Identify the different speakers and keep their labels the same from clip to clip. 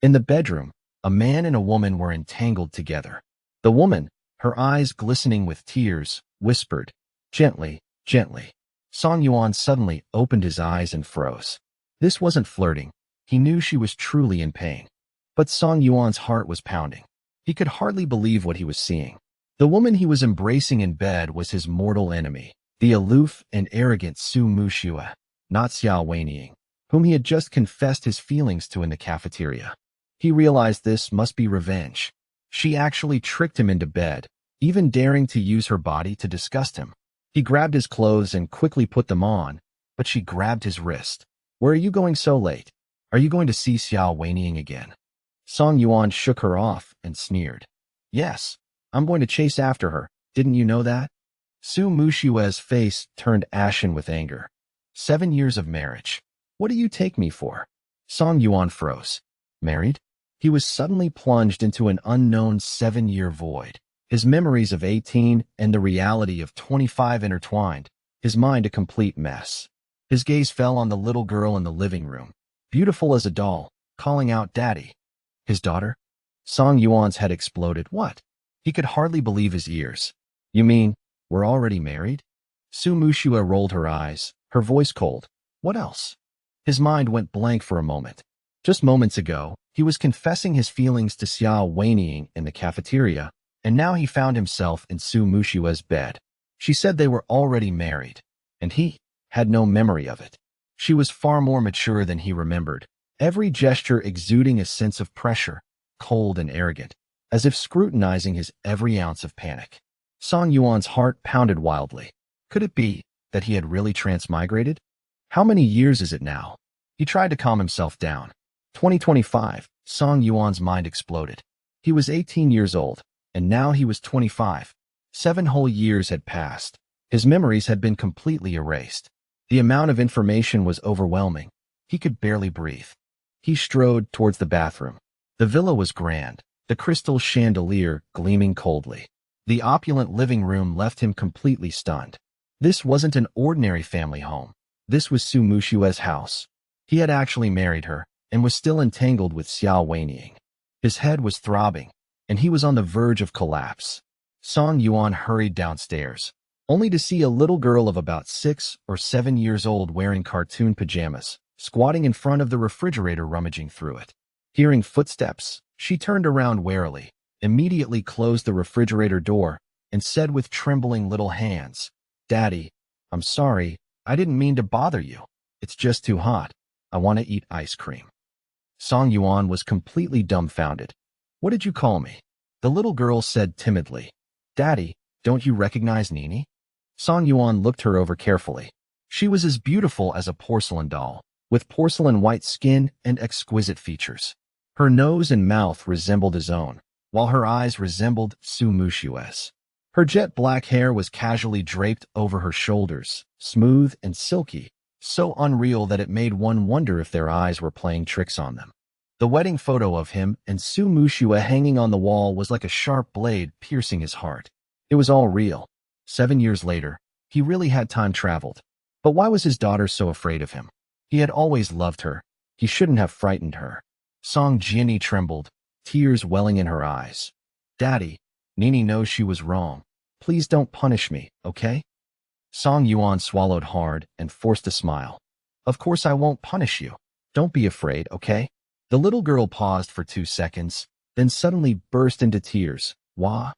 Speaker 1: In the bedroom, a man and a woman were entangled together. The woman, her eyes glistening with tears, whispered, "Gently, gently." Song Yuan suddenly opened his eyes and froze. This wasn't flirting. He knew she was truly in pain. But Song Yuan's heart was pounding. He could hardly believe what he was seeing. The woman he was embracing in bed was his mortal enemy, the aloof and arrogant Su Muxue, not Xiao Wenying, whom he had just confessed his feelings to in the cafeteria. He realized this must be revenge. She actually tricked him into bed, even daring to use her body to disgust him. He grabbed his clothes and quickly put them on, but she grabbed his wrist. "Where are you going so late? Are you going to see Xiao Wenying again?" Song Yuan shook her off and sneered. "Yes, I'm going to chase after her. Didn't you know that?" Su Muxue's face turned ashen with anger. 7 years of marriage. What do you take me for? Song Yuan froze. Married? He was suddenly plunged into an unknown 7-year void. His memories of 18 and the reality of 25 intertwined, his mind a complete mess. His gaze fell on the little girl in the living room, beautiful as a doll, calling out, "Daddy." His daughter? Song Yuan's head exploded. What? He could hardly believe his ears. "You mean, we're already married?" Su Muxue rolled her eyes, her voice cold. "What else?" His mind went blank for a moment. Just moments ago, he was confessing his feelings to Xiao Wenying in the cafeteria, and now he found himself in Su Muxue's bed. She said they were already married, and he had no memory of it. She was far more mature than he remembered, every gesture exuding a sense of pressure, cold and arrogant, as if scrutinizing his every ounce of panic. Song Yuan's heart pounded wildly. Could it be that he had really transmigrated? How many years is it now? He tried to calm himself down. 2025, Song Yuan's mind exploded. He was 18 years old, and now he was 25. 7 whole years had passed. His memories had been completely erased. The amount of information was overwhelming. He could barely breathe. He strode towards the bathroom. The villa was grand, the crystal chandelier gleaming coldly. The opulent living room left him completely stunned. This wasn't an ordinary family home. This was Su Muxue's house. He had actually married her, and was still entangled with Xiao Wenying. His head was throbbing, and he was on the verge of collapse. Song Yuan hurried downstairs, only to see a little girl of about 6 or 7 years old wearing cartoon pajamas, squatting in front of the refrigerator rummaging through it. Hearing footsteps, she turned around warily, immediately closed the refrigerator door, and said with trembling little hands, "Daddy, I'm sorry, I didn't mean to bother you. It's just too hot. I want to eat ice cream." Song Yuan was completely dumbfounded. "What did you call me?" The little girl said timidly, "Daddy, don't you recognize Nini?" Song Yuan looked her over carefully. She was as beautiful as a porcelain doll, with porcelain white skin and exquisite features. Her nose and mouth resembled his own, while her eyes resembled Su Muxue's. Her jet black hair was casually draped over her shoulders, smooth and silky, so unreal that it made one wonder if their eyes were playing tricks on them. The wedding photo of him and Su Muxue hanging on the wall was like a sharp blade piercing his heart. It was all real. 7 years later, he really had time traveled. But why was his daughter so afraid of him? He had always loved her. He shouldn't have frightened her. Song Jianni trembled, tears welling in her eyes. "Daddy, Nini knows she was wrong. Please don't punish me, okay?" Song Yuan swallowed hard and forced a smile. "Of course I won't punish you. Don't be afraid, okay?" The little girl paused for 2 seconds, then suddenly burst into tears. Wah!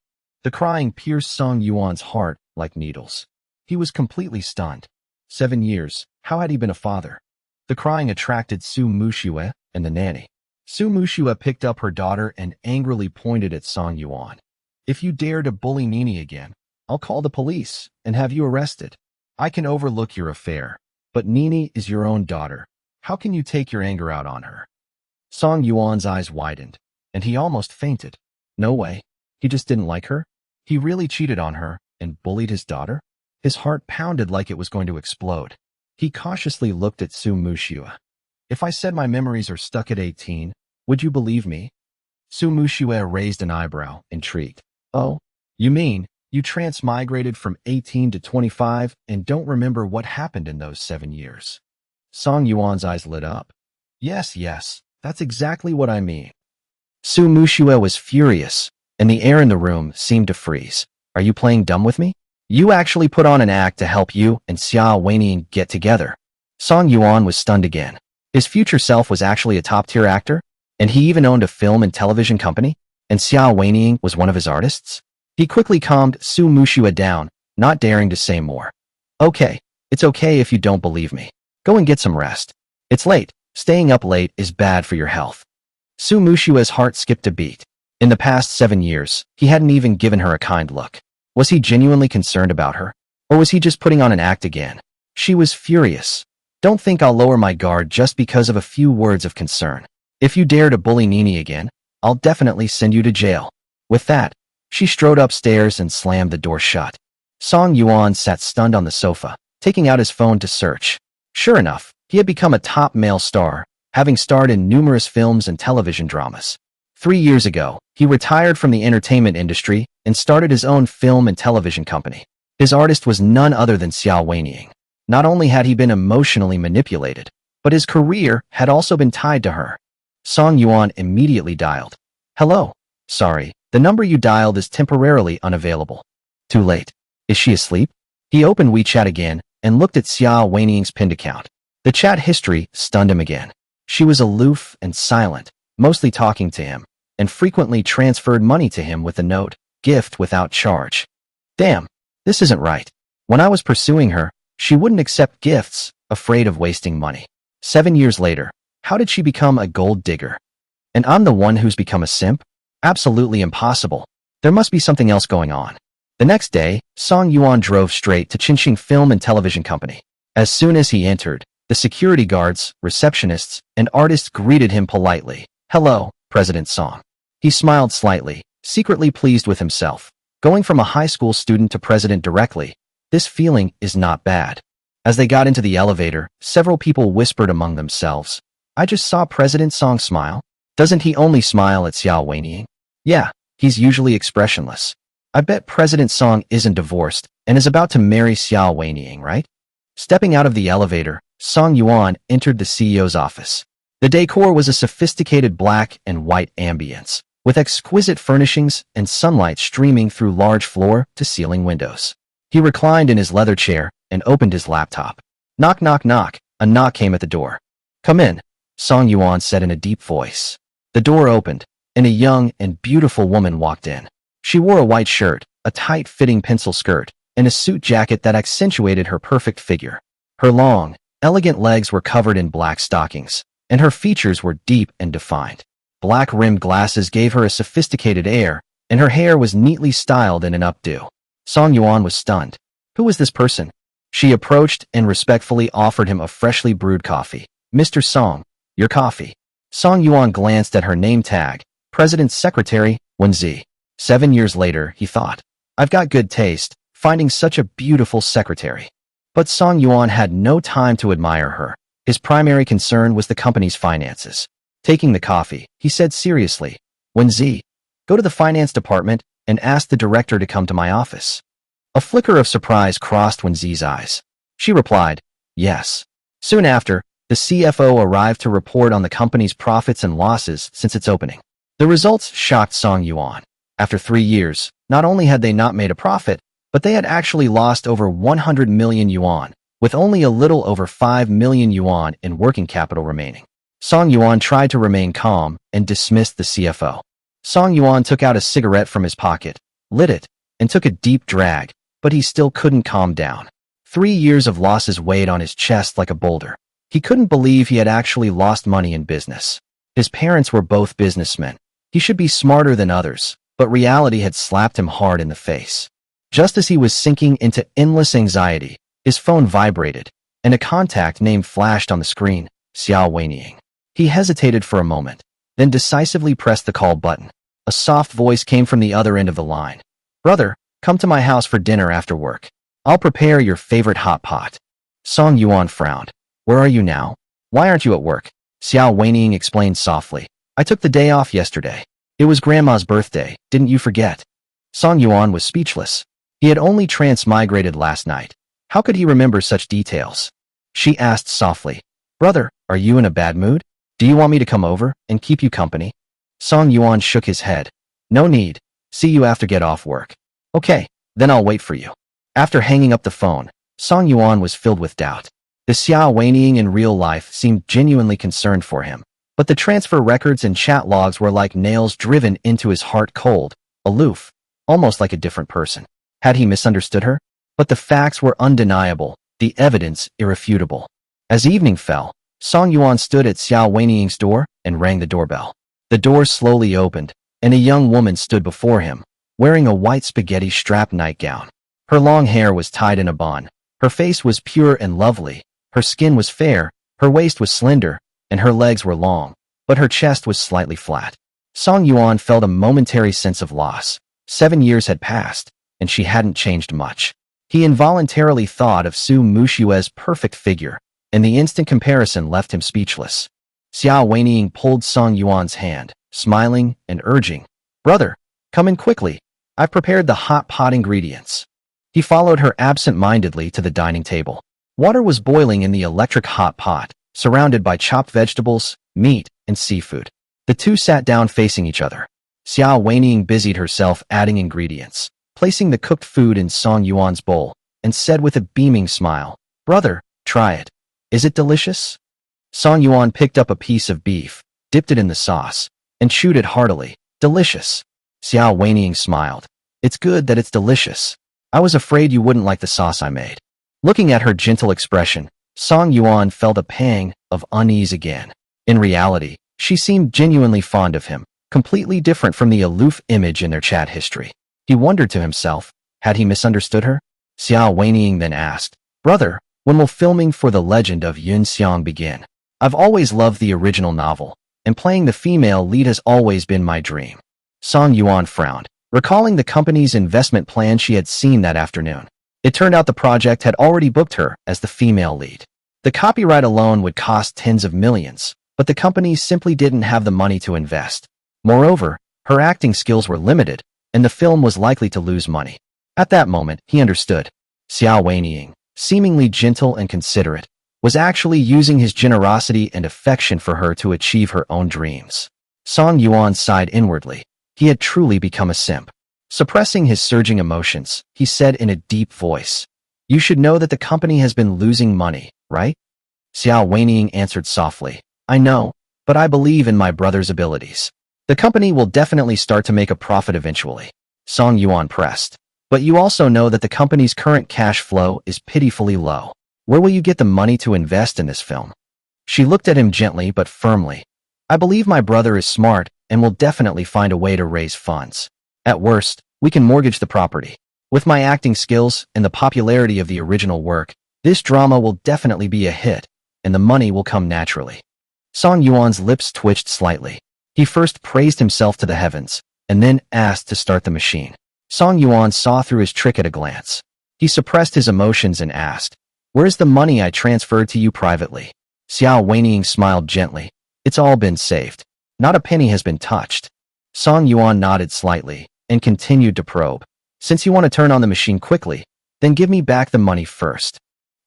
Speaker 1: The crying pierced Song Yuan's heart like needles. He was completely stunned. 7 years, how had he been a father? The crying attracted Su Muxue and the nanny. Su Muxue picked up her daughter and angrily pointed at Song Yuan. "If you dare to bully Nini again, I'll call the police and have you arrested. I can overlook your affair, but Nini is your own daughter. How can you take your anger out on her?" Song Yuan's eyes widened, and he almost fainted. No way. He just didn't like her? He really cheated on her and bullied his daughter? His heart pounded like it was going to explode. He cautiously looked at Su Muxue. "If I said my memories are stuck at 18, would you believe me?" Su Muxue raised an eyebrow, intrigued. "Oh, you mean you transmigrated from 18 to 25 and don't remember what happened in those 7 years?" Song Yuan's eyes lit up. Yes, that's exactly what I mean. Su Muxue was furious, and the air in the room seemed to freeze. Are you playing dumb with me? You actually put on an act to help you and Xiao Weinian get together. Song Yuan was stunned again. His future self was actually a top-tier actor, and he even owned a film and television company, and Xiao Weinian was one of his artists. He quickly calmed Su Muxue down, not daring to say more. Okay, it's okay if you don't believe me. Go and get some rest. It's late. Staying up late is bad for your health. Su Muxue's heart skipped a beat. In the past 7 years, he hadn't even given her a kind look. Was he genuinely concerned about her? Or was he just putting on an act again? She was furious. Don't think I'll lower my guard just because of a few words of concern. If you dare to bully Nini again, I'll definitely send you to jail. With that, she strode upstairs and slammed the door shut. Song Yuan sat stunned on the sofa, taking out his phone to search. Sure enough, he had become a top male star, having starred in numerous films and television dramas. 3 years ago, he retired from the entertainment industry and started his own film and television company. His artist was none other than Xiao Weinian. Not only had he been emotionally manipulated, but his career had also been tied to her. Song Yuan immediately dialed. Hello. Sorry, the number you dialed is temporarily unavailable. Too late. Is she asleep? He opened WeChat again and looked at Xiao Weinian's pinned account. The chat history stunned him again. She was aloof and silent, mostly talking to him, and frequently transferred money to him with a note, gift without charge. Damn, this isn't right. When I was pursuing her, she wouldn't accept gifts, afraid of wasting money. 7 years later, how did she become a gold digger? And I'm the one who's become a simp? Absolutely impossible. There must be something else going on. The next day, Song Yuan drove straight to Qinxing Film and Television Company. As soon as he entered, the security guards, receptionists, and artists greeted him politely. Hello, President Song. He smiled slightly, secretly pleased with himself. Going from a high school student to president directly, this feeling is not bad. As they got into the elevator, several people whispered among themselves. I just saw President Song smile. Doesn't he only smile at Xiao Weinian? Yeah, he's usually expressionless. I bet President Song isn't divorced and is about to marry Xiao Weinian, right? Stepping out of the elevator, Song Yuan entered the CEO's office. The decor was a sophisticated black and white ambience, with exquisite furnishings and sunlight streaming through large floor-to-ceiling windows. He reclined in his leather chair and opened his laptop. Knock, knock, knock. A knock came at the door. Come in, Song Yuan said in a deep voice. The door opened, and a young and beautiful woman walked in. She wore a white shirt, a tight-fitting pencil skirt, and a suit jacket that accentuated her perfect figure. Her long, elegant legs were covered in black stockings, and her features were deep and defined. Black-rimmed glasses gave her a sophisticated air, and her hair was neatly styled in an updo. Song Yuan was stunned. Who was this person? She approached and respectfully offered him a freshly brewed coffee. Mr. Song, your coffee. Song Yuan glanced at her name tag, President's Secretary, Wenzi. 7 years later, he thought, I've got good taste, finding such a beautiful secretary. But Song Yuan had no time to admire her. His primary concern was the company's finances. Taking the coffee, he said seriously, Wenzi, go to the finance department and ask the director to come to my office. A flicker of surprise crossed Wenzi's eyes. She replied, yes. Soon after, the CFO arrived to report on the company's profits and losses since its opening. The results shocked Song Yuan. After 3 years, not only had they not made a profit, but they had actually lost over 100 million yuan, with only a little over 5 million yuan in working capital remaining. Song Yuan tried to remain calm and dismissed the CFO. Song Yuan took out a cigarette from his pocket, lit it, and took a deep drag, but he still couldn't calm down. 3 years of losses weighed on his chest like a boulder. He couldn't believe he had actually lost money in business. His parents were both businessmen. He should be smarter than others, but reality had slapped him hard in the face. Just as he was sinking into endless anxiety, his phone vibrated, and a contact name flashed on the screen, Xiao Weinian. He hesitated for a moment, then decisively pressed the call button. A soft voice came from the other end of the line. Brother, come to my house for dinner after work. I'll prepare your favorite hot pot. Song Yuan frowned. Where are you now? Why aren't you at work? Xiao Weinian explained softly. I took the day off yesterday. It was Grandma's birthday, didn't you forget? Song Yuan was speechless. He had only transmigrated last night. How could he remember such details? She asked softly, Brother, are you in a bad mood? Do you want me to come over and keep you company? Song Yuan shook his head. No need. See you after get off work. Okay, then I'll wait for you. After hanging up the phone, Song Yuan was filled with doubt. The Xiao Weining in real life seemed genuinely concerned for him, but the transfer records and chat logs were like nails driven into his heart, cold, aloof, almost like a different person. Had he misunderstood her? But the facts were undeniable, the evidence irrefutable. As evening fell, Song Yuan stood at Xiao Weining's door and rang the doorbell. The door slowly opened, and a young woman stood before him, wearing a white spaghetti-strap nightgown. Her long hair was tied in a bun. Her face was pure and lovely. Her skin was fair, her waist was slender, and her legs were long, but her chest was slightly flat. Song Yuan felt a momentary sense of loss. 7 years had passed, and she hadn't changed much. He involuntarily thought of Su Muxue's perfect figure, and the instant comparison left him speechless. Xiao Weining pulled Song Yuan's hand, smiling and urging, "Brother, come in quickly. I've prepared the hot pot ingredients." He followed her absent-mindedly to the dining table. Water was boiling in the electric hot pot, surrounded by chopped vegetables, meat, and seafood. The two sat down facing each other. Xiao Weining busied herself adding ingredients, placing the cooked food in Song Yuan's bowl, and said with a beaming smile, "Brother, try it. Is it delicious?" Song Yuan picked up a piece of beef, dipped it in the sauce, and chewed it heartily. "Delicious." Xiao Weining smiled. "It's good that it's delicious. I was afraid you wouldn't like the sauce I made." Looking at her gentle expression, Song Yuan felt a pang of unease again. In reality, she seemed genuinely fond of him, completely different from the aloof image in their chat history. He wondered to himself, had he misunderstood her? Xiao Weining then asked, "Brother, when will filming for The Legend of Yun Xiang begin? I've always loved the original novel, and playing the female lead has always been my dream." Song Yuan frowned, recalling the company's investment plan she had seen that afternoon. It turned out the project had already booked her as the female lead. The copyright alone would cost tens of millions, but the company simply didn't have the money to invest. Moreover, her acting skills were limited, and the film was likely to lose money. At that moment, he understood. Xiao Weining, seemingly gentle and considerate, was actually using his generosity and affection for her to achieve her own dreams. Song Yuan sighed inwardly. He had truly become a simp. Suppressing his surging emotions, he said in a deep voice, "You should know that the company has been losing money, right?" Xiao Weining answered softly, "I know, but I believe in my brother's abilities. The company will definitely start to make a profit eventually." Song Yuan pressed, "But you also know that the company's current cash flow is pitifully low. Where will you get the money to invest in this film?" She looked at him gently but firmly. "I believe my brother is smart and will definitely find a way to raise funds. At worst, we can mortgage the property. With my acting skills and the popularity of the original work, this drama will definitely be a hit, and the money will come naturally." Song Yuan's lips twitched slightly. He first praised himself to the heavens, and then asked to start the machine. Song Yuan saw through his trick at a glance. He suppressed his emotions and asked, "Where's the money I transferred to you privately?" Xiao Weining smiled gently. "It's all been saved. Not a penny has been touched." Song Yuan nodded slightly and continued to probe. "Since you want to turn on the machine quickly, then give me back the money first."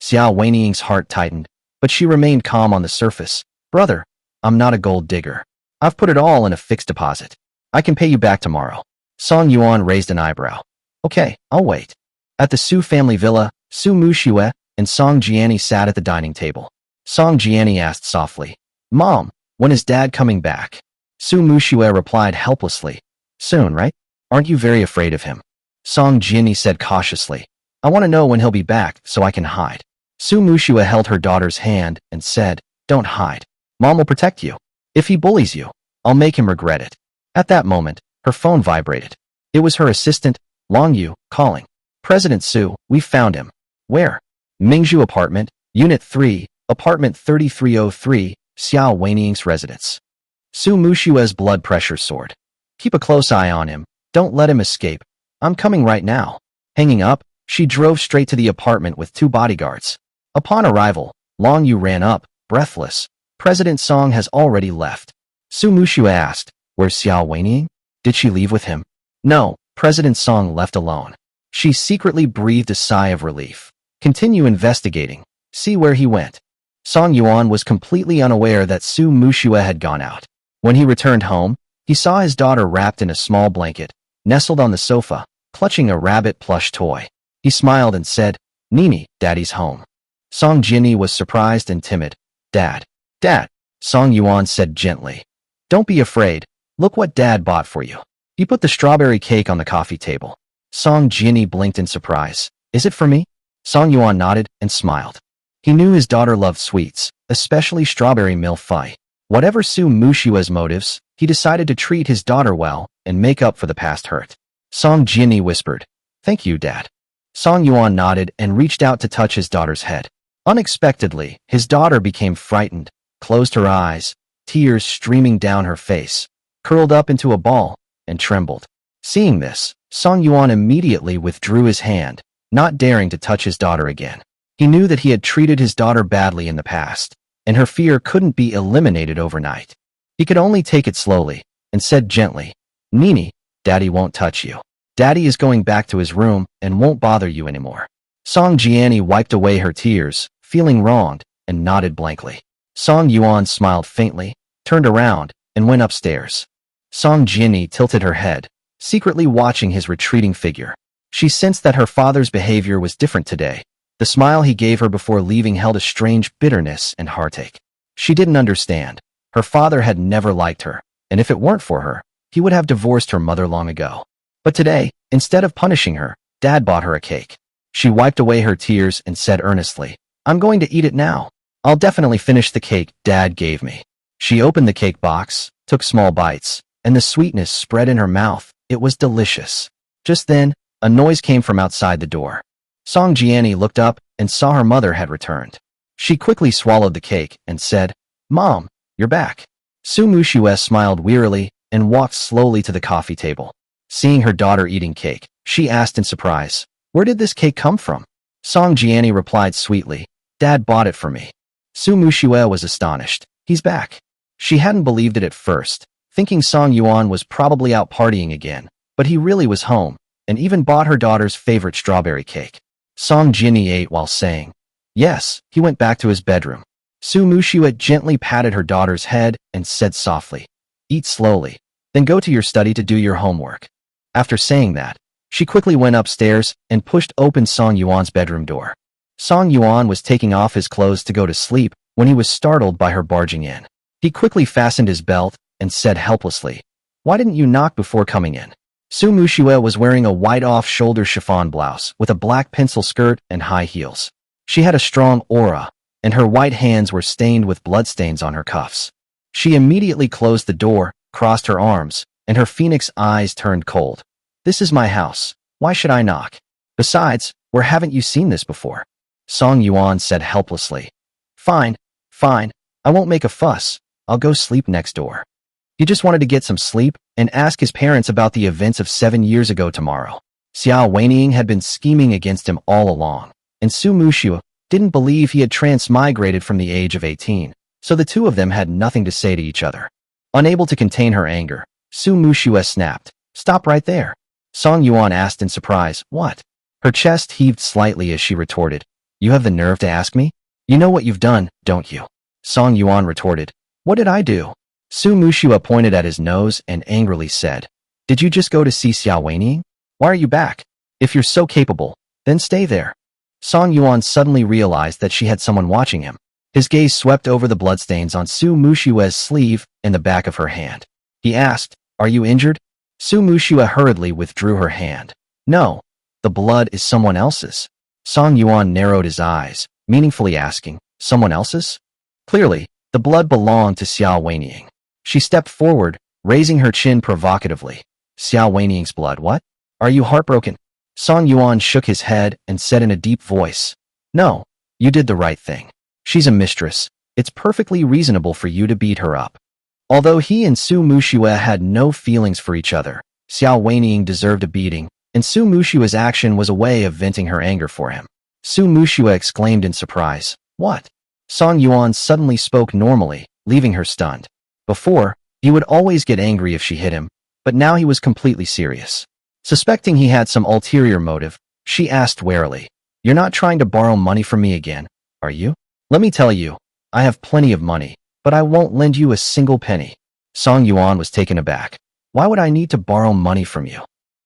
Speaker 1: Xiao Weining's heart tightened, but she remained calm on the surface. "Brother, I'm not a gold digger. I've put it all in a fixed deposit. I can pay you back tomorrow." Song Yuan raised an eyebrow. "Okay, I'll wait." At the Su family villa, Su Muxue and Song Jiani sat at the dining table. Song Jiani asked softly, "Mom, when is Dad coming back?" Su Muxue replied helplessly, "Soon, right? Aren't you very afraid of him?" Song Jiani said cautiously, "I want to know when he'll be back so I can hide." Su Muxue held her daughter's hand and said, "Don't hide. Mom will protect you. If he bullies you, I'll make him regret it." At that moment, her phone vibrated. It was her assistant, Long Yu, calling. "President Su, we found him." "Where?" "Mingzhu Apartment, Unit 3, Apartment 3303, Xiao Weining's residence." Su Muxue's blood pressure soared. "Keep a close eye on him. Don't let him escape. I'm coming right now." Hanging up, she drove straight to the apartment with 2 bodyguards. Upon arrival, Long Yu ran up, breathless. "President Song has already left." Su Muxue asked, "Where's Xiao Weining? Did she leave with him?" "No, President Song left alone." She secretly breathed a sigh of relief. "Continue investigating. See where he went." Song Yuan was completely unaware that Su Muxue had gone out. When he returned home, He saw his daughter wrapped in a small blanket, nestled on the sofa, clutching a rabbit plush toy. He smiled and said, "Nini, Daddy's home." Song Jinni was surprised and timid. "Dad. Dad," Song Yuan said gently. "Don't be afraid. Look what Dad bought for you." He put the strawberry cake on the coffee table. Song Jinni blinked in surprise. "Is it for me?" Song Yuan nodded and smiled. He knew his daughter loved sweets, especially strawberry milk. Whatever Su Muxue's motives, he decided to treat his daughter well and make up for the past hurt. Song Jinni whispered, "Thank you, Dad." Song Yuan nodded and reached out to touch his daughter's head. Unexpectedly, his daughter became frightened, closed her eyes, tears streaming down her face, curled up into a ball, and trembled. Seeing this, Song Yuan immediately withdrew his hand, not daring to touch his daughter again. He knew that he had treated his daughter badly in the past, and her fear couldn't be eliminated overnight. He could only take it slowly, and said gently, "Nini, Daddy won't touch you. Daddy is going back to his room and won't bother you anymore." Song Jiani wiped away her tears, feeling wronged, and nodded blankly. Song Yuan smiled faintly, turned around, and went upstairs. Song Jinni tilted her head, secretly watching his retreating figure. She sensed that her father's behavior was different today. The smile he gave her before leaving held a strange bitterness and heartache. She didn't understand. Her father had never liked her, and if it weren't for her, he would have divorced her mother long ago. But today, instead of punishing her, Dad bought her a cake. She wiped away her tears and said earnestly, "I'm going to eat it now. I'll definitely finish the cake Dad gave me." She opened the cake box, took small bites, and the sweetness spread in her mouth. It was delicious. Just then, a noise came from outside the door. Song Jiani looked up and saw her mother had returned. She quickly swallowed the cake and said, "Mom, you're back." Su Muxue smiled wearily and walked slowly to the coffee table. Seeing her daughter eating cake, she asked in surprise, "Where did this cake come from?" Song Jiani replied sweetly, "Dad bought it for me." Su Muxue was astonished. "He's back." She hadn't believed it at first, thinking Song Yuan was probably out partying again, but he really was home, and even bought her daughter's favorite strawberry cake. Song Jinni ate while saying, "Yes, he went back to his bedroom." Su Muxue gently patted her daughter's head and said softly, "Eat slowly, then go to your study to do your homework." After saying that, she quickly went upstairs and pushed open Song Yuan's bedroom door. Song Yuan was taking off his clothes to go to sleep when he was startled by her barging in. He quickly fastened his belt and said helplessly, "Why didn't you knock before coming in?" Su Muxue was wearing a white off-shoulder chiffon blouse with a black pencil skirt and high heels. She had a strong aura, and her white hands were stained with bloodstains on her cuffs. She immediately closed the door, crossed her arms, and her phoenix eyes turned cold. "This is my house. Why should I knock? Besides, where haven't you seen this before?" Song Yuan said helplessly. Fine. I won't make a fuss. I'll go sleep next door." He just wanted to get some sleep and ask his parents about the events of 7 years ago tomorrow. Xiao Weining had been scheming against him all along, and Su Muxue didn't believe he had transmigrated from the age of 18, so the two of them had nothing to say to each other. Unable to contain her anger, Su Muxue snapped, "Stop right there." Song Yuan asked in surprise, "What?" Her chest heaved slightly as she retorted, "You have the nerve to ask me? You know what you've done, don't you?" Song Yuan retorted, "What did I do?" Su Muxue pointed at his nose and angrily said, "Did you just go to see Xiao Weining? Why are you back? If you're so capable, then stay there." Song Yuan suddenly realized that she had someone watching him. His gaze swept over the bloodstains on Su Muxue's sleeve and the back of her hand. He asked, "Are you injured?" Su Muxue hurriedly withdrew her hand. "No, the blood is someone else's." Song Yuan narrowed his eyes, meaningfully asking, "Someone else's?" Clearly, the blood belonged to Xiao Weining. She stepped forward, raising her chin provocatively. "Xiao Weining's blood, what? Are you heartbroken?" Song Yuan shook his head and said in a deep voice, "No, you did the right thing. She's a mistress. It's perfectly reasonable for you to beat her up." Although he and Su Muxue had no feelings for each other, Xiao Weining deserved a beating, and Su Muxue's action was a way of venting her anger for him. Su Muxue exclaimed in surprise, "What?" Song Yuan suddenly spoke normally, leaving her stunned. Before, he would always get angry if she hit him, but now he was completely serious. Suspecting he had some ulterior motive, she asked warily, "You're not trying to borrow money from me again, are you?" "Let me tell you, I have plenty of money, but I won't lend you a single penny." Song Yuan was taken aback. Why would I need to borrow money from you?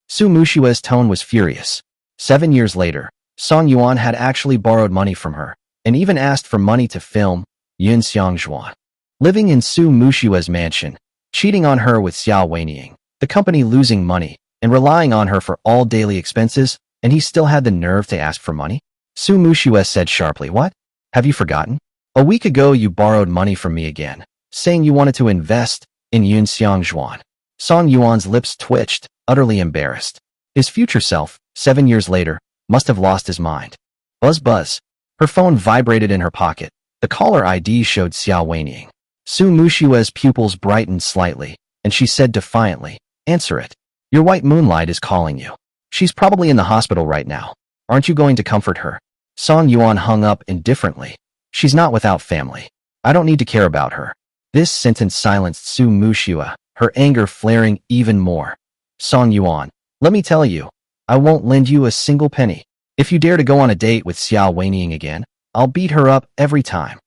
Speaker 1: Su Muxue's tone was furious. 7 years later, Song Yuan had actually borrowed money from her, and even asked for money to film Yun Xiangzhuan. Living in Su Muxue's mansion, cheating on her with Xiao Weining, the company losing money, and relying on her for all daily expenses, and he still had the nerve to ask for money? Su Muxue said sharply, "What? Have you forgotten? A week ago you borrowed money from me again, saying you wanted to invest in Yun Xiangzhuan." Song Yuan's lips twitched, utterly embarrassed. His future self, 7 years later, must have lost his mind. Buzz buzz. Her phone vibrated in her pocket. The caller ID showed Xiao Weining. Su Muxue's pupils brightened slightly, and she said defiantly, "Answer it. Your white moonlight is calling you. She's probably in the hospital right now. Aren't you going to comfort her?" Song Yuan hung up indifferently. "She's not without family. I don't need to care about her." This sentence silenced Su Muxue, her anger flaring even more. "Song Yuan, let me tell you, I won't lend you a single penny. If you dare to go on a date with Xiao Weining again, I'll beat her up every time."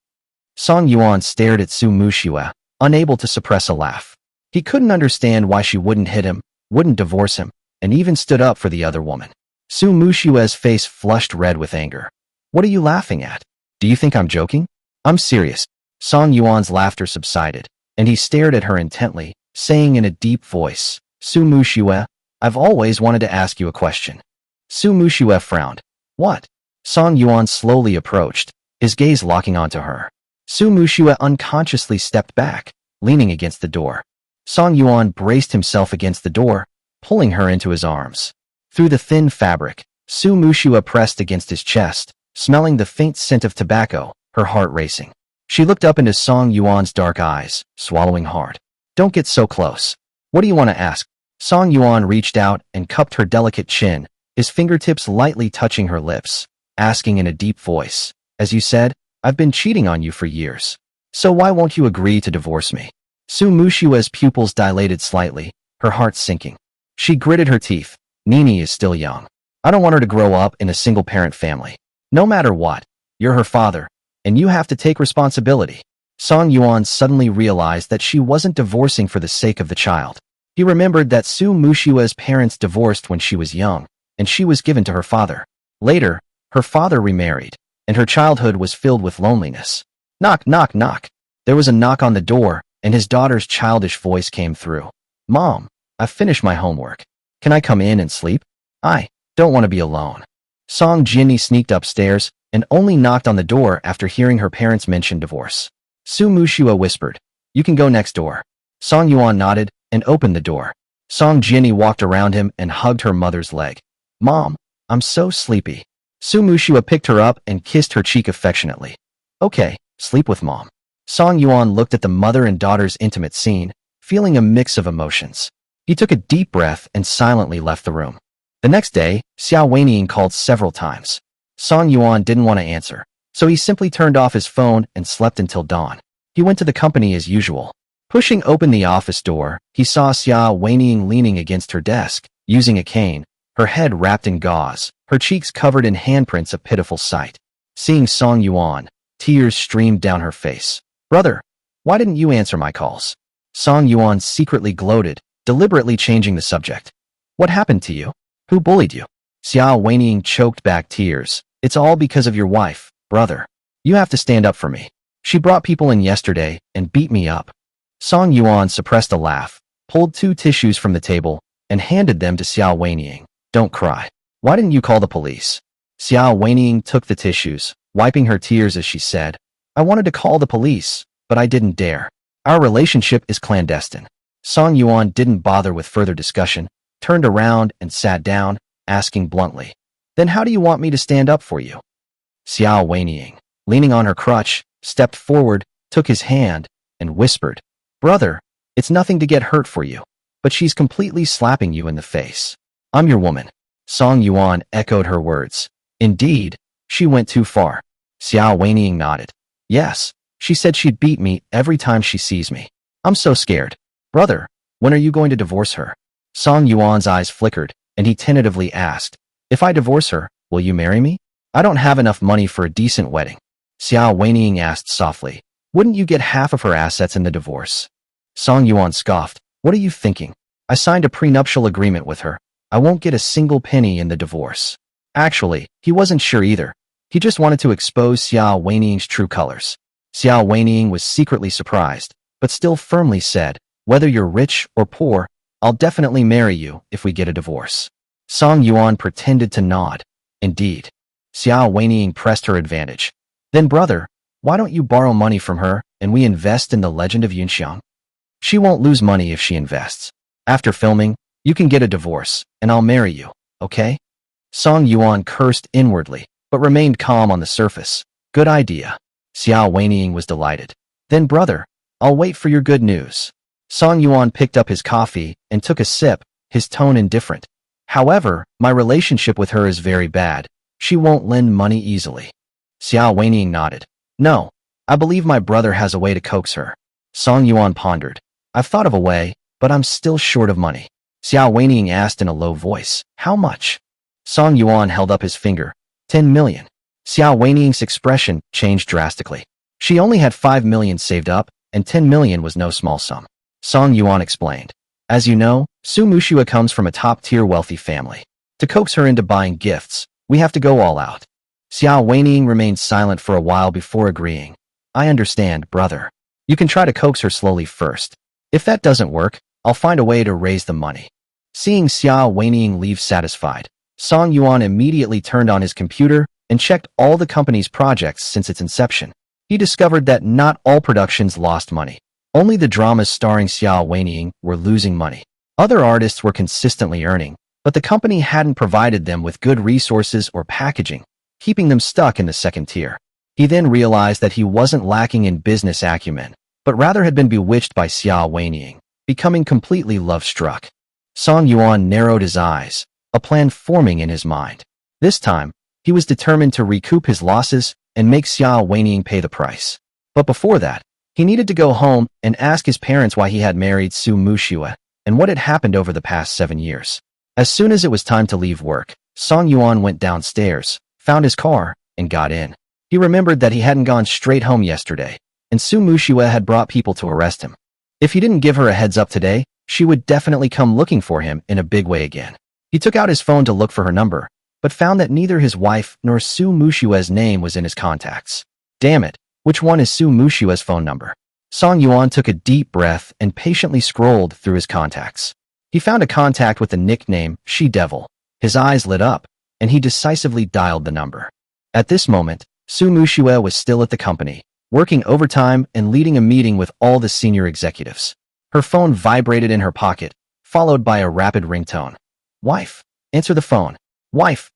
Speaker 1: Song Yuan stared at Su Muxue, unable to suppress a laugh. He couldn't understand why she wouldn't hit him, wouldn't divorce him, and even stood up for the other woman. Su Muxue's face flushed red with anger. "What are you laughing at? Do you think I'm joking? I'm serious." Song Yuan's laughter subsided, and he stared at her intently, saying in a deep voice, "Su Muxue, I've always wanted to ask you a question." Su Muxue frowned. "What?" Song Yuan slowly approached, his gaze locking onto her. Su Muxue unconsciously stepped back, leaning against the door. Song Yuan braced himself against the door, pulling her into his arms. Through the thin fabric, Su Muxue pressed against his chest, smelling the faint scent of tobacco, her heart racing. She looked up into Song Yuan's dark eyes, swallowing hard. "Don't get so close. What do you want to ask?" Song Yuan reached out and cupped her delicate chin, his fingertips lightly touching her lips, asking in a deep voice, "As you said, I've been cheating on you for years. So why won't you agree to divorce me?" Su Muxue's pupils dilated slightly, her heart sinking. She gritted her teeth. "Nini is still young. I don't want her to grow up in a single-parent family. No matter what, you're her father, and you have to take responsibility." Song Yuan suddenly realized that she wasn't divorcing for the sake of the child. He remembered that Su Muxue's parents divorced when she was young, and she was given to her father. Later, her father remarried, and her childhood was filled with loneliness. Knock, knock, knock. There was a knock on the door, and his daughter's childish voice came through. "Mom, I've finished my homework. Can I come in and sleep? I don't want to be alone." Song Jinni sneaked upstairs and only knocked on the door after hearing her parents mention divorce. Su Muxue whispered, "You can go next door." Song Yuan nodded and opened the door. Song Jinni walked around him and hugged her mother's leg. "Mom, I'm so sleepy." Su Muxue picked her up and kissed her cheek affectionately. "Okay, sleep with Mom." Song Yuan looked at the mother and daughter's intimate scene, feeling a mix of emotions. He took a deep breath and silently left the room. The next day, Xiao Weining called several times. Song Yuan didn't want to answer, so he simply turned off his phone and slept until dawn. He went to the company as usual. Pushing open the office door, he saw Xiao Weining leaning against her desk, using a cane, her head wrapped in gauze, her cheeks covered in handprints, a pitiful sight. Seeing Song Yuan, tears streamed down her face. "Brother, why didn't you answer my calls?" Song Yuan secretly gloated, deliberately changing the subject. "What happened to you? Who bullied you?" Xiao Weining choked back tears. "It's all because of your wife, brother. You have to stand up for me. She brought people in yesterday and beat me up." Song Yuan suppressed a laugh, pulled 2 tissues from the table, and handed them to Xiao Weining. "Don't cry. Why didn't you call the police?" Xiao Weining took the tissues, wiping her tears as she said, "I wanted to call the police, but I didn't dare. Our relationship is clandestine." Song Yuan didn't bother with further discussion, turned around and sat down, asking bluntly, "Then how do you want me to stand up for you?" Xiao Weining, leaning on her crutch, stepped forward, took his hand, and whispered, "Brother, it's nothing to get hurt for you, but she's completely slapping you in the face. I'm your woman." Song Yuan echoed her words. "Indeed, she went too far." Xiao Weining nodded. "Yes, she said she'd beat me every time she sees me. I'm so scared. Brother, when are you going to divorce her?" Song Yuan's eyes flickered, and he tentatively asked, "If I divorce her, will you marry me? I don't have enough money for a decent wedding." Xiao Weining asked softly, "Wouldn't you get half of her assets in the divorce?" Song Yuan scoffed. What are you thinking? I signed a prenuptial agreement with her. I won't get a single penny in the divorce. Actually, he wasn't sure either. He just wanted to expose Xiao Weining's true colors. Xiao Weining was secretly surprised, but still firmly said, whether you're rich or poor, I'll definitely marry you if we get a divorce. Song Yuan pretended to nod. Indeed. Xiao Weining pressed her advantage. Then brother, why don't you borrow money from her and we invest in the legend of Yunxiang? She won't lose money if she invests. After filming, you can get a divorce, and I'll marry you, okay? Song Yuan cursed inwardly, but remained calm on the surface. Good idea. Xiao Weining was delighted. Then brother, I'll wait for your good news. Song Yuan picked up his coffee and took a sip, his tone indifferent. However, my relationship with her is very bad. She won't lend money easily. Xiao Weining nodded. No, I believe my brother has a way to coax her. Song Yuan pondered. I've thought of a way, but I'm still short of money. Xiao Weining asked in a low voice. How much? Song Yuan held up his finger. 10 million. Xiao Weining's expression changed drastically. She only had 5 million saved up, and 10 million was no small sum. Song Yuan explained. As you know, Su Muxue comes from a top-tier wealthy family. To coax her into buying gifts, we have to go all out. Xiao Weining remained silent for a while before agreeing. I understand, brother. You can try to coax her slowly first. If that doesn't work, I'll find a way to raise the money. Seeing Xiao Weining leave satisfied, Song Yuan immediately turned on his computer and checked all the company's projects since its inception. He discovered that not all productions lost money. Only the dramas starring Xiao Weining were losing money. Other artists were consistently earning, but the company hadn't provided them with good resources or packaging, keeping them stuck in the second tier. He then realized that he wasn't lacking in business acumen, but rather had been bewitched by Xiao Weining, becoming completely love-struck. Song Yuan narrowed his eyes, a plan forming in his mind. This time, he was determined to recoup his losses and make Xiao Weining pay the price. But before that, he needed to go home and ask his parents why he had married Su Muxue and what had happened over the past 7 years. As soon as it was time to leave work, Song Yuan went downstairs, found his car, and got in. He remembered that he hadn't gone straight home yesterday, and Su Muxue had brought people to arrest him. If he didn't give her a heads up today, she would definitely come looking for him in a big way again. He took out his phone to look for her number, but found that neither his wife nor Su Muxue's name was in his contacts. Damn it, which one is Su Muxue's phone number? Song Yuan took a deep breath and patiently scrolled through his contacts. He found a contact with the nickname She-Devil. His eyes lit up, and he decisively dialed the number. At this moment, Su Muxue was still at the company, working overtime and leading a meeting with all the senior executives. Her phone vibrated in her pocket, followed by a rapid ringtone. Wife, answer the phone. Wife,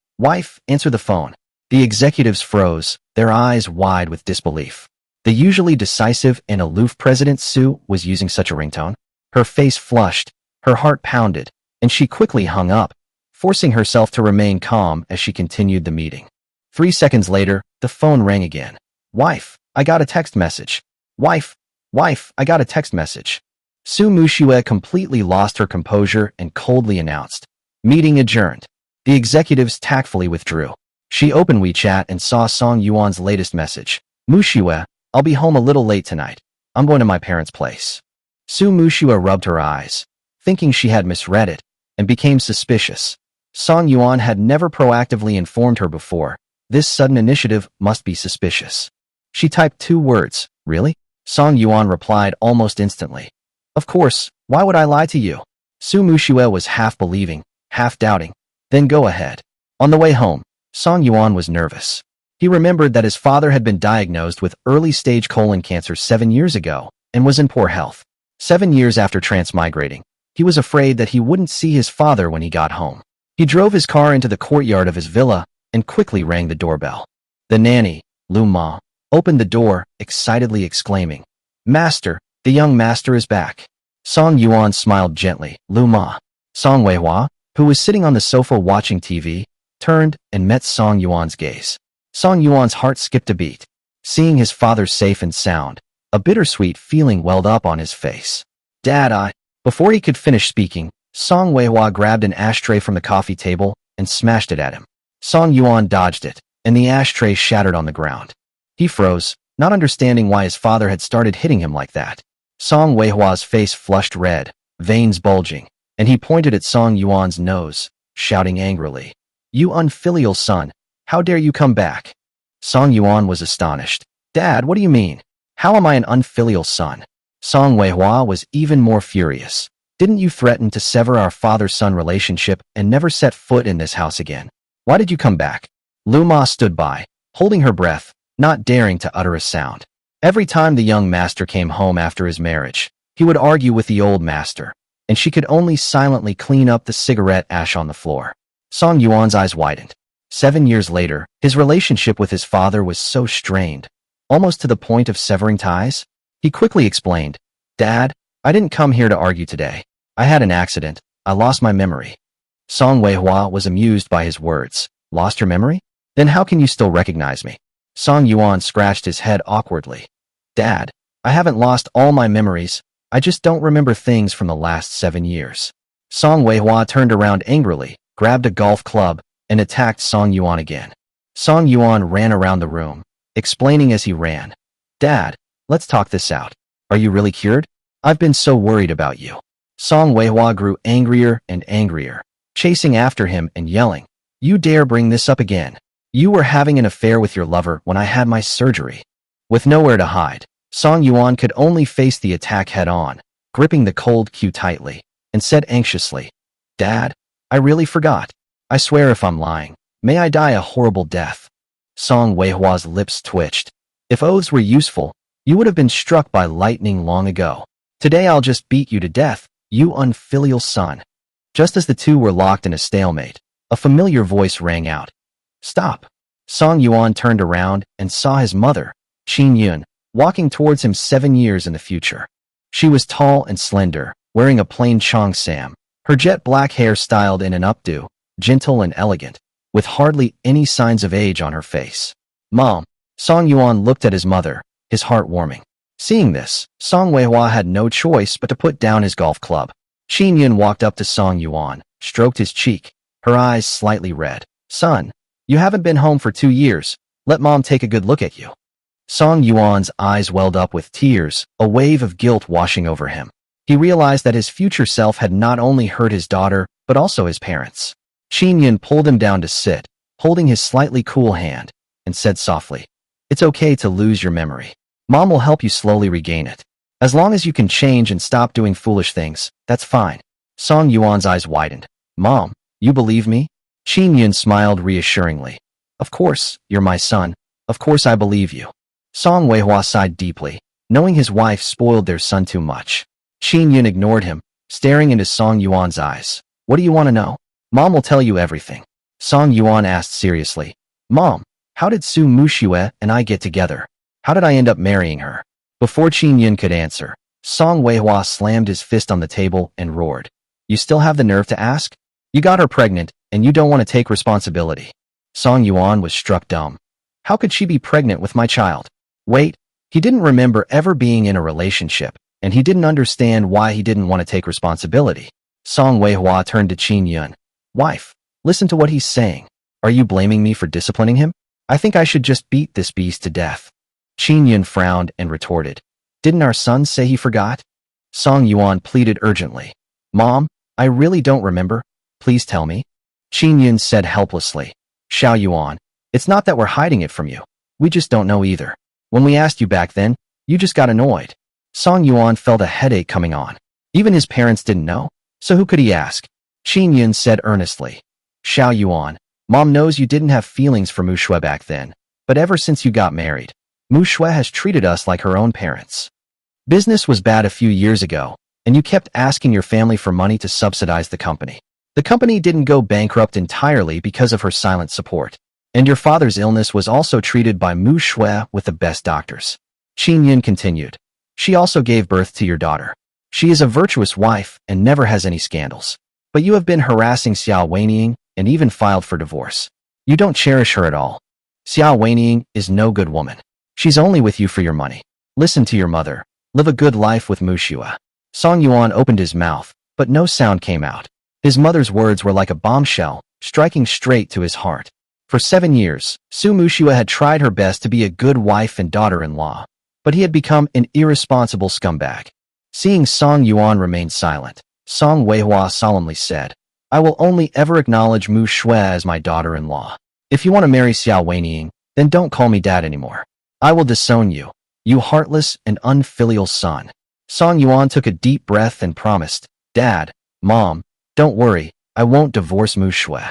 Speaker 1: answer the phone. The executives froze, their eyes wide with disbelief. The usually decisive and aloof President Su was using such a ringtone. Her face flushed, her heart pounded, and she quickly hung up, forcing herself to remain calm as she continued the meeting. 3 seconds later, the phone rang again. Wife, I got a text message. Wife, I got a text message. Su Muxue completely lost her composure and coldly announced. Meeting adjourned. The executives tactfully withdrew. She opened WeChat and saw Song Yuan's latest message. Muxue, I'll be home a little late tonight. I'm going to my parents' place. Su Muxue rubbed her eyes, thinking she had misread it, and became suspicious. Song Yuan had never proactively informed her before. This sudden initiative must be suspicious. She typed 2 words. Really? Song Yuan replied almost instantly. Of course, why would I lie to you? Su Muxue was half believing, half doubting. Then go ahead. On the way home, Song Yuan was nervous. He remembered that his father had been diagnosed with early-stage colon cancer 7 years ago and was in poor health. 7 years after transmigrating, he was afraid that he wouldn't see his father when he got home. He drove his car into the courtyard of his villa and quickly rang the doorbell. The nanny, Lu Ma, opened the door, excitedly exclaiming, Master, the young master is back. Song Yuan smiled gently. Lu Ma. Song Weihua, who was sitting on the sofa watching TV, turned and met Song Yuan's gaze. Song Yuan's heart skipped a beat. Seeing his father safe and sound, a bittersweet feeling welled up on his face. Dad, Before he could finish speaking, Song Weihua grabbed an ashtray from the coffee table and smashed it at him. Song Yuan dodged it, and the ashtray shattered on the ground. He froze, not understanding why his father had started hitting him like that. Song Weihua's face flushed red, veins bulging, and he pointed at Song Yuan's nose, shouting angrily, "You unfilial son, how dare you come back?" Song Yuan was astonished. "Dad, what do you mean? How am I an unfilial son?" Song Weihua was even more furious. "Didn't you threaten to sever our father-son relationship and never set foot in this house again? Why did you come back?" Lu Ma stood by, holding her breath, not daring to utter a sound. Every time the young master came home after his marriage, he would argue with the old master, and she could only silently clean up the cigarette ash on the floor. Song Yuan's eyes widened. 7 years later, his relationship with his father was so strained, almost to the point of severing ties. He quickly explained, "Dad, I didn't come here to argue today. I had an accident. I lost my memory." Song Weihua was amused by his words. "Lost your memory? Then how can you still recognize me?" Song Yuan scratched his head awkwardly. "Dad, I haven't lost all my memories. I just don't remember things from the last 7 years." Song Weihua turned around angrily, grabbed a golf club, and attacked Song Yuan again. Song Yuan ran around the room, explaining as he ran, "Dad, let's talk this out. Are you really cured? I've been so worried about you." Song Weihua grew angrier and angrier, chasing after him and yelling, "You dare bring this up again? You were having an affair with your lover when I had my surgery." With nowhere to hide, Song Yuan could only face the attack head-on, gripping the cold cue tightly, and said anxiously, "Dad, I really forgot. I swear if I'm lying, may I die a horrible death." Song Weihua's lips twitched. "If oaths were useful, you would have been struck by lightning long ago. Today I'll just beat you to death, you unfilial son." Just as the two were locked in a stalemate, a familiar voice rang out. "Stop." Song Yuan turned around and saw his mother, Qin Yun, walking towards him 7 years in the future. She was tall and slender, wearing a plain cheongsam, her jet black hair styled in an updo, gentle and elegant, with hardly any signs of age on her face. "Mom." Song Yuan looked at his mother, his heart warming. Seeing this, Song Weihua had no choice but to put down his golf club. Qin Yun walked up to Song Yuan, stroked his cheek, her eyes slightly red. "Son, you haven't been home for 2 years. Let Mom take a good look at you." Song Yuan's eyes welled up with tears, a wave of guilt washing over him. He realized that his future self had not only hurt his daughter, but also his parents. Qin Yun pulled him down to sit, holding his slightly cool hand, and said softly, "It's okay to lose your memory. Mom will help you slowly regain it. As long as you can change and stop doing foolish things, that's fine." Song Yuan's eyes widened. "Mom, you believe me?" Qin Yun smiled reassuringly. "Of course, you're my son. Of course I believe you." Song Weihua sighed deeply, knowing his wife spoiled their son too much. Qin Yun ignored him, staring into Song Yuan's eyes. "What do you want to know?" "Mom will tell you everything." Song Yuan asked seriously. "Mom, how did Su Muxue and I get together? How did I end up marrying her?" Before Qin Yun could answer, Song Weihua slammed his fist on the table and roared, "You still have the nerve to ask? You got her pregnant, and you don't want to take responsibility." Song Yuan was struck dumb. How could she be pregnant with my child? Wait, he didn't remember ever being in a relationship, and he didn't understand why he didn't want to take responsibility. Song Weihua turned to Qin Yun. "Wife, listen to what he's saying. Are you blaming me for disciplining him? I think I should just beat this beast to death." Qin Yun frowned and retorted, "Didn't our son say he forgot?" Song Yuan pleaded urgently. "Mom, I really don't remember. Please tell me." Qin Yun said helplessly, "Xiao Yuan, it's not that we're hiding it from you. We just don't know either. When we asked you back then, you just got annoyed." Song Yuan felt a headache coming on. Even his parents didn't know, so who could he ask? Qin Yun said earnestly, "Xiao Yuan, Mom knows you didn't have feelings for Muxue back then, but ever since you got married, Muxue has treated us like her own parents. Business was bad a few years ago, and you kept asking your family for money to subsidize the company. The company didn't go bankrupt entirely because of her silent support. And your father's illness was also treated by Muxue with the best doctors." Qin Yun continued. "She also gave birth to your daughter. She is a virtuous wife and never has any scandals. But you have been harassing Xiao Weining and even filed for divorce. You don't cherish her at all. Xiao Weining is no good woman. She's only with you for your money. Listen to your mother. Live a good life with Muxue." Song Yuan opened his mouth, but no sound came out. His mother's words were like a bombshell, striking straight to his heart. For 7 years, Su Muxue had tried her best to be a good wife and daughter-in-law, but he had become an irresponsible scumbag. Seeing Song Yuan remain silent, Song Weihua solemnly said, I will only ever acknowledge Mu Shui as my daughter-in-law. If you want to marry Xiao Weiniing, then don't call me dad anymore. I will disown you, you heartless and unfilial son. Song Yuan took a deep breath and promised, Dad, Mom, don't worry, I won't divorce Mu Shui.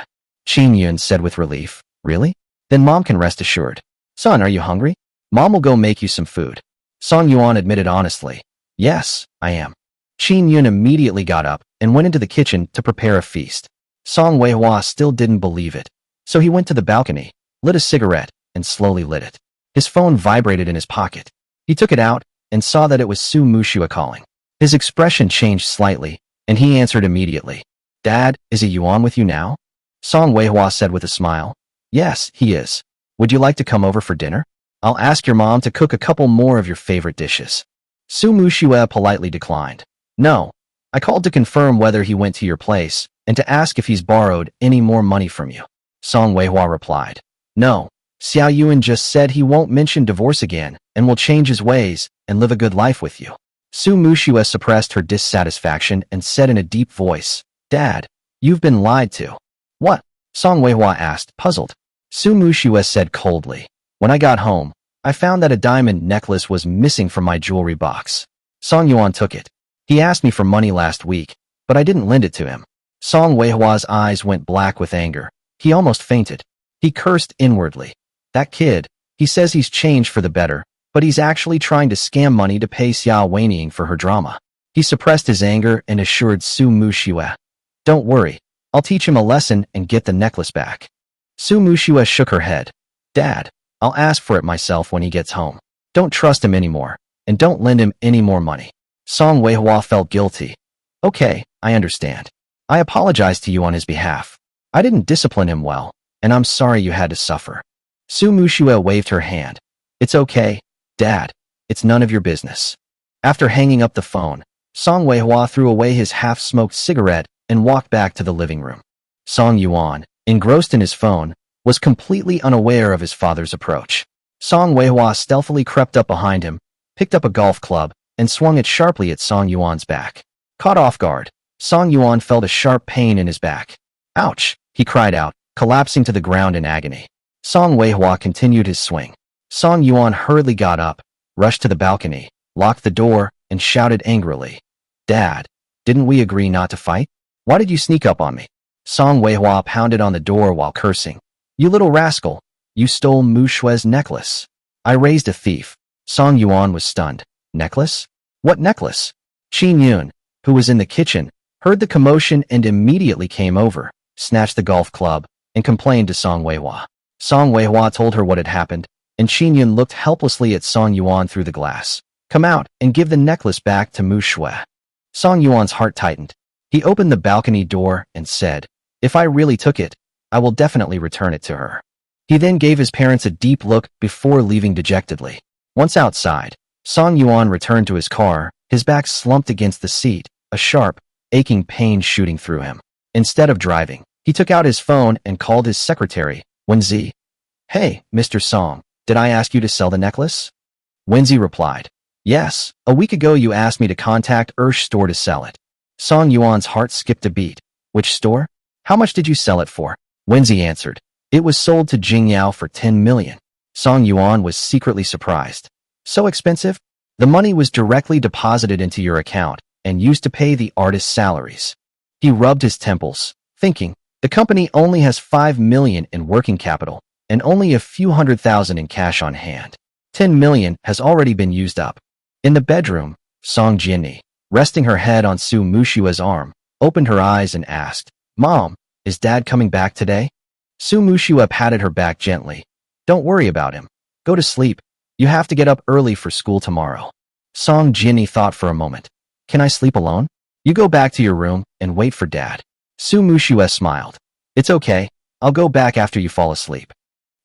Speaker 1: Qin Yun said with relief, Really? Then Mom can rest assured. Son, are you hungry? Mom will go make you some food. Song Yuan admitted honestly, Yes, I am. Qin Yun immediately got up and went into the kitchen to prepare a feast. Song Weihua still didn't believe it, so he went to the balcony, lit a cigarette, and slowly lit it. His phone vibrated in his pocket. He took it out and saw that it was Su Muxue calling. His expression changed slightly, and he answered immediately. Dad, is it Yuan with you now? Song Weihua said with a smile. Yes, he is. Would you like to come over for dinner? I'll ask your mom to cook a couple more of your favorite dishes. Su Muxue politely declined. No. I called to confirm whether he went to your place and to ask if he's borrowed any more money from you. Song Weihua replied. No. Xiao Yuan just said he won't mention divorce again and will change his ways and live a good life with you. Su Muxue suppressed her dissatisfaction and said in a deep voice, Dad, you've been lied to. What? Song Weihua asked, puzzled. Su Muxue said coldly, When I got home, I found that a diamond necklace was missing from my jewelry box. Song Yuan took it. He asked me for money last week, but I didn't lend it to him. Song Weihua's eyes went black with anger. He almost fainted. He cursed inwardly. That kid, he says he's changed for the better, but he's actually trying to scam money to pay Xiao Weiniing for her drama. He suppressed his anger and assured Su Muxue, Don't worry, I'll teach him a lesson and get the necklace back. Su Muxue shook her head. Dad, I'll ask for it myself when he gets home. Don't trust him anymore, and don't lend him any more money. Song Weihua felt guilty. Okay, I understand. I apologize to you on his behalf. I didn't discipline him well, and I'm sorry you had to suffer. Su Muxue waved her hand. It's okay, Dad. It's none of your business. After hanging up the phone, Song Weihua threw away his half-smoked cigarette and walked back to the living room. Song Yuan, engrossed in his phone, was completely unaware of his father's approach. Song Weihua stealthily crept up behind him, picked up a golf club, and swung it sharply at Song Yuan's back. Caught off guard, Song Yuan felt a sharp pain in his back. Ouch, he cried out, collapsing to the ground in agony. Song Weihua continued his swing. Song Yuan hurriedly got up, rushed to the balcony, locked the door, and shouted angrily. Dad, didn't we agree not to fight? Why did you sneak up on me? Song Weihua pounded on the door while cursing. You little rascal, you stole Mu Shui's necklace. I raised a thief. Song Yuan was stunned. Necklace? What necklace? Qin Yun, who was in the kitchen, heard the commotion and immediately came over, snatched the golf club, and complained to Song Weihua. Song Weihua told her what had happened, and Qin Yun looked helplessly at Song Yuan through the glass. Come out and give the necklace back to Mu Shui. Song Yuan's heart tightened. He opened the balcony door and said, If I really took it, I will definitely return it to her. He then gave his parents a deep look before leaving dejectedly. Once outside, Song Yuan returned to his car, his back slumped against the seat, a sharp, aching pain shooting through him. Instead of driving, he took out his phone and called his secretary, Wenzi. Hey, Mr. Song, did I ask you to sell the necklace? Wenzi replied, Yes, a week ago you asked me to contact Ursh store to sell it. Song Yuan's heart skipped a beat. Which store? How much did you sell it for? Wenzi answered, It was sold to Jingyao for 10 million. Song Yuan was secretly surprised. So expensive? The money was directly deposited into your account and used to pay the artist's salaries. He rubbed his temples, thinking, the company only has 5 million in working capital and only a few $100,000 in cash on hand. 10 million has already been used up. In the bedroom, Song Jinni, resting her head on Su Muxue's arm, opened her eyes and asked, Mom, is Dad coming back today? Su Muxue patted her back gently. Don't worry about him. Go to sleep. You have to get up early for school tomorrow. Song Jinni thought for a moment. Can I sleep alone? You go back to your room and wait for Dad. Su Muxue smiled. It's okay. I'll go back after you fall asleep.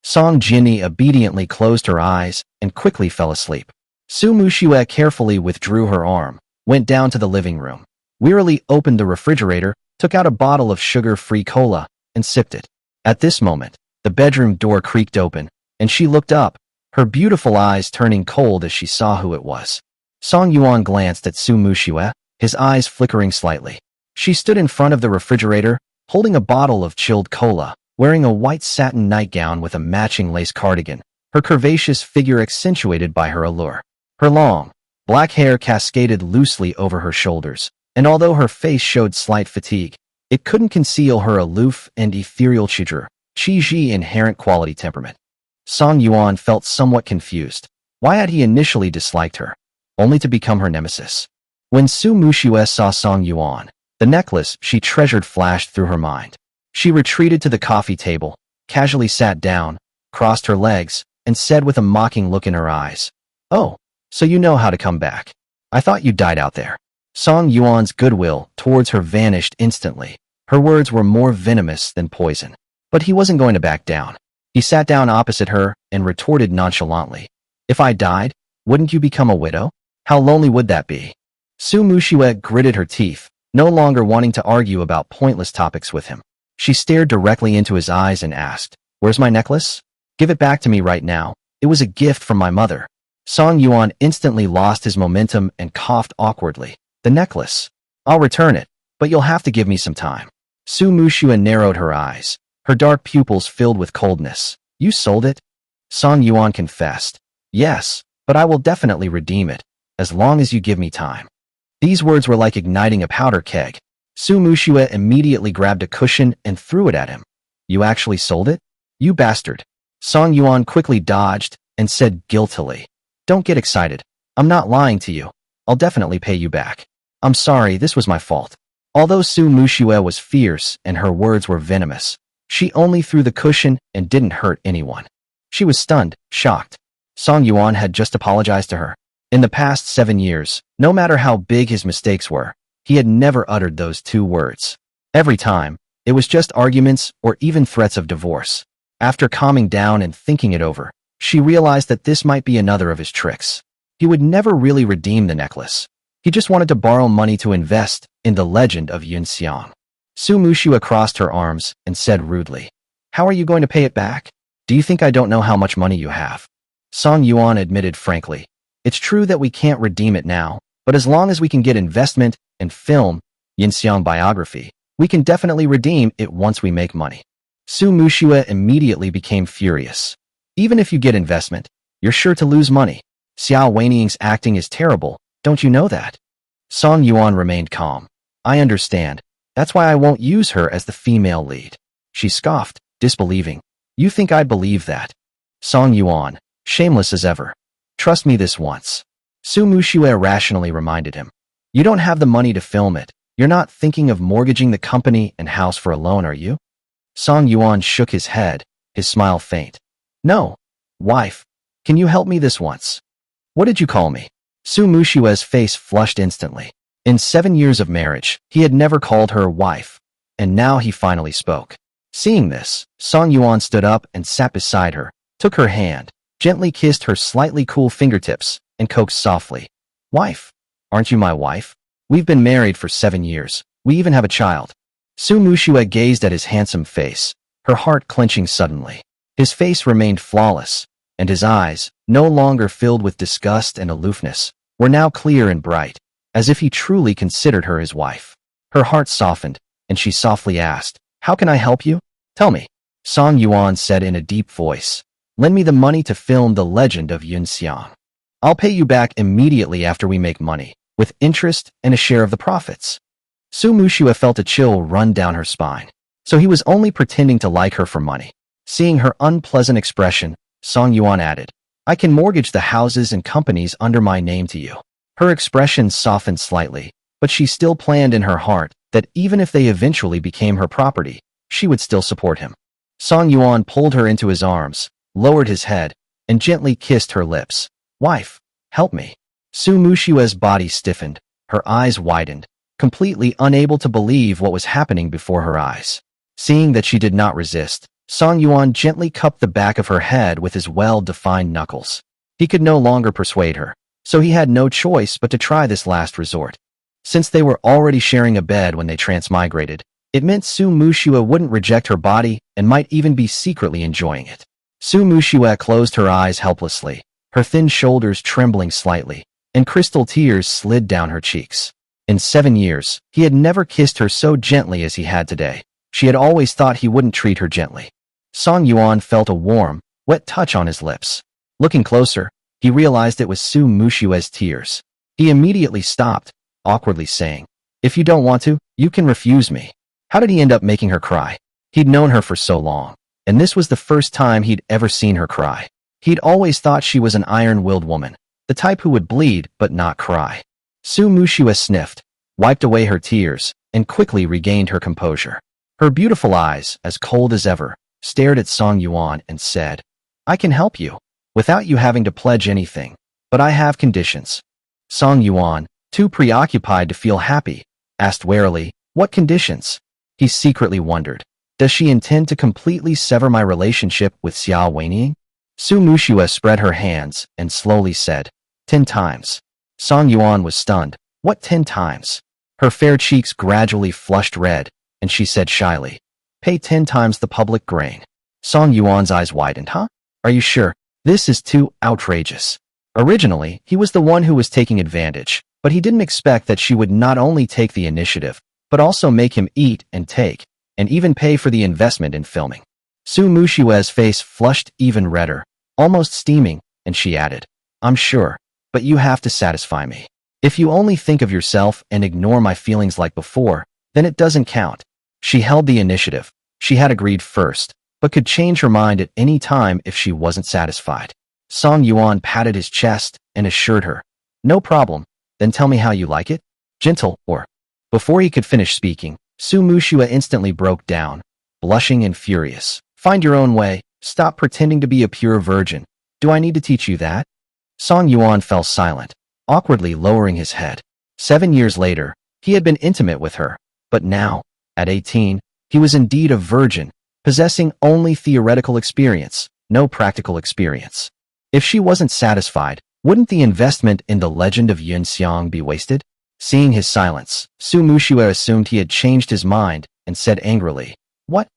Speaker 1: Song Jinni obediently closed her eyes and quickly fell asleep. Su Muxue carefully withdrew her arm, went down to the living room, wearily opened the refrigerator, took out a bottle of sugar-free cola, and sipped it. At this moment, the bedroom door creaked open, and she looked up, her beautiful eyes turning cold as she saw who it was. Song Yuan glanced at Su Muxue, his eyes flickering slightly. She stood in front of the refrigerator, holding a bottle of chilled cola, wearing a white satin nightgown with a matching lace cardigan, her curvaceous figure accentuated by her allure. Her long, black hair cascaded loosely over her shoulders, and although her face showed slight fatigue, it couldn't conceal her aloof and ethereal Qi inherent quality temperament. Song Yuan felt somewhat confused. Why had he initially disliked her, only to become her nemesis? When Su Muxue saw Song Yuan, the necklace she treasured flashed through her mind. She retreated to the coffee table, casually sat down, crossed her legs, and said with a mocking look in her eyes, "Oh, so you know how to come back. I thought you died out there." Song Yuan's goodwill towards her vanished instantly. Her words were more venomous than poison. But he wasn't going to back down. He sat down opposite her and retorted nonchalantly, "If I died, wouldn't you become a widow? How lonely would that be?" Su Muxue gritted her teeth, no longer wanting to argue about pointless topics with him. She stared directly into his eyes and asked, "Where's my necklace? Give it back to me right now. It was a gift from my mother." Song Yuan instantly lost his momentum and coughed awkwardly. "The necklace? I'll return it, but you'll have to give me some time." Su Muxue narrowed her eyes, her dark pupils filled with coldness. "You sold it?" Song Yuan confessed. "Yes, but I will definitely redeem it, as long as you give me time." These words were like igniting a powder keg. Su Muxue immediately grabbed a cushion and threw it at him. "You actually sold it? You bastard." Song Yuan quickly dodged and said guiltily, "Don't get excited. I'm not lying to you. I'll definitely pay you back. I'm sorry, this was my fault." Although Su Muxue was fierce and her words were venomous, she only threw the cushion and didn't hurt anyone. She was stunned, shocked. Song Yuan had just apologized to her. In the past 7 years, no matter how big his mistakes were, he had never uttered those 2 words. Every time, it was just arguments or even threats of divorce. After calming down and thinking it over, she realized that this might be another of his tricks. He would never really redeem the necklace. He just wanted to borrow money to invest in the legend of Yunxiang. Su Muxue crossed her arms and said rudely, "How are you going to pay it back? Do you think I don't know how much money you have?" Song Yuan admitted frankly, "It's true that we can't redeem it now, but as long as we can get investment and film Yunxiang biography, we can definitely redeem it once we make money." Su Muxue immediately became furious. "Even if you get investment, you're sure to lose money. Xiao Weining's acting is terrible, don't you know that?" Song Yuan remained calm. "I understand. That's why I won't use her as the female lead." She scoffed, disbelieving. "You think I'd believe that?" Song Yuan, shameless as ever. "Trust me this once." Su Muxue rationally reminded him. "You don't have the money to film it. You're not thinking of mortgaging the company and house for a loan, are you?" Song Yuan shook his head, his smile faint. "No. Wife, can you help me this once?" "What did you call me?" Su Muxue's face flushed instantly. In 7 years of marriage, he had never called her wife, and now he finally spoke. Seeing this, Song Yuan stood up and sat beside her, took her hand, gently kissed her slightly cool fingertips, and coaxed softly, "Wife, aren't you my wife? We've been married for 7 years. We even have a child." Su Muxue gazed at his handsome face, her heart clenching suddenly. His face remained flawless, and his eyes, no longer filled with disgust and aloofness, were now clear and bright, as if he truly considered her his wife. Her heart softened, and she softly asked, "How can I help you? Tell me." Song Yuan said in a deep voice, "Lend me the money to film the legend of Yunxiang. I'll pay you back immediately after we make money, with interest and a share of the profits." Su Muxue felt a chill run down her spine. So he was only pretending to like her for money. Seeing her unpleasant expression, Song Yuan added, "I can mortgage the houses and companies under my name to you." Her expression softened slightly, but she still planned in her heart that even if they eventually became her property, she would still support him. Song Yuan pulled her into his arms, lowered his head, and gently kissed her lips. "Wife, help me." Su Muxue's body stiffened, her eyes widened, completely unable to believe what was happening before her eyes. Seeing that she did not resist, Song Yuan gently cupped the back of her head with his well-defined knuckles. He could no longer persuade her, so he had no choice but to try this last resort. Since they were already sharing a bed when they transmigrated, it meant Su Muxue wouldn't reject her body and might even be secretly enjoying it. Su Muxue closed her eyes helplessly, her thin shoulders trembling slightly, and crystal tears slid down her cheeks. In 7 years, he had never kissed her so gently as he had today. She had always thought he wouldn't treat her gently. Song Yuan felt a warm, wet touch on his lips. Looking closer, he realized it was Su Muxue's tears. He immediately stopped, awkwardly saying, "If you don't want to, you can refuse me." How did he end up making her cry? He'd known her for so long, and this was the first time he'd ever seen her cry. He'd always thought she was an iron-willed woman, the type who would bleed but not cry. Su Muxue sniffed, wiped away her tears, and quickly regained her composure. Her beautiful eyes, as cold as ever, stared at Song Yuan and said, "I can help you, without you having to pledge anything, but I have conditions." Song Yuan, too preoccupied to feel happy, asked warily, "What conditions?" He secretly wondered, does she intend to completely sever my relationship with Xia Weiniang? Su Muxue spread her hands and slowly said, 10 times. Song Yuan was stunned. What 10 times? Her fair cheeks gradually flushed red, and she said shyly, "Pay 10 times the public grain." Song Yuan's eyes widened. Huh? Are you sure? This is too outrageous. Originally, he was the one who was taking advantage, but he didn't expect that she would not only take the initiative, but also make him eat and take, and even pay for the investment in filming. Su Muxue's face flushed even redder, almost steaming, and she added, "I'm sure, but you have to satisfy me. If you only think of yourself and ignore my feelings like before, then it doesn't count." She held the initiative. She had agreed first, but could change her mind at any time if she wasn't satisfied. Song Yuan patted his chest and assured her, "No problem, then tell me how you like it. Gentle, or..." Before he could finish speaking, Su Muxue instantly broke down, blushing and furious. "Find your own way. Stop pretending to be a pure virgin. Do I need to teach you that?" Song Yuan fell silent, awkwardly lowering his head. 7 years later, he had been intimate with her, but now, at 18, he was indeed a virgin, possessing only theoretical experience, no practical experience. If she wasn't satisfied, wouldn't the investment in the legend of Yun Xiang be wasted? Seeing his silence, Su Muxue assumed he had changed his mind and said angrily, "What?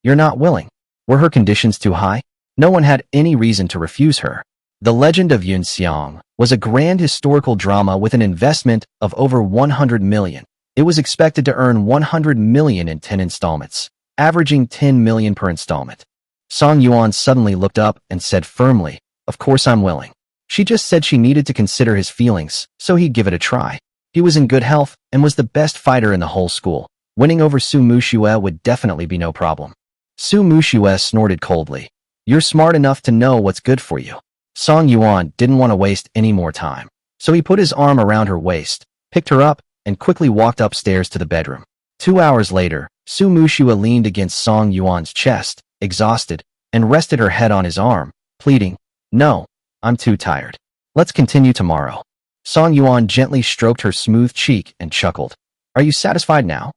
Speaker 1: You're not willing?" Were her conditions too high? No one had any reason to refuse her. The Legend of Yun Xiang was a grand historical drama with an investment of over 100 million. It was expected to earn 100 million in 10 installments, averaging 10 million per installment. Song Yuan suddenly looked up and said firmly, "Of course I'm willing." She just said she needed to consider his feelings, so he'd give it a try. He was in good health and was the best fighter in the whole school. Winning over Su Muxue would definitely be no problem. Su Muxue snorted coldly. "You're smart enough to know what's good for you." Song Yuan didn't want to waste any more time, so he put his arm around her waist, picked her up, and quickly walked upstairs to the bedroom. 2 hours later, Su Muxue leaned against Song Yuan's chest, exhausted, and rested her head on his arm, pleading, "No, I'm too tired. Let's continue tomorrow." Song Yuan gently stroked her smooth cheek and chuckled. "Are you satisfied now?"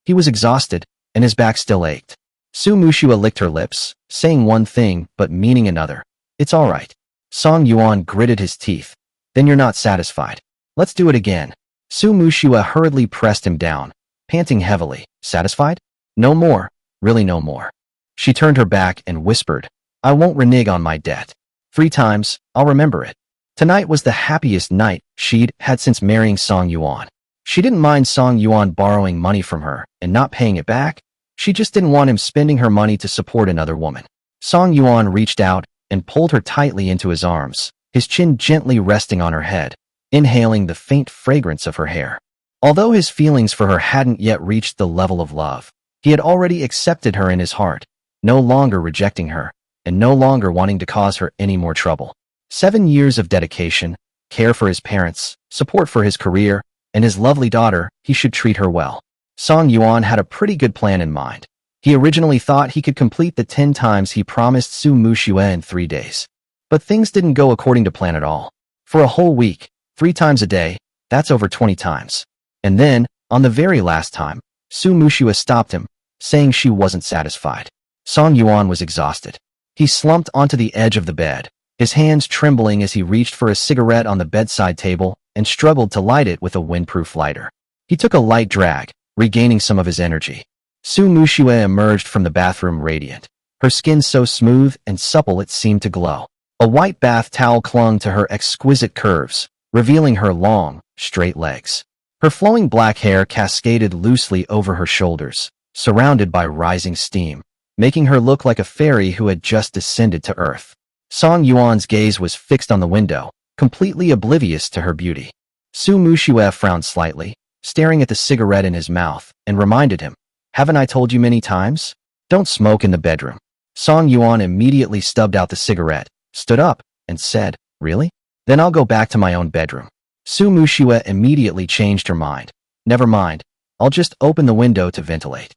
Speaker 1: He was exhausted, and his back still ached. Su Muxue licked her lips, saying one thing but meaning another. "It's all right." Song Yuan gritted his teeth. "Then you're not satisfied. Let's do it again." Su Muxue hurriedly pressed him down, panting heavily. "Satisfied? No more, really no more." She turned her back and whispered, "I won't renege on my debt. 3 times, I'll remember it." Tonight was the happiest night she'd had since marrying Song Yuan. She didn't mind Song Yuan borrowing money from her and not paying it back. She just didn't want him spending her money to support another woman. Song Yuan reached out and pulled her tightly into his arms, his chin gently resting on her head, inhaling the faint fragrance of her hair. Although his feelings for her hadn't yet reached the level of love, he had already accepted her in his heart, no longer rejecting her, and no longer wanting to cause her any more trouble. 7 years of dedication, care for his parents, support for his career, and his lovely daughter, he should treat her well. Song Yuan had a pretty good plan in mind. He originally thought he could complete the 10 times he promised Su Muxue in 3 days. But things didn't go according to plan at all. For a whole week, 3 times a day, that's over 20 times. And then, on the very last time, Su Muxue stopped him, saying she wasn't satisfied. Song Yuan was exhausted. He slumped onto the edge of the bed, his hands trembling as he reached for a cigarette on the bedside table and struggled to light it with a windproof lighter. He took a light drag, regaining some of his energy. Su Muxue emerged from the bathroom radiant, her skin so smooth and supple it seemed to glow. A white bath towel clung to her exquisite curves, revealing her long, straight legs. Her flowing black hair cascaded loosely over her shoulders, surrounded by rising steam, making her look like a fairy who had just descended to earth. Song Yuan's gaze was fixed on the window, completely oblivious to her beauty. Su Muxue frowned slightly, staring at the cigarette in his mouth, and reminded him, "Haven't I told you many times? Don't smoke in the bedroom." Song Yuan immediately stubbed out the cigarette, stood up, and said, "Really? Then I'll go back to my own bedroom." Su Muxue immediately changed her mind. "Never mind, I'll just open the window to ventilate."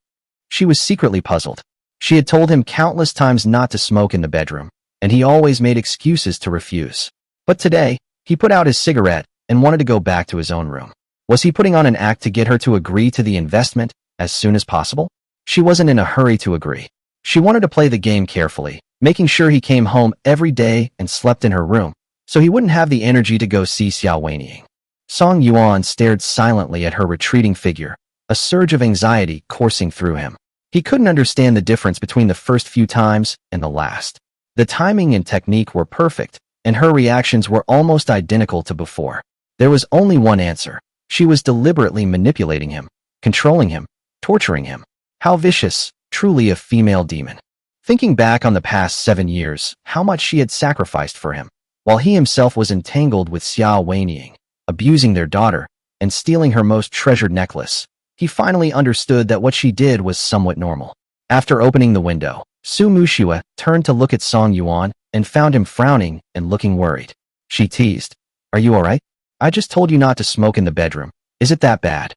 Speaker 1: She was secretly puzzled. She had told him countless times not to smoke in the bedroom, and he always made excuses to refuse. But today, he put out his cigarette and wanted to go back to his own room. Was he putting on an act to get her to agree to the investment as soon as possible? She wasn't in a hurry to agree. She wanted to play the game carefully, making sure he came home every day and slept in her room, so he wouldn't have the energy to go see Xiao Weiniang. Song Yuan stared silently at her retreating figure, a surge of anxiety coursing through him. He couldn't understand the difference between the first few times and the last. The timing and technique were perfect, and her reactions were almost identical to before. There was only one answer. She was deliberately manipulating him, controlling him, torturing him. How vicious, truly a female demon. Thinking back on the past 7 years, how much she had sacrificed for him, while he himself was entangled with Xiao Weiniang, abusing their daughter, and stealing her most treasured necklace, he finally understood that what she did was somewhat normal. After opening the window, Su Muxue turned to look at Song Yuan and found him frowning and looking worried. She teased, "Are you alright? I just told you not to smoke in the bedroom. Is it that bad?"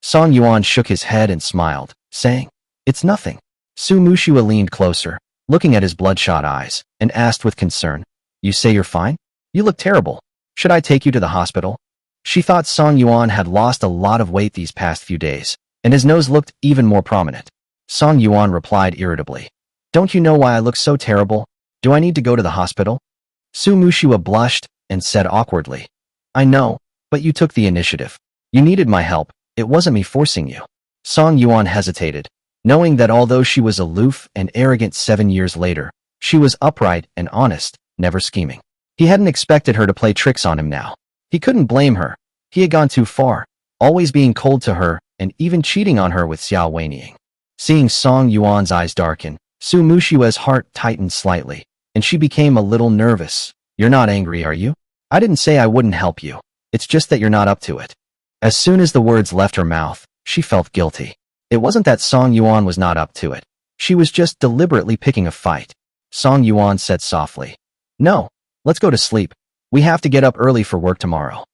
Speaker 1: Song Yuan shook his head and smiled, saying, "It's nothing." Su Muxue leaned closer, looking at his bloodshot eyes, and asked with concern, "You say you're fine? You look terrible. Should I take you to the hospital?" She thought Song Yuan had lost a lot of weight these past few days, and his nose looked even more prominent. Song Yuan replied irritably, "Don't you know why I look so terrible? Do I need to go to the hospital?" Su Muxue blushed and said awkwardly, "I know, but you took the initiative. You needed my help. It wasn't me forcing you." Song Yuan hesitated, knowing that although she was aloof and arrogant 7 years later, she was upright and honest, never scheming. He hadn't expected her to play tricks on him now. He couldn't blame her. He had gone too far, always being cold to her and even cheating on her with Xiao Weiniang. Seeing Song Yuan's eyes darken, Su Muxue's heart tightened slightly, and she became a little nervous. "You're not angry, are you? I didn't say I wouldn't help you. It's just that you're not up to it." As soon as the words left her mouth, she felt guilty. It wasn't that Song Yuan was not up to it. She was just deliberately picking a fight. Song Yuan said softly, "No, let's go to sleep. We have to get up early for work tomorrow."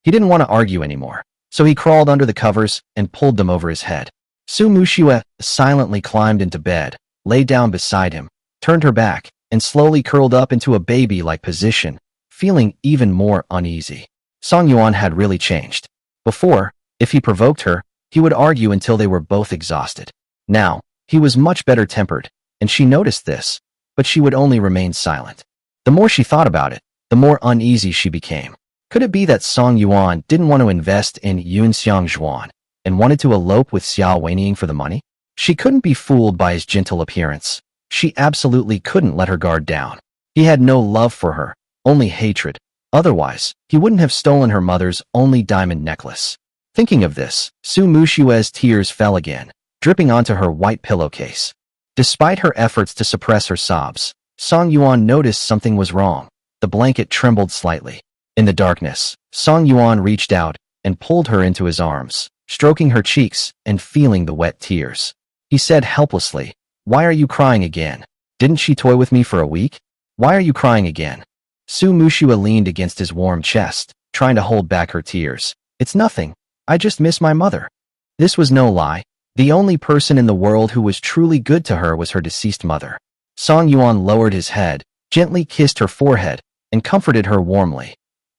Speaker 1: He didn't want to argue anymore, so he crawled under the covers and pulled them over his head. Su Muxue silently climbed into bed, lay down beside him, turned her back, and slowly curled up into a baby-like position, feeling even more uneasy. Song Yuan had really changed. Before, if he provoked her, he would argue until they were both exhausted. Now, he was much better tempered, and she noticed this, but she would only remain silent. The more she thought about it, the more uneasy she became. Could it be that Song Yuan didn't want to invest in Yunxiang Zhuan and wanted to elope with Xiao Weiniang for the money? She couldn't be fooled by his gentle appearance. She absolutely couldn't let her guard down. He had no love for her, only hatred. Otherwise, he wouldn't have stolen her mother's only diamond necklace. Thinking of this, Su Muxue's tears fell again, dripping onto her white pillowcase. Despite her efforts to suppress her sobs, Song Yuan noticed something was wrong. The blanket trembled slightly. In the darkness, Song Yuan reached out and pulled her into his arms, stroking her cheeks and feeling the wet tears. He said helplessly, "Why are you crying again? Didn't she toy with me for a week? Why are you crying again?" Su Muxue leaned against his warm chest, trying to hold back her tears. "It's nothing. I just miss my mother." This was no lie. The only person in the world who was truly good to her was her deceased mother. Song Yuan lowered his head, gently kissed her forehead, and comforted her warmly.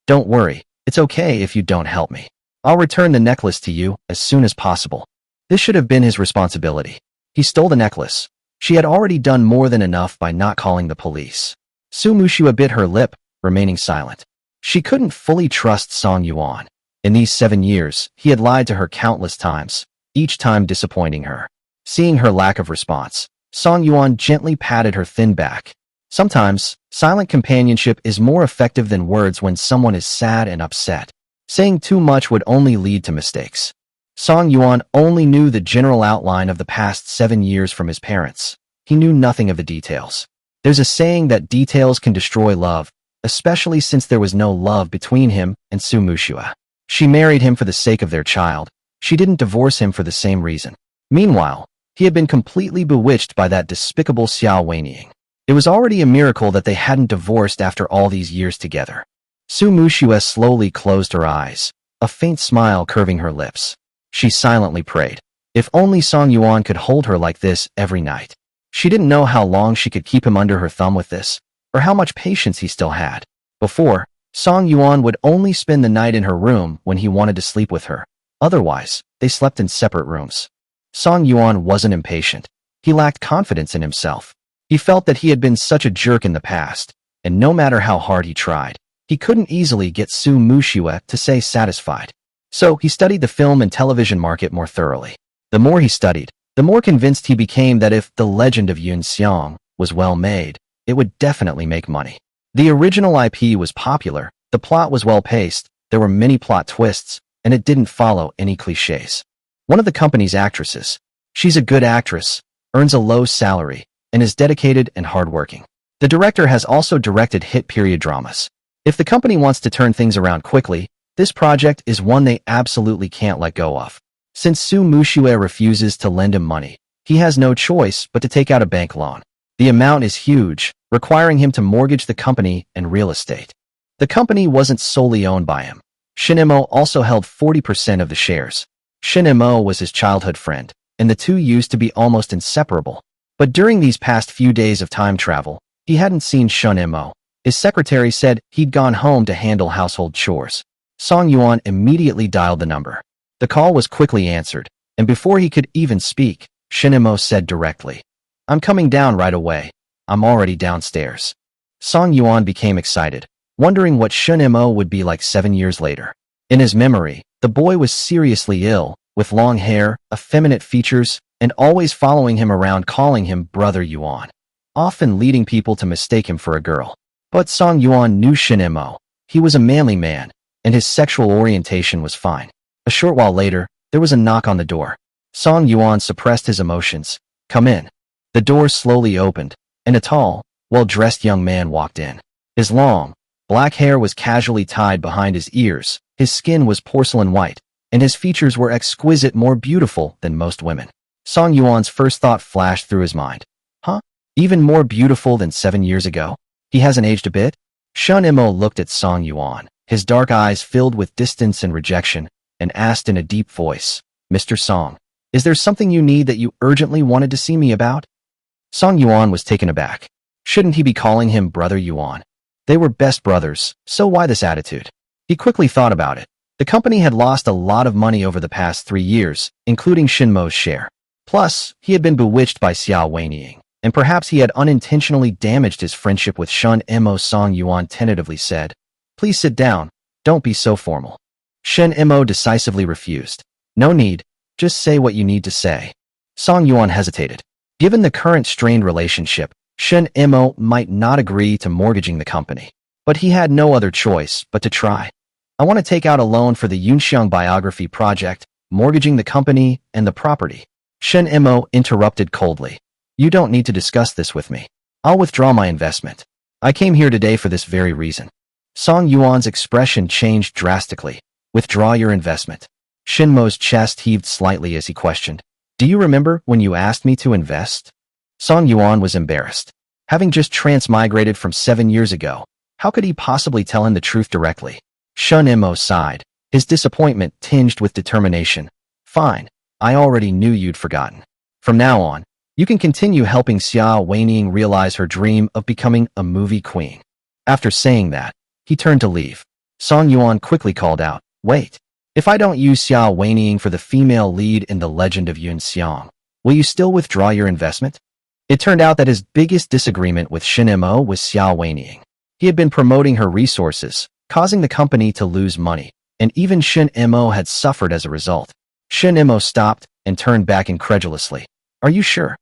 Speaker 1: "Don't worry, it's okay if you don't help me. I'll return the necklace to you as soon as possible." This should have been his responsibility. He stole the necklace. She had already done more than enough by not calling the police. Su Muxue bit her lip, remaining silent. She couldn't fully trust Song Yuan. In these 7 years, he had lied to her countless times, each time disappointing her. Seeing her lack of response, Song Yuan gently patted her thin back. Sometimes, silent companionship is more effective than words when someone is sad and upset. Saying too much would only lead to mistakes. Song Yuan only knew the general outline of the past 7 years from his parents. He knew nothing of the details. There's a saying that details can destroy love, especially since there was no love between him and Su Muxue. She married him for the sake of their child. She didn't divorce him for the same reason. Meanwhile, he had been completely bewitched by that despicable Xiao Weiniang. It was already a miracle that they hadn't divorced after all these years together. Su Muxue slowly closed her eyes, a faint smile curving her lips. She silently prayed. If only Song Yuan could hold her like this every night. She didn't know how long she could keep him under her thumb with this, or how much patience he still had. Before, Song Yuan would only spend the night in her room when he wanted to sleep with her. Otherwise, they slept in separate rooms. Song Yuan wasn't impatient. He lacked confidence in himself. He felt that he had been such a jerk in the past, and no matter how hard he tried, he couldn't easily get Su Muxue to say satisfied. So he studied the film and television market more thoroughly. The more he studied, the more convinced he became that if The Legend of Yun Xiang was well made, it would definitely make money. The original IP was popular, the plot was well-paced, there were many plot twists, and it didn't follow any cliches. One of the company's actresses, she's a good actress, earns a low salary, and is dedicated and hardworking. The director has also directed hit period dramas. If the company wants to turn things around quickly, this project is one they absolutely can't let go of. Since Su Muxue refuses to lend him money, he has no choice but to take out a bank loan. The amount is huge, requiring him to mortgage the company and real estate. The company wasn't solely owned by him. Shin Mo also held 40% of the shares. Shin Mo was his childhood friend, and the two used to be almost inseparable. But during these past few days of time travel, he hadn't seen Shin Mo. His secretary said he'd gone home to handle household chores. Song Yuan immediately dialed the number. The call was quickly answered, and before he could even speak, Shin Mo said directly, "I'm coming down right away. I'm already downstairs." Song Yuan became excited, wondering what Shin Mo would be like 7 years later. In his memory, the boy was seriously ill, with long hair, effeminate features, and always following him around calling him Brother Yuan, often leading people to mistake him for a girl. But Song Yuan knew Shin Mo. He was a manly man, and his sexual orientation was fine. A short while later, there was a knock on the door. Song Yuan suppressed his emotions. "Come in." The door slowly opened, and a tall, well-dressed young man walked in. His long, black hair was casually tied behind his ears, his skin was porcelain white, and his features were exquisite, more beautiful than most women. Song Yuan's first thought flashed through his mind. Huh? Even more beautiful than 7 years ago? He hasn't aged a bit? Shin Mo looked at Song Yuan, his dark eyes filled with distance and rejection, and asked in a deep voice, "Mr. Song, is there something you need that you urgently wanted to see me about?" Song Yuan was taken aback. Shouldn't he be calling him Brother Yuan? They were best brothers, so why this attitude? He quickly thought about it. The company had lost a lot of money over the past 3 years, including Shin Mo's share. Plus, he had been bewitched by Xiao Weiniang, and perhaps he had unintentionally damaged his friendship with Shin Mo. Song Yuan tentatively said, "Please sit down, don't be so formal." Shin Mo decisively refused. "No need, just say what you need to say." Song Yuan hesitated. Given the current strained relationship, Shin Mo might not agree to mortgaging the company. But he had no other choice but to try. "I want to take out a loan for the Yunxiang biography project, mortgaging the company and the property." Shin Mo interrupted coldly. "You don't need to discuss this with me. I'll withdraw my investment. I came here today for this very reason." Song Yuan's expression changed drastically. "Withdraw your investment." Shin Mo's chest heaved slightly as he questioned, "Do you remember when you asked me to invest?" Song Yuan was embarrassed. Having just transmigrated from 7 years ago, how could he possibly tell him the truth directly? Shin Mo sighed, his disappointment tinged with determination. "Fine, I already knew you'd forgotten. From now on, you can continue helping Xiao Weiniang realize her dream of becoming a movie queen." After saying that, he turned to leave. Song Yuan quickly called out, "Wait. If I don't use Xiao Weiniang for the female lead in The Legend of Yun Xiang, will you still withdraw your investment?" It turned out that his biggest disagreement with Shin Mo was Xiao Weiniang. He had been promoting her resources, causing the company to lose money, and even Shin Mo had suffered as a result. Shin Mo stopped and turned back incredulously. "Are you sure?"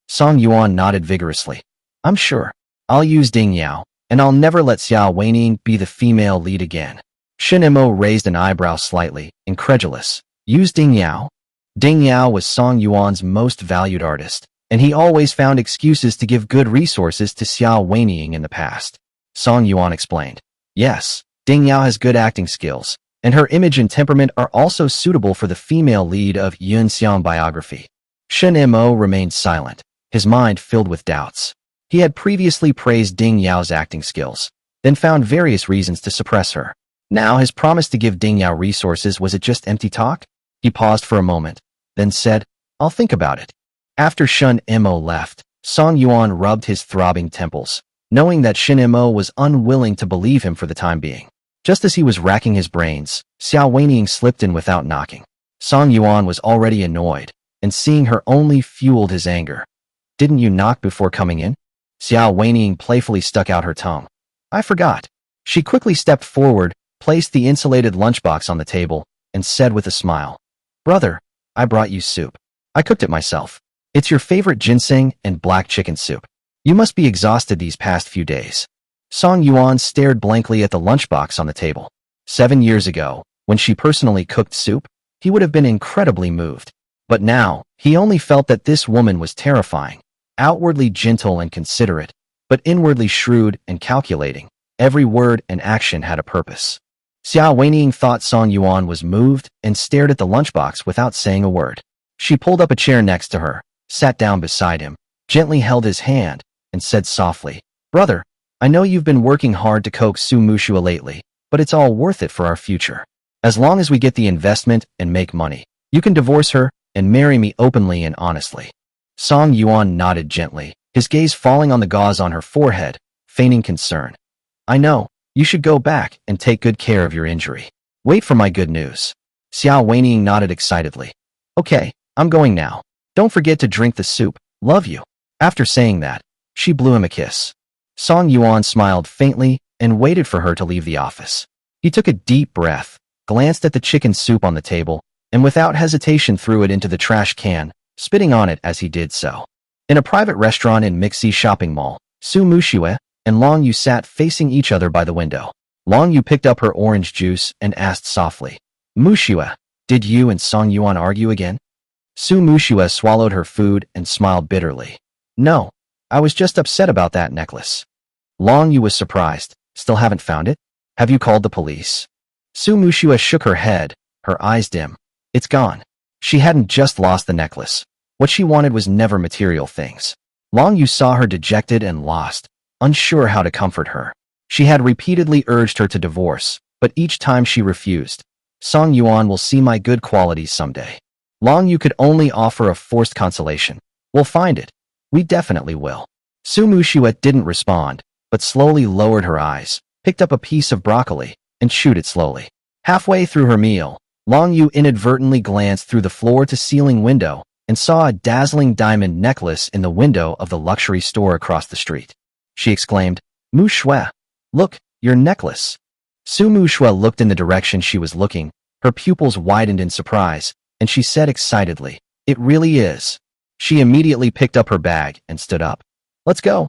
Speaker 1: Song Yuan nodded vigorously. "I'm sure. I'll use Ding Yao, and I'll never let Xiao Weining be the female lead again. Shen Mo raised an eyebrow slightly, incredulous. Use Ding Yao? Ding Yao was Song Yuan's most valued artist, and he always found excuses to give good resources to Xiao Weining in the past. Song Yuan explained. Yes, Ding Yao has good acting skills, and her image and temperament are also suitable for the female lead of Yun Xiang biography. Shen Mo remained silent, his mind filled with doubts. He had previously praised Ding Yao's acting skills, then found various reasons to suppress her. Now his promise to give Ding Yao resources, was it just empty talk? He paused for a moment, then said, I'll think about it. After Shen Mo left, Song Yuan rubbed his throbbing temples, knowing that Shen Mo was unwilling to believe him for the time being. Just as he was racking his brains, Xiao Weining slipped in without knocking. Song Yuan was already annoyed, and seeing her only fueled his anger. Didn't you knock before coming in? Xiao Weining playfully stuck out her tongue. I forgot. She quickly stepped forward, placed the insulated lunchbox on the table, and said with a smile, Brother, I brought you soup. I cooked it myself. It's your favorite ginseng and black chicken soup. You must be exhausted these past few days. Song Yuan stared blankly at the lunchbox on the table. 7 years ago, when she personally cooked soup, he would have been incredibly moved. But now, he only felt that this woman was terrifying, outwardly gentle and considerate, but inwardly shrewd and calculating. Every word and action had a purpose. Xiao Weining thought Song Yuan was moved and stared at the lunchbox without saying a word. She pulled up a chair next to her, sat down beside him, gently held his hand, and said softly, Brother, I know you've been working hard to coax Su Muxue lately, but it's all worth it for our future. As long as we get the investment and make money, you can divorce her and marry me openly and honestly. Song Yuan nodded gently, his gaze falling on the gauze on her forehead, feigning concern. I know, you should go back and take good care of your injury. Wait for my good news. Xiao Weining nodded excitedly. Okay, I'm going now. Don't forget to drink the soup. Love you. After saying that, she blew him a kiss. Song Yuan smiled faintly and waited for her to leave the office. He took a deep breath, glanced at the chicken soup on the table, and without hesitation threw it into the trash can, spitting on it as he did so. In a private restaurant in Mixi Shopping Mall, Su Muxue and Long Yu sat facing each other by the window. Long Yu picked up her orange juice and asked softly, Muxue, did you and Song Yuan argue again? Su Muxue swallowed her food and smiled bitterly. No, I was just upset about that necklace. Long Yu was surprised. Still haven't found it? Have you called the police? Su Muxue shook her head, her eyes dim. It's gone. She hadn't just lost the necklace. What she wanted was never material things. Long Yu saw her dejected and lost, unsure how to comfort her. She had repeatedly urged her to divorce, but each time she refused. Song Yuan will see my good qualities someday. Long Yu could only offer a forced consolation. We'll find it. We definitely will. Su Muxue didn't respond, but slowly lowered her eyes, picked up a piece of broccoli, and chewed it slowly. Halfway through her meal, Long Yu inadvertently glanced through the floor-to-ceiling window and saw a dazzling diamond necklace in the window of the luxury store across the street. She exclaimed, Muxue, look, your necklace. Su Muxue looked in the direction she was looking, her pupils widened in surprise, and she said excitedly, It really is. She immediately picked up her bag and stood up. Let's go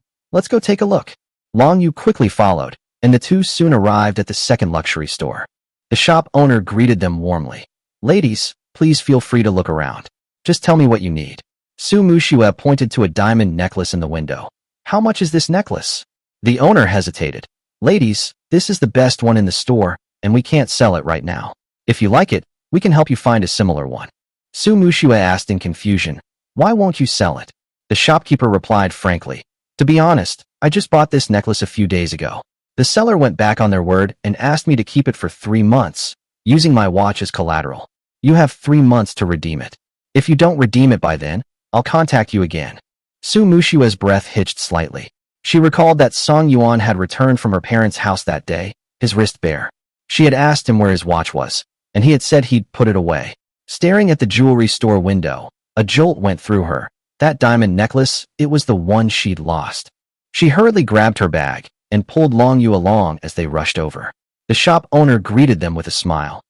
Speaker 1: take a look. Long Yu quickly followed, and the two soon arrived at the second luxury store. The shop owner greeted them warmly. Ladies, please feel free to look around. Just tell me what you need. Su Muxue pointed to a diamond necklace in the window. How much is this necklace? The owner hesitated. Ladies, this is the best one in the store, and we can't sell it right now. If you like it, we can help you find a similar one. Su Muxue asked in confusion, Why won't you sell it? The shopkeeper replied frankly, To be honest, I just bought this necklace a few days ago. The seller went back on their word and asked me to keep it for 3 months, using my watch as collateral. You have 3 months to redeem it. If you don't redeem it by then, I'll contact you again. Su Muxue's breath hitched slightly. She recalled that Song Yuan had returned from her parents' house that day, his wrist bare. She had asked him where his watch was, and he had said he'd put it away. Staring at the jewelry store window, a jolt went through her. That diamond necklace, it was the one she'd lost. She hurriedly grabbed her bag and pulled Long Yu along as they rushed over. The shop owner greeted them with a smile.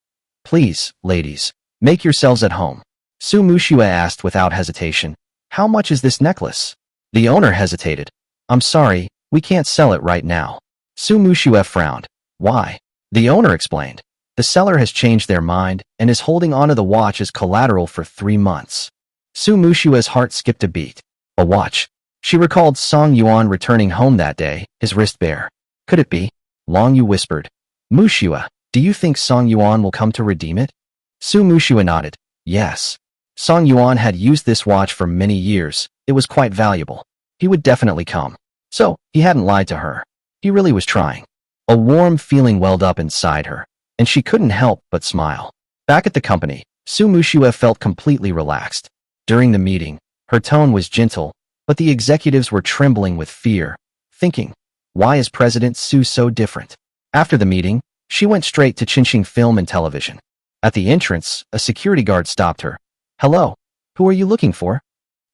Speaker 1: Please, ladies, make yourselves at home. Su Muxue asked without hesitation, How much is this necklace? The owner hesitated. I'm sorry, We can't sell it right now. Su Muxue frowned. Why? The owner explained. The seller has changed their mind and is holding onto the watch as collateral for 3 months. Su Muxue's heart skipped a beat. A watch. She recalled Song Yuan returning home that day, his wrist bare. Could it be? Long Yu whispered. Muxue, do you think Song Yuan will come to redeem it? Su Muxue nodded. Yes. Song Yuan had used this watch for many years. It was quite valuable. He would definitely come. So, he hadn't lied to her. He really was trying. A warm feeling welled up inside her, and she couldn't help but smile. Back at the company, Su Muxue felt completely relaxed. During the meeting, her tone was gentle, but the executives were trembling with fear, thinking, why is President Su so different? After the meeting, she went straight to Qinxing Film and Television. At the entrance, a security guard stopped her. Hello, who are you looking for?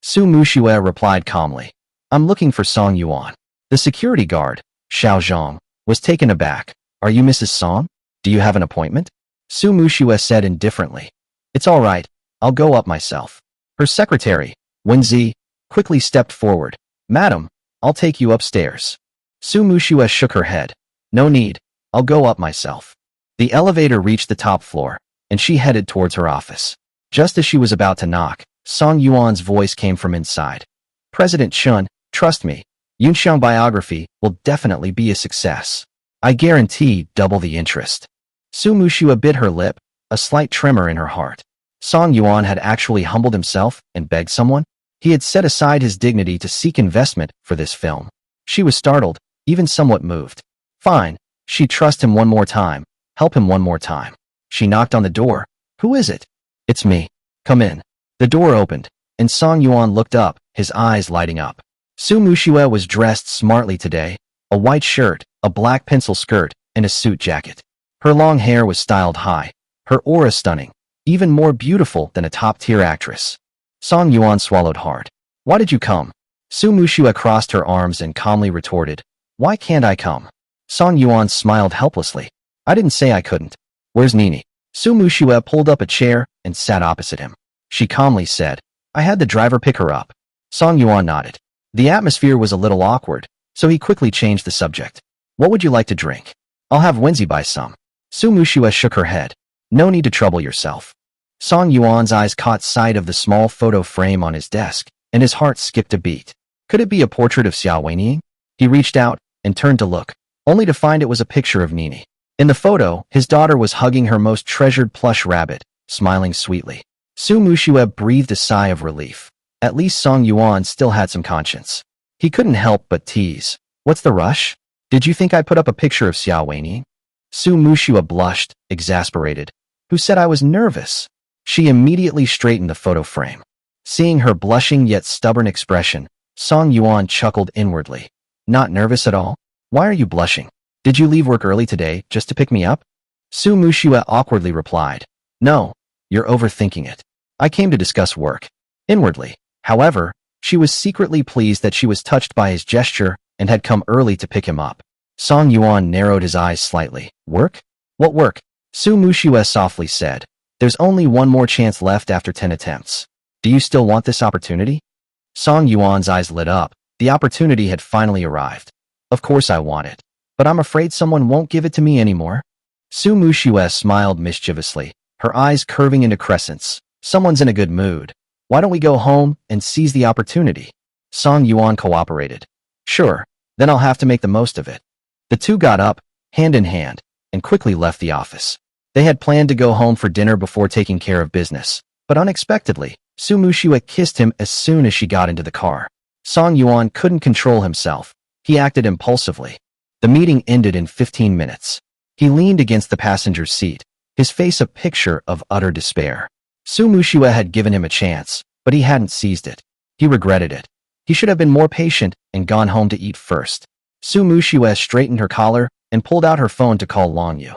Speaker 1: Su Muxue replied calmly. I'm looking for Song Yuan. The security guard, Xiao Zhang, was taken aback. Are you Mrs. Song? Do you have an appointment? Su Muxue said indifferently. It's all right, I'll go up myself. Her secretary, Wenzi, quickly stepped forward. Madam, I'll take you upstairs. Su Muxue shook her head. No need, I'll go up myself. The elevator reached the top floor, and she headed towards her office. Just as she was about to knock, Song Yuan's voice came from inside. President Chun, trust me, Yunxiang biography will definitely be a success. I guarantee double the interest. Su Muxue bit her lip, a slight tremor in her heart. Song Yuan had actually humbled himself and begged someone. He had set aside his dignity to seek investment for this film. She was startled, even somewhat moved. Fine, she'd trust him one more time, help him one more time. She knocked on the door. Who is it? It's me. Come in. The door opened, and Song Yuan looked up, his eyes lighting up. Su Muxue was dressed smartly today, a white shirt, a black pencil skirt, and a suit jacket. Her long hair was styled high, her aura stunning, even more beautiful than a top-tier actress. Song Yuan swallowed hard. Why did you come? Su Muxue crossed her arms and calmly retorted. Why can't I come? Song Yuan smiled helplessly. I didn't say I couldn't. Where's Nini? Su Muxue pulled up a chair and sat opposite him. She calmly said, I had the driver pick her up. Song Yuan nodded. The atmosphere was a little awkward, so he quickly changed the subject. What would you like to drink? I'll have Wenzi buy some. Su Muxue shook her head. No need to trouble yourself. Song Yuan's eyes caught sight of the small photo frame on his desk, and his heart skipped a beat. Could it be a portrait of Xiao Weiniang? He reached out and turned to look, only to find it was a picture of Nini. In the photo, his daughter was hugging her most treasured plush rabbit, smiling sweetly. Su Muxue breathed a sigh of relief. At least Song Yuan still had some conscience. He couldn't help but tease. What's the rush? Did you think I put up a picture of Xiao Weiniang? Su Muxue blushed, exasperated. Who said I was nervous? She immediately straightened the photo frame. Seeing her blushing yet stubborn expression, Song Yuan chuckled inwardly. Not nervous at all? Why are you blushing? Did you leave work early today just to pick me up? Su Muxue awkwardly replied. No, you're overthinking it. I came to discuss work. Inwardly, however, she was secretly pleased that she was touched by his gesture and had come early to pick him up. Song Yuan narrowed his eyes slightly. Work? What work? Su Muxue softly said. There's only one more chance left after 10 attempts. Do you still want this opportunity? Song Yuan's eyes lit up. The opportunity had finally arrived. Of course I want it. But I'm afraid someone won't give it to me anymore. Su Muxue smiled mischievously, her eyes curving into crescents. Someone's in a good mood. Why don't we go home and seize the opportunity? Song Yuan cooperated. Sure, then I'll have to make the most of it. The two got up, hand in hand, and quickly left the office. They had planned to go home for dinner before taking care of business, but unexpectedly, Su Muxue kissed him as soon as she got into the car. Song Yuan couldn't control himself. He acted impulsively. The meeting ended in 15 minutes. He leaned against the passenger's seat, his face a picture of utter despair. Su Muxue had given him a chance, but he hadn't seized it. He regretted it. He should have been more patient and gone home to eat first. Su Muxue straightened her collar and pulled out her phone to call Long Yu.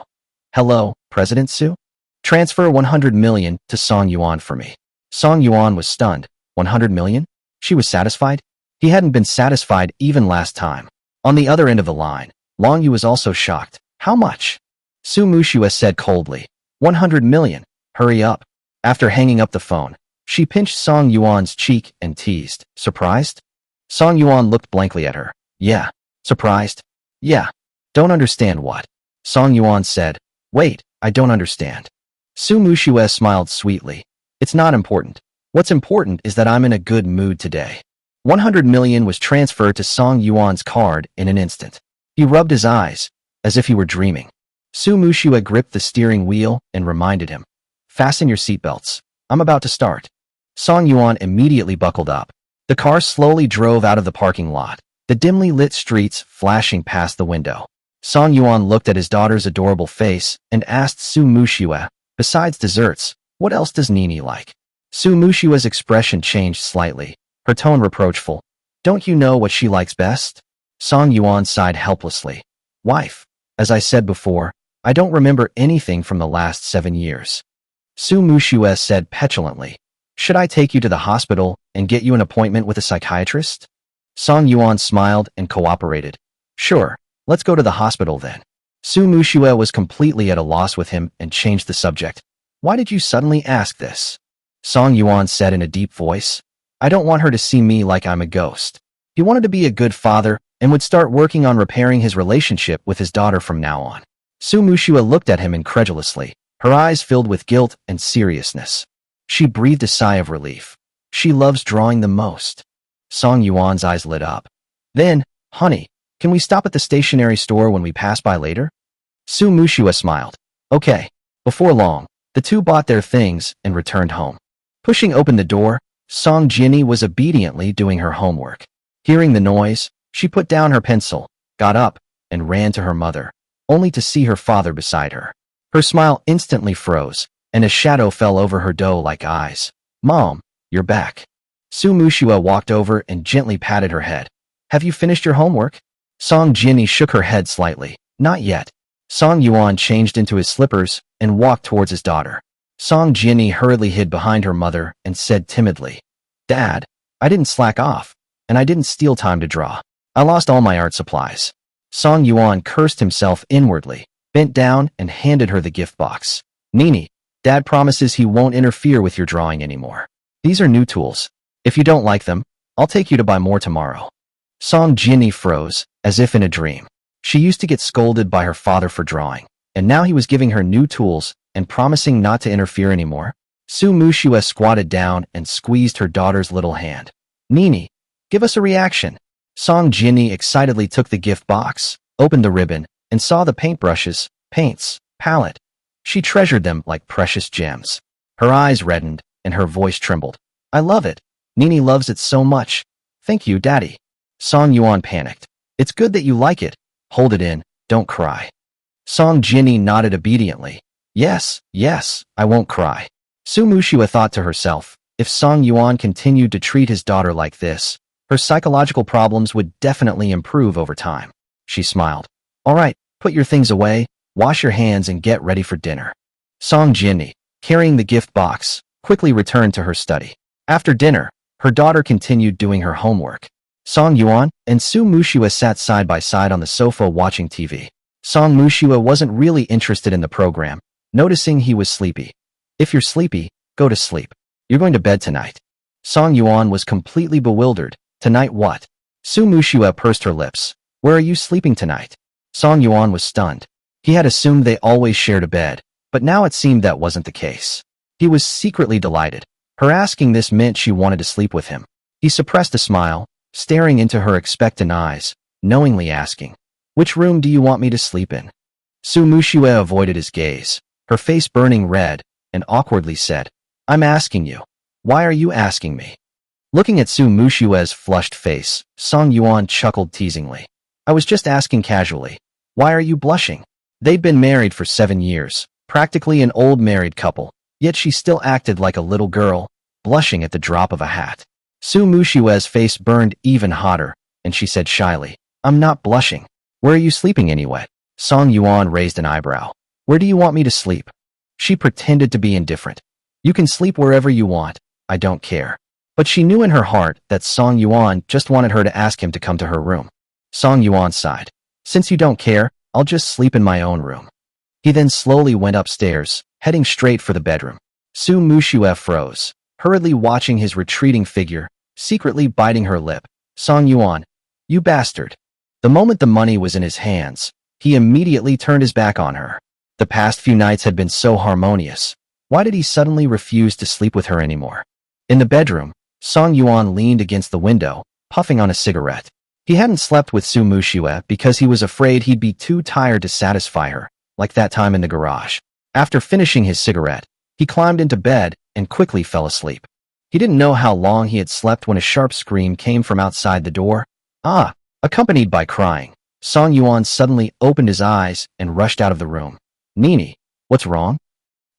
Speaker 1: Hello, President Su? Transfer 100 million to Song Yuan for me. Song Yuan was stunned. 100 million? She was satisfied? He hadn't been satisfied even last time. On the other end of the line, Long Yu was also shocked. How much? Su Muxue said coldly. 100 million. Hurry up. After hanging up the phone, she pinched Song Yuan's cheek and teased. Surprised? Song Yuan looked blankly at her. Yeah. Surprised? Yeah. Don't understand what? Song Yuan said. Wait, I don't understand. Su Muxue smiled sweetly. It's not important. What's important is that I'm in a good mood today. 100 million was transferred to Song Yuan's card in an instant. He rubbed his eyes, as if he were dreaming. Su Muxue gripped the steering wheel and reminded him. Fasten your seatbelts. I'm about to start. Song Yuan immediately buckled up. The car slowly drove out of the parking lot, the dimly lit streets flashing past the window. Song Yuan looked at his daughter's adorable face and asked Su Muxue, besides desserts, what else does Nini like? Su Muxue's expression changed slightly, her tone reproachful. Don't you know what she likes best? Song Yuan sighed helplessly. Wife, as I said before, I don't remember anything from the last 7 years. Su Muxue said petulantly. Should I take you to the hospital and get you an appointment with a psychiatrist? Song Yuan smiled and cooperated. Sure, let's go to the hospital then. Su Muxue was completely at a loss with him and changed the subject. Why did you suddenly ask this? Song Yuan said in a deep voice. I don't want her to see me like I'm a ghost. He wanted to be a good father and would start working on repairing his relationship with his daughter from now on. Su Muxue looked at him incredulously, her eyes filled with guilt and seriousness. She breathed a sigh of relief. She loves drawing the most. Song Yuan's eyes lit up. Then, honey, can we stop at the stationery store when we pass by later? Su Muxue smiled. Okay. Before long, the two bought their things and returned home. Pushing open the door, Song Jinni was obediently doing her homework. Hearing the noise, she put down her pencil, got up, and ran to her mother, only to see her father beside her. Her smile instantly froze, and a shadow fell over her doe-like eyes. Mom, you're back. Su Muxue walked over and gently patted her head. Have you finished your homework? Song Jinni shook her head slightly. Not yet. Song Yuan changed into his slippers and walked towards his daughter. Song Jinni hurriedly hid behind her mother and said timidly, Dad, I didn't slack off, and I didn't steal time to draw. I lost all my art supplies. Song Yuan cursed himself inwardly, bent down and handed her the gift box. Nini, Dad promises he won't interfere with your drawing anymore. These are new tools. If you don't like them, I'll take you to buy more tomorrow. Song Jinni froze, as if in a dream. She used to get scolded by her father for drawing, and now he was giving her new tools and promising not to interfere anymore. Su Muxue squatted down and squeezed her daughter's little hand. Nini, give us a reaction. Song Jinni excitedly took the gift box, opened the ribbon, and saw the paintbrushes, paints, palette. She treasured them like precious gems. Her eyes reddened, and her voice trembled. I love it. Nini loves it so much. Thank you, Daddy. Song Yuan panicked. It's good that you like it. Hold it in, don't cry. Song Jinni nodded obediently. Yes, I won't cry. Su Muxue thought to herself, if Song Yuan continued to treat his daughter like this, her psychological problems would definitely improve over time. She smiled. All right, put your things away, wash your hands and get ready for dinner. Song Jinni, carrying the gift box, quickly returned to her study. After dinner, her daughter continued doing her homework. Song Yuan and Su Muxue sat side by side on the sofa watching TV. Song Muxue wasn't really interested in the program, noticing he was sleepy. If you're sleepy, go to sleep. You're going to bed tonight. Song Yuan was completely bewildered. Tonight what? Su Muxue pursed her lips. Where are you sleeping tonight? Song Yuan was stunned. He had assumed they always shared a bed, but now it seemed that wasn't the case. He was secretly delighted. Her asking this meant she wanted to sleep with him. He suppressed a smile, staring into her expectant eyes, knowingly asking, Which room do you want me to sleep in? Su Muxue avoided his gaze, her face burning red, and awkwardly said, I'm asking you. Why are you asking me? Looking at Su Muxue's flushed face, Song Yuan chuckled teasingly. I was just asking casually. Why are you blushing? They'd been married for 7 years, practically an old married couple, yet she still acted like a little girl, blushing at the drop of a hat. Su Muxue's face burned even hotter, and she said shyly, I'm not blushing. Where are you sleeping anyway? Song Yuan raised an eyebrow. Where do you want me to sleep? She pretended to be indifferent. You can sleep wherever you want. I don't care. But she knew in her heart that Song Yuan just wanted her to ask him to come to her room. Song Yuan sighed. Since you don't care, I'll just sleep in my own room. He then slowly went upstairs, heading straight for the bedroom. Su Muxue froze, hurriedly watching his retreating figure, secretly biting her lip. Song Yuan, you bastard. The moment the money was in his hands, he immediately turned his back on her. The past few nights had been so harmonious. Why did he suddenly refuse to sleep with her anymore? In the bedroom, Song Yuan leaned against the window, puffing on a cigarette. He hadn't slept with Su Muxue because he was afraid he'd be too tired to satisfy her, like that time in the garage. After finishing his cigarette, he climbed into bed and quickly fell asleep. He didn't know how long he had slept when a sharp scream came from outside the door. Ah! Accompanied by crying, Song Yuan suddenly opened his eyes and rushed out of the room. Nini, what's wrong?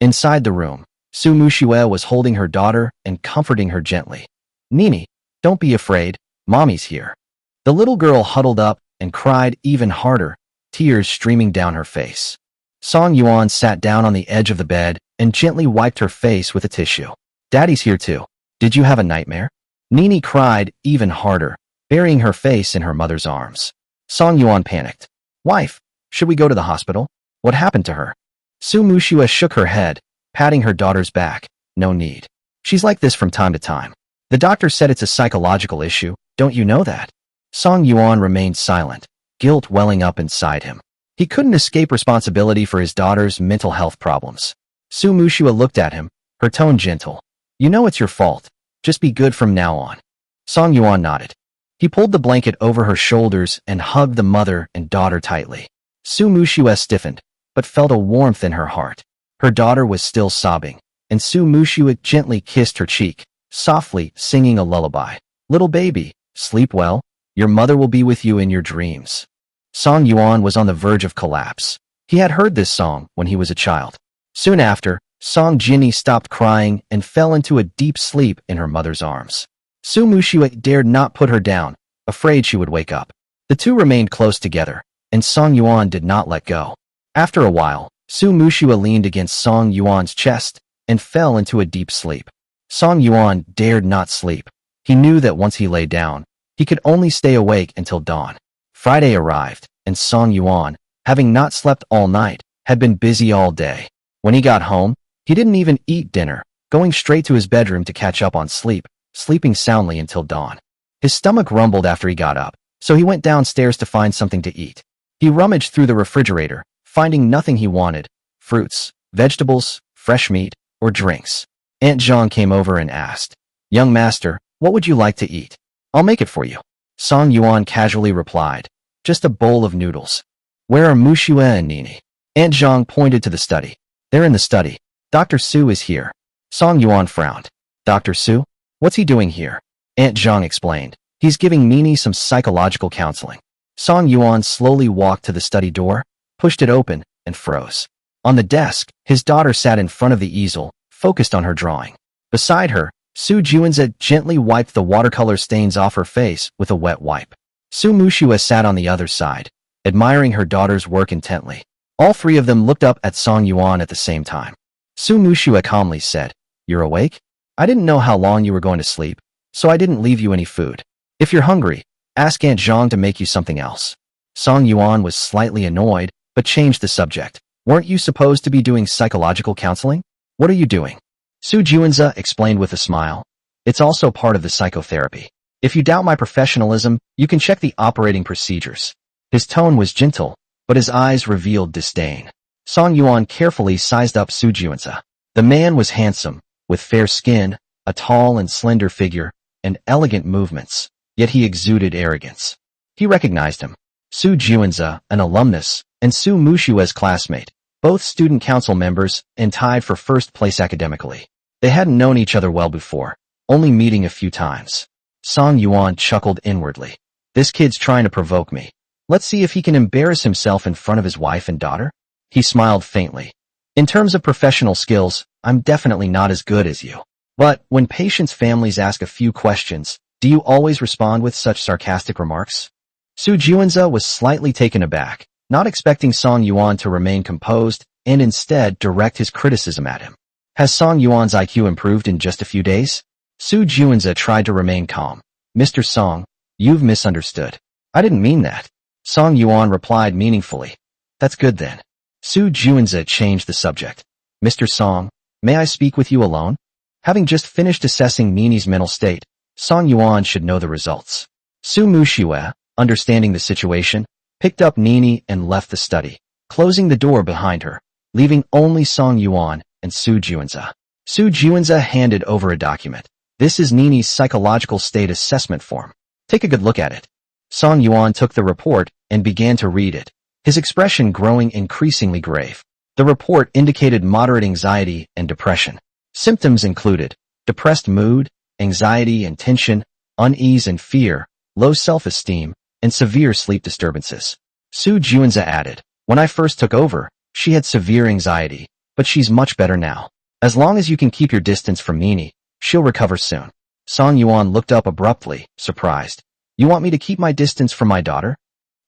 Speaker 1: Inside the room, Su Muxue was holding her daughter and comforting her gently. Nini, don't be afraid, mommy's here. The little girl huddled up and cried even harder, tears streaming down her face. Song Yuan sat down on the edge of the bed and gently wiped her face with a tissue. Daddy's here too. Did you have a nightmare? Nini cried even harder, burying her face in her mother's arms. Song Yuan panicked. Wife, should we go to the hospital? What happened to her? Su Muxue shook her head, patting her daughter's back. No need. She's like this from time to time. The doctor said it's a psychological issue. Don't you know that? Song Yuan remained silent, guilt welling up inside him. He couldn't escape responsibility for his daughter's mental health problems. Su Muxue looked at him, her tone gentle. You know it's your fault. Just be good from now on. Song Yuan nodded. He pulled the blanket over her shoulders and hugged the mother and daughter tightly. Su Muxue stiffened, but felt a warmth in her heart. Her daughter was still sobbing, and Su Muxue gently kissed her cheek, softly singing a lullaby. Little baby, sleep well. Your mother will be with you in your dreams. Song Yuan was on the verge of collapse. He had heard this song when he was a child. Soon after, Song Jinny stopped crying and fell into a deep sleep in her mother's arms. Su Muxue dared not put her down, afraid she would wake up. The two remained close together, and Song Yuan did not let go. After a while, Su Muxue leaned against Song Yuan's chest and fell into a deep sleep. Song Yuan dared not sleep. He knew that once he lay down, he could only stay awake until dawn. Friday arrived, and Song Yuan, having not slept all night, had been busy all day. When he got home, he didn't even eat dinner, going straight to his bedroom to catch up on sleep, sleeping soundly until dawn. His stomach rumbled after he got up, so he went downstairs to find something to eat. He rummaged through the refrigerator, finding nothing he wanted: fruits, vegetables, fresh meat, or drinks. Aunt Zhang came over and asked, Young master, what would you like to eat? I'll make it for you. Song Yuan casually replied, Just a bowl of noodles. Where are Muxue and Nini? Aunt Zhang pointed to the study. They're in the study. Dr. Su is here. Song Yuan frowned. Dr. Su? What's he doing here? Aunt Zhang explained. He's giving Nini some psychological counseling. Song Yuan slowly walked to the study door, pushed it open, and froze. On the desk, his daughter sat in front of the easel, focused on her drawing. Beside her, Su Juanza gently wiped the watercolor stains off her face with a wet wipe. Su Muxue sat on the other side, admiring her daughter's work intently. All three of them looked up at Song Yuan at the same time. Su Muxue calmly said, You're awake? I didn't know how long you were going to sleep, so I didn't leave you any food. If you're hungry, ask Aunt Zhang to make you something else. Song Yuan was slightly annoyed, but changed the subject. Weren't you supposed to be doing psychological counseling? What are you doing? Su Juanza explained with a smile. It's also part of the psychotherapy. If you doubt my professionalism, you can check the operating procedures. His tone was gentle, but his eyes revealed disdain. Song Yuan carefully sized up Su Juanza. The man was handsome, with fair skin, a tall and slender figure, and elegant movements, yet he exuded arrogance. He recognized him. Su Juanza, an alumnus, and Su Muxue's classmate, both student council members and tied for first place academically. They hadn't known each other well before, only meeting a few times. Song Yuan chuckled inwardly. This kid's trying to provoke me. Let's see if he can embarrass himself in front of his wife and daughter. He smiled faintly. In terms of professional skills, I'm definitely not as good as you. But when patients' families ask a few questions, do you always respond with such sarcastic remarks? Su Juanza was slightly taken aback, not expecting Song Yuan to remain composed and instead direct his criticism at him. Has Song Yuan's IQ improved in just a few days? Su Juanza tried to remain calm. Mr. Song, you've misunderstood. I didn't mean that. Song Yuan replied meaningfully. That's good then. Su Juanza changed the subject. Mr. Song, may I speak with you alone? Having just finished assessing Nini's mental state, Song Yuan should know the results. Su Muxue, understanding the situation, picked up Nini and left the study, closing the door behind her, leaving only Song Yuan and Su Juanza. Su Juanza handed over a document. This is Nini's psychological state assessment form. Take a good look at it. Song Yuan took the report and began to read it, his expression growing increasingly grave. The report indicated moderate anxiety and depression. Symptoms included depressed mood, anxiety and tension, unease and fear, low self-esteem, and severe sleep disturbances. Su Juanza added, "When I first took over, she had severe anxiety, but she's much better now. As long as you can keep your distance from Nini, she'll recover soon." Song Yuan looked up abruptly, surprised. "You want me to keep my distance from my daughter?"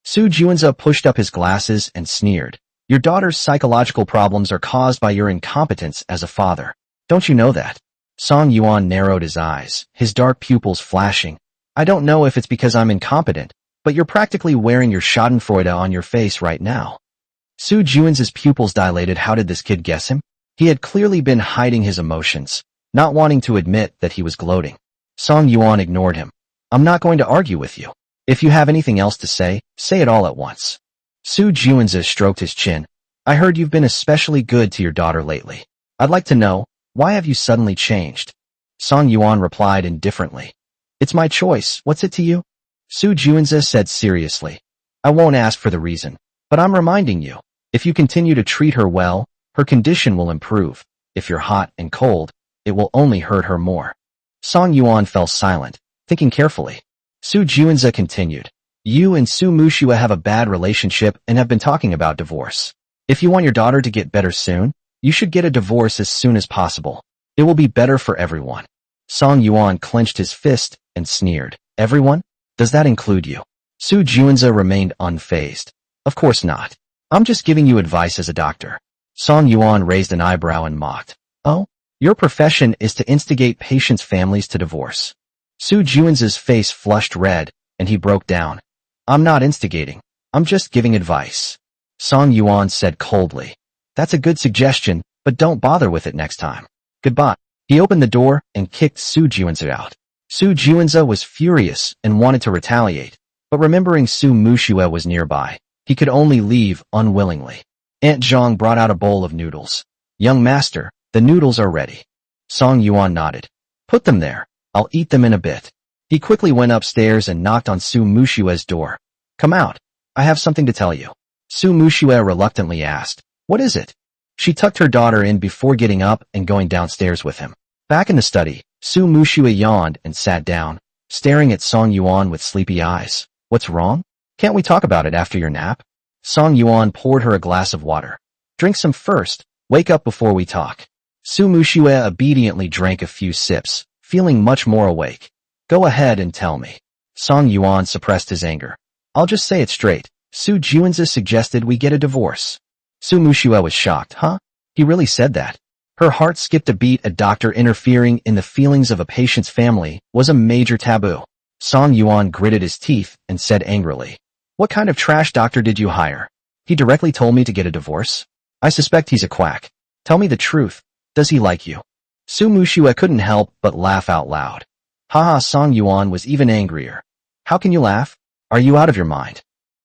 Speaker 1: Su Juanza pushed up his glasses and sneered. "Your daughter's psychological problems are caused by your incompetence as a father. Don't you know that?" Song Yuan narrowed his eyes, his dark pupils flashing. "I don't know if it's because I'm incompetent, but you're practically wearing your schadenfreude on your face right now." Su Juanza's pupils dilated. How did this kid guess him? He had clearly been hiding his emotions, not wanting to admit that he was gloating. Song Yuan ignored him. "I'm not going to argue with you. If you have anything else to say it all at once." Su Juanza stroked his chin. "I heard you've been especially good to your daughter lately. I'd like to know, why have you suddenly changed?" Song Yuan replied indifferently. "It's my choice. What's it to you?" Su Juanza said seriously. "I won't ask for the reason, but I'm reminding you. If you continue to treat her well, her condition will improve. If you're hot and cold, it will only hurt her more." Song Yuan fell silent, thinking carefully. Su Juanza continued. "You and Su Muxue have a bad relationship and have been talking about divorce. If you want your daughter to get better soon, you should get a divorce as soon as possible. It will be better for everyone." Song Yuan clenched his fist and sneered. "Everyone? Does that include you?" Su Juanza remained unfazed. "Of course not. I'm just giving you advice as a doctor." Song Yuan raised an eyebrow and mocked. "Oh? Your profession is to instigate patients' families to divorce." Su Juanza's face flushed red, and he broke down. "I'm not instigating. I'm just giving advice." Song Yuan said coldly. "That's a good suggestion, but don't bother with it next time. Goodbye." He opened the door and kicked Su Juanza out. Su Juanza was furious and wanted to retaliate, but remembering Su Muxue was nearby, he could only leave unwillingly. Aunt Zhang brought out a bowl of noodles. "Young master, the noodles are ready." Song Yuan nodded. "Put them there. I'll eat them in a bit." He quickly went upstairs and knocked on Su Muxue's door. "Come out. I have something to tell you." Su Muxue reluctantly asked, "What is it?" She tucked her daughter in before getting up and going downstairs with him. Back in the study, Su Muxue yawned and sat down, staring at Song Yuan with sleepy eyes. "What's wrong? Can't we talk about it after your nap?" Song Yuan poured her a glass of water. "Drink some first. Wake up before we talk." Su Muxue obediently drank a few sips, feeling much more awake. "Go ahead and tell me." Song Yuan suppressed his anger. "I'll just say it straight. Su Juanza suggested we get a divorce." Su Muxue was shocked. "Huh? He really said that?" Her heart skipped a beat. A doctor interfering in the feelings of a patient's family was a major taboo. Song Yuan gritted his teeth and said angrily, "What kind of trash doctor did you hire? He directly told me to get a divorce? I suspect he's a quack. Tell me the truth. Does he like you?" Su Muxue couldn't help but laugh out loud. Haha, Song Yuan was even angrier. "How can you laugh? Are you out of your mind?"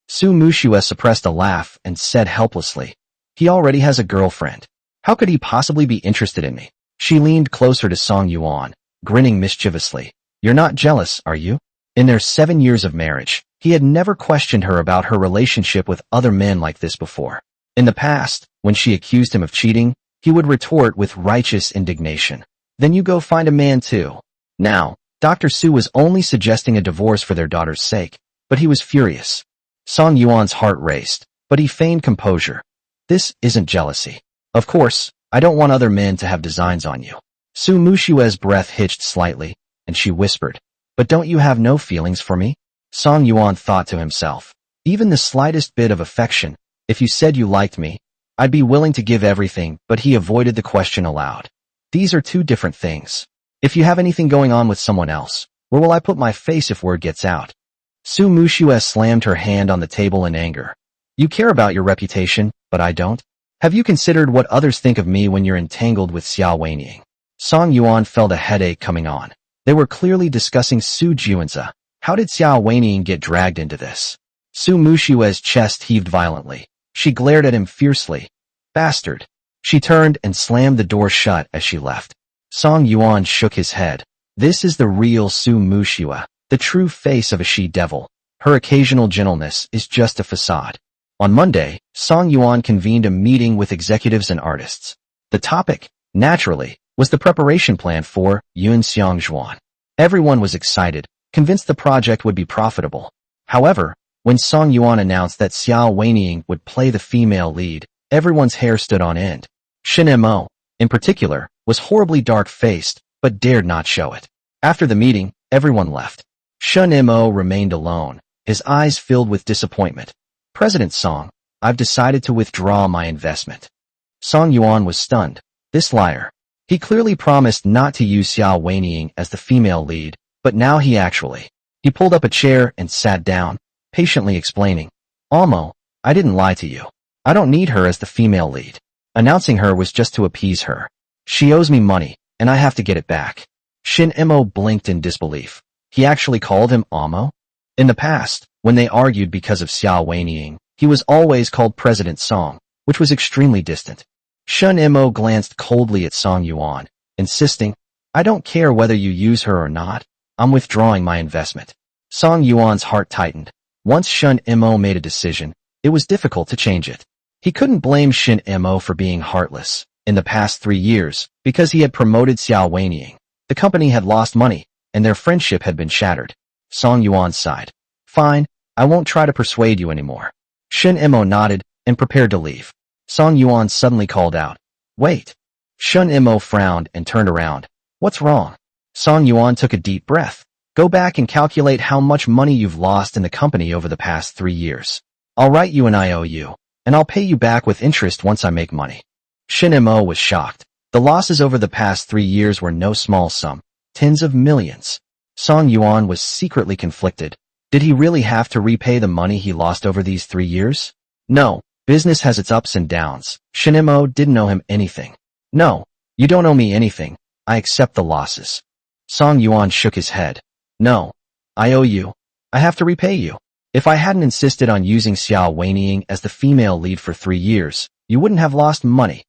Speaker 1: Su Muxue suppressed a laugh and said helplessly, "He already has a girlfriend. How could he possibly be interested in me?" She leaned closer to Song Yuan, grinning mischievously. "You're not jealous, are you?" In their 7 years of marriage, he had never questioned her about her relationship with other men like this before. In the past, when she accused him of cheating, he would retort with righteous indignation, "Then you go find a man too." Now, Dr. Su was only suggesting a divorce for their daughter's sake, but he was furious. Song Yuan's heart raced, but he feigned composure. "This isn't jealousy. Of course, I don't want other men to have designs on you." Su Muxue's breath hitched slightly, and she whispered, "But don't you have no feelings for me?" Song Yuan thought to himself, "Even the slightest bit of affection, if you said you liked me, I'd be willing to give everything," but he avoided the question aloud. "These are two different things. If you have anything going on with someone else, where will I put my face if word gets out?" Su Muxue slammed her hand on the table in anger. "You care about your reputation, but I don't. Have you considered what others think of me when you're entangled with Xiao Wenying?" Song Yuan felt a headache coming on. They were clearly discussing Su Juanza. How did Xiao Weinian get dragged into this? Su Muxue's chest heaved violently. She glared at him fiercely. Bastard. She turned and slammed the door shut as she left. Song Yuan shook his head. This is the real Su Muxue, the true face of a she-devil. Her occasional gentleness is just a facade. On Monday, Song Yuan convened a meeting with executives and artists. The topic, naturally, was the preparation plan for Yuan. Everyone was excited, convinced the project would be profitable. However, when Song Yuan announced that Xiao Weinian would play the female lead, everyone's hair stood on end. Shin Mo, in particular, was horribly dark-faced, but dared not show it. After the meeting, everyone left. Shin Mo remained alone, his eyes filled with disappointment. President Song, I've decided to withdraw my investment. Song Yuan was stunned. This liar. He clearly promised not to use Xiao Weinian as the female lead, but now he actually. He pulled up a chair and sat down, patiently explaining. Amo, I didn't lie to you. I don't need her as the female lead. Announcing her was just to appease her. She owes me money, and I have to get it back. Shin Mo blinked in disbelief. He actually called him Amo? In the past, when they argued because of Xiao Weinian, he was always called President Song, which was extremely distant. Shin Mo glanced coldly at Song Yuan, insisting, I don't care whether you use her or not. I'm withdrawing my investment. Song Yuan's heart tightened. Once Shin Mo made a decision, it was difficult to change it. He couldn't blame Shin Mo for being heartless. In the past 3 years, because he had promoted Xiao Weinian, the company had lost money, and their friendship had been shattered. Song Yuan sighed. Fine, I won't try to persuade you anymore. Shin Mo nodded and prepared to leave. Song Yuan suddenly called out. Wait. Shin Mo frowned and turned around. What's wrong? Song Yuan took a deep breath. Go back and calculate how much money you've lost in the company over the past 3 years. I'll write you an IOU, and I'll pay you back with interest once I make money. Shin Mo was shocked. The losses over the past 3 years were no small sum, tens of millions. Song Yuan was secretly conflicted. Did he really have to repay the money he lost over these 3 years? No, business has its ups and downs. Shin Mo didn't owe him anything. No, you don't owe me anything. I accept the losses. Song Yuan shook his head. No, I owe you. I have to repay you. If I hadn't insisted on using Xiao Weinian as the female lead for 3 years, you wouldn't have lost money.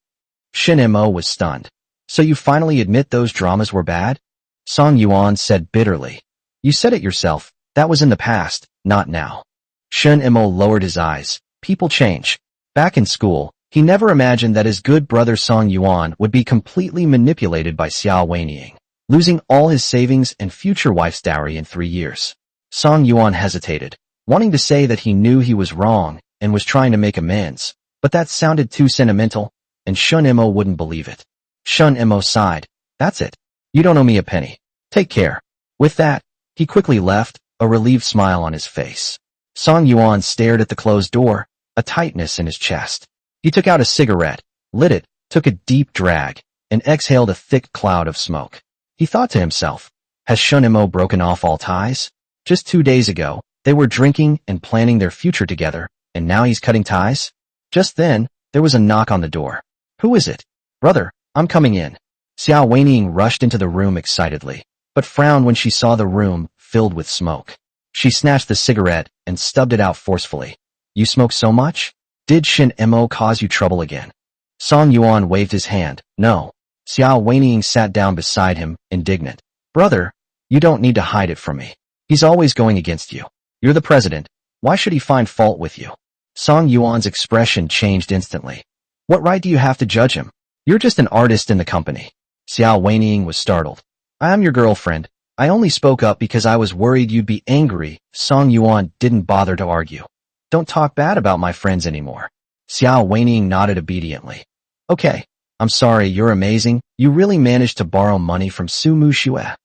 Speaker 1: Shin Mo was stunned. So you finally admit those dramas were bad? Song Yuan said bitterly. You said it yourself. That was in the past, not now. Shin Mo lowered his eyes. People change. Back in school, he never imagined that his good brother Song Yuan would be completely manipulated by Xiao Weinian, losing all his savings and future wife's dowry in 3 years. Song Yuan hesitated, wanting to say that he knew he was wrong and was trying to make amends, but that sounded too sentimental, and Shin Mo wouldn't believe it. Shin Mo sighed. That's it. You don't owe me a penny. Take care. With that, he quickly left, a relieved smile on his face. Song Yuan stared at the closed door, a tightness in his chest. He took out a cigarette, lit it, took a deep drag, and exhaled a thick cloud of smoke. He thought to himself, has Shin Mo broken off all ties? Just 2 days ago, they were drinking and planning their future together, and now he's cutting ties? Just then, there was a knock on the door. Who is it? Brother, I'm coming in. Xiao Weinian rushed into the room excitedly, but frowned when she saw the room filled with smoke. She snatched the cigarette and stubbed it out forcefully. You smoke so much? Did Shin Mo cause you trouble again? Song Yuan waved his hand. No. Xiao Weinian sat down beside him, indignant. Brother, you don't need to hide it from me. He's always going against you. You're the president. Why should he find fault with you? Song Yuan's expression changed instantly. What right do you have to judge him? You're just an artist in the company. Xiao Weinian was startled. I am your girlfriend. I only spoke up because I was worried you'd be angry. Song Yuan didn't bother to argue. Don't talk bad about my friends anymore. Xiao Weinian nodded obediently. Okay, I'm sorry, you're amazing. You really managed to borrow money from Su Muxue.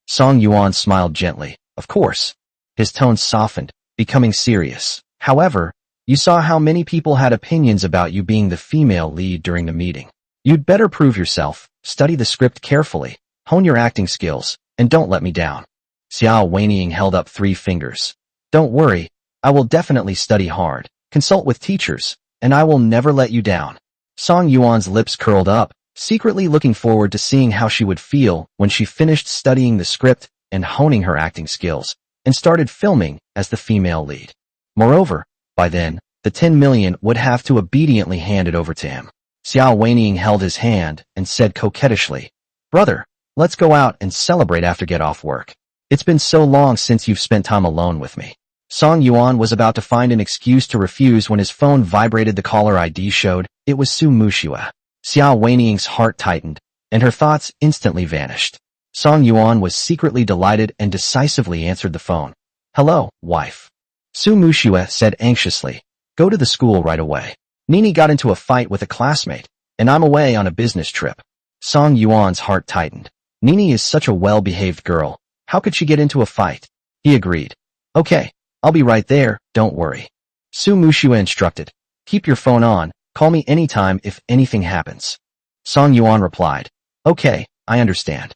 Speaker 1: Song Yuan smiled gently. Of course. His tone softened, becoming serious. However, you saw how many people had opinions about you being the female lead during the meeting. You'd better prove yourself, study the script carefully, hone your acting skills, and don't let me down. Xiao Weinian held up 3 fingers. Don't worry, I will definitely study hard, consult with teachers, and I will never let you down. Song Yuan's lips curled up, secretly looking forward to seeing how she would feel when she finished studying the script and honing her acting skills, and started filming as the female lead. Moreover, by then, the 10 million would have to obediently hand it over to him. Xiao Weining held his hand and said coquettishly, "Brother, let's go out and celebrate after get off work. It's been so long since you've spent time alone with me." Song Yuan was about to find an excuse to refuse when his phone vibrated. The caller ID showed it was Su Muxue. Xiao Weining's heart tightened, and her thoughts instantly vanished. Song Yuan was secretly delighted and decisively answered the phone. "Hello, wife." Su Muxue said anxiously, "Go to the school right away. Nini got into a fight with a classmate, and I'm away on a business trip." Song Yuan's heart tightened. Nini is such a well-behaved girl. How could she get into a fight? He agreed. "Okay, I'll be right there, don't worry." Su Muxue instructed, "Keep your phone on, call me anytime if anything happens." Song Yuan replied, "Okay, I understand."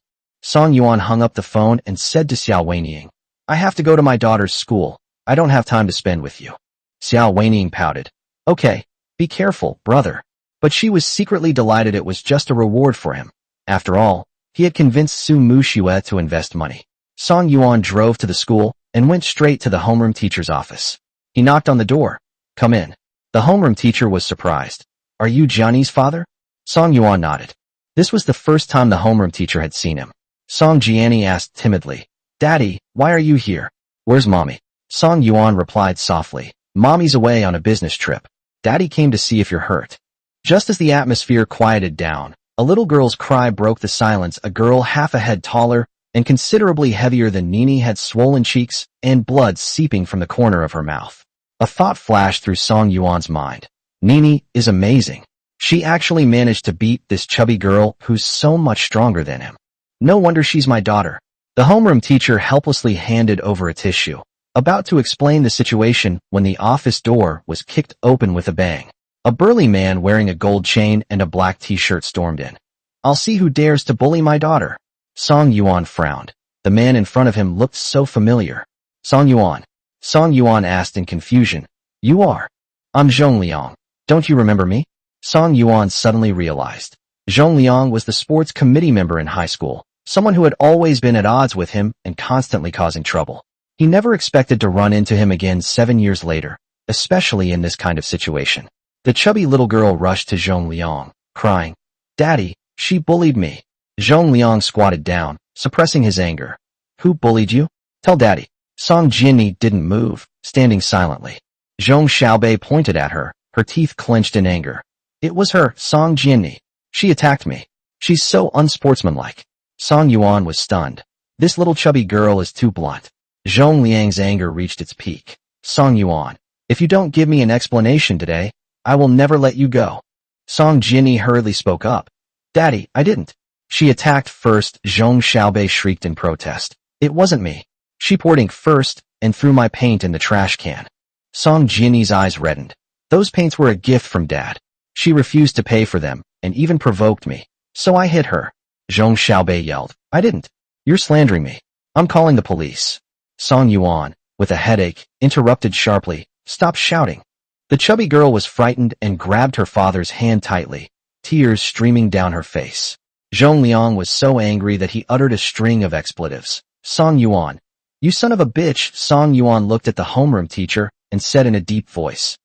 Speaker 1: Song Yuan hung up the phone and said to Xiao Weining, "I have to go to my daughter's school. I don't have time to spend with you." Xiao Weining pouted, "Okay, be careful, brother." But she was secretly delighted it was just a reward for him. After all, he had convinced Su Muxue to invest money. Song Yuan drove to the school and went straight to the homeroom teacher's office. He knocked on the door. "Come in." The homeroom teacher was surprised. "Are you Johnny's father?" Song Yuan nodded. This was the first time the homeroom teacher had seen him. Song Jianni asked timidly, "Daddy, why are you here?" "Where's Mommy?" Song Yuan replied softly, "Mommy's away on a business trip. Daddy came to see if you're hurt." Just as the atmosphere quieted down, a little girl's cry broke the silence. A girl half a head taller and considerably heavier than Nini had swollen cheeks and blood seeping from the corner of her mouth. A thought flashed through Song Yuan's mind. Nini is amazing. She actually managed to beat this chubby girl who's so much stronger than him. No wonder she's my daughter. The homeroom teacher helplessly handed over a tissue, about to explain the situation when the office door was kicked open with a bang. A burly man wearing a gold chain and a black t-shirt stormed in. "I'll see who dares to bully my daughter." Song Yuan frowned. The man in front of him looked so familiar. Song Yuan. Song Yuan asked in confusion, "You are?" "I'm Zhong Liang. Don't you remember me?" Song Yuan suddenly realized. Zhong Liang was the sports committee member in high school, someone who had always been at odds with him and constantly causing trouble. He never expected to run into him again 7 years later, especially in this kind of situation. The chubby little girl rushed to Zhong Liang, crying, "Daddy, she bullied me." Zhong Liang squatted down, suppressing his anger. "Who bullied you? Tell Daddy." Song Jianni didn't move, standing silently. Zhong Xiaobei pointed at her, her teeth clenched in anger. "It was her, Song Jianni. She attacked me. She's so unsportsmanlike." Song Yuan was stunned. This little chubby girl is too blunt. Zhong Liang's anger reached its peak. "Song Yuan, if you don't give me an explanation today, I will never let you go." Song Jianni hurriedly spoke up. "Daddy, I didn't." "She attacked first," Zhong Xiaobei shrieked in protest. "It wasn't me. She poured ink first and threw my paint in the trash can." Song Jianni's eyes reddened. "Those paints were a gift from Dad. She refused to pay for them and even provoked me, so I hit her." Zhong Xiaobei yelled, "I didn't. You're slandering me. I'm calling the police." Song Yuan, with a headache, interrupted sharply, "Stop shouting." The chubby girl was frightened and grabbed her father's hand tightly, tears streaming down her face. Zhong Liang was so angry that he uttered a string of expletives. "Song Yuan, you son of a bitch!" Song Yuan looked at the homeroom teacher and said in a deep voice,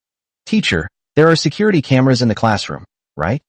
Speaker 1: "Teacher, there are security cameras in the classroom, right?"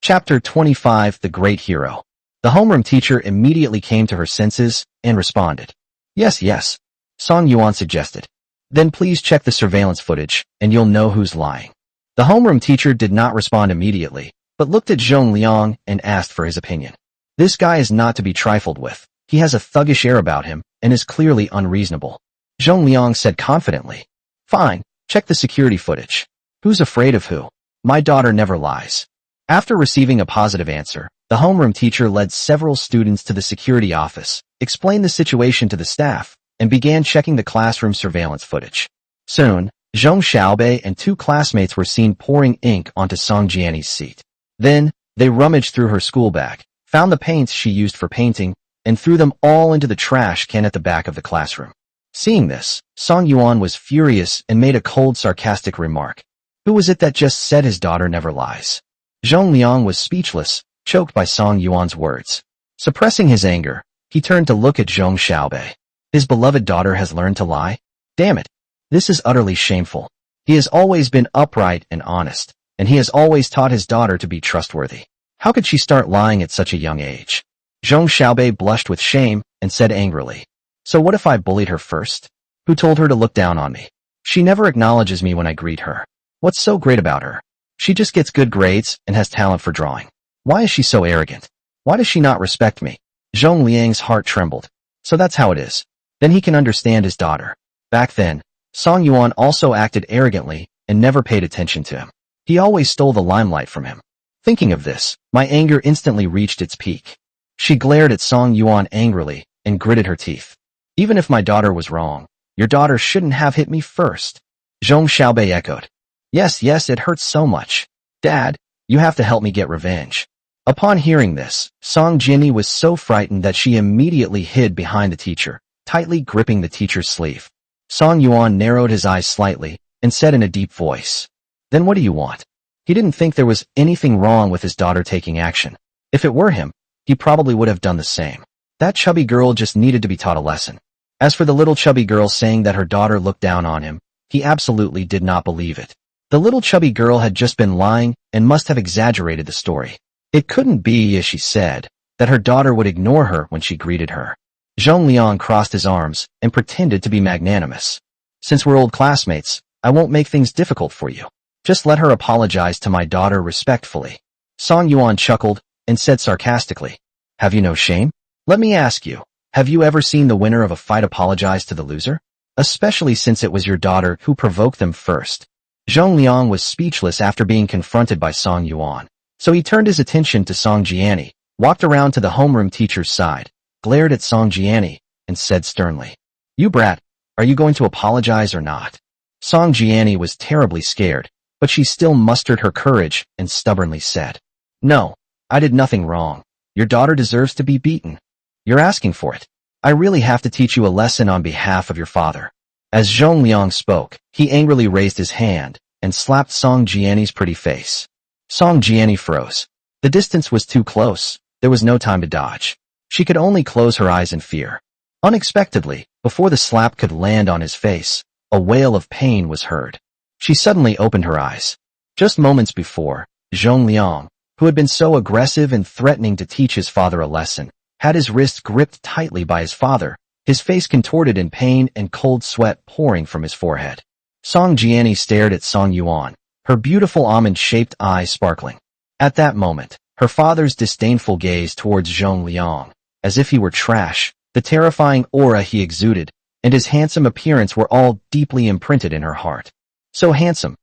Speaker 1: Chapter 25, The Great Hero. The homeroom teacher immediately came to her senses and responded. Yes, yes, Song Yuan suggested. "Then please check the surveillance footage, and you'll know who's lying." The homeroom teacher did not respond immediately, but looked at Zhong Liang and asked for his opinion. This guy is not to be trifled with. He has a thuggish air about him and is clearly unreasonable. Zhong Liang said confidently, "Fine, check the security footage. Who's afraid of who? My daughter never lies." After receiving a positive answer, the homeroom teacher led several students to the security office, explained the situation to the staff, and began checking the classroom surveillance footage. Soon, Zhong Xiaobei and 2 classmates were seen pouring ink onto Song Jianni's seat. Then, they rummaged through her school bag, found the paints she used for painting, and threw them all into the trash can at the back of the classroom. Seeing this, Song Yuan was furious and made a cold, sarcastic remark. Who was it that just said his daughter never lies? Zhong Liang was speechless, choked by Song Yuan's words. Suppressing his anger, he turned to look at Zhong Xiaobei. His beloved daughter has learned to lie? Damn it. This is utterly shameful. He has always been upright and honest, and he has always taught his daughter to be trustworthy. How could she start lying at such a young age? Zhong Xiaobei blushed with shame and said angrily, "So what if I bullied her first? Who told her to look down on me? She never acknowledges me when I greet her. What's so great about her? She just gets good grades and has talent for drawing. Why is she so arrogant? Why does she not respect me?" Zhong Liang's heart trembled. So that's how it is. Then he can understand his daughter. Back then, Song Yuan also acted arrogantly and never paid attention to him. He always stole the limelight from him. Thinking of this, my anger instantly reached its peak. She glared at Song Yuan angrily and gritted her teeth. "Even if my daughter was wrong, your daughter shouldn't have hit me first." Zhong Xiaobei echoed. Yes, it hurts so much. Dad, you have to help me get revenge." Upon hearing this, Song Jinni was so frightened that she immediately hid behind the teacher, tightly gripping the teacher's sleeve. Song Yuan narrowed his eyes slightly and said in a deep voice, "Then what do you want?" He didn't think there was anything wrong with his daughter taking action. If it were him, he probably would have done the same. That chubby girl just needed to be taught a lesson. As for the little chubby girl saying that her daughter looked down on him, he absolutely did not believe it. The little chubby girl had just been lying and must have exaggerated the story. It couldn't be, as she said, that her daughter would ignore her when she greeted her. Zhong Liang crossed his arms and pretended to be magnanimous. "Since we're old classmates, I won't make things difficult for you. Just let her apologize to my daughter respectfully." Song Yuan chuckled and said sarcastically, "Have you no shame? Let me ask you, have you ever seen the winner of a fight apologize to the loser? Especially since it was your daughter who provoked them first." Zhong Liang was speechless after being confronted by Song Yuan. So he turned his attention to Song Jianni, walked around to the homeroom teacher's side, glared at Song Jianni, and said sternly, "You brat, are you going to apologize or not?" Song Jianni was terribly scared, but she still mustered her courage and stubbornly said, "No, I did nothing wrong. Your daughter deserves to be beaten. You're asking for it. I really have to teach you a lesson on behalf of your father." As Zhong Liang spoke, he angrily raised his hand and slapped Song Jianni's pretty face. Song Jianni froze. The distance was too close. There was no time to dodge. She could only close her eyes in fear. Unexpectedly, before the slap could land on his face, a wail of pain was heard. She suddenly opened her eyes. Just moments before, Zhong Liang, who had been so aggressive and threatening to teach his father a lesson, had his wrist gripped tightly by his father, his face contorted in pain and cold sweat pouring from his forehead. Song Jianni stared at Song Yuan, her beautiful almond-shaped eyes sparkling. At that moment, her father's disdainful gaze towards Zhong Liang, as if he were trash, the terrifying aura he exuded, and his handsome appearance were all deeply imprinted in her heart. So handsome,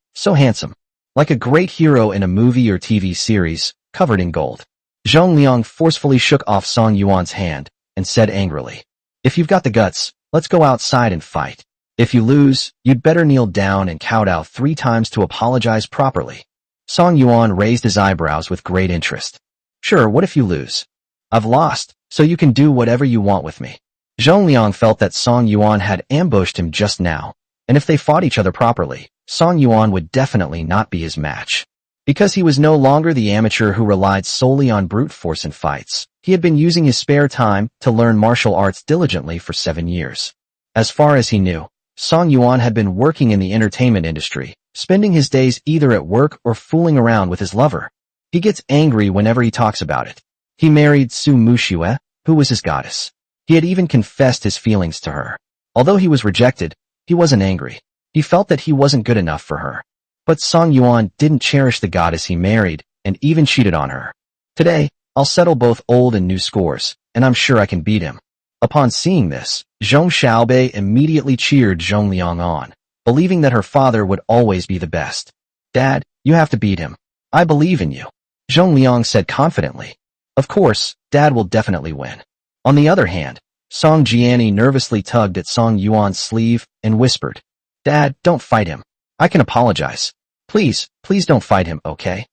Speaker 1: like a great hero in a movie or TV series, covered in gold. Zhong Liang forcefully shook off Song Yuan's hand and said angrily, "If you've got the guts, let's go outside and fight. If you lose, you'd better kneel down and kowtow 3 times to apologize properly." Song Yuan raised his eyebrows with great interest. "Sure, what if you lose?" "I've lost, so you can do whatever you want with me." Zhong Liang felt that Song Yuan had ambushed him just now, and if they fought each other properly, Song Yuan would definitely not be his match. Because he was no longer the amateur who relied solely on brute force in fights, he had been using his spare time to learn martial arts diligently for 7 years. As far as he knew, Song Yuan had been working in the entertainment industry, spending his days either at work or fooling around with his lover. He gets angry whenever he talks about it. He married Su Muxue, who was his goddess. He had even confessed his feelings to her. Although he was rejected, he wasn't angry. He felt that he wasn't good enough for her. But Song Yuan didn't cherish the goddess he married and even cheated on her. "Today, I'll settle both old and new scores, and I'm sure I can beat him." Upon seeing this, Zhong Xiaobei immediately cheered Zhong Liang on, believing that her father would always be the best. "Dad, you have to beat him. I believe in you," Zhong Liang said confidently. Of course, Dad will definitely win. On the other hand, Song Jianni nervously tugged at Song Yuan's sleeve and whispered, "Dad, don't fight him. I can apologize. Please don't fight him, okay?"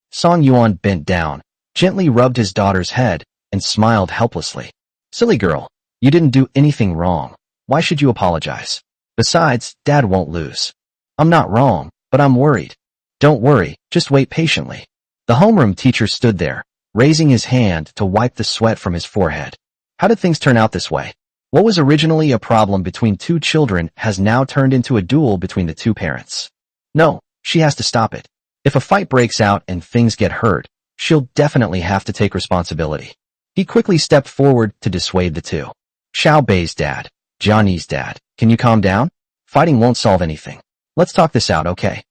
Speaker 1: Song Yuan bent down, gently rubbed his daughter's head, and smiled helplessly. "Silly girl. You didn't do anything wrong. Why should you apologize? Besides, Dad won't lose." "I'm not wrong, but I'm worried." "Don't worry, just wait patiently." The homeroom teacher stood there, raising his hand to wipe the sweat from his forehead. "How did things turn out this way?" What was originally a problem between two children has now turned into a duel between the two parents. No, she has to stop it. If a fight breaks out and things get hurt, she'll definitely have to take responsibility. He quickly stepped forward to dissuade the two. Xiao Bei's dad, Johnny's dad, can you calm down? Fighting won't solve anything. Let's talk this out, okay?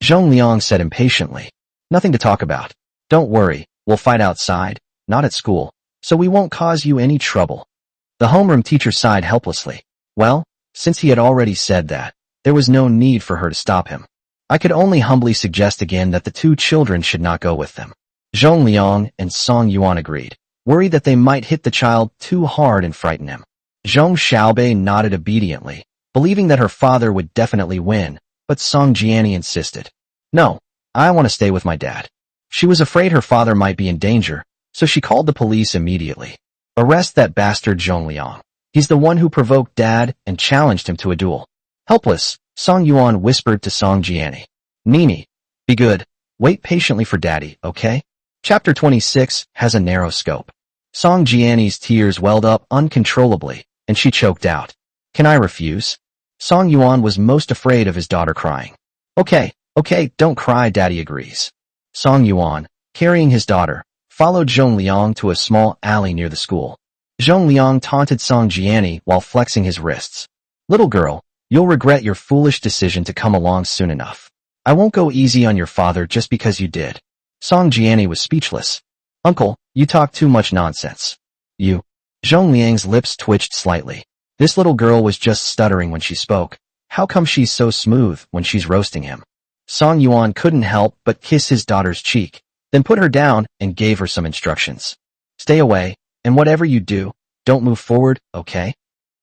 Speaker 1: Zhong Liang said impatiently. Nothing to talk about. Don't worry, we'll fight outside, not at school, so we won't cause you any trouble. The homeroom teacher sighed helplessly. Well, since he had already said that, there was no need for her to stop him. I could only humbly suggest again that the two children should not go with them. Zhong Liang and Song Yuan agreed, worried that they might hit the child too hard and frighten him. Zhong Xiaobei nodded obediently, believing that her father would definitely win, but Song Jiani insisted. No, I want to stay with my dad. She was afraid her father might be in danger, so she called the police immediately. Arrest that bastard Zhong Liang. He's the one who provoked Dad and challenged him to a duel. Helpless, Song Yuan whispered to Song Jiani. Nini, be good. Wait patiently for Daddy, okay? Chapter 26 has a narrow scope. Song Jiani's tears welled up uncontrollably, and she choked out. Can I refuse? Song Yuan was most afraid of his daughter crying. Okay, don't cry, Daddy agrees. Song Yuan, carrying his daughter, followed Zhong Liang to a small alley near the school. Zhong Liang taunted Song Jiani while flexing his wrists. Little girl, you'll regret your foolish decision to come along soon enough. I won't go easy on your father just because you did. Song Jiani was speechless. Uncle, you talk too much nonsense. You. Zhong Liang's lips twitched slightly. This little girl was just stuttering when she spoke. How come she's so smooth when she's roasting him? Song Yuan couldn't help but kiss his daughter's cheek, then put her down and gave her some instructions. Stay away, and whatever you do, don't move forward, okay?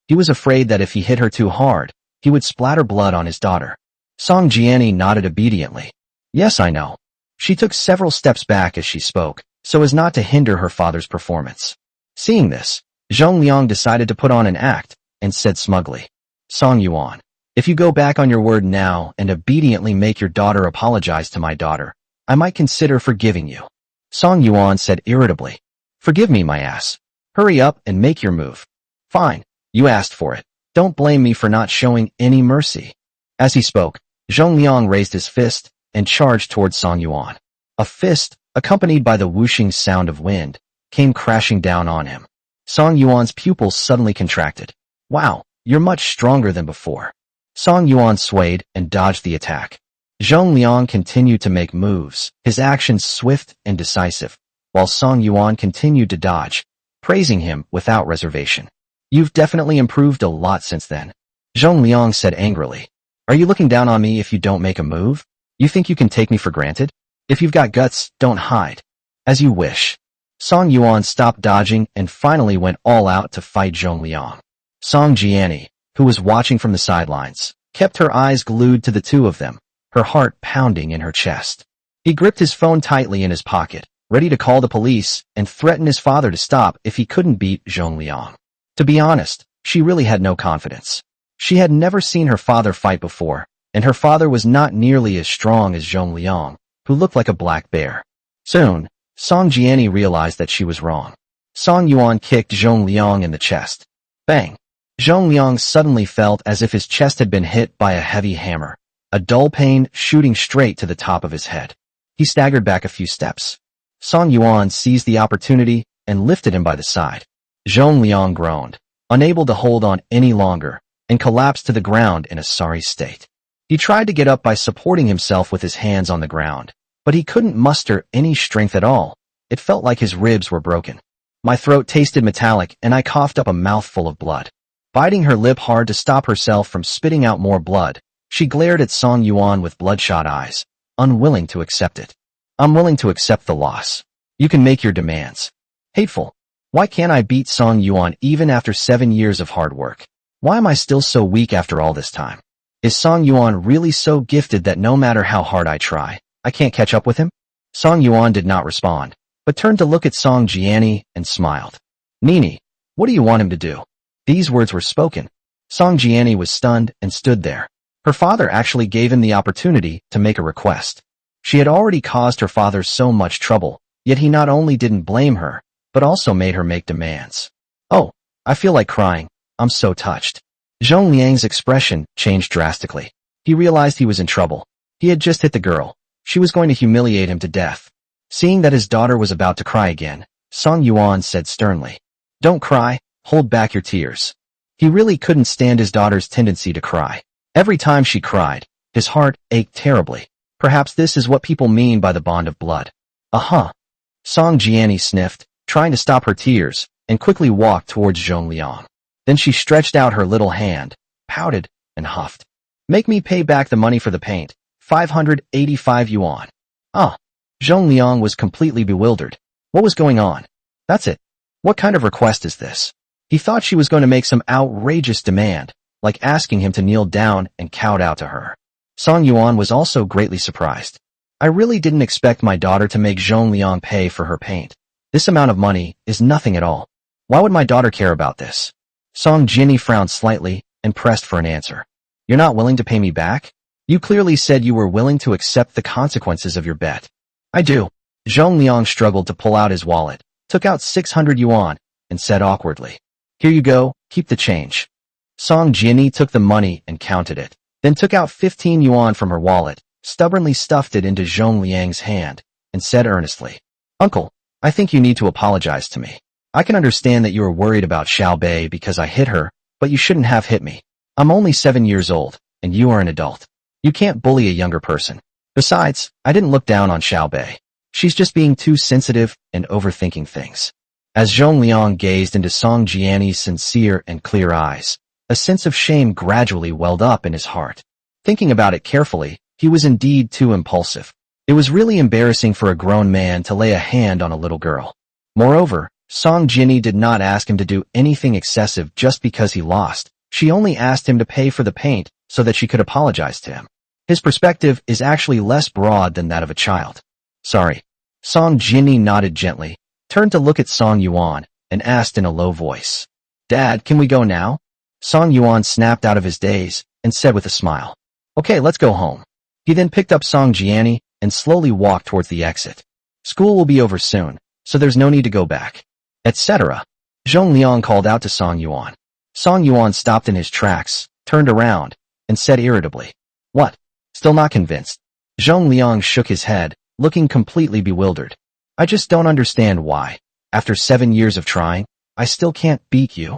Speaker 1: He was afraid that if he hit her too hard, he would splatter blood on his daughter. Song Jiani nodded obediently. Yes, I know. She took several steps back as she spoke, so as not to hinder her father's performance. Seeing this, Zhong Liang decided to put on an act, and said smugly, Song Yuan, if you go back on your word now and obediently make your daughter apologize to my daughter, I might consider forgiving you. Song Yuan said irritably. Forgive me, my ass. Hurry up and make your move. Fine, you asked for it. Don't blame me for not showing any mercy. As he spoke, Zhong Liang raised his fist and charged towards Song Yuan. A fist, accompanied by the whooshing sound of wind, came crashing down on him. Song Yuan's pupils suddenly contracted. Wow, you're much stronger than before. Song Yuan swayed and dodged the attack. Zhong Liang continued to make moves, his actions swift and decisive, while Song Yuan continued to dodge, praising him without reservation. You've definitely improved a lot since then. Zhong Liang said angrily. Are you looking down on me if you don't make a move? You think you can take me for granted? If you've got guts, don't hide. As you wish. Song Yuan stopped dodging and finally went all out to fight Zhong Liang. Song Jiani, who was watching from the sidelines, kept her eyes glued to the two of them, her heart pounding in her chest. He gripped his phone tightly in his pocket, ready to call the police and threaten his father to stop if he couldn't beat Zhong Liang. To be honest, she really had no confidence. She had never seen her father fight before, and her father was not nearly as strong as Zhong Liang, who looked like a black bear. Soon, Song Jiani realized that she was wrong. Song Yuan kicked Zhong Liang in the chest. Bang! Zhong Liang suddenly felt as if his chest had been hit by a heavy hammer, a dull pain shooting straight to the top of his head. He staggered back a few steps. Song Yuan seized the opportunity and lifted him by the side. Zhong Liang groaned, unable to hold on any longer, and collapsed to the ground in a sorry state. He tried to get up by supporting himself with his hands on the ground, but he couldn't muster any strength at all. It felt like his ribs were broken. My throat tasted metallic and I coughed up a mouthful of blood. Biting her lip hard to stop herself from spitting out more blood, she glared at Song Yuan with bloodshot eyes, unwilling to accept it. I'm willing to accept the loss. You can make your demands. Hateful. Why can't I beat Song Yuan even after 7 years of hard work? Why am I still so weak after all this time? Is Song Yuan really so gifted that no matter how hard I try, I can't catch up with him? Song Yuan did not respond, but turned to look at Song Jiani and smiled. Nini, what do you want him to do? These words were spoken. Song Jiani was stunned and stood there. Her father actually gave him the opportunity to make a request. She had already caused her father so much trouble, yet he not only didn't blame her, but also made her make demands. Oh, I feel like crying. I'm so touched. Zhong Liang's expression changed drastically. He realized he was in trouble. He had just hit the girl. She was going to humiliate him to death. Seeing that his daughter was about to cry again, Song Yuan said sternly, "Don't cry, hold back your tears." He really couldn't stand his daughter's tendency to cry. Every time she cried, his heart ached terribly. Perhaps this is what people mean by the bond of blood. Song Jiani sniffed, trying to stop her tears, and quickly walked towards Zhong Liang. Then she stretched out her little hand, pouted, and huffed. "Make me pay back the money for the paint, 585 yuan. Zhong Liang was completely bewildered. What was going on? That's it. What kind of request is this? He thought she was going to make some outrageous demand, like asking him to kneel down and kowed out to her. Song Yuan was also greatly surprised. I really didn't expect my daughter to make Zhong Liang pay for her paint. This amount of money is nothing at all. Why would my daughter care about this? Song Jinni frowned slightly and pressed for an answer. You're not willing to pay me back? You clearly said you were willing to accept the consequences of your bet. I do. Zhong Liang struggled to pull out his wallet, took out 600 yuan, and said awkwardly, "Here you go, keep the change." Song Jinni took the money and counted it, then took out 15 yuan from her wallet, stubbornly stuffed it into Zhong Liang's hand, and said earnestly, "Uncle, I think you need to apologize to me. I can understand that you are worried about Xiao Bei because I hit her, but you shouldn't have hit me. I'm only 7 years old, and you are an adult. You can't bully a younger person. Besides, I didn't look down on Xiao Bei. She's just being too sensitive and overthinking things." As Zhong Liang gazed into Song Jiani's sincere and clear eyes, a sense of shame gradually welled up in his heart. Thinking about it carefully, he was indeed too impulsive. It was really embarrassing for a grown man to lay a hand on a little girl. Moreover, Song Jinni did not ask him to do anything excessive just because he lost. She only asked him to pay for the paint so that she could apologize to him. His perspective is actually less broad than that of a child. "Sorry." Song Jinni nodded gently, turned to look at Song Yuan, and asked in a low voice, "Dad, can we go now?" Song Yuan snapped out of his daze and said with a smile, "Okay, let's go home." He then picked up Song Jiani and slowly walked towards the exit. "School will be over soon, so there's no need to go back," etc. Zhong Liang called out to Song Yuan. Song Yuan stopped in his tracks, turned around, and said irritably, "What? Still not convinced?" Zhong Liang shook his head, looking completely bewildered. "I just don't understand why, after 7 years of trying, I still can't beat you."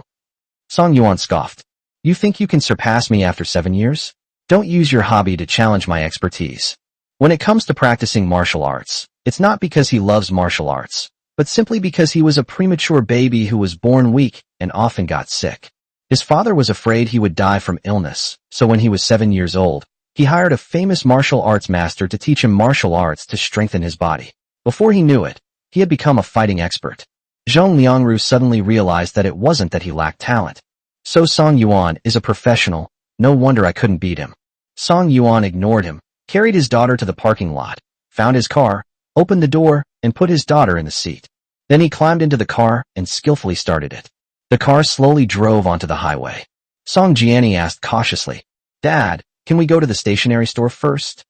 Speaker 1: Song Yuan scoffed. "You think you can surpass me after 7 years? Don't use your hobby to challenge my expertise." When it comes to practicing martial arts, it's not because he loves martial arts, but simply because he was a premature baby who was born weak and often got sick. His father was afraid he would die from illness, so when he was 7 years old, he hired a famous martial arts master to teach him martial arts to strengthen his body. Before he knew it, he had become a fighting expert. Zhong Liangru suddenly realized that it wasn't that he lacked talent. So Song Yuan is a professional, no wonder I couldn't beat him. Song Yuan ignored him, carried his daughter to the parking lot, found his car, opened the door, and put his daughter in the seat. Then he climbed into the car and skillfully started it. The car slowly drove onto the highway. Song Jiani asked cautiously, "Dad, can we go to the stationery store first?"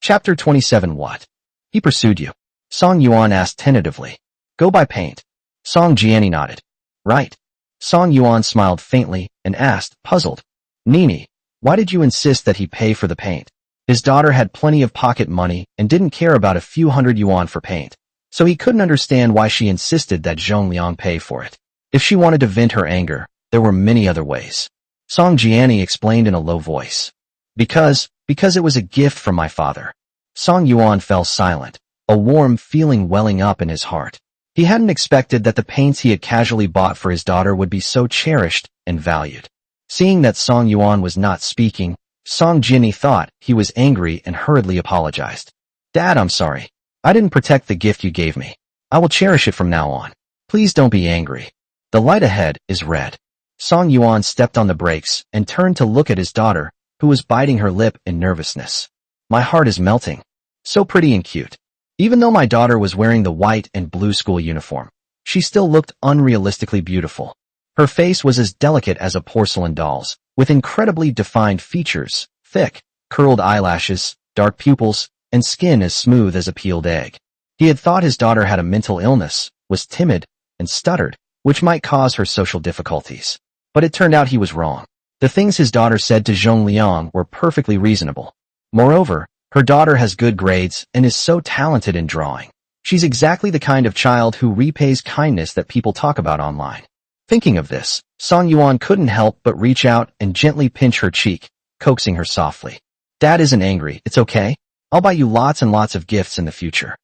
Speaker 1: Chapter 27. What? He pursued you? Song Yuan asked tentatively. "Go buy paint." Song Jiani nodded. "Right." Song Yuan smiled faintly and asked, puzzled, "Nini, why did you insist that he pay for the paint?" His daughter had plenty of pocket money and didn't care about a few hundred yuan for paint, so he couldn't understand why she insisted that Zhong Liang pay for it. If she wanted to vent her anger, there were many other ways. Song Jiani explained in a low voice. Because it was a gift from my father." Song Yuan fell silent, a warm feeling welling up in his heart. He hadn't expected that the paints he had casually bought for his daughter would be so cherished and valued. Seeing that Song Yuan was not speaking, Song Jinni thought he was angry and hurriedly apologized. "Dad, I'm sorry. I didn't protect the gift you gave me. I will cherish it from now on. Please don't be angry. The light ahead is red." Song Yuan stepped on the brakes and turned to look at his daughter, who was biting her lip in nervousness. "My heart is melting. So pretty and cute." Even though my daughter was wearing the white and blue school uniform, she still looked unrealistically beautiful. Her face was as delicate as a porcelain doll's, with incredibly defined features, thick, curled eyelashes, dark pupils, and skin as smooth as a peeled egg. He had thought his daughter had a mental illness, was timid, and stuttered, which might cause her social difficulties. But it turned out he was wrong. The things his daughter said to Zhong Liang were perfectly reasonable. Moreover, her daughter has good grades and is so talented in drawing. She's exactly the kind of child who repays kindness that people talk about online. Thinking of this, Song Yuan couldn't help but reach out and gently pinch her cheek, coaxing her softly. Dad isn't angry, it's okay. I'll buy you lots and lots of gifts in the future.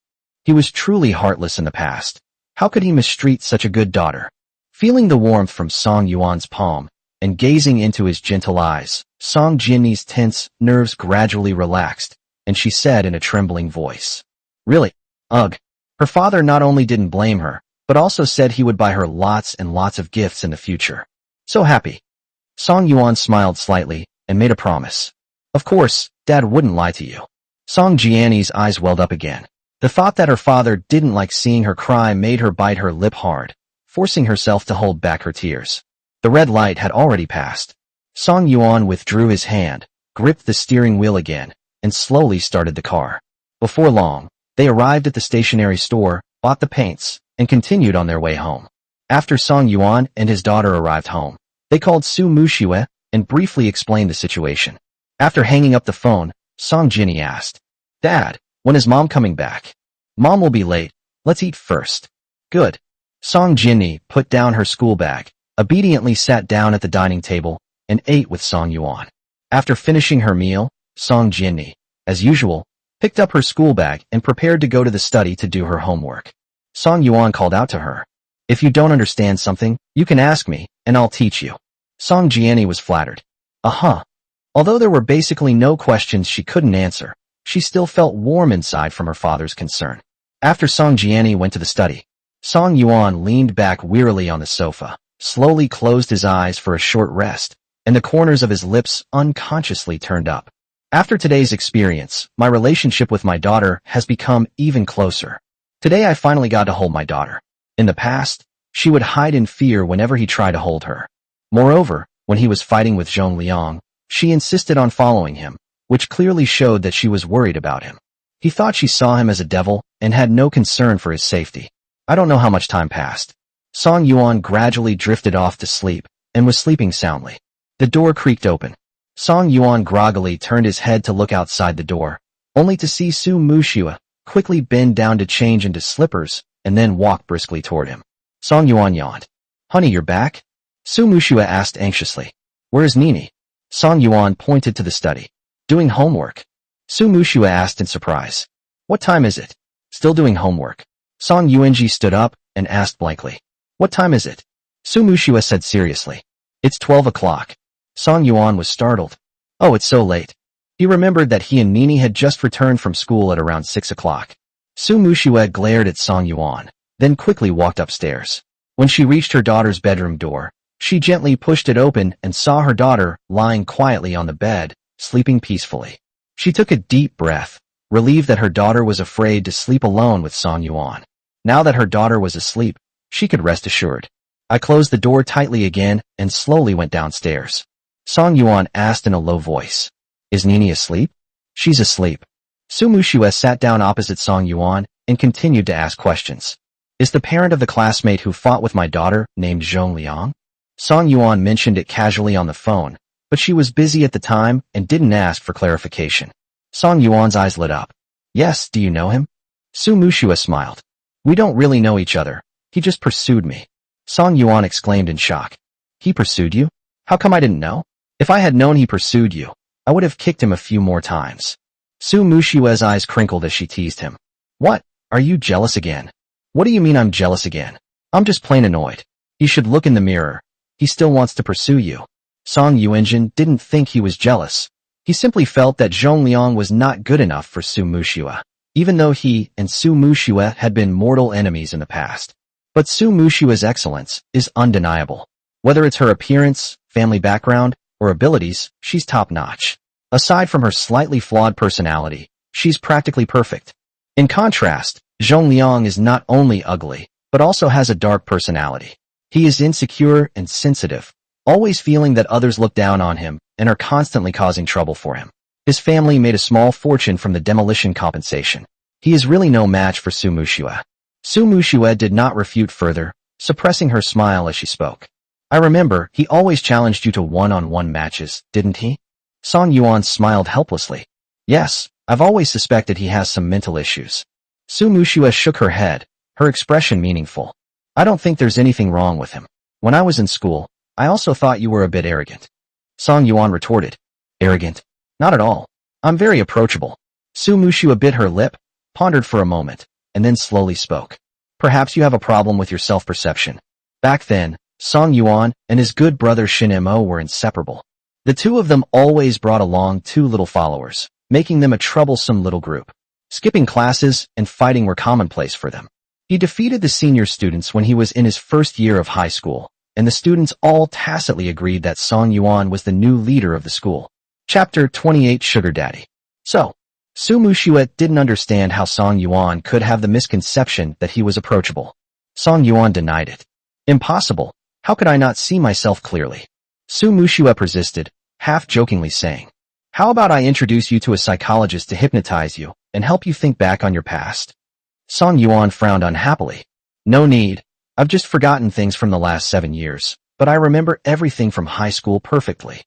Speaker 1: He was truly heartless in the past. How could he mistreat such a good daughter? Feeling the warmth from Song Yuan's palm, and gazing into his gentle eyes, Song Jinni's tense nerves gradually relaxed, and she said in a trembling voice. Really? Ugh. Her father not only didn't blame her, but also said he would buy her lots and lots of gifts in the future. So happy. Song Yuan smiled slightly, and made a promise. Of course, Dad wouldn't lie to you. Song Jianni's eyes welled up again. The thought that her father didn't like seeing her cry made her bite her lip hard, forcing herself to hold back her tears. The red light had already passed. Song Yuan withdrew his hand, gripped the steering wheel again, and slowly started the car. Before long, they arrived at the stationery store, bought the paints, and continued on their way home. After Song Yuan and his daughter arrived home, they called Su Muxue and briefly explained the situation. After hanging up the phone, Song Jinni asked, Dad, when is Mom coming back? Mom will be late. Let's eat first. Good. Song Jinni put down her school bag, obediently sat down at the dining table, and ate with Song Yuan. After finishing her meal, Song Jinni, as usual, picked up her school bag and prepared to go to the study to do her homework. Song Yuan called out to her. If you don't understand something, you can ask me, and I'll teach you. Song Jianni was flattered. Although there were basically no questions she couldn't answer, she still felt warm inside from her father's concern. After Song Jianni went to the study, Song Yuan leaned back wearily on the sofa, slowly closed his eyes for a short rest, and the corners of his lips unconsciously turned up. After today's experience, my relationship with my daughter has become even closer. Today I finally got to hold my daughter. In the past, she would hide in fear whenever he tried to hold her. Moreover, when he was fighting with Zhong Liang, she insisted on following him, which clearly showed that she was worried about him. He thought she saw him as a devil and had no concern for his safety. I don't know how much time passed. Song Yuan gradually drifted off to sleep and was sleeping soundly. The door creaked open. Song Yuan groggily turned his head to look outside the door, only to see Su Muxue quickly bend down to change into slippers and then walk briskly toward him. Song Yuan yawned. Honey, you're back? Su Muxue asked anxiously. Where is Nini? Song Yuan pointed to the study. Doing homework. Su Muxue asked in surprise. What time is it? Still doing homework. Song Yuanji stood up and asked blankly. What time is it? Su Muxue said seriously. It's 12 o'clock. Song Yuan was startled. Oh, it's so late. He remembered that he and Nini had just returned from school at around 6 o'clock. Su Muxue glared at Song Yuan, then quickly walked upstairs. When she reached her daughter's bedroom door, she gently pushed it open and saw her daughter lying quietly on the bed, sleeping peacefully. She took a deep breath, relieved that her daughter was afraid to sleep alone with Song Yuan. Now that her daughter was asleep, she could rest assured. I closed the door tightly again and slowly went downstairs. Song Yuan asked in a low voice. Is Nini asleep? She's asleep. Su Muxue sat down opposite Song Yuan and continued to ask questions. Is the parent of the classmate who fought with my daughter named Zhong Liang? Song Yuan mentioned it casually on the phone, but she was busy at the time and didn't ask for clarification. Song Yuan's eyes lit up. Yes, do you know him? Su Muxue smiled. We don't really know each other. He just pursued me. Song Yuan exclaimed in shock. He pursued you? How come I didn't know? If I had known he pursued you, I would have kicked him a few more times. Su Muxue's eyes crinkled as she teased him. What? Are you jealous again? What do you mean I'm jealous again? I'm just plain annoyed. You should look in the mirror. He still wants to pursue you. Song Yuanjin didn't think he was jealous. He simply felt that Zhong Liang was not good enough for Su Muxue, even though he and Su Muxue had been mortal enemies in the past. But Su Muxue's excellence is undeniable. Whether it's her appearance, family background, or abilities, she's top-notch. Aside from her slightly flawed personality, she's practically perfect. In contrast, Zhong Liang is not only ugly, but also has a dark personality. He is insecure and sensitive, always feeling that others look down on him and are constantly causing trouble for him. His family made a small fortune from the demolition compensation. He is really no match for Su Muxue. Su Muxue did not refute further, suppressing her smile as she spoke. I remember, he always challenged you to one-on-one matches, didn't he? Song Yuan smiled helplessly. Yes, I've always suspected he has some mental issues. Su Muxue shook her head, her expression meaningful. I don't think there's anything wrong with him. When I was in school, I also thought you were a bit arrogant. Song Yuan retorted. Arrogant? Not at all. I'm very approachable. Su Muxue bit her lip, pondered for a moment, and then slowly spoke. Perhaps you have a problem with your self-perception. Back then, Song Yuan and his good brother Shin Mo were inseparable. The two of them always brought along two little followers, making them a troublesome little group. Skipping classes and fighting were commonplace for them. He defeated the senior students when he was in his first year of high school, and the students all tacitly agreed that Song Yuan was the new leader of the school. Chapter 28 Sugar Daddy. So, Su Muxue didn't understand how Song Yuan could have the misconception that he was approachable. Song Yuan denied it. Impossible. How could I not see myself clearly? Su Muxue persisted, half-jokingly saying, How about I introduce you to a psychologist to hypnotize you and help you think back on your past? Song Yuan frowned unhappily. No need. I've just forgotten things from the last 7 years, but I remember everything from high school perfectly.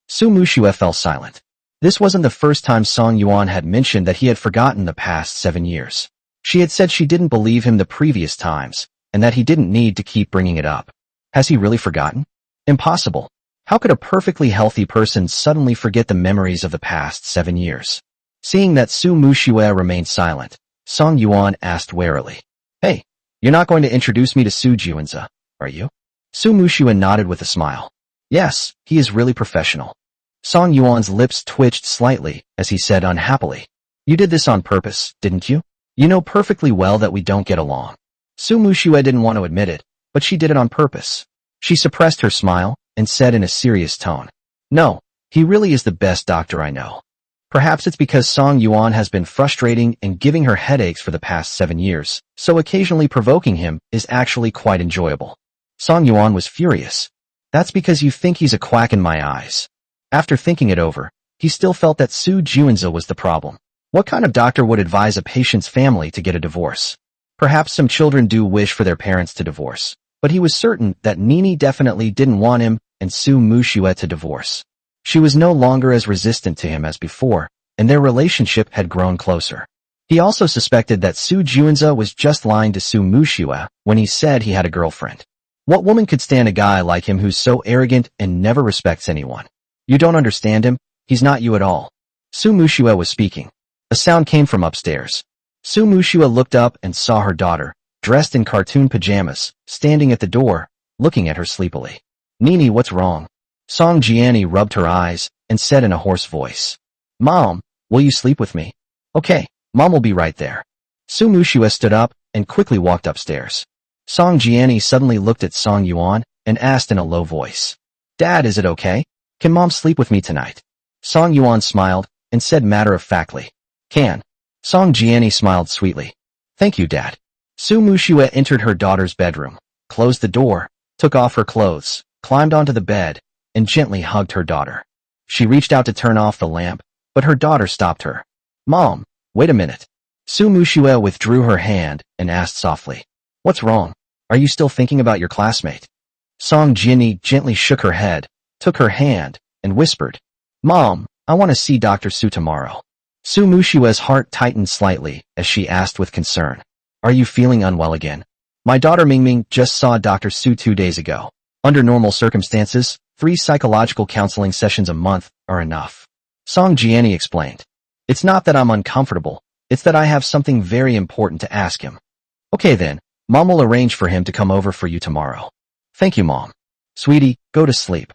Speaker 1: Su Muxue fell silent. This wasn't the first time Song Yuan had mentioned that he had forgotten the past 7 years. She had said she didn't believe him the previous times, and that he didn't need to keep bringing it up. Has he really forgotten? Impossible. How could a perfectly healthy person suddenly forget the memories of the past 7 years? Seeing that Su Muxue remained silent, Song Yuan asked warily. Hey, you're not going to introduce me to Su Juanza, are you? Su Muxue nodded with a smile. Yes, he is really professional. Song Yuan's lips twitched slightly as he said unhappily. You did this on purpose, didn't you? You know perfectly well that we don't get along. Su Muxue didn't want to admit it, but she did it on purpose. She suppressed her smile and said in a serious tone, No, he really is the best doctor I know. Perhaps it's because Song Yuan has been frustrating and giving her headaches for the past 7 years, so occasionally provoking him is actually quite enjoyable. Song Yuan was furious. That's because you think he's a quack in my eyes. After thinking it over, he still felt that Su Juanza was the problem. What kind of doctor would advise a patient's family to get a divorce? Perhaps some children do wish for their parents to divorce, but he was certain that Nini definitely didn't want him and Su Muxue to divorce. She was no longer as resistant to him as before, and their relationship had grown closer. He also suspected that Su Juanza was just lying to Su Muxue when he said he had a girlfriend. What woman could stand a guy like him who's so arrogant and never respects anyone? You don't understand him, he's not you at all. Su Muxue was speaking. A sound came from upstairs. Su Muxue looked up and saw her daughter, dressed in cartoon pajamas, standing at the door, looking at her sleepily. Nini, what's wrong? Song Jiani rubbed her eyes and said in a hoarse voice. Mom, will you sleep with me? Okay, Mom will be right there. Su Muxue stood up and quickly walked upstairs. Song Jiani suddenly looked at Song Yuan and asked in a low voice. Dad, is it okay? Can Mom sleep with me tonight? Song Yuan smiled and said matter-of-factly. Can. Song Jiani smiled sweetly. Thank you, Dad. Su Muxue entered her daughter's bedroom, closed the door, took off her clothes, climbed onto the bed, and gently hugged her daughter. She reached out to turn off the lamp, but her daughter stopped her. Mom, wait a minute. Su Muxue withdrew her hand and asked softly. What's wrong? Are you still thinking about your classmate? Song Jiani gently shook her head, took her hand, and whispered. Mom, I want to see Dr. Su tomorrow. Su Muxue's heart tightened slightly as she asked with concern. Are you feeling unwell again? My daughter Mingming just saw Dr. Su 2 days ago. Under normal circumstances, 3 psychological counseling sessions a month are enough. Song Jiani explained. It's not that I'm uncomfortable, it's that I have something very important to ask him. Okay then, Mom will arrange for him to come over for you tomorrow. Thank you, Mom. Sweetie, go to sleep.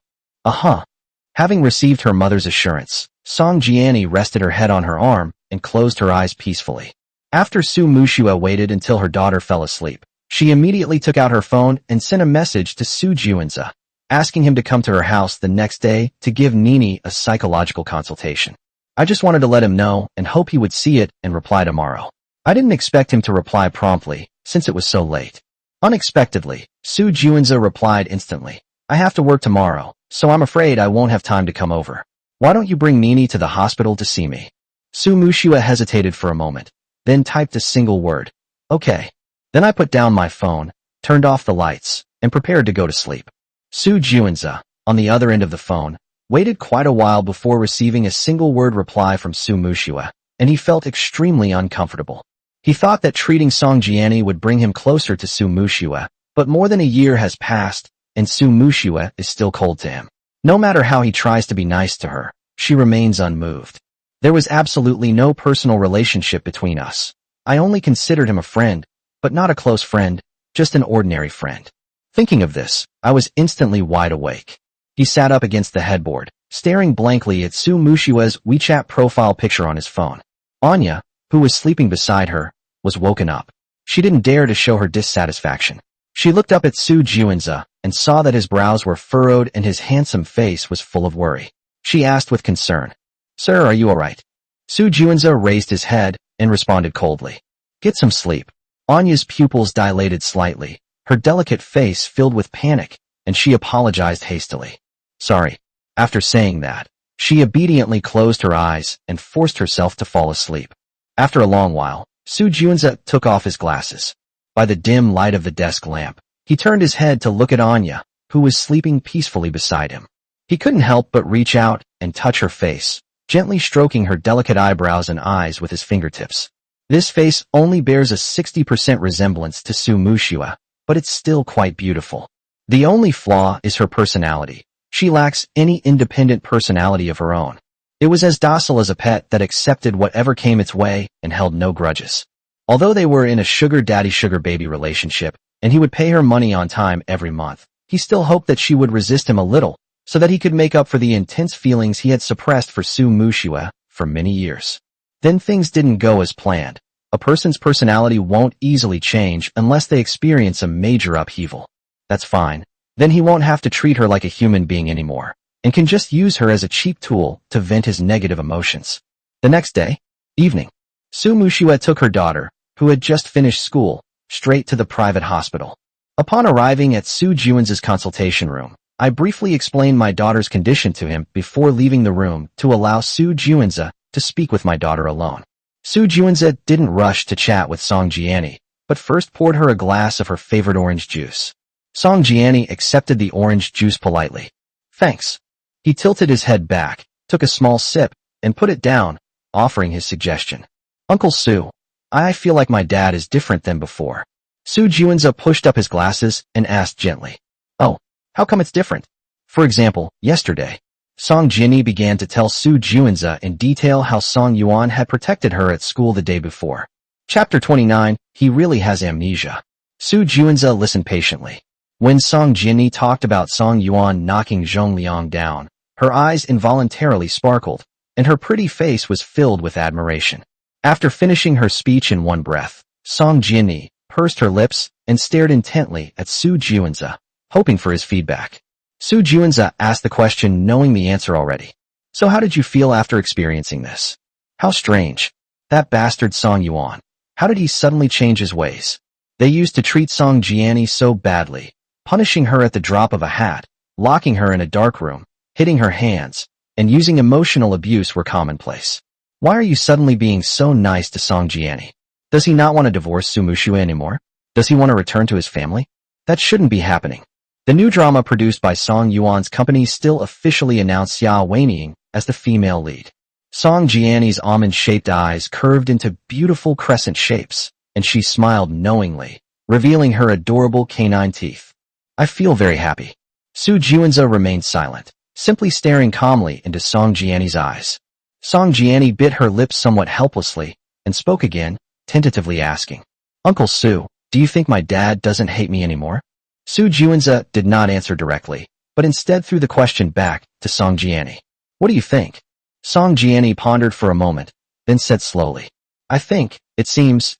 Speaker 1: Having received her mother's assurance, Song Jiani rested her head on her arm and closed her eyes peacefully. After Su Muxue waited until her daughter fell asleep, she immediately took out her phone and sent a message to Su Juanza, asking him to come to her house the next day to give Nini a psychological consultation. I just wanted to let him know and hope he would see it and reply tomorrow. I didn't expect him to reply promptly, since it was so late. Unexpectedly, Su Juanza replied instantly. I have to work tomorrow, so I'm afraid I won't have time to come over. Why don't you bring Nini to the hospital to see me? Su Muxue hesitated for a moment, then typed a single word. Okay. Then I put down my phone, turned off the lights, and prepared to go to sleep. Su Juanza, on the other end of the phone, waited quite a while before receiving a single-word reply from Su Muxue, and he felt extremely uncomfortable. He thought that treating Song Jiani would bring him closer to Su Muxue, but more than a year has passed, and Su Muxue is still cold to him. No matter how he tries to be nice to her, she remains unmoved. There was absolutely no personal relationship between us. I only considered him a friend, but not a close friend, just an ordinary friend. Thinking of this, I was instantly wide awake. He sat up against the headboard, staring blankly at Su Muxue's WeChat profile picture on his phone. Anya, who was sleeping beside her, was woken up. She didn't dare to show her dissatisfaction. She looked up at Su Juanza and saw that his brows were furrowed and his handsome face was full of worry. She asked with concern, "Sir, are you all right?" Su Juanza raised his head and responded coldly, "Get some sleep." Anya's pupils dilated slightly, her delicate face filled with panic, and she apologized hastily. "Sorry." After saying that, she obediently closed her eyes and forced herself to fall asleep. After a long while, Su Juanza took off his glasses. By the dim light of the desk lamp, he turned his head to look at Anya, who was sleeping peacefully beside him. He couldn't help but reach out and touch her face, gently stroking her delicate eyebrows and eyes with his fingertips. This face only bears a 60% resemblance to Su Muxue, but it's still quite beautiful. The only flaw is her personality. She lacks any independent personality of her own. It was as docile as a pet that accepted whatever came its way and held no grudges. Although they were in a sugar daddy sugar baby relationship, and he would pay her money on time every month, he still hoped that she would resist him a little, so that he could make up for the intense feelings he had suppressed for Su Muxue for many years. Then things didn't go as planned. A person's personality won't easily change unless they experience a major upheaval. That's fine. Then he won't have to treat her like a human being anymore, and can just use her as a cheap tool to vent his negative emotions. The next day, evening, Su Muxue took her daughter, who had just finished school, straight to the private hospital. Upon arriving at Su Juanza's consultation room, I briefly explained my daughter's condition to him before leaving the room to allow Su Juanza to speak with my daughter alone. Su Juanza didn't rush to chat with Song Jiani, but first poured her a glass of her favorite orange juice. Song Jiani accepted the orange juice politely. "Thanks." He tilted his head back, took a small sip, and put it down, offering his suggestion. "Uncle Su, I feel like my dad is different than before." Su Juanza pushed up his glasses and asked gently, "Oh, how come it's different?" For example, yesterday, Song Jiani began to tell Su Juanza in detail how Song Yuan had protected her at school the day before. Chapter 29, He Really Has Amnesia. Su Juanza listened patiently. When Song Jiani talked about Song Yuan knocking Zhong Liang down, her eyes involuntarily sparkled, and her pretty face was filled with admiration. After finishing her speech in one breath, Song Jiani pursed her lips and stared intently at Su Juanza, hoping for his feedback. Su Juanza asked the question knowing the answer already. "So how did you feel after experiencing this?" "How strange. That bastard Song Yuan. How did he suddenly change his ways? They used to treat Song Jiani so badly, punishing her at the drop of a hat, locking her in a dark room, hitting her hands, and using emotional abuse were commonplace. Why are you suddenly being so nice to Song Jiani? Does he not want to divorce Su Muxue anymore? Does he want to return to his family? That shouldn't be happening." The new drama produced by Song Yuan's company still officially announced Xia Weiniing as the female lead. Song Jiani's almond-shaped eyes curved into beautiful crescent shapes, and she smiled knowingly, revealing her adorable canine teeth. "I feel very happy." Su Juanza remained silent, simply staring calmly into Song Jiani's eyes. Song Jiani bit her lips somewhat helplessly and spoke again, tentatively asking, "Uncle Su, do you think my dad doesn't hate me anymore?" Su Juanza did not answer directly, but instead threw the question back to Song Jiani. "What do you think?" Song Jiani pondered for a moment, then said slowly, "I think, it seems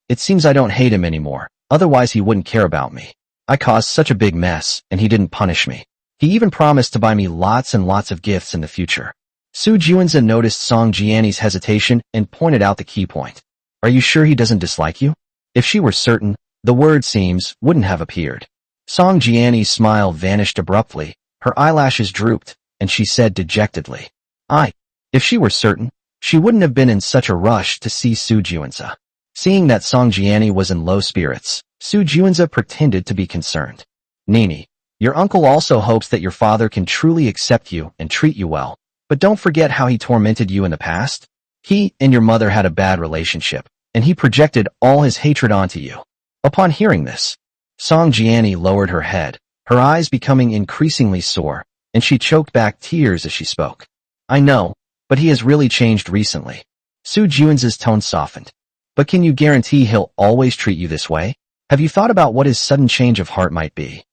Speaker 1: I don't hate him anymore, otherwise he wouldn't care about me. I caused such a big mess, and he didn't punish me. He even promised to buy me lots and lots of gifts in the future." Su Juanza noticed Song Jiani's hesitation and pointed out the key point. "Are you sure he doesn't dislike you?" If she were certain, the word "seems" wouldn't have appeared. Song Jiani's smile vanished abruptly, her eyelashes drooped, and she said dejectedly, If she were certain, she wouldn't have been in such a rush to see Su Juanza." Seeing that Song Jiani was in low spirits, Su Juanza pretended to be concerned. "Nini, Your uncle also hopes that your father can truly accept you and treat you well. But don't forget how he tormented you in the past. He and your mother had a bad relationship, and he projected all his hatred onto you. Upon hearing this, Song Jiani lowered her head, her eyes becoming increasingly sore, and she choked back tears as she spoke. I know, but he has really changed recently. Su Juan's tone softened. But can you guarantee he'll always treat you this way? Have you thought about what his sudden change of heart might be?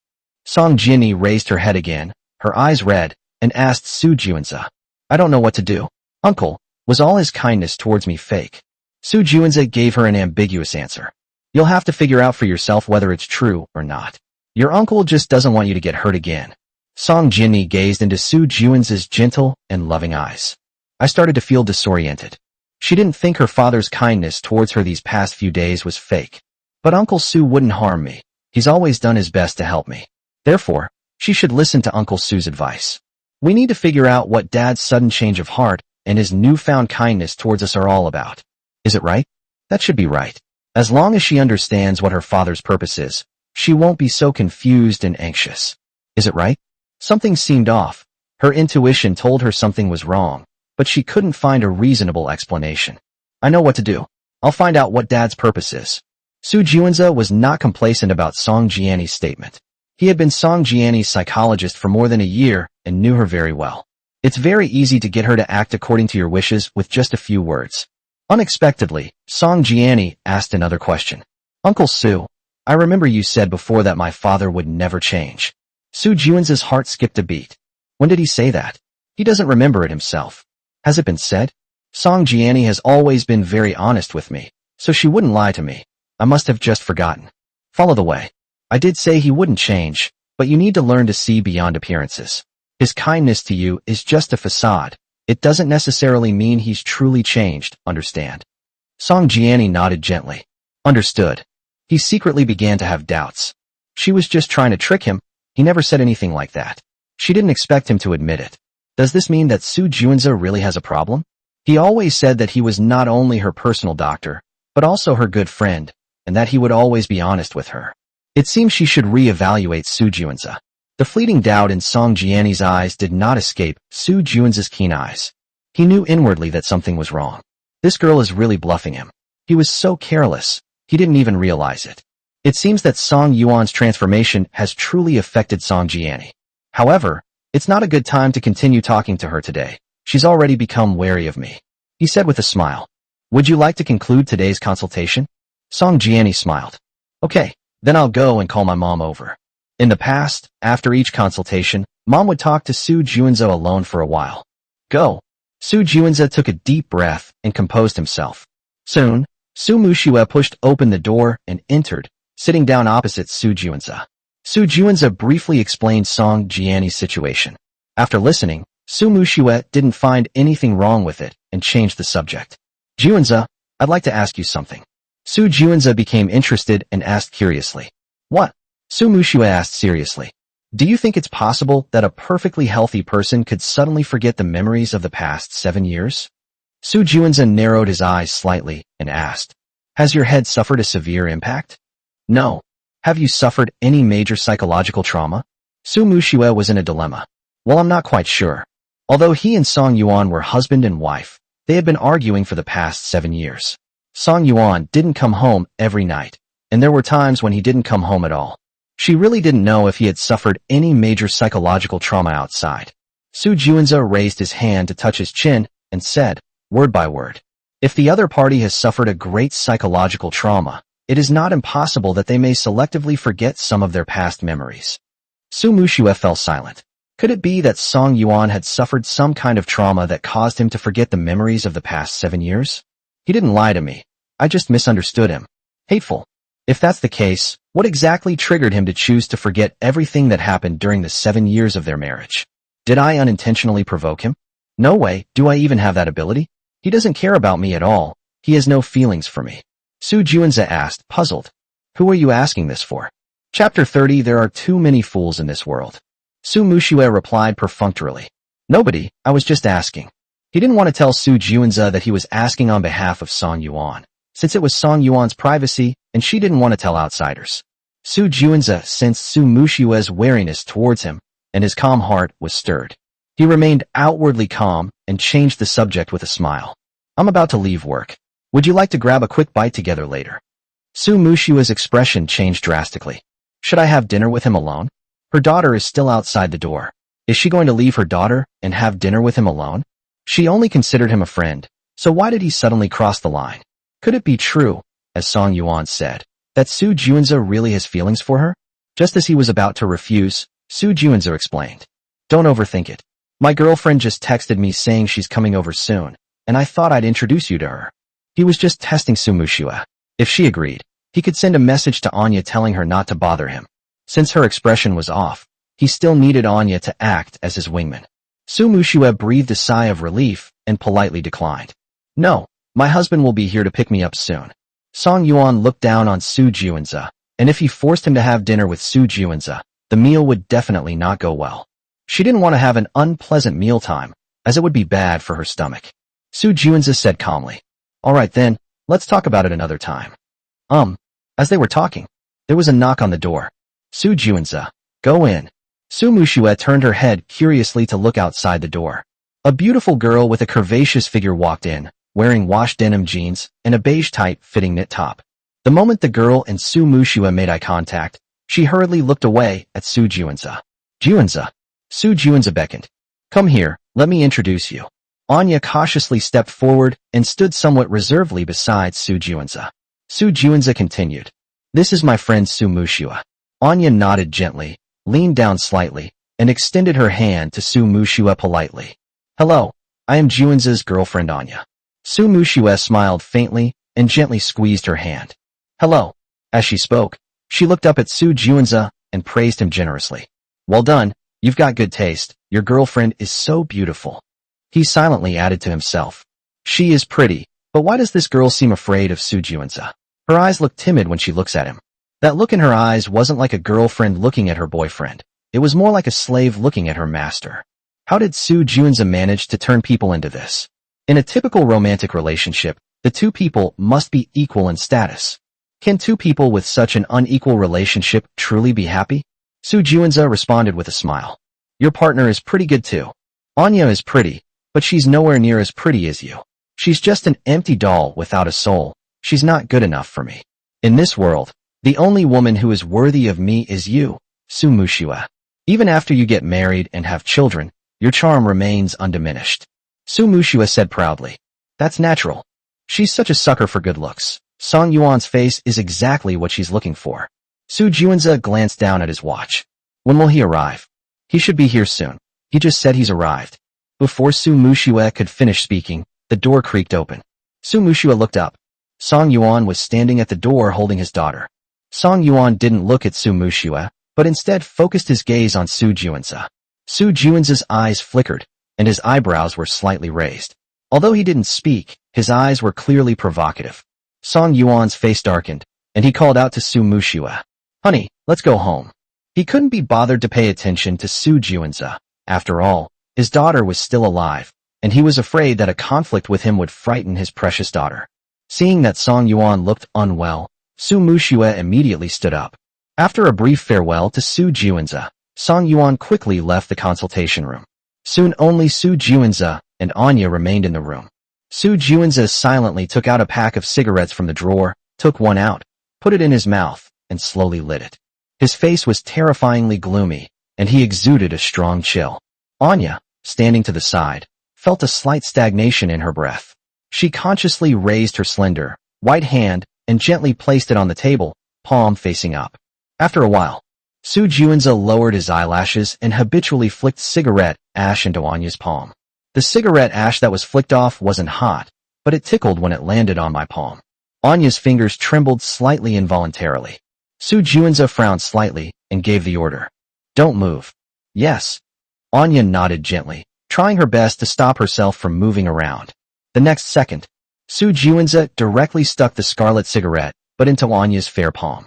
Speaker 1: Song Jiani raised her head again, her eyes red, and asked Su Juanza. I don't know what to do. Uncle, was all his kindness towards me fake? Su Juanza gave her an ambiguous answer. You'll have to figure out for yourself whether it's true or not. Your uncle just doesn't want you to get hurt again. Song Jiani gazed into Su Juan's gentle and loving eyes. I started to feel disoriented. She didn't think her father's kindness towards her these past few days was fake. But Uncle Su wouldn't harm me. He's always done his best to help me. Therefore, she should listen to Uncle Su's advice. We need to figure out what Dad's sudden change of heart and his newfound kindness towards us are all about. Is it right? That should be right. As long as she understands what her father's purpose is, she won't be so confused and anxious. Is it right? Something seemed off. Her intuition told her something was wrong, but she couldn't find a reasonable explanation. I know what to do. I'll find out what Dad's purpose is. Su Juanza was not complacent about Song Jiani's statement. He had been Song Jiani's psychologist for more than a year and knew her very well. It's very easy to get her to act according to your wishes with just a few words. Unexpectedly, Song Jiani asked another question. Uncle Su, I remember you said before that my father would never change. Su Juan's heart skipped a beat. When did he say that? He doesn't remember it himself. Has it been said? Song Jiani has always been very honest with me, so she wouldn't lie to me. I must have just forgotten. Follow the way. I did say he wouldn't change, but you need to learn to see beyond appearances. His kindness to you is just a facade. It doesn't necessarily mean he's truly changed, understand? Song Jiani nodded gently. Understood. He secretly began to have doubts. She was just trying to trick him. He never said anything like that. She didn't expect him to admit it. Does this mean that Su Juanza really has a problem? He always said that he was not only her personal doctor, but also her good friend, and that he would always be honest with her. It seems she should re-evaluate Su Juanza. The fleeting doubt in Song Jiani's eyes did not escape Su Juan's keen eyes. He knew inwardly that something was wrong. This girl is really bluffing him. He was so careless, he didn't even realize it. It seems that Song Yuan's transformation has truly affected Song Jiani. However, it's not a good time to continue talking to her today. She's already become wary of me. He said with a smile. Would you like to conclude today's consultation? Song Jiani smiled. Okay, then I'll go and call my mom over. In the past, after each consultation, Mom would talk to Su Juanza alone for a while. Go. Su Juanza took a deep breath and composed himself. Soon, Su Muxue pushed open the door and entered, sitting down opposite Su Juanza. Su Juanza briefly explained Song Jiani's situation. After listening, Su Muxue didn't find anything wrong with it and changed the subject. Juanza, I'd like to ask you something. Su Juanza became interested and asked curiously. What? Su Muxue asked seriously. Do you think it's possible that a perfectly healthy person could suddenly forget the memories of the past 7 years? Su Juanza narrowed his eyes slightly and asked. Has your head suffered a severe impact? No. Have you suffered any major psychological trauma? Su Muxue was in a dilemma. Well, I'm not quite sure. Although he and Song Yuan were husband and wife, they had been arguing for the past 7 years. Song Yuan didn't come home every night, and there were times when he didn't come home at all. She really didn't know if he had suffered any major psychological trauma outside. Su Juanza raised his hand to touch his chin and said, word by word, if the other party has suffered a great psychological trauma, it is not impossible that they may selectively forget some of their past memories. Su Muxue fell silent. Could it be that Song Yuan had suffered some kind of trauma that caused him to forget the memories of the past 7 years? He didn't lie to me. I just misunderstood him. Hateful. If that's the case, what exactly triggered him to choose to forget everything that happened during the 7 years of their marriage? Did I unintentionally provoke him? No way, do I even have that ability? He doesn't care about me at all. He has no feelings for me. Su Juanza asked, puzzled. Who are you asking this for? Chapter 30. There are too many fools in this world. Su Muxue replied perfunctorily. Nobody, I was just asking. He didn't want to tell Su Juanza that he was asking on behalf of Song Yuan, since it was Song Yuan's privacy and she didn't want to tell outsiders. Su Juanza sensed Su Muxue's wariness towards him, and his calm heart was stirred. He remained outwardly calm and changed the subject with a smile. I'm about to leave work. Would you like to grab a quick bite together later? Su Muxue's expression changed drastically. Should I have dinner with him alone? Her daughter is still outside the door. Is she going to leave her daughter and have dinner with him alone? She only considered him a friend, so why did he suddenly cross the line? Could it be true, as Song Yuan said, that Su Juanza really has feelings for her? Just as he was about to refuse, Su Juanza explained. Don't overthink it. My girlfriend just texted me saying she's coming over soon, and I thought I'd introduce you to her. He was just testing Su Muxue. If she agreed, he could send a message to Anya telling her not to bother him. Since her expression was off, he still needed Anya to act as his wingman. Su Muxue breathed a sigh of relief and politely declined. No, my husband will be here to pick me up soon. Song Yuan looked down on Su Juanza, and if he forced him to have dinner with Su Juanza, the meal would definitely not go well. She didn't want to have an unpleasant mealtime, as it would be bad for her stomach. Su Juanza said calmly, All right then, let's talk about it another time. As they were talking, there was a knock on the door. Su Juanza, go in. Su Muxue turned her head curiously to look outside the door. A beautiful girl with a curvaceous figure walked in, wearing washed denim jeans and a beige tight-fitting knit top. The moment the girl and Su Muxue made eye contact, she hurriedly looked away at Su Juanza. Juanza. Su Juanza beckoned. Come here, let me introduce you. Anya cautiously stepped forward and stood somewhat reservedly beside Su Juanza. Su Juanza continued. This is my friend Su Muxue. Anya nodded gently, leaned down slightly, and extended her hand to Su Muxue politely. Hello, I am Juanza's girlfriend Anya. Su Muxue smiled faintly and gently squeezed her hand. Hello. As she spoke, she looked up at Su Juanza and praised him generously. Well done, you've got good taste. Your girlfriend is so beautiful. He silently added to himself. She is pretty, but why does this girl seem afraid of Su Juanza? Her eyes look timid when she looks at him. That look in her eyes wasn't like a girlfriend looking at her boyfriend. It was more like a slave looking at her master. How did Su Juanza manage to turn people into this? In a typical romantic relationship, the two people must be equal in status. Can two people with such an unequal relationship truly be happy? Su Juanza responded with a smile. Your partner is pretty good too. Anya is pretty, but she's nowhere near as pretty as you. She's just an empty doll without a soul. She's not good enough for me. In this world, the only woman who is worthy of me is you, Su Muxue. Even after you get married and have children, your charm remains undiminished. Su Muxue said proudly. That's natural. She's such a sucker for good looks. Song Yuan's face is exactly what she's looking for. Su Juanza glanced down at his watch. When will he arrive? He should be here soon. He just said he's arrived. Before Su Muxue could finish speaking, the door creaked open. Su Muxue looked up. Song Yuan was standing at the door holding his daughter. Song Yuan didn't look at Su Muxue, but instead focused his gaze on Su Juanza. Su Juanza's eyes flickered, and his eyebrows were slightly raised. Although he didn't speak, his eyes were clearly provocative. Song Yuan's face darkened, and he called out to Su Muxue. Honey, let's go home. He couldn't be bothered to pay attention to Su Juanza. After all, his daughter was still alive, and he was afraid that a conflict with him would frighten his precious daughter. Seeing that Song Yuan looked unwell, Su Muxue immediately stood up. After a brief farewell to Su Juanza, Song Yuan quickly left the consultation room. Soon only Su Juanza and Anya remained in the room. Su Juanza silently took out a pack of cigarettes from the drawer, took one out, put it in his mouth, and slowly lit it. His face was terrifyingly gloomy, and he exuded a strong chill. Anya, standing to the side, felt a slight stagnation in her breath. She consciously raised her slender, white hand and gently placed it on the table, palm facing up. After a while, Su Juanza lowered his eyelashes and habitually flicked cigarette ash into Anya's palm. The cigarette ash that was flicked off wasn't hot, but it tickled when it landed on my palm. Anya's fingers trembled slightly involuntarily. Su Juanza frowned slightly and gave the order. Don't move. Yes. Anya nodded gently, trying her best to stop herself from moving around. The next second, Su Juanza directly stuck the scarlet cigarette, but into Anya's fair palm.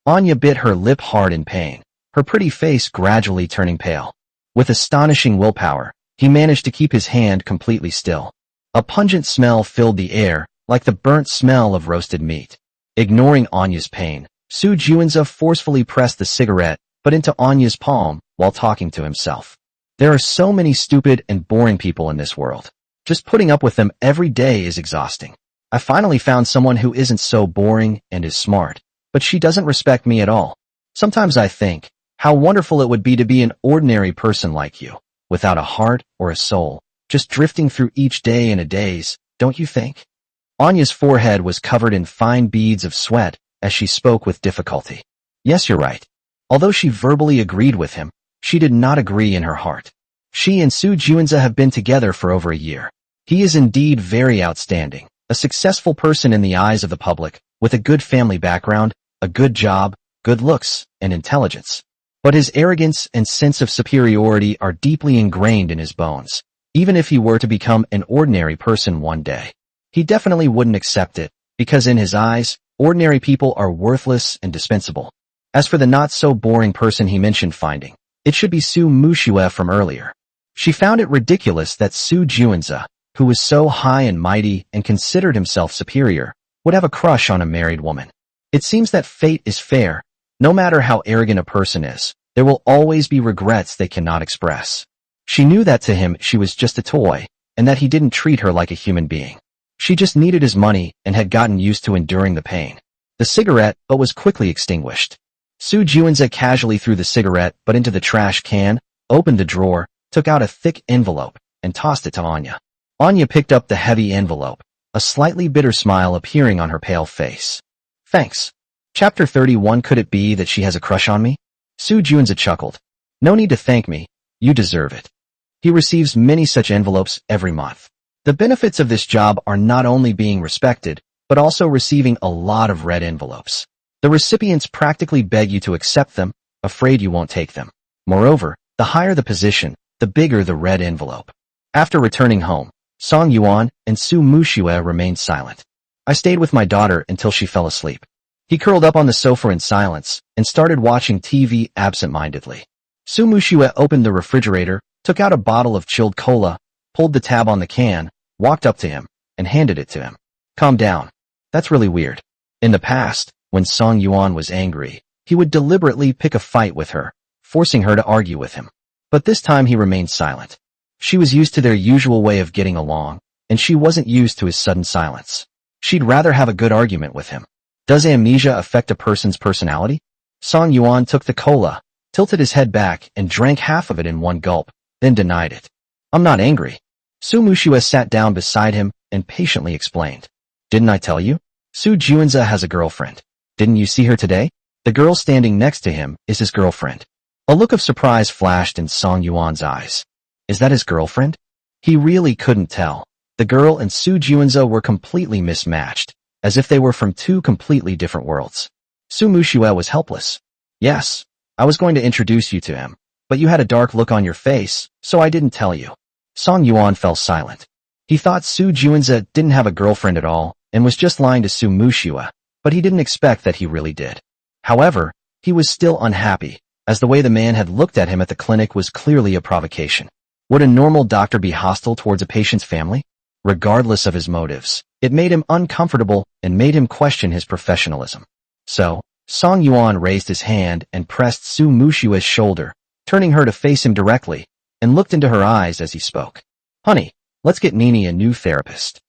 Speaker 1: Anya bit her lip hard in pain, her pretty face gradually turning pale. With astonishing willpower, he managed to keep his hand completely still. A pungent smell filled the air, like the burnt smell of roasted meat. Ignoring Anya's pain, Su Juanza forcefully pressed the cigarette, but into Anya's palm, while talking to himself. There are so many stupid and boring people in this world. Just putting up with them every day is exhausting. I finally found someone who isn't so boring and is smart, but she doesn't respect me at all. Sometimes I think, how wonderful it would be to be an ordinary person like you, without a heart or a soul, just drifting through each day in a daze, don't you think? Anya's forehead was covered in fine beads of sweat as she spoke with difficulty. Yes, you're right. Although she verbally agreed with him, she did not agree in her heart. She and Su Juanza have been together for over a year. He is indeed very outstanding, a successful person in the eyes of the public, with a good family background, a good job, good looks, and intelligence. But his arrogance and sense of superiority are deeply ingrained in his bones. Even if he were to become an ordinary person one day, he definitely wouldn't accept it, because in his eyes, ordinary people are worthless and dispensable. As for the not-so-boring person he mentioned finding, it should be Su Muxue from earlier. She found it ridiculous that Su Juanza, who was so high and mighty and considered himself superior, would have a crush on a married woman. It seems that fate is fair. No matter how arrogant a person is, there will always be regrets they cannot express. She knew that to him she was just a toy, and that he didn't treat her like a human being. She just needed his money and had gotten used to enduring the pain. The cigarette, but was quickly extinguished. Su Juanza casually threw the cigarette but into the trash can, opened a drawer, took out a thick envelope, and tossed it to Anya. Anya picked up the heavy envelope, a slightly bitter smile appearing on her pale face. Thanks. Chapter 31. Could it be that she has a crush on me? Su Juanza chuckled. No need to thank me. You deserve it. He receives many such envelopes every month. The benefits of this job are not only being respected, but also receiving a lot of red envelopes. The recipients practically beg you to accept them, afraid you won't take them. Moreover, the higher the position, the bigger the red envelope. After returning home, Song Yuan and Su Muxue remained silent. I stayed with my daughter until she fell asleep. He curled up on the sofa in silence and started watching TV absent-mindedly. Su Muxue opened the refrigerator, took out a bottle of chilled cola, pulled the tab on the can, walked up to him, and handed it to him. Calm down. That's really weird. In the past, when Song Yuan was angry, he would deliberately pick a fight with her, forcing her to argue with him. But this time he remained silent. She was used to their usual way of getting along, and she wasn't used to his sudden silence. She'd rather have a good argument with him. Does amnesia affect a person's personality? Song Yuan took the cola, tilted his head back, and drank half of it in one gulp, then denied it. I'm not angry. Su Muxue sat down beside him and patiently explained. Didn't I tell you? Su Juanza has a girlfriend. Didn't you see her today? The girl standing next to him is his girlfriend. A look of surprise flashed in Song Yuan's eyes. Is that his girlfriend? He really couldn't tell. The girl and Su Juanza were completely mismatched, as if they were from two completely different worlds. Su Muxue was helpless. Yes, I was going to introduce you to him, but you had a dark look on your face, so I didn't tell you. Song Yuan fell silent. He thought Su Juanza didn't have a girlfriend at all, and was just lying to Su Muxue, but he didn't expect that he really did. However, he was still unhappy, as the way the man had looked at him at the clinic was clearly a provocation. Would a normal doctor be hostile towards a patient's family? Regardless of his motives, it made him uncomfortable and made him question his professionalism. So, Song Yuan raised his hand and pressed Su Muxue's shoulder, turning her to face him directly, and looked into her eyes as he spoke. Honey, let's get Nini a new therapist.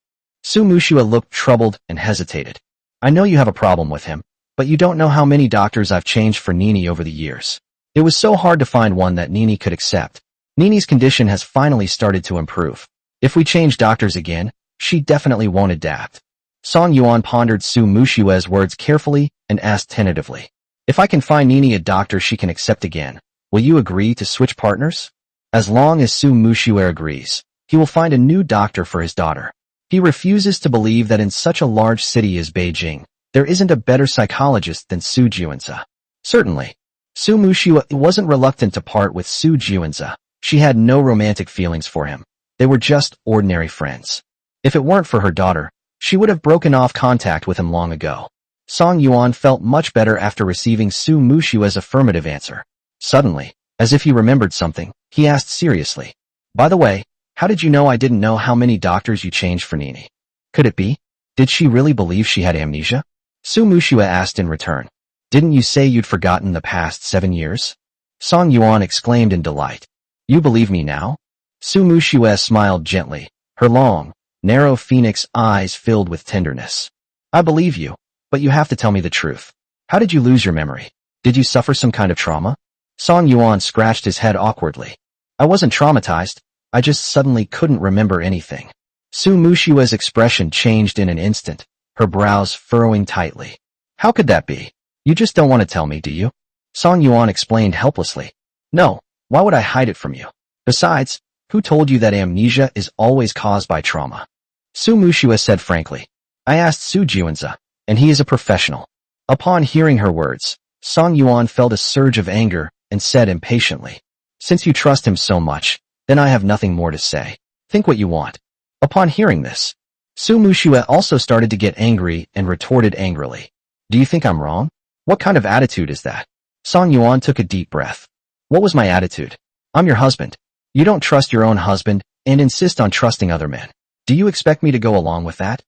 Speaker 1: Su Muxue looked troubled and hesitated. I know you have a problem with him, but you don't know how many doctors I've changed for Nini over the years. It was so hard to find one that Nini could accept. Nini's condition has finally started to improve. If we change doctors again, she definitely won't adapt. Song Yuan pondered Su Muxue's words carefully and asked tentatively. If I can find Nini a doctor she can accept again, will you agree to switch partners? As long as Su Muxue agrees, he will find a new doctor for his daughter. He refuses to believe that in such a large city as Beijing, there isn't a better psychologist than Su Juanza. Certainly. Su Muxue wasn't reluctant to part with Su Juanza. She had no romantic feelings for him. They were just ordinary friends. If it weren't for her daughter, she would have broken off contact with him long ago. Song Yuan felt much better after receiving Su Muxue's affirmative answer. Suddenly, as if he remembered something, he asked seriously. By the way, how did you know I didn't know how many doctors you changed for Nini? Could it be? Did she really believe she had amnesia? Su Muxue asked in return. Didn't you say you'd forgotten the past 7 years? Song Yuan exclaimed in delight. You believe me now? Su Muxue smiled gently, her long, narrow phoenix eyes filled with tenderness. I believe you, but you have to tell me the truth. How did you lose your memory? Did you suffer some kind of trauma? Song Yuan scratched his head awkwardly. I wasn't traumatized, I just suddenly couldn't remember anything. Su Muxue's expression changed in an instant, her brows furrowing tightly. How could that be? You just don't want to tell me, do you? Song Yuan explained helplessly. No, why would I hide it from you? Besides, who told you that amnesia is always caused by trauma? Su Muxue said frankly. I asked Su Juanza, and he is a professional. Upon hearing her words, Song Yuan felt a surge of anger and said impatiently. Since you trust him so much, then I have nothing more to say. Think what you want. Upon hearing this, Su Muxue also started to get angry and retorted angrily. Do you think I'm wrong? What kind of attitude is that? Song Yuan took a deep breath. What was my attitude? I'm your husband. You don't trust your own husband and insist on trusting other men. Do you expect me to go along with that?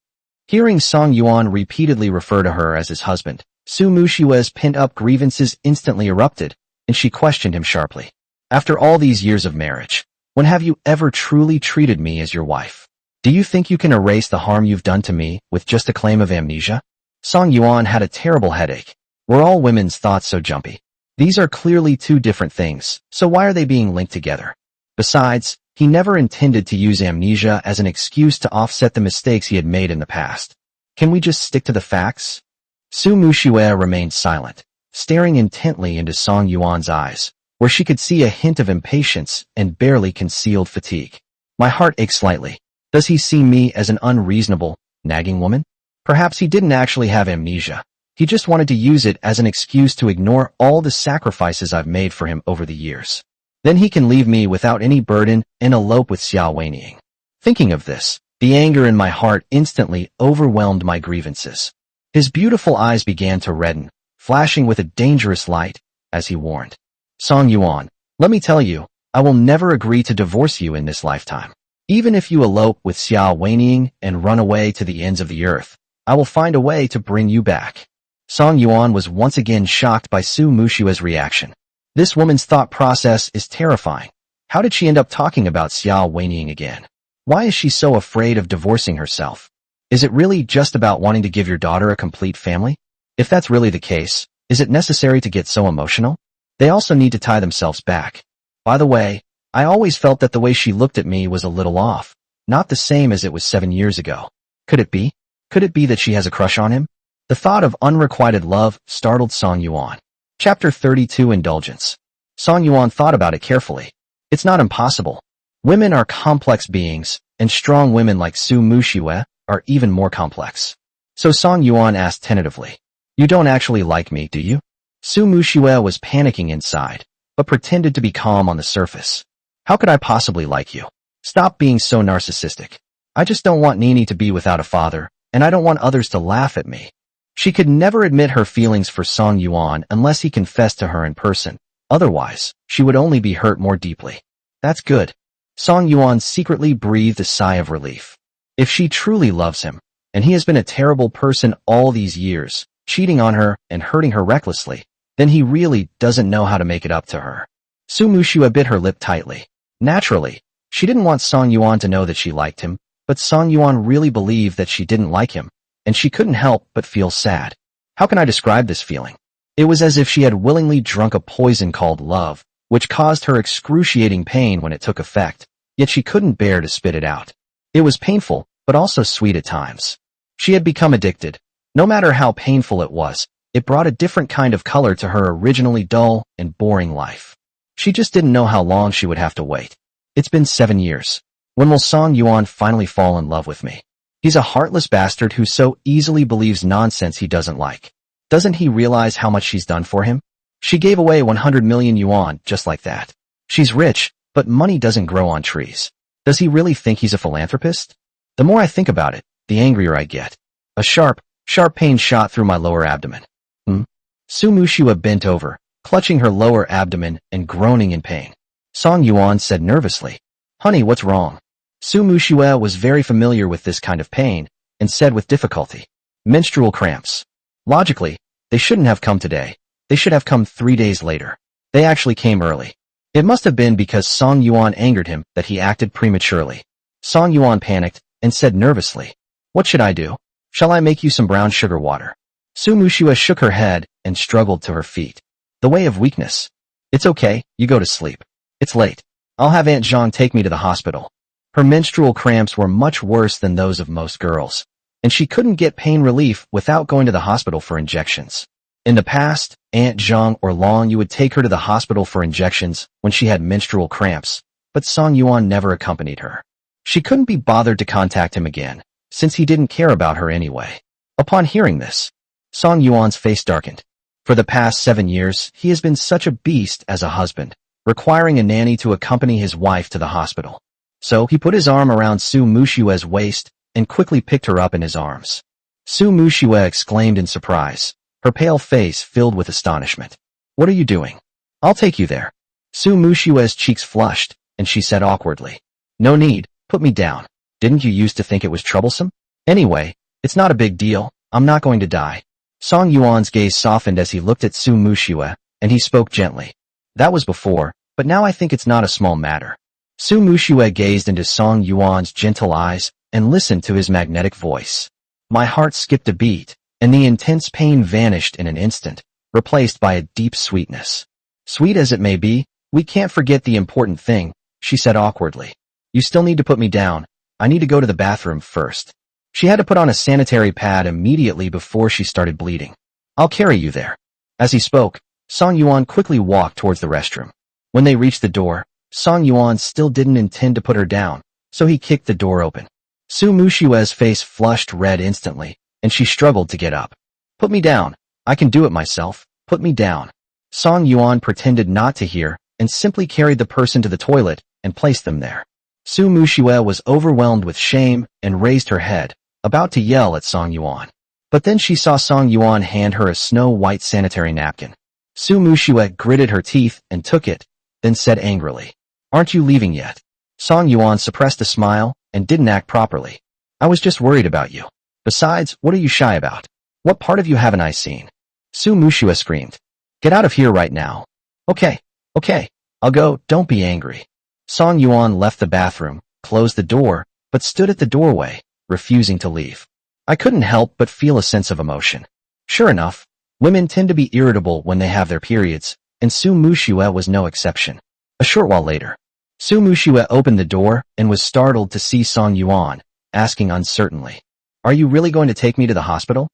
Speaker 1: Hearing Song Yuan repeatedly refer to her as his husband, Su Muxue's pent-up grievances instantly erupted, and she questioned him sharply. After all these years of marriage, when have you ever truly treated me as your wife? Do you think you can erase the harm you've done to me with just a claim of amnesia? Song Yuan had a terrible headache. Were all women's thoughts so jumpy? These are clearly two different things, so why are they being linked together? Besides, he never intended to use amnesia as an excuse to offset the mistakes he had made in the past. Can we just stick to the facts? Su Muxue remained silent, staring intently into Song Yuan's eyes, where she could see a hint of impatience and barely concealed fatigue. My heart ached slightly. Does he see me as an unreasonable, nagging woman? Perhaps he didn't actually have amnesia. He just wanted to use it as an excuse to ignore all the sacrifices I've made for him over the years. Then he can leave me without any burden and elope with Xiao Weiniang. Thinking of this, the anger in my heart instantly overwhelmed my grievances. His beautiful eyes began to redden, flashing with a dangerous light, as he warned. Song Yuan, let me tell you, I will never agree to divorce you in this lifetime. Even if you elope with Xiao Weiniang and run away to the ends of the earth, I will find a way to bring you back. Song Yuan was once again shocked by Su Muxue's reaction. This woman's thought process is terrifying. How did she end up talking about Xiao Weiniang again? Why is she so afraid of divorcing herself? Is it really just about wanting to give your daughter a complete family? If that's really the case, is it necessary to get so emotional? They also need to tie themselves back. By the way, I always felt that the way she looked at me was a little off, not the same as it was 7 years ago. Could it be? Could it be that she has a crush on him? The thought of unrequited love startled Song Yuan. Chapter 32 Indulgence. Song Yuan thought about it carefully. It's not impossible. Women are complex beings, and strong women like Su Muxue are even more complex. So Song Yuan asked tentatively, You don't actually like me, do you? Su Muxue was panicking inside, but pretended to be calm on the surface. How could I possibly like you? Stop being so narcissistic. I just don't want Nini to be without a father, and I don't want others to laugh at me. She could never admit her feelings for Song Yuan unless he confessed to her in person. Otherwise, she would only be hurt more deeply. That's good. Song Yuan secretly breathed a sigh of relief. If she truly loves him, and he has been a terrible person all these years, cheating on her and hurting her recklessly, then he really doesn't know how to make it up to her. Su Muxue bit her lip tightly. Naturally, she didn't want Song Yuan to know that she liked him, but Song Yuan really believed that she didn't like him, and she couldn't help but feel sad. How can I describe this feeling? It was as if she had willingly drunk a poison called love, which caused her excruciating pain when it took effect, yet she couldn't bear to spit it out. It was painful, but also sweet at times. She had become addicted. No matter how painful it was, it brought a different kind of color to her originally dull and boring life. She just didn't know how long she would have to wait. It's been 7 years. When will Song Yuan finally fall in love with me? He's a heartless bastard who so easily believes nonsense he doesn't like. Doesn't he realize how much she's done for him? She gave away 100 million yuan just like that. She's rich, but money doesn't grow on trees. Does he really think he's a philanthropist? The more I think about it, the angrier I get. A sharp pain shot through my lower abdomen. Su Muxue bent over, clutching her lower abdomen and groaning in pain. Song Yuan said nervously, Honey, what's wrong? Su Muxue was very familiar with this kind of pain, and said with difficulty, Menstrual cramps. Logically, They shouldn't have come today. They should have come 3 days later. They actually came early. It must have been because Song Yuan angered him that he acted prematurely. Song Yuan panicked and said nervously, "What should I do? Shall I make you some brown sugar water?" Su Muxue shook her head and struggled to her feet. The way of weakness. "It's okay, you go to sleep. It's late. I'll have Aunt Zhang take me to the hospital." Her menstrual cramps were much worse than those of most girls, and she couldn't get pain relief without going to the hospital for injections. In the past, Aunt Zhang or Long Yu would take her to the hospital for injections when she had menstrual cramps, but Song Yuan never accompanied her. She couldn't be bothered to contact him again, since he didn't care about her anyway. Upon hearing this, Song Yuan's face darkened. For the past 7 years, he has been such a beast as a husband, requiring a nanny to accompany his wife to the hospital. So he put his arm around Su Muxue's waist and quickly picked her up in his arms. Su Muxue exclaimed in surprise, her pale face filled with astonishment. "What are you doing? I'll take you there." Su Muxue's cheeks flushed, and she said awkwardly, "No need, put me down. Didn't you used to think it was troublesome? Anyway, it's not a big deal, I'm not going to die." Song Yuan's gaze softened as he looked at Su Muxue, and he spoke gently. "That was before, but now I think it's not a small matter." Su Muxue gazed into Song Yuan's gentle eyes and listened to his magnetic voice. My heart skipped a beat, and the intense pain vanished in an instant, replaced by a deep sweetness. "Sweet as it may be, we can't forget the important thing," she said awkwardly. "You still need to put me down. I need to go to the bathroom first." She had to put on a sanitary pad immediately before she started bleeding. "I'll carry you there." As he spoke, Song Yuan quickly walked towards the restroom. When they reached the door, Song Yuan still didn't intend to put her down, so he kicked the door open. Su Muxue's face flushed red instantly, and she struggled to get up. "Put me down. I can do it myself. Put me down." Song Yuan pretended not to hear and simply carried the person to the toilet and placed them there. Su Muxue was overwhelmed with shame and raised her head, about to yell at Song Yuan. But then she saw Song Yuan hand her a snow-white sanitary napkin. Su Muxue gritted her teeth and took it, then said angrily, "Aren't you leaving yet?" Song Yuan suppressed a smile and didn't act properly. "I was just worried about you. Besides, what are you shy about? What part of you haven't I seen?" Su Muxue screamed. "Get out of here right now." Okay, I'll go, don't be angry." Song Yuan left the bathroom, closed the door, but stood at the doorway, refusing to leave. I couldn't help but feel a sense of emotion. Sure enough, women tend to be irritable when they have their periods, and Su Muxue was no exception. A short while later, Su Muxue opened the door and was startled to see Song Yuan, asking uncertainly, "Are you really going to take me to the hospital?"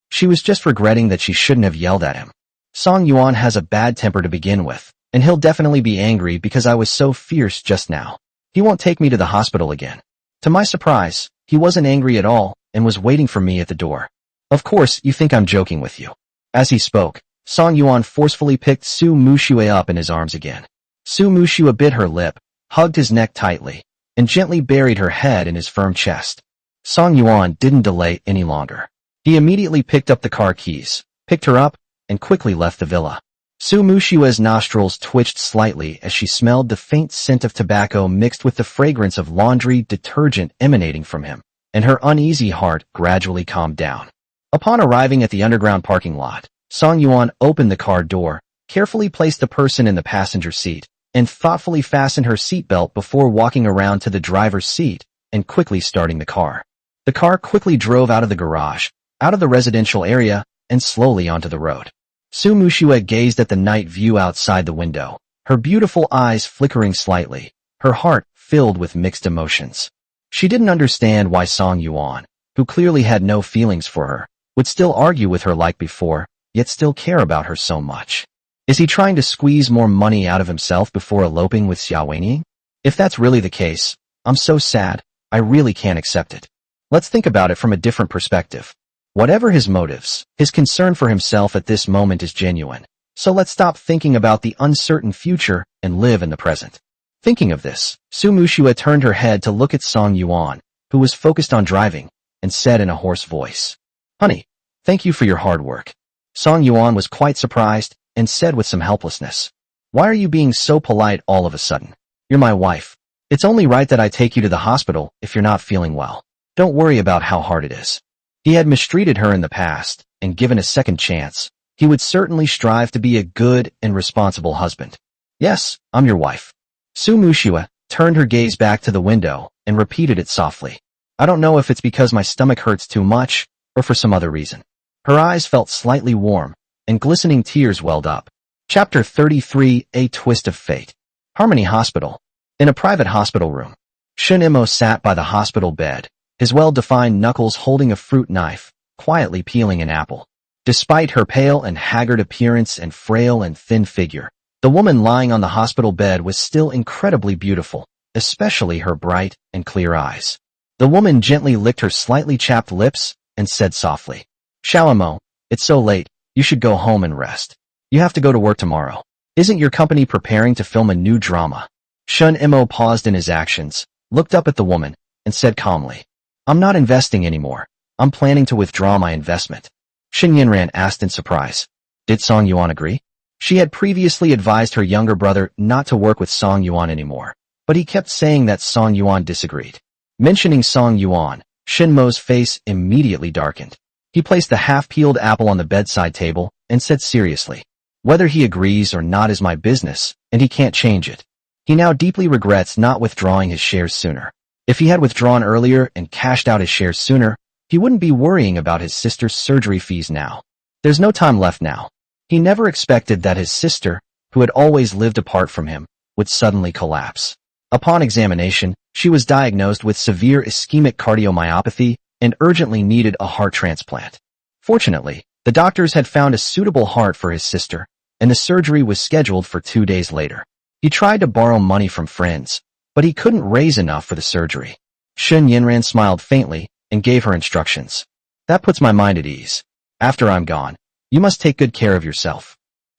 Speaker 1: She was just regretting that she shouldn't have yelled at him. Song Yuan has a bad temper to begin with, and he'll definitely be angry because I was so fierce just now. He won't take me to the hospital again. To my surprise, he wasn't angry at all and was waiting for me at the door. "Of course, you think I'm joking with you." As he spoke, Song Yuan forcefully picked Su Muxue up in his arms again. Su Muxue bit her lip, hugged his neck tightly, and gently buried her head in his firm chest. Song Yuan didn't delay any longer. He immediately picked up the car keys, picked her up, and quickly left the villa. Su Muxue's nostrils twitched slightly as she smelled the faint scent of tobacco mixed with the fragrance of laundry detergent emanating from him, and her uneasy heart gradually calmed down. Upon arriving at the underground parking lot, Song Yuan opened the car door, carefully placed the person in the passenger seat, and thoughtfully fastened her seatbelt before walking around to the driver's seat and quickly starting the car. The car quickly drove out of the garage, out of the residential area, and slowly onto the road. Su Muxue gazed at the night view outside the window, her beautiful eyes flickering slightly, her heart filled with mixed emotions. She didn't understand why Song Yuan, who clearly had no feelings for her, would still argue with her like before, yet still care about her so much. Is he trying to squeeze more money out of himself before eloping with Xiaowenyi? If that's really the case, I'm so sad, I really can't accept it. Let's think about it from a different perspective. Whatever his motives, his concern for himself at this moment is genuine. So let's stop thinking about the uncertain future and live in the present. Thinking of this, Su Muxue turned her head to look at Song Yuan, who was focused on driving, and said in a hoarse voice, "Honey, thank you for your hard work." Song Yuan was quite surprised and said with some helplessness, "Why are you being so polite all of a sudden? You're my wife. It's only right that I take you to the hospital if you're not feeling well. Don't worry about how hard it is." He had mistreated her in the past and given a second chance, he would certainly strive to be a good and responsible husband. Yes, I'm your wife. Su Muxue turned her gaze back to the window and repeated it softly. I don't know if it's because my stomach hurts too much or for some other reason. Her eyes felt slightly warm, and glistening tears welled up. Chapter 33, A Twist of Fate. Harmony Hospital. In a private hospital room, Shun Imo sat by the hospital bed, his well-defined knuckles holding a fruit knife, quietly peeling an apple. Despite her pale and haggard appearance and frail and thin figure, the woman lying on the hospital bed was still incredibly beautiful, especially her bright and clear eyes. The woman gently licked her slightly chapped lips and said softly, Xiaomo, it's so late, you should go home and rest. You have to go to work tomorrow. Isn't your company preparing to film a new drama? Shun Imo paused in his actions, looked up at the woman, and said calmly, I'm not investing anymore. I'm planning to withdraw my investment. Xin Yinran asked in surprise. Did Song Yuan agree? She had previously advised her younger brother not to work with Song Yuan anymore, but he kept saying that Song Yuan disagreed. Mentioning Song Yuan, Shin Mo's face immediately darkened. He placed the half-peeled apple on the bedside table and said seriously, whether he agrees or not is my business, and he can't change it. He now deeply regrets not withdrawing his shares sooner. If he had withdrawn earlier and cashed out his shares sooner, he wouldn't be worrying about his sister's surgery fees now. There's no time left now. He never expected that his sister, who had always lived apart from him, would suddenly collapse. Upon examination, she was diagnosed with severe ischemic cardiomyopathy and urgently needed a heart transplant. Fortunately, the doctors had found a suitable heart for his sister, and the surgery was scheduled for 2 days later. He tried to borrow money from friends, but he couldn't raise enough for the surgery. Shun Yinran smiled faintly and gave her instructions. That puts my mind at ease. After I'm gone, you must take good care of yourself.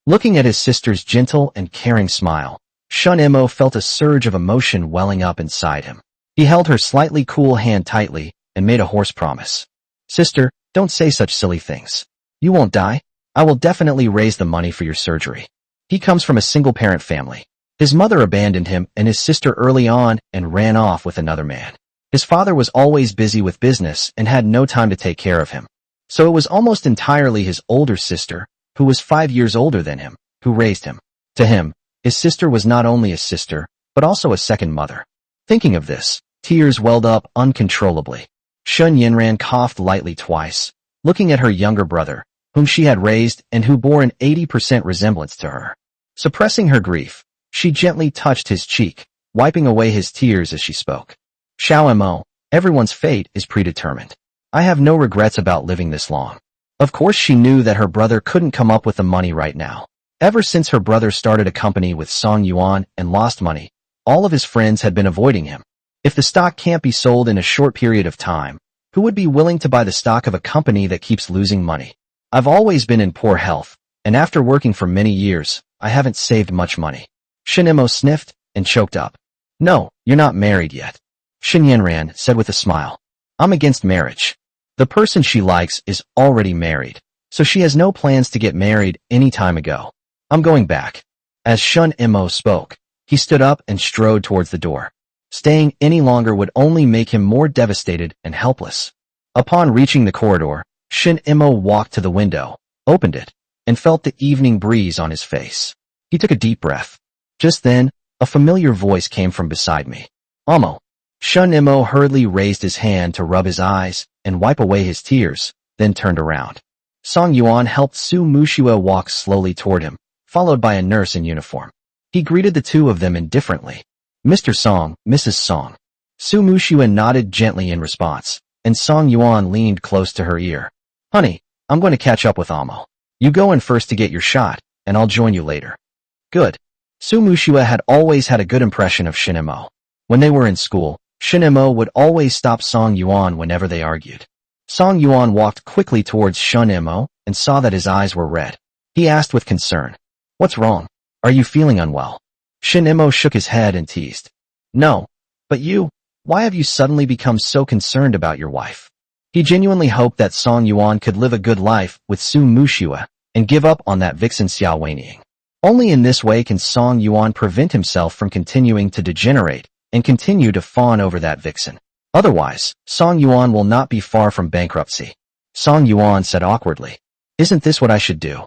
Speaker 1: Looking at his sister's gentle and caring smile, Shun Imo felt a surge of emotion welling up inside him. He held her slightly cool hand tightly and made a hoarse promise. Sister, don't say such silly things. You won't die. I will definitely raise the money for your surgery. He comes from a single-parent family. His mother abandoned him and his sister early on and ran off with another man. His father was always busy with business and had no time to take care of him. So it was almost entirely his older sister, who was 5 years older than him, who raised him. To him, his sister was not only a sister, but also a second mother. Thinking of this, tears welled up uncontrollably. Shun Yinran coughed lightly twice, looking at her younger brother, whom she had raised and who bore an 80% resemblance to her. Suppressing her grief, she gently touched his cheek, wiping away his tears as she spoke. Xiao Mo, everyone's fate is predetermined. I have no regrets about living this long. Of course she knew that her brother couldn't come up with the money right now. Ever since her brother started a company with Song Yuan and lost money, all of his friends had been avoiding him. If the stock can't be sold in a short period of time, who would be willing to buy the stock of a company that keeps losing money? I've always been in poor health, and after working for many years, I haven't saved much money. Shin Imo sniffed and choked up. No, you're not married yet. Shin Yinran said with a smile. I'm against marriage. The person she likes is already married, so she has no plans to get married any time ago. I'm going back. As Shun Imo spoke, he stood up and strode towards the door. Staying any longer would only make him more devastated and helpless. Upon reaching the corridor, Shin Imo walked to the window, opened it, and felt the evening breeze on his face. He took a deep breath. Just then, a familiar voice came from beside me. Amo. Shun Imo hurriedly raised his hand to rub his eyes and wipe away his tears, then turned around. Song Yuan helped Su Muxue walk slowly toward him, followed by a nurse in uniform. He greeted the two of them indifferently. Mr. Song, Mrs. Song. Su Muxue nodded gently in response, and Song Yuan leaned close to her ear. Honey, I'm going to catch up with Amo. You go in first to get your shot, and I'll join you later. Good. Su Muxue had always had a good impression of Shin Imo. When they were in school, Shin Imo would always stop Song Yuan whenever they argued. Song Yuan walked quickly towards Shun Imo and saw that his eyes were red. He asked with concern, What's wrong? Are you feeling unwell? Shin Imo shook his head and teased. No, but you, why have you suddenly become so concerned about your wife? He genuinely hoped that Song Yuan could live a good life with Su Muxue and give up on that vixen Xiao Weining. Only in this way can Song Yuan prevent himself from continuing to degenerate and continue to fawn over that vixen. Otherwise, Song Yuan will not be far from bankruptcy. Song Yuan said awkwardly. Isn't this what I should do?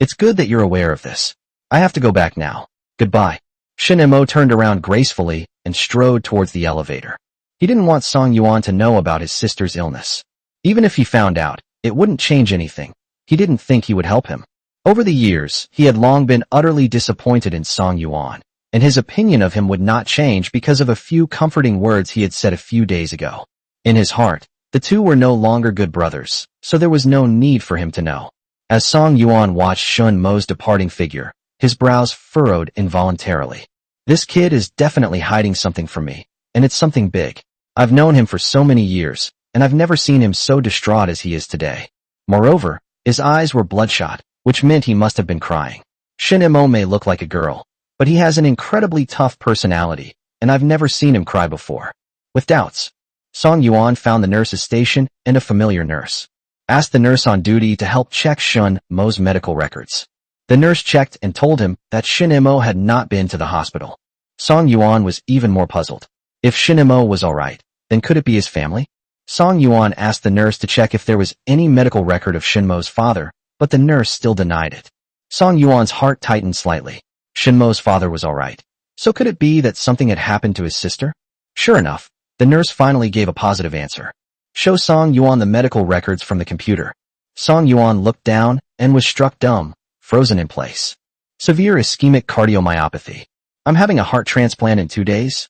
Speaker 1: It's good that you're aware of this. I have to go back now. Goodbye. Shin Mo turned around gracefully and strode towards the elevator. He didn't want Song Yuan to know about his sister's illness. Even if he found out, it wouldn't change anything. He didn't think he would help him. Over the years, he had long been utterly disappointed in Song Yuan, and his opinion of him would not change because of a few comforting words he had said a few days ago. In his heart, the two were no longer good brothers, so there was no need for him to know. As Song Yuan watched Shun Mo's departing figure, his brows furrowed involuntarily. This kid is definitely hiding something from me, and it's something big. I've known him for so many years, and I've never seen him so distraught as he is today. Moreover, his eyes were bloodshot, which meant he must have been crying. Shin Mo may look like a girl, but he has an incredibly tough personality, and I've never seen him cry before. With doubts, Song Yuan found the nurse's station and a familiar nurse. Asked the nurse on duty to help check Shun Mo's medical records. The nurse checked and told him that Shin Mo had not been to the hospital. Song Yuan was even more puzzled. If Shin Mo was alright, then could it be his family? Song Yuan asked the nurse to check if there was any medical record of Shin Mo's father, but the nurse still denied it. Song Yuan's heart tightened slightly. Shin Mo's father was alright. So could it be that something had happened to his sister? Sure enough, the nurse finally gave a positive answer. Show Song Yuan the medical records from the computer. Song Yuan looked down and was struck dumb, frozen in place. Severe ischemic cardiomyopathy. I'm having a heart transplant in 2 days?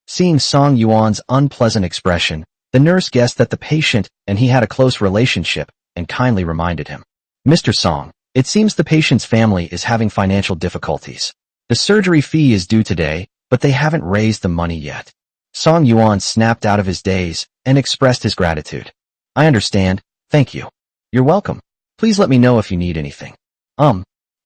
Speaker 1: Seeing Song Yuan's unpleasant expression, the nurse guessed that the patient and he had a close relationship and kindly reminded him. Mr. Song, it seems the patient's family is having financial difficulties. The surgery fee is due today, but they haven't raised the money yet. Song Yuan snapped out of his daze and expressed his gratitude. I understand, thank you. You're welcome. Please let me know if you need anything.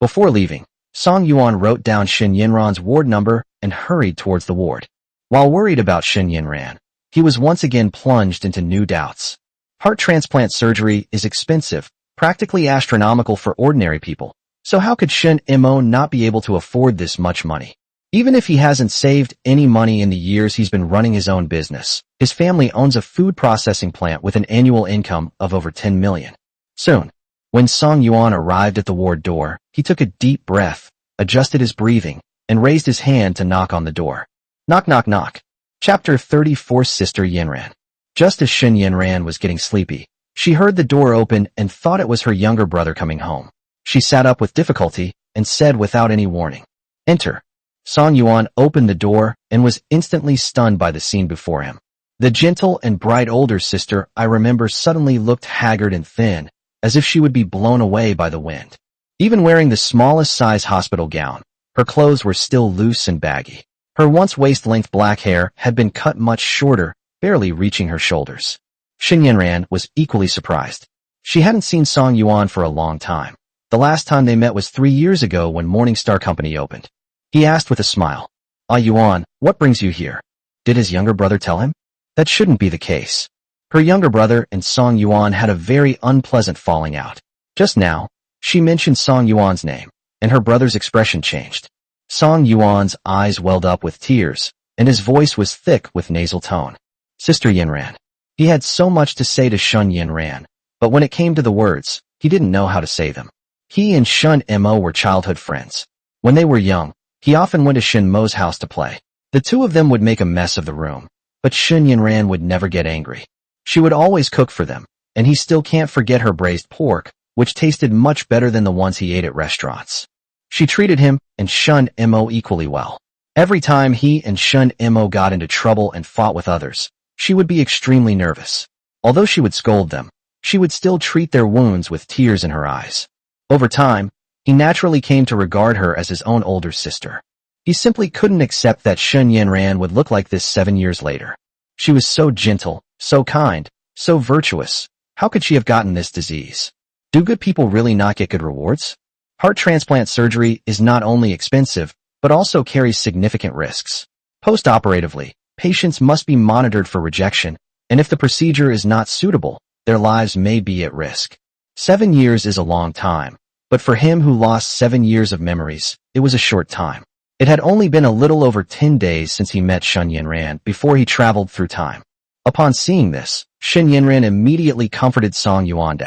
Speaker 1: Before leaving, Song Yuan wrote down Shin Yinran's ward number and hurried towards the ward. While worried about Shin Yinran, he was once again plunged into new doubts. Heart transplant surgery is expensive, practically astronomical for ordinary people, so how could Shin Mo not be able to afford this much money? Even if he hasn't saved any money in the years he's been running his own business, his family owns a food processing plant with an annual income of over 10 million. Soon, when Song Yuan arrived at the ward door, he took a deep breath, adjusted his breathing, and raised his hand to knock on the door. Knock knock knock. Chapter 34 Sister Yinran. Just as Shin Yinran was getting sleepy, she heard the door open and thought it was her younger brother coming home. She sat up with difficulty and said without any warning, Enter. Song Yuan opened the door and was instantly stunned by the scene before him. The gentle and bright older sister I remember suddenly looked haggard and thin, as if she would be blown away by the wind. Even wearing the smallest size hospital gown, her clothes were still loose and baggy. Her once waist-length black hair had been cut much shorter, barely reaching her shoulders. Shin Yinran was equally surprised. She hadn't seen Song Yuan for a long time. The last time they met was 3 years ago when Morningstar Company opened. He asked with a smile, Yuan, what brings you here? Did his younger brother tell him? That shouldn't be the case. Her younger brother and Song Yuan had a very unpleasant falling out. Just now, she mentioned Song Yuan's name, and her brother's expression changed. Song Yuan's eyes welled up with tears, and his voice was thick with nasal tone. Sister Yinran. He had so much to say to Shun Yinran, but when it came to the words, he didn't know how to say them. He and Shun Mo were childhood friends. When they were young, he often went to Shin Mo's house to play. The two of them would make a mess of the room, but Shin Yinran would never get angry. She would always cook for them, and he still can't forget her braised pork, which tasted much better than the ones he ate at restaurants. She treated him and Shun Mo equally well. Every time he and Shun Mo got into trouble and fought with others, she would be extremely nervous. Although she would scold them, she would still treat their wounds with tears in her eyes. Over time, he naturally came to regard her as his own older sister. He simply couldn't accept that Shun Yinran would look like this 7 years later. She was so gentle, so kind, so virtuous. How could she have gotten this disease? Do good people really not get good rewards? Heart transplant surgery is not only expensive, but also carries significant risks. Post-operatively, patients must be monitored for rejection, and if the procedure is not suitable, their lives may be at risk. 7 years is a long time, but for him who lost 7 years of memories, it was a short time. It had only been a little over 10 days since he met Shun Yinran before he traveled through time. Upon seeing this, Shin Yinran immediately comforted Song Yuan.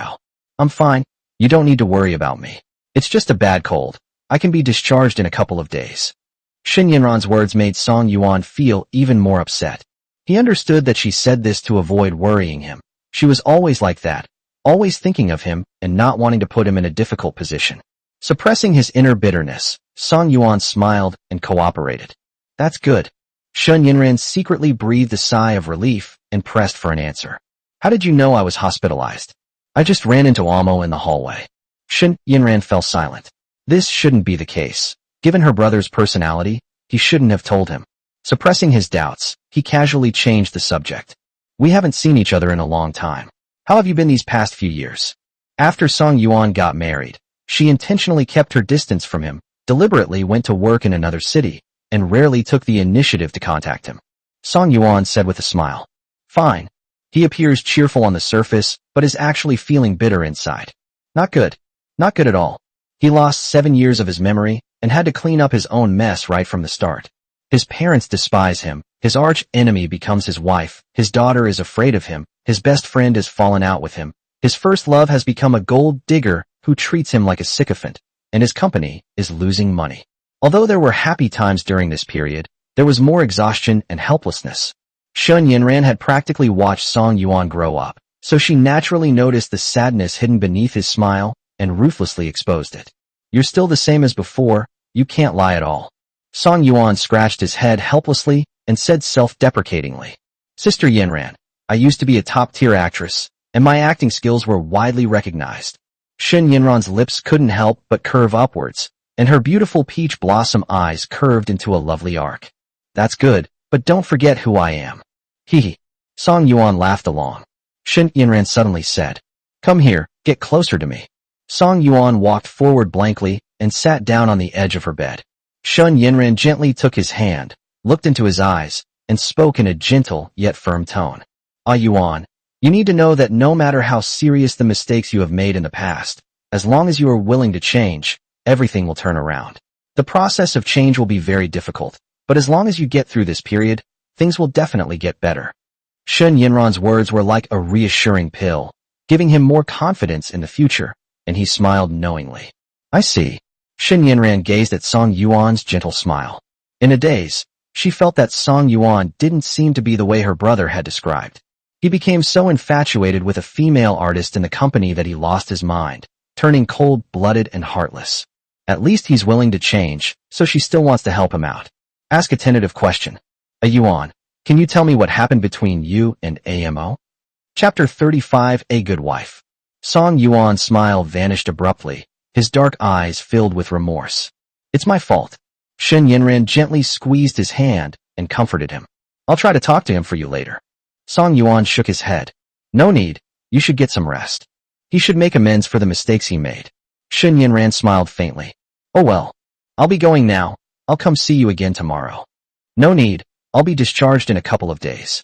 Speaker 1: I'm fine. You don't need to worry about me. It's just a bad cold. I can be discharged in a couple of days. Shen Yinran's words made Song Yuan feel even more upset. He understood that she said this to avoid worrying him. She was always like that, always thinking of him and not wanting to put him in a difficult position. Suppressing his inner bitterness, Song Yuan smiled and cooperated. That's good. Shen Yinran secretly breathed a sigh of relief and pressed for an answer. How did you know I was hospitalized? I just ran into Amo in the hallway. Shen Yinran fell silent. This shouldn't be the case. Given her brother's personality, he shouldn't have told him. Suppressing his doubts, he casually changed the subject. We haven't seen each other in a long time. How have you been these past few years? After Song Yuan got married, she intentionally kept her distance from him, deliberately went to work in another city, and rarely took the initiative to contact him. Song Yuan said with a smile. Fine. He appears cheerful on the surface, but is actually feeling bitter inside. Not good. Not good at all. He lost 7 years of his memory and had to clean up his own mess right from the start. His parents despise him, his arch enemy becomes his wife, his daughter is afraid of him, his best friend has fallen out with him, his first love has become a gold digger who treats him like a sycophant, and his company is losing money. Although there were happy times during this period, there was more exhaustion and helplessness. Shen Yinran had practically watched Song Yuan grow up, so she naturally noticed the sadness hidden beneath his smile and ruthlessly exposed it. You're still the same as before, you can't lie at all. Song Yuan scratched his head helplessly and said self-deprecatingly. Sister Yinran, I used to be a top-tier actress, and my acting skills were widely recognized. Shen Yinran's lips couldn't help but curve upwards, and her beautiful peach blossom eyes curved into a lovely arc. That's good, but don't forget who I am. Hee. Song Yuan laughed along. Shen Yinran suddenly said, Come here, get closer to me. Song Yuan walked forward blankly and sat down on the edge of her bed. Shen Yinran gently took his hand, looked into his eyes, and spoke in a gentle yet firm tone. Yuan, you need to know that no matter how serious the mistakes you have made in the past, as long as you are willing to change, everything will turn around. The process of change will be very difficult, but as long as you get through this period, things will definitely get better. Shen Yinran's words were like a reassuring pill, giving him more confidence in the future, and he smiled knowingly. I see. Shen Yinran gazed at Song Yuan's gentle smile. In a daze, she felt that Song Yuan didn't seem to be the way her brother had described. He became so infatuated with a female artist in the company that he lost his mind, turning cold-blooded and heartless. At least he's willing to change, so she still wants to help him out. Ask a tentative question. Yuan, can you tell me what happened between you and Amo? Chapter 35 A Good Wife. Song Yuan's smile vanished abruptly, his dark eyes filled with remorse. It's my fault. Shen Yinran gently squeezed his hand and comforted him. I'll try to talk to him for you later. Song Yuan shook his head. No need, you should get some rest. He should make amends for the mistakes he made. Shen Yinran smiled faintly. Oh well. I'll be going now, I'll come see you again tomorrow. No need, I'll be discharged in a couple of days.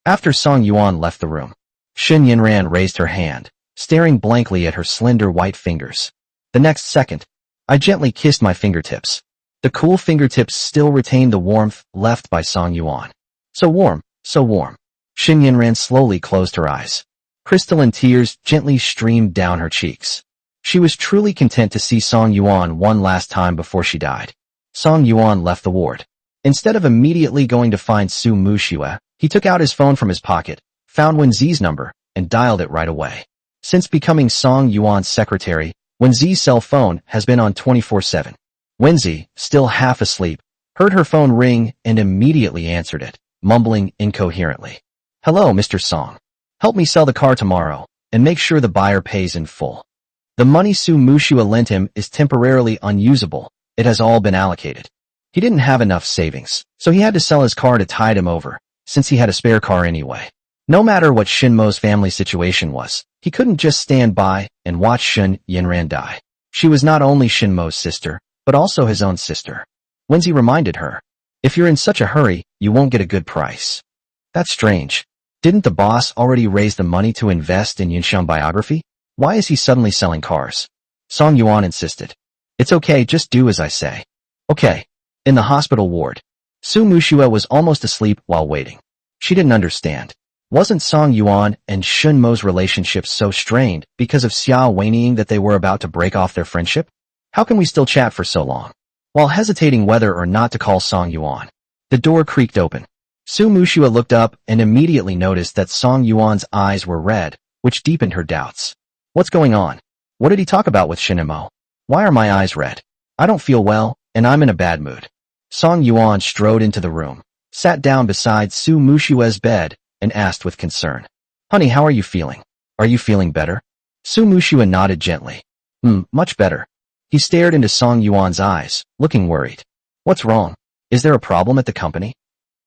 Speaker 1: After Song Yuan left the room, Shen Yinran raised her hand, staring blankly at her slender white fingers. The next second, I gently kissed my fingertips. The cool fingertips still retained the warmth left by Song Yuan. So warm, so warm. Shen Yinran slowly closed her eyes. Crystalline tears gently streamed down her cheeks. She was truly content to see Song Yuan one last time before she died. Song Yuan left the ward. Instead of immediately going to find Su Muxue, he took out his phone from his pocket, found Wenzi's number, and dialed it right away. Since becoming Song Yuan's secretary, Wenzi's cell phone has been on 24/7. Wenzi, still half asleep, heard her phone ring and immediately answered it, mumbling incoherently. Hello, Mr. Song. Help me sell the car tomorrow, and make sure the buyer pays in full. The money Su Muxue lent him is temporarily unusable. It has all been allocated. He didn't have enough savings, so he had to sell his car to tide him over, since he had a spare car anyway. No matter what Shinmo's family situation was, he couldn't just stand by and watch Shen Yinran die. She was not only Shinmo's sister, but also his own sister. Wenzi reminded her, if you're in such a hurry, you won't get a good price. That's strange. Didn't the boss already raise the money to invest in Yunxiang biography? Why is he suddenly selling cars? Song Yuan insisted. It's okay, just do as I say. Okay. In the hospital ward, Su Muxue was almost asleep while waiting. She didn't understand. Wasn't Song Yuan and Shun Mo's relationship so strained because of Xiao Weiniing that they were about to break off their friendship? How can we still chat for so long? While hesitating whether or not to call Song Yuan, the door creaked open. Su Muxue looked up and immediately noticed that Song Yuan's eyes were red, which deepened her doubts. What's going on? What did he talk about with Shin Mo? Why are my eyes red? I don't feel well, and I'm in a bad mood. Song Yuan strode into the room, sat down beside Su Muxue's bed, and asked with concern. Honey, how are you feeling? Are you feeling better? Su Muxue nodded gently. Much better. He stared into Song Yuan's eyes, looking worried. What's wrong? Is there a problem at the company?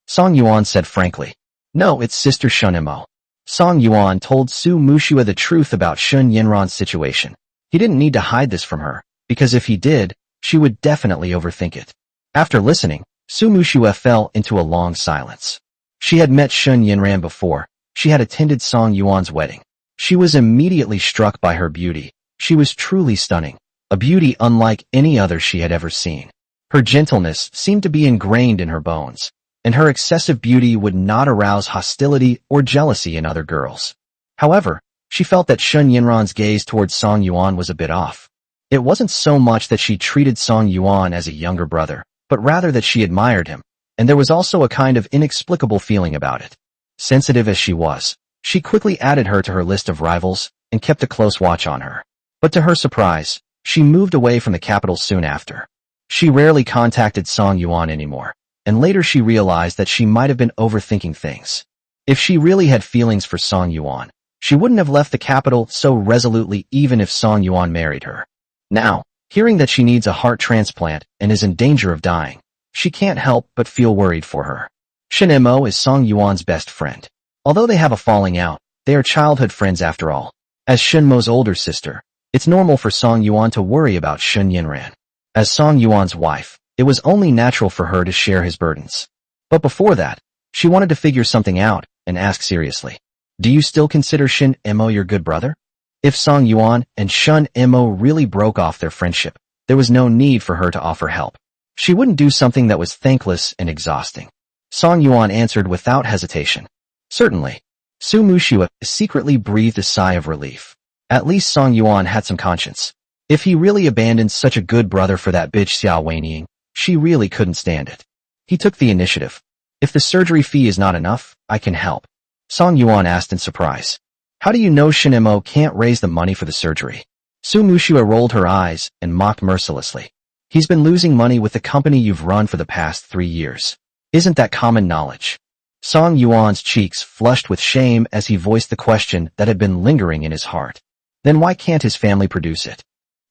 Speaker 1: Song Yuan said frankly. No, it's Sister Shun Mo. Song Yuan told Su Muxue the truth about Shun Yinran's situation. He didn't need to hide this from her, because if he did, she would definitely overthink it. After listening, Su Muxue fell into a long silence. She had met Shun Yinran before. She had attended Song Yuan's wedding. She was immediately struck by her beauty. She was truly stunning, a beauty unlike any other she had ever seen. Her gentleness seemed to be ingrained in her bones, and her excessive beauty would not arouse hostility or jealousy in other girls. However, she felt that Shun Yinran's gaze towards Song Yuan was a bit off. It wasn't so much that she treated Song Yuan as a younger brother, but rather that she admired him, and there was also a kind of inexplicable feeling about it. Sensitive as she was, she quickly added her to her list of rivals and kept a close watch on her. But to her surprise, she moved away from the capital soon after. She rarely contacted Song Yuan anymore, and later she realized that she might have been overthinking things. If she really had feelings for Song Yuan, she wouldn't have left the capital so resolutely even if Song Yuan married her. Now, hearing that she needs a heart transplant and is in danger of dying, she can't help but feel worried for her. Shin Mo is Song Yuan's best friend. Although they have a falling out, they are childhood friends after all. As Shin Mo's older sister, it's normal for Song Yuan to worry about Shun Yinran. As Song Yuan's wife, it was only natural for her to share his burdens. But before that, she wanted to figure something out and ask seriously. Do you still consider Shin Mo your good brother? If Song Yuan and Shun Mo really broke off their friendship, there was no need for her to offer help. She wouldn't do something that was thankless and exhausting. Song Yuan answered without hesitation. Certainly. Su Muxue secretly breathed a sigh of relief. At least Song Yuan had some conscience. If he really abandoned such a good brother for that bitch Xiao Weiniing, she really couldn't stand it. He took the initiative. If the surgery fee is not enough, I can help. Song Yuan asked in surprise. How do you know Shin Mo can't raise the money for the surgery? Su Muxue rolled her eyes and mocked mercilessly. He's been losing money with the company you've run for the past 3 years. Isn't that common knowledge? Song Yuan's cheeks flushed with shame as he voiced the question that had been lingering in his heart. Then why can't his family produce it?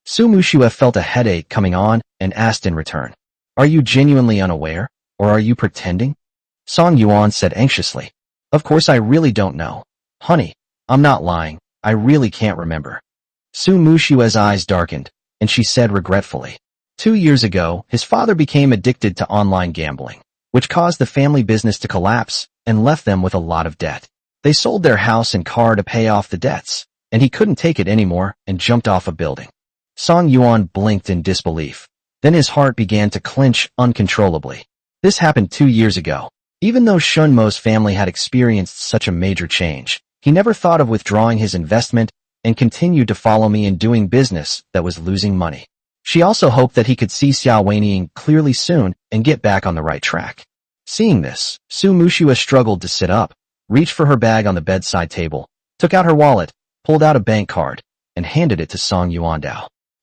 Speaker 1: Su Muxue felt a headache coming on and asked in return. Are you genuinely unaware, or are you pretending? Song Yuan said anxiously. Of course I really don't know. Honey, I'm not lying, I really can't remember. Su Muxue's eyes darkened, and she said regretfully. 2 years ago, his father became addicted to online gambling, which caused the family business to collapse and left them with a lot of debt. They sold their house and car to pay off the debts, and he couldn't take it anymore and jumped off a building. Song Yuan blinked in disbelief. Then his heart began to clench uncontrollably. This happened 2 years ago. Even though Shun Mo's family had experienced such a major change, he never thought of withdrawing his investment and continued to follow me in doing business that was losing money. She also hoped that he could see Xiao Weiniing clearly soon and get back on the right track. Seeing this, Su Muxue struggled to sit up, reached for her bag on the bedside table, took out her wallet, pulled out a bank card, and handed it to Song Yuan.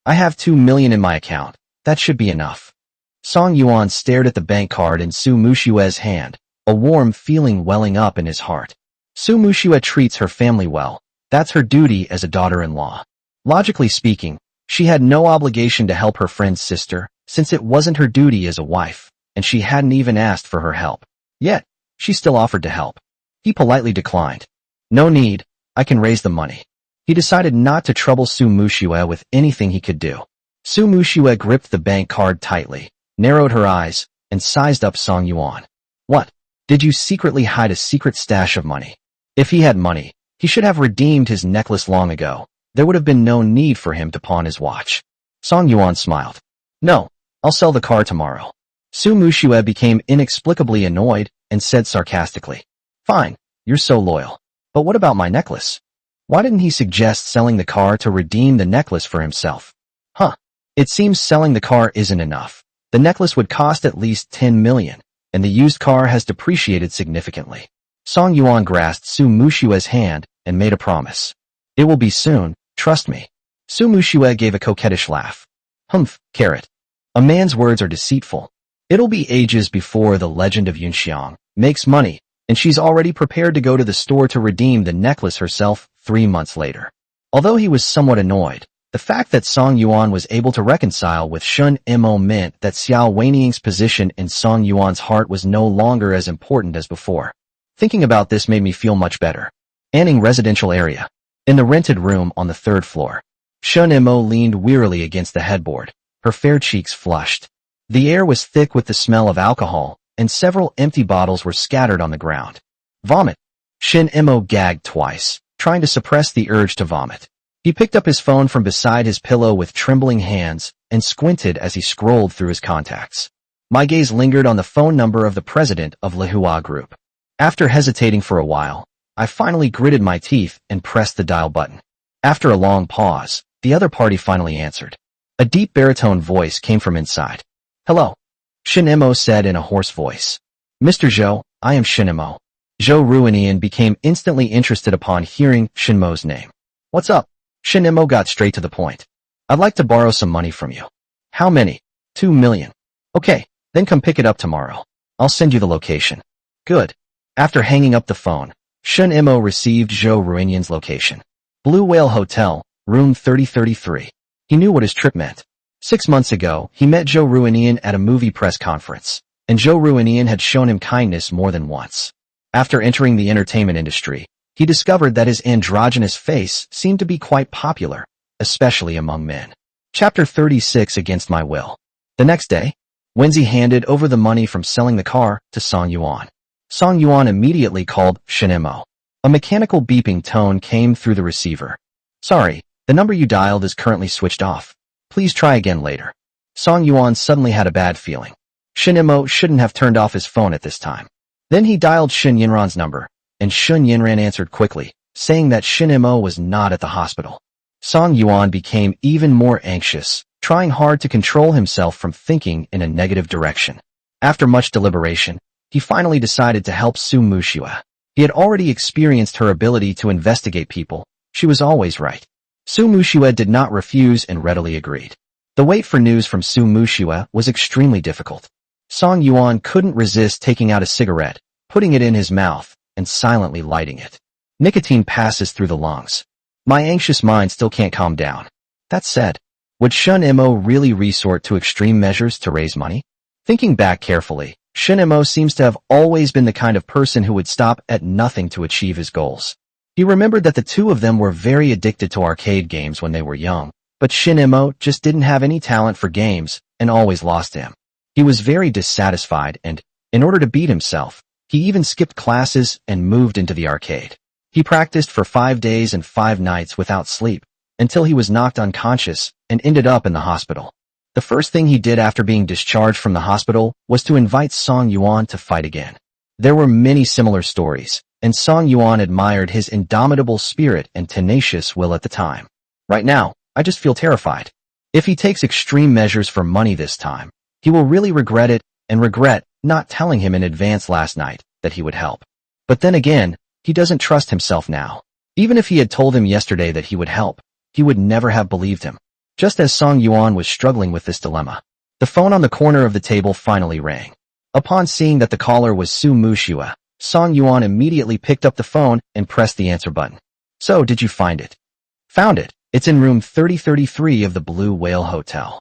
Speaker 1: I have 2 million in my account. That should be enough. Song Yuan stared at the bank card in Su Muxue's hand, a warm feeling welling up in his heart. Su Muxue treats her family well. That's her duty as a daughter-in-law. Logically speaking, she had no obligation to help her friend's sister, since it wasn't her duty as a wife, and she hadn't even asked for her help. Yet, she still offered to help. He politely declined. No need, I can raise the money. He decided not to trouble Su Muxue with anything he could do. Su Muxue gripped the bank card tightly, narrowed her eyes, and sized up Song Yuan. What? Did you secretly hide a secret stash of money? If he had money, he should have redeemed his necklace long ago. There would have been no need for him to pawn his watch. Song Yuan smiled. No, I'll sell the car tomorrow. Su Muxue became inexplicably annoyed and said sarcastically. Fine, You're so loyal. But what about my necklace? Why didn't he suggest selling the car to redeem the necklace for himself? Huh. It seems selling the car isn't enough. The necklace would cost at least 10 million, and the used car has depreciated significantly. Song Yuan grasped Su Muxue's hand and made a promise. It will be soon, trust me. Su Muxue gave a coquettish laugh. Humph, carrot. A man's words are deceitful. It'll be ages before the legend of Yunxiang makes money, and she's already prepared to go to the store to redeem the necklace herself 3 months later. Although he was somewhat annoyed, the fact that Song Yuan was able to reconcile with Shun Mo meant that Xiao Weiniang's position in Song Yuan's heart was no longer as important as before. Thinking about this made me feel much better. Anning residential area. In the rented room on the 3rd floor. Shun Mo leaned wearily against the headboard, her fair cheeks flushed. The air was thick with the smell of alcohol, and several empty bottles were scattered on the ground. Vomit. Shin Mo gagged twice, trying to suppress the urge to vomit. He picked up his phone from beside his pillow with trembling hands and squinted as he scrolled through his contacts. My gaze lingered on the phone number of the president of Lihua Group. After hesitating for a while, I finally gritted my teeth and pressed the dial button. After a long pause, the other party finally answered. A deep baritone voice came from inside. Hello. Shin Mo said in a hoarse voice. Mr. Zhou, I am Shin Mo. Zhou Ruinian became instantly interested upon hearing Shin Mo's name. What's up? Shin Mo got straight to the point. I'd like to borrow some money from you. How many? 2 million. Okay, then come pick it up tomorrow. I'll send you the location. Good. After hanging up the phone, Shin Mo received Zhou Ruinian's location. Blue Whale Hotel, room 3033. He knew what his trip meant. 6 months ago, he met Zhou Ruinian at a movie press conference, and Zhou Ruinian had shown him kindness more than once. After entering the entertainment industry, he discovered that his androgynous face seemed to be quite popular, especially among men. Chapter 36 Against My Will. The next day, Wenzi handed over the money from selling the car to Song Yuan. Song Yuan immediately called Shin Mo. A mechanical beeping tone came through the receiver. Sorry, the number you dialed is currently switched off. Please try again later. Song Yuan suddenly had a bad feeling. Shin Mo shouldn't have turned off his phone at this time. Then he dialed Shin Yinran's number, and Shun Yinran answered quickly, saying that Shin Mo was not at the hospital. Song Yuan became even more anxious, trying hard to control himself from thinking in a negative direction. After much deliberation, he finally decided to help Su Muxue. He had already experienced her ability to investigate people. She was always right. Su Muxue did not refuse and readily agreed. The wait for news from Su Muxue was extremely difficult. Song Yuan couldn't resist taking out a cigarette, putting it in his mouth, and silently lighting it. Nicotine passes through the lungs. My anxious mind still can't calm down. That said, would Shun Mo really resort to extreme measures to raise money? Thinking back carefully, Shun Mo seems to have always been the kind of person who would stop at nothing to achieve his goals. He remembered that the two of them were very addicted to arcade games when they were young, but Shin Mo just didn't have any talent for games and always lost to him. He was very dissatisfied and, in order to beat himself, he even skipped classes and moved into the arcade. He practiced for 5 days and 5 nights without sleep, until he was knocked unconscious and ended up in the hospital. The first thing he did after being discharged from the hospital was to invite Song Yuan to fight again. There were many similar stories, and Song Yuan admired his indomitable spirit and tenacious will at the time. Right now, I just feel terrified. If he takes extreme measures for money this time, he will really regret it and regret not telling him in advance last night that he would help. But then again, he doesn't trust himself now. Even if he had told him yesterday that he would help, he would never have believed him. Just as Song Yuan was struggling with this dilemma, the phone on the corner of the table finally rang. Upon seeing that the caller was Su Muxue, Song Yuan immediately picked up the phone and pressed the answer button. So, did you find it? Found it. It's in room 3033 of the Blue Whale Hotel.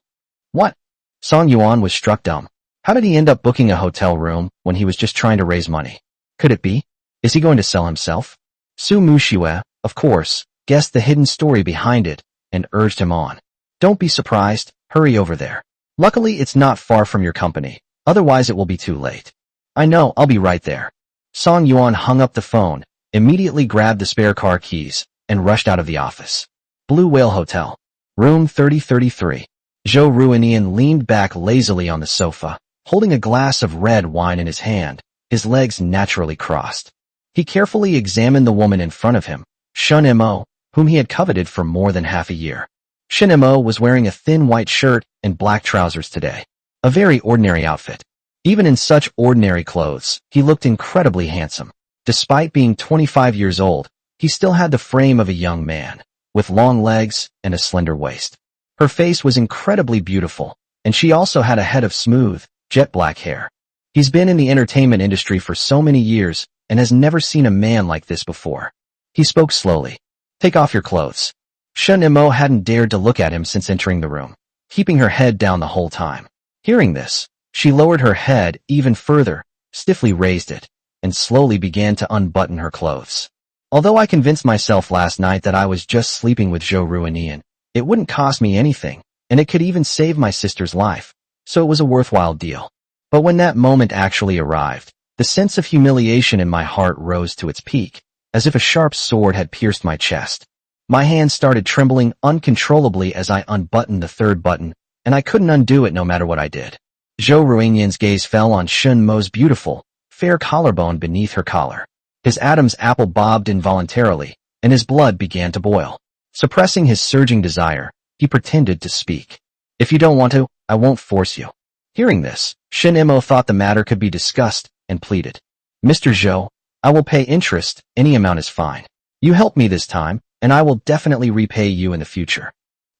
Speaker 1: What? Song Yuan was struck dumb. How did he end up booking a hotel room when he was just trying to raise money? Could it be? Is he going to sell himself? Su Muxue, of course, guessed the hidden story behind it and urged him on. Don't be surprised, hurry over there. Luckily, it's not far from your company, otherwise it will be too late. I know, I'll be right there. Song Yuan hung up the phone, immediately grabbed the spare car keys, and rushed out of the office. Blue Whale Hotel. Room 3033. Zhou Ruinian leaned back lazily on the sofa, holding a glass of red wine in his hand, his legs naturally crossed. He carefully examined the woman in front of him, Shun Mo, whom he had coveted for more than half a year. Shun Mo was wearing a thin white shirt and black trousers today. A very ordinary outfit. Even in such ordinary clothes, he looked incredibly handsome. Despite being 25 years old, he still had the frame of a young man, with long legs and a slender waist. Her face was incredibly beautiful, and she also had a head of smooth, jet black hair. He's been in the entertainment industry for so many years and has never seen a man like this before. He spoke slowly. Take off your clothes. Shun Mo hadn't dared to look at him since entering the room, keeping her head down the whole time. Hearing this, she lowered her head even further, stiffly raised it, and slowly began to unbutton her clothes. Although I convinced myself last night that I was just sleeping with Zhou Ruinian, it wouldn't cost me anything, and it could even save my sister's life, so it was a worthwhile deal. But when that moment actually arrived, the sense of humiliation in my heart rose to its peak, as if a sharp sword had pierced my chest. My hands started trembling uncontrollably as I unbuttoned the third button, and I couldn't undo it no matter what I did. Zhou Ruinian's gaze fell on Shun Mo's beautiful, fair collarbone beneath her collar. His Adam's apple bobbed involuntarily, and his blood began to boil. Suppressing his surging desire, he pretended to speak. If you don't want to, I won't force you. Hearing this, Shun Mo thought the matter could be discussed and pleaded. Mr. Zhou, I will pay interest, any amount is fine. You helped me this time, and I will definitely repay you in the future.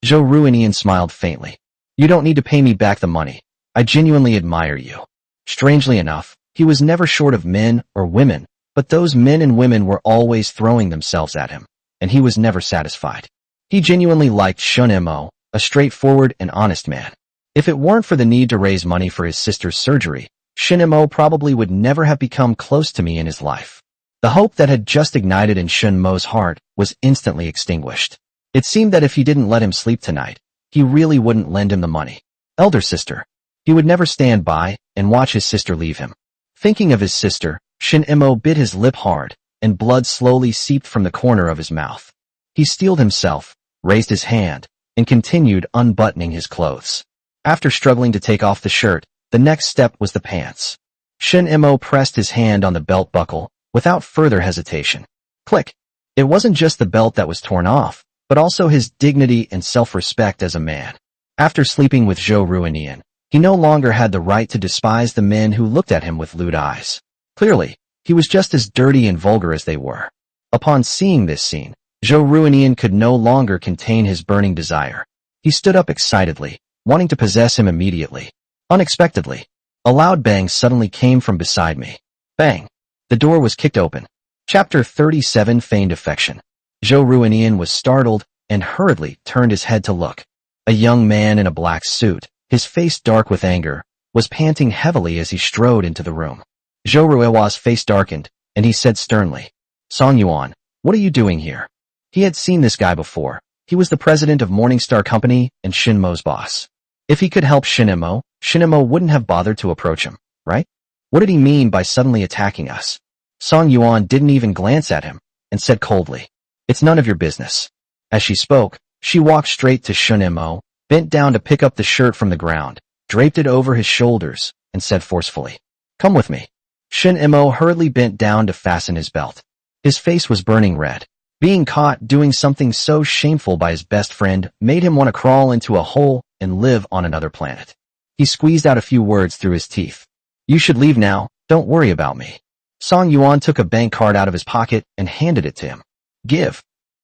Speaker 1: Zhou Ruinian smiled faintly. You don't need to pay me back the money. I genuinely admire you. Strangely enough, he was never short of men or women, but those men and women were always throwing themselves at him, and he was never satisfied. He genuinely liked Shun Mo, a straightforward and honest man. If it weren't for the need to raise money for his sister's surgery, Shun Mo probably would never have become close to me in his life. The hope that had just ignited in Shun Mo's heart was instantly extinguished. It seemed that if he didn't let him sleep tonight, he really wouldn't lend him the money. Elder sister. He would never stand by and watch his sister leave him. Thinking of his sister, Shun Mo bit his lip hard, and blood slowly seeped from the corner of his mouth. He steeled himself, raised his hand, and continued unbuttoning his clothes. After struggling to take off the shirt, the next step was the pants. Shun Mo pressed his hand on the belt buckle, without further hesitation. Click! It wasn't just the belt that was torn off, but also his dignity and self-respect as a man. After sleeping with Zhou Ruinian, he no longer had the right to despise the men who looked at him with lewd eyes. Clearly, he was just as dirty and vulgar as they were. Upon seeing this scene, Zhou Ruinian could no longer contain his burning desire. He stood up excitedly, wanting to possess him immediately. Unexpectedly, a loud bang suddenly came from beside me. Bang! The door was kicked open. Chapter 37 Feigned Affection. Zhou Ruinian was startled and hurriedly turned his head to look. A young man in a black suit, his face dark with anger, was panting heavily as he strode into the room. Zhou Ruiwa's face darkened, and he said sternly, Song Yuan, what are you doing here? He had seen this guy before. He was the president of Morningstar Company and Shun Mo's boss. If he could help Shun Mo wouldn't have bothered to approach him, right? What did he mean by suddenly attacking us? Song Yuan didn't even glance at him, and said coldly, It's none of your business. As she spoke, she walked straight to Shun Mo, bent down to pick up the shirt from the ground, draped it over his shoulders, and said forcefully, Come with me. Shun Mo hurriedly bent down to fasten his belt. His face was burning red. Being caught doing something so shameful by his best friend made him want to crawl into a hole and live on another planet. He squeezed out a few words through his teeth. You should leave now, don't worry about me. Song Yuan took a bank card out of his pocket and handed it to him. Give.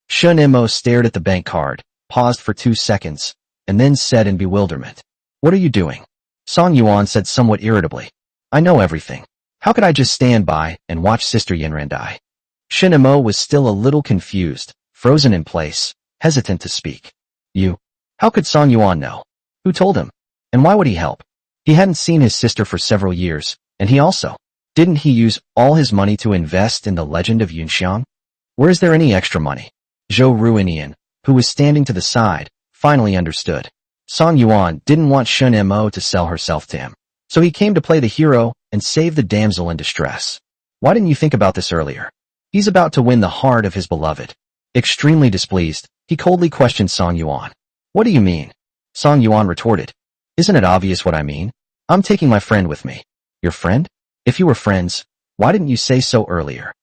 Speaker 1: Shun Mo stared at the bank card, paused for 2 seconds, and then said in bewilderment, What are you doing? Song Yuan said somewhat irritably, I know everything. How could I just stand by and watch Sister Yanran die? Shun Mo was still a little confused, frozen in place, hesitant to speak. You? How could Song Yuan know? Who told him? And why would he help? He hadn't seen his sister for several years, and he also. Didn't he use all his money to invest in the legend of Yunxiang? Where is there any extra money? Zhou Ruinian, who was standing to the side, finally understood. Song Yuan didn't want Shun Mo to sell herself to him, so he came to play the hero and save the damsel in distress. Why didn't you think about this earlier? He's about to win the heart of his beloved. Extremely displeased, he coldly questioned Song Yuan. What do you mean? Song Yuan retorted. Isn't it obvious what I mean? I'm taking my friend with me. Your friend? If you were friends, why didn't you say so earlier?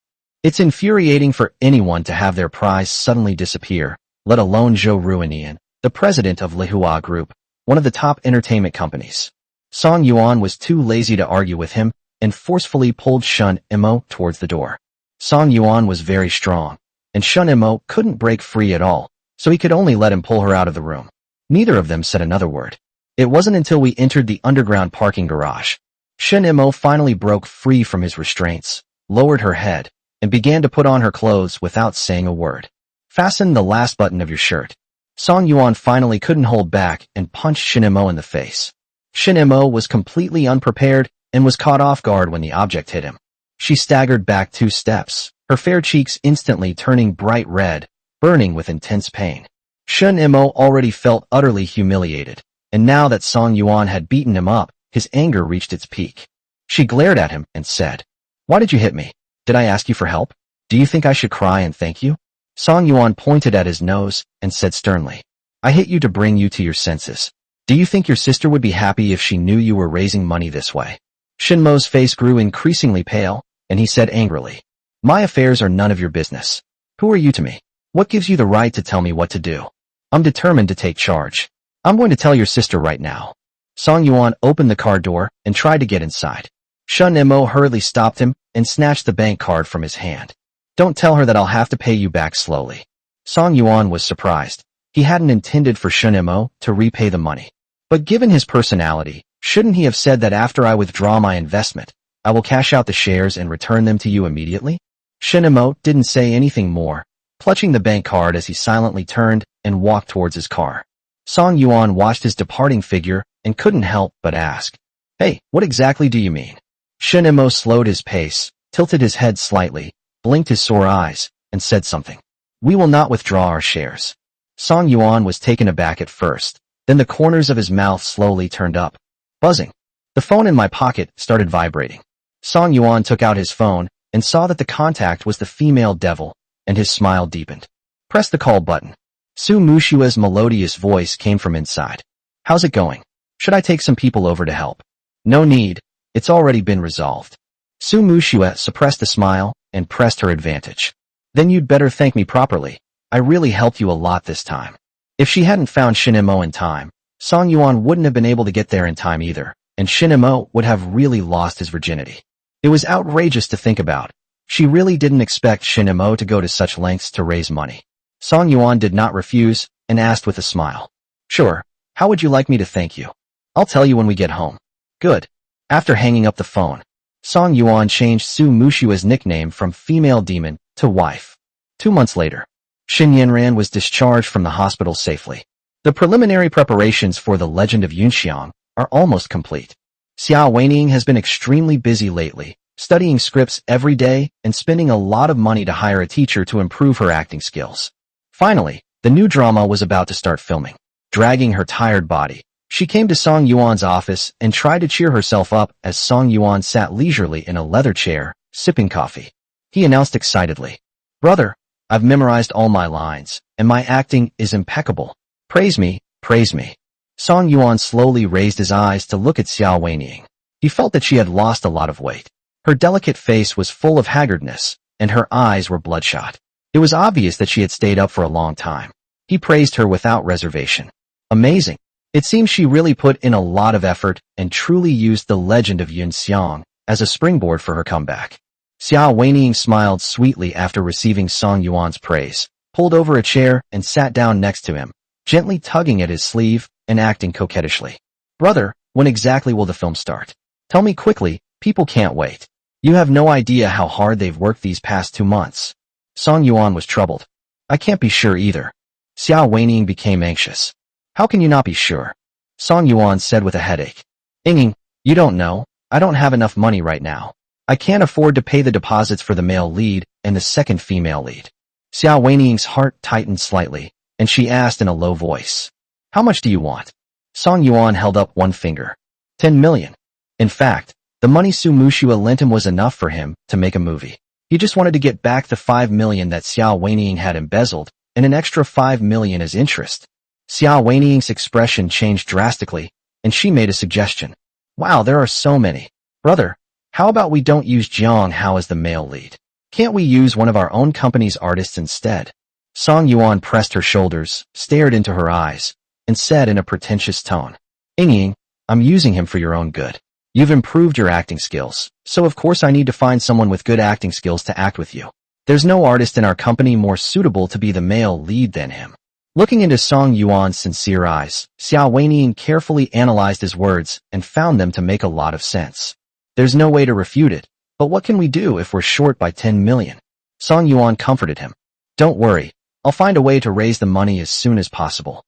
Speaker 1: It's infuriating for anyone to have their prize suddenly disappear, let alone Zhou Ruinian, the president of Lihua Group, one of the top entertainment companies. Song Yuan was too lazy to argue with him and forcefully pulled Shun Imo towards the door. Song Yuan was very strong, and Shun Imo couldn't break free at all, so he could only let him pull her out of the room. Neither of them said another word. It wasn't until we entered the underground parking garage. Shun Imo finally broke free from his restraints, lowered her head, and began to put on her clothes without saying a word. Fasten the last button of your shirt. Song Yuan finally couldn't hold back and punched Shun Imo in the face. Shun Imo was completely unprepared and was caught off guard when the object hit him. She staggered back 2 steps, her fair cheeks instantly turning bright red, burning with intense pain. Shun Imo already felt utterly humiliated, and now that Song Yuan had beaten him up, his anger reached its peak. She glared at him and said, "Why did you hit me? Did I ask you for help? Do you think I should cry and thank you?" Song Yuan pointed at his nose and said sternly, "I hit you to bring you to your senses. Do you think your sister would be happy if she knew you were raising money this way?" Shun Mo's face grew increasingly pale, and he said angrily, "My affairs are none of your business. Who are you to me? What gives you the right to tell me what to do? I'm determined to take charge. I'm going to tell your sister right now." Song Yuan opened the car door and tried to get inside. Shun Imo hurriedly stopped him and snatched the bank card from his hand. "Don't tell her that I'll have to pay you back slowly." Song Yuan was surprised. He hadn't intended for Shun Imo to repay the money. But given his personality, shouldn't he have said that after I withdraw my investment, I will cash out the shares and return them to you immediately? Shun Imo didn't say anything more, clutching the bank card as he silently turned and walked towards his car. Song Yuan watched his departing figure and couldn't help but ask, "Hey, what exactly do you mean?" Shun Imo slowed his pace, tilted his head slightly, blinked his sore eyes, and said something. "We will not withdraw our shares." Song Yuan was taken aback at first, then the corners of his mouth slowly turned up, buzzing. The phone in my pocket started vibrating. Song Yuan took out his phone and saw that the contact was the female devil, and his smile deepened. "Press the call button." Su Muxue's melodious voice came from inside. "How's it going? Should I take some people over to help?" "No need. It's already been resolved." Su Muxue suppressed a smile and pressed her advantage. "Then you'd better thank me properly. I really helped you a lot this time." If she hadn't found Shun Imo in time, Song Yuan wouldn't have been able to get there in time either, and Shun Imo would have really lost his virginity. It was outrageous to think about. She really didn't expect Shun Imo to go to such lengths to raise money. Song Yuan did not refuse and asked with a smile, "Sure, how would you like me to thank you?" "I'll tell you when we get home." "Good." After hanging up the phone, Song Yuan changed Su Muxue's nickname from female demon to wife. 2 months later, Xin Yanran was discharged from the hospital safely. The preliminary preparations for the Legend of Yunxiang are almost complete. Xiao Weining has been extremely busy lately, studying scripts every day and spending a lot of money to hire a teacher to improve her acting skills. Finally, the new drama was about to start filming. Dragging her tired body, she came to Song Yuan's office and tried to cheer herself up as Song Yuan sat leisurely in a leather chair, sipping coffee. He announced excitedly, "Brother, I've memorized all my lines, and my acting is impeccable. Praise me, praise me." Song Yuan slowly raised his eyes to look at Xiao Weining. He felt that she had lost a lot of weight. Her delicate face was full of haggardness, and her eyes were bloodshot. It was obvious that she had stayed up for a long time. He praised her without reservation. Amazing. It seems she really put in a lot of effort and truly used the Legend of Yunxiang as a springboard for her comeback. Xiao Weining smiled sweetly after receiving Song Yuan's praise, pulled over a chair and sat down next to him, gently tugging at his sleeve and acting coquettishly. "Brother, when exactly will the film start? Tell me quickly, people can't wait. You have no idea how hard they've worked these past 2 months." Song Yuan was troubled. "I can't be sure either." Xiao Weining became anxious. "How can you not be sure?" Song Yuan said with a headache. "Ying, you don't know. I don't have enough money right now. I can't afford to pay the deposits for the male lead and the second female lead." Xiao Weining's heart tightened slightly, and she asked in a low voice, "How much do you want?" Song Yuan held up one finger. 10 million. In fact, the money Su Muxue lent him was enough for him to make a movie. He just wanted to get back the 5 million that Xiao Weining had embezzled, and an extra 5 million as interest. Xiao Weining's expression changed drastically, and she made a suggestion. "Wow, there are so many. Brother, how about we don't use Jiang Hao as the male lead? Can't we use one of our own company's artists instead? Song Yuan pressed her shoulders, stared into her eyes, and said in a pretentious tone, Ying, I'm using him for your own good. You've improved your acting skills, so of course I need to find someone with good acting skills to act with you. There's no artist in our company more suitable to be the male lead than him. Looking into Song Yuan's sincere eyes, Xiao Weinian carefully analyzed his words and found them to make a lot of sense. There's no way to refute it, but what can we do if we're short by 10 million? Song Yuan comforted him. Don't worry, I'll find a way to raise the money as soon as possible.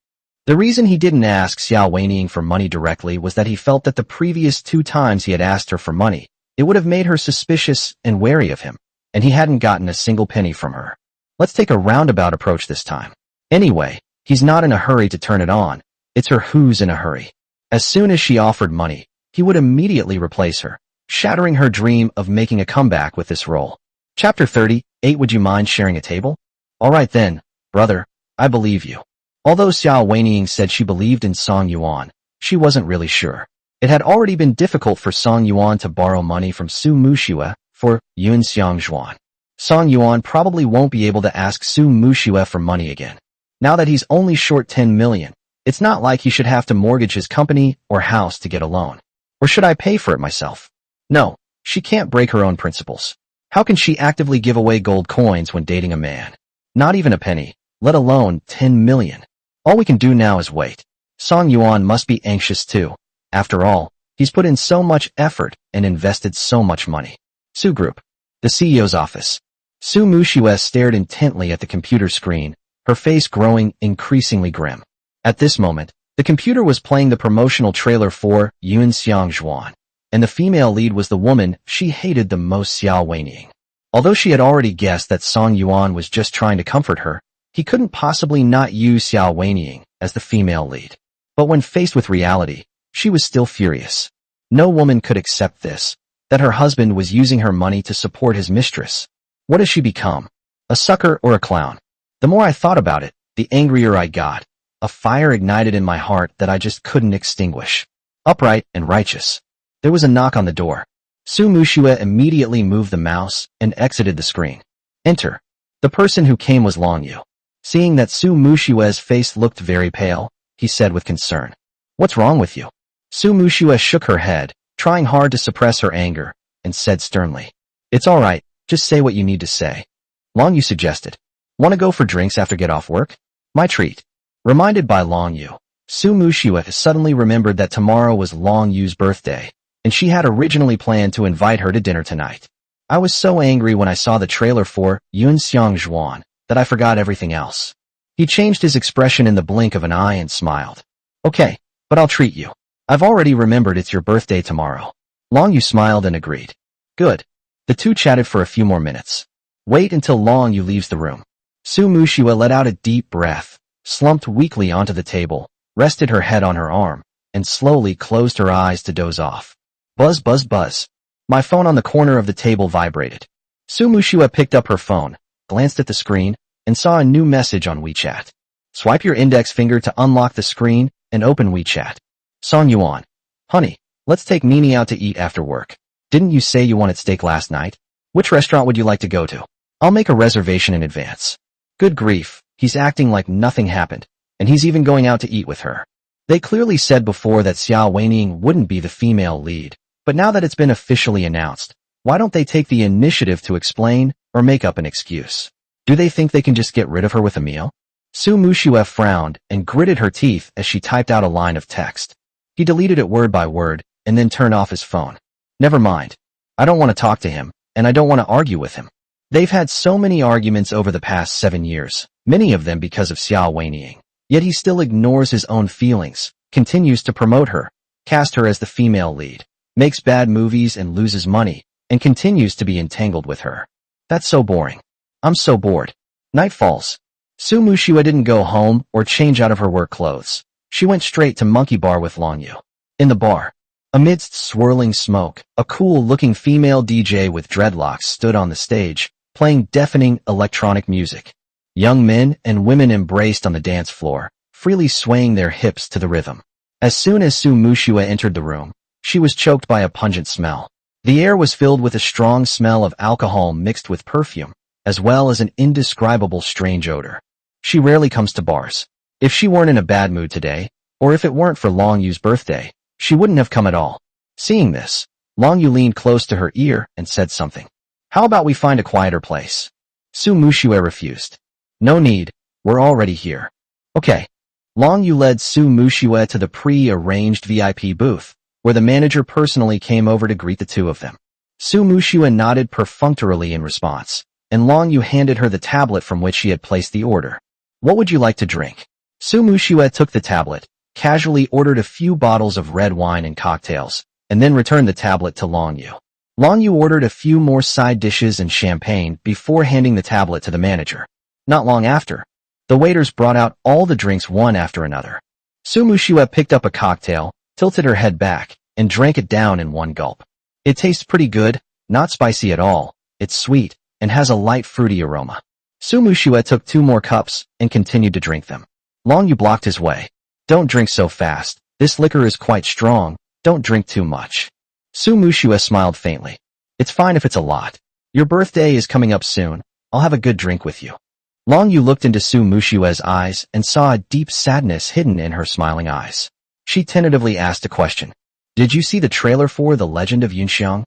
Speaker 1: The reason he didn't ask Xiao Weinian for money directly was that he felt that the previous 2 times he had asked her for money, it would have made her suspicious and wary of him, and he hadn't gotten a single penny from her. Let's take a roundabout approach this time. Anyway, he's not in a hurry to turn it on, it's her who's in a hurry. As soon as she offered money, he would immediately replace her, shattering her dream of making a comeback with this role. Chapter 38. Would you mind sharing a table? Alright then, brother, I believe you. Although Xiao Weinian said she believed in Song Yuan, she wasn't really sure. It had already been difficult for Song Yuan to borrow money from Su Muxue for Yuan. Song Yuan probably won't be able to ask Su Muxue for money again. Now that he's only short 10 million, it's not like he should have to mortgage his company or house to get a loan. Or should I pay for it myself? No, she can't break her own principles. How can she actively give away gold coins when dating a man? Not even a penny, let alone 10 million. All we can do now is wait. Song Yuan must be anxious too. After all, he's put in so much effort and invested so much money. Su Group. The CEO's office. Su Muxue stared intently at the computer screen, her face growing increasingly grim. At this moment, the computer was playing the promotional trailer for Yuan, and the female lead was the woman she hated the most, Xiao Weinian. Although she had already guessed that Song Yuan was just trying to comfort her, he couldn't possibly not use Xiao Weinian as the female lead. But when faced with reality, she was still furious. No woman could accept this, that her husband was using her money to support his mistress. What has she become? A sucker or a clown? The more I thought about it, the angrier I got. A fire ignited in my heart that I just couldn't extinguish. Upright and righteous. There was a knock on the door. Su Muxue immediately moved the mouse and exited the screen. Enter. The person who came was Long Yu. Seeing that Su Muxue's face looked very pale, he said with concern, What's wrong with you? Su Muxue shook her head, trying hard to suppress her anger, and said sternly, It's all right, just say what you need to say. Long Yu suggested, Want to go for drinks after get off work? My treat. Reminded by Long Yu, Su Muxue suddenly remembered that tomorrow was Long Yu's birthday, and she had originally planned to invite her to dinner tonight. I was so angry when I saw the trailer for Yuan that I forgot everything else. He changed his expression in the blink of an eye and smiled. Okay, but I'll treat you. I've already remembered it's your birthday tomorrow. Long Yu smiled and agreed. Good. The two chatted for a few more minutes. Wait until Long Yu leaves the room. Su Muxue let out a deep breath, slumped weakly onto the table, rested her head on her arm, and slowly closed her eyes to doze off. Buzz, buzz, buzz. My phone on the corner of the table vibrated. Su Muxue picked up her phone, glanced at the screen, and saw a new message on WeChat. Swipe your index finger to unlock the screen and open WeChat. Song Yuan. Honey, let's take Nini out to eat after work. Didn't you say you wanted steak last night? Which restaurant would you like to go to? I'll make a reservation in advance. Good grief, he's acting like nothing happened, and he's even going out to eat with her. They clearly said before that Xiao Weinian wouldn't be the female lead, but now that it's been officially announced, why don't they take the initiative to explain or make up an excuse? Do they think they can just get rid of her with a meal? Su Muxue frowned and gritted her teeth as she typed out a line of text. He deleted it word by word and then turned off his phone. Never mind. I don't want to talk to him, and I don't want to argue with him. They've had so many arguments over the past 7 years, many of them because of Xiao Weinian. Yet he still ignores his own feelings, continues to promote her, cast her as the female lead, makes bad movies and loses money, and continues to be entangled with her. That's so boring. I'm so bored. Night falls. Su Muxue didn't go home or change out of her work clothes. She went straight to Monkey Bar with Long Yu. In the bar, amidst swirling smoke, a cool-looking female DJ with dreadlocks stood on the stage, playing deafening electronic music. Young men and women embraced on the dance floor, freely swaying their hips to the rhythm. As soon as Su Muxue entered the room, she was choked by a pungent smell. The air was filled with a strong smell of alcohol mixed with perfume, as well as an indescribable strange odor. She rarely comes to bars. If she weren't in a bad mood today, or if it weren't for Long Yu's birthday, she wouldn't have come at all. Seeing this, Long Yu leaned close to her ear and said something. How about we find a quieter place? Su Muxue refused. No need, we're already here. Okay. Long Yu led Su Muxue to the pre-arranged VIP booth, where the manager personally came over to greet the two of them. Su Muxue nodded perfunctorily in response, and Long Yu handed her the tablet from which she had placed the order. What would you like to drink? Su Muxue took the tablet, casually ordered a few bottles of red wine and cocktails, and then returned the tablet to Long Yu. Long Yu ordered a few more side dishes and champagne before handing the tablet to the manager. Not long after, the waiters brought out all the drinks one after another. Su Muxue picked up a cocktail, tilted her head back, and drank it down in one gulp. It tastes pretty good, not spicy at all, it's sweet, and has a light fruity aroma. Su Muxue took 2 more cups and continued to drink them. Long Yu blocked his way. Don't drink so fast, this liquor is quite strong, don't drink too much. Su Muxue smiled faintly. It's fine if it's a lot. Your birthday is coming up soon, I'll have a good drink with you. Long Yu looked into Su Muxue's eyes and saw a deep sadness hidden in her smiling eyes. She tentatively asked a question. Did you see the trailer for The Legend of Yunxiang?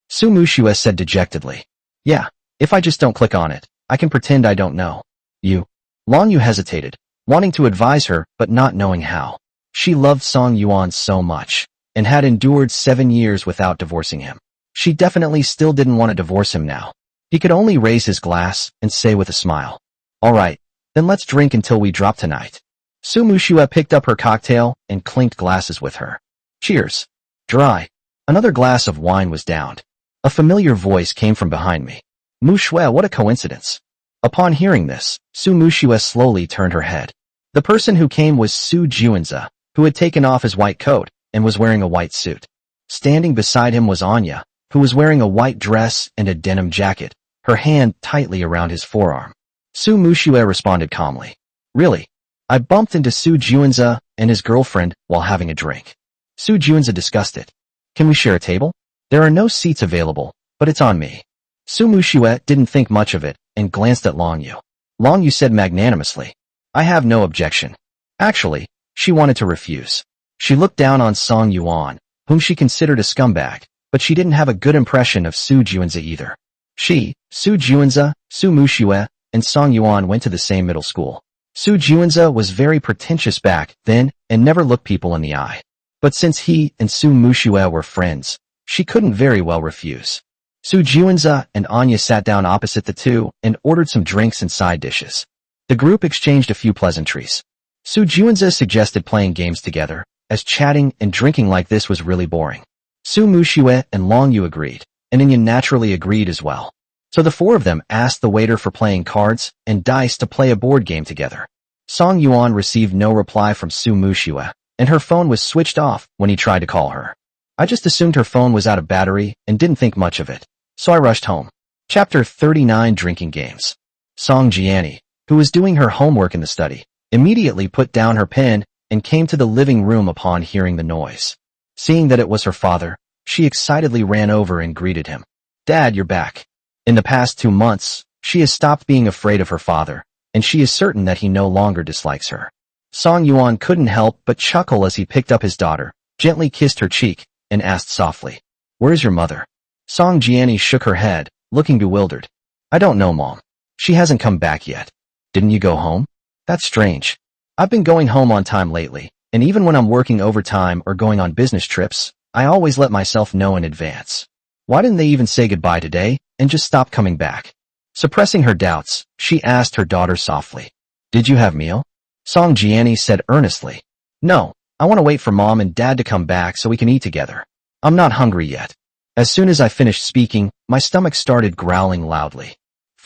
Speaker 1: Su Muxue said dejectedly. Yeah, if I just don't click on it, I can pretend I don't know. You. Long Yu hesitated, wanting to advise her but not knowing how. She loved Song Yuan so much, and had endured 7 years without divorcing him. She definitely still didn't want to divorce him now. He could only raise his glass and say with a smile, all right, then let's drink until we drop tonight. Su Muxue picked up her cocktail and clinked glasses with her. Cheers. Dry. Another glass of wine was downed. A familiar voice came from behind me. Muxue, what a coincidence. Upon hearing this, Su Muxue slowly turned her head. The person who came was Su Juanza, who had taken off his white coat and was wearing a white suit. Standing beside him was Anya, who was wearing a white dress and a denim jacket, her hand tightly around his forearm. Su Muxue responded calmly. Really? I bumped into Su Juanza and his girlfriend while having a drink. Su Juanza discussed it. Can we share a table? There are no seats available, but it's on me. Su Muxue didn't think much of it and glanced at Long Yu. Long Yu said magnanimously, I have no objection. Actually, she wanted to refuse. She looked down on Song Yuan, whom she considered a scumbag, but she didn't have a good impression of Su Juanza either. She, Su Juanza, Su Muxue, and Song Yuan went to the same middle school. Su Juanza was very pretentious back then and never looked people in the eye. But since he and Su Muxue were friends, she couldn't very well refuse. Su Juanza and Anya sat down opposite the two and ordered some drinks and side dishes. The group exchanged a few pleasantries. Su Juanza suggested playing games together, as chatting and drinking like this was really boring. Su Muxue and Long Yu agreed, and Anya naturally agreed as well. So the 4 of them asked the waiter for playing cards and dice to play a board game together. Song Yuan received no reply from Su Muxue, and her phone was switched off when he tried to call her. I just assumed her phone was out of battery and didn't think much of it, so I rushed home. Chapter 39 Drinking Games. Song Jiani, who was doing her homework in the study, immediately put down her pen and came to the living room upon hearing the noise. Seeing that it was her father, she excitedly ran over and greeted him. Dad, you're back. In the past 2 months, she has stopped being afraid of her father, and she is certain that he no longer dislikes her. Song Yuan couldn't help but chuckle as he picked up his daughter, gently kissed her cheek, and asked softly, Where's your mother? Song Jiani shook her head, looking bewildered. I don't know, Mom. She hasn't come back yet. Didn't you go home? That's strange. I've been going home on time lately, and even when I'm working overtime or going on business trips, I always let myself know in advance. Why didn't they even say goodbye today and just stop coming back? Suppressing her doubts, she asked her daughter softly, Did you have meal? Song Jiani said earnestly, No, I want to wait for Mom and Dad to come back so we can eat together. I'm not hungry yet. As soon as I finished speaking, my stomach started growling loudly.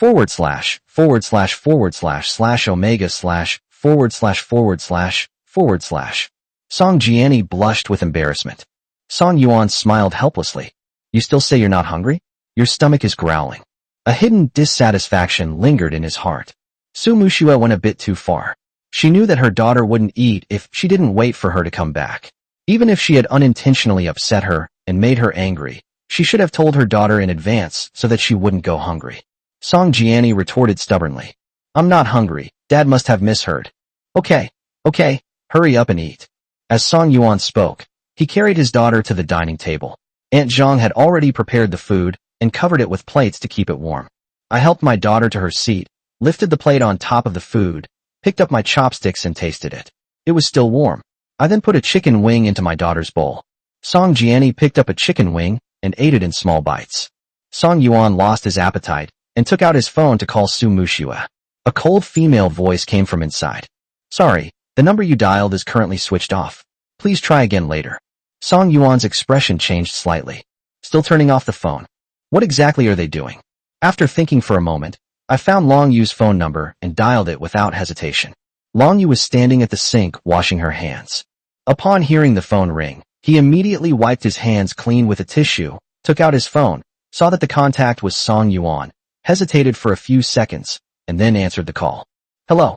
Speaker 1: / // // omega / / Song Jiani blushed with embarrassment. Song Yuan smiled helplessly. You still say you're not hungry? Your stomach is growling. A hidden dissatisfaction lingered in his heart. Su Muxue went a bit too far. She knew that her daughter wouldn't eat if she didn't wait for her to come back. Even if she had unintentionally upset her and made her angry, She should have told her daughter in advance so that she wouldn't go hungry. Song Jiani retorted stubbornly. I'm not hungry. Dad must have misheard. Okay, hurry up and eat. As Song Yuan spoke, he carried his daughter to the dining table. Aunt Zhang had already prepared the food and covered it with plates to keep it warm. I helped my daughter to her seat, lifted the plate on top of the food, picked up my chopsticks and tasted it. It was still warm. I then put a chicken wing into my daughter's bowl. Song Jiani picked up a chicken wing and ate it in small bites. Song Yuan lost his appetite and took out his phone to call Su Muxue. A cold female voice came from inside. Sorry, the number you dialed is currently switched off. Please try again later. Song Yuan's expression changed slightly. Still turning off the phone. What exactly are they doing? After thinking for a moment, I found Long Yu's phone number and dialed it without hesitation. Long Yu was standing at the sink washing her hands. Upon hearing the phone ring, he immediately wiped his hands clean with a tissue, took out his phone, saw that the contact was Song Yuan, hesitated for a few seconds, and then answered the call. Hello.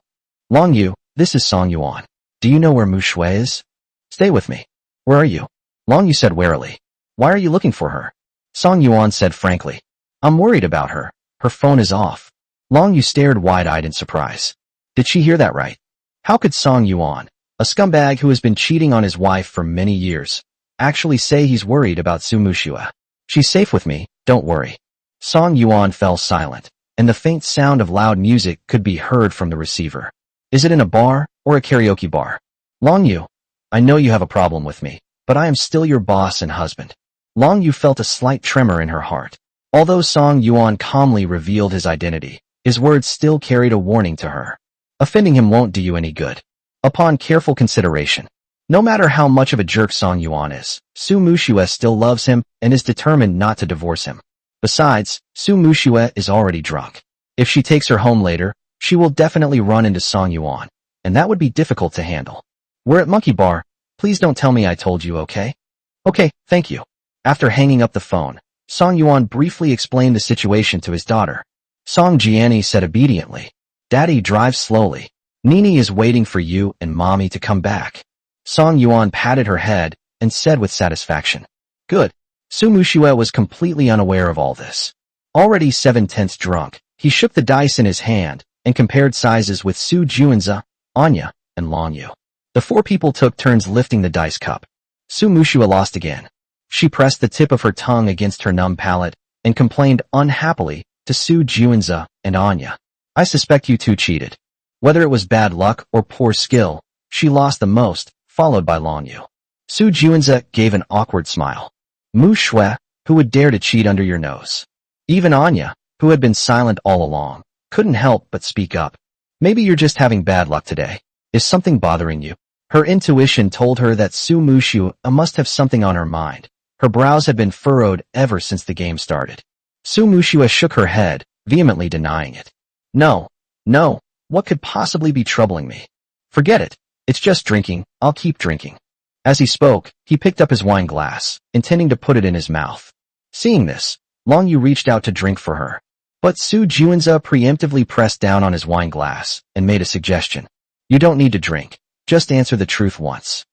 Speaker 1: Long Yu, this is Song Yuan. Do you know where Muxue is? Stay with me. Where are you? Long Yu said warily. Why are you looking for her? Song Yuan said frankly. I'm worried about her. Her phone is off. Long Yu stared wide-eyed in surprise. Did she hear that right? How could Song Yuan, a scumbag who has been cheating on his wife for many years, actually say he's worried about Su Muxue? She's safe with me, don't worry. Song Yuan fell silent, and the faint sound of loud music could be heard from the receiver. Is it in a bar or a karaoke bar? Long Yu, I know you have a problem with me, but I am still your boss and husband. Long Yu felt a slight tremor in her heart. Although Song Yuan calmly revealed his identity, his words still carried a warning to her. Offending him won't do you any good. Upon careful consideration, no matter how much of a jerk Song Yuan is, Su Muxue still loves him and is determined not to divorce him. Besides, Su Muxue is already drunk. If she takes her home later, she will definitely run into Song Yuan, and that would be difficult to handle. We're at Monkey Bar. Please don't tell me I told you, okay? Okay, thank you. After hanging up the phone, Song Yuan briefly explained the situation to his daughter. Song Jiani said obediently, Daddy, drive slowly. Nini is waiting for you and Mommy to come back. Song Yuan patted her head and said with satisfaction, Good. Su Muxue was completely unaware of all this. Already 7/10 drunk, he shook the dice in his hand and compared sizes with Su Juanza, Anya, and Long Yu. The four people took turns lifting the dice cup. Su Muxue lost again. She pressed the tip of her tongue against her numb palate and complained unhappily to Su Juanza and Anya. I suspect you two cheated. Whether it was bad luck or poor skill, she lost the most, followed by Long Yu. Su Juanza gave an awkward smile. Muxue, who would dare to cheat under your nose? Even Anya, who had been silent all along, couldn't help but speak up. Maybe you're just having bad luck today. Is something bothering you? Her intuition told her that Su Muxue must have something on her mind. Her brows had been furrowed ever since the game started. Su Muxue shook her head, vehemently denying it. No, what could possibly be troubling me? Forget it. It's just drinking. I'll keep drinking. As he spoke, he picked up his wine glass, intending to put it in his mouth. Seeing this, Long Yu reached out to drink for her. But Su Juanza preemptively pressed down on his wine glass and made a suggestion. You don't need to drink. Just answer the truth once.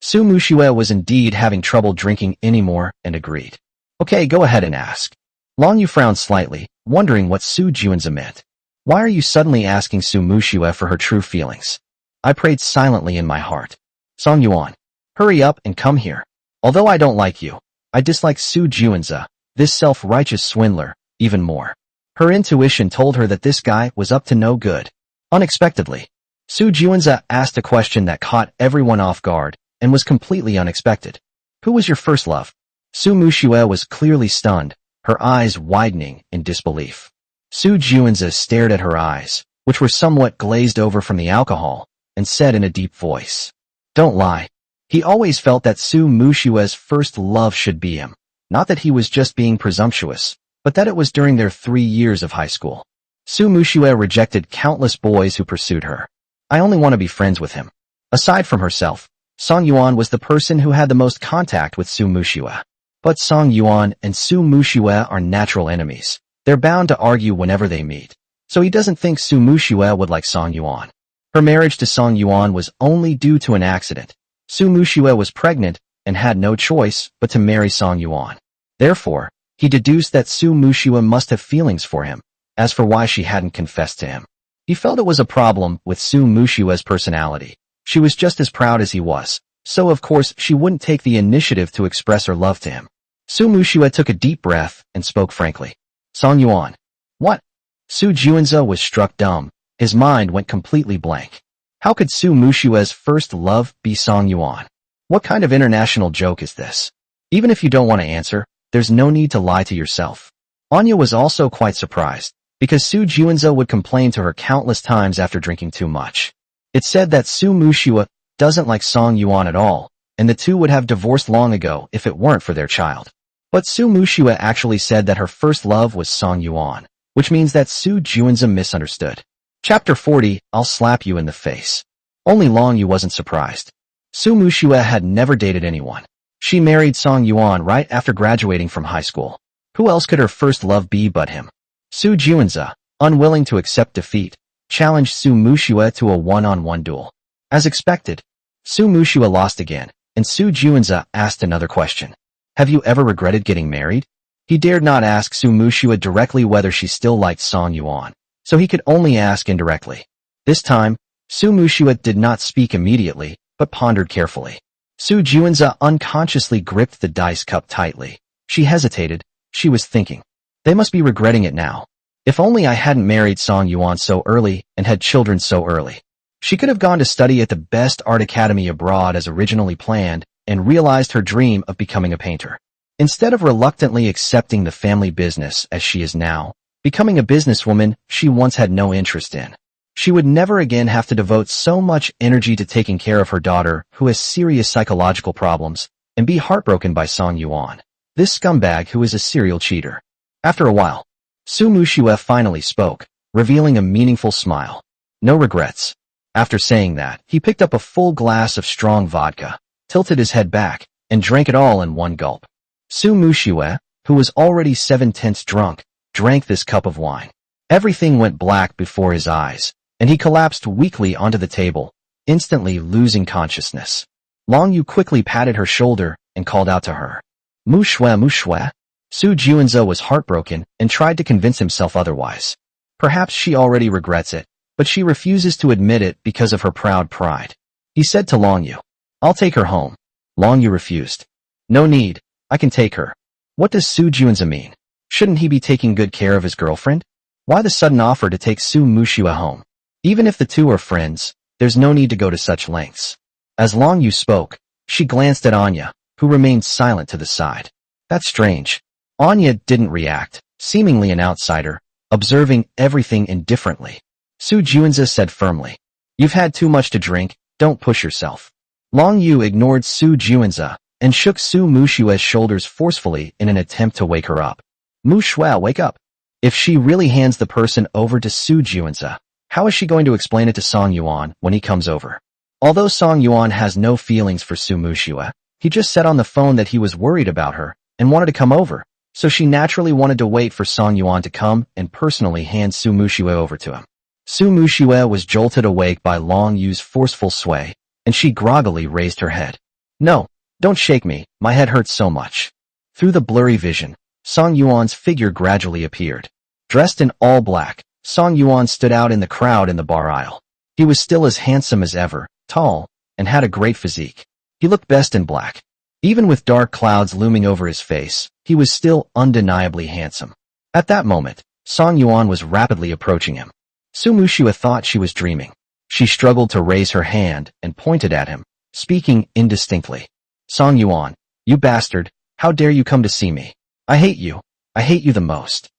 Speaker 1: Su Muxue was indeed having trouble drinking anymore and agreed. Okay, go ahead and ask. Long Yu frowned slightly, wondering what Su Juanza meant. Why are you suddenly asking Su Muxue for her true feelings? I prayed silently in my heart. Song Yuan, hurry up and come here. Although I don't like you, I dislike Su Juanza, this self-righteous swindler, even more. Her intuition told her that this guy was up to no good. Unexpectedly, Su Juanza asked a question that caught everyone off guard and was completely unexpected. Who was your first love? Su Muxue was clearly stunned, her eyes widening in disbelief. Su Juanza stared at her eyes, which were somewhat glazed over from the alcohol, and said in a deep voice, Don't lie. He always felt that Su Muxue's first love should be him. Not that he was just being presumptuous, but that it was during their 3 years of high school. Su Muxue rejected countless boys who pursued her. I only want to be friends with him. Aside from herself, Song Yuan was the person who had the most contact with Su Muxue. But Song Yuan and Su Muxue are natural enemies. They're bound to argue whenever they meet. So he doesn't think Su Muxue would like Song Yuan. Her marriage to Song Yuan was only due to an accident. Su Muxue was pregnant and had no choice but to marry Song Yuan. Therefore, he deduced that Su Muxue must have feelings for him. As for why she hadn't confessed to him, he felt it was a problem with Su Muxue's personality. She was just as proud as he was, so of course she wouldn't take the initiative to express her love to him. Su Muxue took a deep breath and spoke frankly. Song Yuan. What? Su Juanze was struck dumb. His mind went completely blank. How could Su Muxue's first love be Song Yuan? What kind of international joke is this? Even if you don't want to answer, there's no need to lie to yourself. Anya was also quite surprised, because Su Juanze would complain to her countless times after drinking too much. It said that Su Muxue doesn't like Song Yuan at all, and the two would have divorced long ago if it weren't for their child. But Su Muxue actually said that her first love was Song Yuan, which means that Su Juanze misunderstood. Chapter 40, I'll slap you in the face. Only Long Yu wasn't surprised. Su Muxue had never dated anyone. She married Song Yuan right after graduating from high school. Who else could her first love be but him? Su Juanze, unwilling to accept defeat, challenged Su Muxue to a one-on-one duel. As expected, Su Muxue lost again, and Su Juanze asked another question. Have you ever regretted getting married? He dared not ask Su Muxue directly whether she still liked Song Yuan, so he could only ask indirectly. This time, Su Muxue did not speak immediately, but pondered carefully. Su Juanze unconsciously gripped the dice cup tightly. She hesitated. She was thinking. They must be regretting it now. If only I hadn't married Song Yuan so early and had children so early. She could have gone to study at the best art academy abroad as originally planned and realized her dream of becoming a painter. Instead of reluctantly accepting the family business as she is now, becoming a businesswoman she once had no interest in. She would never again have to devote so much energy to taking care of her daughter who has serious psychological problems and be heartbroken by Song Yuan, this scumbag who is a serial cheater. After a while, Su Muxue finally spoke, revealing a meaningful smile. No regrets. After saying that, he picked up a full glass of strong vodka, tilted his head back, and drank it all in one gulp. Su Muxue, who was already 7/10 drunk, drank this cup of wine. Everything went black before his eyes, and he collapsed weakly onto the table, instantly losing consciousness. Long Yu quickly patted her shoulder and called out to her. Muxue, Muxue. Su Juanze was heartbroken and tried to convince himself otherwise. Perhaps she already regrets it, but she refuses to admit it because of her proud pride. He said to Long Yu, I'll take her home. Long Yu refused. No need, I can take her. What does Su Juanze mean? Shouldn't he be taking good care of his girlfriend? Why the sudden offer to take Su Muxue home? Even if the two are friends, there's no need to go to such lengths. As Long Yu spoke, she glanced at Anya, who remained silent to the side. That's strange. Anya didn't react, seemingly an outsider, observing everything indifferently. Su Juanze said firmly, You've had too much to drink, don't push yourself. Long Yu ignored Su Juanze and shook Su Muxue's shoulders forcefully in an attempt to wake her up. Muxue, wake up. If she really hands the person over to Su Juanze, how is she going to explain it to Song Yuan when he comes over? Although Song Yuan has no feelings for Su Muxue, he just said on the phone that he was worried about her and wanted to come over, so she naturally wanted to wait for Song Yuan to come and personally hand Su Muxue over to him. Su Muxue was jolted awake by Long Yu's forceful sway, and she groggily raised her head. No, don't shake me, my head hurts so much. Through the blurry vision, Song Yuan's figure gradually appeared. Dressed in all black, Song Yuan stood out in the crowd in the bar aisle. He was still as handsome as ever, tall, and had a great physique. He looked best in black. Even with dark clouds looming over his face, he was still undeniably handsome. At that moment, Song Yuan was rapidly approaching him. Su Muxue thought she was dreaming. She struggled to raise her hand and pointed at him, speaking indistinctly. Song Yuan, you bastard, how dare you come to see me? I hate you. I hate you the most.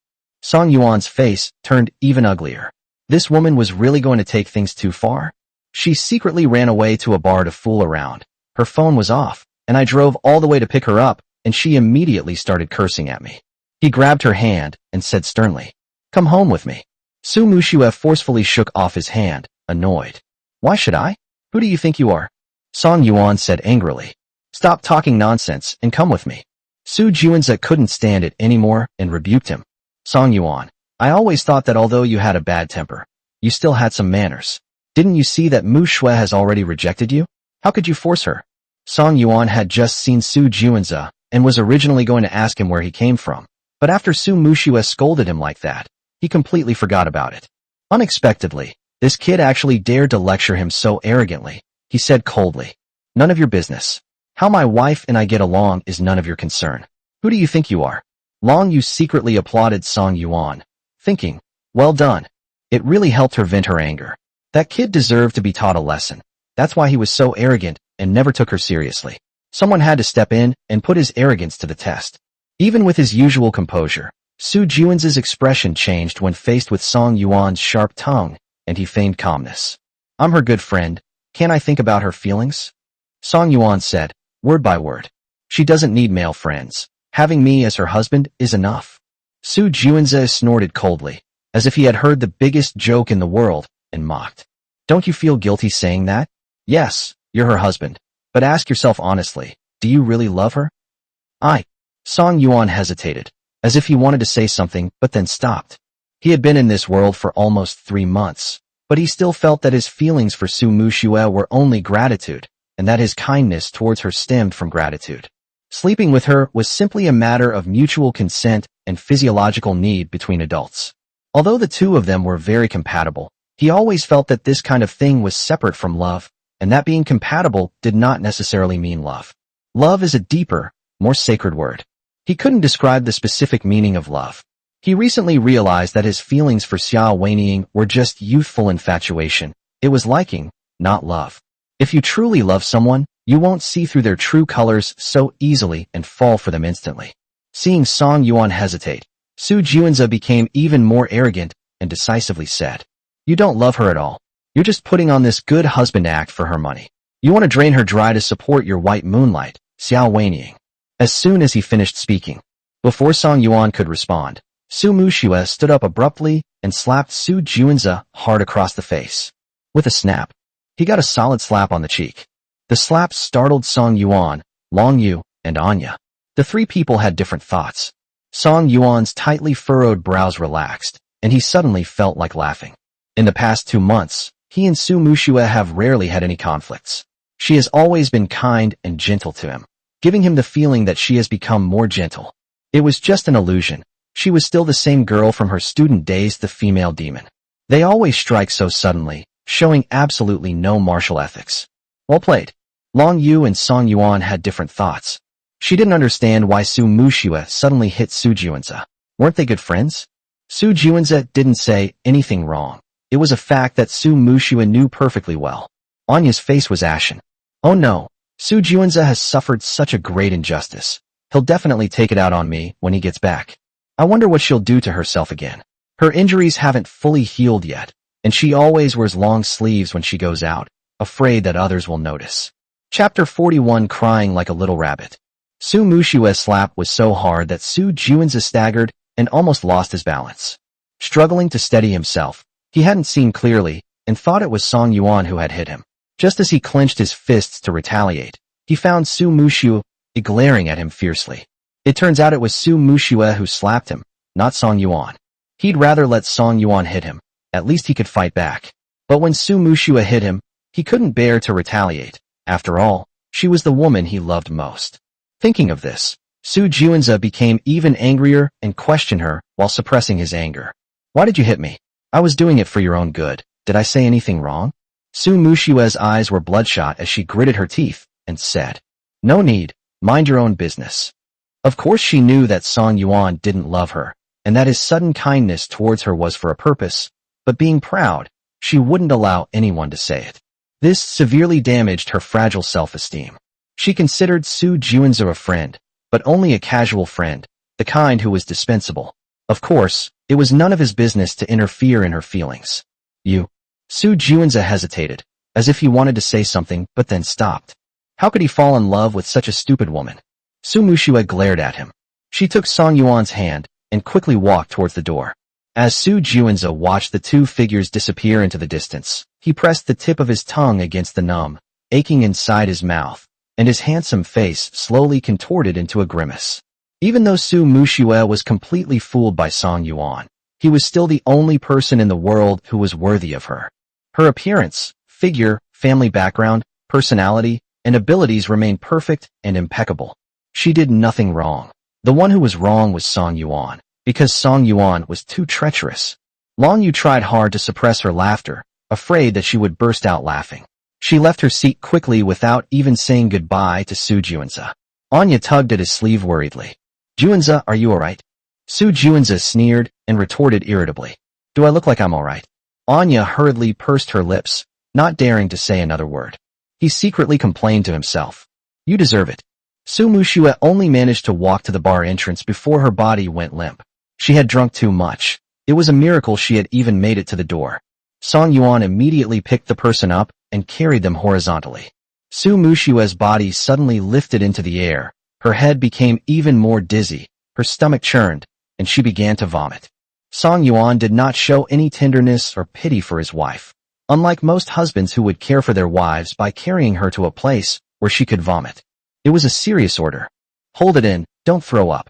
Speaker 1: Song Yuan's face turned even uglier. This woman was really going to take things too far? She secretly ran away to a bar to fool around. Her phone was off, and I drove all the way to pick her up, and she immediately started cursing at me. He grabbed her hand and said sternly, Come home with me. Su Muxue forcefully shook off his hand, annoyed. Why should I? Who do you think you are? Song Yuan said angrily. Stop talking nonsense and come with me. Su Juanze couldn't stand it anymore and rebuked him. Song Yuan, I always thought that although you had a bad temper, you still had some manners. Didn't you see that Muxue has already rejected you? How could you force her? Song Yuan had just seen Su Juanze and was originally going to ask him where he came from. But after Su Muxue scolded him like that, he completely forgot about it. Unexpectedly, this kid actually dared to lecture him so arrogantly. He said coldly, "None of your business. How my wife and I get along is none of your concern. Who do you think you are?" Long Yu secretly applauded Song Yuan, thinking, well done. It really helped her vent her anger. That kid deserved to be taught a lesson. That's why he was so arrogant and never took her seriously. Someone had to step in and put his arrogance to the test. Even with his usual composure, Su Juan's expression changed when faced with Song Yuan's sharp tongue, and he feigned calmness. "I'm her good friend. Can't I think about her feelings?" Song Yuan said, word by word. "She doesn't need male friends. Having me as her husband is enough." Su Juanze snorted coldly, as if he had heard the biggest joke in the world, and mocked. "Don't you feel guilty saying that? Yes, you're her husband. But ask yourself honestly, do you really love her?" Song Yuan hesitated, as if he wanted to say something but then stopped. He had been in this world for almost 3 months, but he still felt that his feelings for Su Muxue were only gratitude, and that his kindness towards her stemmed from gratitude. Sleeping with her was simply a matter of mutual consent and physiological need between adults. Although the two of them were very compatible, he always felt that this kind of thing was separate from love, and that being compatible did not necessarily mean love. Love is a deeper, more sacred word. He couldn't describe the specific meaning of love. He recently realized that his feelings for Xiao Weiniang were just youthful infatuation. It was liking, not love. If you truly love someone, you won't see through their true colors so easily and fall for them instantly. Seeing Song Yuan hesitate, Su Juanze became even more arrogant and decisively said, "You don't love her at all. You're just putting on this good husband act for her money. You want to drain her dry to support your white moonlight, Xiao Weiniang." As soon as he finished speaking, before Song Yuan could respond, Su Muxue stood up abruptly and slapped Su Juanze hard across the face. With a snap, he got a solid slap on the cheek. The slap startled Song Yuan, Long Yu, and Anya. The three people had different thoughts. Song Yuan's tightly furrowed brows relaxed, and he suddenly felt like laughing. In the past 2 months, he and Su Muxue have rarely had any conflicts. She has always been kind and gentle to him, giving him the feeling that she has become more gentle. It was just an illusion. She was still the same girl from her student days, the female demon. They always strike so suddenly, showing absolutely no martial ethics. Well played. Long Yu and Song Yuan had different thoughts. She didn't understand why Su Muxue suddenly hit Su Juanze. Weren't they good friends? Su Juanze didn't say anything wrong. It was a fact that Su Muxue knew perfectly well. Anya's face was ashen. Oh no, Su Juanze has suffered such a great injustice. He'll definitely take it out on me when he gets back. I wonder what she'll do to herself again. Her injuries haven't fully healed yet, and she always wears long sleeves when she goes out, afraid that others will notice. Chapter 41. Crying like a little rabbit. Su Muxue's slap was so hard that Su Juanze staggered and almost lost his balance. Struggling to steady himself, he hadn't seen clearly and thought it was Song Yuan who had hit him. Just as he clenched his fists to retaliate, he found Su Muxue glaring at him fiercely. It turns out it was Su Muxue who slapped him, not Song Yuan. He'd rather let Song Yuan hit him. At least he could fight back. But when Su Muxue hit him, he couldn't bear to retaliate. After all, she was the woman he loved most. Thinking of this, Su Juanze became even angrier and questioned her while suppressing his anger. "Why did you hit me? I was doing it for your own good. Did I say anything wrong?" Su Muxue's eyes were bloodshot as she gritted her teeth and said, "No need. Mind your own business." Of course she knew that Song Yuan didn't love her, and that his sudden kindness towards her was for a purpose, but being proud, she wouldn't allow anyone to say it. This severely damaged her fragile self-esteem. She considered Su Juanze a friend, but only a casual friend, the kind who was dispensable. Of course, it was none of his business to interfere in her feelings. Su Juanze hesitated, as if he wanted to say something but then stopped. How could he fall in love with such a stupid woman? Su Muxue glared at him. She took Song Yuan's hand and quickly walked towards the door. As Su Juanze watched the two figures disappear into the distance, he pressed the tip of his tongue against the numb, aching inside his mouth, and his handsome face slowly contorted into a grimace. Even though Su Muxue was completely fooled by Song Yuan, he was still the only person in the world who was worthy of her. Her appearance, figure, family background, personality, and abilities remained perfect and impeccable. She did nothing wrong. The one who was wrong was Song Yuan, because Song Yuan was too treacherous. Long Yu tried hard to suppress her laughter, afraid that she would burst out laughing. She left her seat quickly without even saying goodbye to Su Juanza. Anya tugged at his sleeve worriedly. Juanza, are you alright? Su Juanza sneered and retorted irritably. Do I look like I'm alright? Anya hurriedly pursed her lips, not daring to say another word. He secretly complained to himself. You deserve it. Su Muxue only managed to walk to the bar entrance before her body went limp. She had drunk too much. It was a miracle she had even made it to the door. Song Yuan immediately picked the person up and carried them horizontally. Su Muxue's body suddenly lifted into the air. Her head became even more dizzy, her stomach churned, and she began to vomit. Song Yuan did not show any tenderness or pity for his wife, unlike most husbands who would care for their wives by carrying her to a place where she could vomit. It was a serious order. Hold it in, don't throw up.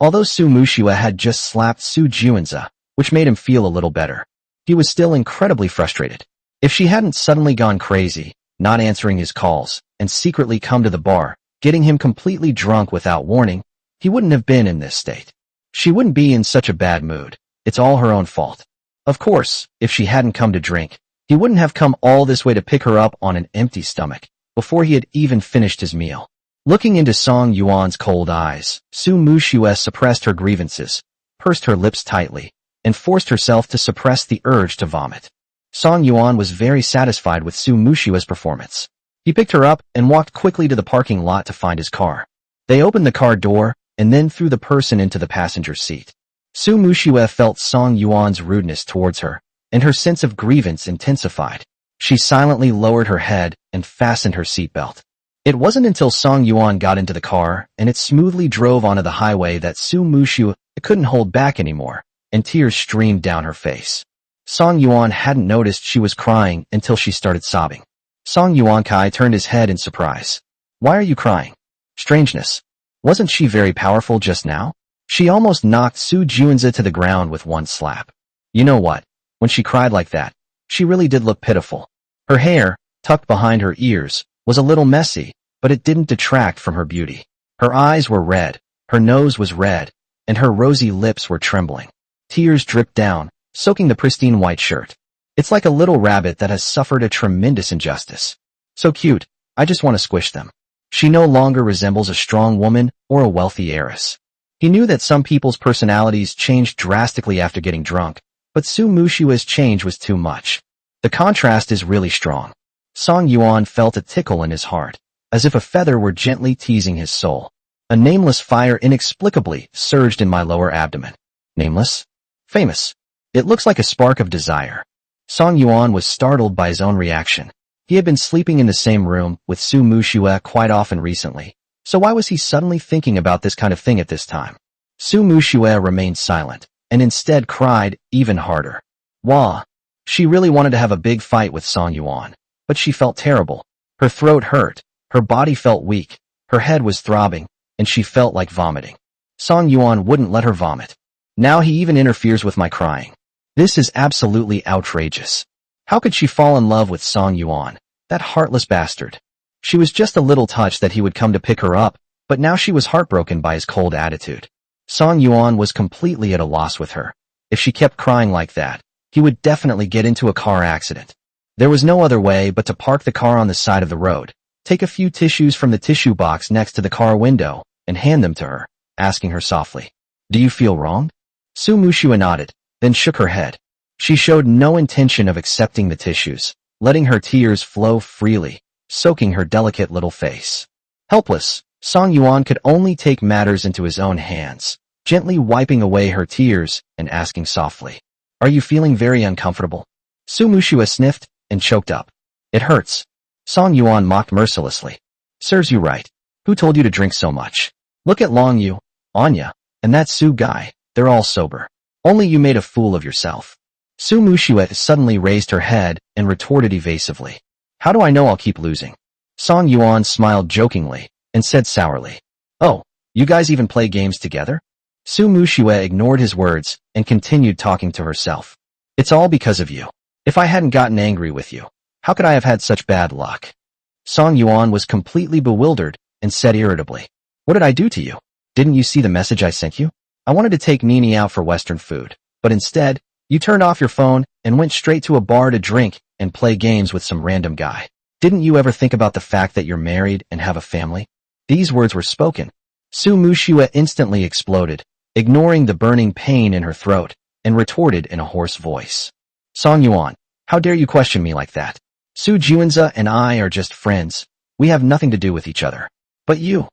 Speaker 1: Although Su Muxue had just slapped Su Juanza, which made him feel a little better, he was still incredibly frustrated. If she hadn't suddenly gone crazy, not answering his calls, and secretly come to the bar, getting him completely drunk without warning, he wouldn't have been in this state. She wouldn't be in such a bad mood. It's all her own fault. Of course, if she hadn't come to drink, he wouldn't have come all this way to pick her up on an empty stomach, before he had even finished his meal. Looking into Song Yuan's cold eyes, Su Muxue suppressed her grievances, pursed her lips tightly, and forced herself to suppress the urge to vomit. Song Yuan was very satisfied with Su Muxue's performance. He picked her up and walked quickly to the parking lot to find his car. They opened the car door and then threw the person into the passenger seat. Su Muxue felt Song Yuan's rudeness towards her, and her sense of grievance intensified. She silently lowered her head and fastened her seatbelt. It wasn't until Song Yuan got into the car and it smoothly drove onto the highway that Su Muxue couldn't hold back anymore, and tears streamed down her face. Song Yuan hadn't noticed she was crying until she started sobbing. Song Yuan Kai turned his head in surprise. Why are you crying? Strangeness. Wasn't she very powerful just now? She almost knocked Su Juanza to the ground with one slap. You know what? When she cried like that, she really did look pitiful. Her hair, tucked behind her ears, was a little messy, but it didn't detract from her beauty. Her eyes were red, her nose was red, and her rosy lips were trembling. Tears dripped down, soaking the pristine white shirt. It's like a little rabbit that has suffered a tremendous injustice. So cute, I just want to squish them. She no longer resembles a strong woman or a wealthy heiress. He knew that some people's personalities changed drastically after getting drunk, but Su Muxue's change was too much. The contrast is really strong. Song Yuan felt a tickle in his heart, as if a feather were gently teasing his soul. A nameless fire inexplicably surged in my lower abdomen. Nameless? Famous. It looks like a spark of desire. Song Yuan was startled by his own reaction. He had been sleeping in the same room with Su Muxue quite often recently, so why was he suddenly thinking about this kind of thing at this time? Su Muxue remained silent, and instead cried even harder. Wah! She really wanted to have a big fight with Song Yuan, but she felt terrible. Her throat hurt, her body felt weak, her head was throbbing, and she felt like vomiting. Song Yuan wouldn't let her vomit. Now he even interferes with my crying. This is absolutely outrageous. How could she fall in love with Song Yuan, that heartless bastard? She was just a little touched that he would come to pick her up, but now she was heartbroken by his cold attitude. Song Yuan was completely at a loss with her. If she kept crying like that, he would definitely get into a car accident. There was no other way but to park the car on the side of the road, take a few tissues from the tissue box next to the car window, and hand them to her, asking her softly, "Do you feel wronged?" Su Muxue nodded, then shook her head. She showed no intention of accepting the tissues, letting her tears flow freely, soaking her delicate little face. Helpless, Song Yuan could only take matters into his own hands, gently wiping away her tears and asking softly, "Are you feeling very uncomfortable?" Su Muxue sniffed and choked up. "It hurts." Song Yuan mocked mercilessly. "Serves you right. Who told you to drink so much? Look at Long Yu, Anya, and that Su guy, they're all sober. Only you made a fool of yourself." Su Muxue suddenly raised her head and retorted evasively. "How do I know I'll keep losing?" Song Yuan smiled jokingly and said sourly, "Oh, you guys even play games together?" Su Muxue ignored his words and continued talking to herself. "It's all because of you. If I hadn't gotten angry with you, how could I have had such bad luck?" Song Yuan was completely bewildered and said irritably, What did I do to you? Didn't you see the message I sent you? I wanted to take Nini out for Western food, but instead, you turned off your phone and went straight to a bar to drink and play games with some random guy. Didn't you ever think about the fact that you're married and have a family? These words were spoken. Su Muxue instantly exploded, ignoring the burning pain in her throat, and retorted in a hoarse voice. Song Yuan, how dare you question me like that? Su Juanza and I are just friends. We have nothing to do with each other. But you,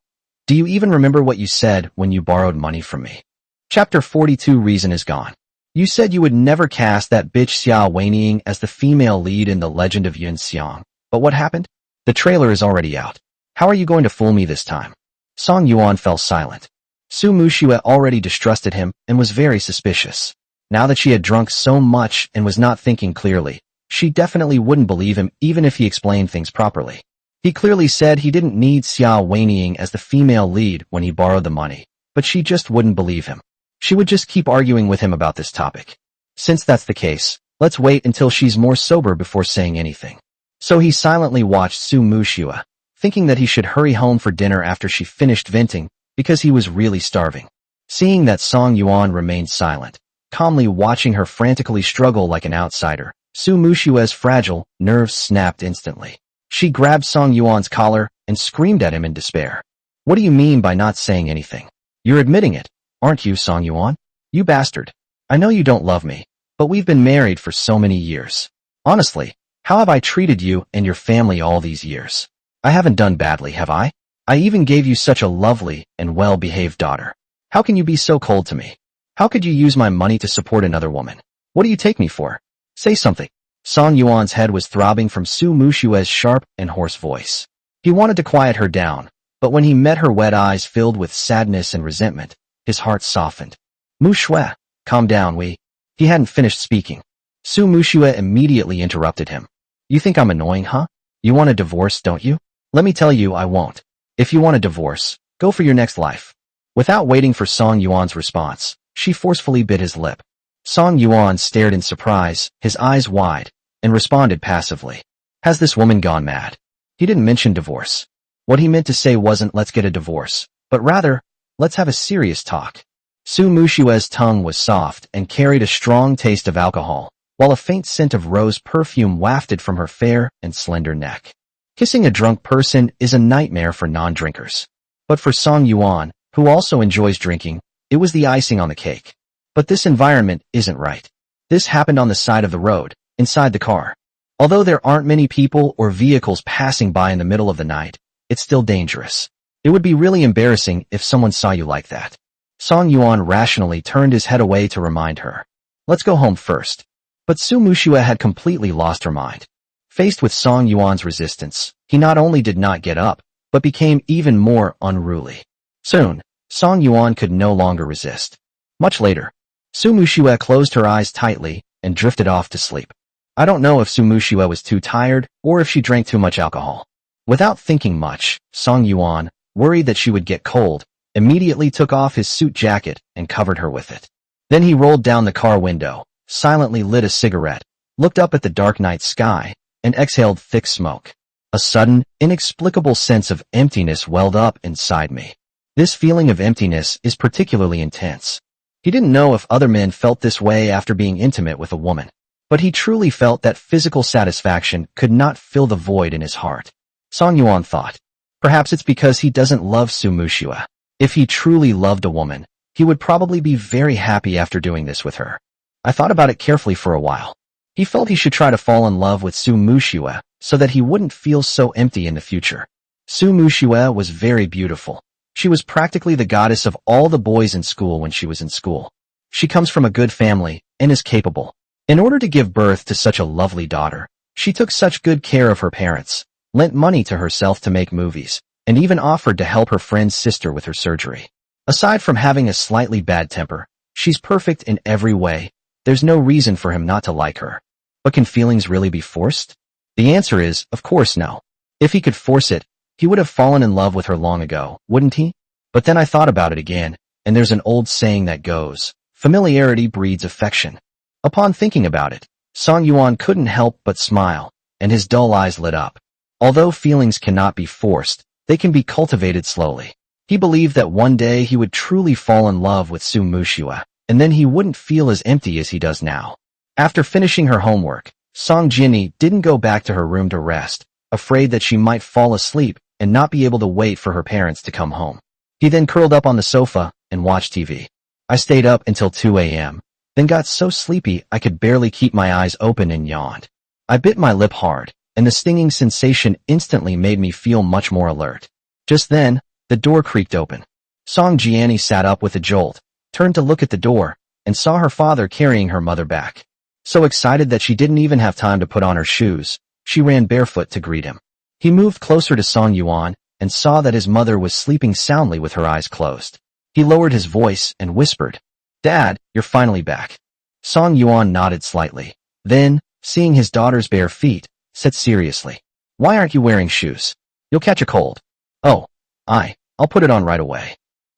Speaker 1: do you even remember what you said when you borrowed money from me? Chapter 42 Reason is gone. You said you would never cast that bitch Xia Weining as the female lead in The Legend of Yun Xiang. But what happened? The trailer is already out. How are you going to fool me this time? Song Yuan fell silent. Su Muxue already distrusted him and was very suspicious. Now that she had drunk so much and was not thinking clearly, she definitely wouldn't believe him even if he explained things properly. He clearly said he didn't need Xia Weining as the female lead when he borrowed the money, but she just wouldn't believe him. She would just keep arguing with him about this topic. Since that's the case, let's wait until she's more sober before saying anything. So he silently watched Su Muxue, thinking that he should hurry home for dinner after she finished venting, because he was really starving. Seeing that Song Yuan remained silent, calmly watching her frantically struggle like an outsider, Su Muxue's fragile nerves snapped instantly. She grabbed Song Yuan's collar and screamed at him in despair. What do you mean by not saying anything? You're admitting it, aren't you, Song Yuan? You bastard. I know you don't love me, but we've been married for so many years. Honestly, how have I treated you and your family all these years? I haven't done badly, have I? I even gave you such a lovely and well-behaved daughter. How can you be so cold to me? How could you use my money to support another woman? What do you take me for? Say something. Song Yuan's head was throbbing from Su Muxue's sharp and hoarse voice. He wanted to quiet her down, but when he met her wet eyes filled with sadness and resentment, his heart softened. Muxue, calm down, He hadn't finished speaking. Su Muxue immediately interrupted him. You think I'm annoying, huh? You want a divorce, don't you? Let me tell you, I won't. If you want a divorce, go for your next life. Without waiting for Song Yuan's response, she forcefully bit his lip. Song Yuan stared in surprise, his eyes wide, and responded passively. Has this woman gone mad? He didn't mention divorce. What he meant to say wasn't let's get a divorce, but rather, let's have a serious talk. Su Muxue's tongue was soft and carried a strong taste of alcohol, while a faint scent of rose perfume wafted from her fair and slender neck. Kissing a drunk person is a nightmare for non-drinkers. But for Song Yuan, who also enjoys drinking, it was the icing on the cake. But this environment isn't right. This happened on the side of the road, inside the car. Although there aren't many people or vehicles passing by in the middle of the night, it's still dangerous. It would be really embarrassing if someone saw you like that. Song Yuan rationally turned his head away to remind her. Let's go home first. But Su Muxue had completely lost her mind. Faced with Song Yuan's resistance, he not only did not get up, but became even more unruly. Soon, Song Yuan could no longer resist. Much later, Su Muxue closed her eyes tightly and drifted off to sleep. I don't know if Su Muxue was too tired or if she drank too much alcohol. Without thinking much, Song Yuan, worried that she would get cold, immediately took off his suit jacket and covered her with it. Then he rolled down the car window, silently lit a cigarette, looked up at the dark night sky, and exhaled thick smoke. A sudden, inexplicable sense of emptiness welled up inside me. This feeling of emptiness is particularly intense. He didn't know if other men felt this way after being intimate with a woman, but he truly felt that physical satisfaction could not fill the void in his heart. Song Yuan thought. Perhaps it's because he doesn't love Su Muxue. If he truly loved a woman, he would probably be very happy after doing this with her. I thought about it carefully for a while. He felt he should try to fall in love with Su Muxue so that he wouldn't feel so empty in the future. Su Muxue was very beautiful. She was practically the goddess of all the boys in school when she was in school. She comes from a good family and is capable. In order to give birth to such a lovely daughter, she took such good care of her parents, lent money to herself to make movies, and even offered to help her friend's sister with her surgery. Aside from having a slightly bad temper, she's perfect in every way. There's no reason for him not to like her. But can feelings really be forced? The answer is, of course, no. If he could force it, he would have fallen in love with her long ago, wouldn't he? But then I thought about it again, and there's an old saying that goes, familiarity breeds affection. Upon thinking about it, Song Yuan couldn't help but smile, and his dull eyes lit up. Although feelings cannot be forced, they can be cultivated slowly. He believed that one day he would truly fall in love with Su Muxue, and then he wouldn't feel as empty as he does now. After finishing her homework, Song Jinni didn't go back to her room to rest, afraid that she might fall asleep and not be able to wait for her parents to come home. He then curled up on the sofa and watched TV. I stayed up until 2 a.m., then got so sleepy I could barely keep my eyes open and yawned. I bit my lip hard, and the stinging sensation instantly made me feel much more alert. Just then, the door creaked open. Song Jianni sat up with a jolt, turned to look at the door, and saw her father carrying her mother back. So excited that she didn't even have time to put on her shoes, she ran barefoot to greet him. He moved closer to Song Yuan and saw that his mother was sleeping soundly with her eyes closed. He lowered his voice and whispered, "Dad, you're finally back." Song Yuan nodded slightly. Then, seeing his daughter's bare feet, said seriously, "Why aren't you wearing shoes? You'll catch a cold." "Oh, I'll put it on right away."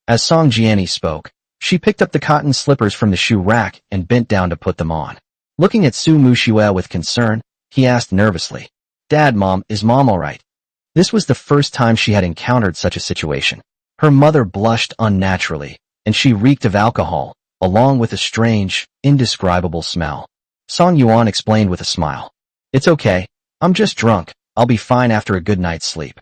Speaker 1: As Song Jianni spoke, she picked up the cotton slippers from the shoe rack and bent down to put them on. Looking at Su Muxue with concern, he asked nervously, "Dad, Mom, is Mom all right?" This was the first time she had encountered such a situation. Her mother blushed unnaturally, and she reeked of alcohol, along with a strange, indescribable smell. Song Yuan explained with a smile, "It's okay. I'm just drunk. I'll be fine after a good night's sleep."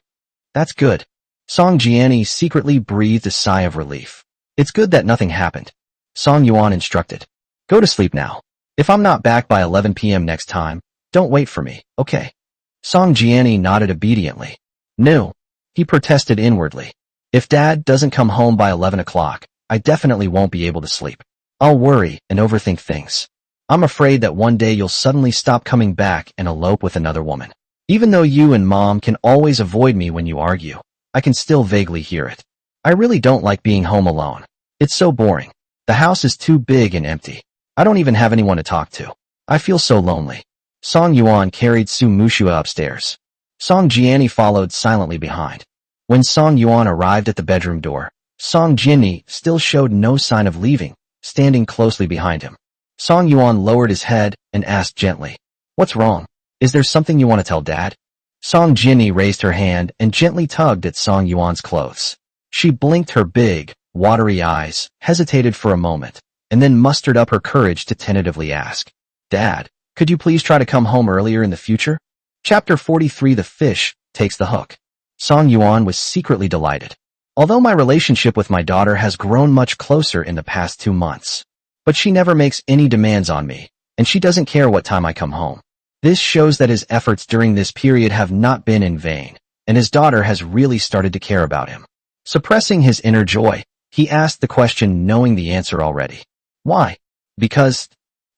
Speaker 1: "That's good." Song Jianni secretly breathed a sigh of relief. "It's good that nothing happened." Song Yuan instructed, "Go to sleep now. If I'm not back by 11 p.m. next time, don't wait for me, okay?" Song Jianni nodded obediently. "No," he protested inwardly. "If Dad doesn't come home by 11 o'clock, I definitely won't be able to sleep. I'll worry and overthink things. I'm afraid that one day you'll suddenly stop coming back and elope with another woman. Even though you and Mom can always avoid me when you argue, I can still vaguely hear it. I really don't like being home alone. It's so boring. The house is too big and empty. I don't even have anyone to talk to. I feel so lonely." Song Yuan carried Su Muxue upstairs. Song Jianni followed silently behind. When Song Yuan arrived at the bedroom door, Song Jinni still showed no sign of leaving, standing closely behind him. Song Yuan lowered his head and asked gently, "What's wrong? Is there something you want to tell Dad?" Song Jinni raised her hand and gently tugged at Song Yuan's clothes. She blinked her big, watery eyes, hesitated for a moment, and then mustered up her courage to tentatively ask, "Dad, could you please try to come home earlier in the future?" Chapter 43 The Fish Takes the Hook. Song Yuan was secretly delighted. "Although my relationship with my daughter has grown much closer in the past 2 months, but she never makes any demands on me, and she doesn't care what time I come home. This shows that his efforts during this period have not been in vain, and his daughter has really started to care about him." Suppressing his inner joy, he asked the question knowing the answer already. "Why?" "Because..."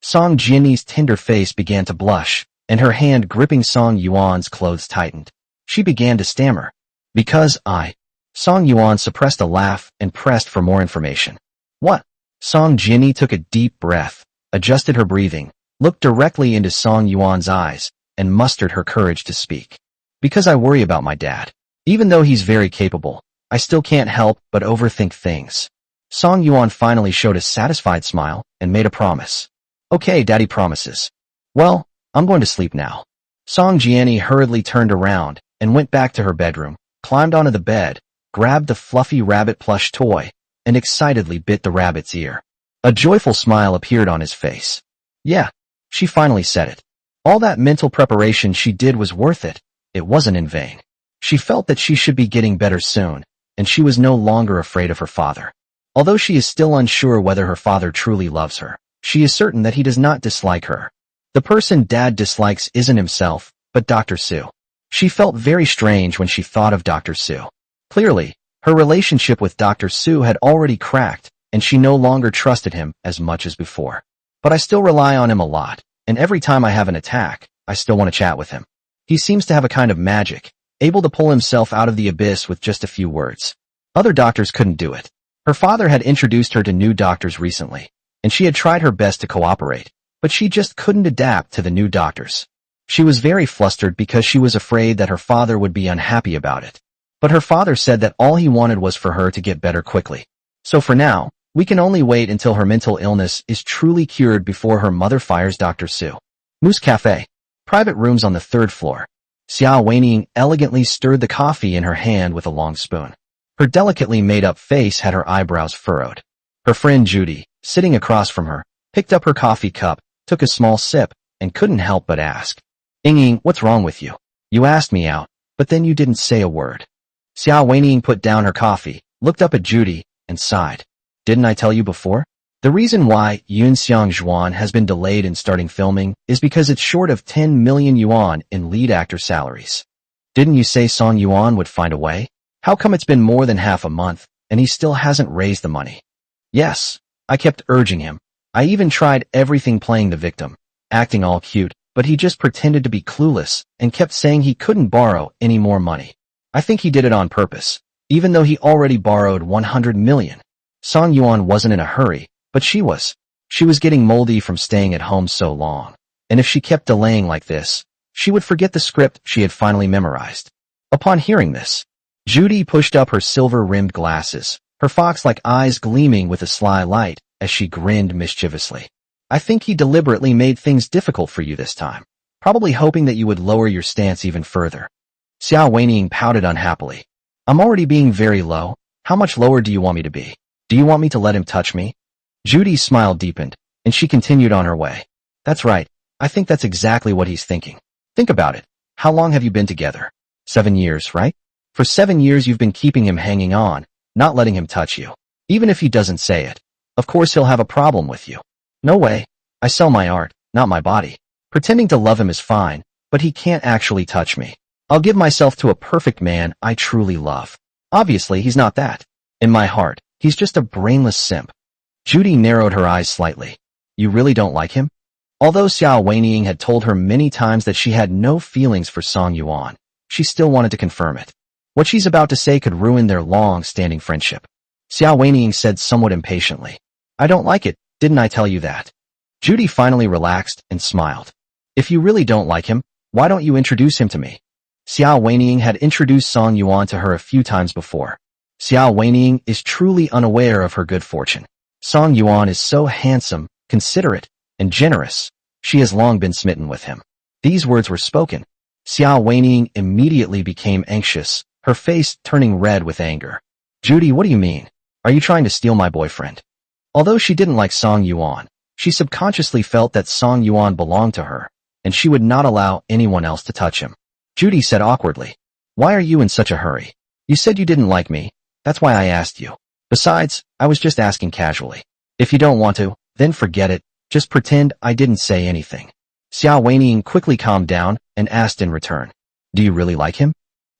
Speaker 1: Song Jinni's tender face began to blush, and her hand gripping Song Yuan's clothes tightened. She began to stammer. "Because I..." Song Yuan suppressed a laugh and pressed for more information. "What?" Song Jinni took a deep breath, adjusted her breathing, looked directly into Song Yuan's eyes, and mustered her courage to speak. "Because I worry about my dad. Even though he's very capable, I still can't help but overthink things." Song Yuan finally showed a satisfied smile and made a promise. "Okay, Daddy promises. Well, I'm going to sleep now." Song Jianni hurriedly turned around and went back to her bedroom, climbed onto the bed, grabbed the fluffy rabbit plush toy, and excitedly bit the rabbit's ear. A joyful smile appeared on his face. "Yeah," she finally said it. All that mental preparation she did was worth it. It wasn't in vain. She felt that she should be getting better soon, and she was no longer afraid of her father. Although she is still unsure whether her father truly loves her, she is certain that he does not dislike her. The person Dad dislikes isn't himself, but Dr. Su. She felt very strange when she thought of Dr. Su. Clearly, her relationship with Dr. Su had already cracked, and she no longer trusted him as much as before. "But I still rely on him a lot, and every time I have an attack, I still want to chat with him. He seems to have a kind of magic, able to pull himself out of the abyss with just a few words. Other doctors couldn't do it." Her father had introduced her to new doctors recently, and she had tried her best to cooperate, but she just couldn't adapt to the new doctors. She was very flustered because she was afraid that her father would be unhappy about it. But her father said that all he wanted was for her to get better quickly. So for now, we can only wait until her mental illness is truly cured before her mother fires Dr. Su. Moose Cafe. Private rooms on the 3rd floor. Xiao Weining elegantly stirred the coffee in her hand with a long spoon. Her delicately made-up face had her eyebrows furrowed. Her friend Judy, sitting across from her, picked up her coffee cup, took a small sip, and couldn't help but ask, "Ying, what's wrong with you? You asked me out, but then you didn't say a word." Xiao Weiying put down her coffee, looked up at Judy, and sighed. "Didn't I tell you before? The reason why Yunxiang Zhuan has been delayed in starting filming is because it's short of 10 million yuan in lead actor salaries. Didn't you say Song Yuan would find a way? How come it's been more than half a month, and he still hasn't raised the money?" "Yes, I kept urging him. I even tried everything playing the victim, acting all cute, but he just pretended to be clueless and kept saying he couldn't borrow any more money. I think he did it on purpose, even though he already borrowed 100 million. Song Yuan wasn't in a hurry, but she was. She was getting moldy from staying at home so long, and if she kept delaying like this, she would forget the script she had finally memorized." Upon hearing this, Judy pushed up her silver-rimmed glasses, her fox-like eyes gleaming with a sly light as she grinned mischievously. "I think he deliberately made things difficult for you this time, probably hoping that you would lower your stance even further." Xiao Weiying pouted unhappily. "I'm already being very low. How much lower do you want me to be? Do you want me to let him touch me?" Judy's smile deepened, and she continued on her way. "That's right. I think that's exactly what he's thinking. Think about it. How long have you been together? 7 years, right? For 7 years you've been keeping him hanging on, not letting him touch you. Even if he doesn't say it, of course he'll have a problem with you. No way. I sell my art, not my body. Pretending to love him is fine, but he can't actually touch me. I'll give myself to a perfect man I truly love. Obviously, he's not that. In my heart, he's just a brainless simp." Judy narrowed her eyes slightly. "You really don't like him?" Although Xiao Weiying had told her many times that she had no feelings for Song Yuan, she still wanted to confirm it. What she's about to say could ruin their long-standing friendship. Xiao Weiying said somewhat impatiently, "I don't like it, didn't I tell you that?" Judy finally relaxed and smiled. "If you really don't like him, why don't you introduce him to me?" Xiao Weiying had introduced Song Yuan to her a few times before. Xiao Weiying is truly unaware of her good fortune. Song Yuan is so handsome, considerate, and generous. She has long been smitten with him. These words were spoken. Xiao Weiying immediately became anxious, her face turning red with anger. "Judy, what do you mean? Are you trying to steal my boyfriend?" Although she didn't like Song Yuan, she subconsciously felt that Song Yuan belonged to her, and she would not allow anyone else to touch him. Judy said awkwardly, "Why are you in such a hurry? You said you didn't like me. That's why I asked you. Besides, I was just asking casually. If you don't want to, then forget it. Just pretend I didn't say anything." Xiao Weiying quickly calmed down and asked in return, "Do you really like him?"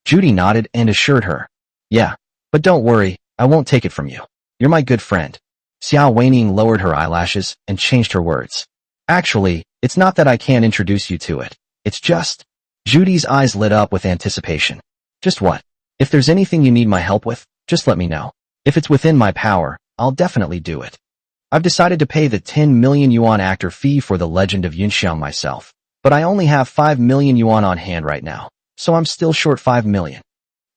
Speaker 1: Judy nodded and assured her, "Yeah, but don't worry, I won't take it from you. You're my good friend." Xiao Weiying lowered her eyelashes and changed her words. "Actually, it's not that I can't introduce you to it. It's just..." Judy's eyes lit up with anticipation. "Just what? If there's anything you need my help with, just let me know. If it's within my power, I'll definitely do it. I've decided to pay the 10 million yuan actor fee for The Legend of Yunxiang myself, but I only have 5 million yuan on hand right now, so I'm still short 5 million.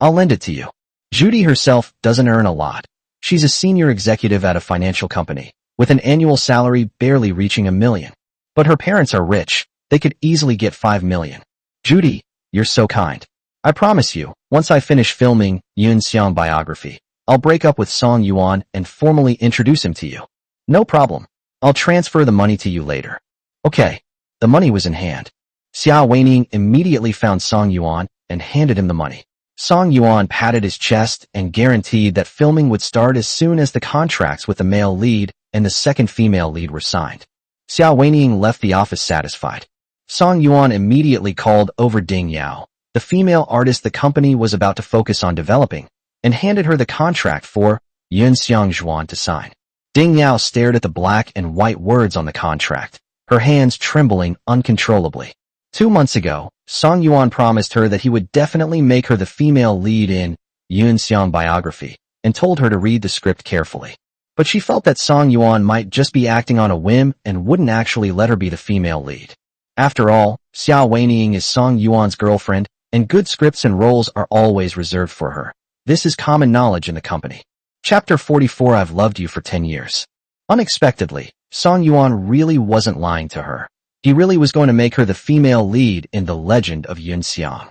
Speaker 1: I'll lend it to you." Judy herself doesn't earn a lot. She's a senior executive at a financial company, with an annual salary barely reaching 1 million. But her parents are rich. They could easily get 5 million. "Judy, you're so kind. I promise you, once I finish filming Yunxiang biography, I'll break up with Song Yuan and formally introduce him to you." "No problem. I'll transfer the money to you later." Okay. The money was in hand. Xiao Weiying immediately found Song Yuan and handed him the money. Song Yuan patted his chest and guaranteed that filming would start as soon as the contracts with the male lead and the second female lead were signed. Xiao Weiying left the office satisfied. Song Yuan immediately called over Ding Yao, the female artist the company was about to focus on developing, and handed her the contract for Yunxiang Zhuan to sign. Ding Yao stared at the black and white words on the contract, her hands trembling uncontrollably. 2 months ago, Song Yuan promised her that he would definitely make her the female lead in Yunxiang biography, and told her to read the script carefully. But she felt that Song Yuan might just be acting on a whim and wouldn't actually let her be the female lead. After all, Xiao Weiying is Song Yuan's girlfriend, and good scripts and roles are always reserved for her. This is common knowledge in the company. Chapter 44. I've loved you for 10 years. Unexpectedly, Song Yuan really wasn't lying to her. He really was going to make her the female lead in The Legend of Yunxiang.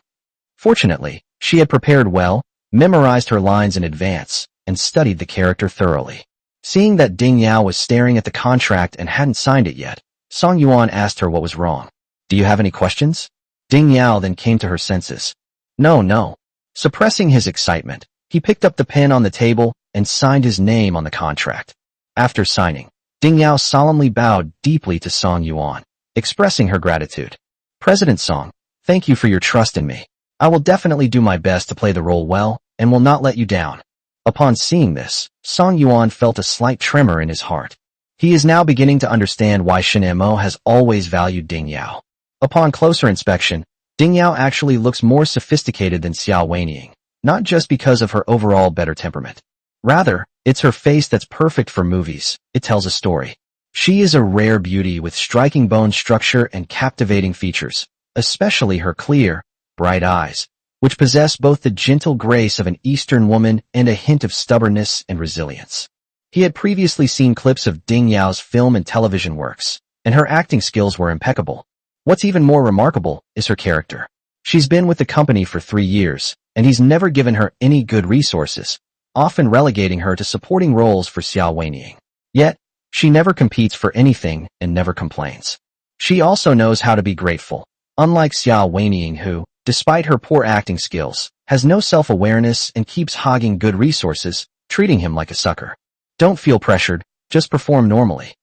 Speaker 1: Fortunately, she had prepared well, memorized her lines in advance, and studied the character thoroughly. Seeing that Ding Yao was staring at the contract and hadn't signed it yet, Song Yuan asked her what was wrong. Do you have any questions? Ding Yao then came to her senses. No. Suppressing his excitement, he picked up the pen on the table and signed his name on the contract. After signing, Ding Yao solemnly bowed deeply to Song Yuan, expressing her gratitude. President Song, thank you for your trust in me. I will definitely do my best to play the role well and will not let you down. Upon seeing this, Song Yuan felt a slight tremor in his heart. He is now beginning to understand why Shen Mo has always valued Ding Yao. Upon closer inspection, Ding Yao actually looks more sophisticated than Xiao Weiniang, not just because of her overall better temperament. Rather, it's her face that's perfect for movies. It tells a story. She is a rare beauty with striking bone structure and captivating features, especially her clear, bright eyes, which possess both the gentle grace of an Eastern woman and a hint of stubbornness and resilience. He had previously seen clips of Ding Yao's film and television works, and her acting skills were impeccable. What's even more remarkable is her character. She's been with the company for 3 years, and he's never given her any good resources, often relegating her to supporting roles for Xiao Weiniang. Yet, she never competes for anything and never complains. She also knows how to be grateful, unlike Xiao Weiniang who, despite her poor acting skills, has no self-awareness and keeps hogging good resources, treating him like a sucker. Don't feel pressured, just perform normally.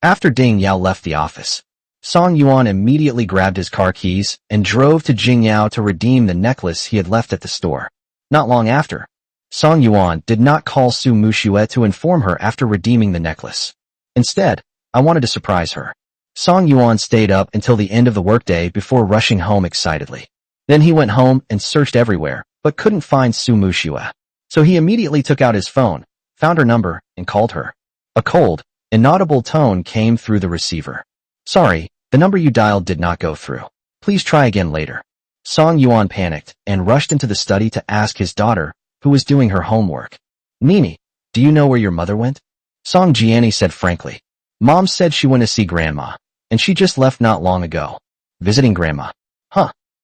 Speaker 1: After Ding Yao left the office, Song Yuan immediately grabbed his car keys and drove to Jingyao to redeem the necklace he had left at the store. Not long after, Song Yuan did not call Su Muxue to inform her after redeeming the necklace. Instead, I wanted to surprise her. Song Yuan stayed up until the end of the workday before rushing home excitedly. Then he went home and searched everywhere, but couldn't find Su Muxue. So he immediately took out his phone, found her number, and called her. A cold, inaudible tone came through the receiver. Sorry, the number you dialed did not go through. Please try again later. Song Yuan panicked and rushed into the study to ask his daughter, who was doing her homework. Nini, do you know where your mother went? Song Jiani said frankly. Mom said she went to see Grandma, and she just left not long ago. Visiting Grandma.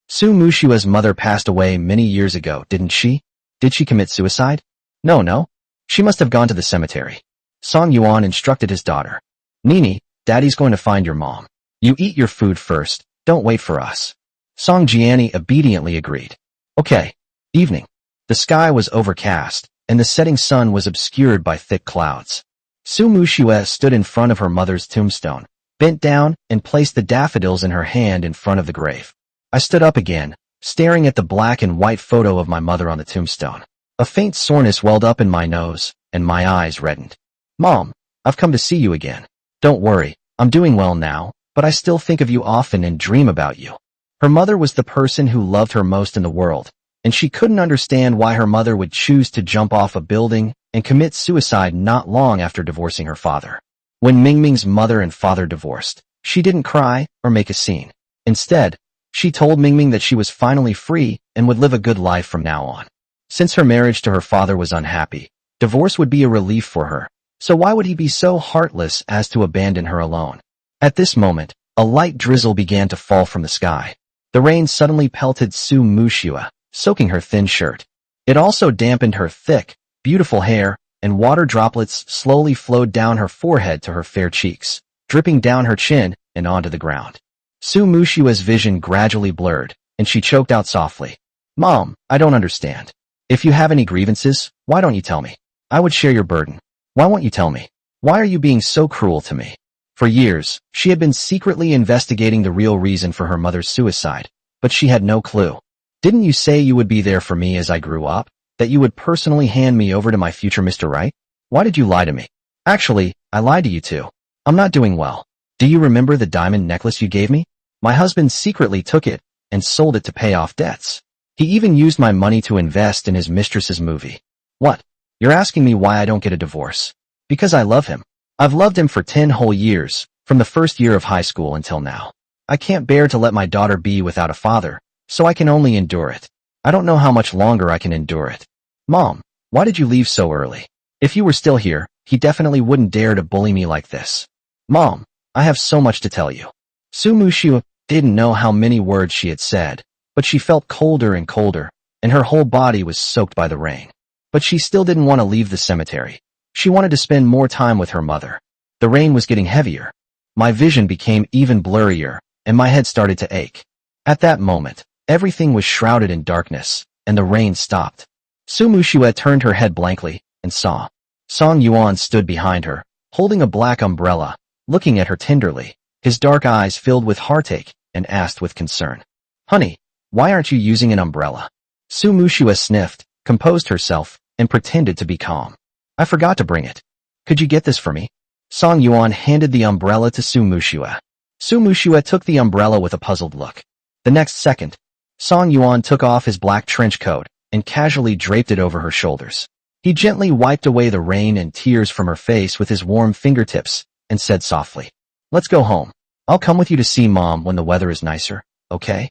Speaker 1: Su Muxue's mother passed away many years ago, didn't she? Did she commit suicide? No. She must have gone to the cemetery. Song Yuan instructed his daughter. Nini, Daddy's going to find your mom. You eat your food first, don't wait for us. Song Jiani obediently agreed. Okay. Evening. The sky was overcast, and the setting sun was obscured by thick clouds. Su Muxue stood in front of her mother's tombstone, bent down, and placed the daffodils in her hand in front of the grave. I stood up again, staring at the black and white photo of my mother on the tombstone. A faint soreness welled up in my nose, and my eyes reddened. Mom, I've come to see you again. Don't worry, I'm doing well now, but I still think of you often and dream about you. Her mother was the person who loved her most in the world, and she couldn't understand why her mother would choose to jump off a building and commit suicide not long after divorcing her father. When Mingming's mother and father divorced, she didn't cry or make a scene. Instead, she told Mingming that she was finally free and would live a good life from now on. Since her marriage to her father was unhappy, divorce would be a relief for her, so why would he be so heartless as to abandon her alone? At this moment, a light drizzle began to fall from the sky. The rain suddenly pelted Su Muxue, soaking her thin shirt. It also dampened her thick, beautiful hair, and water droplets slowly flowed down her forehead to her fair cheeks, dripping down her chin and onto the ground. Su Muxue's vision gradually blurred, and she choked out softly. Mom, I don't understand. If you have any grievances, why don't you tell me? I would share your burden. Why won't you tell me? Why are you being so cruel to me? For years, she had been secretly investigating the real reason for her mother's suicide, but she had no clue. Didn't you say you would be there for me as I grew up? That you would personally hand me over to my future Mr. Right? Why did you lie to me? Actually, I lied to you too. I'm not doing well. Do you remember the diamond necklace you gave me? My husband secretly took it and sold it to pay off debts. He even used my money to invest in his mistress's movie. What? You're asking me why I don't get a divorce? Because I love him. I've loved him for 10 whole years, from the first year of high school until now. I can't bear to let my daughter be without a father, so I can only endure it. I don't know how much longer I can endure it. Mom, why did you leave so early? If you were still here, he definitely wouldn't dare to bully me like this. Mom, I have so much to tell you. Su Muxue didn't know how many words she had said, but she felt colder and colder, and her whole body was soaked by the rain. But she still didn't want to leave the cemetery. She wanted to spend more time with her mother. The rain was getting heavier. My vision became even blurrier, and my head started to ache. At that moment, everything was shrouded in darkness, and the rain stopped. Su Muxue turned her head blankly and saw. Song Yuan stood behind her, holding a black umbrella, looking at her tenderly, his dark eyes filled with heartache, and asked with concern, "Honey, why aren't you using an umbrella?" Su Muxue sniffed, composed herself, and pretended to be calm. "I forgot to bring it. Could you get this for me?" Song Yuan handed the umbrella to Su Muxue. Su Muxue took the umbrella with a puzzled look. The next second, Song Yuan took off his black trench coat and casually draped it over her shoulders. He gently wiped away the rain and tears from her face with his warm fingertips and said softly, "Let's go home. I'll come with you to see Mom when the weather is nicer, okay?"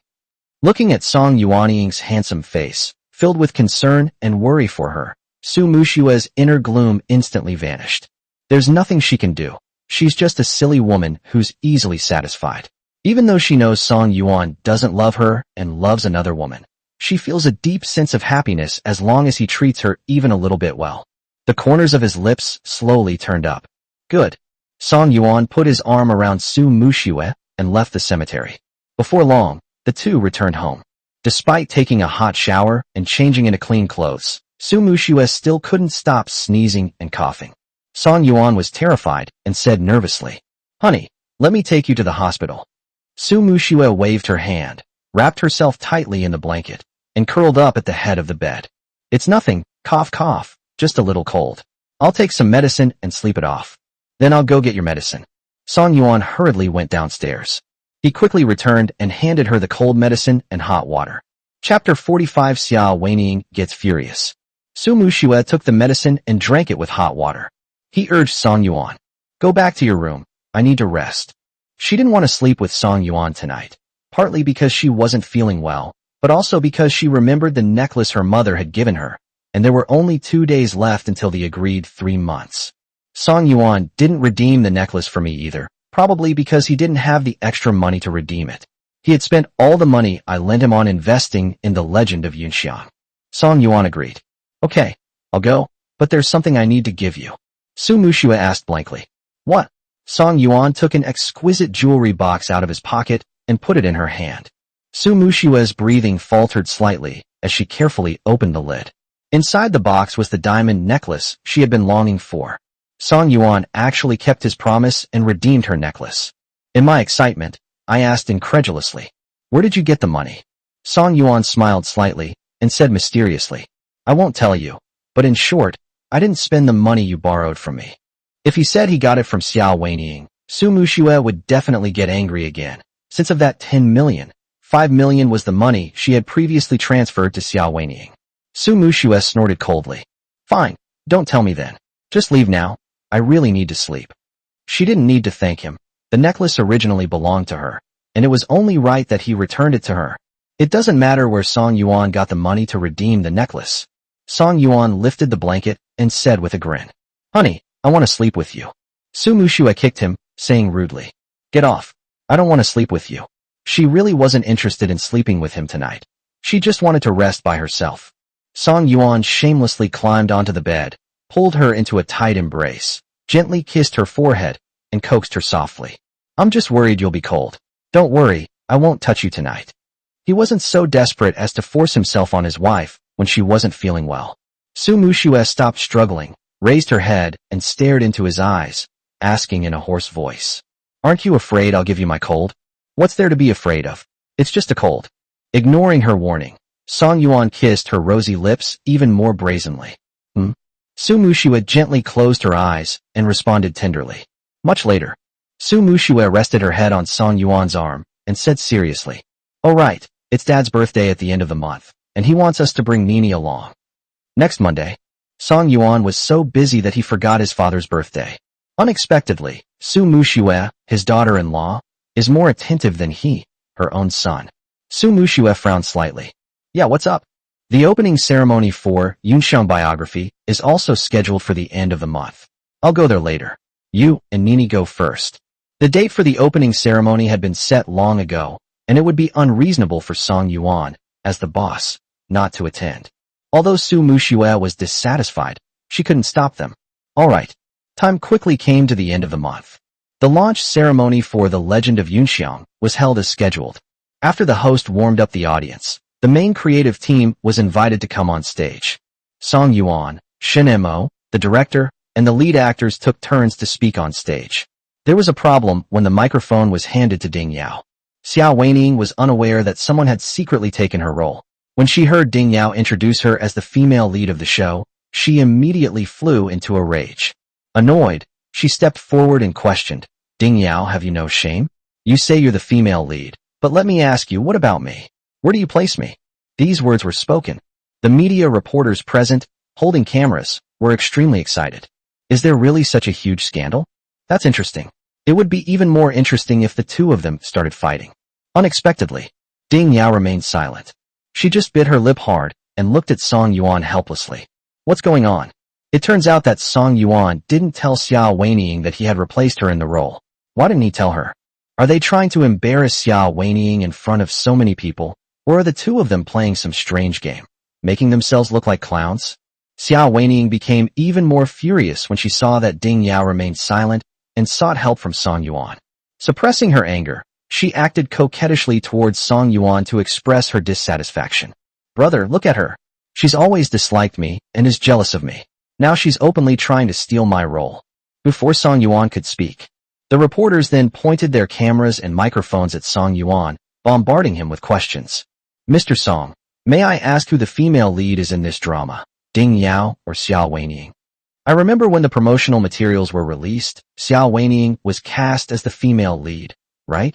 Speaker 1: Looking at Song Yuaning's handsome face, filled with concern and worry for her, Su Muxue's inner gloom instantly vanished. There's nothing she can do. She's just a silly woman who's easily satisfied. Even though she knows Song Yuan doesn't love her and loves another woman, she feels a deep sense of happiness as long as he treats her even a little bit well. The corners of his lips slowly turned up. Good. Song Yuan put his arm around Su Muxue and left the cemetery. Before long, the two returned home. Despite taking a hot shower and changing into clean clothes, Su Muxue still couldn't stop sneezing and coughing. Song Yuan was terrified and said nervously, "Honey, let me take you to the hospital." Su Muxue waved her hand, wrapped herself tightly in the blanket, and curled up at the head of the bed. "It's nothing, cough cough, just a little cold. I'll take some medicine and sleep it off. Then I'll go get your medicine." Song Yuan hurriedly went downstairs. He quickly returned and handed her the cold medicine and hot water. Chapter 45 Xia Weining gets furious. Su Muxue took the medicine and drank it with hot water. He urged Song Yuan, "Go back to your room. I need to rest." She didn't want to sleep with Song Yuan tonight, partly because she wasn't feeling well, but also because she remembered the necklace her mother had given her, and there were only 2 days left until the agreed 3 months. Song Yuan didn't redeem the necklace for me either, probably because he didn't have the extra money to redeem it. He had spent all the money I lent him on investing in the legend of Yunxiang. Song Yuan agreed. "Okay, I'll go, but there's something I need to give you." Su Muxue asked blankly. "What?" Song Yuan took an exquisite jewelry box out of his pocket and put it in her hand. Su Muxue's breathing faltered slightly as she carefully opened the lid. Inside the box was the diamond necklace she had been longing for. Song Yuan actually kept his promise and redeemed her necklace. In my excitement, I asked incredulously, "Where did you get the money?" Song Yuan smiled slightly and said mysteriously, "I won't tell you, but in short, I didn't spend the money you borrowed from me." If he said he got it from Xia Weining, Su Muxue would definitely get angry again, since of that 10 million, 5 million was the money she had previously transferred to Xia Weining. Su Muxue snorted coldly. "Fine, don't tell me then. Just leave now. I really need to sleep." She didn't need to thank him. The necklace originally belonged to her, and it was only right that he returned it to her. It doesn't matter where Song Yuan got the money to redeem the necklace. Song Yuan lifted the blanket and said with a grin, "Honey, I want to sleep with you." Su Muxue kicked him, saying rudely, "Get off. I don't want to sleep with you." She really wasn't interested in sleeping with him tonight. She just wanted to rest by herself. Song Yuan shamelessly climbed onto the bed, pulled her into a tight embrace, gently kissed her forehead, and coaxed her softly. "I'm just worried you'll be cold. Don't worry, I won't touch you tonight." He wasn't so desperate as to force himself on his wife when she wasn't feeling well. Su Muxue stopped struggling, raised her head, and stared into his eyes, asking in a hoarse voice, "Aren't you afraid I'll give you my cold? What's there to be afraid of? It's just a cold." Ignoring her warning, Song Yuan kissed her rosy lips even more brazenly. Su Muxue gently closed her eyes and responded tenderly. Much later, Su Muxue rested her head on Song Yuan's arm and said seriously, "Oh right, it's Dad's birthday at the end of the month, and he wants us to bring Nini along." Next Monday, Song Yuan was so busy that he forgot his father's birthday. Unexpectedly, Su Muxue, his daughter-in-law, is more attentive than he, her own son. Su Muxue frowned slightly. "Yeah, what's up?" The opening ceremony for Yunxiang biography is also scheduled for the end of the month. I'll go there later. You and Nini go first. The date for the opening ceremony had been set long ago, and it would be unreasonable for Song Yuan, as the boss, not to attend. Although Su Muxue was dissatisfied, she couldn't stop them. Alright. Time quickly came to the end of the month. The launch ceremony for The Legend of Yunxiang was held as scheduled. After the host warmed up the audience, the main creative team was invited to come on stage. Song Yuan, Shen Mo, the director, and the lead actors took turns to speak on stage. There was a problem when the microphone was handed to Ding Yao. Xiao Weining was unaware that someone had secretly taken her role. When she heard Ding Yao introduce her as the female lead of the show, she immediately flew into a rage. Annoyed, she stepped forward and questioned, "Ding Yao, have you no shame? You say you're the female lead, but let me ask you, what about me? Where do you place me?" These words were spoken. The media reporters present, holding cameras, were extremely excited. Is there really such a huge scandal? That's interesting. It would be even more interesting if the two of them started fighting. Unexpectedly, Ding Yao remained silent. She just bit her lip hard and looked at Song Yuan helplessly. What's going on? It turns out that Song Yuan didn't tell Xiao Weining that he had replaced her in the role. Why didn't he tell her? Are they trying to embarrass Xiao Weining in front of so many people, or are the two of them playing some strange game, making themselves look like clowns? Xiao Weining became even more furious when she saw that Ding Yao remained silent and sought help from Song Yuan. Suppressing her anger, she acted coquettishly towards Song Yuan to express her dissatisfaction. "Brother, look at her. She's always disliked me and is jealous of me. Now she's openly trying to steal my role." Before Song Yuan could speak, the reporters then pointed their cameras and microphones at Song Yuan, bombarding him with questions. "Mr. Song, may I ask who the female lead is in this drama, Ding Yao or Xiao Weining?" I remember when the promotional materials were released, Xiao Weining was cast as the female lead, right?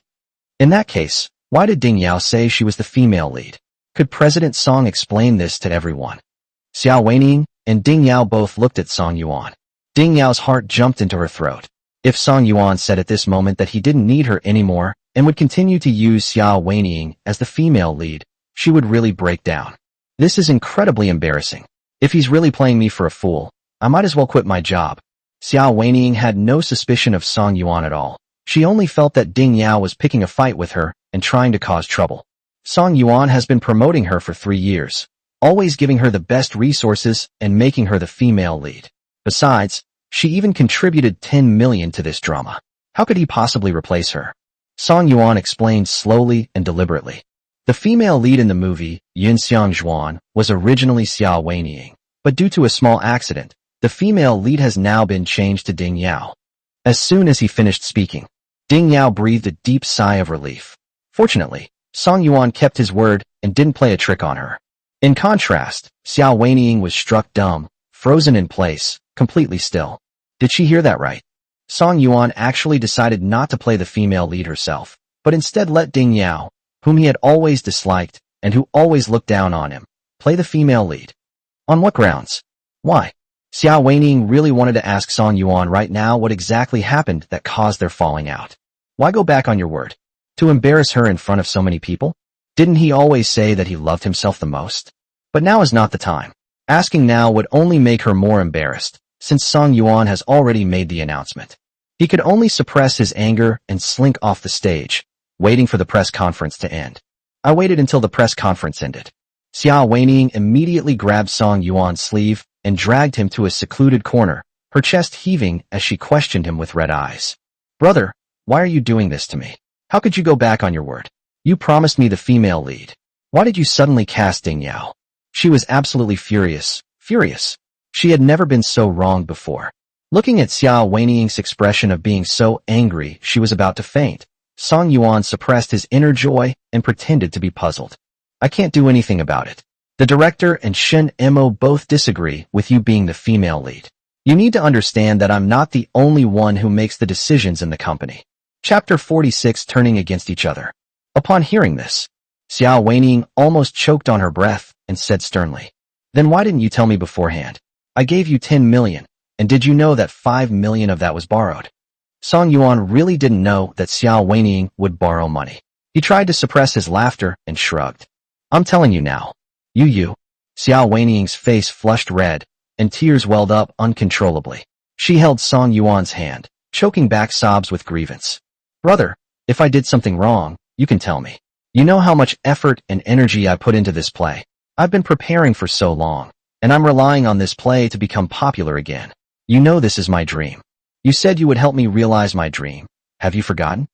Speaker 1: In that case, why did Ding Yao say she was the female lead? Could President Song explain this to everyone? Xiao Weining and Ding Yao both looked at Song Yuan. Ding Yao's heart jumped into her throat. If Song Yuan said at this moment that he didn't need her anymore and would continue to use Xiao Weining as the female lead, she would really break down. This is incredibly embarrassing. If he's really playing me for a fool, I might as well quit my job. Xiao Weining had no suspicion of Song Yuan at all. She only felt that Ding Yao was picking a fight with her and trying to cause trouble. Song Yuan has been promoting her for 3 years, always giving her the best resources and making her the female lead. Besides, she even contributed 10 million to this drama. How could he possibly replace her? Song Yuan explained slowly and deliberately. The female lead in the movie, Yunxiang Zhuan, was originally Xiao Weining, but due to a small accident, the female lead has now been changed to Ding Yao. As soon as he finished speaking, Ding Yao breathed a deep sigh of relief. Fortunately, Song Yuan kept his word and didn't play a trick on her. In contrast, Xiao Weining was struck dumb, frozen in place, completely still. Did she hear that right? Song Yuan actually decided not to play the female lead herself, but instead let Ding Yao, whom he had always disliked and who always looked down on him, play the female lead. On what grounds? Why? Xiao Weining really wanted to ask Song Yuan right now what exactly happened that caused their falling out. Why go back on your word? To embarrass her in front of so many people? Didn't he always say that he loved himself the most? But now is not the time. Asking now would only make her more embarrassed, since Song Yuan has already made the announcement. He could only suppress his anger and slink off the stage, waiting for the press conference to end. I waited until the press conference ended. Xiao Weining immediately grabbed Song Yuan's sleeve and dragged him to a secluded corner, her chest heaving as she questioned him with red eyes. "Brother, why are you doing this to me? How could you go back on your word? You promised me the female lead. Why did you suddenly cast Ding Yao?" She was absolutely furious. She had never been so wronged before. Looking at Xiao Weining's expression of being so angry she was about to faint, Song Yuan suppressed his inner joy and pretended to be puzzled. "I can't do anything about it. The director and Shen Mo both disagree with you being the female lead. You need to understand that I'm not the only one who makes the decisions in the company." Chapter 46, Turning Against Each Other. Upon hearing this, Xiao Weining almost choked on her breath and said sternly, "Then why didn't you tell me beforehand? I gave you 10 million, and did you know that 5 million of that was borrowed?" Song Yuan really didn't know that Xiao Weining would borrow money. He tried to suppress his laughter and shrugged. "I'm telling you now. You." Xiao Weining's face flushed red, and tears welled up uncontrollably. She held Song Yuan's hand, choking back sobs with grievance. "Brother, if I did something wrong, you can tell me. You know how much effort and energy I put into this play. I've been preparing for so long, and I'm relying on this play to become popular again. You know this is my dream. You said you would help me realize my dream. Have you forgotten?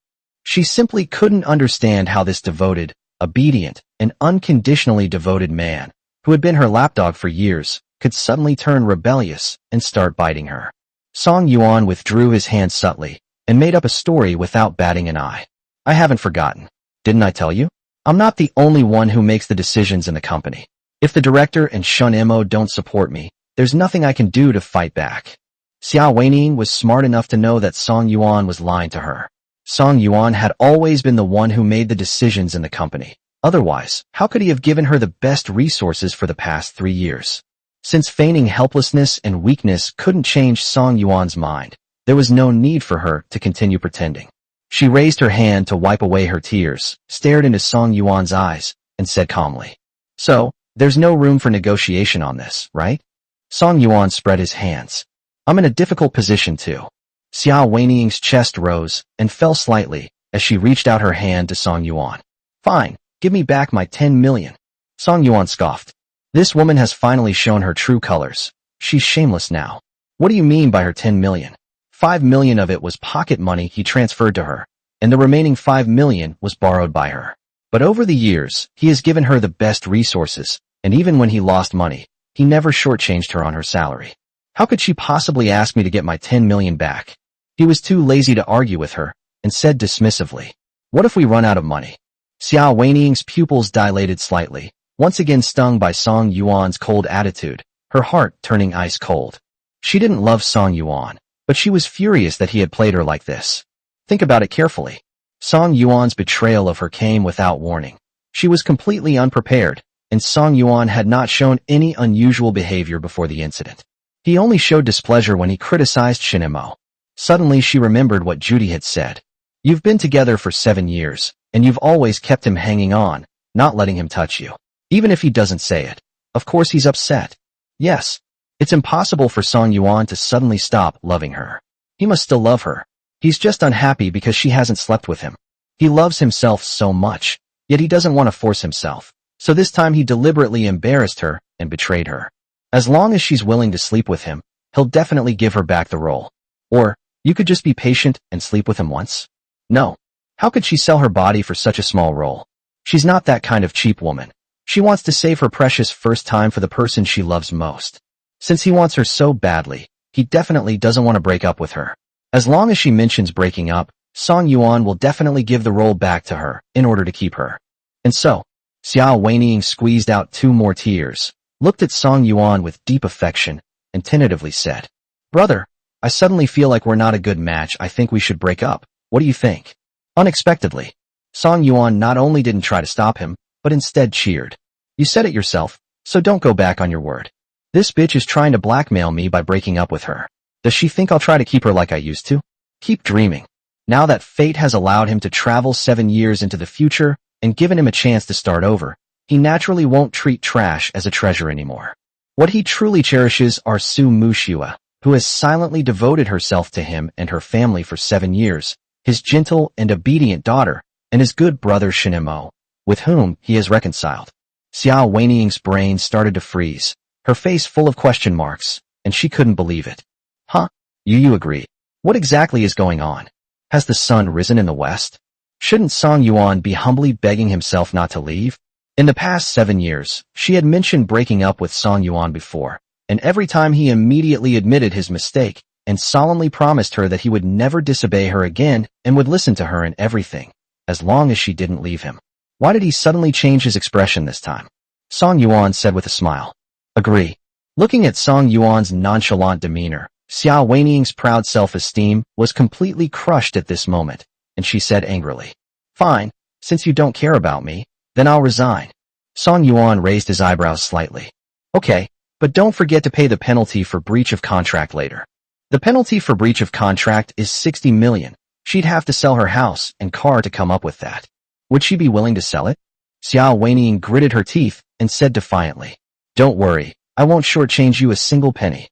Speaker 1: She simply couldn't understand how this devoted, obedient, and unconditionally devoted man, who had been her lapdog for years, could suddenly turn rebellious and start biting her. Song Yuan withdrew his hand subtly and made up a story without batting an eye. I haven't forgotten. Didn't I tell you? I'm not the only one who makes the decisions in the company. If the director and Shun Mo don't support me, there's nothing I can do to fight back. Xiao Weining was smart enough to know that Song Yuan was lying to her. Song Yuan had always been the one who made the decisions in the company. Otherwise, how could he have given her the best resources for the past 3 years? Since feigning helplessness and weakness couldn't change Song Yuan's mind, there was no need for her to continue pretending. She raised her hand to wipe away her tears, stared into Song Yuan's eyes, and said calmly, "So, there's no room for negotiation on this, right?" Song Yuan spread his hands. "I'm in a difficult position too." Xiao Weining's chest rose and fell slightly as she reached out her hand to Song Yuan. "Fine, give me back my 10 million. Song Yuan scoffed. This woman has finally shown her true colors. She's shameless now. What do you mean by her 10 million? 5 million of it was pocket money he transferred to her, and the remaining 5 million was borrowed by her. But over the years, he has given her the best resources, and even when he lost money, he never shortchanged her on her salary. How could she possibly ask me to get my 10 million back? He was too lazy to argue with her, and said dismissively, "What if we run out of money?" Xiao Weining's pupils dilated slightly, once again stung by Song Yuan's cold attitude, her heart turning ice cold. She didn't love Song Yuan, but she was furious that he had played her like this. Think about it carefully. Song Yuan's betrayal of her came without warning. She was completely unprepared, and Song Yuan had not shown any unusual behavior before the incident. He only showed displeasure when he criticized Shin Mo. Suddenly she remembered what Judy had said. "You've been together for 7 years, and you've always kept him hanging on, not letting him touch you. Even if he doesn't say it. Of course he's upset. Yes, it's impossible for Song Yuan to suddenly stop loving her. He must still love her. He's just unhappy because she hasn't slept with him. He loves himself so much, yet he doesn't want to force himself. So this time he deliberately embarrassed her and betrayed her. As long as she's willing to sleep with him, he'll definitely give her back the role. Or, you could just be patient and sleep with him once? No. How could she sell her body for such a small role? She's not that kind of cheap woman. She wants to save her precious first time for the person she loves most. Since he wants her so badly, he definitely doesn't want to break up with her. As long as she mentions breaking up, Song Yuan will definitely give the role back to her in order to keep her. And so, Xiao Weining squeezed out 2 more tears, looked at Song Yuan with deep affection, and tentatively said, "Brother, I suddenly feel like we're not a good match. I think we should break up. What do you think?" Unexpectedly, Song Yuan not only didn't try to stop him, but instead cheered. "You said it yourself, so don't go back on your word. This bitch is trying to blackmail me by breaking up with her. Does she think I'll try to keep her like I used to? Keep dreaming." Now that fate has allowed him to travel 7 years into the future and given him a chance to start over, he naturally won't treat trash as a treasure anymore. What he truly cherishes are Su Muxue, who has silently devoted herself to him and her family for 7 years, his gentle and obedient daughter, and his good brother Shin Mo, with whom he is reconciled. Xiao Weining's brain started to freeze, her face full of question marks, and she couldn't believe it. Huh? You agree. What exactly is going on? Has the sun risen in the west? Shouldn't Song Yuan be humbly begging himself not to leave? In the past 7 years, she had mentioned breaking up with Song Yuan before, and every time he immediately admitted his mistake and solemnly promised her that he would never disobey her again and would listen to her in everything, as long as she didn't leave him. Why did he suddenly change his expression this time? Song Yuan said with a smile. Agree. Looking at Song Yuan's nonchalant demeanor, Xiao Weining's proud self-esteem was completely crushed at this moment, and she said angrily, "Fine, since you don't care about me, then I'll resign." Song Yuan raised his eyebrows slightly. "Okay, but don't forget to pay the penalty for breach of contract later." The penalty for breach of contract is 60 million. She'd have to sell her house and car to come up with that. Would she be willing to sell it? Xiao Weining gritted her teeth and said defiantly, "Don't worry, I won't shortchange you a single penny."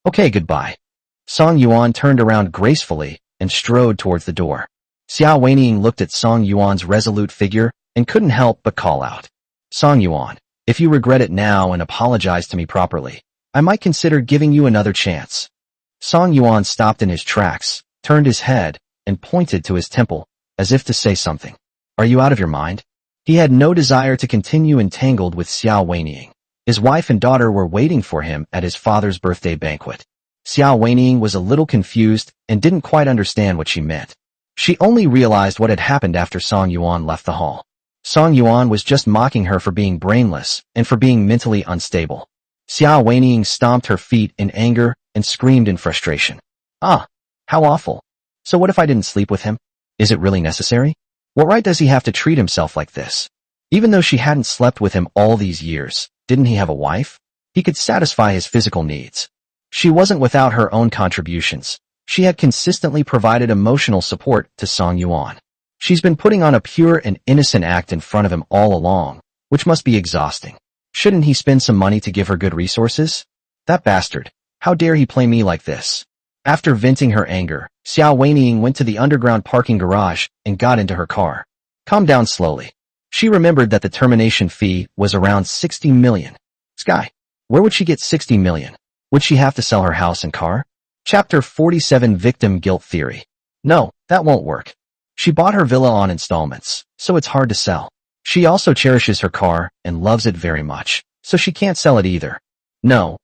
Speaker 1: "Okay, goodbye." Song Yuan turned around gracefully and strode towards the door. Xiao Weining looked at Song Yuan's resolute figure and couldn't help but call out, "Song Yuan, If you regret it now and apologize to me properly, I might consider giving you another chance." Song Yuan stopped in his tracks, turned his head, and pointed to his temple, as if to say something. "Are you out of your mind?" He had no desire to continue entangled with Xiao Weiniang. His wife and daughter were waiting for him at his father's birthday banquet. Xiao Weiniang was a little confused and didn't quite understand what she meant. She only realized what had happened after Song Yuan left the hall. Song Yuan was just mocking her for being brainless and for being mentally unstable. Xiao Weiniang stomped her feet in anger and screamed in frustration. "Ah, how awful. So what if I didn't sleep with him? Is it really necessary? What right does he have to treat himself like this? Even though she hadn't slept with him all these years, didn't he have a wife? He could satisfy his physical needs. She wasn't without her own contributions. She had consistently provided emotional support to Song Yuan. She's been putting on a pure and innocent act in front of him all along, which must be exhausting. Shouldn't he spend some money to give her good resources? That bastard. How dare he play me like this?" After venting her anger, Xiao Weiniang went to the underground parking garage and got into her car. "Calm down slowly." She remembered that the termination fee was around 60 million. Sky. Where would she get 60 million? Would she have to sell her house and car? Chapter 47 Victim Guilt Theory. No, that won't work. She bought her villa on installments, so it's hard to sell. She also cherishes her car and loves it very much, so she can't sell it either. No,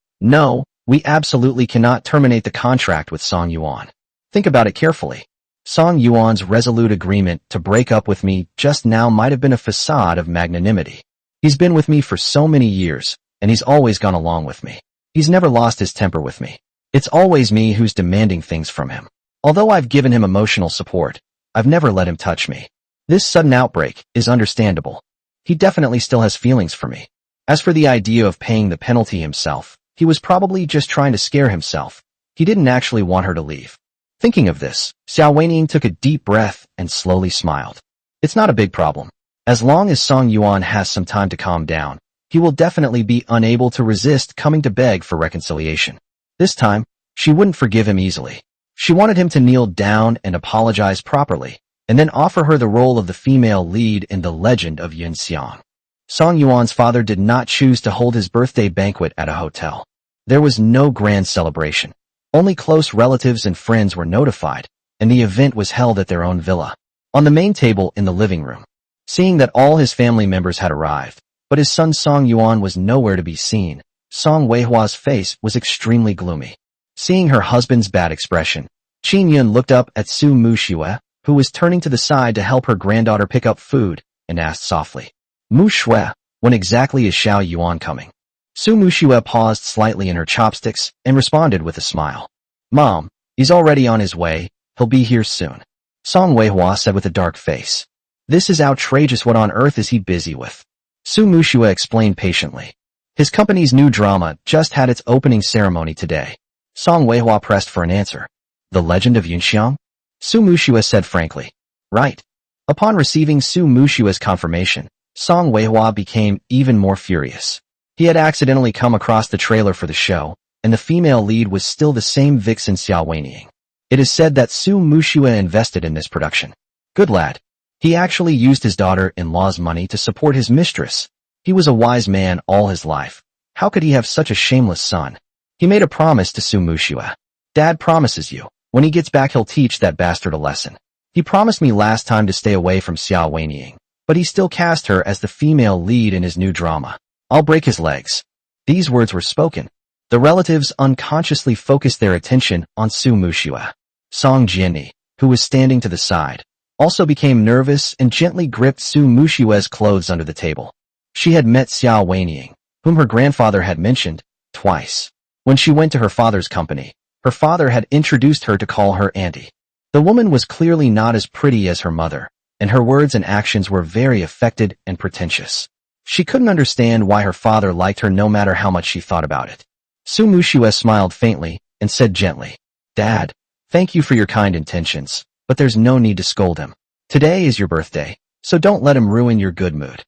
Speaker 1: we absolutely cannot terminate the contract with Song Yuan. Think about it carefully. Song Yuan's resolute agreement to break up with me just now might have been a facade of magnanimity. He's been with me for so many years, and he's always gone along with me. He's never lost his temper with me. It's always me who's demanding things from him. Although I've given him emotional support, I've never let him touch me. This sudden outbreak is understandable. He definitely still has feelings for me. As for the idea of paying the penalty himself, he was probably just trying to scare himself. He didn't actually want her to leave. Thinking of this, Xiao Weiniang took a deep breath and slowly smiled. It's not a big problem. As long as Song Yuan has some time to calm down, he will definitely be unable to resist coming to beg for reconciliation. This time, she wouldn't forgive him easily. She wanted him to kneel down and apologize properly, and then offer her the role of the female lead in the legend of Yin Xiang. Song Yuan's father did not choose to hold his birthday banquet at a hotel. There was no grand celebration. Only close relatives and friends were notified, and the event was held at their own villa. On the main table in the living room, seeing that all his family members had arrived, but his son Song Yuan was nowhere to be seen, Song Weihua's face was extremely gloomy. Seeing her husband's bad expression, Qin Yun looked up at Su Muxue, who was turning to the side to help her granddaughter pick up food, and asked softly, "Muxue, when exactly is Xiao Yuan coming?" Su Muxue paused slightly in her chopsticks and responded with a smile. "Mom, he's already on his way, he'll be here soon," Song Weihua said with a dark face. "This is outrageous. What on earth is he busy with?" Su Muxue explained patiently. "His company's new drama just had its opening ceremony today." Song Weihua pressed for an answer. "The Legend of Yunxiang?" Su Muxue said frankly. "Right." Upon receiving Su Muxue's confirmation, Song Weihua became even more furious. He had accidentally come across the trailer for the show, and the female lead was still the same vixen Xiao Weiniang. It is said that Su Muxue invested in this production. Good lad. He actually used his daughter-in-law's money to support his mistress. He was a wise man all his life. How could he have such a shameless son? He made a promise to Su Muxue. "Dad promises you, when he gets back he'll teach that bastard a lesson. He promised me last time to stay away from Xiao Weiniang, but he still cast her as the female lead in his new drama. I'll break his legs." These words were spoken. The relatives unconsciously focused their attention on Su Muxue. Song Jianni, who was standing to the side, also became nervous and gently gripped Su Muxue's clothes under the table. She had met Xiao Weiniang, whom her grandfather had mentioned, twice. When she went to her father's company, her father had introduced her to call her auntie. The woman was clearly not as pretty as her mother, and her words and actions were very affected and pretentious. She couldn't understand why her father liked her no matter how much she thought about it. Su Muxue smiled faintly and said gently, "Dad, thank you for your kind intentions, but there's no need to scold him. Today is your birthday, so don't let him ruin your good mood."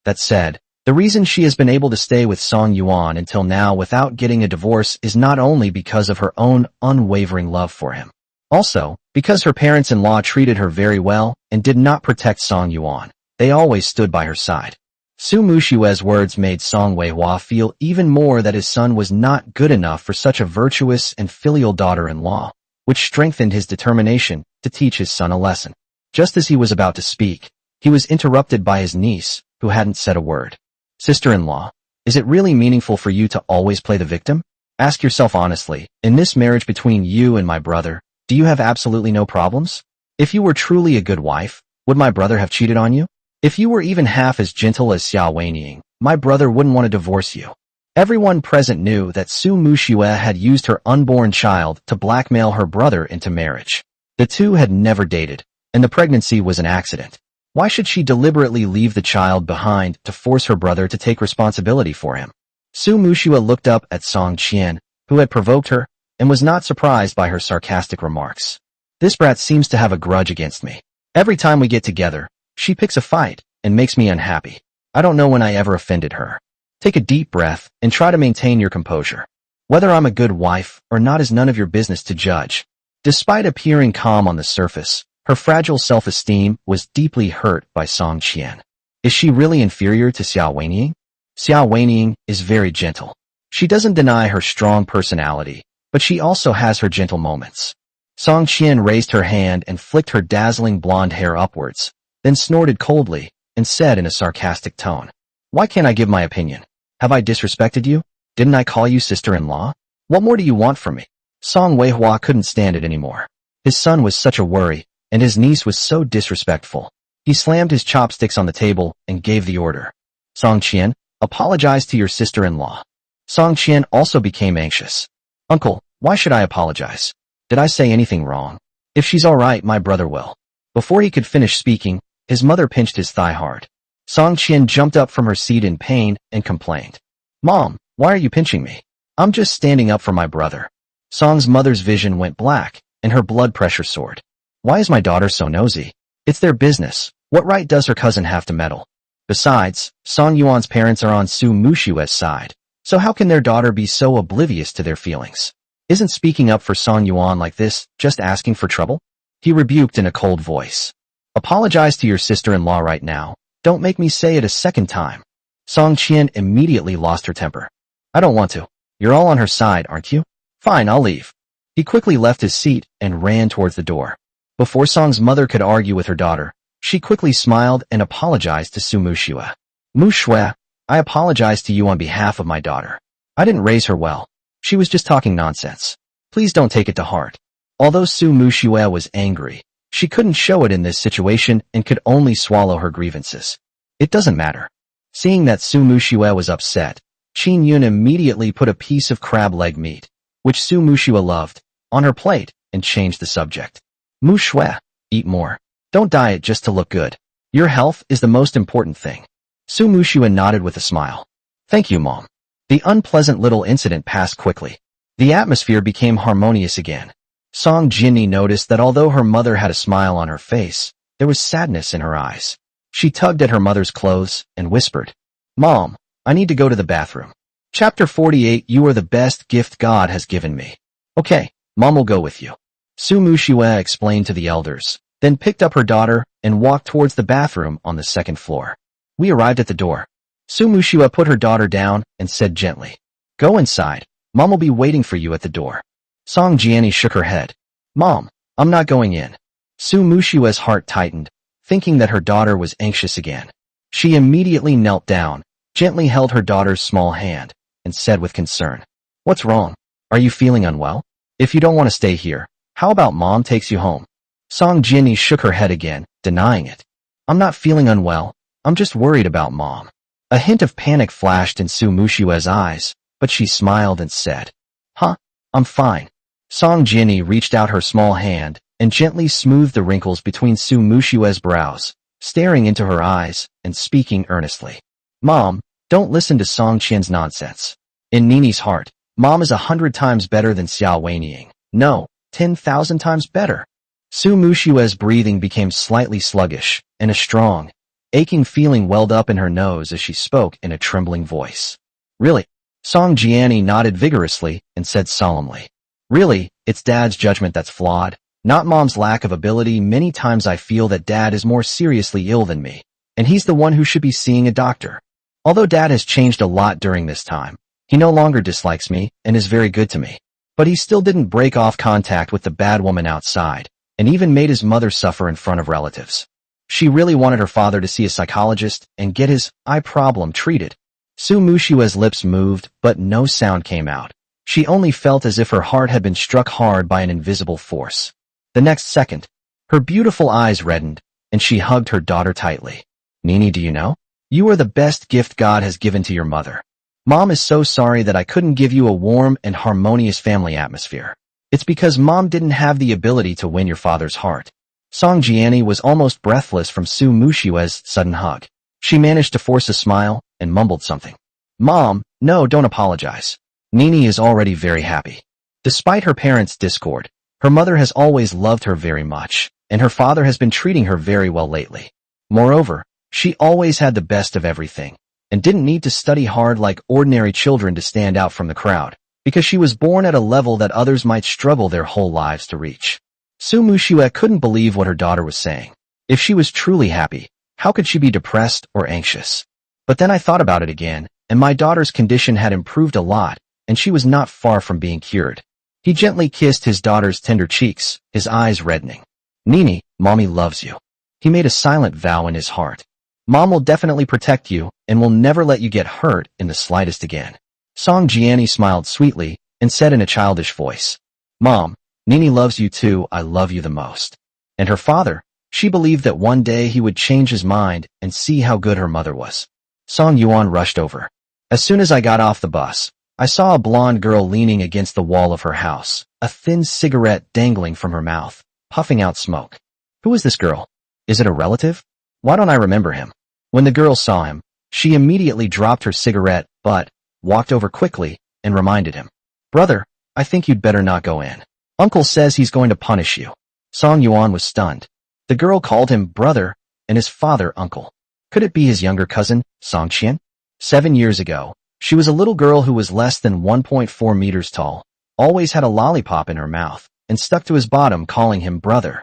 Speaker 1: That said, the reason she has been able to stay with Song Yuan until now without getting a divorce is not only because of her own unwavering love for him. Also, because her parents-in-law treated her very well and did not protect Song Yuan. They always stood by her side. Su Muxue's words made Song Weihua feel even more that his son was not good enough for such a virtuous and filial daughter-in-law, which strengthened his determination to teach his son a lesson. Just as he was about to speak, he was interrupted by his niece, who hadn't said a word. Sister-in-law, is it really meaningful for you to always play the victim? Ask yourself honestly, in this marriage between you and my brother, do you have absolutely no problems? If you were truly a good wife, would my brother have cheated on you? If you were even half as gentle as Xiao Weiniang, my brother wouldn't want to divorce you. Everyone present knew that Su Muxue had used her unborn child to blackmail her brother into marriage. The two had never dated, and the pregnancy was an accident. Why should she deliberately leave the child behind to force her brother to take responsibility for him? Su Muxue looked up at Song Qian, who had provoked her, and was not surprised by her sarcastic remarks. This brat seems to have a grudge against me. Every time we get together, she picks a fight and makes me unhappy. I don't know when I ever offended her. Take a deep breath and try to maintain your composure. Whether I'm a good wife or not is none of your business to judge. Despite appearing calm on the surface, her fragile self-esteem was deeply hurt by Song Qian. Is she really inferior to Xiao Weiniang? Xiao Weiniang is very gentle. She doesn't deny her strong personality, but she also has her gentle moments. Song Qian raised her hand and flicked her dazzling blonde hair upwards, then snorted coldly and said in a sarcastic tone, "Why can't I give my opinion? Have I disrespected you? Didn't I call you sister-in-law? What more do you want from me?" Song Weihua couldn't stand it anymore. His son was such a worry, and his niece was so disrespectful. He slammed his chopsticks on the table and gave the order. "Song Qian, apologize to your sister-in-law." Song Qian also became anxious. "Uncle, why should I apologize? Did I say anything wrong? If she's all right, my brother will." Before he could finish speaking, his mother pinched his thigh hard. Song Qian jumped up from her seat in pain and complained, "Mom, why are you pinching me? I'm just standing up for my brother." Song's mother's vision went black, and her blood pressure soared. "Why is my daughter so nosy? It's their business. What right does her cousin have to meddle? Besides, Song Yuan's parents are on Su Muxue's side, so how can their daughter be so oblivious to their feelings? Isn't speaking up for Song Yuan like this just asking for trouble?" He rebuked in a cold voice. "Apologize to your sister-in-law right now. Don't make me say it a second time." Song Qian immediately lost her temper. "I don't want to. You're all on her side, aren't you? Fine, I'll leave." He quickly left his seat and ran towards the door. Before Song's mother could argue with her daughter, she quickly smiled and apologized to Su Muxue. "Muxue, I apologize to you on behalf of my daughter. I didn't raise her well. She was just talking nonsense. Please don't take it to heart." Although Su Muxue was angry, she couldn't show it in this situation and could only swallow her grievances. "It doesn't matter." Seeing that Su Muxue was upset, Qin Yun immediately put a piece of crab leg meat, which Su Muxue loved, on her plate and changed the subject. "Muxue, eat more. Don't diet just to look good. Your health is the most important thing." Su Muxue nodded with a smile. "Thank you, Mom." The unpleasant little incident passed quickly. The atmosphere became harmonious again. Song Jinni noticed that although her mother had a smile on her face, there was sadness in her eyes. She tugged at her mother's clothes and whispered, "Mom, I need to go to the bathroom." Chapter 48. You are the best gift God has given me. "Okay, Mom will go with you," Su Muxue explained to the elders, then picked up her daughter and walked towards the bathroom on the second floor. We arrived at the door. Su Muxue put her daughter down and said gently, "Go inside. Mom will be waiting for you at the door." Song Jiani shook her head. "Mom, I'm not going in." Su Muxue's heart tightened, thinking that her daughter was anxious again. She immediately knelt down, gently held her daughter's small hand, and said with concern, "What's wrong? Are you feeling unwell? If you don't want to stay here, how about Mom takes you home?" Song Jinni shook her head again, denying it. "I'm not feeling unwell. I'm just worried about Mom." A hint of panic flashed in Su Muxue's eyes, but she smiled and said, "Huh, I'm fine." Song Jinni reached out her small hand and gently smoothed the wrinkles between Su Muxue's brows, staring into her eyes and speaking earnestly. "Mom, don't listen to Song Qian's nonsense. In Nini's heart, Mom is 100 times better than Xiao Weiniang. No, 10,000 times better." Su Muxue's breathing became slightly sluggish, and a strong, aching feeling welled up in her nose as she spoke in a trembling voice. "Really?" Song Jiani nodded vigorously and said solemnly, "Really, it's Dad's judgment that's flawed, not Mom's lack of ability. Many times I feel that Dad is more seriously ill than me, and he's the one who should be seeing a doctor. Although Dad has changed a lot during this time, he no longer dislikes me and is very good to me. But he still didn't break off contact with the bad woman outside, and even made his mother suffer in front of relatives. She really wanted her father to see a psychologist and get his eye problem treated. Su Muxue's lips moved, but no sound came out. She only felt as if her heart had been struck hard by an invisible force. The next second, her beautiful eyes reddened, and she hugged her daughter tightly. Nini, do you know? You are the best gift God has given to your mother. Mom is so sorry that I couldn't give you a warm and harmonious family atmosphere. It's because Mom didn't have the ability to win your father's heart. Song Yuan was almost breathless from Su Muxue's sudden hug. She managed to force a smile and mumbled something. Mom, no, don't apologize. Nini is already very happy. Despite her parents' discord, her mother has always loved her very much, and her father has been treating her very well lately. Moreover, she always had the best of everything, and didn't need to study hard like ordinary children to stand out from the crowd, because she was born at a level that others might struggle their whole lives to reach. Su Muxue couldn't believe what her daughter was saying. If she was truly happy, how could she be depressed or anxious? But then I thought about it again, and my daughter's condition had improved a lot, and she was not far from being cured. He gently kissed his daughter's tender cheeks, his eyes reddening. Nini, Mommy loves you. He made a silent vow in his heart. Mom will definitely protect you, and will never let you get hurt in the slightest again. Song Yuan smiled sweetly, and said in a childish voice, Mom, Nini loves you too, I love you the most. And her father, she believed that one day he would change his mind and see how good her mother was. Song Yuan rushed over. As soon as I got off the bus, I saw a blonde girl leaning against the wall of her house, a thin cigarette dangling from her mouth, puffing out smoke. Who is this girl? Is it a relative? Why don't I remember him? When the girl saw him, she immediately dropped her cigarette, but walked over quickly and reminded him. Brother, I think you'd better not go in. Uncle says he's going to punish you. Song Yuan was stunned. The girl called him brother, and his father uncle. Could it be his younger cousin, Song Qian? 7 years ago, she was a little girl who was less than 1.4 meters tall, always had a lollipop in her mouth, and stuck to his bottom calling him brother.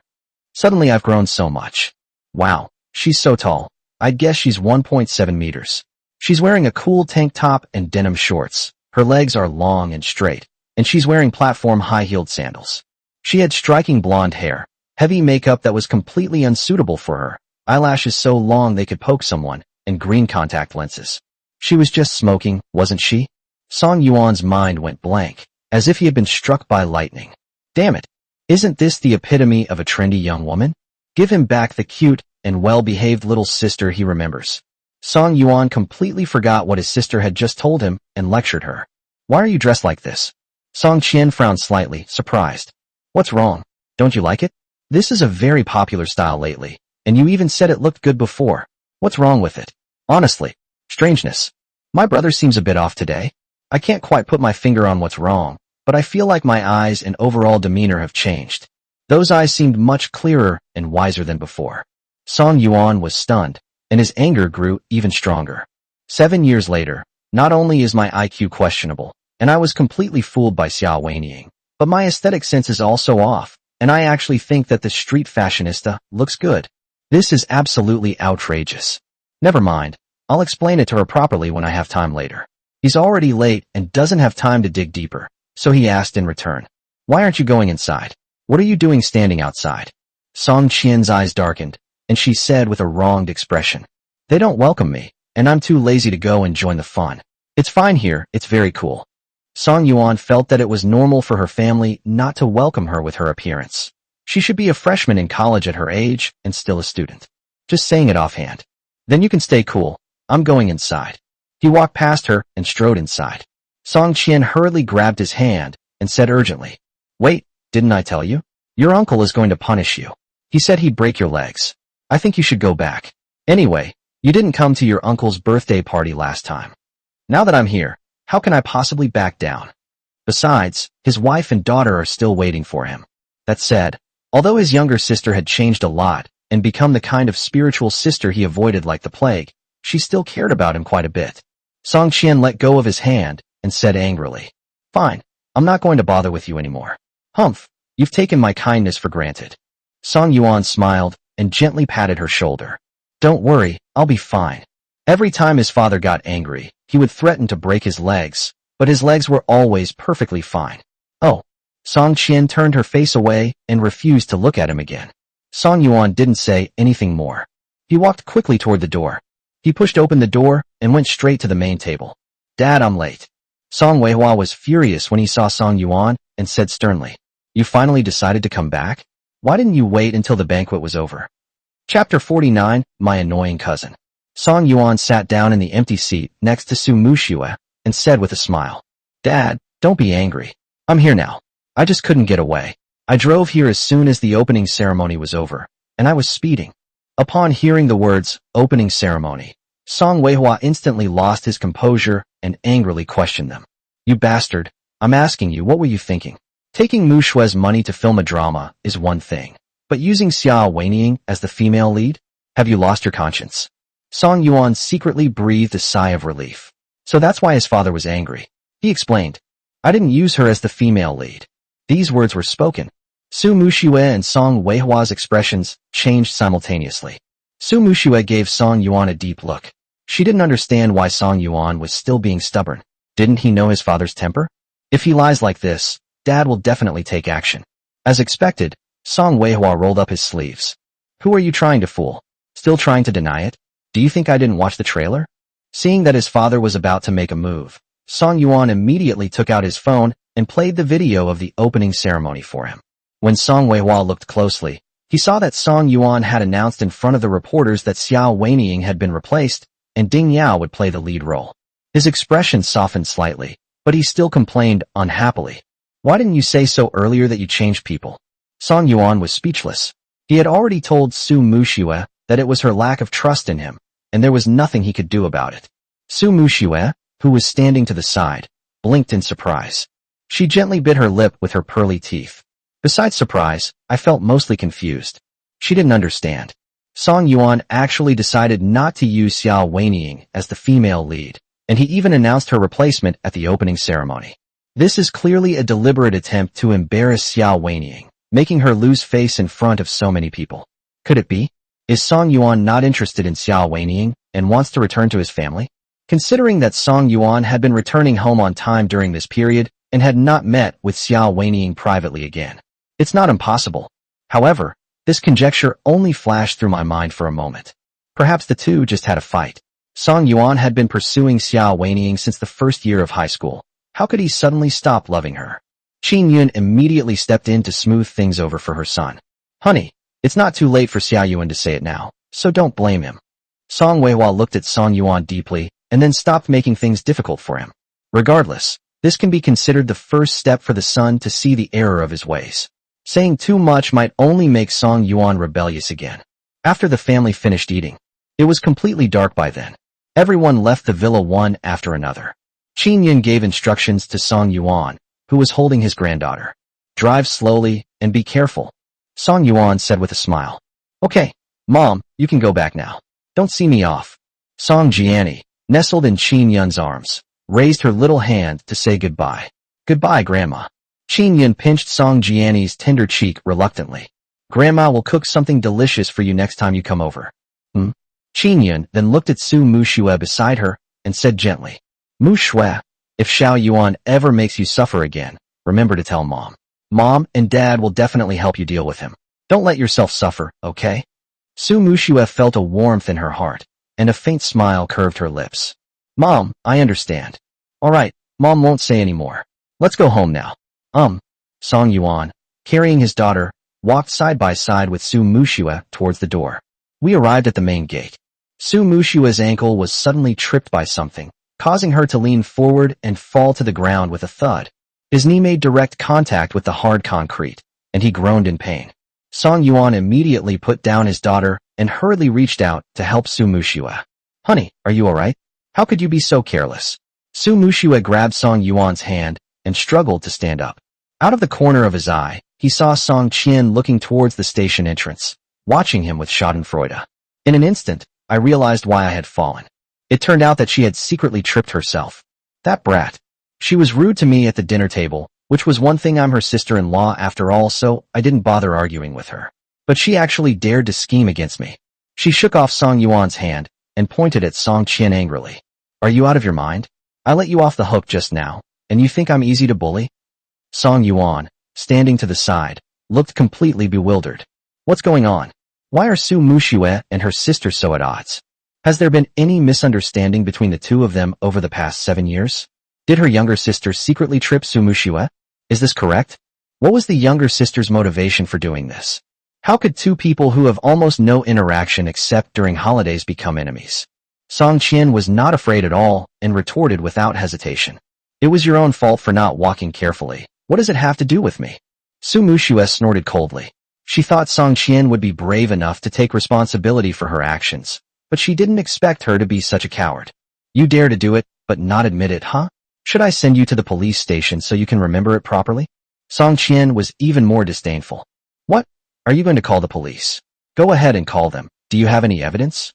Speaker 1: Suddenly I've grown so much. Wow, she's so tall. I'd guess she's 1.7 meters. She's wearing a cool tank top and denim shorts. Her legs are long and straight, and she's wearing platform high-heeled sandals. She had striking blonde hair, heavy makeup that was completely unsuitable for her, eyelashes so long they could poke someone, and green contact lenses. She was just smoking, wasn't she? Song Yuan's mind went blank, as if he had been struck by lightning. Damn it! Isn't this the epitome of a trendy young woman? Give him back the cute and well-behaved little sister he remembers. Song Yuan completely forgot what his sister had just told him and lectured her. Why are you dressed like this? Song Qian frowned slightly, surprised. What's wrong? Don't you like it? This is a very popular style lately, and you even said it looked good before. What's wrong with it? Honestly, strangeness. My brother seems a bit off today. I can't quite put my finger on what's wrong, but I feel like my eyes and overall demeanor have changed. Those eyes seemed much clearer and wiser than before. Song Yuan was stunned, and his anger grew even stronger. 7 years later, not only is my IQ questionable, and I was completely fooled by Xia Wenying, but my aesthetic sense is also off, and I actually think that the street fashionista looks good. This is absolutely outrageous. Never mind, I'll explain it to her properly when I have time later. He's already late and doesn't have time to dig deeper, so he asked in return. Why aren't you going inside? What are you doing standing outside? Song Qian's eyes darkened, and she said with a wronged expression. They don't welcome me, and I'm too lazy to go and join the fun. It's fine here, it's very cool. Song Yuan felt that it was normal for her family not to welcome her with her appearance. She should be a freshman in college at her age and still a student. Just saying it offhand. Then you can stay cool. I'm going inside. He walked past her and strode inside. Song Qian hurriedly grabbed his hand and said urgently, Wait, didn't I tell you? Your uncle is going to punish you. He said he'd break your legs. I think you should go back. Anyway, you didn't come to your uncle's birthday party last time. Now that I'm here, how can I possibly back down? Besides, his wife and daughter are still waiting for him. That said, although his younger sister had changed a lot and become the kind of spiritual sister he avoided like the plague, she still cared about him quite a bit. Song Qian let go of his hand and said angrily, Fine, I'm not going to bother with you anymore. Humph, you've taken my kindness for granted. Song Yuan smiled and gently patted her shoulder. Don't worry, I'll be fine. Every time his father got angry, he would threaten to break his legs, but his legs were always perfectly fine. Oh. Song Qian turned her face away and refused to look at him again. Song Yuan didn't say anything more. He walked quickly toward the door. He pushed open the door and went straight to the main table. Dad, I'm late. Song Weihua was furious when he saw Song Yuan and said sternly, You finally decided to come back? Why didn't you wait until the banquet was over? Chapter 49, My Annoying Cousin. Song Yuan sat down in the empty seat next to Su Muxue and said with a smile, Dad, don't be angry. I'm here now. I just couldn't get away. I drove here as soon as the opening ceremony was over, and I was speeding. Upon hearing the words, opening ceremony, Song Weihua instantly lost his composure and angrily questioned them. You bastard, I'm asking you, what were you thinking? Taking Muxue's money to film a drama is one thing, but using Xia Weiniang as the female lead? Have you lost your conscience? Song Yuan secretly breathed a sigh of relief. So that's why his father was angry. He explained, I didn't use her as the female lead. These words were spoken. Su Muxue and Song Weihua's expressions changed simultaneously. Su Muxue gave Song Yuan a deep look. She didn't understand why Song Yuan was still being stubborn. Didn't he know his father's temper? If he lies like this, Dad will definitely take action. As expected, Song Weihua rolled up his sleeves. Who are you trying to fool? Still trying to deny it? Do you think I didn't watch the trailer? Seeing that his father was about to make a move, Song Yuan immediately took out his phone and played the video of the opening ceremony for him. When Song Weihua looked closely, he saw that Song Yuan had announced in front of the reporters that Xia Weiniang had been replaced and Ding Yao would play the lead role. His expression softened slightly, but he still complained unhappily. Why didn't you say so earlier that you changed people? Song Yuan was speechless. He had already told Su Muxue that it was her lack of trust in him, and there was nothing he could do about it. Su Muxue, who was standing to the side, blinked in surprise. She gently bit her lip with her pearly teeth. Besides surprise, I felt mostly confused. She didn't understand. Song Yuan actually decided not to use Xia Weiniang as the female lead, and he even announced her replacement at the opening ceremony. This is clearly a deliberate attempt to embarrass Xia Weiniang, making her lose face in front of so many people. Could it be? Is Song Yuan not interested in Xia Weiniang and wants to return to his family? Considering that Song Yuan had been returning home on time during this period and had not met with Xia Weiniang privately again, it's not impossible. However, this conjecture only flashed through my mind for a moment. Perhaps the two just had a fight. Song Yuan had been pursuing Xia Weiniang since the first year of high school. How could he suddenly stop loving her? Qin Yun immediately stepped in to smooth things over for her son. Honey, it's not too late for Xia Yuan to say it now, so don't blame him. Song Weihua looked at Song Yuan deeply and then stopped making things difficult for him. Regardless, this can be considered the first step for the son to see the error of his ways. Saying too much might only make Song Yuan rebellious again. After the family finished eating, it was completely dark by then. Everyone left the villa one after another. Qin Yun gave instructions to Song Yuan, who was holding his granddaughter. Drive slowly and be careful. Song Yuan said with a smile. Okay, Mom, you can go back now. Don't see me off. Song Jiani, nestled in Qin Yun's arms, raised her little hand to say goodbye. Goodbye, Grandma. Qin Yun pinched Song Jiani's tender cheek reluctantly. Grandma will cook something delicious for you next time you come over. Qin Yun then looked at Su Muxue beside her and said gently, Muxue, if Xiao Yuan ever makes you suffer again, remember to tell Mom. Mom and Dad will definitely help you deal with him. Don't let yourself suffer, okay? Su Muxue felt a warmth in her heart, and a faint smile curved her lips. Mom, I understand. All right, Mom won't say any more. Let's go home now. Song Yuan, carrying his daughter, walked side by side with Su Muxue towards the door. We arrived at the main gate. Su Muxue's ankle was suddenly tripped by something, causing her to lean forward and fall to the ground with a thud. His knee made direct contact with the hard concrete, and he groaned in pain. Song Yuan immediately put down his daughter and hurriedly reached out to help Su Muxue. Honey, are you alright? How could you be so careless? Su Muxue grabbed Song Yuan's hand and struggled to stand up. Out of the corner of his eye, he saw Song Qian looking towards the station entrance, watching him with schadenfreude. In an instant, I realized why I had fallen. It turned out that she had secretly tripped herself. That brat. She was rude to me at the dinner table, which was one thing, I'm her sister-in-law after all, so I didn't bother arguing with her. But she actually dared to scheme against me. She shook off Song Yuan's hand and pointed at Song Qian angrily. Are you out of your mind? I let you off the hook just now, and you think I'm easy to bully? Song Yuan, standing to the side, looked completely bewildered. What's going on? Why are Su Muxue and her sister so at odds? Has there been any misunderstanding between the two of them over the past 7 years? Did her younger sister secretly trip Su Muxue? Is this correct? What was the younger sister's motivation for doing this? How could two people who have almost no interaction except during holidays become enemies? Song Qian was not afraid at all and retorted without hesitation. It was your own fault for not walking carefully. What does it have to do with me? Su Muxue snorted coldly. She thought Song Qian would be brave enough to take responsibility for her actions, but she didn't expect her to be such a coward. You dare to do it, but not admit it, huh? Should I send you to the police station so you can remember it properly? Song Qian was even more disdainful. What? Are you going to call the police? Go ahead and call them. Do you have any evidence?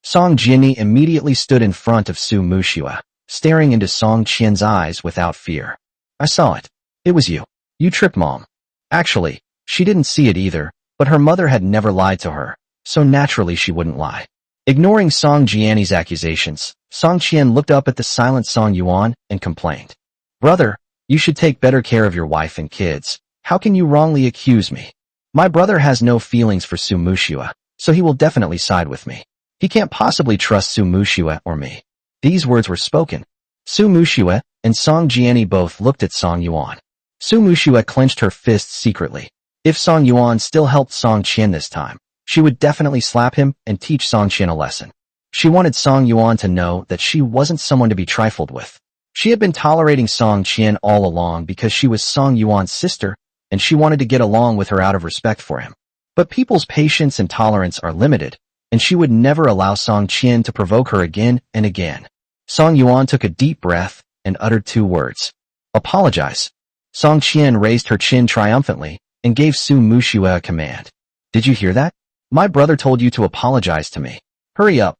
Speaker 1: Song Jianni immediately stood in front of Su Muxue, staring into Song Qian's eyes without fear. I saw it. It was you. You tripped Mom. Actually, she didn't see it either, but her mother had never lied to her, so naturally she wouldn't lie. Ignoring Song Jianni's accusations, Song Qian looked up at the silent Song Yuan and complained. Brother, you should take better care of your wife and kids. How can you wrongly accuse me? My brother has no feelings for Su Muxue, so he will definitely side with me. He can't possibly trust Su Muxue or me. These words were spoken. Su Muxue and Song Jianni both looked at Song Yuan. Su Muxue clenched her fists secretly. If Song Yuan still helped Song Qian this time, she would definitely slap him and teach Song Qian a lesson. She wanted Song Yuan to know that she wasn't someone to be trifled with. She had been tolerating Song Qian all along because she was Song Yuan's sister, and she wanted to get along with her out of respect for him. But people's patience and tolerance are limited, and she would never allow Song Qian to provoke her again and again. Song Yuan took a deep breath and uttered 2 words. Apologize. Song Qian raised her chin triumphantly and gave Su Muxue a command. Did you hear that? My brother told you to apologize to me. Hurry up.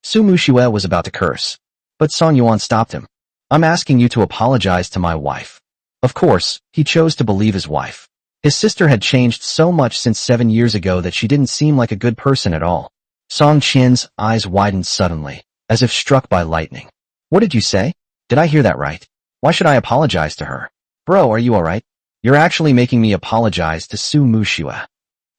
Speaker 1: Su Muxue was about to curse, but Song Yuan stopped him. I'm asking you to apologize to my wife. Of course, he chose to believe his wife. His sister had changed so much since 7 years ago that she didn't seem like a good person at all. Song Qian's eyes widened suddenly, as if struck by lightning. What did you say? Did I hear that right? Why should I apologize to her? Bro, are you alright? You're actually making me apologize to Su Muxue.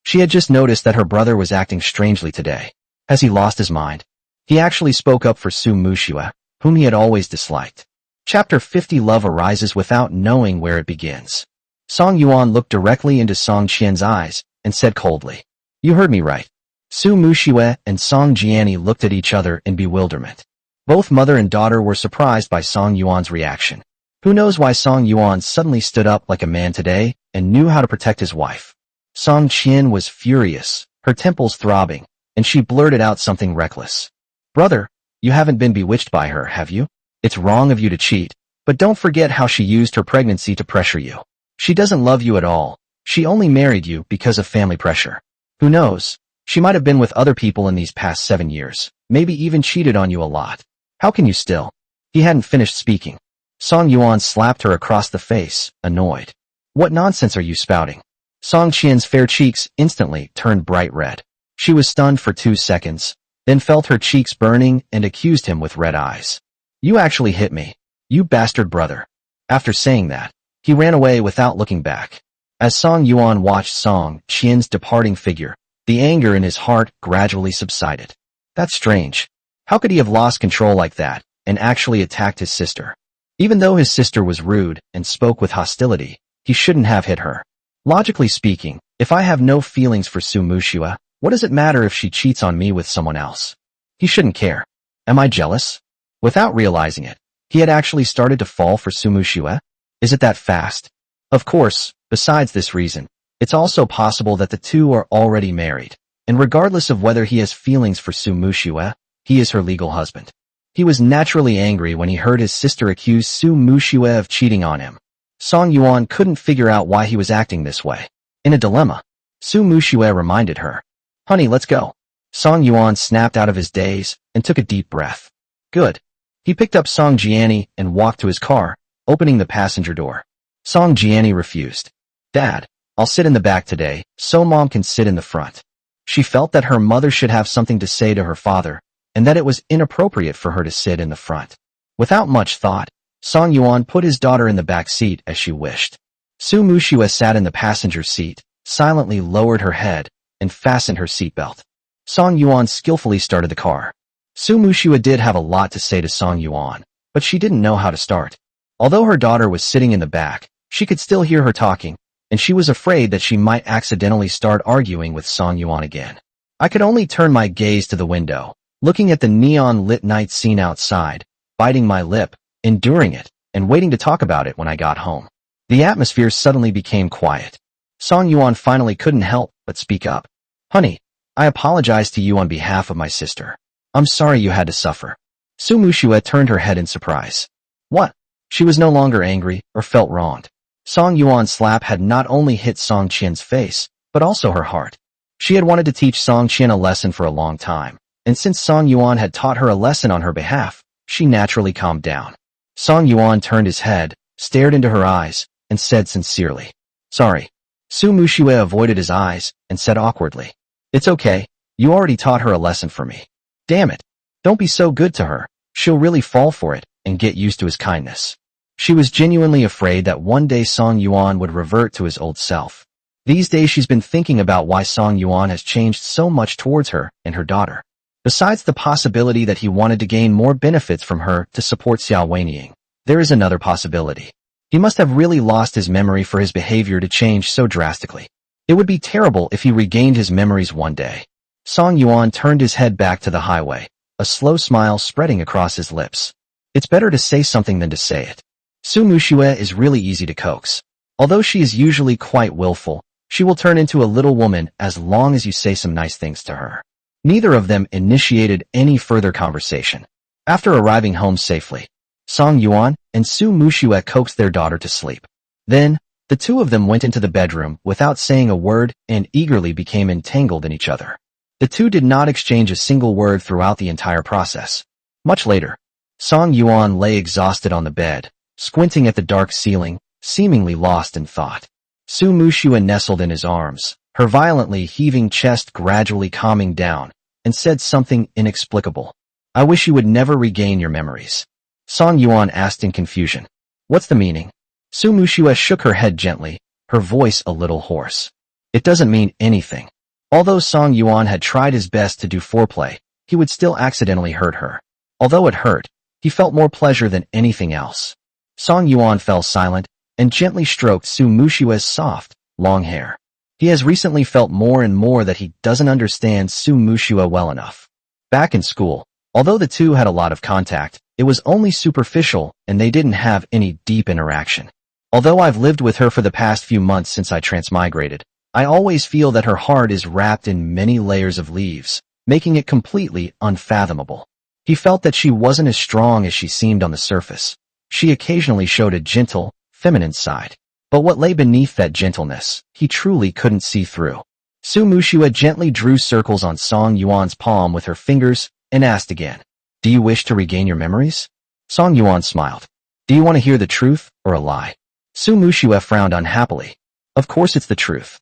Speaker 1: She had just noticed that her brother was acting strangely today. Has he lost his mind? He actually spoke up for Su Muxue, whom he had always disliked. Chapter 50 Love arises without knowing where it begins. Song Yuan looked directly into Song Qian's eyes and said coldly, You heard me right. Su Muxue and Song Jianni looked at each other in bewilderment. Both mother and daughter were surprised by Song Yuan's reaction. Who knows why Song Yuan suddenly stood up like a man today and knew how to protect his wife. Song Qian was furious, her temples throbbing, and she blurted out something reckless. Brother, you haven't been bewitched by her, have you? It's wrong of you to cheat, but don't forget how she used her pregnancy to pressure you. She doesn't love you at all. She only married you because of family pressure. Who knows? She might have been with other people in these past 7 years, maybe even cheated on you a lot. How can you still? He hadn't finished speaking. Song Yuan slapped her across the face, annoyed. What nonsense are you spouting? Song Qian's fair cheeks instantly turned bright red. She was stunned for 2 seconds, then felt her cheeks burning and accused him with red eyes. You actually hit me. You bastard brother. After saying that, he ran away without looking back. As Song Yuan watched Song Qian's departing figure, the anger in his heart gradually subsided. That's strange. How could he have lost control like that and actually attacked his sister? Even though his sister was rude and spoke with hostility, he shouldn't have hit her. Logically speaking, if I have no feelings for Su Muxue, what does it matter if she cheats on me with someone else? He shouldn't care. Am I jealous? Without realizing it, he had actually started to fall for Su Muxue. Is it that fast? Of course, besides this reason, it's also possible that the two are already married, and regardless of whether he has feelings for Su Muxue, he is her legal husband. He was naturally angry when he heard his sister accuse Su Muxue of cheating on him. Song Yuan couldn't figure out why he was acting this way. In a dilemma, Su Muxue reminded her. Honey, let's go. Song Yuan snapped out of his daze and took a deep breath. Good. He picked up Song Jianni and walked to his car, opening the passenger door. Song Jianni refused. Dad, I'll sit in the back today, so Mom can sit in the front. She felt that her mother should have something to say to her father, and that it was inappropriate for her to sit in the front. Without much thought, Song Yuan put his daughter in the back seat as she wished. Su Muxue sat in the passenger seat, silently lowered her head, and fastened her seatbelt. Song Yuan skillfully started the car. Su Muxue did have a lot to say to Song Yuan, but she didn't know how to start. Although her daughter was sitting in the back, she could still hear her talking, and she was afraid that she might accidentally start arguing with Song Yuan again. I could only turn my gaze to the window, looking at the neon-lit night scene outside, biting my lip, enduring it, and waiting to talk about it when I got home. The atmosphere suddenly became quiet. Song Yuan finally couldn't help but speak up. "Honey, I apologize to you on behalf of my sister. I'm sorry you had to suffer." Su Muxue turned her head in surprise. What? She was no longer angry or felt wronged. Song Yuan's slap had not only hit Song Qian's face, but also her heart. She had wanted to teach Song Qian a lesson for a long time, and since Song Yuan had taught her a lesson on her behalf, she naturally calmed down. Song Yuan turned his head, stared into her eyes, and said sincerely, "Sorry." Su Muxue avoided his eyes and said awkwardly, "It's okay, you already taught her a lesson for me." "Damn it. Don't be so good to her. She'll really fall for it and get used to his kindness." She was genuinely afraid that one day Song Yuan would revert to his old self. These days she's been thinking about why Song Yuan has changed so much towards her and her daughter. Besides the possibility that he wanted to gain more benefits from her to support Xiao Wenying, there is another possibility. He must have really lost his memory for his behavior to change so drastically. It would be terrible if he regained his memories one day. Song Yuan turned his head back to the highway, a slow smile spreading across his lips. It's better to say something than to say it. Su Muxue is really easy to coax. Although she is usually quite willful, she will turn into a little woman as long as you say some nice things to her. Neither of them initiated any further conversation. After arriving home safely, Song Yuan and Su Muxue coaxed their daughter to sleep. Then, the two of them went into the bedroom without saying a word and eagerly became entangled in each other. The two did not exchange a single word throughout the entire process. Much later, Song Yuan lay exhausted on the bed, squinting at the dark ceiling, seemingly lost in thought. Su Muxue nestled in his arms, her violently heaving chest gradually calming down, and said something inexplicable. "I wish you would never regain your memories." Song Yuan asked in confusion. "What's the meaning?" Su Muxue shook her head gently, her voice a little hoarse. "It doesn't mean anything." Although Song Yuan had tried his best to do foreplay, he would still accidentally hurt her. Although it hurt, he felt more pleasure than anything else. Song Yuan fell silent and gently stroked Su Muxue's soft, long hair. He has recently felt more and more that he doesn't understand Su Muxue well enough. Back in school, although the two had a lot of contact, it was only superficial and they didn't have any deep interaction. Although I've lived with her for the past few months since I transmigrated, I always feel that her heart is wrapped in many layers of leaves, making it completely unfathomable. He felt that she wasn't as strong as she seemed on the surface. She occasionally showed a gentle, feminine side. But what lay beneath that gentleness, he truly couldn't see through. Su Muxue gently drew circles on Song Yuan's palm with her fingers and asked again, "Do you wish to regain your memories?" Song Yuan smiled. "Do you want to hear the truth or a lie?" Su Muxue frowned unhappily. "Of course it's the truth."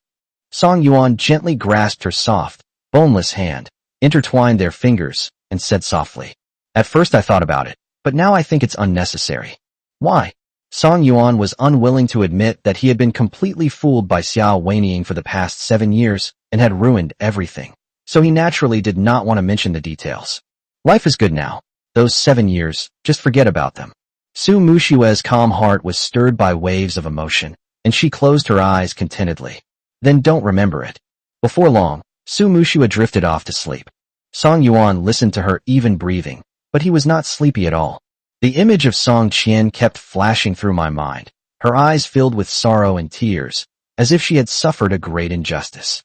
Speaker 1: Song Yuan gently grasped her soft, boneless hand, intertwined their fingers, and said softly, "At first I thought about it, but now I think it's unnecessary." "Why?" Song Yuan was unwilling to admit that he had been completely fooled by Xiao Wenying for the past 7 years and had ruined everything, so he naturally did not want to mention the details. Life is good now. Those 7 years, just forget about them. Su Muxue's calm heart was stirred by waves of emotion, and she closed her eyes contentedly. Then don't remember it. Before long, Su Muxue drifted off to sleep. Song Yuan listened to her even breathing, but he was not sleepy at all. The image of Song Qian kept flashing through my mind, her eyes filled with sorrow and tears, as if she had suffered a great injustice.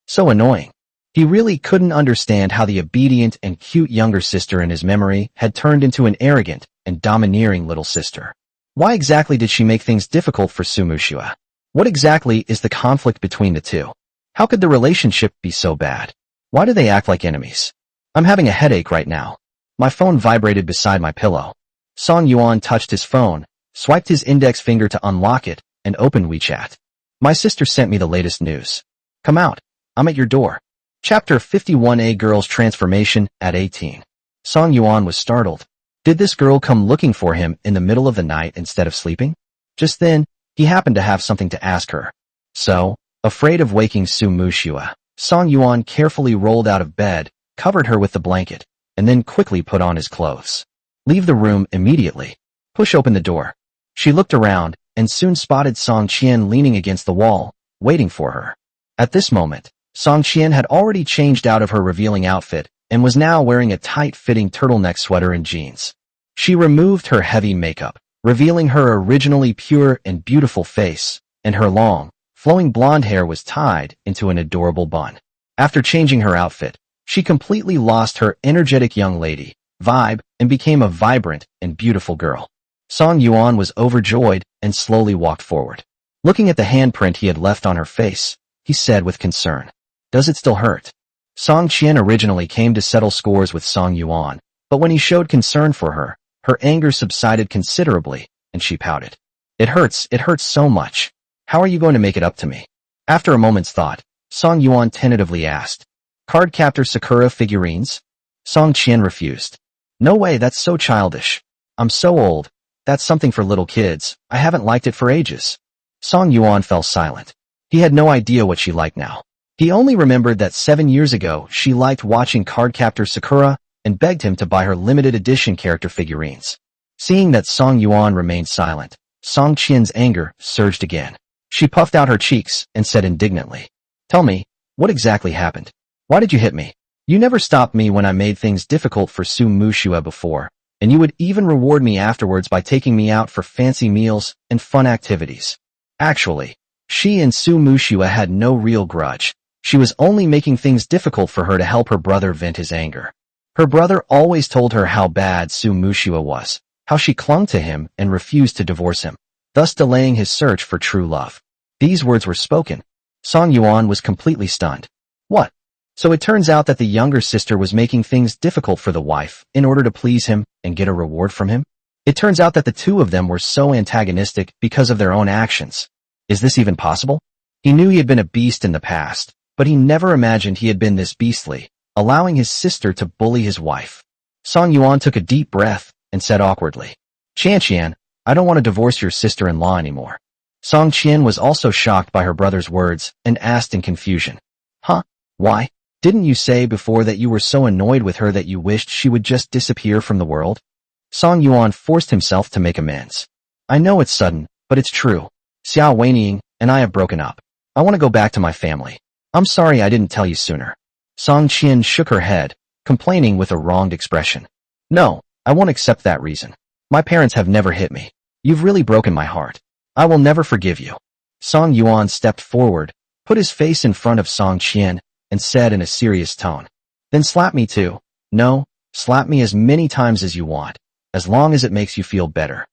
Speaker 1: So annoying. He really couldn't understand how the obedient and cute younger sister in his memory had turned into an arrogant and domineering little sister. Why exactly did she make things difficult for Su Muxue? What exactly is the conflict between the two? How could the relationship be so bad? Why do they act like enemies? I'm having a headache right now. My phone vibrated beside my pillow. Song Yuan touched his phone, swiped his index finger to unlock it, and opened WeChat. My sister sent me the latest news. Come out. I'm at your door. Chapter 51. A girl's transformation at 18. Song Yuan was startled. Did this girl come looking for him in the middle of the night instead of sleeping? Just then, he happened to have something to ask her. So, afraid of waking Su Muxue, Song Yuan carefully rolled out of bed, covered her with the blanket, and then quickly put on his clothes. Leave the room immediately. Push open the door. She looked around, and soon spotted Song Qian leaning against the wall, waiting for her. At this moment, Song Qian had already changed out of her revealing outfit, and was now wearing a tight-fitting turtleneck sweater and jeans. She removed her heavy makeup, revealing her originally pure and beautiful face, and her long, flowing blonde hair was tied into an adorable bun. After changing her outfit, she completely lost her energetic young lady vibe and became a vibrant and beautiful girl. Song Yuan was overjoyed and slowly walked forward. Looking at the handprint he had left on her face, he said with concern, "Does it still hurt?" Song Qian originally came to settle scores with Song Yuan, but when he showed concern for her, her anger subsided considerably, and she pouted. It hurts so much. How are you going to make it up to me?" After a moment's thought, Song Yuan tentatively asked, "Card captor Sakura figurines?" Song Qian refused. "No way, that's so childish. I'm so old. That's something for little kids. I haven't liked it for ages." Song Yuan fell silent. He had no idea what she liked now. He only remembered that 7 years ago she liked watching Cardcaptor Sakura and begged him to buy her limited edition character figurines. Seeing that Song Yuan remained silent, Song Qian's anger surged again. She puffed out her cheeks and said indignantly, "Tell me, what exactly happened? Why did you hit me? You never stopped me when I made things difficult for Su Muxue before, and you would even reward me afterwards by taking me out for fancy meals and fun activities." Actually, she and Su Muxue had no real grudge. She was only making things difficult for her to help her brother vent his anger. Her brother always told her how bad Su Muxue was, how she clung to him and refused to divorce him, thus delaying his search for true love. These words were spoken. Song Yuan was completely stunned. What? So it turns out that the younger sister was making things difficult for the wife in order to please him and get a reward from him? It turns out that the two of them were so antagonistic because of their own actions. Is this even possible? He knew he had been a beast in the past, but he never imagined he had been this beastly, allowing his sister to bully his wife. Song Yuan took a deep breath and said awkwardly, "Qian, I don't want to divorce your sister-in-law anymore." Song Qian was also shocked by her brother's words and asked in confusion, "Huh? Why? Didn't you say before that you were so annoyed with her that you wished she would just disappear from the world?" Song Yuan forced himself to make amends. "I know it's sudden, but it's true. Xiao Weiniang and I have broken up. I want to go back to my family. I'm sorry I didn't tell you sooner." Song Qian shook her head, complaining with a wronged expression. "No, I won't accept that reason. My parents have never hit me. You've really broken my heart. I will never forgive you." Song Yuan stepped forward, put his face in front of Song Qian, and said in a serious tone, "Then slap me too. No, slap me as many times as you want, as long as it makes you feel better."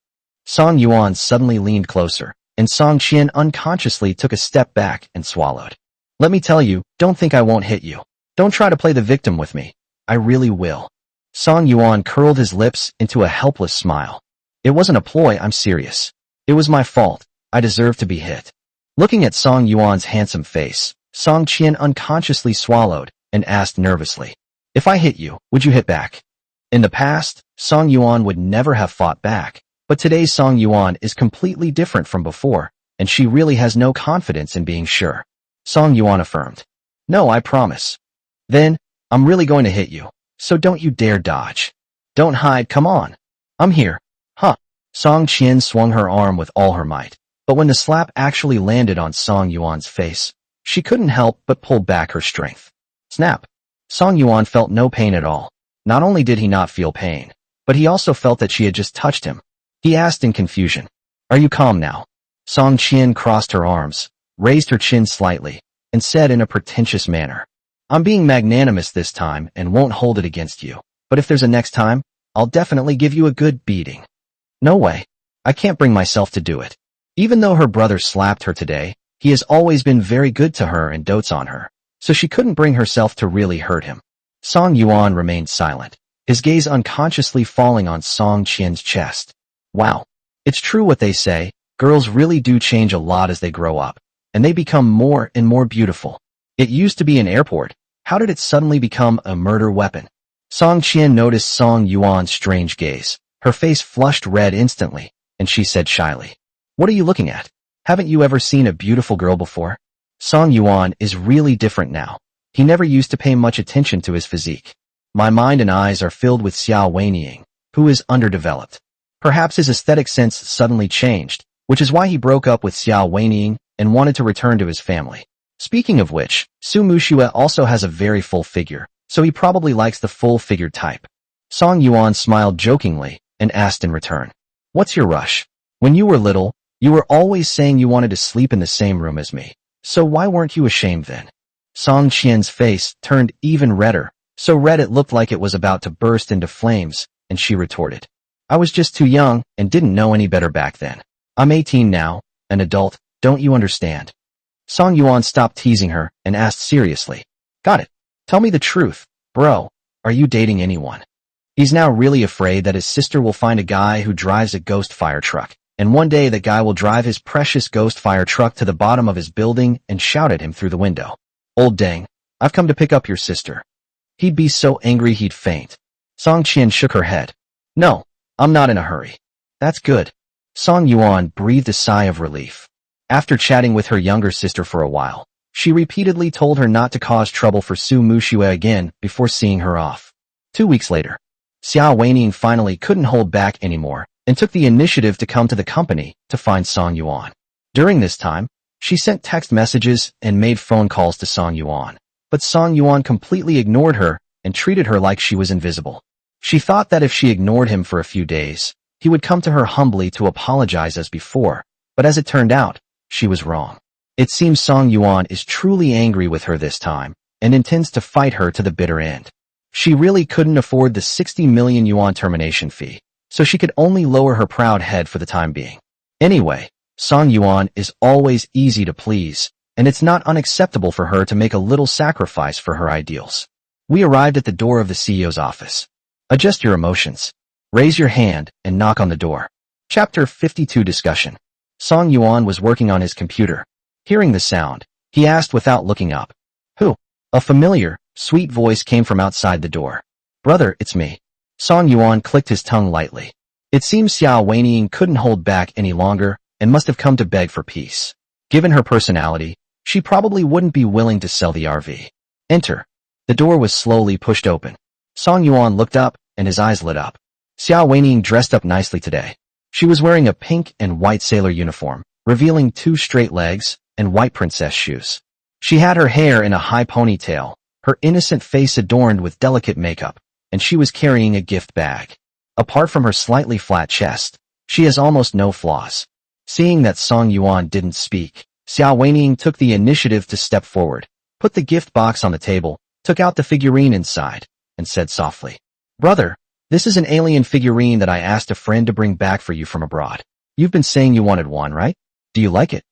Speaker 1: Song Yuan suddenly leaned closer, and Song Qian unconsciously took a step back and swallowed. "Let me tell you, don't think I won't hit you. Don't try to play the victim with me. I really will." Song Yuan curled his lips into a helpless smile. "It wasn't a ploy, I'm serious. It was my fault. I deserve to be hit." Looking at Song Yuan's handsome face, Song Qian unconsciously swallowed and asked nervously, "If I hit you, would you hit back?" In the past, Song Yuan would never have fought back, but today's Song Yuan is completely different from before, and she really has no confidence in being sure. Song Yuan affirmed, "No, I promise." "Then, I'm really going to hit you, so don't you dare dodge. Don't hide, come on. I'm here." "Huh." Song Qian swung her arm with all her might, but when the slap actually landed on Song Yuan's face, she couldn't help but pull back her strength. Snap. Song Yuan felt no pain at all. Not only did he not feel pain, but he also felt that she had just touched him. He asked in confusion, "Are you calm now?" Song Qian crossed her arms, raised her chin slightly, and said in a pretentious manner, "I'm being magnanimous this time and won't hold it against you, but if there's a next time, I'll definitely give you a good beating." "No way. I can't bring myself to do it." Even though her brother slapped her today, he has always been very good to her and dotes on her, so she couldn't bring herself to really hurt him. Song Yuan remained silent, his gaze unconsciously falling on Song Qian's chest. Wow. It's true what they say, girls really do change a lot as they grow up, and they become more and more beautiful. It used to be an airport, How did it suddenly become a murder weapon? Song Qian noticed Song Yuan's strange gaze. Her face flushed red instantly, and she said shyly, "What are you looking at? Haven't you ever seen a beautiful girl before?" Song Yuan is really different now. He never used to pay much attention to his physique. My mind and eyes are filled with Xiao Wenying, who is underdeveloped. Perhaps his aesthetic sense suddenly changed, which is why he broke up with Xiao Wenying and wanted to return to his family. Speaking of which, Su Muxue also has a very full figure, so he probably likes the full-figured type. Song Yuan smiled jokingly and asked in return, "What's your rush? When you were little, you were always saying you wanted to sleep in the same room as me. So why weren't you ashamed then?" Song Qian's face turned even redder, so red it looked like it was about to burst into flames, and she retorted, "I was just too young and didn't know any better back then. I'm 18 now, an adult, don't you understand?" Song Yuan stopped teasing her and asked seriously, "Got it. Tell me the truth, bro, are you dating anyone?" He's now really afraid that his sister will find a guy who drives a ghost fire truck, and one day the guy will drive his precious ghost fire truck to the bottom of his building and shout at him through the window, "Old dang, I've come to pick up your sister." He'd be so angry he'd faint. Song Qian shook her head. "No, I'm not in a hurry." "That's good." Song Yuan breathed a sigh of relief. After chatting with her younger sister for a while, she repeatedly told her not to cause trouble for Su Muxue again before seeing her off. 2 weeks later, Xiao Wenying finally couldn't hold back anymore and took the initiative to come to the company to find Song Yuan. During this time, she sent text messages and made phone calls to Song Yuan, but Song Yuan completely ignored her and treated her like she was invisible. She thought that if she ignored him for a few days, he would come to her humbly to apologize as before, but as it turned out, she was wrong. It seems Song Yuan is truly angry with her this time and intends to fight her to the bitter end. She really couldn't afford the 60 million yuan termination fee, so she could only lower her proud head for the time being. Anyway, Song Yuan is always easy to please, and it's not unacceptable for her to make a little sacrifice for her ideals. We arrived at the door of the CEO's office. Adjust your emotions. Raise your hand and knock on the door. Chapter 52 Discussion. Song Yuan was working on his computer. Hearing the sound, he asked without looking up, "Who?" A familiar, sweet voice came from outside the door. "Brother, it's me." Song Yuan clicked his tongue lightly. It seems Xiao Wenying couldn't hold back any longer and must have come to beg for peace. Given her personality, she probably wouldn't be willing to sell the RV. "Enter." The door was slowly pushed open. Song Yuan looked up, and his eyes lit up. Xiao Wenying dressed up nicely today. She was wearing a pink and white sailor uniform, revealing 2 straight legs and white princess shoes. She had her hair in a high ponytail, her innocent face adorned with delicate makeup, and she was carrying a gift bag. Apart from her slightly flat chest, she has almost no flaws. Seeing that Song Yuan didn't speak, Xiao Wenying took the initiative to step forward, put the gift box on the table, took out the figurine inside, and said softly, "Brother, this is an alien figurine that I asked a friend to bring back for you from abroad. You've been saying you wanted one, right? Do you like it?"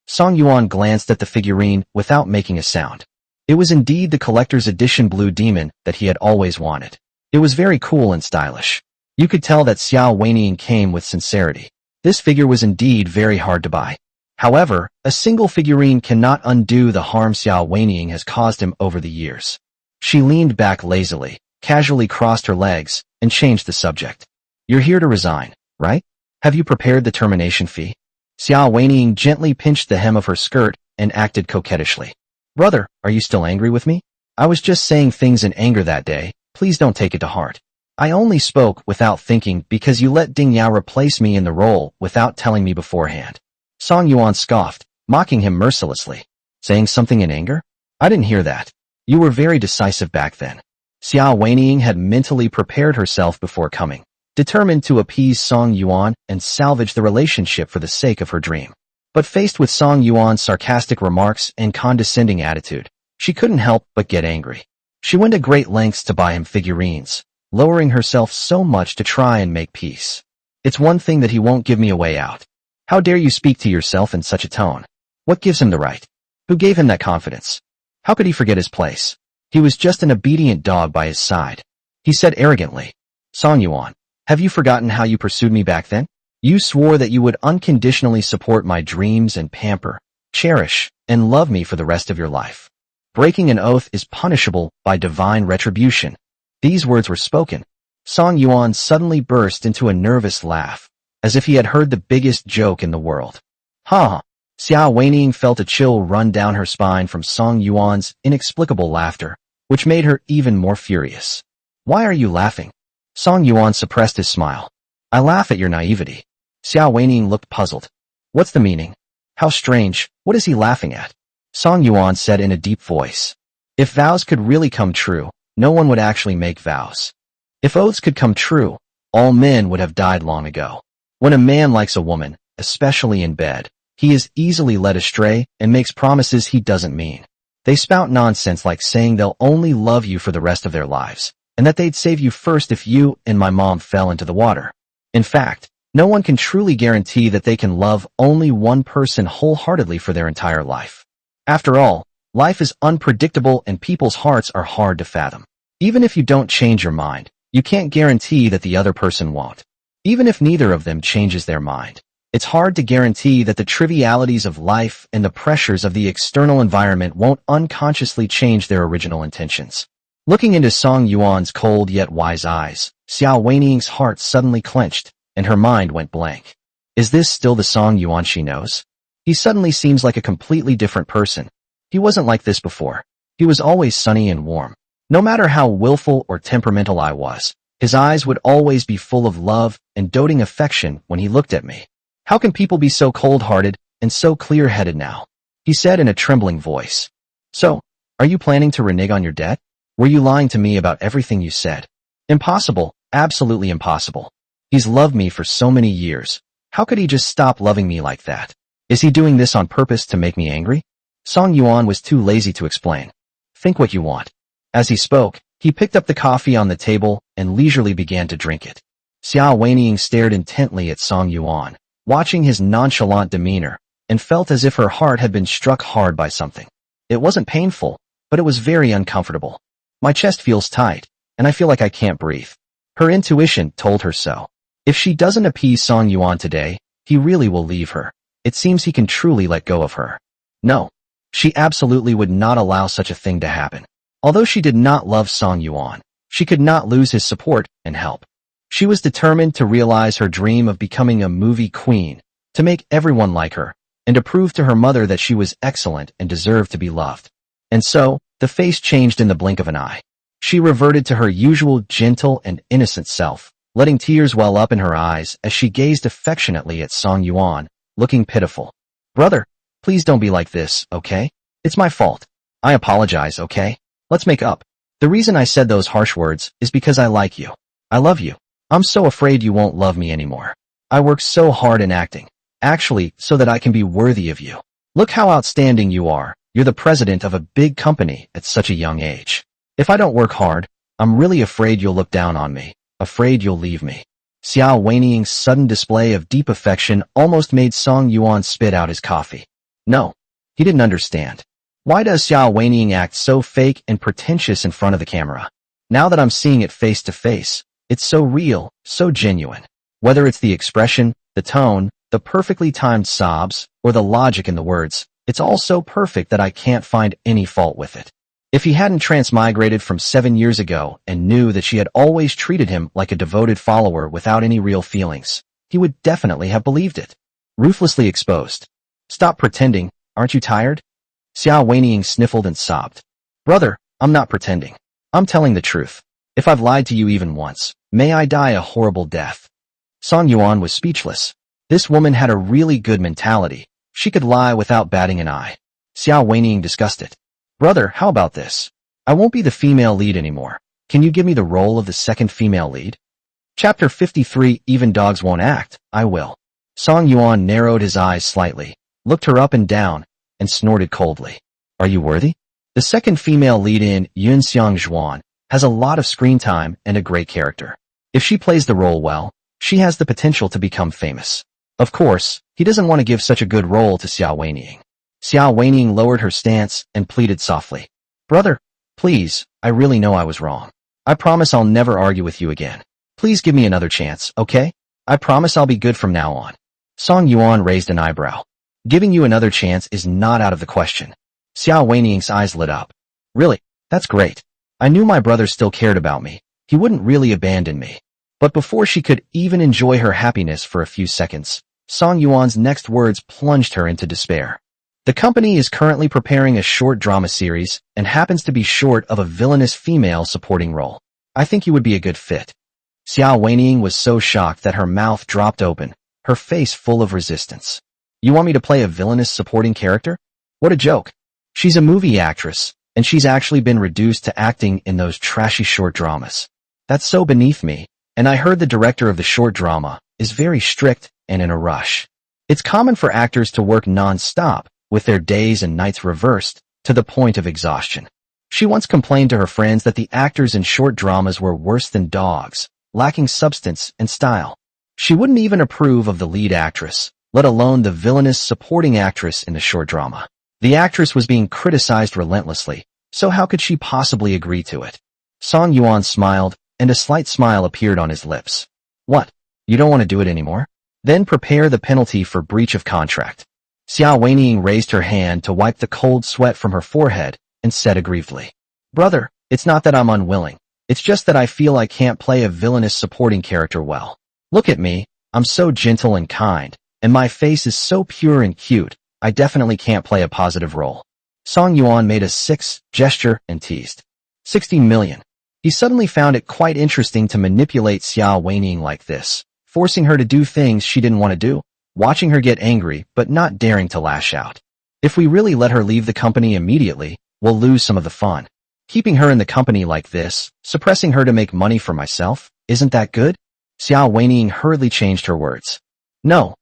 Speaker 1: Song Yuan glanced at the figurine without making a sound. It was indeed the collector's edition blue demon that he had always wanted. It was very cool and stylish. You could tell that Xiao Wenying came with sincerity. This figure was indeed very hard to buy. However, a single figurine cannot undo the harm Xiao Wenying has caused him over the years. She leaned back lazily, casually crossed her legs, and changed the subject. "You're here to resign, right? Have you prepared the termination fee?" Xiao Wenying gently pinched the hem of her skirt and acted coquettishly. "Brother, are you still angry with me? I was just saying things in anger that day. Please don't take it to heart. I only spoke without thinking because you let Ding Yao replace me in the role without telling me beforehand." Song Yuan scoffed, mocking him mercilessly. "Saying something in anger? I didn't hear that. You were very decisive back then." Xiao Wenying had mentally prepared herself before coming, determined to appease Song Yuan and salvage the relationship for the sake of her dream. But faced with Song Yuan's sarcastic remarks and condescending attitude, she couldn't help but get angry. She went to great lengths to buy him figurines, lowering herself so much to try and make peace. "It's one thing that he won't give me a way out. How dare you speak to yourself in such a tone? What gives him the right? Who gave him that confidence? How could he forget his place? He was just an obedient dog by his side." He said arrogantly, "Song Yuan, have you forgotten how you pursued me back then? You swore that you would unconditionally support my dreams and pamper, cherish, and love me for the rest of your life. Breaking an oath is punishable by divine retribution. These words were spoken. Song Yuan suddenly burst into a nervous laugh, as if he had heard the biggest joke in the world. Ha! Xiao Weining felt a chill run down her spine from Song Yuan's inexplicable laughter, which made her even more furious. Why are you laughing? Song Yuan suppressed his smile. I laugh at your naivety. Xiao Weining looked puzzled. What's the meaning? How strange, what is he laughing at? Song Yuan said in a deep voice. If vows could really come true, no one would actually make vows. If oaths could come true, all men would have died long ago. When a man likes a woman, especially in bed, he is easily led astray and makes promises he doesn't mean. They spout nonsense like saying they'll only love you for the rest of their lives, and that they'd save you first if you and my mom fell into the water. In fact, no one can truly guarantee that they can love only one person wholeheartedly for their entire life. After all, life is unpredictable and people's hearts are hard to fathom. Even if you don't change your mind, you can't guarantee that the other person won't. Even if neither of them changes their mind, it's hard to guarantee that the trivialities of life and the pressures of the external environment won't unconsciously change their original intentions. Looking into Song Yuan's cold yet wise eyes, Xiao Weining's heart suddenly clenched, and her mind went blank. Is this still the Song Yuan she knows? He suddenly seems like a completely different person. He wasn't like this before. He was always sunny and warm. No matter how willful or temperamental I was, his eyes would always be full of love and doting affection when he looked at me. How can people be so cold-hearted and so clear-headed now? He said in a trembling voice. So, are you planning to renege on your debt? Were you lying to me about everything you said? Impossible, absolutely impossible. He's loved me for so many years. How could he just stop loving me like that? Is he doing this on purpose to make me angry? Song Yuan was too lazy to explain. Think what you want. As he spoke, he picked up the coffee on the table and leisurely began to drink it. Xiao Weining stared intently at Song Yuan, watching his nonchalant demeanor, and felt as if her heart had been struck hard by something. It wasn't painful, but it was very uncomfortable. My chest feels tight, and I feel like I can't breathe. Her intuition told her so. If she doesn't appease Song Yuan today, he really will leave her. It seems he can truly let go of her. No, she absolutely would not allow such a thing to happen. Although she did not love Song Yuan, she could not lose his support and help. She was determined to realize her dream of becoming a movie queen, to make everyone like her, and to prove to her mother that she was excellent and deserved to be loved. And so, the face changed in the blink of an eye. She reverted to her usual gentle and innocent self, letting tears well up in her eyes as she gazed affectionately at Song Yuan, looking pitiful. Brother, please don't be like this, okay? It's my fault. I apologize, okay? Let's make up. The reason I said those harsh words is because I like you. I love you. I'm so afraid you won't love me anymore. I worked so hard in acting, actually, so that I can be worthy of you. Look how outstanding you are. You're the president of a big company at such a young age. If I don't work hard, I'm really afraid you'll look down on me, afraid you'll leave me. Xiao Weining's sudden display of deep affection almost made Song Yuan spit out his coffee. No, he didn't understand. Why does Xiao Weining act so fake and pretentious in front of the camera? Now that I'm seeing it face to face, it's so real, so genuine. Whether it's the expression, the tone, the perfectly timed sobs, or the logic in the words, it's all so perfect that I can't find any fault with it. If he hadn't transmigrated from 7 years ago and knew that she had always treated him like a devoted follower without any real feelings, he would definitely have believed it. Ruthlessly exposed. Stop pretending, aren't you tired? Xiao Weining sniffled and sobbed. Brother, I'm not pretending. I'm telling the truth. If I've lied to you even once, may I die a horrible death. Song Yuan was speechless. This woman had a really good mentality. She could lie without batting an eye. Xiao Weining discussed it. Brother, how about this? I won't be the female lead anymore. Can you give me the role of the second female lead? Chapter 53, Even Dogs Won't Act, I will. Song Yuan narrowed his eyes slightly, looked her up and down, and snorted coldly. Are you worthy? The second female lead in Yun Xiang Zhuan has a lot of screen time and a great character. If she plays the role well, she has the potential to become famous. Of course, he doesn't want to give such a good role to Xiao Weining. Xiao Weining lowered her stance and pleaded softly. Brother, please, I really know I was wrong. I promise I'll never argue with you again. Please give me another chance, okay? I promise I'll be good from now on. Song Yuan raised an eyebrow. Giving you another chance is not out of the question. Xiao Weining's eyes lit up. Really? That's great. I knew my brother still cared about me. He wouldn't really abandon me. But before she could even enjoy her happiness for a few seconds, Song Yuan's next words plunged her into despair. The company is currently preparing a short drama series and happens to be short of a villainous female supporting role. I think you would be a good fit. Xiao Weining was so shocked that her mouth dropped open, her face full of resistance. You want me to play a villainous supporting character? What a joke. She's a movie actress, and she's actually been reduced to acting in those trashy short dramas. That's so beneath me, and I heard the director of the short drama is very strict and in a rush. It's common for actors to work non-stop, with their days and nights reversed, to the point of exhaustion. She once complained to her friends that the actors in short dramas were worse than dogs, lacking substance and style. She wouldn't even approve of the lead actress, let alone the villainous supporting actress in the short drama. The actress was being criticized relentlessly, so how could she possibly agree to it? Song Yuan smiled, and a slight smile appeared on his lips. What? You don't want to do it anymore? Then prepare the penalty for breach of contract. Xiao Weining raised her hand to wipe the cold sweat from her forehead and said aggrievedly, Brother, it's not that I'm unwilling. It's just that I feel I can't play a villainous supporting character well. Look at me, I'm so gentle and kind, and my face is so pure and cute, I definitely can't play a positive role. Song Yuan made a 6 gesture and teased. 60 million. He suddenly found it quite interesting to manipulate Xiao Weining like this, forcing her to do things she didn't want to do, watching her get angry but not daring to lash out. If we really let her leave the company immediately, we'll lose some of the fun. Keeping her in the company like this, suppressing her to make money for myself, isn't that good? Xiao Weining hurriedly changed her words. No,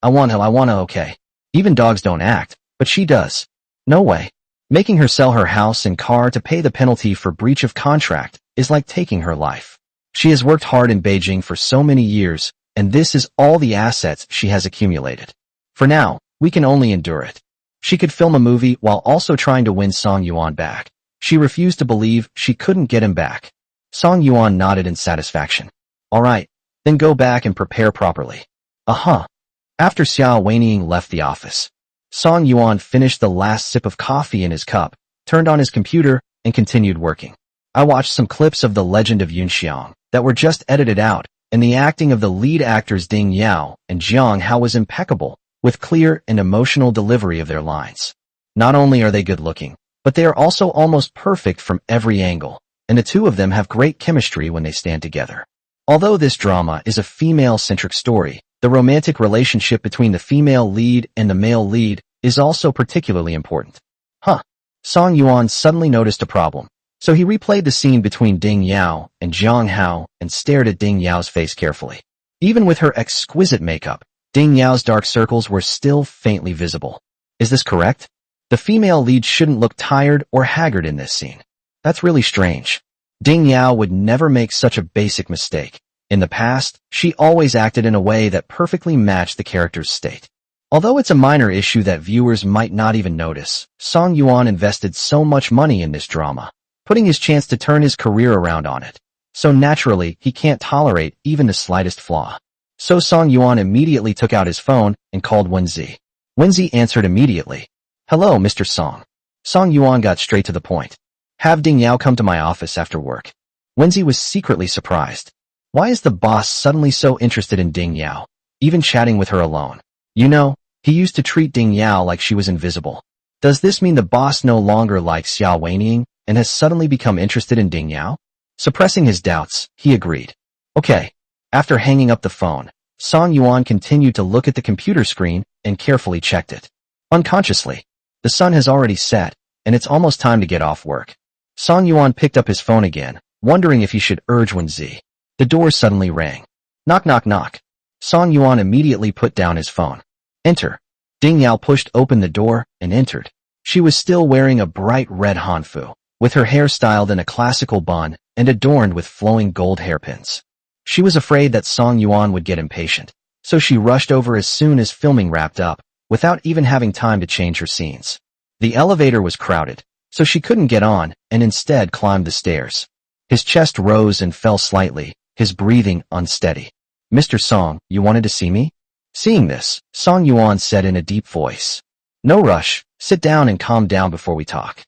Speaker 1: I want to, okay. Even dogs don't act, but she does. No way. Making her sell her house and car to pay the penalty for breach of contract is like taking her life. She has worked hard in Beijing for so many years, and this is all the assets she has accumulated. For now, we can only endure it. She could film a movie while also trying to win Song Yuan back. She refused to believe she couldn't get him back. Song Yuan nodded in satisfaction. All right, then go back and prepare properly. After Xiao Weining left the office, Song Yuan finished the last sip of coffee in his cup, turned on his computer, and continued working. I watched some clips of The Legend of Yunxiang that were just edited out, and the acting of the lead actors Ding Yao and Jiang Hao was impeccable, with clear and emotional delivery of their lines. Not only are they good-looking, but they are also almost perfect from every angle, and the two of them have great chemistry when they stand together. Although this drama is a female-centric story, the romantic relationship between the female lead and the male lead is also particularly important. Song Yuan suddenly noticed a problem, so he replayed the scene between Ding Yao and Jiang Hao and stared at Ding Yao's face carefully. Even with her exquisite makeup, Ding Yao's dark circles were still faintly visible. Is this correct? The female lead shouldn't look tired or haggard in this scene. That's really strange. Ding Yao would never make such a basic mistake. In the past, she always acted in a way that perfectly matched the character's state. Although it's a minor issue that viewers might not even notice, Song Yuan invested so much money in this drama, putting his chance to turn his career around on it. So naturally, he can't tolerate even the slightest flaw. So Song Yuan immediately took out his phone and called Wenzi. Wenzi answered immediately. Hello, Mr. Song. Song Yuan got straight to the point. Have Ding Yao come to my office after work. Wenzi was secretly surprised. Why is the boss suddenly so interested in Ding Yao, even chatting with her alone? You know, he used to treat Ding Yao like she was invisible. Does this mean the boss no longer likes Xiao Weining and has suddenly become interested in Ding Yao? Suppressing his doubts, he agreed. Okay. After hanging up the phone, Song Yuan continued to look at the computer screen and carefully checked it. Unconsciously, the sun has already set, and it's almost time to get off work. Song Yuan picked up his phone again, wondering if he should urge Wenzi. The door suddenly rang. Knock, knock, knock. Song Yuan immediately put down his phone. Enter. Ding Yao pushed open the door and entered. She was still wearing a bright red hanfu, with her hair styled in a classical bun and adorned with flowing gold hairpins. She was afraid that Song Yuan would get impatient, so she rushed over as soon as filming wrapped up, without even having time to change her scenes. The elevator was crowded, so she couldn't get on and instead climbed the stairs. His chest rose and fell slightly, his breathing unsteady. Mr. Song, you wanted to see me? Seeing this, Song Yuan said in a deep voice. No rush, sit down and calm down before we talk.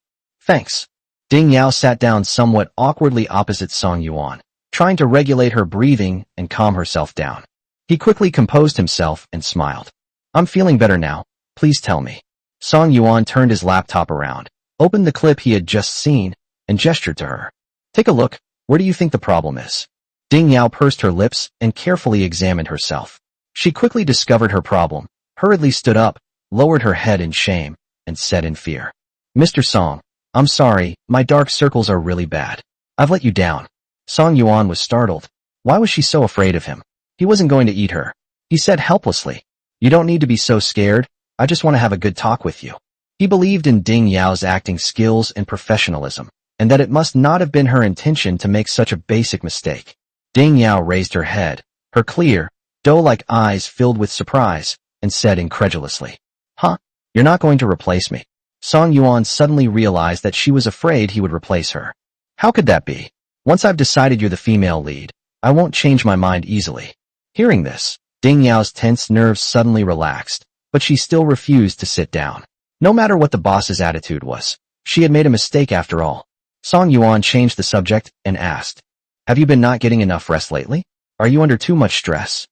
Speaker 1: Thanks. Ding Yao sat down somewhat awkwardly opposite Song Yuan, trying to regulate her breathing and calm herself down. He quickly composed himself and smiled. I'm feeling better now. Please tell me. Song Yuan turned his laptop around, opened the clip he had just seen, and gestured to her. Take a look. Where do you think the problem is? Ding Yao pursed her lips and carefully examined herself. She quickly discovered her problem, hurriedly stood up, lowered her head in shame, and said in fear, Mr. Song, I'm sorry, my dark circles are really bad. I've let you down. Song Yuan was startled. Why was she so afraid of him? He wasn't going to eat her. He said helplessly, You don't need to be so scared. I just want to have a good talk with you. He believed in Ding Yao's acting skills and professionalism, and that it must not have been her intention to make such a basic mistake. Ding Yao raised her head, her clear, doe-like eyes filled with surprise, and said incredulously, Huh? You're not going to replace me? Song Yuan suddenly realized that she was afraid he would replace her. How could that be? Once I've decided you're the female lead, I won't change my mind easily. Hearing this, Ding Yao's tense nerves suddenly relaxed, but she still refused to sit down. No matter what the boss's attitude was, she had made a mistake after all. Song Yuan changed the subject and asked, Have you been not getting enough rest lately? Are you under too much stress?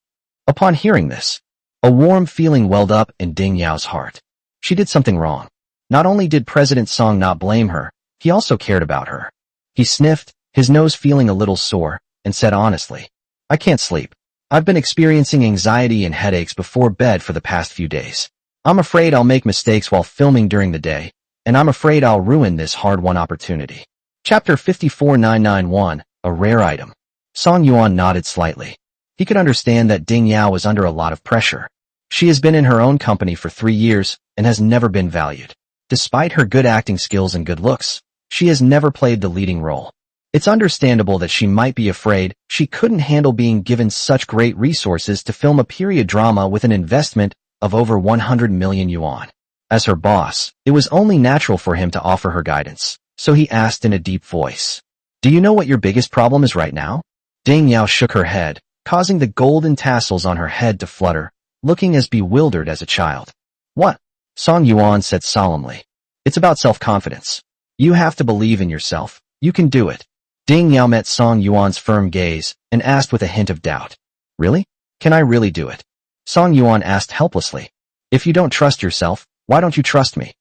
Speaker 1: Upon hearing this, a warm feeling welled up in Ding Yao's heart. She did something wrong. Not only did President Song not blame her, he also cared about her. He sniffed, his nose feeling a little sore, and said honestly, I can't sleep. I've been experiencing anxiety and headaches before bed for the past few days. I'm afraid I'll make mistakes while filming during the day, and I'm afraid I'll ruin this hard-won opportunity. Chapter 54991, A Rare Item. Song Yuan nodded slightly. He could understand that Ding Yao was under a lot of pressure. She has been in her own company for 3 years and has never been valued. Despite her good acting skills and good looks, she has never played the leading role. It's understandable that she might be afraid she couldn't handle being given such great resources to film a period drama with an investment of over 100 million yuan. As her boss, it was only natural for him to offer her guidance, so he asked in a deep voice, Do you know what your biggest problem is right now? Ding Yao shook her head, causing the golden tassels on her head to flutter, looking as bewildered as a child. What? Song Yuan said solemnly. It's about self-confidence. You have to believe in yourself. You can do it. Ding Yao met Song Yuan's firm gaze and asked with a hint of doubt. Really? Can I really do it? Song Yuan asked helplessly. If you don't trust yourself, why don't you trust me?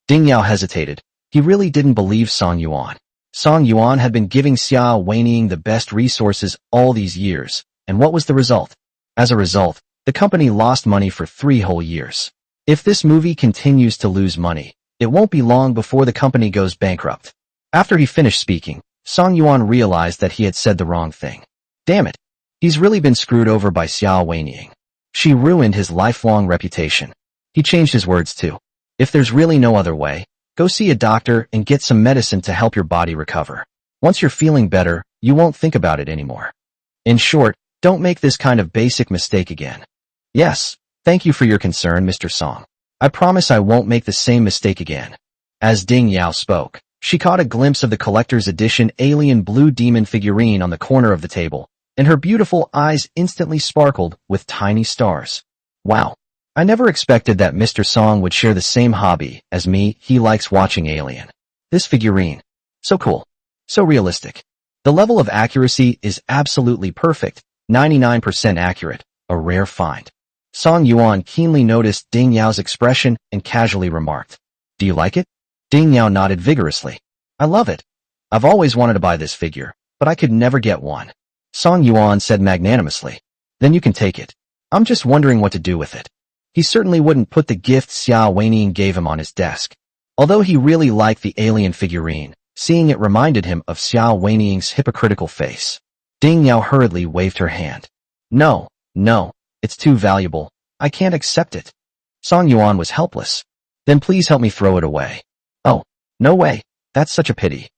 Speaker 1: Ding Yao hesitated. He really didn't believe Song Yuan. Song Yuan had been giving Xiao Weiniang the best resources all these years, and what was the result? As a result, the company lost money for 3 whole years. If this movie continues to lose money, it won't be long before the company goes bankrupt. After he finished speaking, Song Yuan realized that he had said the wrong thing. Damn it. He's really been screwed over by Xiao Weiniang. She ruined his lifelong reputation. He changed his words too. If there's really no other way, go see a doctor and get some medicine to help your body recover. Once you're feeling better, you won't think about it anymore. In short, don't make this kind of basic mistake again. Yes, thank you for your concern, Mr. Song. I promise I won't make the same mistake again. As Ding Yao spoke, she caught a glimpse of the collector's edition alien blue demon figurine on the corner of the table, and her beautiful eyes instantly sparkled with tiny stars. Wow. I never expected that Mr. Song would share the same hobby as me. He likes watching Alien. This figurine. So cool. So realistic. The level of accuracy is absolutely perfect, 99% accurate, a rare find. Song Yuan keenly noticed Ding Yao's expression and casually remarked, Do you like it? Ding Yao nodded vigorously. I love it. I've always wanted to buy this figure, but I could never get one. Song Yuan said magnanimously. Then you can take it. I'm just wondering what to do with it. He certainly wouldn't put the gift Xiao Weiniang gave him on his desk. Although he really liked the alien figurine, seeing it reminded him of Xiao Weiniang's hypocritical face. Ding Yao hurriedly waved her hand. No, it's too valuable. I can't accept it. Song Yuan was helpless. Then please help me throw it away. Oh, no way. That's such a pity.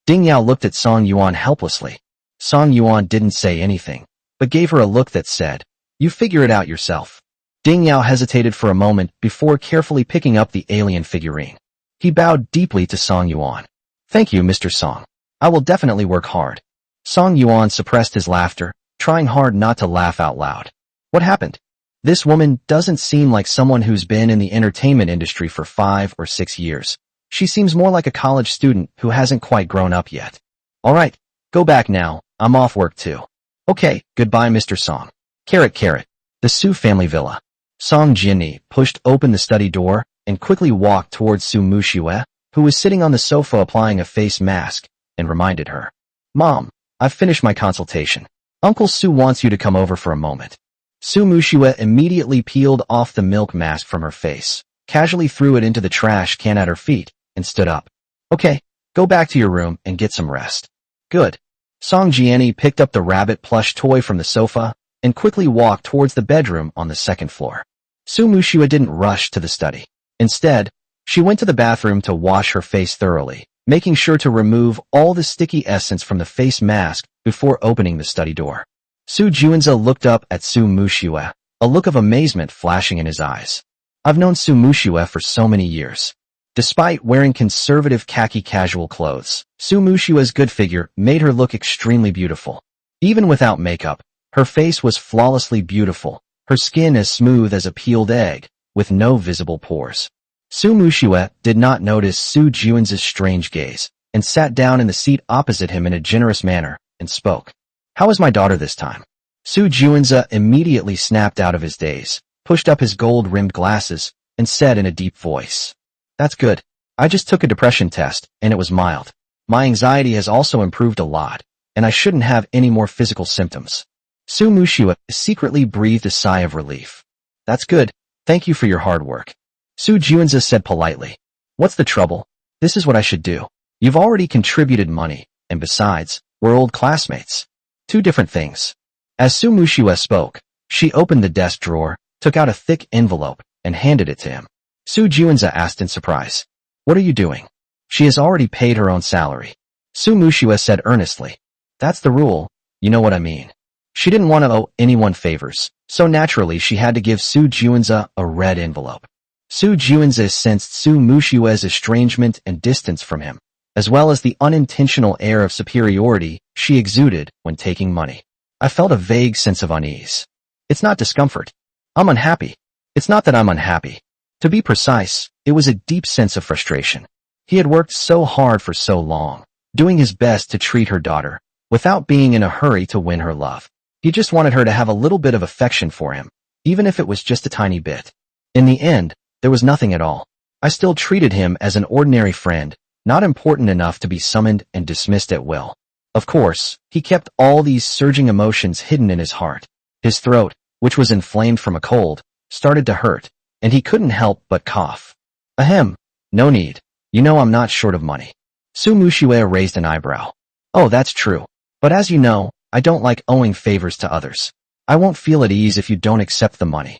Speaker 1: Ding Yao looked at Song Yuan helplessly. Song Yuan didn't say anything, but gave her a look that said, You figure it out yourself. Ding Yao hesitated for a moment before carefully picking up the alien figurine. He bowed deeply to Song Yuan. Thank you, Mr. Song. I will definitely work hard. Song Yuan suppressed his laughter, trying hard not to laugh out loud. What happened? This woman doesn't seem like someone who's been in the entertainment industry for 5 or 6 years. She seems more like a college student who hasn't quite grown up yet. Alright, go back now, I'm off work too. Okay, goodbye Mr. Song. Carrot. The Su family villa. Song Yuan pushed open the study door and quickly walked towards Su Muxue, who was sitting on the sofa applying a face mask, and reminded her. Mom, I've finished my consultation. Uncle Su wants you to come over for a moment. Su Muxue immediately peeled off the milk mask from her face, casually threw it into the trash can at her feet, and stood up. Okay, go back to your room and get some rest. Good. Song Yuan picked up the rabbit plush toy from the sofa and quickly walked towards the bedroom on the second floor. Su Muxue didn't rush to the study. Instead, she went to the bathroom to wash her face thoroughly, making sure to remove all the sticky essence from the face mask before opening the study door. Su Juanza looked up at Su Muxue, a look of amazement flashing in his eyes. I've known Su Muxue for so many years. Despite wearing conservative khaki casual clothes, Su Muxue's good figure made her look extremely beautiful. Even without makeup, her face was flawlessly beautiful, her skin as smooth as a peeled egg, with no visible pores. Su Muxue did not notice Su Juanza's strange gaze, and sat down in the seat opposite him in a generous manner, and spoke. How is my daughter this time? Su Juanza immediately snapped out of his daze, pushed up his gold-rimmed glasses, and said in a deep voice. That's good. I just took a depression test, and it was mild. My anxiety has also improved a lot, and I shouldn't have any more physical symptoms. Su Muxue secretly breathed a sigh of relief. That's good. Thank you for your hard work. Su Juanza said politely. What's the trouble? This is what I should do. You've already contributed money, and besides, we're old classmates. Two different things. As Su Muxue spoke, she opened the desk drawer, took out a thick envelope, and handed it to him. Su Juanza asked in surprise. What are you doing? She has already paid her own salary. Su Muxue said earnestly. That's the rule, you know what I mean. She didn't want to owe anyone favors, so naturally she had to give Su Juanza a red envelope. Su Juanza sensed Su Muxue's estrangement and distance from him, as well as the unintentional air of superiority she exuded when taking money. I felt a vague sense of unease. It's not discomfort. I'm unhappy. It's not that I'm unhappy. To be precise, it was a deep sense of frustration. He had worked so hard for so long, doing his best to treat her daughter, without being in a hurry to win her love. He just wanted her to have a little bit of affection for him, even if it was just a tiny bit. In the end, there was nothing at all. I still treated him as an ordinary friend, not important enough to be summoned and dismissed at will. Of course, he kept all these surging emotions hidden in his heart. His throat, which was inflamed from a cold, started to hurt, and he couldn't help but cough. Ahem, no need. You know I'm not short of money. Su Muxue raised an eyebrow. Oh, that's true. But as you know, I don't like owing favors to others. I won't feel at ease if you don't accept the money.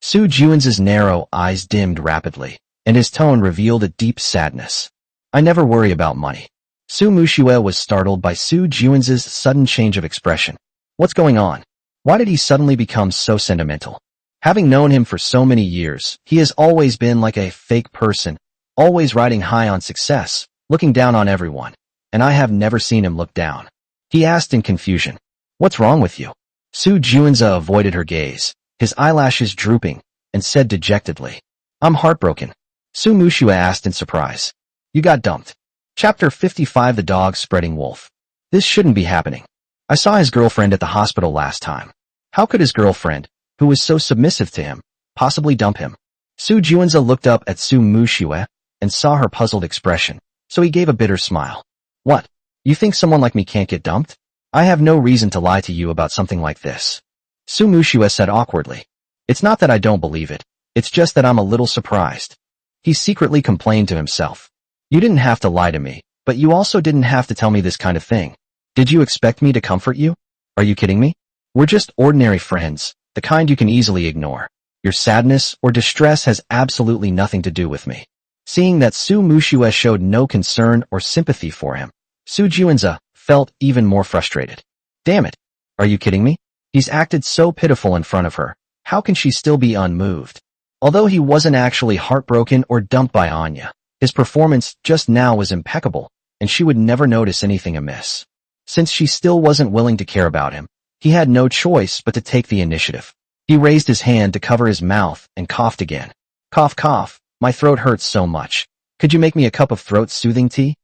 Speaker 1: Su Juanza's narrow eyes dimmed rapidly, and his tone revealed a deep sadness. I never worry about money. Su Muxue was startled by Su Juanza's sudden change of expression. What's going on? Why did he suddenly become so sentimental? Having known him for so many years, he has always been like a fake person, always riding high on success, looking down on everyone, and I have never seen him look down. He asked in confusion. What's wrong with you? Su Juanza avoided her gaze, his eyelashes drooping, and said dejectedly. I'm heartbroken. Su Muxue asked in surprise. You got dumped. Chapter 55 The Dog Spreading Wolf. This shouldn't be happening. I saw his girlfriend at the hospital last time. How could his girlfriend, who was so submissive to him, possibly dump him? Su Juanza looked up at Su Muxue and saw her puzzled expression, so he gave a bitter smile. What? You think someone like me can't get dumped? I have no reason to lie to you about something like this. Su Muxue said awkwardly. It's not that I don't believe it, it's just that I'm a little surprised. He secretly complained to himself. You didn't have to lie to me, but you also didn't have to tell me this kind of thing. Did you expect me to comfort you? Are you kidding me? We're just ordinary friends, the kind you can easily ignore. Your sadness or distress has absolutely nothing to do with me. Seeing that Su Muxue showed no concern or sympathy for him, Su Juanza felt even more frustrated. Damn it. Are you kidding me? He's acted so pitiful in front of her. How can she still be unmoved? Although he wasn't actually heartbroken or dumped by Anya, his performance just now was impeccable, and she would never notice anything amiss. Since she still wasn't willing to care about him, he had no choice but to take the initiative. He raised his hand to cover his mouth and coughed again. Cough, cough, my throat hurts so much. Could you make me a cup of throat-soothing tea?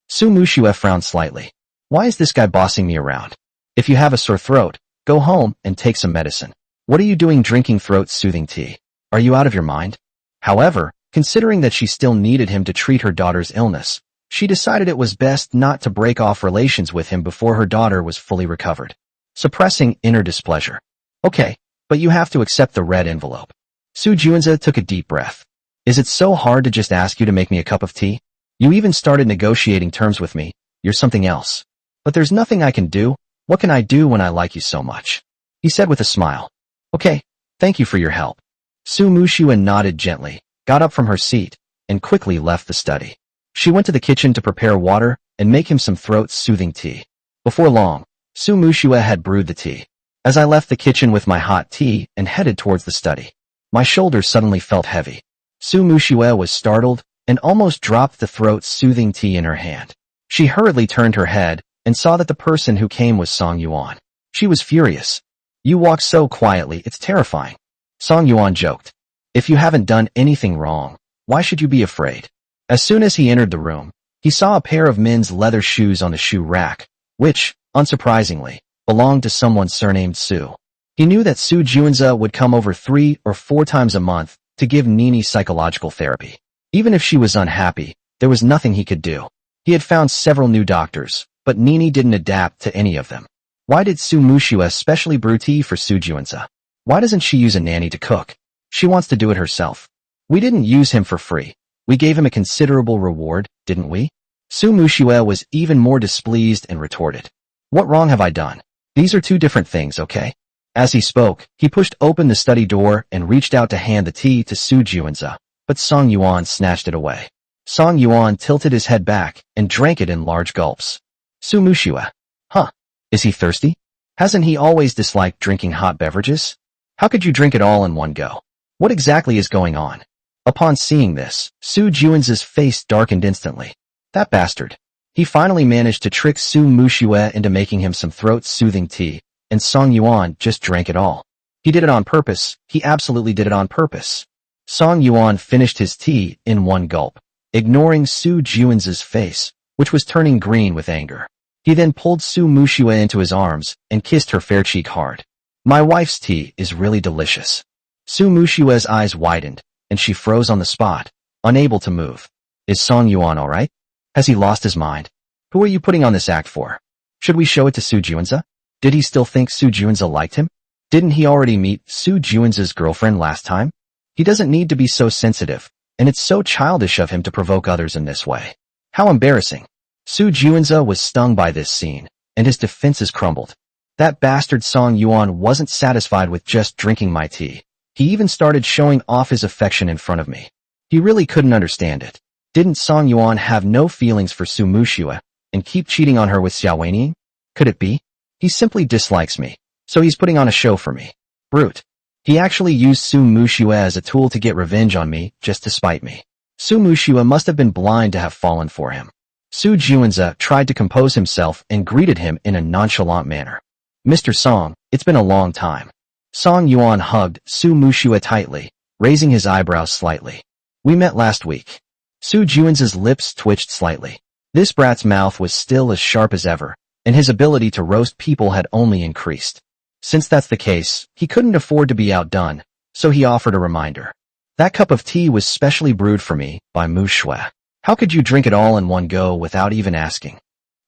Speaker 1: Su Muxue frowned slightly. Why is this guy bossing me around? If you have a sore throat, go home and take some medicine. What are you doing drinking throat-soothing tea? Are you out of your mind? However, considering that she still needed him to treat her daughter's illness, she decided it was best not to break off relations with him before her daughter was fully recovered. Suppressing inner displeasure. Okay, but you have to accept the red envelope. Su Juanza took a deep breath. Is it so hard to just ask you to make me a cup of tea? You even started negotiating terms with me. You're something else. But there's nothing I can do. What can I do when I like you so much? He said with a smile. Okay, thank you for your help. Su Muxue nodded gently, got up from her seat, and quickly left the study. She went to the kitchen to prepare water and make him some throat-soothing tea. Before long, Su Muxue had brewed the tea. As I left the kitchen with my hot tea and headed towards the study, my shoulders suddenly felt heavy. Su Muxue was startled and almost dropped the throat-soothing tea in her hand. She hurriedly turned her head and saw that the person who came was Song Yuan. She was furious. You walk so quietly, it's terrifying. Song Yuan joked. If you haven't done anything wrong, why should you be afraid? As soon as he entered the room, he saw a pair of men's leather shoes on the shoe rack, which, unsurprisingly, belonged to someone surnamed Su. He knew that Su Juanza would come over 3 or 4 times a month to give Nini psychological therapy. Even if she was unhappy, there was nothing he could do. He had found several new doctors, but Nini didn't adapt to any of them. Why did Su Muxue specially brew tea for Su Juanza? Why doesn't she use a nanny to cook? She wants to do it herself. We didn't use him for free. We gave him a considerable reward, didn't we? Su Muxue was even more displeased and retorted. What wrong have I done? These are 2 different things, okay? As he spoke, he pushed open the study door and reached out to hand the tea to Su Juanza, but Song Yuan snatched it away. Song Yuan tilted his head back and drank it in large gulps. Su Muxue. Huh. Is he thirsty? Hasn't he always disliked drinking hot beverages? How could you drink it all in one go? What exactly is going on? Upon seeing this, Su Juanza's face darkened instantly. That bastard. He finally managed to trick Su Muxue into making him some throat-soothing tea, and Song Yuan just drank it all. He did it on purpose. He absolutely did it on purpose. Song Yuan finished his tea in one gulp, ignoring Su Juanza's face, which was turning green with anger. He then pulled Su Muxue into his arms and kissed her fair cheek hard. My wife's tea is really delicious. Su Muxue's eyes widened, and she froze on the spot, unable to move. Is Song Yuan all right? Has he lost his mind? Who are you putting on this act for? Should we show it to Su Juanza? Did he still think Su Juanza liked him? Didn't he already meet Su Juanza's girlfriend last time? He doesn't need to be so sensitive, and it's so childish of him to provoke others in this way. How embarrassing. Su Juanza was stung by this scene, and his defenses crumbled. That bastard Song Yuan wasn't satisfied with just drinking my tea. He even started showing off his affection in front of me. He really couldn't understand it. Didn't Song Yuan have no feelings for Su Muxue and keep cheating on her with Xiaoweinian? Could it be? He simply dislikes me, so he's putting on a show for me. Brute. He actually used Su Muxue as a tool to get revenge on me just to spite me. Su Muxue must have been blind to have fallen for him. Su Juanza tried to compose himself and greeted him in a nonchalant manner. Mr. Song, it's been a long time. Song Yuan hugged Su Muxue tightly, raising his eyebrows slightly. We met last week. Su Juanza's lips twitched slightly. This brat's mouth was still as sharp as ever, and his ability to roast people had only increased. Since that's the case, he couldn't afford to be outdone, so he offered a reminder. That cup of tea was specially brewed for me by Muxue. How could you drink it all in one go without even asking?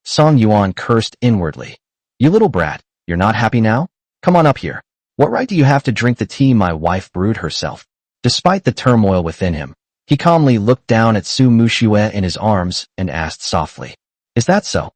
Speaker 1: Song Yuan cursed inwardly. You little brat, you're not happy now? Come on up here. What right do you have to drink the tea my wife brewed herself? Despite the turmoil within him, he calmly looked down at Su Muxue in his arms and asked softly. Is that so?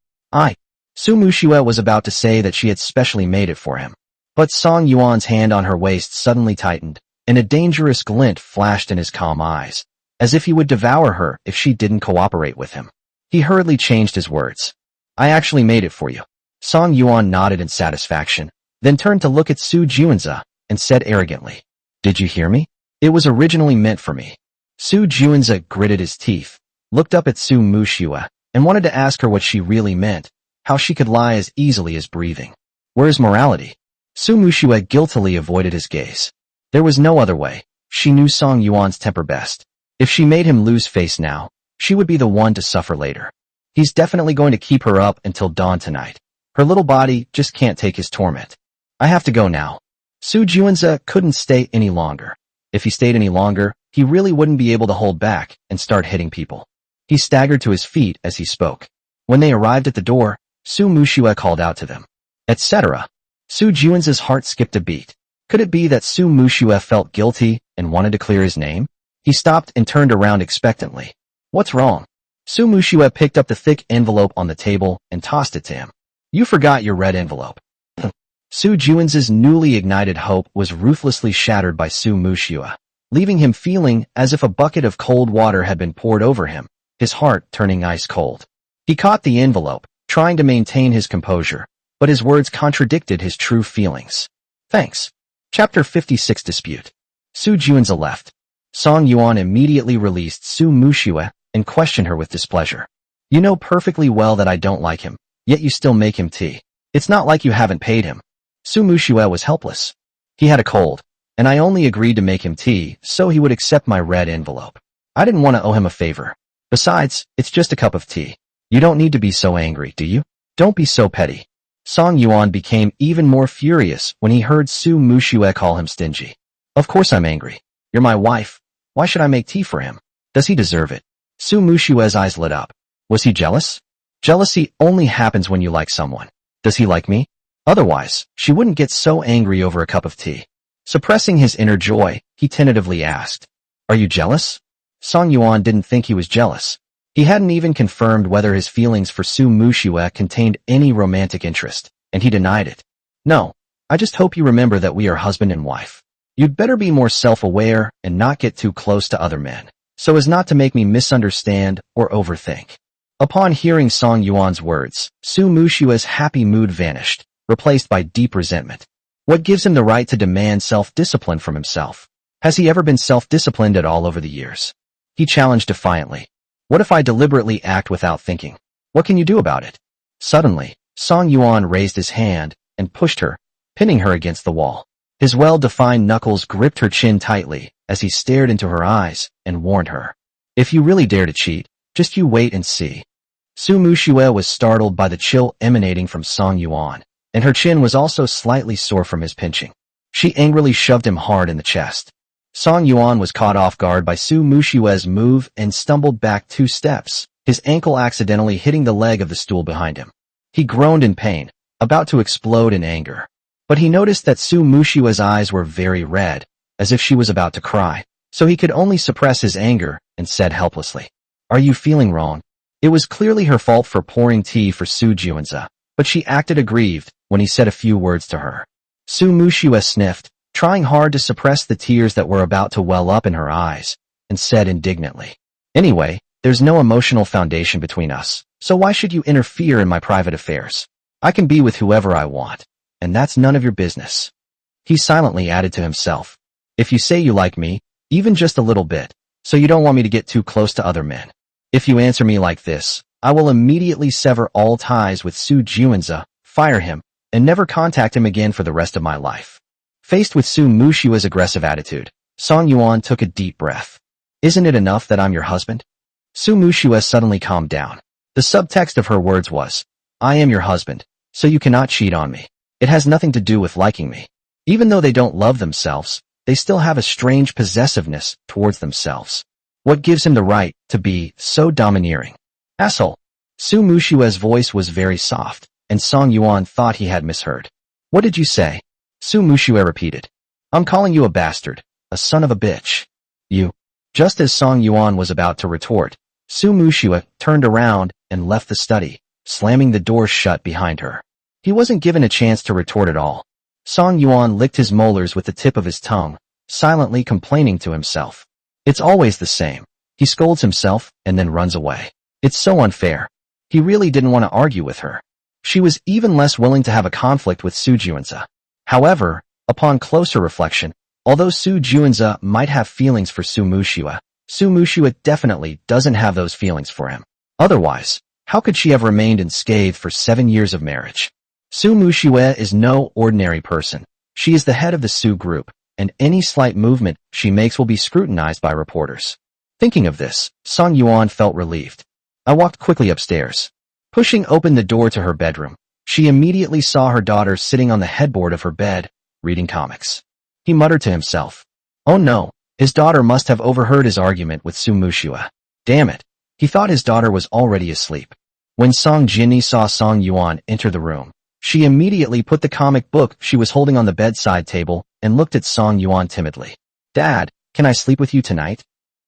Speaker 1: Su Muxue was about to say that she had specially made it for him. But Song Yuan's hand on her waist suddenly tightened, and a dangerous glint flashed in his calm eyes, as if he would devour her if she didn't cooperate with him. He hurriedly changed his words. I actually made it for you. Song Yuan nodded in satisfaction, then turned to look at Su Juanza and said arrogantly, Did you hear me? It was originally meant for me. Su Juanza gritted his teeth, looked up at Su Muxue, and wanted to ask her what she really meant, how she could lie as easily as breathing. Where's morality? Su Muxue guiltily avoided his gaze. There was no other way. She knew Song Yuan's temper best. If she made him lose face now, She would be the one to suffer later. He's definitely going to keep her up until dawn tonight. Her little body just can't take his torment. I have to go now. Su Juanza couldn't stay any longer. If he stayed any longer, he really wouldn't be able to hold back and start hitting people. He staggered to his feet as he spoke. When they arrived at the door, Su Muxue called out to them, etc. Su Juanza's heart skipped a beat. Could it be that Su Muxue felt guilty and wanted to clear his name? He stopped and turned around expectantly. What's wrong? Su Muxue picked up the thick envelope on the table and tossed it to him. You forgot your red envelope. Su Juanza's newly ignited hope was ruthlessly shattered by Su Muxue, leaving him feeling as if a bucket of cold water had been poured over him, his heart turning ice cold. He caught the envelope, trying to maintain his composure, but his words contradicted his true feelings. Thanks. Chapter 56 Dispute. Su Juanza left. Song Yuan immediately released Su Muxue and questioned her with displeasure. You know perfectly well that I don't like him, yet you still make him tea. It's not like you haven't paid him. Su Muxue was helpless. He had a cold, and I only agreed to make him tea so he would accept my red envelope. I didn't want to owe him a favor. Besides, it's just a cup of tea. You don't need to be so angry, do you? Don't be so petty. Song Yuan became even more furious when he heard Su Muxue call him stingy. Of course I'm angry. You're my wife. Why should I make tea for him? Does he deserve it? Su Muxue's eyes lit up. Was he jealous? Jealousy only happens when you like someone. Does he like me? Otherwise, she wouldn't get so angry over a cup of tea. Suppressing his inner joy, he tentatively asked, Are you jealous? Song Yuan didn't think he was jealous. He hadn't even confirmed whether his feelings for Su Muxue contained any romantic interest, and he denied it. No, I just hope you remember that we are husband and wife. You'd better be more self-aware and not get too close to other men, so as not to make me misunderstand or overthink. Upon hearing Song Yuan's words, Su Muxue's happy mood vanished, replaced by deep resentment. What gives him the right to demand self-discipline from himself? Has he ever been self-disciplined at all over the years? He challenged defiantly. What if I deliberately act without thinking? What can you do about it? Suddenly, Song Yuan raised his hand and pushed her, pinning her against the wall. His well-defined knuckles gripped her chin tightly as he stared into her eyes and warned her. If you really dare to cheat, just you wait and see. Su Muxue was startled by the chill emanating from Song Yuan, and her chin was also slightly sore from his pinching. She angrily shoved him hard in the chest. Song Yuan was caught off guard by Su Muxue's move and stumbled back 2 steps, his ankle accidentally hitting the leg of the stool behind him. He groaned in pain, about to explode in anger. But he noticed that Su Muxue's eyes were very red, as if she was about to cry, so he could only suppress his anger and said helplessly, Are you feeling wrong? It was clearly her fault for pouring tea for Su Juanza, but she acted aggrieved when he said a few words to her. Su Muxue sniffed, trying hard to suppress the tears that were about to well up in her eyes, and said indignantly, Anyway, there's no emotional foundation between us, so why should you interfere in my private affairs? I can be with whoever I want, and that's none of your business. He silently added to himself, If you say you like me, even just a little bit, so you don't want me to get too close to other men. If you answer me like this, I will immediately sever all ties with Su Juanza, fire him, and never contact him again for the rest of my life. Faced with Su Muxue's aggressive attitude, Song Yuan took a deep breath. Isn't it enough that I'm your husband? Su Muxue suddenly calmed down. The subtext of her words was, I am your husband, so you cannot cheat on me. It has nothing to do with liking me. Even though they don't love themselves, they still have a strange possessiveness towards themselves. What gives him the right to be so domineering? Asshole. Su Muxue's voice was very soft, and Song Yuan thought he had misheard. What did you say? Su Muxue repeated. I'm calling you a bastard, a son of a bitch. You. Just as Song Yuan was about to retort, Su Muxue turned around and left the study, slamming the door shut behind her. He wasn't given a chance to retort at all. Song Yuan licked his molars with the tip of his tongue, silently complaining to himself. It's always the same. He scolds himself and then runs away. It's so unfair. He really didn't want to argue with her. She was even less willing to have a conflict with Su Juanza. However, upon closer reflection, although Su Juanza might have feelings for Su Muxue definitely doesn't have those feelings for him. Otherwise, how could she have remained unscathed for 7 years of marriage? Su Muxue is no ordinary person. She is the head of the Su group, and any slight movement she makes will be scrutinized by reporters. Thinking of this, Song Yuan felt relieved. I walked quickly upstairs. Pushing open the door to her bedroom, she immediately saw her daughter sitting on the headboard of her bed, reading comics. He muttered to himself. Oh no, his daughter must have overheard his argument with Su Muxue. Damn it. He thought his daughter was already asleep. When Song Jinni saw Song Yuan enter the room, she immediately put the comic book she was holding on the bedside table and looked at Song Yuan timidly. Dad, can I sleep with you tonight?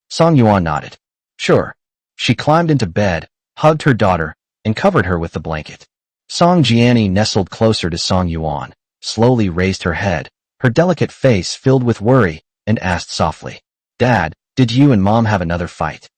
Speaker 1: Song Yuan nodded. Sure. She climbed into bed, hugged her daughter, and covered her with the blanket. Song Jianni nestled closer to Song Yuan, slowly raised her head, her delicate face filled with worry, and asked softly, Dad, did you and Mom have another fight?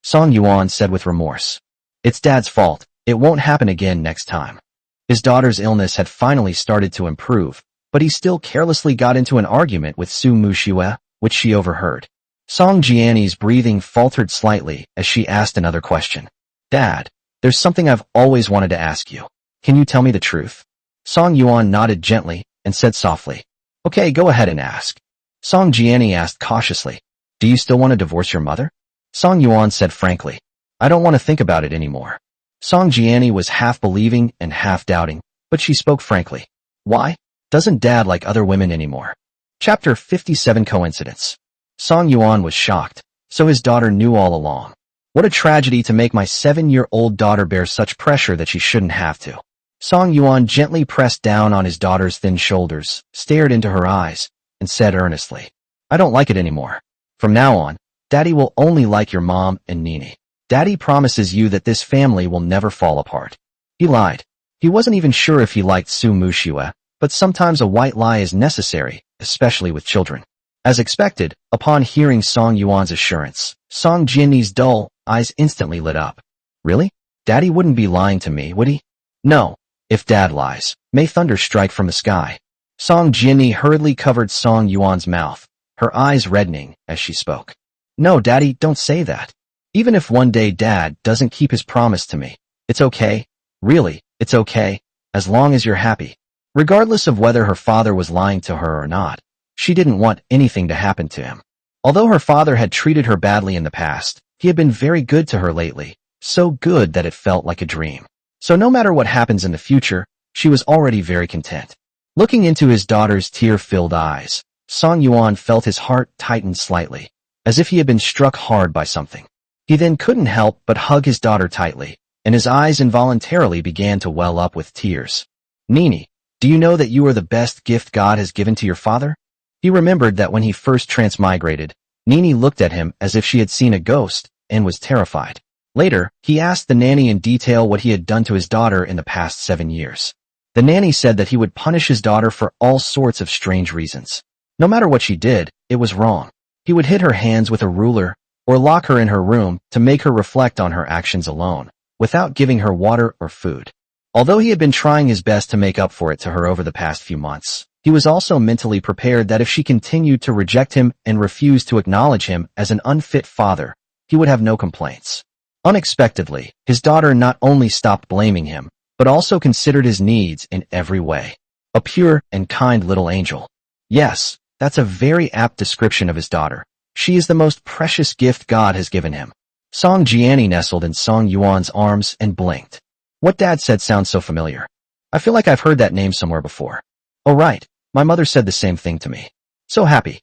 Speaker 1: Song Yuan said with remorse. It's Dad's fault. It won't happen again next time. His daughter's illness had finally started to improve, but he still carelessly got into an argument with Su Muxue, which she overheard. Song Jianni's breathing faltered slightly as she asked another question. Dad, there's something I've always wanted to ask you. Can you tell me the truth? Song Yuan nodded gently and said softly, Okay, go ahead and ask. Song Jianni asked cautiously, Do you still want to divorce your mother? Song Yuan said frankly, I don't want to think about it anymore. Song Jianni was half believing and half doubting, but she spoke frankly. Why? Doesn't Dad like other women anymore? Chapter 57 Coincidence. Song Yuan was shocked, so his daughter knew all along. What a tragedy to make my 7-year-old daughter bear such pressure that she shouldn't have to. Song Yuan gently pressed down on his daughter's thin shoulders, stared into her eyes, and said earnestly, I don't like it anymore. From now on, Daddy will only like your mom and Nini. Daddy promises you that this family will never fall apart. He lied. He wasn't even sure if he liked Su Muxue, but sometimes a white lie is necessary, especially with children. As expected, upon hearing Song Yuan's assurance, Song Jinni's dull eyes instantly lit up. Really? Daddy wouldn't be lying to me, would he? No. If Dad lies, may thunder strike from the sky. Song Jinni hurriedly covered Song Yuan's mouth, her eyes reddening as she spoke. No, Daddy, don't say that. Even if one day Dad doesn't keep his promise to me, it's okay. Really, it's okay, as long as you're happy. Regardless of whether her father was lying to her or not, she didn't want anything to happen to him. Although her father had treated her badly in the past, he had been very good to her lately, so good that it felt like a dream. So no matter what happens in the future, she was already very content. Looking into his daughter's tear-filled eyes, Song Yuan felt his heart tighten slightly, as if he had been struck hard by something. He then couldn't help but hug his daughter tightly, and his eyes involuntarily began to well up with tears. Nini, do you know that you are the best gift God has given to your father? He remembered that when he first transmigrated, Nini looked at him as if she had seen a ghost and was terrified. Later, he asked the nanny in detail what he had done to his daughter in the past 7 years. The nanny said that he would punish his daughter for all sorts of strange reasons. No matter what she did, it was wrong. He would hit her hands with a ruler or lock her in her room to make her reflect on her actions alone, without giving her water or food. Although he had been trying his best to make up for it to her over the past few months, he was also mentally prepared that if she continued to reject him and refuse to acknowledge him as an unfit father, he would have no complaints. Unexpectedly, his daughter not only stopped blaming him, but also considered his needs in every way. A pure and kind little angel. Yes, that's a very apt description of his daughter. She is the most precious gift God has given him. Song Jianni nestled in Song Yuan's arms and blinked. What Dad said sounds so familiar. I feel like I've heard that name somewhere before. Oh right, my mother said the same thing to me. So happy.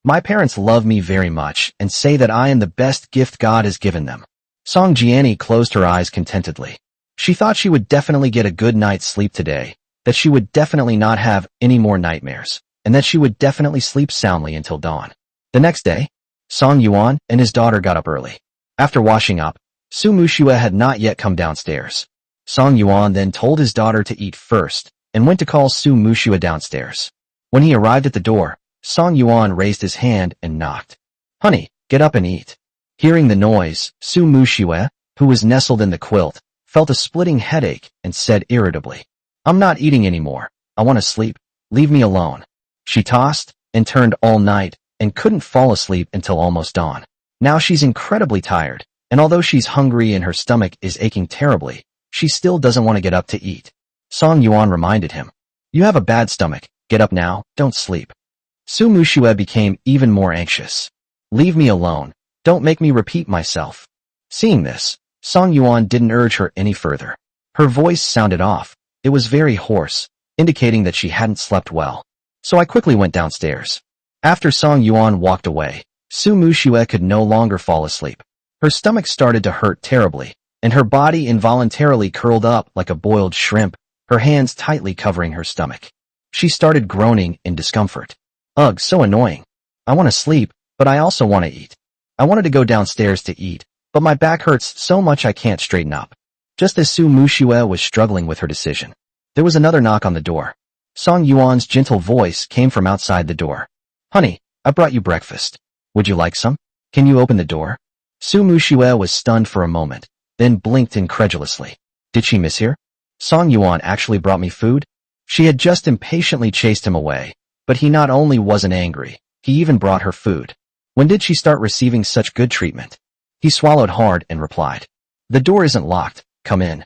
Speaker 1: My parents love me very much and say that I am the best gift God has given them. Song Jianni closed her eyes contentedly. She thought she would definitely get a good night's sleep today, that she would definitely not have any more nightmares, and that she would definitely sleep soundly until dawn. The next day, Song Yuan and his daughter got up early. After washing up, Su Muxue had not yet come downstairs. Song Yuan then told his daughter to eat first, and went to call Su Muxue downstairs. When he arrived at the door, Song Yuan raised his hand and knocked. Honey, get up and eat. Hearing the noise, Su Muxue, who was nestled in the quilt, felt a splitting headache and said irritably, I'm not eating anymore. I want to sleep. Leave me alone. She tossed and turned all night and couldn't fall asleep until almost dawn. Now she's incredibly tired, and although she's hungry and her stomach is aching terribly, she still doesn't want to get up to eat. Song Yuan reminded him, You have a bad stomach. Get up now. Don't sleep. Su Muxue became even more anxious. Leave me alone. Don't make me repeat myself. Seeing this, Song Yuan didn't urge her any further. Her voice sounded off. It was very hoarse, indicating that she hadn't slept well. So I quickly went downstairs. After Song Yuan walked away, Su Muxue could no longer fall asleep. Her stomach started to hurt terribly, and her body involuntarily curled up like a boiled shrimp, her hands tightly covering her stomach. She started groaning in discomfort. Ugh, so annoying. I want to sleep, but I also want to eat. I wanted to go downstairs to eat, but my back hurts so much I can't straighten up. Just as Su Muxue was struggling with her decision, there was another knock on the door. Song Yuan's gentle voice came from outside the door. Honey, I brought you breakfast. Would you like some? Can you open the door? Su Muxue was stunned for a moment, then blinked incredulously. Did she mishear? Song Yuan actually brought me food? She had just impatiently chased him away, but he not only wasn't angry, he even brought her food. When did she start receiving such good treatment? He swallowed hard and replied. The door isn't locked, come in.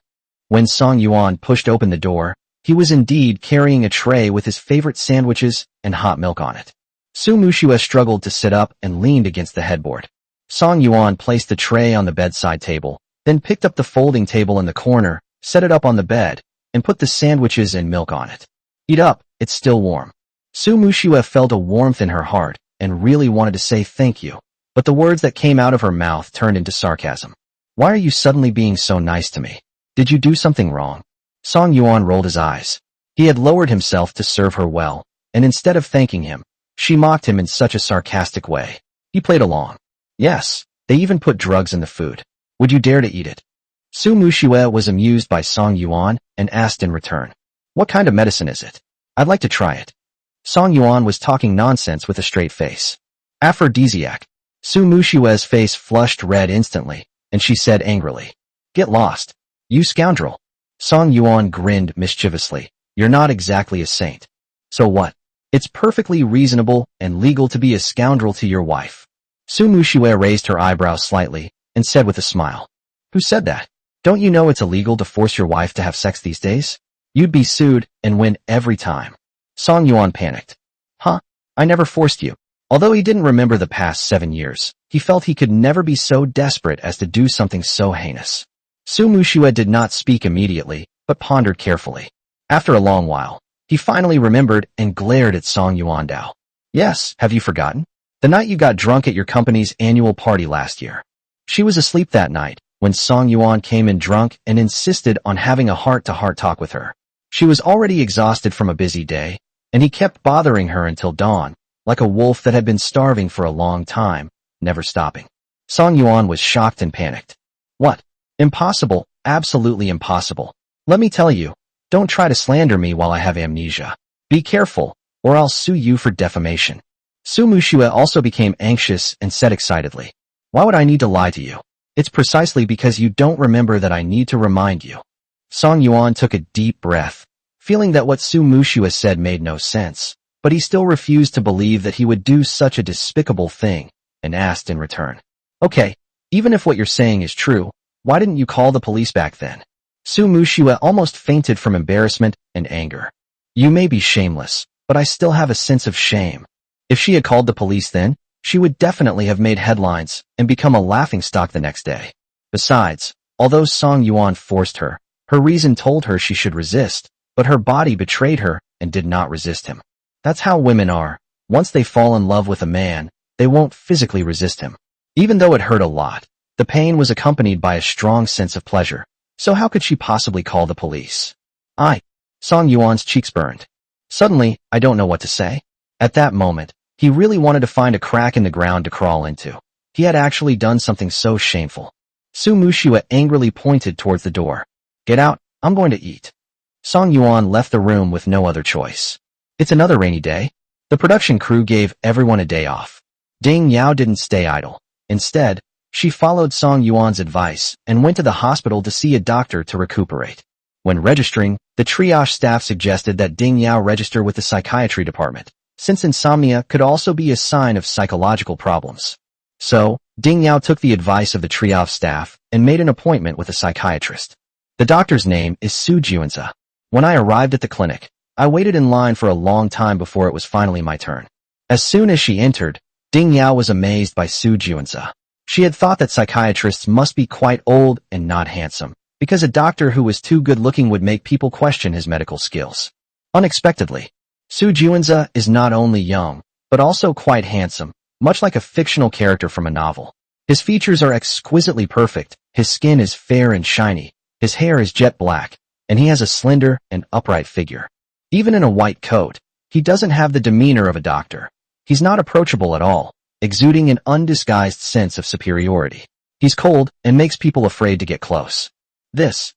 Speaker 1: When Song Yuan pushed open the door, he was indeed carrying a tray with his favorite sandwiches and hot milk on it. Su Muxue struggled to sit up and leaned against the headboard. Song Yuan placed the tray on the bedside table, then picked up the folding table in the corner, set it up on the bed, and put the sandwiches and milk on it. Eat up, it's still warm. Su Muxue felt a warmth in her heart and really wanted to say thank you, but the words that came out of her mouth turned into sarcasm. Why are you suddenly being so nice to me? Did you do something wrong? Song Yuan rolled his eyes. He had lowered himself to serve her well, and instead of thanking him, she mocked him in such a sarcastic way. He played along. Yes, they even put drugs in the food. Would you dare to eat it? Su Muxue was amused by Song Yuan and asked in return. What kind of medicine is it? I'd like to try it. Song Yuan was talking nonsense with a straight face. Aphrodisiac. Su Muxue's face flushed red instantly, and she said angrily. Get lost. You scoundrel. Song Yuan grinned mischievously. You're not exactly a saint. So what? It's perfectly reasonable and legal to be a scoundrel to your wife. Su Muxue raised her eyebrows slightly and said with a smile. Who said that? Don't you know it's illegal to force your wife to have sex these days? You'd be sued and win every time. Song Yuan panicked. Huh? I never forced you. Although he didn't remember the past 7 years, he felt he could never be so desperate as to do something so heinous. Su Muxue did not speak immediately, but pondered carefully. After a long while, he finally remembered and glared at Song Yuan. Yes, have you forgotten? The night you got drunk at your company's annual party last year. She was asleep that night when Song Yuan came in drunk and insisted on having a heart-to-heart talk with her. She was already exhausted from a busy day, and he kept bothering her until dawn, like a wolf that had been starving for a long time, never stopping. Song Yuan was shocked and panicked. What? Impossible, absolutely impossible. Let me tell you, don't try to slander me while I have amnesia. Be careful, or I'll sue you for defamation. Su Muxue also became anxious and said excitedly, why would I need to lie to you? It's precisely because you don't remember that I need to remind you. Song Yuan took a deep breath, feeling that what Su Muxue said made no sense, but he still refused to believe that he would do such a despicable thing, and asked in return. Okay, even if what you're saying is true, why didn't you call the police back then? Su Muxue almost fainted from embarrassment and anger. You may be shameless, but I still have a sense of shame. If she had called the police then, she would definitely have made headlines and become a laughingstock the next day. Besides, although Song Yuan forced her, her reason told her she should resist, but her body betrayed her and did not resist him. That's how women are. Once they fall in love with a man, they won't physically resist him. Even though it hurt a lot, the pain was accompanied by a strong sense of pleasure. So how could she possibly call the police? Song Yuan's cheeks burned. Suddenly, I don't know what to say. At that moment, he really wanted to find a crack in the ground to crawl into. He had actually done something so shameful. Su Muxue angrily pointed towards the door. Get out, I'm going to eat. Song Yuan left the room with no other choice. It's another rainy day. The production crew gave everyone a day off. Ding Yao didn't stay idle. Instead, she followed Song Yuan's advice and went to the hospital to see a doctor to recuperate. When registering, the triage staff suggested that Ding Yao register with the psychiatry department, since insomnia could also be a sign of psychological problems. So, Ding Yao took the advice of the triage staff and made an appointment with a psychiatrist. The doctor's name is Su Juanza. When I arrived at the clinic, I waited in line for a long time before it was finally my turn. As soon as she entered, Ding Yao was amazed by Su Juanza. She had thought that psychiatrists must be quite old and not handsome, because a doctor who was too good-looking would make people question his medical skills. Unexpectedly, Su Juanza is not only young, but also quite handsome, much like a fictional character from a novel. His features are exquisitely perfect, his skin is fair and shiny, his hair is jet black, and he has a slender and upright figure. Even in a white coat, he doesn't have the demeanor of a doctor. He's not approachable at all, exuding an undisguised sense of superiority. He's cold and makes people afraid to get close. Is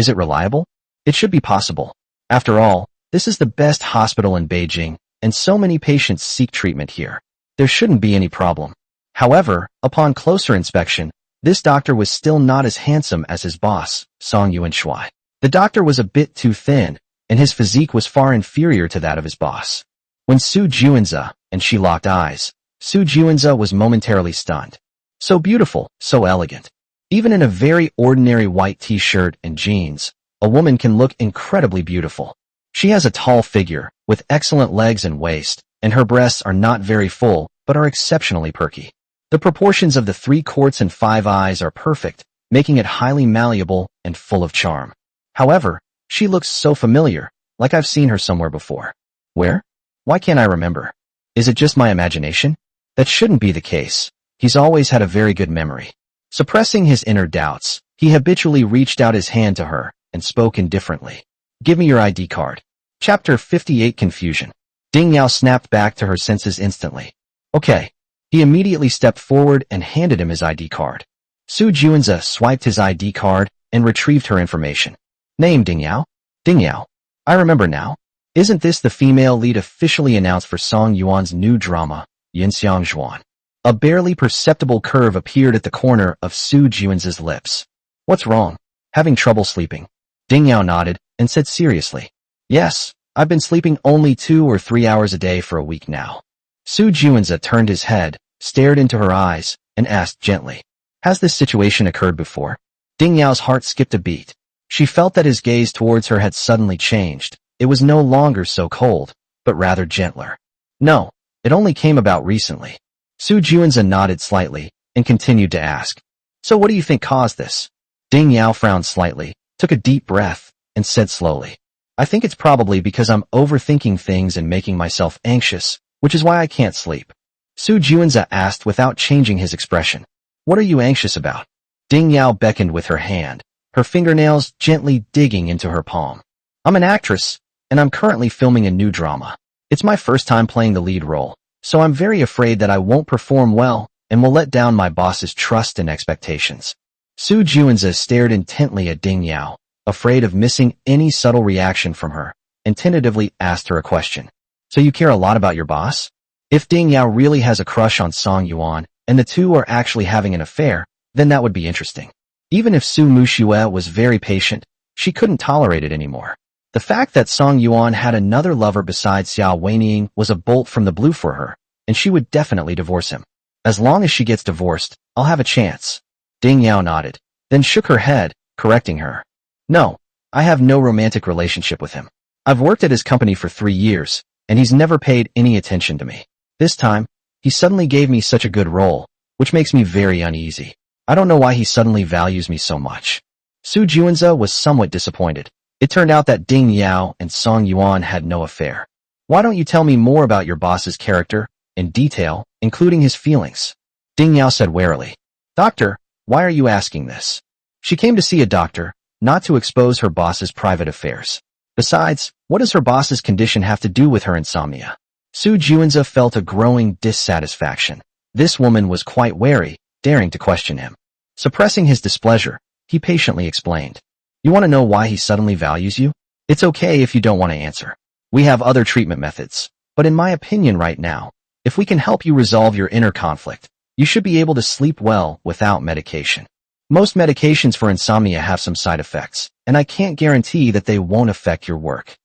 Speaker 1: it reliable? It should be possible. After all, this is the best hospital in Beijing, and so many patients seek treatment here. There shouldn't be any problem. However, upon closer inspection, this doctor was still not as handsome as his boss, Song Yuan. The doctor was a bit too thin, and his physique was far inferior to that of his boss. When Su Juanza and she locked eyes, Su Juanza was momentarily stunned. So beautiful, so elegant. Even in a very ordinary white t-shirt and jeans, a woman can look incredibly beautiful. She has a tall figure, with excellent legs and waist, and her breasts are not very full, but are exceptionally perky. The proportions of the 3 quarts and 5 eyes are perfect, making it highly malleable and full of charm. However, she looks so familiar, like I've seen her somewhere before. Where? Why can't I remember? Is it just my imagination? That shouldn't be the case. He's always had a very good memory. Suppressing his inner doubts, he habitually reached out his hand to her and spoke indifferently. Give me your ID card. Chapter 58 Confusion. Ding Yao snapped back to her senses instantly. Okay. He immediately stepped forward and handed him his ID card. Su Juanza swiped his ID card and retrieved her information. Name Ding Yao? Ding Yao. I remember now. Isn't this the female lead officially announced for Song Yuan's new drama, Yinxiang Zhuan? A barely perceptible curve appeared at the corner of Su Juanza's lips. What's wrong? Having trouble sleeping? Ding Yao nodded and said seriously. Yes, I've been sleeping only 2 or 3 hours a day for a week now. Su Juanza turned his head, stared into her eyes, and asked gently, has this situation occurred before? Ding Yao's heart skipped a beat. She felt that his gaze towards her had suddenly changed. It was no longer so cold, but rather gentler. No, it only came about recently. Su Juanza nodded slightly and continued to ask, so what do you think caused this? Ding Yao frowned slightly, took a deep breath, and said slowly, I think it's probably because I'm overthinking things and making myself anxious, which is why I can't sleep. Su Juanza asked without changing his expression. What are you anxious about? Ding Yao beckoned with her hand, her fingernails gently digging into her palm. I'm an actress, and I'm currently filming a new drama. It's my first time playing the lead role, so I'm very afraid that I won't perform well and will let down my boss's trust and expectations. Su Juanza stared intently at Ding Yao, afraid of missing any subtle reaction from her, and tentatively asked her a question. So you care a lot about your boss? If Ding Yao really has a crush on Song Yuan, and the two are actually having an affair, then that would be interesting. Even if Su Muxue was very patient, she couldn't tolerate it anymore. The fact that Song Yuan had another lover besides Xiao Weining was a bolt from the blue for her, and she would definitely divorce him. As long as she gets divorced, I'll have a chance. Ding Yao nodded, then shook her head, correcting her. No, I have no romantic relationship with him. I've worked at his company for 3 years, and he's never paid any attention to me. This time, he suddenly gave me such a good role, which makes me very uneasy. I don't know why he suddenly values me so much. Su Juanza was somewhat disappointed. It turned out that Ding Yao and Song Yuan had no affair. Why don't you tell me more about your boss's character, in detail, including his feelings? Ding Yao said warily. Doctor, why are you asking this? She came to see a doctor, not to expose her boss's private affairs. Besides, what does her boss's condition have to do with her insomnia? Su Juanza felt a growing dissatisfaction. This woman was quite wary, daring to question him. Suppressing his displeasure, he patiently explained. You want to know why he suddenly values you? It's okay if you don't want to answer. We have other treatment methods, but in my opinion right now, if we can help you resolve your inner conflict, you should be able to sleep well without medication. Most medications for insomnia have some side effects, and I can't guarantee that they won't affect your work.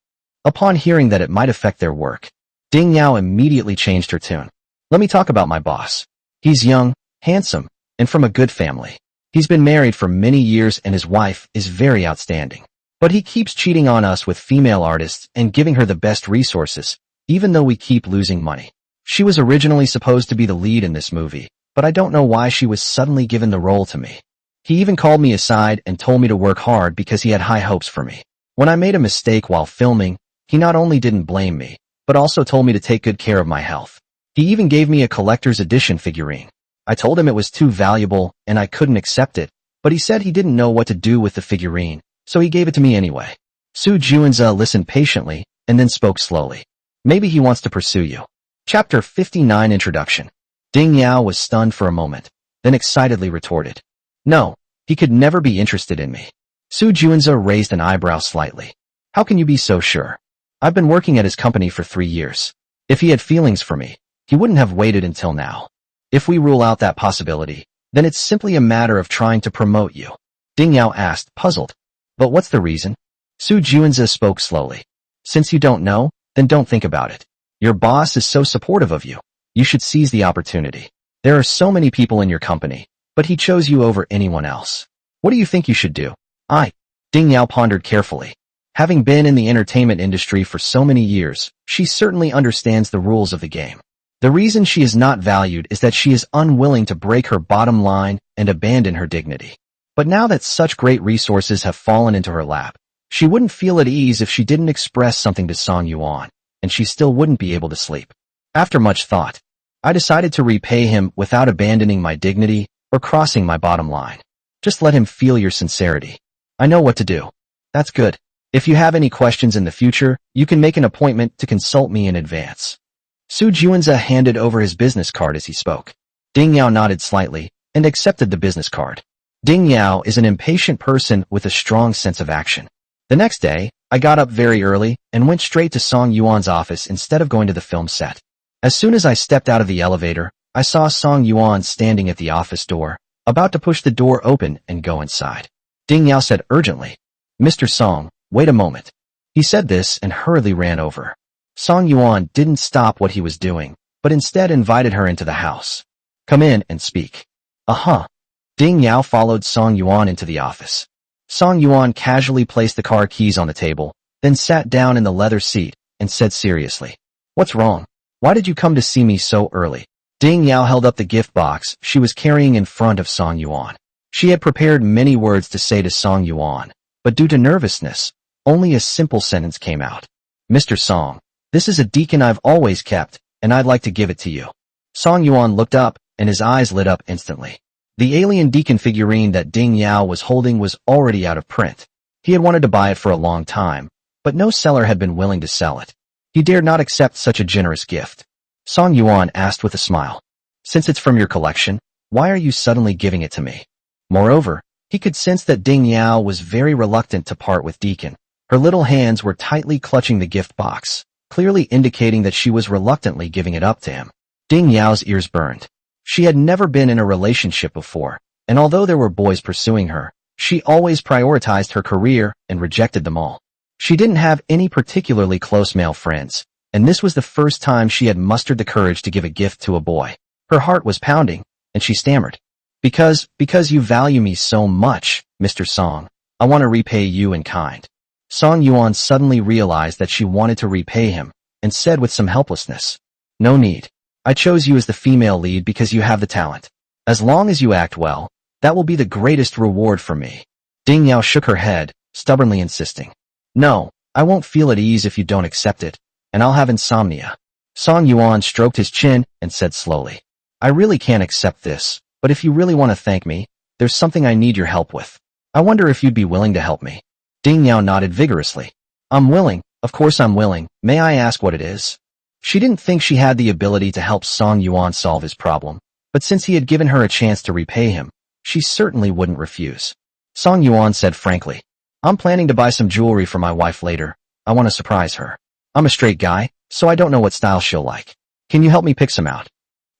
Speaker 1: Upon hearing that it might affect their work, Ding Yao immediately changed her tune. Let me talk about my boss. He's young, handsome, and from a good family. He's been married for many years and his wife is very outstanding. But he keeps cheating on us with female artists and giving her the best resources, even though we keep losing money. She was originally supposed to be the lead in this movie, but but I don't know why she was suddenly given the role to me. He even called me aside and told me to work hard because he had high hopes for me. When I made a mistake while filming, he not only didn't blame me, but also told me to take good care of my health. He even gave me a collector's edition figurine. I told him it was too valuable and I couldn't accept it, but he said he didn't know what to do with the figurine, so he gave it to me anyway. Su Juanza listened patiently and then spoke slowly. Maybe he wants to pursue you. Chapter 59 Introduction. Ding Yao was stunned for a moment, then excitedly retorted. No, he could never be interested in me. Su Juanza raised an eyebrow slightly. How can you be so sure? I've been working at his company for 3 years. If he had feelings for me, he wouldn't have waited until now. If we rule out that possibility, then it's simply a matter of trying to promote you. Ding Yao asked, puzzled. But what's the reason? Su Juanza spoke slowly. Since you don't know, then don't think about it. Your boss is so supportive of you. You should seize the opportunity. There are so many people in your company, but he chose you over anyone else. What do you think you should do? Ding Yao pondered carefully. Having been in the entertainment industry for so many years, she certainly understands the rules of the game. The reason she is not valued is that she is unwilling to break her bottom line and abandon her dignity. But now that such great resources have fallen into her lap, she wouldn't feel at ease if she didn't express something to Song Yuan, and she still wouldn't be able to sleep. After much thought, I decided to repay him without abandoning my dignity or crossing my bottom line. Just let him feel your sincerity. I know what to do. That's good. If you have any questions in the future, you can make an appointment to consult me in advance. Su Juanza handed over his business card as he spoke. Ding Yao nodded slightly and accepted the business card. Ding Yao is an impatient person with a strong sense of action. The next day, I got up very early and went straight to Song Yuan's office instead of going to the film set. As soon as I stepped out of the elevator, I saw Song Yuan standing at the office door, about to push the door open and go inside. Ding Yao said urgently, Mr. Song, wait a moment. He said this and hurriedly ran over. Song Yuan didn't stop what he was doing, but instead invited her into the house. Come in and speak. Ding Yao followed Song Yuan into the office. Song Yuan casually placed the car keys on the table, then sat down in the leather seat and said seriously, What's wrong? Why did you come to see me so early? Ding Yao held up the gift box she was carrying in front of Song Yuan. She had prepared many words to say to Song Yuan, but due to nervousness, only a simple sentence came out. Mr. Song, this is a deacon I've always kept, and I'd like to give it to you. Song Yuan looked up, and his eyes lit up instantly. The alien deacon figurine that Ding Yao was holding was already out of print. He had wanted to buy it for a long time, but no seller had been willing to sell it. He dared not accept such a generous gift. Song Yuan asked with a smile, Since it's from your collection, why are you suddenly giving it to me? Moreover, he could sense that Ding Yao was very reluctant to part with Deacon. Her little hands were tightly clutching the gift box, clearly indicating that she was reluctantly giving it up to him. Ding Yao's ears burned. She had never been in a relationship before, and although there were boys pursuing her, she always prioritized her career and rejected them all. She didn't have any particularly close male friends, and this was the first time she had mustered the courage to give a gift to a boy. Her heart was pounding, and she stammered. Because you value me so much, Mr. Song, I want to repay you in kind. Song Yuan suddenly realized that she wanted to repay him, and said with some helplessness, No need. I chose you as the female lead because you have the talent. As long as you act well, that will be the greatest reward for me. Ding Yao shook her head, stubbornly insisting. No, I won't feel at ease if you don't accept it, and I'll have insomnia. Song Yuan stroked his chin and said slowly, I really can't accept this, but if you really want to thank me, there's something I need your help with. I wonder if you'd be willing to help me. Ding Yao nodded vigorously. I'm willing, of course I'm willing. May I ask what it is? She didn't think she had the ability to help Song Yuan solve his problem, but since he had given her a chance to repay him, she certainly wouldn't refuse. Song Yuan said frankly, I'm planning to buy some jewelry for my wife later. I want to surprise her. I'm a straight guy, so I don't know what style she'll like. Can you help me pick some out?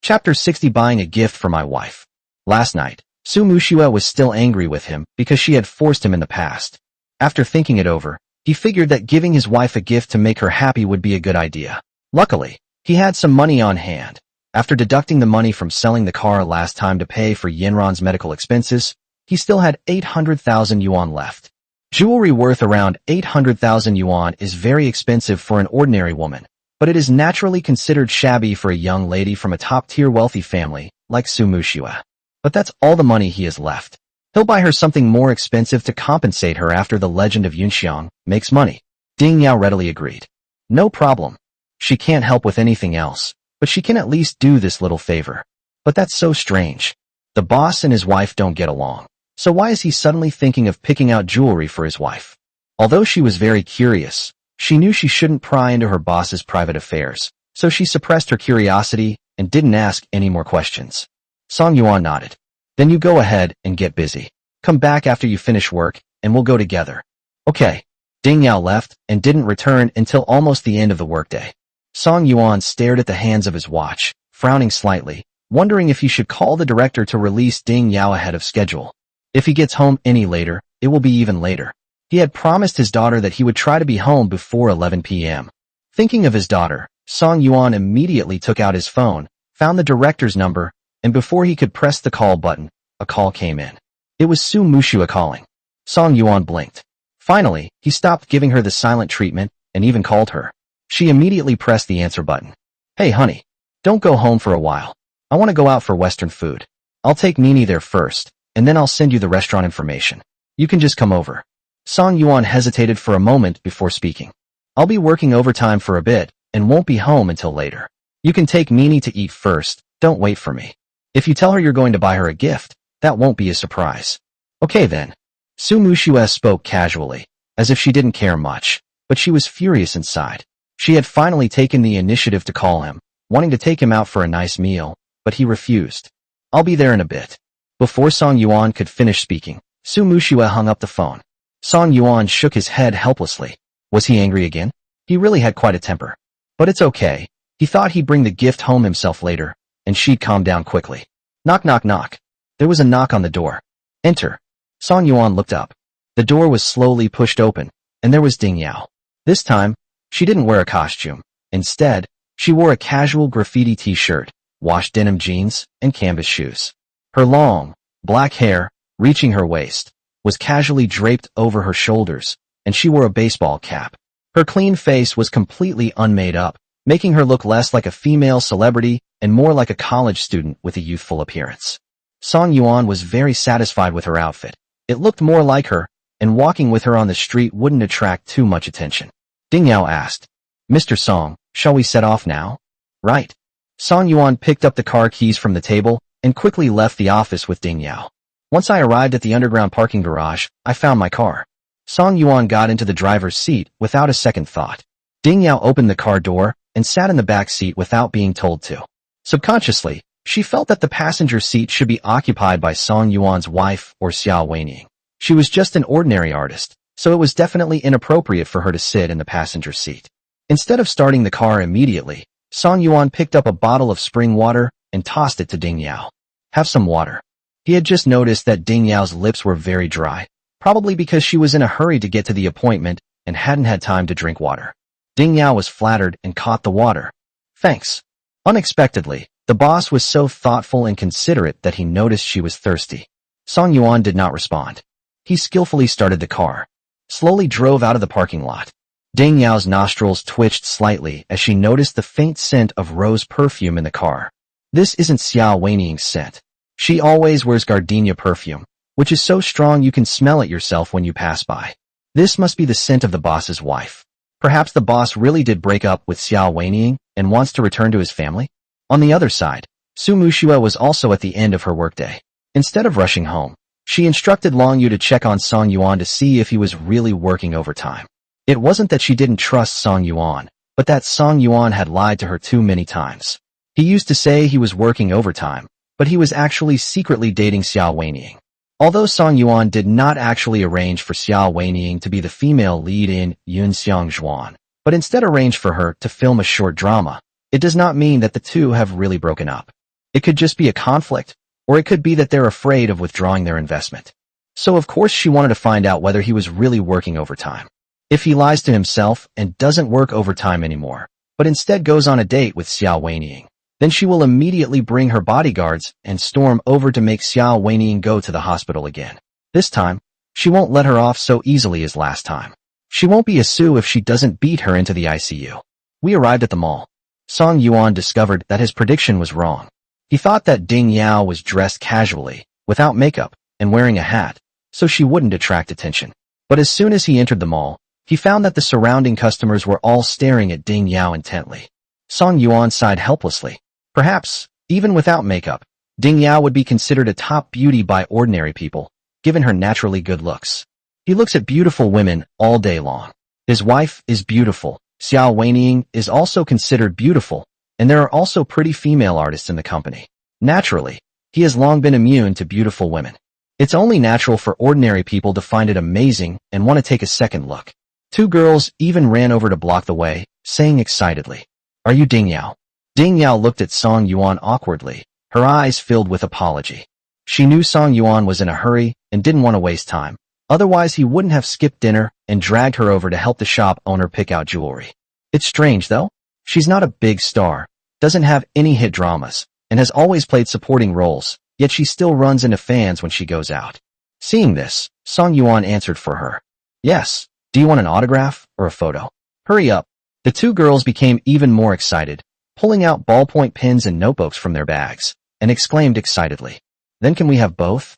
Speaker 1: Chapter 60 Buying a Gift for My Wife. Last night, Su Muxue was still angry with him because she had forced him in the past. After thinking it over, he figured that giving his wife a gift to make her happy would be a good idea. Luckily, he had some money on hand. After deducting the money from selling the car last time to pay for Yenron's medical expenses, he still had 800,000 yuan left. Jewelry worth around 800,000 yuan is very expensive for an ordinary woman, but it is naturally considered shabby for a young lady from a top-tier wealthy family like Su Muxue. But that's all the money he has left. He'll buy her something more expensive to compensate her after the legend of Yunxiang makes money. Ding Yao readily agreed. No problem. She can't help with anything else, but she can at least do this little favor. But that's so strange. The boss and his wife don't get along. So why is he suddenly thinking of picking out jewelry for his wife? Although she was very curious, she knew she shouldn't pry into her boss's private affairs, so she suppressed her curiosity and didn't ask any more questions. Song Yuan nodded. Then you go ahead and get busy. Come back after you finish work, and we'll go together. Okay. Ding Yao left and didn't return until almost the end of the workday. Song Yuan stared at the hands of his watch, frowning slightly, wondering if he should call the director to release Ding Yao ahead of schedule. If he gets home any later, it will be even later. He had promised his daughter that he would try to be home before 11 p.m. Thinking of his daughter, Song Yuan immediately took out his phone, found the director's number, and before he could press the call button, a call came in. It was Su Muxue calling. Song Yuan blinked. Finally, he stopped giving her the silent treatment and even called her. She immediately pressed the answer button. Hey honey, don't go home for a while. I want to go out for Western food. I'll take Nini there first, and then I'll send you the restaurant information. You can just come over. Song Yuan hesitated for a moment before speaking. I'll be working overtime for a bit and won't be home until later. You can take Nini to eat first, don't wait for me. If you tell her you're going to buy her a gift, that won't be a surprise. Okay then. Su Muxue spoke casually, as if she didn't care much, but she was furious inside. She had finally taken the initiative to call him, wanting to take him out for a nice meal, but he refused. I'll be there in a bit. Before Song Yuan could finish speaking, Su Muxue hung up the phone. Song Yuan shook his head helplessly. Was he angry again? He really had quite a temper. But it's okay. He thought he'd bring the gift home himself later, and she'd calm down quickly. Knock knock knock. There was a knock on the door. Enter. Song Yuan looked up. The door was slowly pushed open, and there was Ding Yao. This time, she didn't wear a costume. Instead, she wore a casual graffiti t-shirt, washed denim jeans, and canvas shoes. Her long, black hair, reaching her waist, was casually draped over her shoulders, and she wore a baseball cap. Her clean face was completely unmade up, making her look less like a female celebrity and more like a college student with a youthful appearance. Song Yuan was very satisfied with her outfit. It looked more like her, and walking with her on the street wouldn't attract too much attention. Ding Yao asked, Mr. Song, shall we set off now? Right. Song Yuan picked up the car keys from the table and quickly left the office with Ding Yao. Once I arrived at the underground parking garage, I found my car. Song Yuan got into the driver's seat without a second thought. Ding Yao opened the car door and sat in the back seat without being told to. Subconsciously, she felt that the passenger seat should be occupied by Song Yuan's wife or Xiao Weining. She was just an ordinary artist, so it was definitely inappropriate for her to sit in the passenger seat. Instead of starting the car immediately, Song Yuan picked up a bottle of spring water and tossed it to Ding Yao. Have some water. He had just noticed that Ding Yao's lips were very dry, probably because she was in a hurry to get to the appointment and hadn't had time to drink water. Ding Yao was flattered and caught the water. Thanks. Unexpectedly, the boss was so thoughtful and considerate that he noticed she was thirsty. Song Yuan did not respond. He skillfully started the car, slowly drove out of the parking lot. Ding Yao's nostrils twitched slightly as she noticed the faint scent of rose perfume in the car. This isn't Xiao Weining's scent. She always wears gardenia perfume, which is so strong you can smell it yourself when you pass by. This must be the scent of the boss's wife. Perhaps the boss really did break up with Xiao Weining and wants to return to his family? On the other side, Su Muxue was also at the end of her workday. Instead of rushing home, she instructed Long Yu to check on Song Yuan to see if he was really working overtime. It wasn't that she didn't trust Song Yuan, but that Song Yuan had lied to her too many times. He used to say he was working overtime, but he was actually secretly dating Xiao Weining. Although Song Yuan did not actually arrange for Xiao Weining to be the female lead in Yunxiang Zhuan, but instead arranged for her to film a short drama, it does not mean that the two have really broken up. It could just be a conflict, or it could be that they're afraid of withdrawing their investment. So of course she wanted to find out whether he was really working overtime. If he lies to himself and doesn't work overtime anymore, but instead goes on a date with Xiao Weining, then she will immediately bring her bodyguards and storm over to make Xiao Weining go to the hospital again. This time, she won't let her off so easily as last time. She won't be a Sue if she doesn't beat her into the ICU. We arrived at the mall. Song Yuan discovered that his prediction was wrong. He thought that Ding Yao was dressed casually, without makeup, and wearing a hat, so she wouldn't attract attention. But as soon as he entered the mall, he found that the surrounding customers were all staring at Ding Yao intently. Song Yuan sighed helplessly. Perhaps, even without makeup, Ding Yao would be considered a top beauty by ordinary people, given her naturally good looks. He looks at beautiful women all day long. His wife is beautiful. Xiao Weiniing is also considered beautiful, and there are also pretty female artists in the company. Naturally, he has long been immune to beautiful women. It's only natural for ordinary people to find it amazing and want to take a second look. Two girls even ran over to block the way, saying excitedly, "Are you Ding Yao?" Ding Yao looked at Song Yuan awkwardly, her eyes filled with apology. She knew Song Yuan was in a hurry and didn't want to waste time. Otherwise, he wouldn't have skipped dinner and dragged her over to help the shop owner pick out jewelry. It's strange, though. She's not a big star, doesn't have any hit dramas, and has always played supporting roles, yet she still runs into fans when she goes out. Seeing this, Song Yuan answered for her. "Yes. Do you want an autograph or a photo? Hurry up." The two girls became even more excited, pulling out ballpoint pens and notebooks from their bags, and exclaimed excitedly, "Then can we have both?"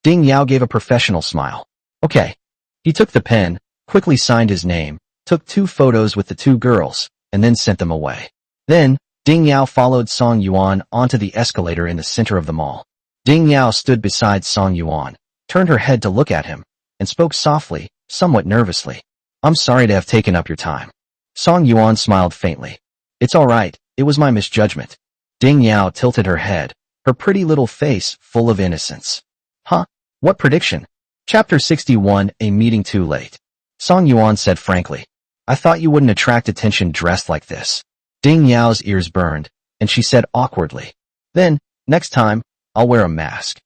Speaker 1: Ding Yao gave a professional smile. "Okay." He took the pen, quickly signed his name, took 2 photos with the 2 girls, and then sent them away. Then, Ding Yao followed Song Yuan onto the escalator in the center of the mall. Ding Yao stood beside Song Yuan, turned her head to look at him, and spoke softly, somewhat nervously. "I'm sorry to have taken up your time." Song Yuan smiled faintly. "It's all right, it was my misjudgment." Ding Yao tilted her head, her pretty little face full of innocence. "Huh? What prediction?" Chapter 61, A Meeting Too Late. Song Yuan said frankly, "I thought you wouldn't attract attention dressed like this." Ding Yao's ears burned, and she said awkwardly, "Then, next time, I'll wear a mask."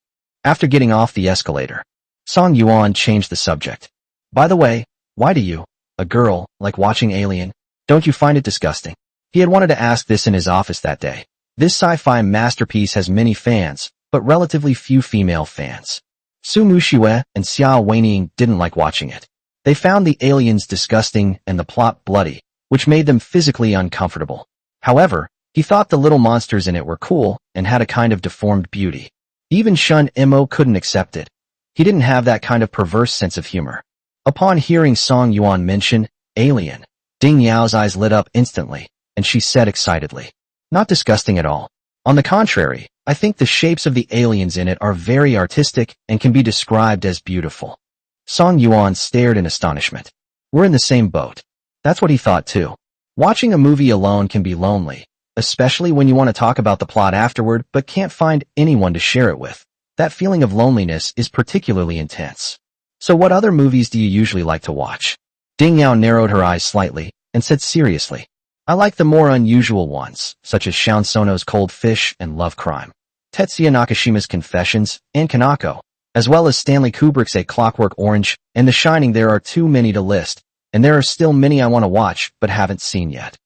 Speaker 1: After getting off the escalator, Song Yuan changed the subject. "By the way, why do you, a girl, like watching Alien? Don't you find it disgusting?" He had wanted to ask this in his office that day. This sci-fi masterpiece has many fans, but relatively few female fans. Su Muxue and Xiao Weiniing didn't like watching it. They found the aliens disgusting and the plot bloody, which made them physically uncomfortable. However, he thought the little monsters in it were cool and had a kind of deformed beauty. Even Shun Mo couldn't accept it. He didn't have that kind of perverse sense of humor. Upon hearing Song Yuan mention Alien, Ding Yao's eyes lit up instantly, and she said excitedly, "Not disgusting at all. On the contrary, I think the shapes of the aliens in it are very artistic and can be described as beautiful." Song Yuan stared in astonishment. We're in the same boat. That's what he thought too. Watching a movie alone can be lonely, especially when you want to talk about the plot afterward but can't find anyone to share it with. That feeling of loneliness is particularly intense. "So what other movies do you usually like to watch?" Ding Yao narrowed her eyes slightly and said seriously, "I like the more unusual ones, such as Shaun Sono's Cold Fish and Love Crime, Tetsuya Nakashima's Confessions, and Kanako, as well as Stanley Kubrick's A Clockwork Orange and The Shining. There are too many to list, and there are still many I want to watch but haven't seen yet."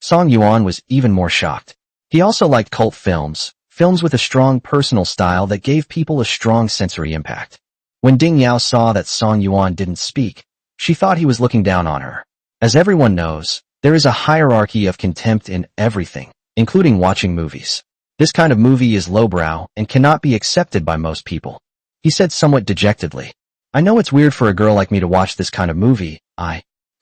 Speaker 1: Song Yuan was even more shocked. He also liked cult films, films with a strong personal style that gave people a strong sensory impact. When Ding Yao saw that Song Yuan didn't speak, she thought he was looking down on her. As everyone knows, there is a hierarchy of contempt in everything, including watching movies. This kind of movie is lowbrow and cannot be accepted by most people. He said somewhat dejectedly, "I know it's weird for a girl like me to watch this kind of movie,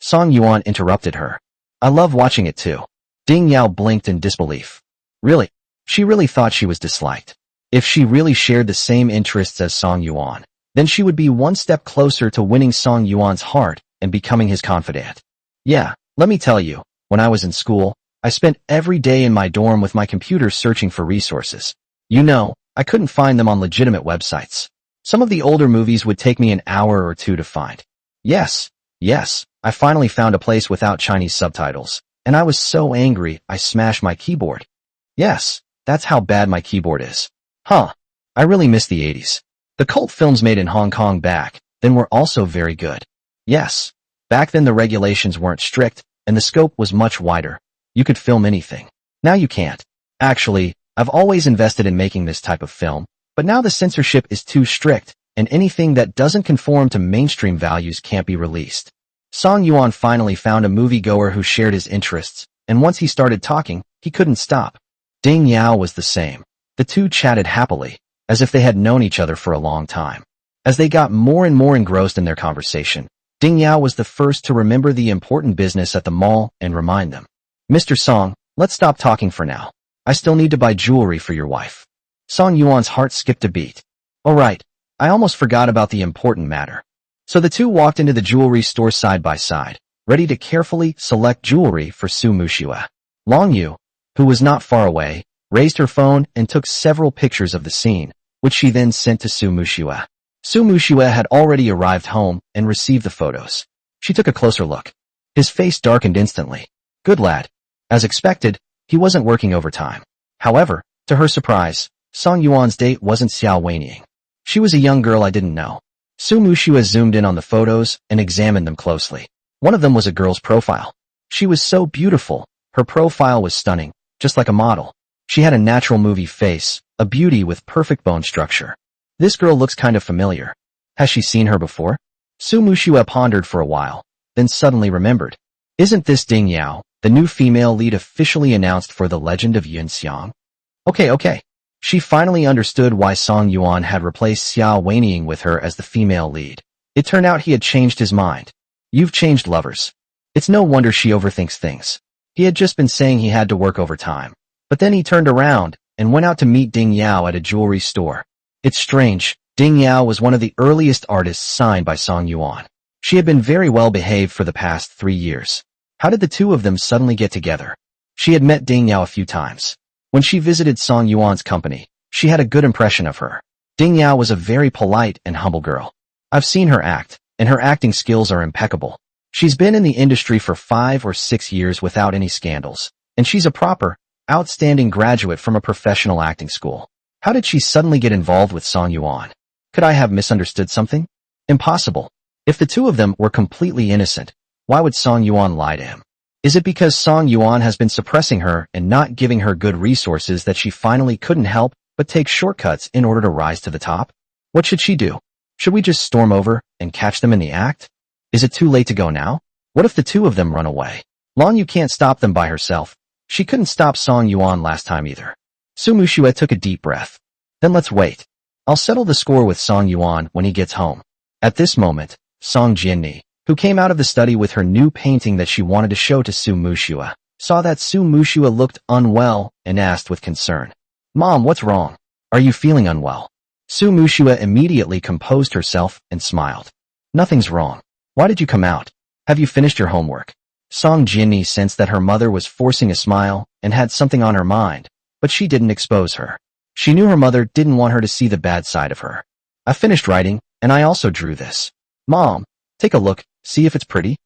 Speaker 1: Song Yuan interrupted her. "I love watching it too." Ding Yao blinked in disbelief. Really? She really thought she was disliked. If she really shared the same interests as Song Yuan, then she would be one step closer to winning Song Yuan's heart and becoming his confidant. "Yeah, let me tell you, when I was in school, I spent every day in my dorm with my computer searching for resources. You know, I couldn't find them on legitimate websites. Some of the older movies would take me an hour or 2 to find. Yes, I finally found a place without Chinese subtitles, and I was so angry I smashed my keyboard. Yes, that's how bad my keyboard is. I really miss the 80s. The cult films made in Hong Kong back then were also very good. Yes, back then the regulations weren't strict, and the scope was much wider. You could film anything. Now you can't. Actually, I've always invested in making this type of film, but now the censorship is too strict, and anything that doesn't conform to mainstream values can't be released." Song Yuan finally found a moviegoer who shared his interests, and once he started talking, he couldn't stop. Ding Yao was the same. The two chatted happily, as if they had known each other for a long time. As they got more and more engrossed in their conversation, Ding Yao was the first to remember the important business at the mall and remind them. Mr. Song, let's stop talking for now. I still need to buy jewelry for your wife. Song Yuan's heart skipped a beat. All right, I almost forgot about the important matter. So the two walked into the jewelry store side by side, ready to carefully select jewelry for Su Muxue. Long Yu, who was not far away, raised her phone and took several pictures of the scene, which she then sent to Su Muxue. Su Muxue had already arrived home and received the photos. She took a closer look. His face darkened instantly. Good lad. As expected, he wasn't working overtime. However, to her surprise, Song Yuan's date wasn't Xiao Wenying. She was a young girl I didn't know. Su Muxue zoomed in on the photos and examined them closely. One of them was a girl's profile. She was so beautiful. Her profile was stunning, just like a model. She had a natural movie face, a beauty with perfect bone structure. This girl looks kind of familiar. Has she seen her before? Su Muxue pondered for a while, then suddenly remembered. Isn't this Ding Yao, the new female lead officially announced for The Legend of Yunxiang? Okay. She finally understood why Song Yuan had replaced Xiao Wenying with her as the female lead. It turned out he had changed his mind. You've changed, lovers. It's no wonder she overthinks things. He had just been saying he had to work overtime. But then he turned around and went out to meet Ding Yao at a jewelry store. It's strange, Ding Yao was one of the earliest artists signed by Song Yuan. She had been very well behaved for the past 3 years. How did the two of them suddenly get together? She had met Ding Yao a few times. When she visited Song Yuan's company, she had a good impression of her. Ding Yao was a very polite and humble girl. I've seen her act, and her acting skills are impeccable. She's been in the industry for 5 or 6 years without any scandals, and she's a proper, outstanding graduate from a professional acting school. How did she suddenly get involved with Song Yuan? Could I have misunderstood something? Impossible. If the two of them were completely innocent, why would Song Yuan lie to him? Is it because Song Yuan has been suppressing her and not giving her good resources that she finally couldn't help but take shortcuts in order to rise to the top? What should she do? Should we just storm over and catch them in the act? Is it too late to go now? What if the two of them run away? Long Yu can't stop them by herself. She couldn't stop Song Yuan last time either. Su Muxue took a deep breath. Then let's wait. I'll settle the score with Song Yuan when he gets home. At this moment, Song Jianni, who came out of the study with her new painting that she wanted to show to Su Muxue, saw that Su Muxue looked unwell and asked with concern, Mom, what's wrong? Are you feeling unwell? Su Muxue immediately composed herself and smiled. Nothing's wrong. Why did you come out? Have you finished your homework? Song Jianni sensed that her mother was forcing a smile and had something on her mind, but she didn't expose her. She knew her mother didn't want her to see the bad side of her. I finished writing, and I also drew this. Mom, take a look, see if it's pretty.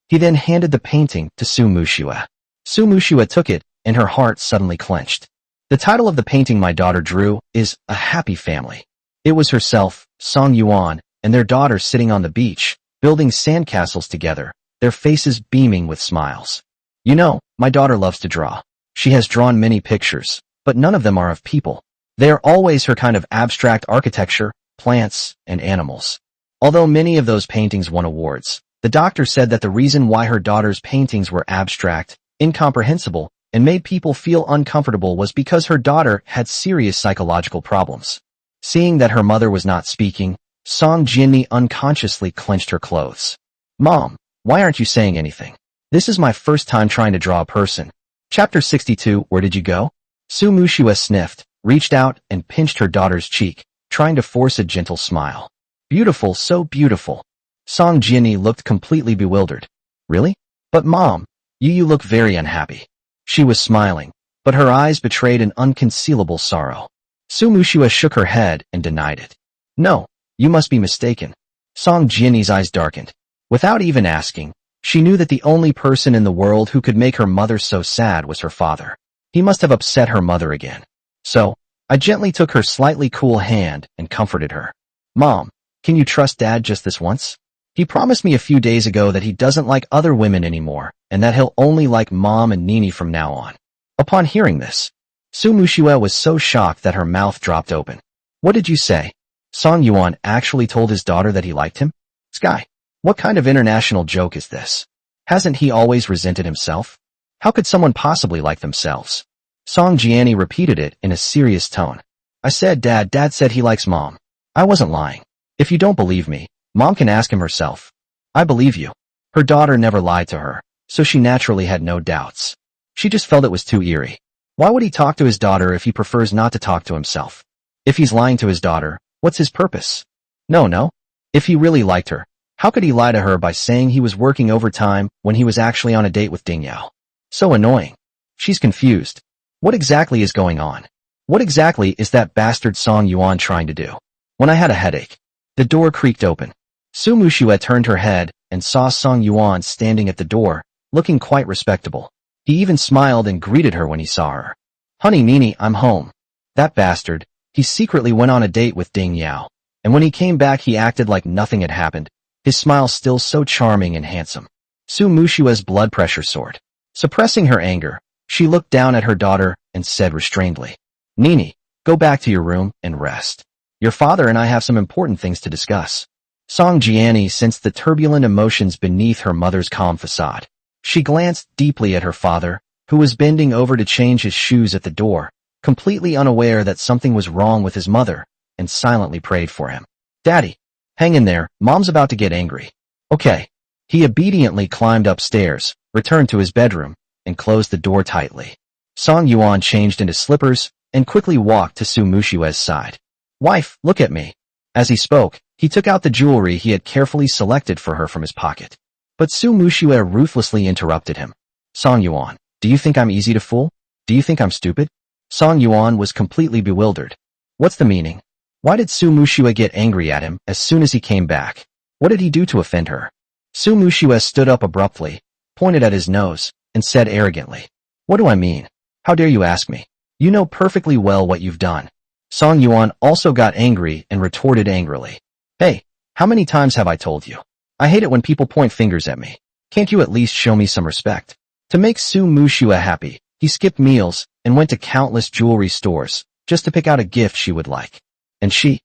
Speaker 1: He then handed the painting to Su Muxue. Su Muxue took it, and her heart suddenly clenched. The title of the painting my daughter drew is A Happy Family. It was herself, Song Yuan, and their daughter sitting on the beach, building sandcastles together, their faces beaming with smiles. You know, my daughter loves to draw. She has drawn many pictures, but none of them are of people. They are always her kind of abstract architecture, plants, and animals. Although many of those paintings won awards, the doctor said that the reason why her daughter's paintings were abstract, incomprehensible, and made people feel uncomfortable was because her daughter had serious psychological problems. Seeing that her mother was not speaking, Song Jianni unconsciously clenched her clothes. Mom, why aren't you saying anything? This is my first time trying to draw a person. Chapter 62, Where did you go? Su Muxue sniffed, reached out, and pinched her daughter's cheek, trying to force a gentle smile. Beautiful, so beautiful. Song Jianni looked completely bewildered. Really? But Mom, you look very unhappy. She was smiling, but her eyes betrayed an unconcealable sorrow. Su Muxue shook her head and denied it. No, you must be mistaken. Song Jianni's eyes darkened. Without even asking, she knew that the only person in the world who could make her mother so sad was her father. He must have upset her mother again. So, I gently took her slightly cool hand and comforted her. Mom, can you trust Dad just this once? He promised me a few days ago that he doesn't like other women anymore, and that he'll only like Mom and Nini from now on. Upon hearing this, Su Muxue was so shocked that her mouth dropped open. What did you say? Song Yuan actually told his daughter that he liked him? Sky, what kind of international joke is this? Hasn't he always resented himself? How could someone possibly like themselves? Song Jianni repeated it in a serious tone. I said, Dad said he likes Mom. I wasn't lying. If you don't believe me, Mom can ask him herself. I believe you. Her daughter never lied to her, so she naturally had no doubts. She just felt it was too eerie. Why would he talk to his daughter if he prefers not to talk to himself? If he's lying to his daughter, what's his purpose? No. If he really liked her, how could he lie to her by saying he was working overtime when he was actually on a date with Ding Yao? So annoying. She's confused. What exactly is going on? What exactly is that bastard Song Yuan trying to do? When I had a headache, the door creaked open. Su Muxue turned her head and saw Song Yuan standing at the door, looking quite respectable. He even smiled and greeted her when he saw her. Honey Nini, I'm home. That bastard, he secretly went on a date with Ding Yao, and when he came back he acted like nothing had happened, his smile still so charming and handsome. Su Muxue's blood pressure soared. Suppressing her anger, she looked down at her daughter and said restrainedly, Nini, go back to your room and rest. Your father and I have some important things to discuss. Song Jiani sensed the turbulent emotions beneath her mother's calm facade. She glanced deeply at her father, who was bending over to change his shoes at the door, completely unaware that something was wrong with his mother, and silently prayed for him. Daddy, hang in there, Mom's about to get angry. Okay. He obediently climbed upstairs, returned to his bedroom, and closed the door tightly. Song Yuan changed into slippers and quickly walked to Su Muxue's side. Wife, look at me. As he spoke, he took out the jewelry he had carefully selected for her from his pocket. But Su Muxue ruthlessly interrupted him. Song Yuan, do you think I'm easy to fool? Do you think I'm stupid? Song Yuan was completely bewildered. What's the meaning? Why did Su Muxue get angry at him as soon as he came back? What did he do to offend her? Su Muxue stood up abruptly, pointed at his nose, and said arrogantly, What do I mean? How dare you ask me? You know perfectly well what you've done. Song Yuan also got angry and retorted angrily. Hey, how many times have I told you? I hate it when people point fingers at me. Can't you at least show me some respect? To make Su Muxue happy, he skipped meals and went to countless jewelry stores just to pick out a gift she would like. And she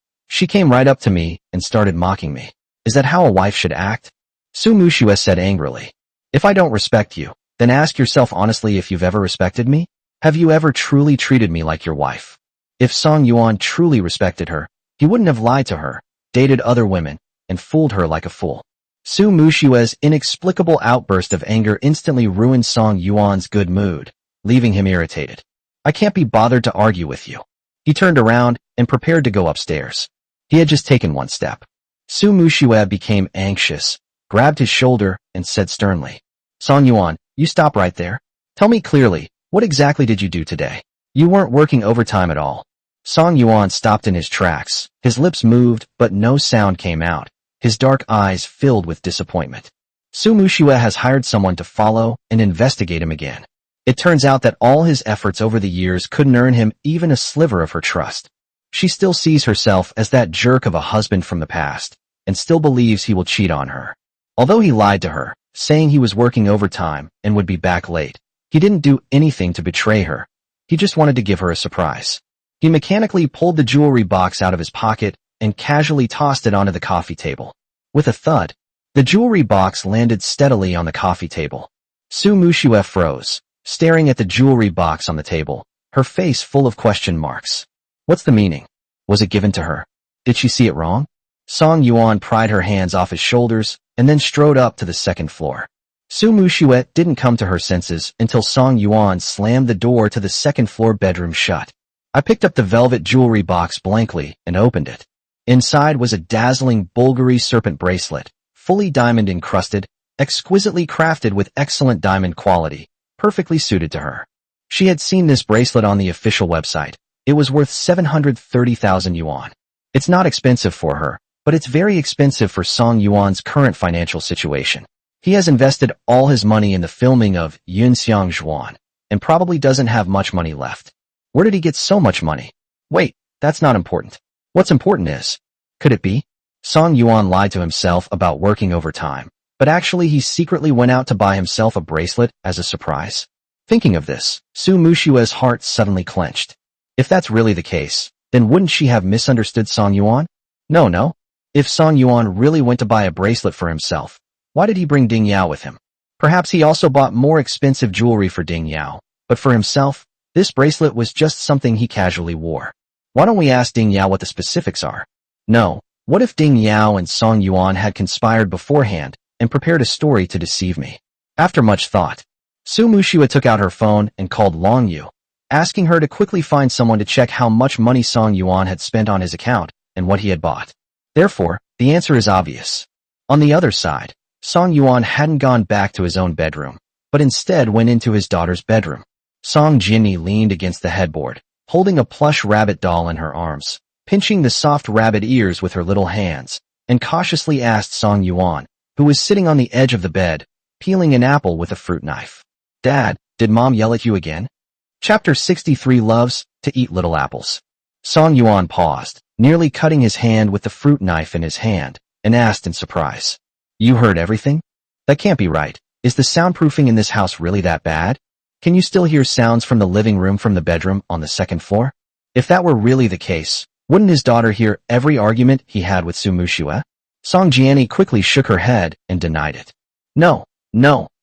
Speaker 1: came right up to me and started mocking me. Is that how a wife should act? Su Muxue said angrily. If I don't respect you, then ask yourself honestly if you've ever respected me. Have you ever truly treated me like your wife? If Song Yuan truly respected her, he wouldn't have lied to her, dated other women, and fooled her like a fool. Su Muxue's inexplicable outburst of anger instantly ruined Song Yuan's good mood, leaving him irritated. I can't be bothered to argue with you. He turned around and prepared to go upstairs. He had just taken one step. Su Muxue became anxious, grabbed his shoulder, and said sternly, Song Yuan, you stop right there. Tell me clearly, what exactly did you do today? You weren't working overtime at all. Song Yuan stopped in his tracks. His lips moved, but no sound came out. His dark eyes filled with disappointment. Su Muxue has hired someone to follow and investigate him again. It turns out that all his efforts over the years couldn't earn him even a sliver of her trust. She still sees herself as that jerk of a husband from the past, and still believes he will cheat on her. Although he lied to her, saying he was working overtime and would be back late, he didn't do anything to betray her. He just wanted to give her a surprise. He mechanically pulled the jewelry box out of his pocket and casually tossed it onto the coffee table. With a thud, the jewelry box landed steadily on the coffee table. Su Muxue froze, staring at the jewelry box on the table, her face full of question marks. What's the meaning? Was it given to her? Did she see it wrong? Song Yuan pried her hands off his shoulders and then strode up to the second floor. Su Muxue didn't come to her senses until Song Yuan slammed the door to the second-floor bedroom shut. I picked up the velvet jewelry box blankly and opened it. Inside was a dazzling Bulgari serpent bracelet, fully diamond-encrusted, exquisitely crafted with excellent diamond quality, perfectly suited to her. She had seen this bracelet on the official website. It was worth 730,000 yuan. It's not expensive for her, but it's very expensive for Song Yuan's current financial situation. He has invested all his money in the filming of Yunxiang Zhuan, and probably doesn't have much money left. Where did he get so much money? Wait, that's not important. What's important is, could it be? Song Yuan lied to himself about working overtime, but actually he secretly went out to buy himself a bracelet as a surprise. Thinking of this, Su Muxue's heart suddenly clenched. If that's really the case, then wouldn't she have misunderstood Song Yuan? No. If Song Yuan really went to buy a bracelet for himself, why did he bring Ding Yao with him? Perhaps he also bought more expensive jewelry for Ding Yao, but for himself, this bracelet was just something he casually wore. Why don't we ask Ding Yao what the specifics are? No, what if Ding Yao and Song Yuan had conspired beforehand and prepared a story to deceive me? After much thought, Su Muxue took out her phone and called Long Yu, asking her to quickly find someone to check how much money Song Yuan had spent on his account and what he had bought. Therefore, the answer is obvious. On the other side, Song Yuan hadn't gone back to his own bedroom, but instead went into his daughter's bedroom. Song Jinni leaned against the headboard, holding a plush rabbit doll in her arms, pinching the soft rabbit ears with her little hands, and cautiously asked Song Yuan, who was sitting on the edge of the bed, peeling an apple with a fruit knife. Dad, did Mom yell at you again? Chapter 63 loves to eat little apples. Song Yuan paused, nearly cutting his hand with the fruit knife in his hand, and asked in surprise. You heard everything? That can't be right. Is the soundproofing in this house really that bad? Can you still hear sounds from the living room from the bedroom on the second floor? If that were really the case, wouldn't his daughter hear every argument he had with Su Muxue? Song Jianni quickly shook her head and denied it. No,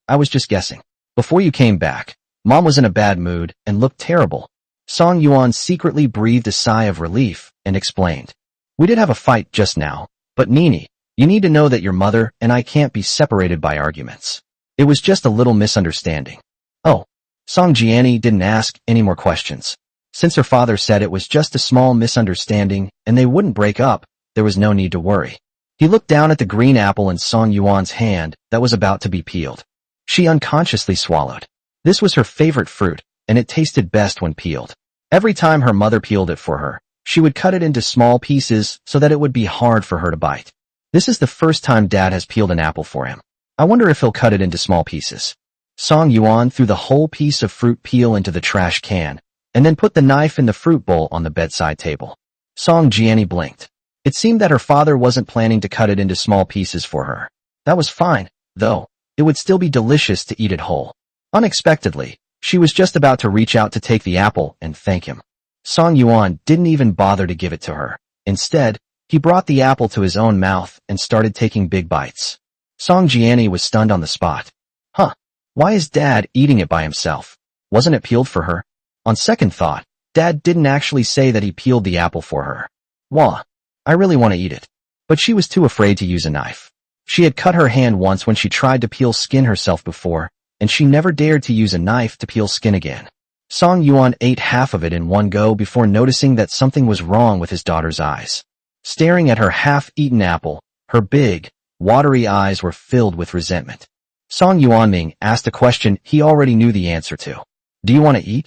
Speaker 1: I was just guessing. Before you came back, Mom was in a bad mood and looked terrible. Song Yuan secretly breathed a sigh of relief and explained. We did have a fight just now, but Nini, you need to know that your mother and I can't be separated by arguments. It was just a little misunderstanding. Oh, Song Jianni didn't ask any more questions. Since her father said it was just a small misunderstanding and they wouldn't break up, there was no need to worry. He looked down at the green apple in Song Yuan's hand that was about to be peeled. She unconsciously swallowed. This was her favorite fruit, and it tasted best when peeled. Every time her mother peeled it for her, she would cut it into small pieces so that it would be hard for her to bite. This is the first time Dad has peeled an apple for him. I wonder if he'll cut it into small pieces. Song Yuan threw the whole piece of fruit peel into the trash can, and then put the knife in the fruit bowl on the bedside table. Song Jianni blinked. It seemed that her father wasn't planning to cut it into small pieces for her. That was fine, though. It would still be delicious to eat it whole. Unexpectedly, she was just about to reach out to take the apple and thank him. Song Yuan didn't even bother to give it to her. Instead, he brought the apple to his own mouth and started taking big bites. Song Jianni was stunned on the spot. Huh, why is Dad eating it by himself? Wasn't it peeled for her? On second thought, Dad didn't actually say that he peeled the apple for her. Wah, I really want to eat it. But she was too afraid to use a knife. She had cut her hand once when she tried to peel skin herself before, and she never dared to use a knife to peel skin again. Song Yuan ate half of it in one go before noticing that something was wrong with his daughter's eyes. Staring at her half-eaten apple, her big, watery eyes were filled with resentment. Song Yuanming asked a question he already knew the answer to. Do you want to eat?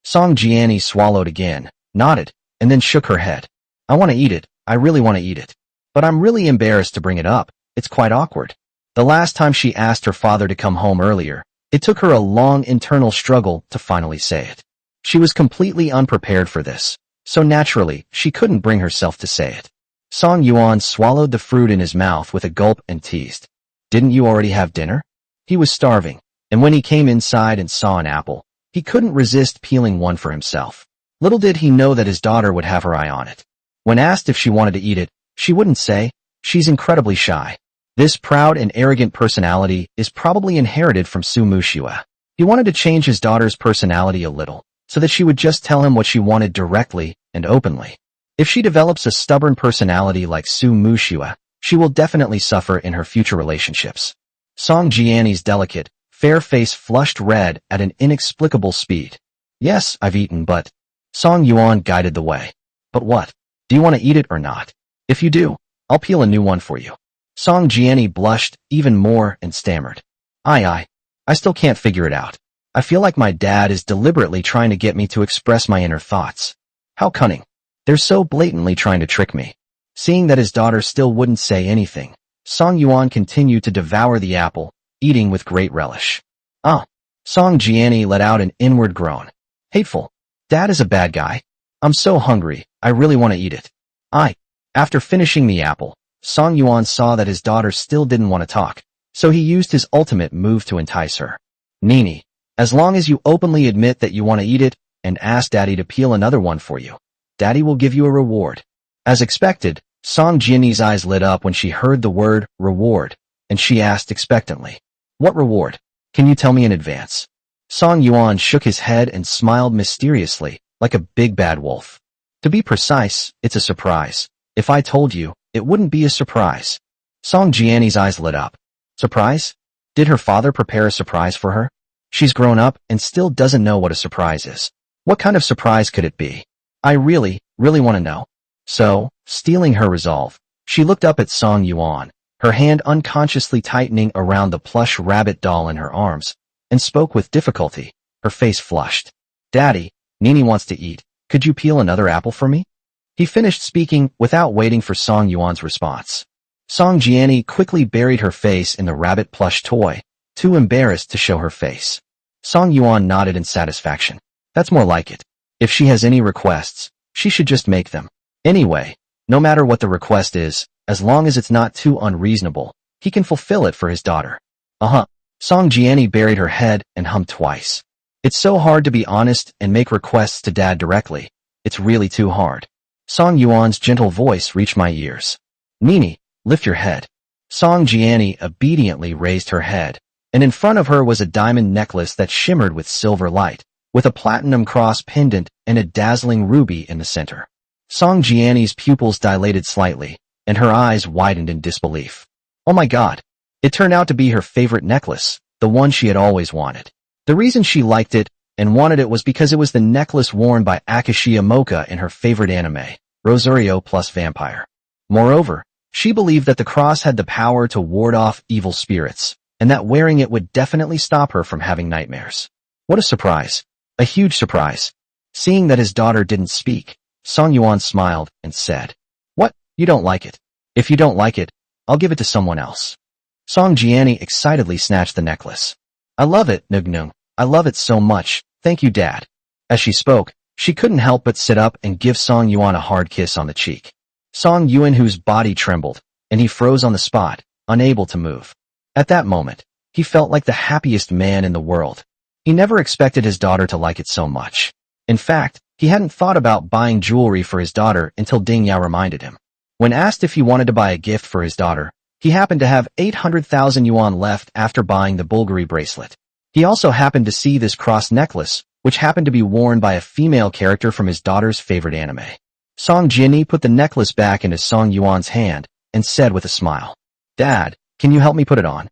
Speaker 1: Song Jianni swallowed again, nodded, and then shook her head. I want to eat it, I really want to eat it. But I'm really embarrassed to bring it up. It's quite awkward. The last time she asked her father to come home earlier, it took her a long internal struggle to finally say it. She was completely unprepared for this, so naturally, she couldn't bring herself to say it. Song Yuan swallowed the fruit in his mouth with a gulp and teased. Didn't you already have dinner? He was starving, and when he came inside and saw an apple, he couldn't resist peeling one for himself. Little did he know that his daughter would have her eye on it. When asked if she wanted to eat it, she wouldn't say. She's incredibly shy. This proud and arrogant personality is probably inherited from Su Muxue. He wanted to change his daughter's personality a little, so that she would just tell him what she wanted directly and openly. If she develops a stubborn personality like Su Muxue, she will definitely suffer in her future relationships. Song Jianni's delicate, fair face flushed red at an inexplicable speed. Yes, I've eaten, but... Song Yuan guided the way. But what? Do you want to eat it or not? If you do, I'll peel a new one for you. Song Jianni blushed even more and stammered. I still can't figure it out. I feel like my dad is deliberately trying to get me to express my inner thoughts. How cunning. They're so blatantly trying to trick me. Seeing that his daughter still wouldn't say anything, Song Yuan continued to devour the apple, eating with great relish. Song Jianni let out an inward groan. Hateful. Dad is a bad guy. I'm so hungry, I really want to eat it. After finishing the apple, Song Yuan saw that his daughter still didn't want to talk, so he used his ultimate move to entice her. Nini, as long as you openly admit that you want to eat it and ask Daddy to peel another one for you, Daddy will give you a reward. As expected, Song Jinni's eyes lit up when she heard the word reward, and she asked expectantly, What reward? Can you tell me in advance? Song Yuan shook his head and smiled mysteriously, like a big bad wolf. To be precise, it's a surprise. If I told you, it wouldn't be a surprise. Song Jianni's eyes lit up. Surprise? Did her father prepare a surprise for her? She's grown up and still doesn't know what a surprise is. What kind of surprise could it be? I really want to know. So, stealing her resolve, she looked up at Song Yuan, her hand unconsciously tightening around the plush rabbit doll in her arms, and spoke with difficulty, her face flushed. Daddy, Nini wants to eat. Could you peel another apple for me? He finished speaking without waiting for Song Yuan's response. Song Jianni quickly buried her face in the rabbit plush toy, too embarrassed to show her face. Song Yuan nodded in satisfaction. That's more like it. If she has any requests, she should just make them. Anyway, no matter what the request is, as long as it's not too unreasonable, he can fulfill it for his daughter. Song Jianni buried her head and hummed twice. It's so hard to be honest and make requests to Dad directly. It's really too hard. Song Yuan's gentle voice reached my ears. Nini, lift your head. Song Jianni obediently raised her head, and in front of her was a diamond necklace that shimmered with silver light, with a platinum cross pendant and a dazzling ruby in the center. Song Jianni's pupils dilated slightly, and her eyes widened in disbelief. Oh my God! It turned out to be her favorite necklace, the one she had always wanted. The reason she liked it and wanted it was because it was the necklace worn by Akashi Mocha in her favorite anime, Rosario plus Vampire. Moreover, she believed that the cross had the power to ward off evil spirits, and that wearing it would definitely stop her from having nightmares. What a surprise. A huge surprise. Seeing that his daughter didn't speak, Song Yuan smiled and said, What? You don't like it? If you don't like it, I'll give it to someone else. Song Jianni excitedly snatched the necklace. I love it, Nugnung. I love it so much. Thank you, Dad. As she spoke, she couldn't help but sit up and give Song Yuan a hard kiss on the cheek. Song Yuan, whose body trembled, and he froze on the spot, unable to move. At that moment, he felt like the happiest man in the world. He never expected his daughter to like it so much. In fact, he hadn't thought about buying jewelry for his daughter until Ding Yao reminded him. When asked if he wanted to buy a gift for his daughter, he happened to have 800,000 yuan left after buying the Bulgari bracelet. He also happened to see this cross necklace, which happened to be worn by a female character from his daughter's favorite anime. Song Jianni put the necklace back into Song Yuan's hand and said with a smile, Dad, can you help me put it on?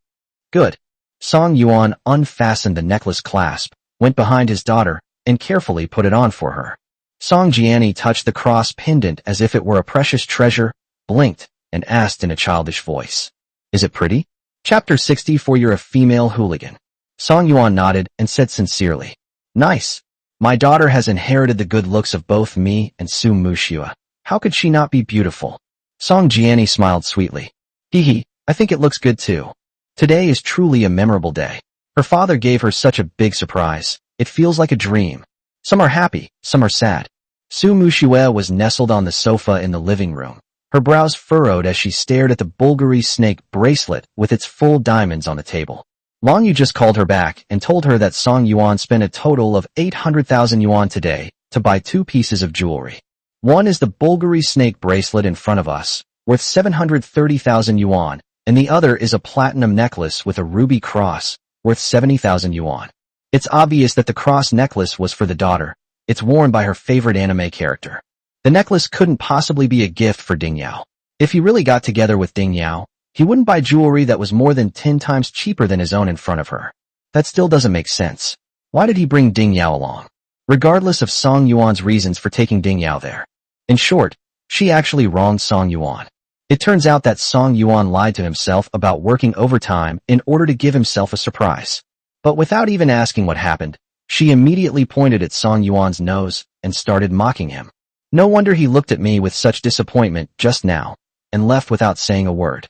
Speaker 1: Good. Song Yuan unfastened the necklace clasp, went behind his daughter, and carefully put it on for her. Song Jianni touched the cross pendant as if it were a precious treasure, blinked, and asked in a childish voice, Is it pretty? Chapter 64. You're a female hooligan. Song Yuan nodded and said sincerely, Nice. My daughter has inherited the good looks of both me and Su Muxue. How could she not be beautiful? Song Jianni smiled sweetly. Hee, I think it looks good too. Today is truly a memorable day. Her father gave her such a big surprise. It feels like a dream. Some are happy, some are sad. Su Muxue was nestled on the sofa in the living room, her brows furrowed as she stared at the Bulgari snake bracelet with its full diamonds on the table. Long Yu just called her back and told her that Song Yuan spent a total of 800,000 yuan today to buy 2 pieces of jewelry. One is the Bulgari snake bracelet in front of us, worth 730,000 yuan, and the other is a platinum necklace with a ruby cross, worth 70,000 yuan. It's obvious that the cross necklace was for the daughter. It's worn by her favorite anime character. The necklace couldn't possibly be a gift for Ding Yao. If he really got together with Ding Yao, he wouldn't buy jewelry that was more than 10 times cheaper than his own in front of her. That still doesn't make sense. Why did he bring Ding Yao along? Regardless of Song Yuan's reasons for taking Ding Yao there. In short, she actually wronged Song Yuan. It turns out that Song Yuan lied to himself about working overtime in order to give himself a surprise. But without even asking what happened, she immediately pointed at Song Yuan's nose and started mocking him. No wonder he looked at me with such disappointment just now, and left without saying a word.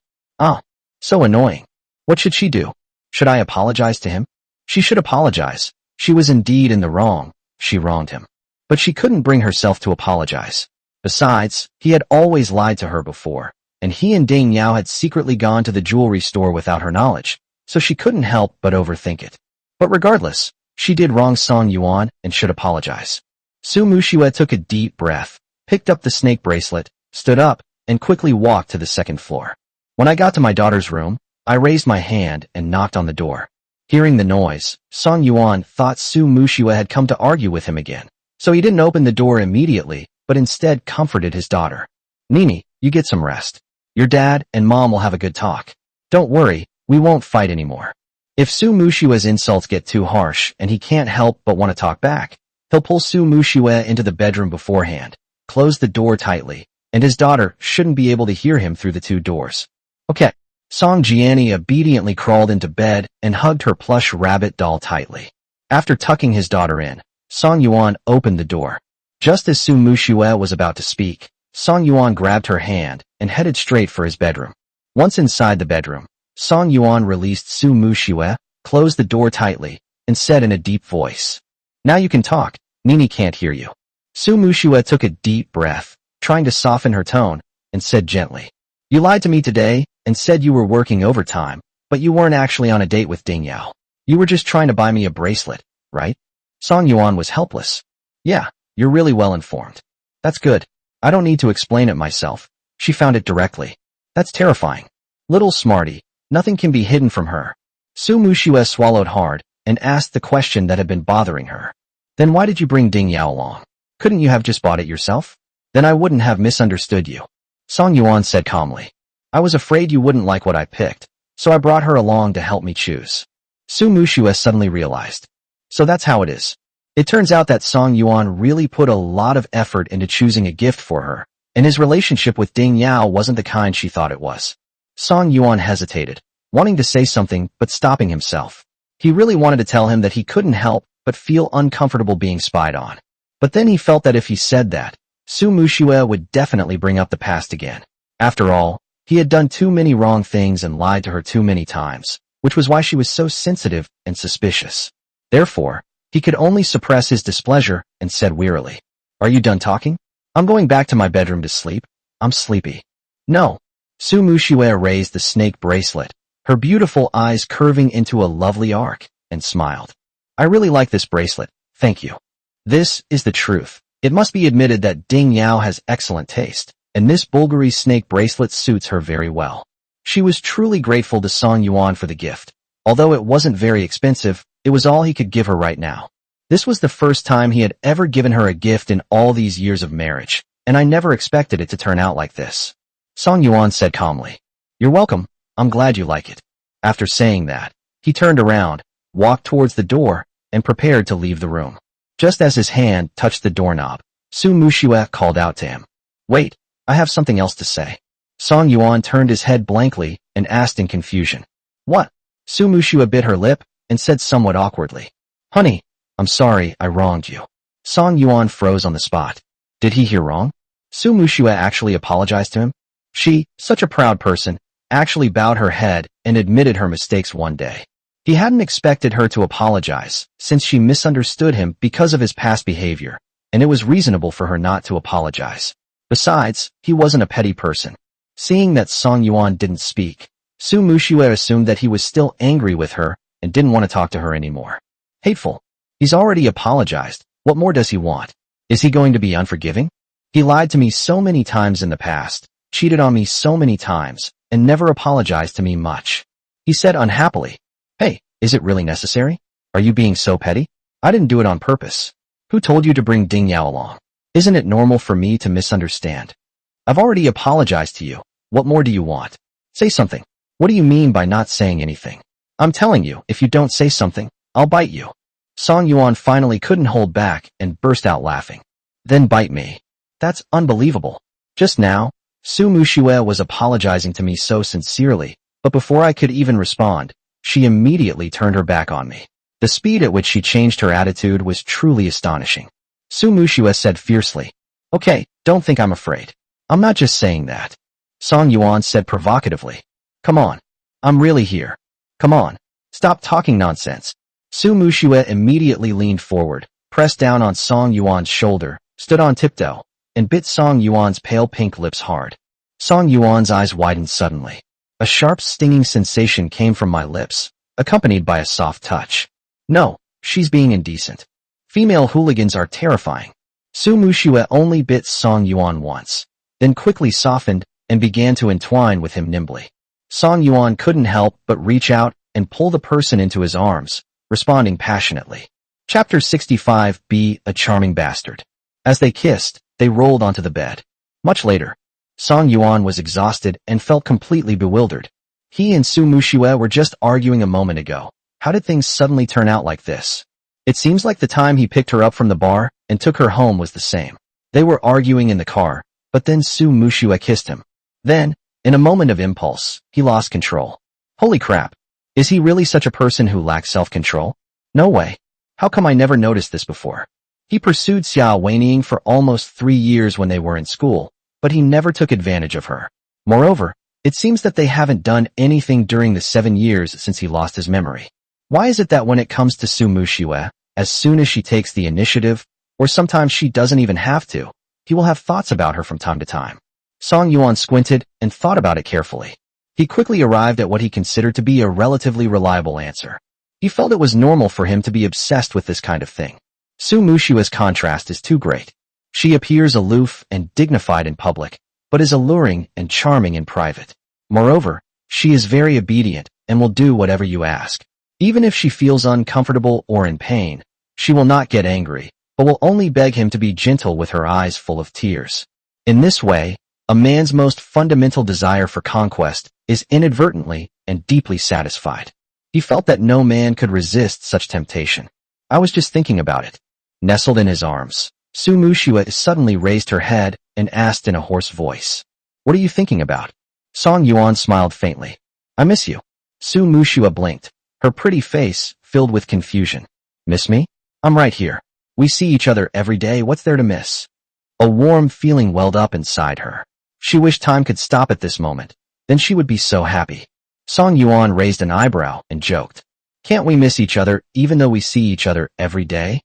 Speaker 1: So annoying. What should she do? Should I apologize to him? She should apologize. She was indeed in the wrong. She wronged him. But she couldn't bring herself to apologize. Besides, he had always lied to her before, and he and Ding Yao had secretly gone to the jewelry store without her knowledge, so she couldn't help but overthink it. But regardless, she did wrong Song Yuan and should apologize. Su Muxue took a deep breath, picked up the snake bracelet, stood up, and quickly walked to the second floor. When I got to my daughter's room, I raised my hand and knocked on the door. Hearing the noise, Song Yuan thought Su Muxue had come to argue with him again, so he didn't open the door immediately, but instead comforted his daughter. Nini, you get some rest. Your dad and mom will have a good talk. Don't worry, we won't fight anymore. If Su Muxue's insults get too harsh and he can't help but want to talk back, he'll pull Su Muxue into the bedroom beforehand, close the door tightly, and his daughter shouldn't be able to hear him through the two doors. Okay. Song Jiani obediently crawled into bed and hugged her plush rabbit doll tightly. After tucking his daughter in, Song Yuan opened the door. Just as Su Muxue was about to speak, Song Yuan grabbed her hand and headed straight for his bedroom. Once inside the bedroom, Song Yuan released Su Muxue, closed the door tightly, and said in a deep voice, "Now you can talk, Nini can't hear you." Su Muxue took a deep breath, trying to soften her tone, and said gently, "You lied to me today and said you were working overtime, but you weren't actually on a date with Ding Yao. You were just trying to buy me a bracelet, right?" Song Yuan was helpless. "Yeah, you're really well informed. That's good. I don't need to explain it myself. She found it directly. That's terrifying. Little smarty, nothing can be hidden from her." Su Muxue swallowed hard and asked the question that had been bothering her. "Then why did you bring Ding Yao along? Couldn't you have just bought it yourself? Then I wouldn't have misunderstood you." Song Yuan said calmly, "I was afraid you wouldn't like what I picked, so I brought her along to help me choose." Su Muxue suddenly realized. So that's how it is. It turns out that Song Yuan really put a lot of effort into choosing a gift for her, and his relationship with Ding Yao wasn't the kind she thought it was. Song Yuan hesitated, wanting to say something but stopping himself. He really wanted to tell him that he couldn't help but feel uncomfortable being spied on. But then he felt that if he said that, Su Muxue would definitely bring up the past again. After all, he had done too many wrong things and lied to her too many times, which was why she was so sensitive and suspicious. Therefore, he could only suppress his displeasure and said wearily, "Are you done talking? I'm going back to my bedroom to sleep. I'm sleepy." "No." Su Muxue raised the snake bracelet, her beautiful eyes curving into a lovely arc, and smiled. "I really like this bracelet, thank you." This is the truth. It must be admitted that Ding Yao has excellent taste, and this Bulgari snake bracelet suits her very well. She was truly grateful to Song Yuan for the gift. Although it wasn't very expensive, it was all he could give her right now. This was the first time he had ever given her a gift in all these years of marriage, and I never expected it to turn out like this. Song Yuan said calmly, "You're welcome, I'm glad you like it." After saying that, he turned around, walked towards the door, and prepared to leave the room. Just as his hand touched the doorknob, Su Muxue called out to him, "Wait, I have something else to say." Song Yuan turned his head blankly and asked in confusion, "What?" Su Muxue bit her lip and said somewhat awkwardly, "Honey, I'm sorry I wronged you." Song Yuan froze on the spot. Did he hear wrong? Su Muxue actually apologized to him? She, such a proud person, actually bowed her head and admitted her mistakes one day. He hadn't expected her to apologize, since she misunderstood him because of his past behavior, and it was reasonable for her not to apologize. Besides, he wasn't a petty person. Seeing that Song Yuan didn't speak, Su Muxue assumed that he was still angry with her and didn't want to talk to her anymore. Hateful. He's already apologized. What more does he want? Is he going to be unforgiving? He lied to me so many times in the past, cheated on me so many times, and never apologized to me much. He said unhappily, "Hey, is it really necessary? Are you being so petty? I didn't do it on purpose. Who told you to bring Ding Yao along? Isn't it normal for me to misunderstand? I've already apologized to you. What more do you want? Say something." "What do you mean by not saying anything? I'm telling you, if you don't say something, I'll bite you." Song Yuan finally couldn't hold back and burst out laughing. "Then bite me. That's unbelievable. Just now, Su Muxue was apologizing to me so sincerely, but before I could even respond, she immediately turned her back on me. The speed at which she changed her attitude was truly astonishing." Su Muxue said fiercely, "Okay, don't think I'm afraid. I'm not just saying that." Song Yuan said provocatively, "Come on. I'm really here. Come on. Stop talking nonsense." Su Muxue immediately leaned forward, pressed down on Song Yuan's shoulder, stood on tiptoe, and bit Song Yuan's pale pink lips hard. Song Yuan's eyes widened suddenly. A sharp stinging sensation came from my lips, accompanied by a soft touch. No, she's being indecent. Female hooligans are terrifying. Su Muxue only bit Song Yuan once, then quickly softened and began to entwine with him nimbly. Song Yuan couldn't help but reach out and pull the person into his arms, responding passionately. Chapter 65. Be a charming bastard. As they kissed, They rolled onto the bed. Much later, Song Yuan was exhausted and felt completely bewildered. He and Su Muxue were just arguing a moment ago. How did things suddenly turn out like this? It seems like the time he picked her up from the bar and took her home was the same. They were arguing in the car, but then Su Muxue kissed him. Then, in a moment of impulse, he lost control. Holy crap! Is he really such a person who lacks self-control? No way. How come I never noticed this before? He pursued Xiao Weining for almost 3 years when they were in school, but he never took advantage of her. Moreover, it seems that they haven't done anything during the 7 years since he lost his memory. Why is it that when it comes to Su Muxue, as soon as she takes the initiative, or sometimes she doesn't even have to, he will have thoughts about her from time to time? Song Yuan squinted and thought about it carefully. He quickly arrived at what he considered to be a relatively reliable answer. He felt it was normal for him to be obsessed with this kind of thing. Su Muxue's contrast is too great. She appears aloof and dignified in public, but is alluring and charming in private. Moreover, she is very obedient and will do whatever you ask. Even if she feels uncomfortable or in pain, she will not get angry, but will only beg him to be gentle with her eyes full of tears. In this way, a man's most fundamental desire for conquest is inadvertently and deeply satisfied. He felt that no man could resist such temptation. I was just thinking about it. Nestled in his arms, Su Muxue suddenly raised her head and asked in a hoarse voice, "What are you thinking about?" Song Yuan smiled faintly. "I miss you." Su Muxue blinked, her pretty face filled with confusion. "Miss me? I'm right here. We see each other every day. What's there to miss?" A warm feeling welled up inside her. She wished time could stop at this moment. Then she would be so happy. Song Yuan raised an eyebrow and joked, "Can't we miss each other even though we see each other every day?"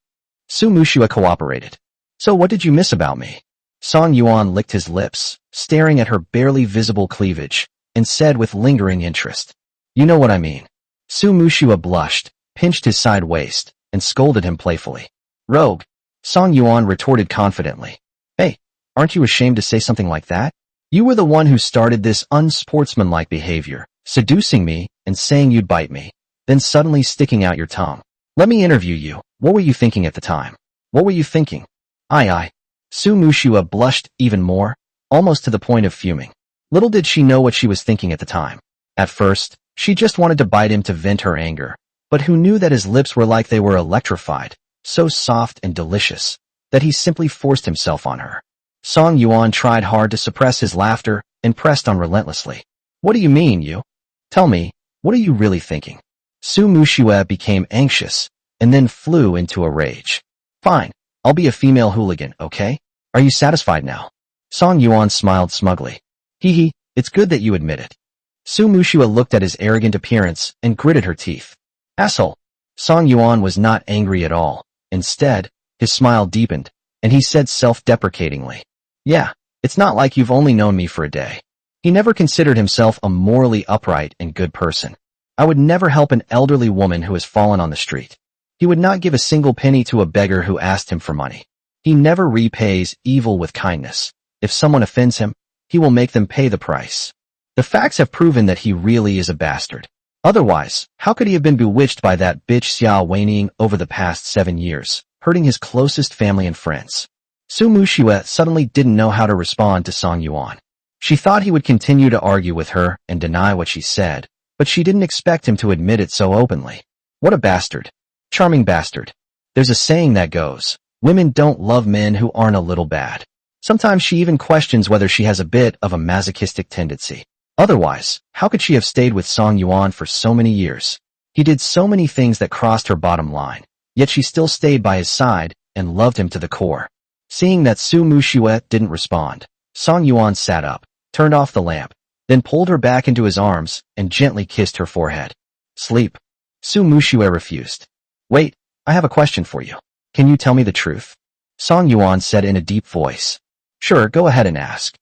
Speaker 1: Su Muxue cooperated. "So what did you miss about me?" Song Yuan licked his lips, staring at her barely visible cleavage, and said with lingering interest, "You know what I mean." Su Muxue blushed, pinched his side waist, and scolded him playfully. "Rogue." Song Yuan retorted confidently. "Hey, aren't you ashamed to say something like that? You were the one who started this unsportsmanlike behavior, seducing me and saying you'd bite me, then suddenly sticking out your tongue. Let me interview you. What were you thinking at the time? What were you thinking?" I. Su Muxue blushed even more, almost to the point of fuming. Little did she know what she was thinking at the time. At first, she just wanted to bite him to vent her anger, but who knew that his lips were like they were electrified, so soft and delicious, that he simply forced himself on her. Song Yuan tried hard to suppress his laughter and pressed on relentlessly. "What do you mean, you? Tell me, what are you really thinking?" Su Muxue became anxious and then flew into a rage. "Fine, I'll be a female hooligan, okay? Are you satisfied now?" Song Yuan smiled smugly. "Hee hee, it's good that you admit it." Su Muxue looked at his arrogant appearance and gritted her teeth. "Asshole." Song Yuan was not angry at all. Instead, his smile deepened, and he said self-deprecatingly, "Yeah, it's not like you've only known me for a day." He never considered himself a morally upright and good person. I would never help an elderly woman who has fallen on the street. He would not give a single penny to a beggar who asked him for money. He never repays evil with kindness. If someone offends him, he will make them pay the price. The facts have proven that he really is a bastard. Otherwise, how could he have been bewitched by that bitch Xiao Weining over the past 7 years, hurting his closest family and friends? Su Muxue suddenly didn't know how to respond to Song Yuan. She thought he would continue to argue with her and deny what she said, but she didn't expect him to admit it so openly. What a bastard. Charming bastard. There's a saying that goes, women don't love men who aren't a little bad. Sometimes she even questions whether she has a bit of a masochistic tendency. Otherwise, how could she have stayed with Song Yuan for so many years? He did so many things that crossed her bottom line, yet she still stayed by his side and loved him to the core. Seeing that Su Muxue didn't respond, Song Yuan sat up, turned off the lamp, then pulled her back into his arms and gently kissed her forehead. "Sleep." Su Muxue refused. "Wait, I have a question for you. Can you tell me the truth?" Song Yuan said in a deep voice. "Sure, go ahead and ask."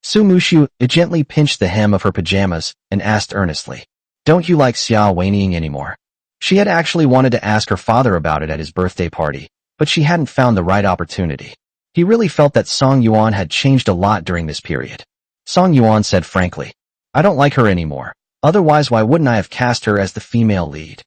Speaker 1: Su Muxue gently pinched the hem of her pajamas and asked earnestly, "Don't you like Xiao Weining anymore?" She had actually wanted to ask her father about it at his birthday party, but she hadn't found the right opportunity. He really felt that Song Yuan had changed a lot during this period. Song Yuan said frankly, "I don't like her anymore. Otherwise, why wouldn't I have cast her as the female lead?"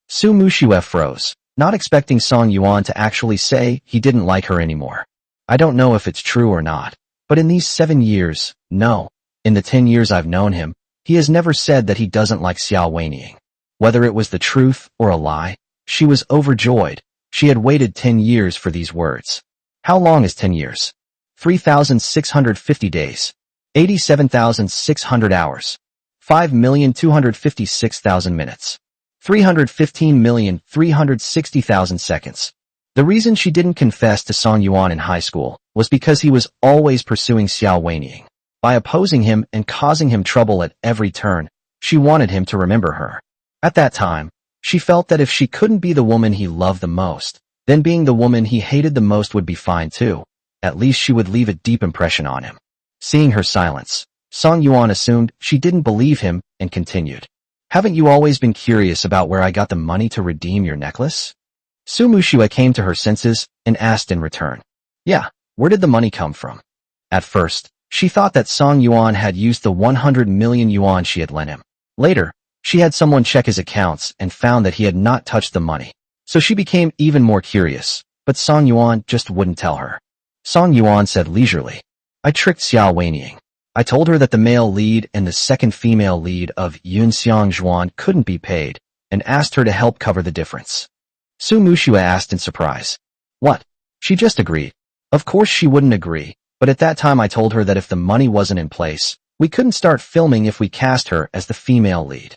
Speaker 1: Su Muxue froze, not expecting Song Yuan to actually say he didn't like her anymore. I don't know if it's true or not, but in these 7 years, no. In the 10 years I've known him, he has never said that he doesn't like Xiao Weiniang. Whether it was the truth or a lie, she was overjoyed. She had waited 10 years for these words. How long is 10 years? 3,650 days. 87,600 hours. 5,256,000 minutes. 315,360,000 seconds. The reason she didn't confess to Song Yuan in high school was because he was always pursuing Xiao Weiniang. By opposing him and causing him trouble at every turn, she wanted him to remember her. At that time, she felt that if she couldn't be the woman he loved the most, then being the woman he hated the most would be fine too. At least she would leave a deep impression on him. Seeing her silence, Song Yuan assumed she didn't believe him and continued. Haven't you always been curious about where I got the money to redeem your necklace? Su Muxue came to her senses and asked in return. Yeah, where did the money come from? At first, she thought that Song Yuan had used the 100 million yuan she had lent him. Later, she had someone check his accounts and found that he had not touched the money. So she became even more curious, but Song Yuan just wouldn't tell her. Song Yuan said leisurely, I tricked Xiao Weiniang. I told her that the male lead and the second female lead of Yunxiang Zhuan couldn't be paid, and asked her to help cover the difference. Su Muxue asked in surprise. What? She just agreed. Of course she wouldn't agree, but at that time I told her that if the money wasn't in place, we couldn't start filming if we cast her as the female lead.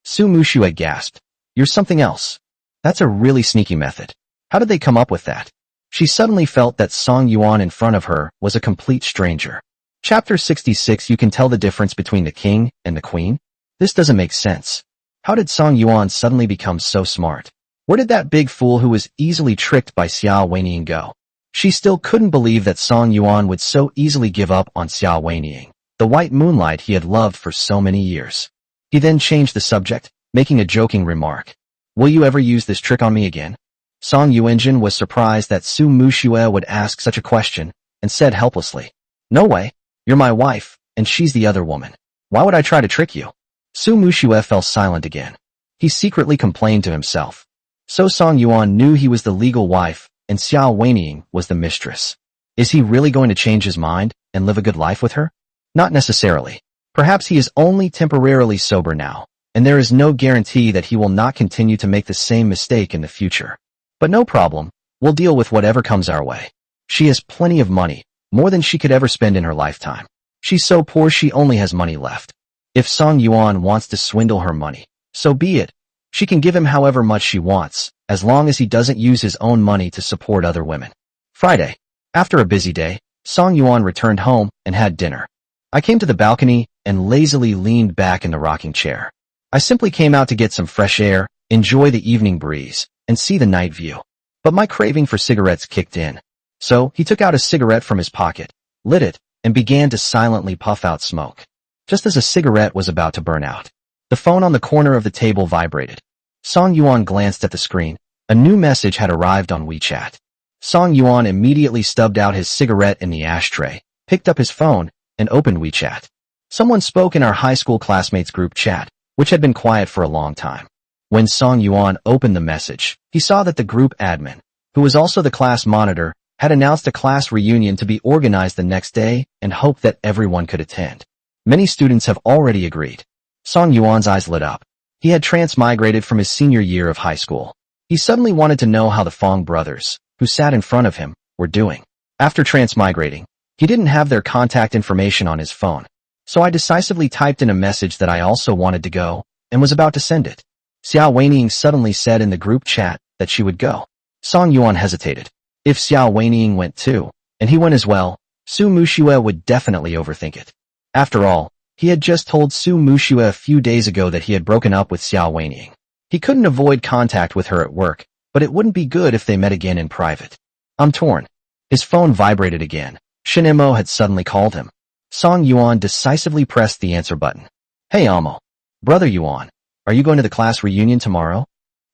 Speaker 1: Su Muxue gasped. You're something else. That's a really sneaky method. How did they come up with that? She suddenly felt that Song Yuan in front of her was a complete stranger. Chapter 66. You can tell the difference between the king and the queen? This doesn't make sense. How did Song Yuan suddenly become so smart? Where did that big fool who was easily tricked by Xiao Weiniang go? She still couldn't believe that Song Yuan would so easily give up on Xiao Weiniang, the white moonlight he had loved for so many years. He then changed the subject, making a joking remark. Will you ever use this trick on me again? Song Yuan was surprised that Su Muxue would ask such a question, and said helplessly, No way, you're my wife, and she's the other woman. Why would I try to trick you? Su Muxue fell silent again. He secretly complained to himself. So Song Yuan knew he was the legal wife, and Xiao Weiniang was the mistress. Is he really going to change his mind, and live a good life with her? Not necessarily. Perhaps he is only temporarily sober now, and there is no guarantee that he will not continue to make the same mistake in the future. But no problem, we'll deal with whatever comes our way. She has plenty of money, more than she could ever spend in her lifetime. She's so poor she only has money left. If Song Yuan wants to swindle her money, so be it. She can give him however much she wants, as long as he doesn't use his own money to support other women. Friday. After a busy day, Song Yuan returned home and had dinner. I came to the balcony and lazily leaned back in the rocking chair. I simply came out to get some fresh air, enjoy the evening breeze, and see the night view. But my craving for cigarettes kicked in. So he took out a cigarette from his pocket, lit it, and began to silently puff out smoke. Just as a cigarette was about to burn out, the phone on the corner of the table vibrated. Song Yuan glanced at the screen. A new message had arrived on WeChat. Song Yuan immediately stubbed out his cigarette in the ashtray, picked up his phone, and opened WeChat. Someone spoke in our high school classmates group chat, which had been quiet for a long time. When Song Yuan opened the message, he saw that the group admin, who was also the class monitor, had announced a class reunion to be organized the next day and hoped that everyone could attend. Many students have already agreed. Song Yuan's eyes lit up. He had transmigrated from his senior year of high school. He suddenly wanted to know how the Fong brothers, who sat in front of him, were doing. After transmigrating, he didn't have their contact information on his phone. So I decisively typed in a message that I also wanted to go, and was about to send it. Xiao Weiniang suddenly said in the group chat that she would go. Song Yuan hesitated. If Xiao Weiniang went too, and he went as well, Su Muxue would definitely overthink it. After all, he had just told Su Muxue a few days ago that he had broken up with Xiao Weiniang. He couldn't avoid contact with her at work, but it wouldn't be good if they met again in private. I'm torn. His phone vibrated again. Shin Imo had suddenly called him. Song Yuan decisively pressed the answer button. Hey Amo. Brother Yuan. Are you going to the class reunion tomorrow?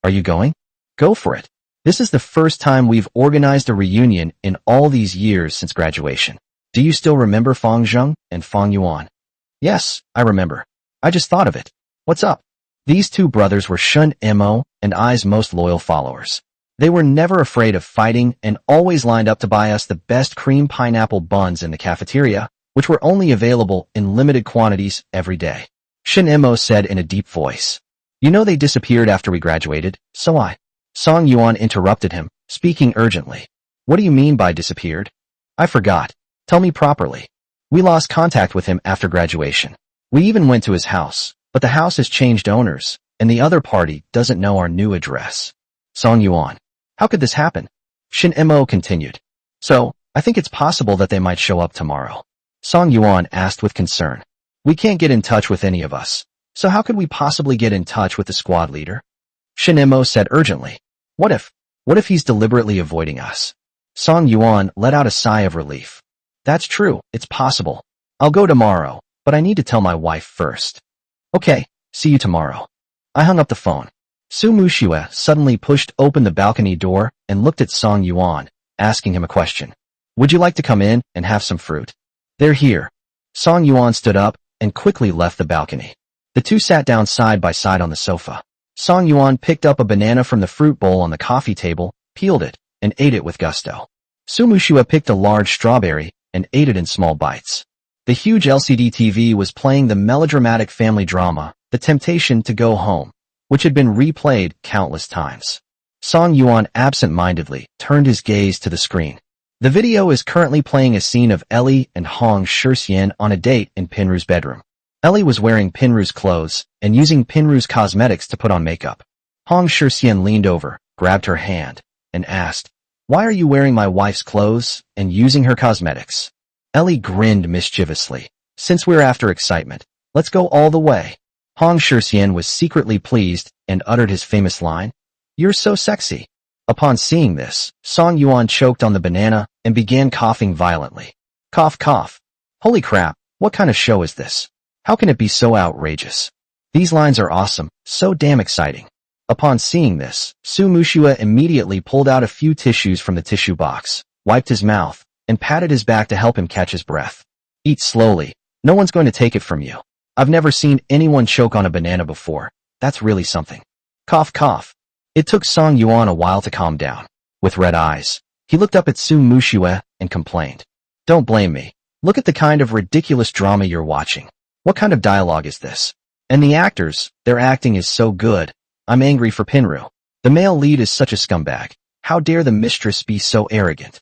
Speaker 1: Are you going? Go for it. This is the first time we've organized a reunion in all these years since graduation. Do you still remember Fong Zheng and Fong Yuan? Yes, I remember. I just thought of it. What's up? These two brothers were Shun Imo and I's most loyal followers. They were never afraid of fighting and always lined up to buy us the best cream pineapple buns in the cafeteria, which were only available in limited quantities every day. Shin Imo said in a deep voice. You know they disappeared after we graduated, so I. Song Yuan interrupted him, speaking urgently. What do you mean by disappeared? I forgot. Tell me properly. We lost contact with him after graduation. We even went to his house, but the house has changed owners, and the other party doesn't know our new address. Song Yuan. How could this happen? Shin Imo continued. So, I think it's possible that they might show up tomorrow. Song Yuan asked with concern. We can't get in touch with any of us, so how could we possibly get in touch with the squad leader? Shin Imo said urgently. What if he's deliberately avoiding us? Song Yuan let out a sigh of relief. That's true, it's possible. I'll go tomorrow, but I need to tell my wife first. Okay, see you tomorrow. I hung up the phone. Su Muxue suddenly pushed open the balcony door and looked at Song Yuan, asking him a question. Would you like to come in and have some fruit? They're here. Song Yuan stood up and quickly left the balcony. The two sat down side by side on the sofa. Song Yuan picked up a banana from the fruit bowl on the coffee table, peeled it, and ate it with gusto. Su Muxue picked a large strawberry and ate it in small bites. The huge LCD TV was playing the melodramatic family drama, The Temptation to Go Home, which had been replayed countless times. Song Yuan absent-mindedly turned his gaze to the screen. The video is currently playing a scene of Ellie and Hong Shuxian on a date in Pinru's bedroom. Ellie was wearing Pinru's clothes and using Pinru's cosmetics to put on makeup. Hong Shuxian leaned over, grabbed her hand, and asked, Why are you wearing my wife's clothes and using her cosmetics? Ellie grinned mischievously. Since we're after excitement, let's go all the way. Hong Shuxian was secretly pleased and uttered his famous line, You're so sexy. Upon seeing this, Song Yuan choked on the banana and began coughing violently. Cough, cough. Holy crap, what kind of show is this? How can it be so outrageous? These lines are awesome, so damn exciting. Upon seeing this, Su Muxue immediately pulled out a few tissues from the tissue box, wiped his mouth, and patted his back to help him catch his breath. Eat slowly. No one's going to take it from you. I've never seen anyone choke on a banana before. That's really something. Cough, cough. It took Song Yuan a while to calm down. With red eyes, he looked up at Su Muxue and complained. Don't blame me. Look at the kind of ridiculous drama you're watching. What kind of dialogue is this? And the actors, their acting is so good. I'm angry for Pinru. The male lead is such a scumbag. How dare the mistress be so arrogant?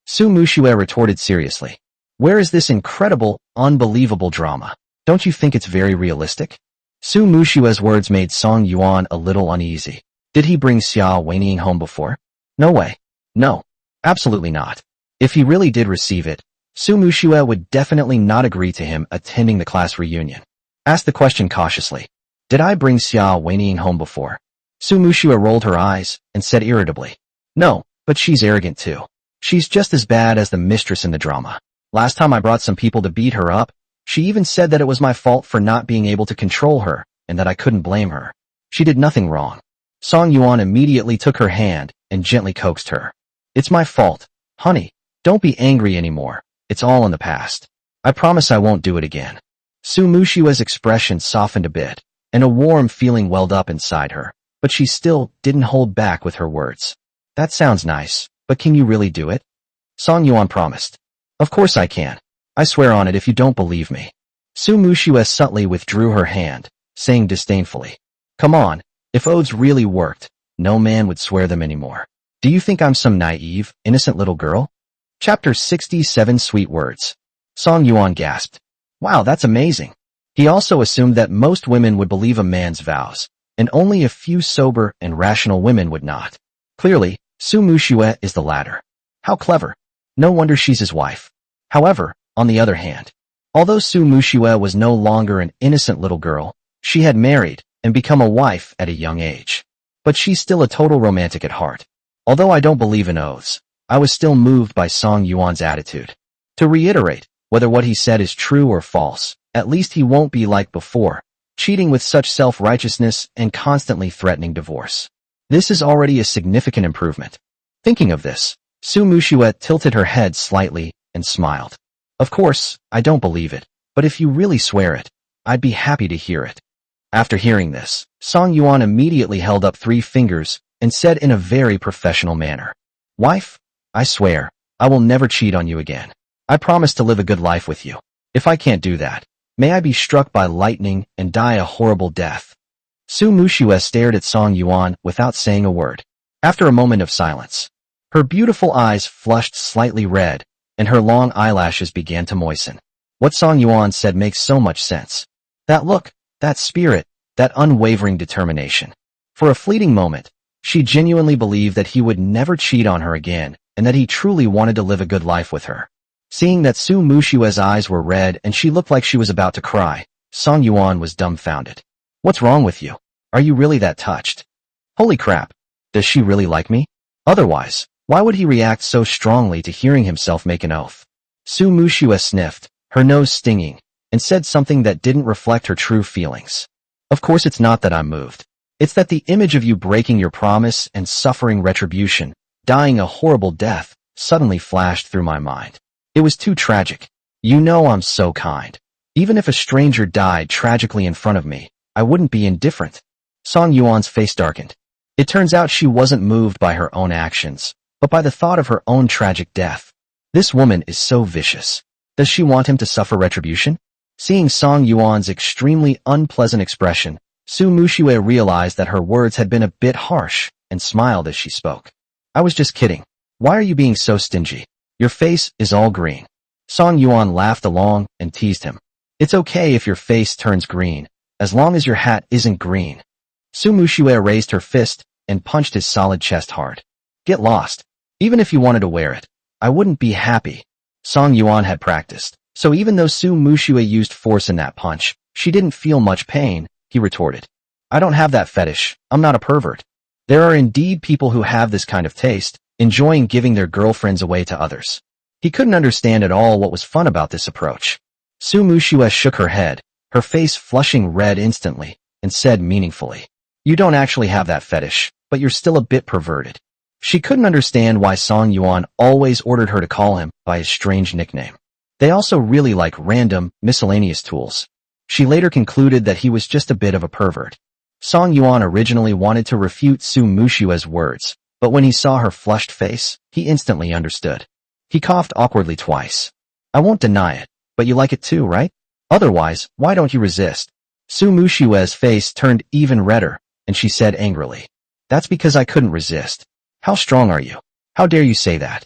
Speaker 1: Su Muxue retorted seriously. Where is this incredible, unbelievable drama? Don't you think it's very realistic? Su Muxue's words made Song Yuan a little uneasy. Did he bring Xia Weining home before? No way. No. Absolutely not. If he really did receive it, Su Muxue would definitely not agree to him attending the class reunion. Asked the question cautiously. Did I bring Xia Weining home before? Su Muxue rolled her eyes and said irritably. No, but she's arrogant too. She's just as bad as the mistress in the drama. Last time I brought some people to beat her up, she even said that it was my fault for not being able to control her and that I couldn't blame her. She did nothing wrong. Song Yuan immediately took her hand and gently coaxed her. It's my fault. Honey, don't be angry anymore. It's all in the past. I promise I won't do it again. Su Muxue's expression softened a bit, and a warm feeling welled up inside her, but she still didn't hold back with her words. That sounds nice, but can you really do it? Song Yuan promised. Of course I can. I swear on it if you don't believe me. Su Muxue subtly withdrew her hand, saying disdainfully, Come on, if oaths really worked, no man would swear them anymore. Do you think I'm some naive, innocent little girl? Chapter 67 Sweet Words. Song Yuan gasped. Wow, that's amazing. He also assumed that most women would believe a man's vows, and only a few sober and rational women would not. Clearly, Su Muxue is the latter. How clever. No wonder she's his wife. However, on the other hand, although Su Muxue was no longer an innocent little girl, she had married and become a wife at a young age. But she's still a total romantic at heart. Although I don't believe in oaths, I was still moved by Song Yuan's attitude. To reiterate, whether what he said is true or false, at least he won't be like before, cheating with such self-righteousness and constantly threatening divorce. This is already a significant improvement. Thinking of this, Su Muxue tilted her head slightly and smiled. Of course, I don't believe it, but if you really swear it, I'd be happy to hear it. After hearing this, Song Yuan immediately held up 3 fingers and said in a very professional manner, "Wife, I swear, I will never cheat on you again. I promise to live a good life with you. If I can't do that, may I be struck by lightning and die a horrible death." Su Muxue stared at Song Yuan without saying a word. After a moment of silence, her beautiful eyes flushed slightly red, and her long eyelashes began to moisten. What Song Yuan said makes so much sense. That look, that spirit, that unwavering determination. For a fleeting moment, she genuinely believed that he would never cheat on her again, and that he truly wanted to live a good life with her. Seeing that Su Muxue's eyes were red and she looked like she was about to cry, Song Yuan was dumbfounded. "What's wrong with you? Are you really that touched? Holy crap, does she really like me? Otherwise, why would he react so strongly to hearing himself make an oath?" Su Muxue sniffed, her nose stinging, and said something that didn't reflect her true feelings. "Of course it's not that I'm moved. It's that the image of you breaking your promise and suffering retribution, dying a horrible death, suddenly flashed through my mind. It was too tragic. You know I'm so kind. Even if a stranger died tragically in front of me, I wouldn't be indifferent." Song Yuan's face darkened. It turns out she wasn't moved by her own actions, but by the thought of her own tragic death. This woman is so vicious. Does she want him to suffer retribution? Seeing Song Yuan's extremely unpleasant expression, Su Muxue realized that her words had been a bit harsh, and smiled as she spoke. "I was just kidding. Why are you being so stingy? Your face is all green." Song Yuan laughed along and teased him. "It's okay if your face turns green, as long as your hat isn't green." Su Muxue raised her fist and punched his solid chest hard. "Get lost. Even if you wanted to wear it, I wouldn't be happy." Song Yuan had practiced, so even though Su Muxue used force in that punch, she didn't feel much pain. He retorted, "I don't have that fetish. I'm not a pervert. There are indeed people who have this kind of taste, enjoying giving their girlfriends away to others." He couldn't understand at all what was fun about this approach. Su Muxue shook her head, her face flushing red instantly, and said meaningfully, "You don't actually have that fetish, but you're still a bit perverted." She couldn't understand why Song Yuan always ordered her to call him by his strange nickname. They also really like random, miscellaneous tools. She later concluded that he was just a bit of a pervert. Song Yuan originally wanted to refute Su Muxue's words, but when he saw her flushed face, he instantly understood. He coughed awkwardly twice. "I won't deny it, but you like it too, right? Otherwise, why don't you resist?" Su Muxue's face turned even redder, and she said angrily, "That's because I couldn't resist. How strong are you? How dare you say that?"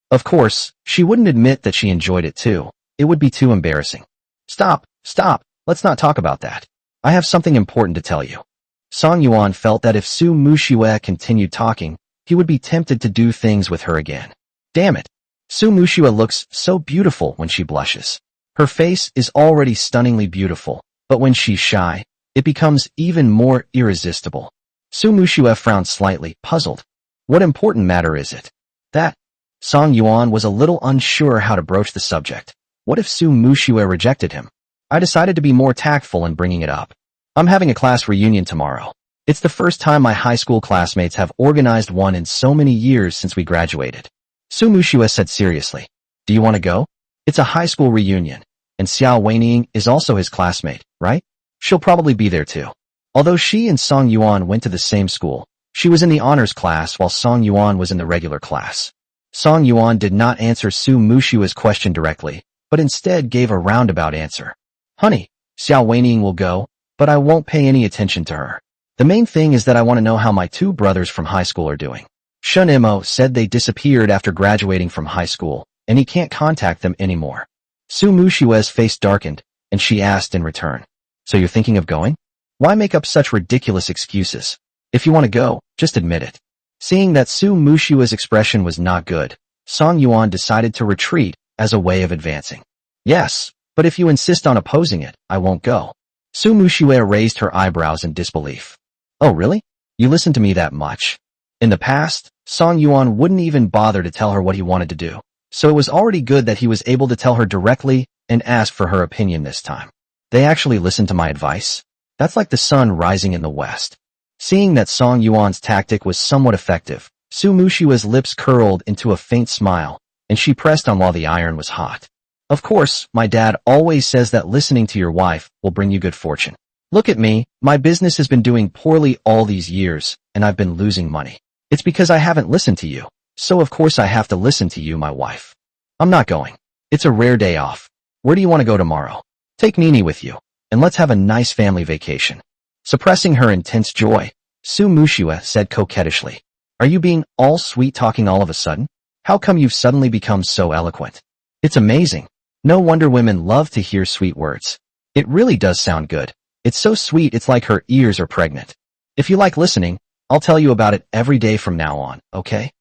Speaker 1: Of course, she wouldn't admit that she enjoyed it too. It would be too embarrassing. "Stop, stop, let's not talk about that. I have something important to tell you." Song Yuan felt that if Su Muxue continued talking, he would be tempted to do things with her again. Damn it. Su Muxue looks so beautiful when she blushes. Her face is already stunningly beautiful, but when she's shy, it becomes even more irresistible. Su Muxue frowned slightly, puzzled. What important matter is it? That. Song Yuan was a little unsure how to broach the subject. What if Su Muxue rejected him? I decided to be more tactful in bringing it up. "I'm having a class reunion tomorrow. It's the first time my high school classmates have organized one in so many years since we graduated." Su Muxue said seriously, "Do you want to go? It's a high school reunion, and Xiao Weining is also his classmate, right? She'll probably be there too." Although she and Song Yuan went to the same school, she was in the honors class while Song Yuan was in the regular class. Song Yuan did not answer Su Muxue's question directly, but instead gave a roundabout answer. "Honey, Xiao Weining will go, but I won't pay any attention to her. The main thing is that I want to know how my two brothers from high school are doing. Shun Imo said they disappeared after graduating from high school, and he can't contact them anymore." Su Muxue's face darkened, and she asked in return, "So you're thinking of going? Why make up such ridiculous excuses? If you want to go, just admit it." Seeing that Su Muxue's expression was not good, Song Yuan decided to retreat as a way of advancing. "Yes, but if you insist on opposing it, I won't go." Su Muxue raised her eyebrows in disbelief. "Oh really? You listen to me that much?" In the past, Song Yuan wouldn't even bother to tell her what he wanted to do, so it was already good that he was able to tell her directly and ask for her opinion this time. "They actually listened to my advice? That's like the sun rising in the west." Seeing that Song Yuan's tactic was somewhat effective, Su Muxue's lips curled into a faint smile, and she pressed on while the iron was hot. "Of course, my dad always says that listening to your wife will bring you good fortune. Look at me, my business has been doing poorly all these years, and I've been losing money. It's because I haven't listened to you. So of course I have to listen to you, my wife. I'm not going. It's a rare day off. Where do you want to go tomorrow? Take Nini with you, and let's have a nice family vacation. Suppressing her intense joy, Su Muxue said coquettishly, Are you being all sweet-talking all of a sudden? How come you've suddenly become so eloquent? It's amazing. No wonder women love to hear sweet words. It really does sound good. It's so sweet it's like her ears are pregnant. If you like listening, I'll tell you about it every day from now on, okay?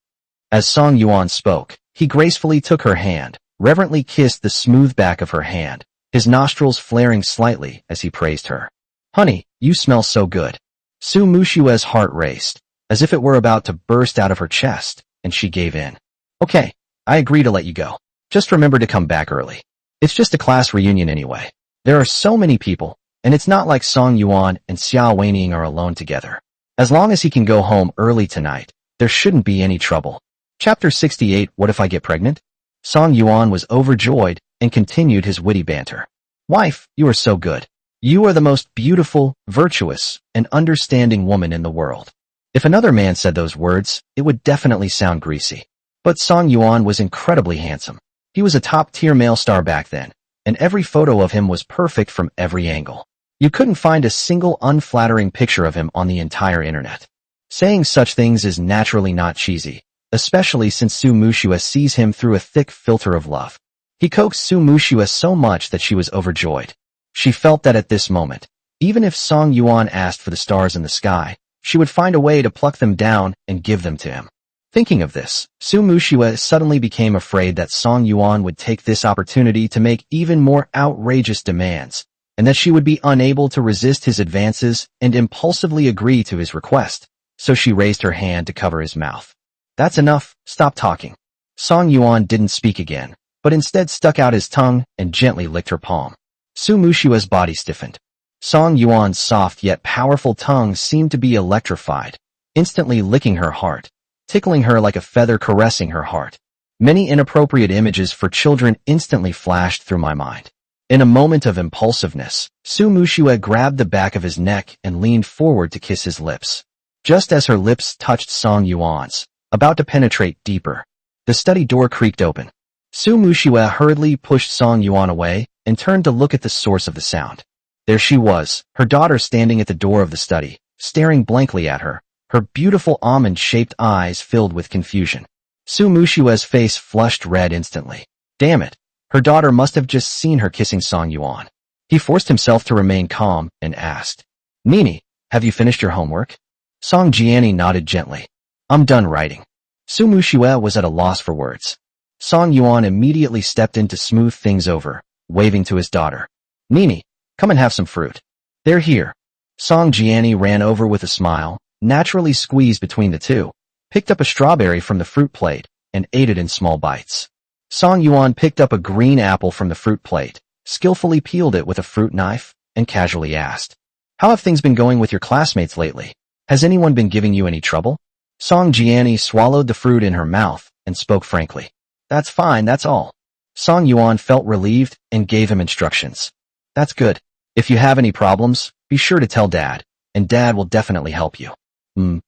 Speaker 1: As Song Yuan spoke, he gracefully took her hand, reverently kissed the smooth back of her hand, his nostrils flaring slightly as he praised her. Honey, you smell so good. Su Muxue's heart raced, as if it were about to burst out of her chest, and she gave in. Okay, I agree to let you go. Just remember to come back early. It's just a class reunion anyway. There are so many people, and it's not like Song Yuan and Xiao Weining are alone together. As long as he can go home early tonight, there shouldn't be any trouble. Chapter 68 What if I get pregnant? Song Yuan was overjoyed and continued his witty banter. Wife, you are so good. You are the most beautiful, virtuous, and understanding woman in the world. If another man said those words, it would definitely sound greasy. But Song Yuan was incredibly handsome. He was a top-tier male star back then, and every photo of him was perfect from every angle. You couldn't find a single unflattering picture of him on the entire internet. Saying such things is naturally not cheesy, especially since Su Muxue sees him through a thick filter of love. He coaxed Su Muxue so much that she was overjoyed. She felt that at this moment, even if Song Yuan asked for the stars in the sky, she would find a way to pluck them down and give them to him. Thinking of this, Su Muxue suddenly became afraid that Song Yuan would take this opportunity to make even more outrageous demands, and that she would be unable to resist his advances and impulsively agree to his request, so she raised her hand to cover his mouth. That's enough, stop talking. Song Yuan didn't speak again, but instead stuck out his tongue and gently licked her palm. Su Muxue's body stiffened. Song Yuan's soft yet powerful tongue seemed to be electrified, instantly licking her heart, tickling her like a feather caressing her heart. Many inappropriate images for children instantly flashed through my mind. In a moment of impulsiveness, Su Muxue grabbed the back of his neck and leaned forward to kiss his lips. Just as her lips touched Song Yuan's, about to penetrate deeper, the study door creaked open. Su Muxue hurriedly pushed Song Yuan away and turned to look at the source of the sound. There she was, her daughter standing at the door of the study, staring blankly at her, her beautiful almond-shaped eyes filled with confusion. Su Muxue's face flushed red instantly. Damn it, her daughter must have just seen her kissing Song Yuan. He forced himself to remain calm and asked, Nini, have you finished your homework? Song Jiani nodded gently. I'm done writing. Su Muxue was at a loss for words. Song Yuan immediately stepped in to smooth things over, waving to his daughter. Nini, come and have some fruit. They're here. Song Jiani ran over with a smile, naturally squeezed between the two, picked up a strawberry from the fruit plate, and ate it in small bites. Song Yuan picked up a green apple from the fruit plate, skillfully peeled it with a fruit knife, and casually asked, How have things been going with your classmates lately? Has anyone been giving you any trouble? Song Jiani swallowed the fruit in her mouth and spoke frankly. That's fine, that's all. Song Yuan felt relieved and gave him instructions. That's good. If you have any problems, be sure to tell Dad, and Dad will definitely help you.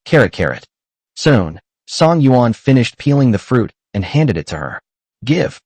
Speaker 1: Carrot. Soon, Song Yuan finished peeling the fruit and handed it to her. Give.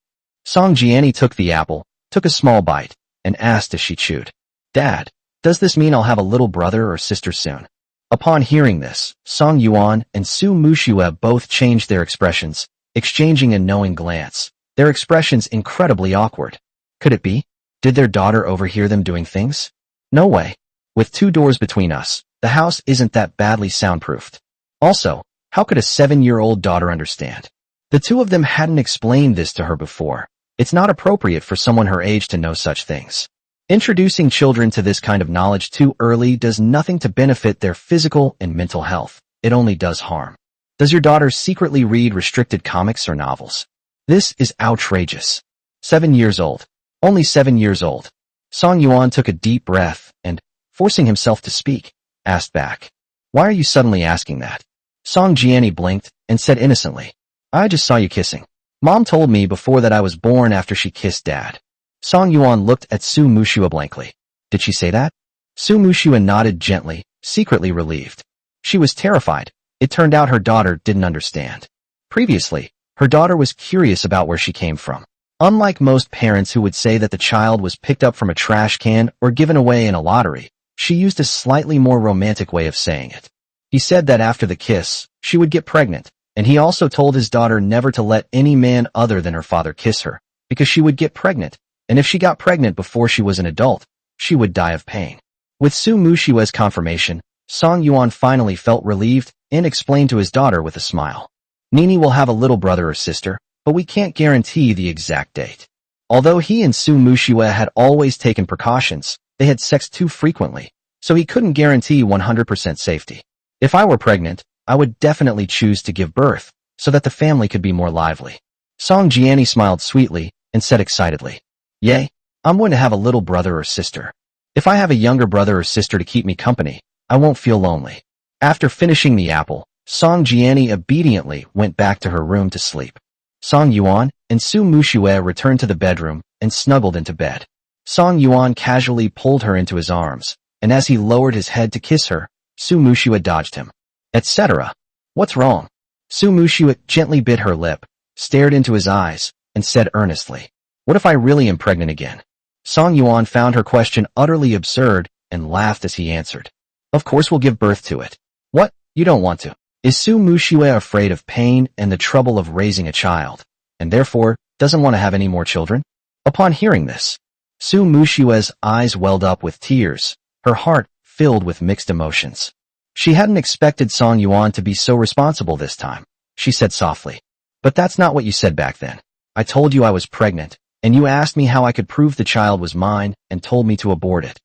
Speaker 1: Song Jiani took the apple, took a small bite, and asked as she chewed. Dad, does this mean I'll have a little brother or sister soon? Upon hearing this, Song Yuan and Su Muxue both changed their expressions, exchanging a knowing glance, their expressions incredibly awkward. Could it be? Did their daughter overhear them doing things? No way. With 2 doors between us, the house isn't that badly soundproofed. Also, how could a 7-year-old daughter understand? The two of them hadn't explained this to her before. It's not appropriate for someone her age to know such things. Introducing children to this kind of knowledge too early does nothing to benefit their physical and mental health. It only does harm. Does your daughter secretly read restricted comics or novels? This is outrageous. 7 years old. Only 7 years old. Song Yuan took a deep breath and, forcing himself to speak, asked back. Why are you suddenly asking that? Song Jiani blinked and said innocently. I just saw you kissing. Mom told me before that I was born after she kissed Dad. Song Yuan looked at Su Muxue blankly. Did she say that? Su Muxue nodded gently, secretly relieved. She was terrified, It turned out her daughter didn't understand. Previously, her daughter was curious about where she came from. Unlike most parents who would say that the child was picked up from a trash can or given away in a lottery, she used a slightly more romantic way of saying it. He said that after the kiss, she would get pregnant, and he also told his daughter never to let any man other than her father kiss her, because she would get pregnant, and if she got pregnant before she was an adult, she would die of pain. With Su Muxue's confirmation, Song Yuan finally felt relieved and explained to his daughter with a smile. Nini will have a little brother or sister, but we can't guarantee the exact date. Although he and Su Muxue had always taken precautions, they had sex too frequently, so he couldn't guarantee 100% safety. If I were pregnant, I would definitely choose to give birth, so that the family could be more lively. Song Jiani smiled sweetly and said excitedly, "Yay, I'm going to have a little brother or sister. If I have a younger brother or sister to keep me company, I won't feel lonely." After finishing the apple, Song Jiani obediently went back to her room to sleep. Song Yuan and Su Muxue returned to the bedroom and snuggled into bed. Song Yuan casually pulled her into his arms, and as he lowered his head to kiss her, Su Muxue dodged him. Etc. "What's wrong?" Su Muxue gently bit her lip, stared into his eyes, and said earnestly, "What if I really am pregnant again?" Song Yuan found her question utterly absurd and laughed as he answered, "Of course we'll give birth to it." "What? You don't want to?" Is Su Muxue afraid of pain and the trouble of raising a child, and therefore doesn't want to have any more children? Upon hearing this, Su Muxue's eyes welled up with tears, her heart filled with mixed emotions. She hadn't expected Song Yuan to be so responsible this time. She said softly, "But that's not what you said back then. I told you I was pregnant, and you asked me how I could prove the child was mine and told me to abort it."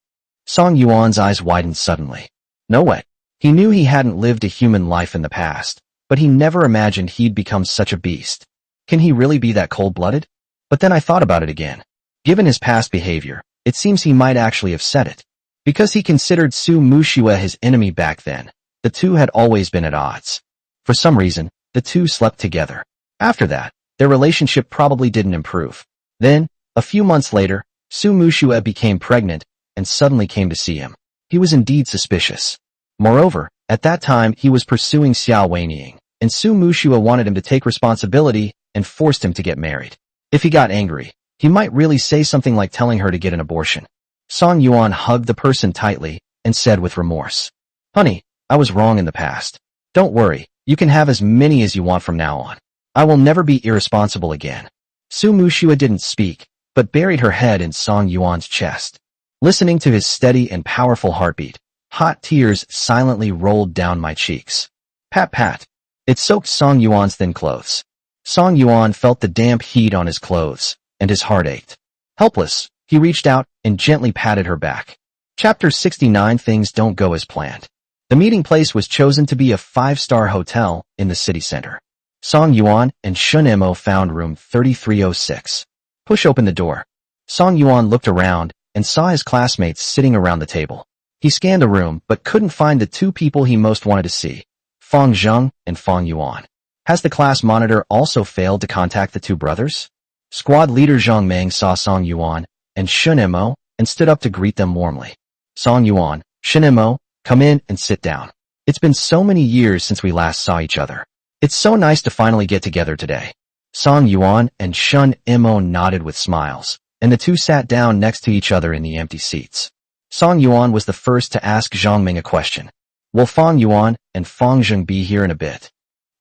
Speaker 1: Song Yuan's eyes widened suddenly. No way. He knew he hadn't lived a human life in the past, but he never imagined he'd become such a beast. Can he really be that cold-blooded? But then I thought about it again. Given his past behavior, it seems he might actually have said it. Because he considered Su Muxue his enemy back then, the two had always been at odds. For some reason, the two slept together. After that, their relationship probably didn't improve. Then, a few months later, Su Muxue became pregnant and suddenly came to see him. He was indeed suspicious. Moreover, at that time he was pursuing Xiao Wenying, and Su Muxue wanted him to take responsibility and forced him to get married. If he got angry, he might really say something like telling her to get an abortion. Song Yuan hugged the person tightly and said with remorse, "Honey, I was wrong in the past. Don't worry, you can have as many as you want from now on. I will never be irresponsible again." Su Muxue didn't speak, but buried her head in Song Yuan's chest. Listening to his steady and powerful heartbeat, hot tears silently rolled down my cheeks. Pat pat. It soaked Song Yuan's thin clothes. Song Yuan felt the damp heat on his clothes, and his heart ached. Helpless, he reached out and gently patted her back. Chapter 69. Things don't go as planned. The meeting place was chosen to be a 5-star hotel in the city center. Song Yuan and Shun Mo found room 3306. Push open the door. Song Yuan looked around and saw his classmates sitting around the table. He scanned the room but couldn't find the two people he most wanted to see, Fang Zheng and Fang Yuan. Has the class monitor also failed to contact the two brothers? Squad leader Zhang Meng saw Song Yuan and Shun Mo and stood up to greet them warmly. Song Yuan, Shun Mo, come in and sit down. It's been so many years since we last saw each other. It's so nice to finally get together today. Song Yuan and Shun Mo nodded with smiles, and the two sat down next to each other in the empty seats. Song Yuan was the first to ask Zhang Meng a question. Will Fang Yuan and Fang Zheng be here in a bit?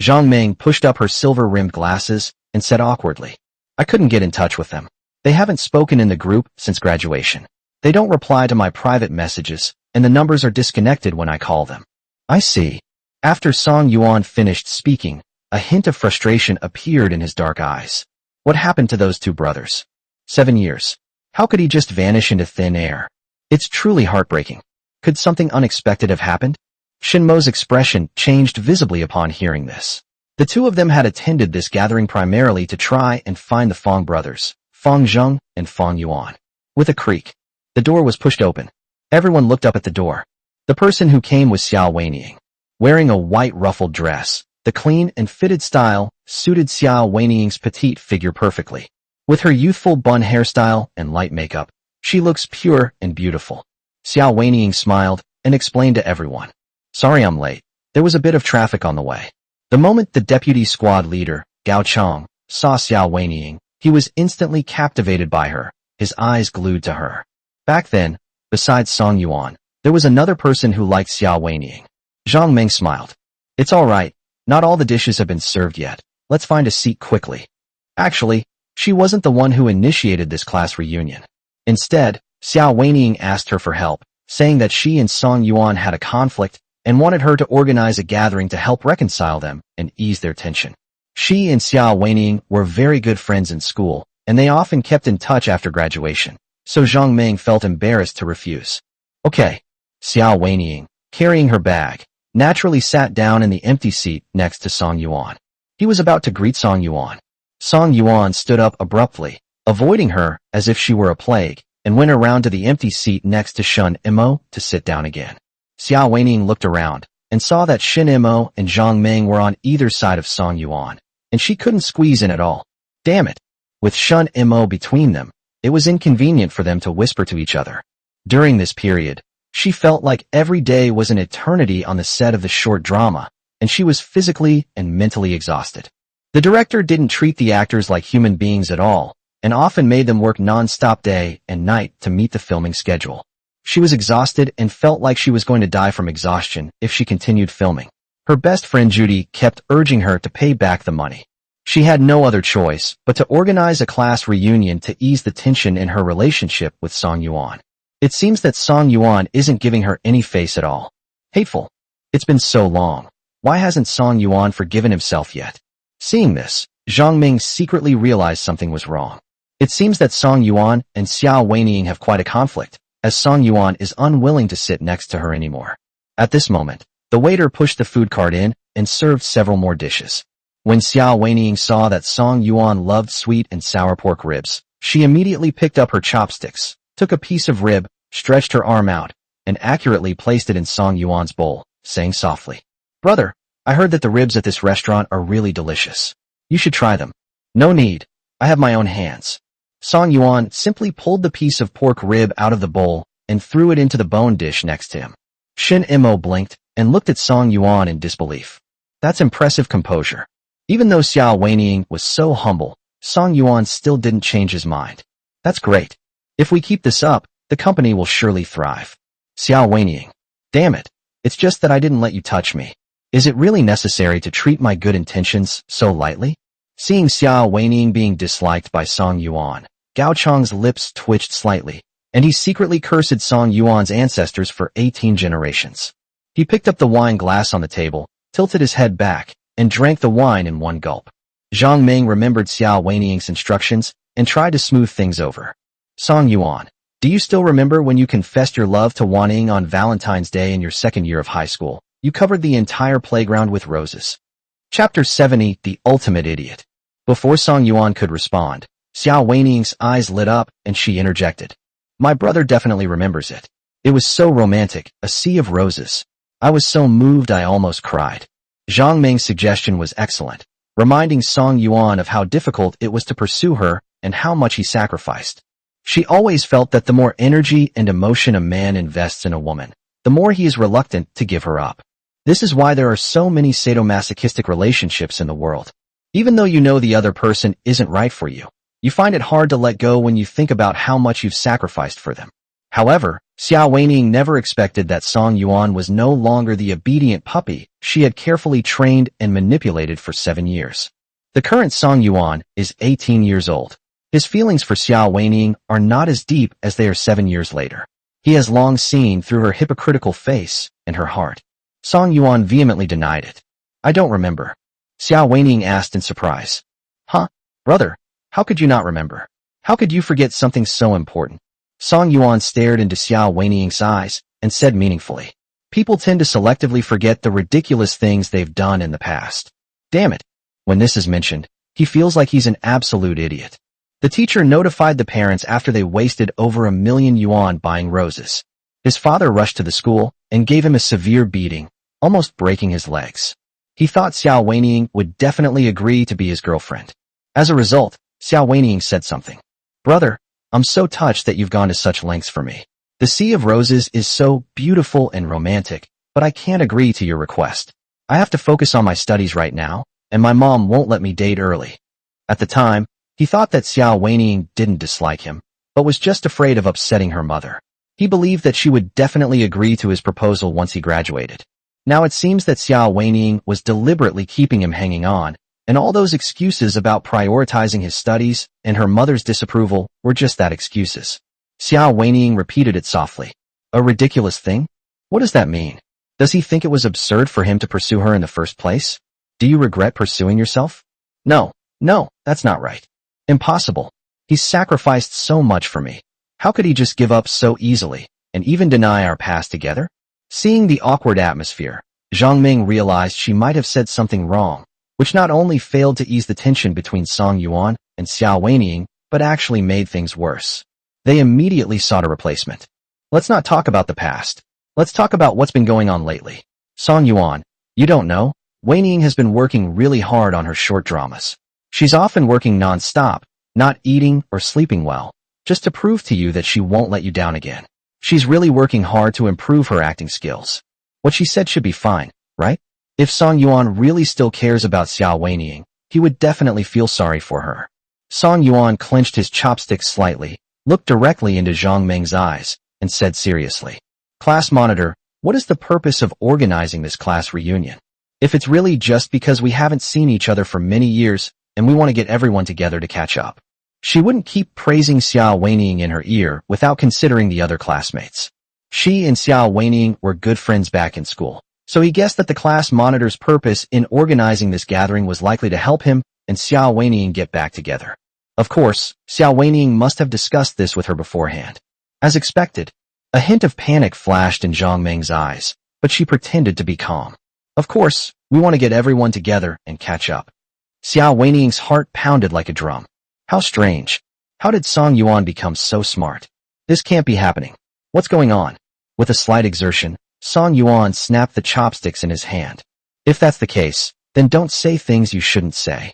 Speaker 1: Zhang Meng pushed up her silver-rimmed glasses and said awkwardly, I couldn't get in touch with them. They haven't spoken in the group since graduation. They don't reply to my private messages, and the numbers are disconnected when I call them. I see. After Song Yuan finished speaking, a hint of frustration appeared in his dark eyes. What happened to those two brothers? 7 years. How could he just vanish into thin air? It's truly heartbreaking. Could something unexpected have happened? Shinmo's expression changed visibly upon hearing this. The two of them had attended this gathering primarily to try and find the Fang brothers, Fang Zheng and Fang Yuan. With a creak, the door was pushed open. Everyone looked up at the door. The person who came was Xiao Wenying. Wearing a white ruffled dress, the clean and fitted style suited Xiao Wenying's petite figure perfectly. With her youthful bun hairstyle and light makeup, she looks pure and beautiful. Xiao Wenying smiled and explained to everyone. Sorry I'm late. There was a bit of traffic on the way. The moment the deputy squad leader, Gao Chong, saw Xiao Weiying, he was instantly captivated by her, his eyes glued to her. Back then, besides Song Yuan, there was another person who liked Xiao Weiying. Zhang Ming smiled. It's all right, not all the dishes have been served yet. Let's find a seat quickly. Actually, she wasn't the one who initiated this class reunion. Instead, Xiao Weiying asked her for help, saying that she and Song Yuan had a conflict and wanted her to organize a gathering to help reconcile them and ease their tension. She and Xiao Weiying were very good friends in school, and they often kept in touch after graduation, so Zhang Ming felt embarrassed to refuse. Okay. Xiao Weiying, carrying her bag, naturally sat down in the empty seat next to Song Yuan. He was about to greet Song Yuan. Song Yuan stood up abruptly, avoiding her as if she were a plague, and went around to the empty seat next to Shen Imo to sit down again. Xiao Weiying looked around and saw that Shen Imo and Zhang Ming were on either side of Song Yuan, and she couldn't squeeze in at all. Damn it! With Shen Imo between them, it was inconvenient for them to whisper to each other. During this period, she felt like every day was an eternity on the set of the short drama, and she was physically and mentally exhausted. The director didn't treat the actors like human beings at all, and often made them work non-stop day and night to meet the filming schedule. She was exhausted and felt like she was going to die from exhaustion if she continued filming. Her best friend Judy kept urging her to pay back the money. She had no other choice but to organize a class reunion to ease the tension in her relationship with Song Yuan. It seems that Song Yuan isn't giving her any face at all. Hateful. It's been so long. Why hasn't Song Yuan forgiven himself yet? Seeing this, Zhang Ming secretly realized something was wrong. It seems that Song Yuan and Xiao Weiying have quite a conflict, as Song Yuan is unwilling to sit next to her anymore. At this moment, the waiter pushed the food cart in and served several more dishes. When Xiao Weiying saw that Song Yuan loved sweet and sour pork ribs, she immediately picked up her chopsticks, took a piece of rib, stretched her arm out, and accurately placed it in Song Yuan's bowl, saying softly, "Brother, I heard that the ribs at this restaurant are really delicious. You should try them." "No need. I have my own hands." Song Yuan simply pulled the piece of pork rib out of the bowl and threw it into the bone dish next to him. Shen Imo blinked and looked at Song Yuan in disbelief. That's impressive composure. Even though Xiao Weiying was so humble, Song Yuan still didn't change his mind. That's great. If we keep this up, the company will surely thrive. Xiao Weiying. Damn it. It's just that I didn't let you touch me. Is it really necessary to treat my good intentions so lightly? Seeing Xiao Weiying being disliked by Song Yuan, Gao Chong's lips twitched slightly, and he secretly cursed Song Yuan's ancestors for 18 generations. He picked up the wine glass on the table, tilted his head back, and drank the wine in one gulp. Zhang Ming remembered Xiao Weiying's instructions and tried to smooth things over. Song Yuan, do you still remember when you confessed your love to Waning on Valentine's Day in your second year of high school? You covered the entire playground with roses. Chapter 70, The Ultimate Idiot. Before Song Yuan could respond, Xiao Weiying's eyes lit up and she interjected. My brother definitely remembers it. It was so romantic, a sea of roses. I was so moved I almost cried. Zhang Ming's suggestion was excellent, reminding Song Yuan of how difficult it was to pursue her and how much he sacrificed. She always felt that the more energy and emotion a man invests in a woman, the more he is reluctant to give her up. This is why there are so many sadomasochistic relationships in the world. Even though you know the other person isn't right for you, you find it hard to let go when you think about how much you've sacrificed for them. However, Xiao Weiying never expected that Song Yuan was no longer the obedient puppy she had carefully trained and manipulated for 7 years. The current Song Yuan is 18 years old. His feelings for Xiao Weiying are not as deep as they are 7 years later. He has long seen through her hypocritical face and her heart. Song Yuan vehemently denied it. I don't remember. Xiao Weiying asked in surprise. Huh? Brother, how could you not remember? How could you forget something so important? Song Yuan stared into Xiao Weiying's eyes and said meaningfully, people tend to selectively forget the ridiculous things they've done in the past. Damn it. When this is mentioned, he feels like he's an absolute idiot. The teacher notified the parents after they wasted over 1 million yuan buying roses. His father rushed to the school and gave him a severe beating, almost breaking his legs. He thought Xiao Weiying would definitely agree to be his girlfriend. As a result, Xiao Weiying said something. Brother, I'm so touched that you've gone to such lengths for me. The Sea of Roses is so beautiful and romantic, but I can't agree to your request. I have to focus on my studies right now, and my mom won't let me date early. At the time, he thought that Xiao Weining didn't dislike him, but was just afraid of upsetting her mother. He believed that she would definitely agree to his proposal once he graduated. Now it seems that Xiao Weining was deliberately keeping him hanging on, and all those excuses about prioritizing his studies and her mother's disapproval were just that, excuses. Xiao Weining repeated it softly. A ridiculous thing? What does that mean? Does he think it was absurd for him to pursue her in the first place? Do you regret pursuing yourself? No, that's not right. Impossible. He's sacrificed so much for me. How could he just give up so easily, and even deny our past together? Seeing the awkward atmosphere, Zhang Ming realized she might have said something wrong, which not only failed to ease the tension between Song Yuan and Xiao Weining, but actually made things worse. They immediately sought a replacement. Let's not talk about the past. Let's talk about what's been going on lately. Song Yuan, you don't know, Weining has been working really hard on her short dramas. She's often working non-stop, not eating or sleeping well, just to prove to you that she won't let you down again. She's really working hard to improve her acting skills. What she said should be fine, right? If Song Yuan really still cares about Xiao Weining, he would definitely feel sorry for her. Song Yuan clenched his chopsticks slightly, looked directly into Zhang Ming's eyes, and said seriously, "Class monitor, what is the purpose of organizing this class reunion? If it's really just because we haven't seen each other for many years, and we want to get everyone together to catch up." She wouldn't keep praising Xiao Weining in her ear without considering the other classmates. She and Xiao Weining were good friends back in school, so he guessed that the class monitor's purpose in organizing this gathering was likely to help him and Xiao Weining get back together. Of course, Xiao Weining must have discussed this with her beforehand. As expected, a hint of panic flashed in Zhang Ming's eyes, but she pretended to be calm. Of course, we want to get everyone together and catch up. Xiao Weining's heart pounded like a drum. How strange. How did Song Yuan become so smart? This can't be happening. What's going on? With a slight exertion, Song Yuan snapped the chopsticks in his hand. If that's the case, then don't say things you shouldn't say.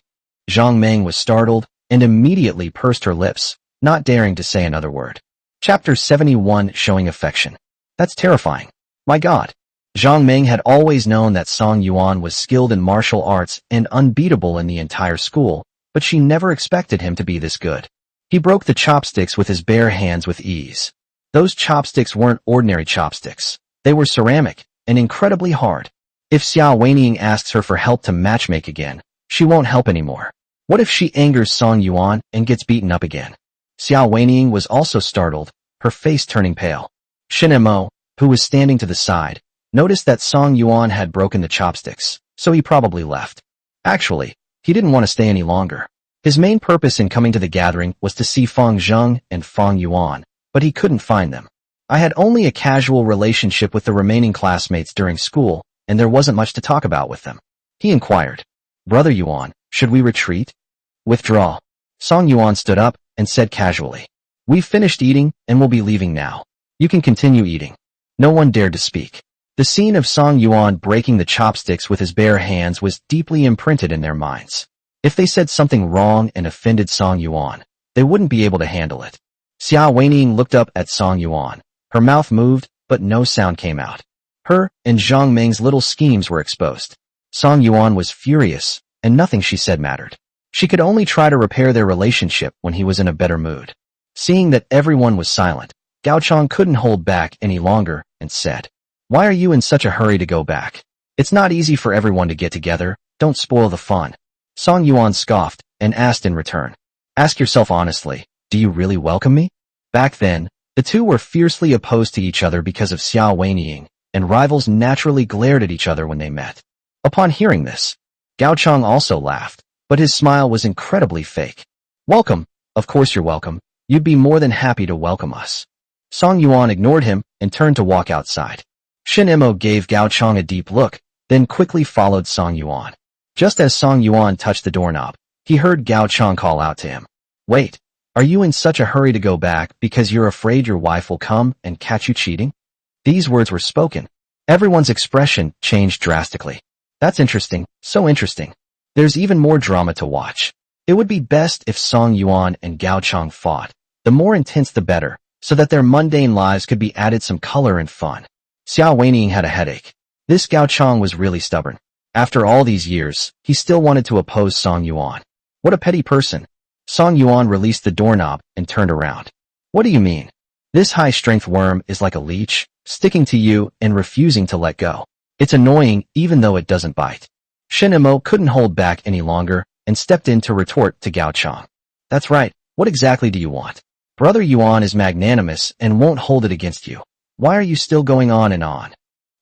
Speaker 1: Zhang Ming was startled and immediately pursed her lips, not daring to say another word. Chapter 71, Showing Affection. That's terrifying. My God. Zhang Ming had always known that Song Yuan was skilled in martial arts and unbeatable in the entire school, but she never expected him to be this good. He broke the chopsticks with his bare hands with ease. Those chopsticks weren't ordinary chopsticks. They were ceramic and incredibly hard. If Xiao Weining asks her for help to matchmake again, she won't help anymore. What if she angers Song Yuan and gets beaten up again? Xiao Weining was also startled, her face turning pale. Shin Mo, who was standing to the side, noticed that Song Yuan had broken the chopsticks, so he probably left. Actually, he didn't want to stay any longer. His main purpose in coming to the gathering was to see Feng Zheng and Feng Yuan, but he couldn't find them. I had only a casual relationship with the remaining classmates during school, and there wasn't much to talk about with them. He inquired, "Brother Yuan, should we retreat?" "Withdraw." Song Yuan stood up and said casually, "We've finished eating and we'll be leaving now. You can continue eating." No one dared to speak. The scene of Song Yuan breaking the chopsticks with his bare hands was deeply imprinted in their minds. If they said something wrong and offended Song Yuan, they wouldn't be able to handle it. Xiao Weining looked up at Song Yuan. Her mouth moved, but no sound came out. Her and Zhang Ming's little schemes were exposed. Song Yuan was furious, and nothing she said mattered. She could only try to repair their relationship when he was in a better mood. Seeing that everyone was silent, Gao Chong couldn't hold back any longer and said, "Why are you in such a hurry to go back? It's not easy for everyone to get together. Don't spoil the fun." Song Yuan scoffed and asked in return, "Ask yourself honestly, do you really welcome me?" Back then, the two were fiercely opposed to each other because of Xiao Weining, and rivals naturally glared at each other when they met. Upon hearing this, Gao Chong also laughed, but his smile was incredibly fake. "Welcome, of course you're welcome. You'd be more than happy to welcome us." Song Yuan ignored him and turned to walk outside. Shin Mo gave Gao Chong a deep look, then quickly followed Song Yuan. Just as Song Yuan touched the doorknob, he heard Gao Chong call out to him, "Wait, are you in such a hurry to go back because you're afraid your wife will come and catch you cheating?" These words were spoken. Everyone's expression changed drastically. "That's interesting, so interesting. There's even more drama to watch. It would be best if Song Yuan and Gao Chong fought. The more intense the better, so that their mundane lives could be added some color and fun." Xiao Weining had a headache. This Gao Chong was really stubborn. After all these years, he still wanted to oppose Song Yuan. What a petty person. Song Yuan released the doorknob and turned around. What do you mean? This high-strength worm is like a leech, sticking to you and refusing to let go. It's annoying even though it doesn't bite. Shen Mo couldn't hold back any longer and stepped in to retort to Gao Chang. That's right, what exactly do you want? Brother Yuan is magnanimous and won't hold it against you. Why are you still going on and on?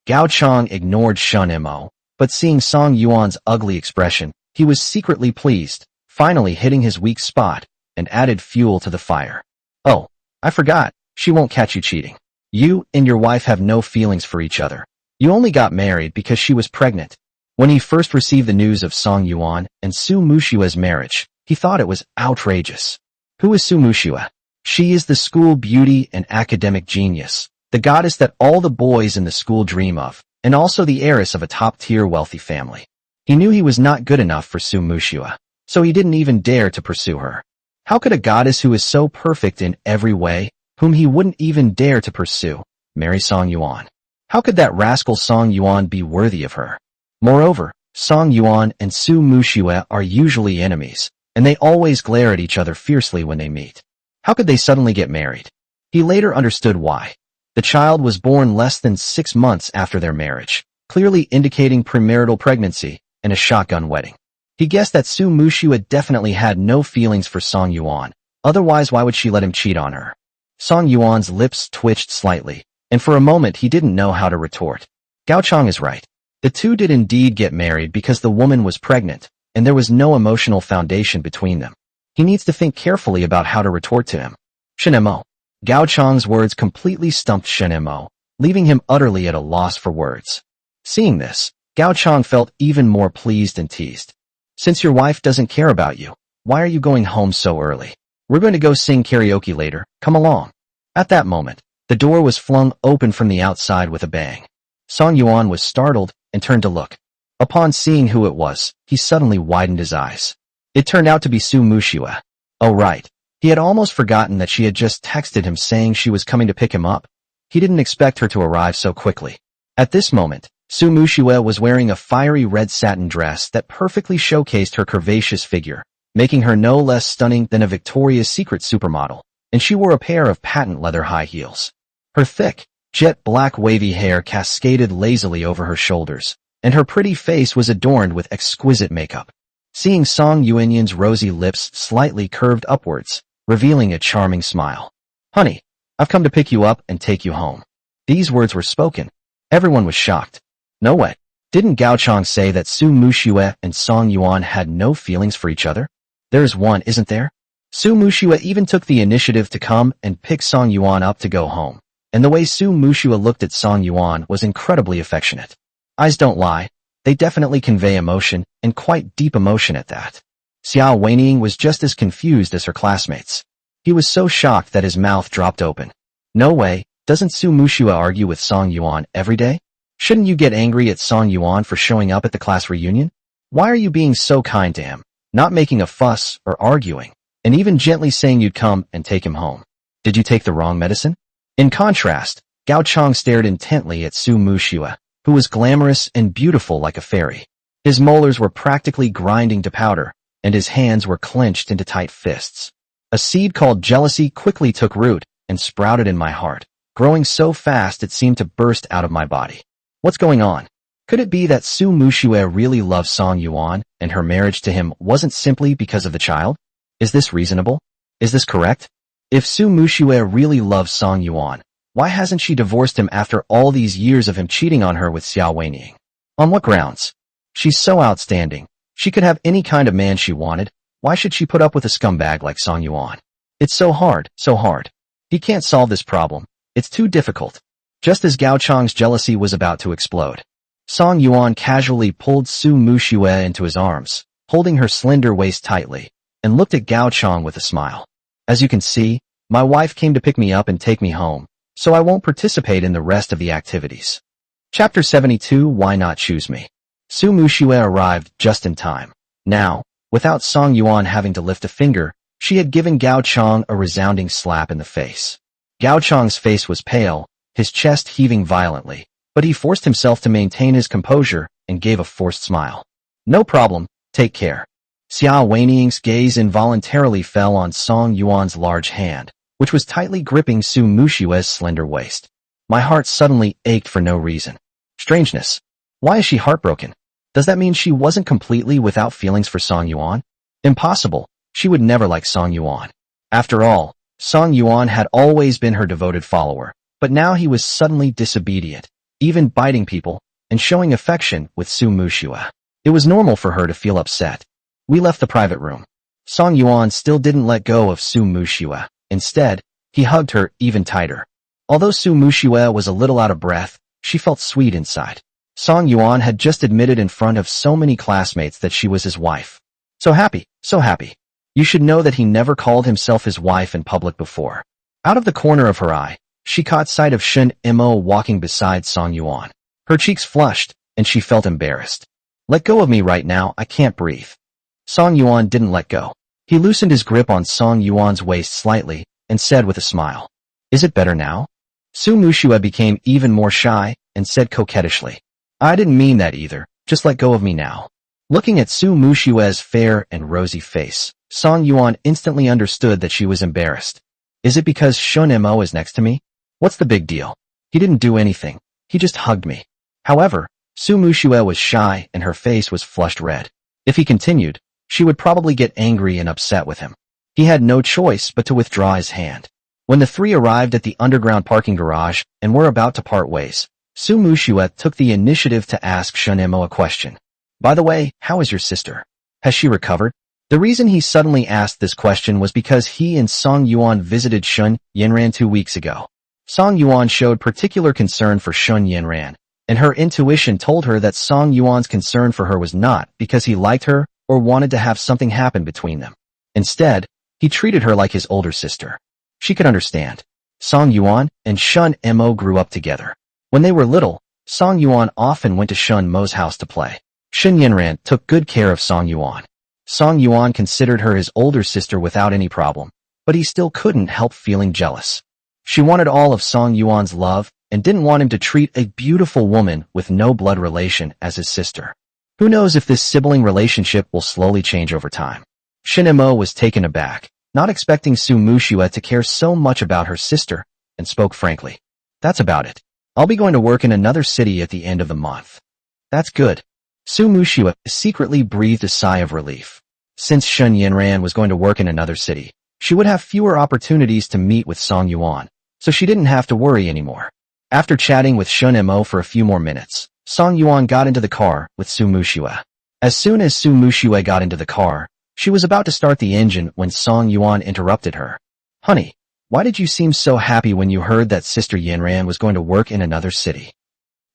Speaker 1: Gao Chang ignored Shen Mo, but seeing Song Yuan's ugly expression, he was secretly pleased, finally hitting his weak spot, and added fuel to the fire. Oh, I forgot, she won't catch you cheating. You and your wife have no feelings for each other. You only got married because she was pregnant. When he first received the news of Song Yuan and Su Muxue's marriage, he thought it was outrageous. Who is Su Muxue? She is the school beauty and academic genius, the goddess that all the boys in the school dream of, and also the heiress of a top-tier wealthy family. He knew he was not good enough for Su Muxue, so he didn't even dare to pursue her. How could a goddess who is so perfect in every way, whom he wouldn't even dare to pursue, marry Song Yuan? How could that rascal Song Yuan be worthy of her? Moreover, Song Yuan and Su Muxue are usually enemies, and they always glare at each other fiercely when they meet. How could they suddenly get married? He later understood why. The child was born less than 6 months after their marriage, clearly indicating premarital pregnancy and a shotgun wedding. He guessed that Su Muxue definitely had no feelings for Song Yuan, otherwise why would she let him cheat on her? Song Yuan's lips twitched slightly, and for a moment he didn't know how to retort. Gao Chang is right. The two did indeed get married because the woman was pregnant, and there was no emotional foundation between them. He needs to think carefully about how to retort to him. Shen Mo. Gao Chang's words completely stumped Shen Mo, leaving him utterly at a loss for words. Seeing this, Gao Chang felt even more pleased and teased. Since your wife doesn't care about you, why are you going home so early? We're going to go sing karaoke later, come along. At that moment, the door was flung open from the outside with a bang. Song Yuan was startled and turned to look. Upon seeing who it was, he suddenly widened his eyes. It turned out to be Su Muxue. Oh right. He had almost forgotten that she had just texted him saying she was coming to pick him up. He didn't expect her to arrive so quickly. At this moment, Su Muxue was wearing a fiery red satin dress that perfectly showcased her curvaceous figure, making her no less stunning than a Victoria's Secret supermodel, and she wore a pair of patent leather high heels. Her thick, jet black wavy hair cascaded lazily over her shoulders, and her pretty face was adorned with exquisite makeup. Seeing Song Yuan's rosy lips slightly curved upwards, revealing a charming smile. Honey, I've come to pick you up and take you home. These words were spoken. Everyone was shocked. No way. Didn't Gao Chang say that Su Muxue and Song Yuan had no feelings for each other? There's one, isn't there? Su Muxue even took the initiative to come and pick Song Yuan up to go home, and the way Su Muxue looked at Song Yuan was incredibly affectionate. Eyes don't lie. They definitely convey emotion, and quite deep emotion at that. Xiao Weining was just as confused as her classmates. He was so shocked that his mouth dropped open. No way, doesn't Su Muxue argue with Song Yuan every day? Shouldn't you get angry at Song Yuan for showing up at the class reunion? Why are you being so kind to him, not making a fuss or arguing, and even gently saying you'd come and take him home? Did you take the wrong medicine? In contrast, Gao Chang stared intently at Su Muxue, who was glamorous and beautiful like a fairy. His molars were practically grinding to powder, and his hands were clenched into tight fists. A seed called jealousy quickly took root and sprouted in my heart, growing so fast it seemed to burst out of my body. What's going on? Could it be that Su Muxue really loved Song Yuan, and her marriage to him wasn't simply because of the child? Is this reasonable? Is this correct? If Su Muxue really loves Song Yuan, why hasn't she divorced him after all these years of him cheating on her with Xiao Weining? On what grounds? She's so outstanding. She could have any kind of man she wanted. Why should she put up with a scumbag like Song Yuan? It's so hard, so hard. He can't solve this problem. It's too difficult. Just as Gao Chang's jealousy was about to explode, Song Yuan casually pulled Su Muxue into his arms, holding her slender waist tightly, and looked at Gao Chang with a smile. As you can see, my wife came to pick me up and take me home, so I won't participate in the rest of the activities. Chapter 72 Why Not Choose Me? Su Muxue arrived just in time. Now, without Song Yuan having to lift a finger, she had given Gao Chang a resounding slap in the face. Gao Chang's face was pale, his chest heaving violently, but he forced himself to maintain his composure and gave a forced smile. No problem, take care. Xiao Weiniang's gaze involuntarily fell on Song Yuan's large hand, which was tightly gripping Su Muxue's slender waist. My heart suddenly ached for no reason. Strangeness. Why is she heartbroken? Does that mean she wasn't completely without feelings for Song Yuan? Impossible. She would never like Song Yuan. After all, Song Yuan had always been her devoted follower, but now he was suddenly disobedient, even biting people, and showing affection with Su Muxue. It was normal for her to feel upset. We left the private room. Song Yuan still didn't let go of Su Muxue. Instead, he hugged her even tighter. Although Su Muxue was a little out of breath, she felt sweet inside. Song Yuan had just admitted in front of so many classmates that she was his wife. So happy, so happy. You should know that he never called himself his wife in public before. Out of the corner of her eye, she caught sight of Shen Mo walking beside Song Yuan. Her cheeks flushed, and she felt embarrassed. Let go of me right now, I can't breathe. Song Yuan didn't let go. He loosened his grip on Song Yuan's waist slightly, and said with a smile, Is it better now? Su Muxue became even more shy, and said coquettishly, I didn't mean that either, just let go of me now. Looking at Su Muxue's fair and rosy face, Song Yuan instantly understood that she was embarrassed. Is it because Shen Mo is next to me? What's the big deal? He didn't do anything, he just hugged me. However, Su Muxue was shy and her face was flushed red. If he continued, she would probably get angry and upset with him. He had no choice but to withdraw his hand. When the three arrived at the underground parking garage and were about to part ways, Su Muxue took the initiative to ask Shen Mo a question. By the way, how is your sister? Has she recovered? The reason he suddenly asked this question was because he and Song Yuan visited Shen Yanran 2 weeks ago. Song Yuan showed particular concern for Shen Yanran, and her intuition told her that Song Yuan's concern for her was not because he liked her or wanted to have something happen between them. Instead, he treated her like his older sister. She could understand. Song Yuan and Shen Mo grew up together. When they were little, Song Yuan often went to Shen Mo's house to play. Shen Yanran took good care of Song Yuan. Song Yuan considered her his older sister without any problem, but he still couldn't help feeling jealous. She wanted all of Song Yuan's love and didn't want him to treat a beautiful woman with no blood relation as his sister. Who knows if this sibling relationship will slowly change over time. Shen Mo was taken aback, not expecting Su Muxue to care so much about her sister, and spoke frankly. That's about it. I'll be going to work in another city at the end of the month. That's good. Su Muxue secretly breathed a sigh of relief. Since Shen Yanran was going to work in another city, she would have fewer opportunities to meet with Song Yuan, so she didn't have to worry anymore. After chatting with Shen Mo for a few more minutes, Song Yuan got into the car with Su Muxue. As soon as Su Muxue got into the car, she was about to start the engine when Song Yuan interrupted her. Honey, why did you seem so happy when you heard that Sister Yanran was going to work in another city?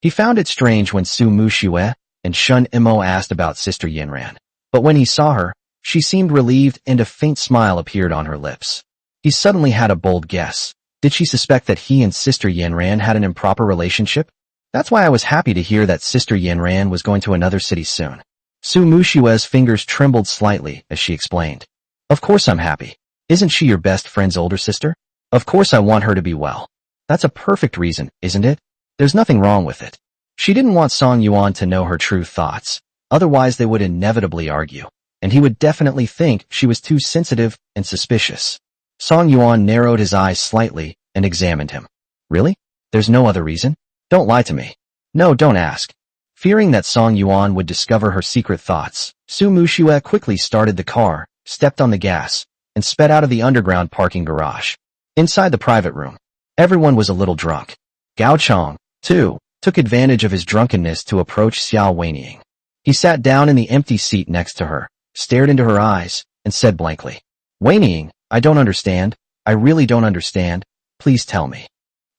Speaker 1: He found it strange when Su Muxue and Shen Mo asked about Sister Yanran, but when he saw her, she seemed relieved and a faint smile appeared on her lips. He suddenly had a bold guess. Did she suspect that he and Sister Yanran had an improper relationship? That's why I was happy to hear that Sister Yanran was going to another city soon. Su Muxue's fingers trembled slightly as she explained. Of course I'm happy. Isn't she your best friend's older sister? Of course I want her to be well. That's a perfect reason, isn't it? There's nothing wrong with it. She didn't want Song Yuan to know her true thoughts, otherwise they would inevitably argue, and he would definitely think she was too sensitive and suspicious. Song Yuan narrowed his eyes slightly and examined him. Really? There's no other reason? Don't lie to me. No, don't ask. Fearing that Song Yuan would discover her secret thoughts, Su Muxue quickly started the car, stepped on the gas, and sped out of the underground parking garage. Inside the private room, everyone was a little drunk. Gao Chong, too, took advantage of his drunkenness to approach Xiao Weiniang. He sat down in the empty seat next to her, stared into her eyes, and said blankly, Weiniang, I don't understand. I really don't understand. Please tell me.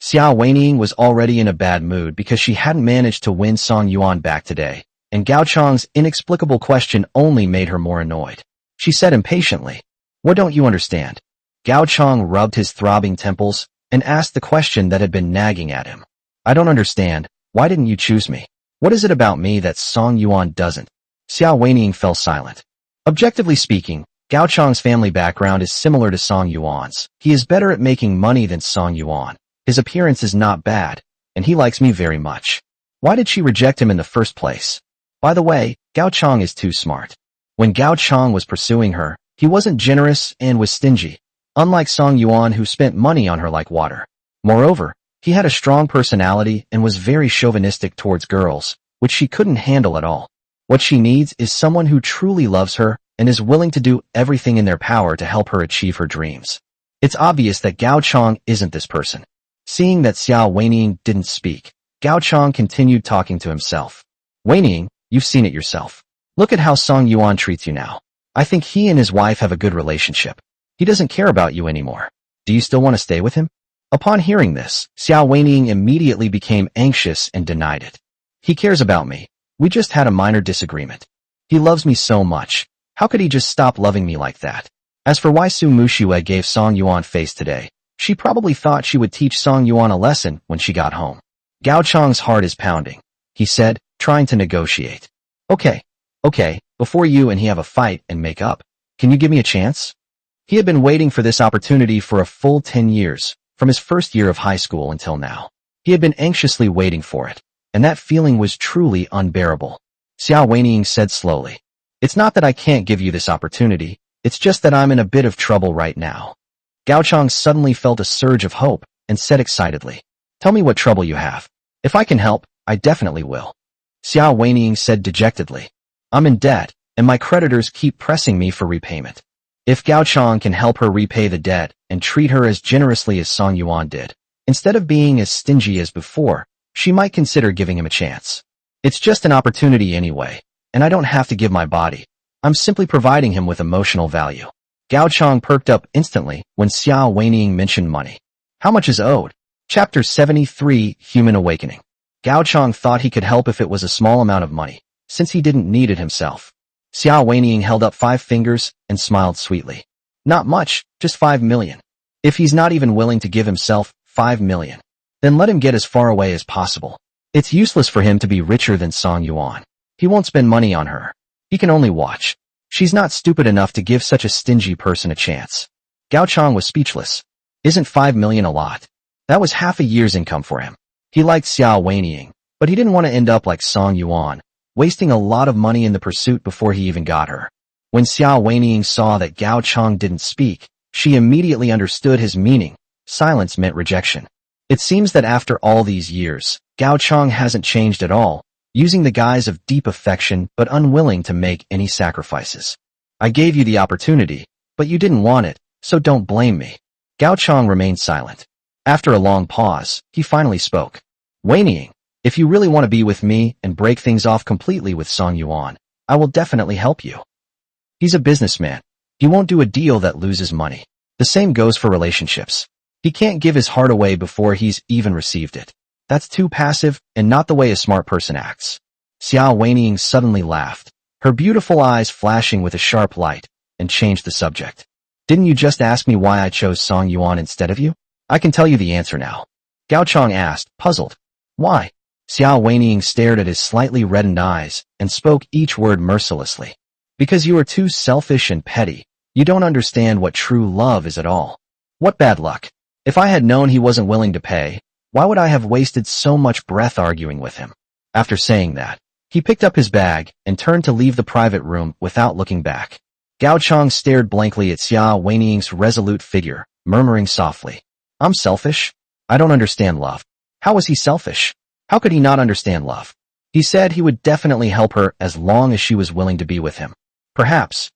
Speaker 1: Xiao Weiniang was already in a bad mood because she hadn't managed to win Song Yuan back today, and Gao Chong's inexplicable question only made her more annoyed. She said impatiently, What don't you understand? Gao Chong rubbed his throbbing temples and asked the question that had been nagging at him. I don't understand. Why didn't you choose me? What is it about me that Song Yuan doesn't? Xiao Weiniang fell silent. Objectively speaking, Gao Chong's family background is similar to Song Yuan's. He is better at making money than Song Yuan. His appearance is not bad, and he likes me very much. Why did she reject him in the first place? By the way, Gao Chang is too smart. When Gao Chang was pursuing her, he wasn't generous and was stingy, unlike Song Yuan who spent money on her like water. Moreover, he had a strong personality and was very chauvinistic towards girls, which she couldn't handle at all. What she needs is someone who truly loves her and is willing to do everything in their power to help her achieve her dreams. It's obvious that Gao Chang isn't this person. Seeing that Xiao Weining didn't speak, Gao Chang continued talking to himself. Weining, you've seen it yourself. Look at how Song Yuan treats you now. I think he and his wife have a good relationship. He doesn't care about you anymore. Do you still want to stay with him? Upon hearing this, Xiao Weining immediately became anxious and denied it. He cares about me. We just had a minor disagreement. He loves me so much. How could he just stop loving me like that? As for why Su Muxue gave Song Yuan face today, she probably thought she would teach Song Yuan a lesson when she got home. Gao Chang's heart is pounding, he said, trying to negotiate. Okay, before you and he have a fight and make up, can you give me a chance? He had been waiting for this opportunity for a full 10 years, from his first year of high school until now. He had been anxiously waiting for it, and that feeling was truly unbearable. Xiao Weining said slowly, "It's not that I can't give you this opportunity, it's just that I'm in a bit of trouble right now." Gao Chang suddenly felt a surge of hope and said excitedly, "Tell me what trouble you have. If I can help, I definitely will." Xiao Weining said dejectedly, "I'm in debt, and my creditors keep pressing me for repayment. If Gao Chang can help her repay the debt and treat her as generously as Song Yuan did, instead of being as stingy as before, she might consider giving him a chance. It's just an opportunity anyway, and I don't have to give my body. I'm simply providing him with emotional value." Gao Chang perked up instantly when Xiao Weining mentioned money. How much is owed? Chapter 73, Human Awakening. Gao Chang thought he could help if it was a small amount of money, since he didn't need it himself. Xiao Weining held up 5 fingers and smiled sweetly. Not much, just 5 million. If he's not even willing to give himself 5 million, then let him get as far away as possible. It's useless for him to be richer than Song Yuan. He won't spend money on her. He can only watch. She's not stupid enough to give such a stingy person a chance. Gao Chang was speechless. Isn't 5 million a lot? That was half a year's income for him. He liked Xiao Weining, but he didn't want to end up like Song Yuan, wasting a lot of money in the pursuit before he even got her. When Xiao Weining saw that Gao Chang didn't speak, she immediately understood his meaning. Silence meant rejection. It seems that after all these years, Gao Chang hasn't changed at all, using the guise of deep affection but unwilling to make any sacrifices. I gave you the opportunity, but you didn't want it, so don't blame me. Gao Chang remained silent. After a long pause, he finally spoke. Weining, if you really want to be with me and break things off completely with Song Yuan, I will definitely help you. He's a businessman. He won't do a deal that loses money. The same goes for relationships. He can't give his heart away before he's even received it. That's too passive and not the way a smart person acts. Xiao Weining suddenly laughed, her beautiful eyes flashing with a sharp light, and changed the subject. Didn't you just ask me why I chose Song Yuan instead of you? I can tell you the answer now. Gao Chang asked, puzzled. Why? Xiao Weining stared at his slightly reddened eyes and spoke each word mercilessly. Because you are too selfish and petty. You don't understand what true love is at all. What bad luck. If I had known he wasn't willing to pay, why would I have wasted so much breath arguing with him? After saying that, he picked up his bag and turned to leave the private room without looking back. Gao Chang stared blankly at Xiao Weining's resolute figure, murmuring softly, I'm selfish? I don't understand love. How was he selfish? How could he not understand love? He said he would definitely help her as long as she was willing to be with him. Perhaps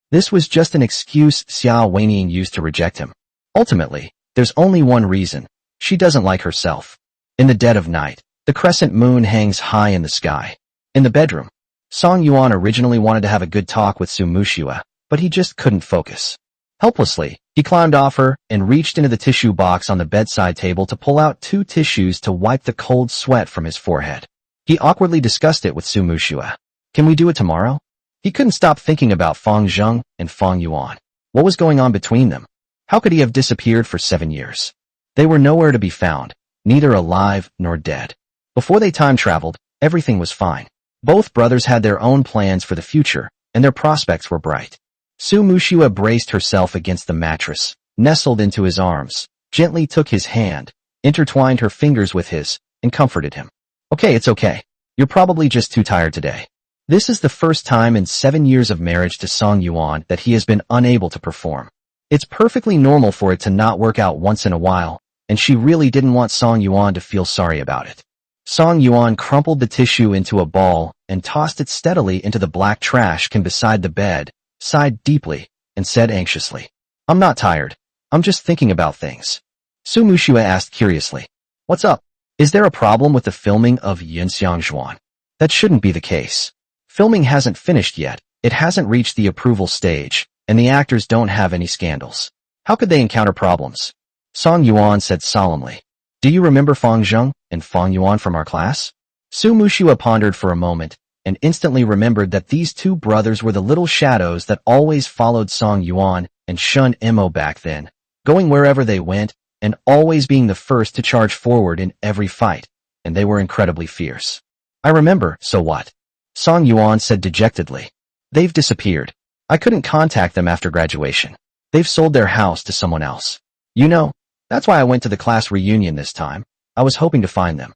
Speaker 1: this was just an excuse Xiao Weining used to reject him. Ultimately, there's only one reason. She doesn't like herself. In the dead of night, the crescent moon hangs high in the sky. In the bedroom, Song Yuan originally wanted to have a good talk with Su Muxue, but he just couldn't focus. Helplessly, he climbed off her and reached into the tissue box on the bedside table to pull out 2 tissues to wipe the cold sweat from his forehead. He awkwardly discussed it with Su Muxue. Can we do it tomorrow? He couldn't stop thinking about Fang Zheng and Fang Yuan. What was going on between them? How could he have disappeared for 7 years? They were nowhere to be found, neither alive nor dead. Before they time-traveled, everything was fine. Both brothers had their own plans for the future, and their prospects were bright. Su Muxue braced herself against the mattress, nestled into his arms, gently took his hand, intertwined her fingers with his, and comforted him. Okay, it's okay. You're probably just too tired today. This is the first time in 7 years of marriage to Song Yuan that he has been unable to perform. It's perfectly normal for it to not work out once in a while, and she really didn't want Song Yuan to feel sorry about it. Song Yuan crumpled the tissue into a ball and tossed it steadily into the black trash can beside the bed, sighed deeply, and said anxiously, "I'm not tired. I'm just thinking about things." Su Muxue asked curiously, "What's up? Is there a problem with the filming of Zhuan?" "That shouldn't be the case. Filming hasn't finished yet, it hasn't reached the approval stage, and the actors don't have any scandals. How could they encounter problems?" Song Yuan said solemnly, "Do you remember Fang Zheng and Fang Yuan from our class?" Su Muxue pondered for a moment, and instantly remembered that these two brothers were the little shadows that always followed Song Yuan and shunned Mo back then, going wherever they went, and always being the first to charge forward in every fight, and they were incredibly fierce. "I remember, so what?" Song Yuan said dejectedly. "They've disappeared. I couldn't contact them after graduation. They've sold their house to someone else. You know, that's why I went to the class reunion this time. I was hoping to find them."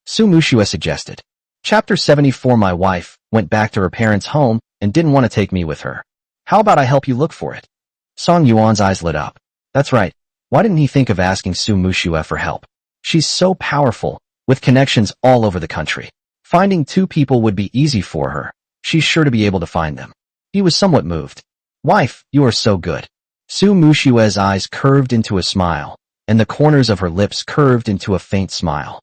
Speaker 1: Su Muxue suggested. Chapter 74. My wife went back to her parents' home and didn't want to take me with her. How about I help you look for it? Song Yuan's eyes lit up. That's right. Why didn't he think of asking Su Muxue for help? She's so powerful, with connections all over the country. Finding two people would be easy for her. She's sure to be able to find them. He was somewhat moved. "Wife, you are so good." Su Muxue's eyes curved into a smile, and the corners of her lips curved into a faint smile.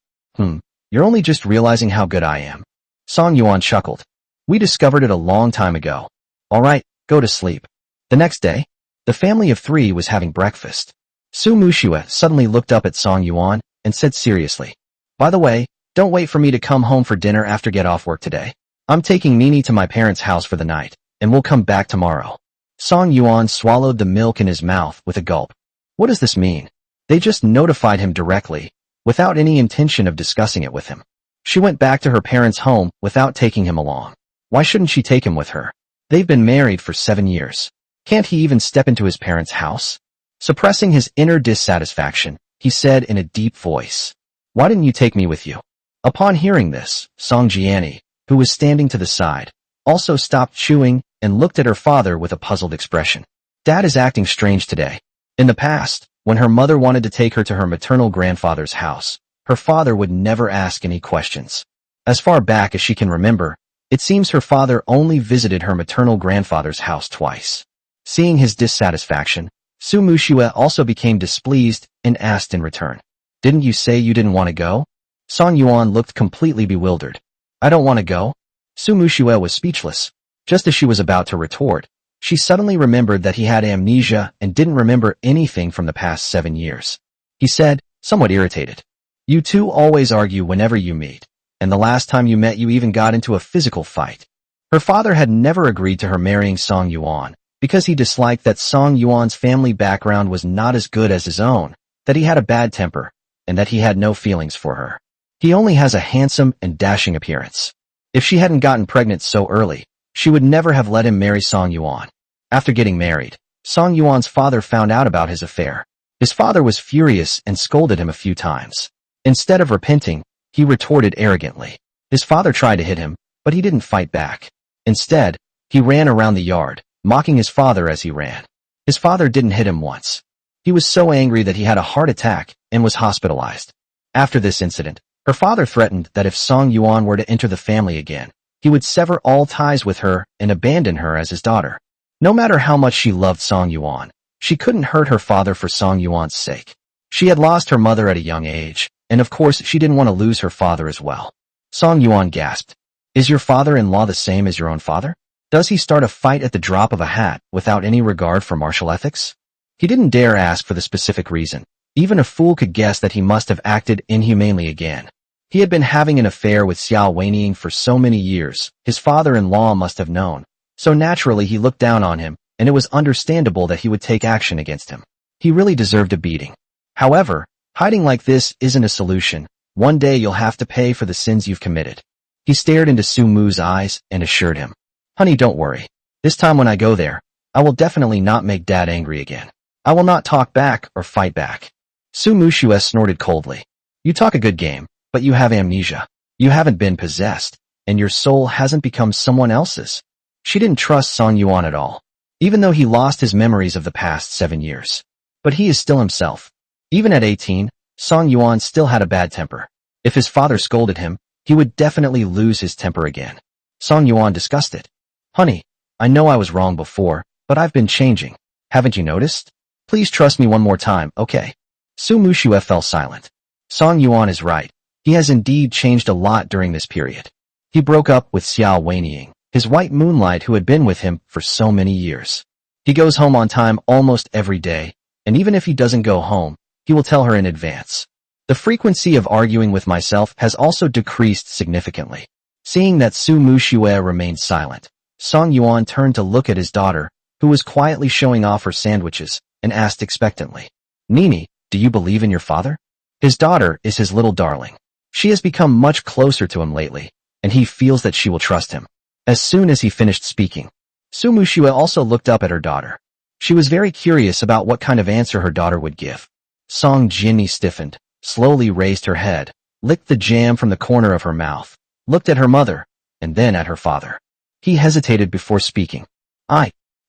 Speaker 1: You're only just realizing how good I am." Song Yuan chuckled. "We discovered it a long time ago. All right, go to sleep." The next day, the family of 3 was having breakfast. Su Muxue suddenly looked up at Song Yuan and said seriously, "By the way, don't wait for me to come home for dinner after get off work today. I'm taking Nini to my parents' house for the night, and we'll come back tomorrow." Song Yuan swallowed the milk in his mouth with a gulp. What does this mean? They just notified him directly, without any intention of discussing it with him. She went back to her parents' home without taking him along. Why shouldn't she take him with her? They've been married for 7 years. Can't he even step into his parents' house? Suppressing his inner dissatisfaction, he said in a deep voice, "Why didn't you take me with you?" Upon hearing this, Song Jiani, who was standing to the side, also stopped chewing and looked at her father with a puzzled expression. Dad is acting strange today. In the past, when her mother wanted to take her to her maternal grandfather's house, her father would never ask any questions. As far back as she can remember, it seems her father only visited her maternal grandfather's house twice. Seeing his dissatisfaction, Su Muxue also became displeased and asked in return, "Didn't you say you didn't want to go?" Song Yuan looked completely bewildered. "I don't want to go?" Su Muxue was speechless. Just as she was about to retort, she suddenly remembered that he had amnesia and didn't remember anything from the past 7 years. He said, somewhat irritated, "You two always argue whenever you meet, and the last time you met you even got into a physical fight." Her father had never agreed to her marrying Song Yuan, because he disliked that Song Yuan's family background was not as good as his own, that he had a bad temper, and that he had no feelings for her. He only has a handsome and dashing appearance. If she hadn't gotten pregnant so early, she would never have let him marry Song Yuan. After getting married, Song Yuan's father found out about his affair. His father was furious and scolded him a few times. Instead of repenting, he retorted arrogantly. His father tried to hit him, but he didn't fight back. Instead, he ran around the yard, mocking his father as he ran. His father didn't hit him once. He was so angry that he had a heart attack and was hospitalized. After this incident, her father threatened that if Song Yuan were to enter the family again, he would sever all ties with her and abandon her as his daughter. No matter how much she loved Song Yuan, she couldn't hurt her father for Song Yuan's sake. She had lost her mother at a young age, and of course she didn't want to lose her father as well. Song Yuan gasped, "Is your father-in-law the same as your own father? Does he start a fight at the drop of a hat without any regard for martial ethics?" He didn't dare ask for the specific reason. Even a fool could guess that he must have acted inhumanely again. He had been having an affair with Xiao Weiniing for so many years, his father-in-law must have known. So naturally he looked down on him, and it was understandable that he would take action against him. He really deserved a beating. However, hiding like this isn't a solution. One day you'll have to pay for the sins you've committed. He stared into Su Mu's eyes and assured him, "Honey, don't worry. This time when I go there, I will definitely not make Dad angry again. I will not talk back or fight back." Su Muxue snorted coldly. "You talk a good game, but you have amnesia. You haven't been possessed, and your soul hasn't become someone else's. She didn't trust Song Yuan at all, even though he lost his memories of the past 7 years. But he is still himself. Even at 18, Song Yuan still had a bad temper. If his father scolded him, he would definitely lose his temper again. Song Yuan discussed it. Honey, I know I was wrong before, but I've been changing. Haven't you noticed? Please trust me one more time, okay? Su Muxue fell silent. Song Yuan is right. He has indeed changed a lot during this period. He broke up with Xiao Wenying, his white moonlight who had been with him for so many years. He goes home on time almost every day, and even if he doesn't go home, he will tell her in advance. The frequency of arguing with myself has also decreased significantly. Seeing that Su Muxue remained silent, Song Yuan turned to look at his daughter, who was quietly showing off her sandwiches, and asked expectantly, Nini, do you believe in your father? His daughter is his little darling. She has become much closer to him lately, and he feels that she will trust him. As soon as he finished speaking, Su Muxue also looked up at her daughter. She was very curious about what kind of answer her daughter would give. Song Jinni stiffened, slowly raised her head, licked the jam from the corner of her mouth, looked at her mother, and then at her father. He hesitated before speaking.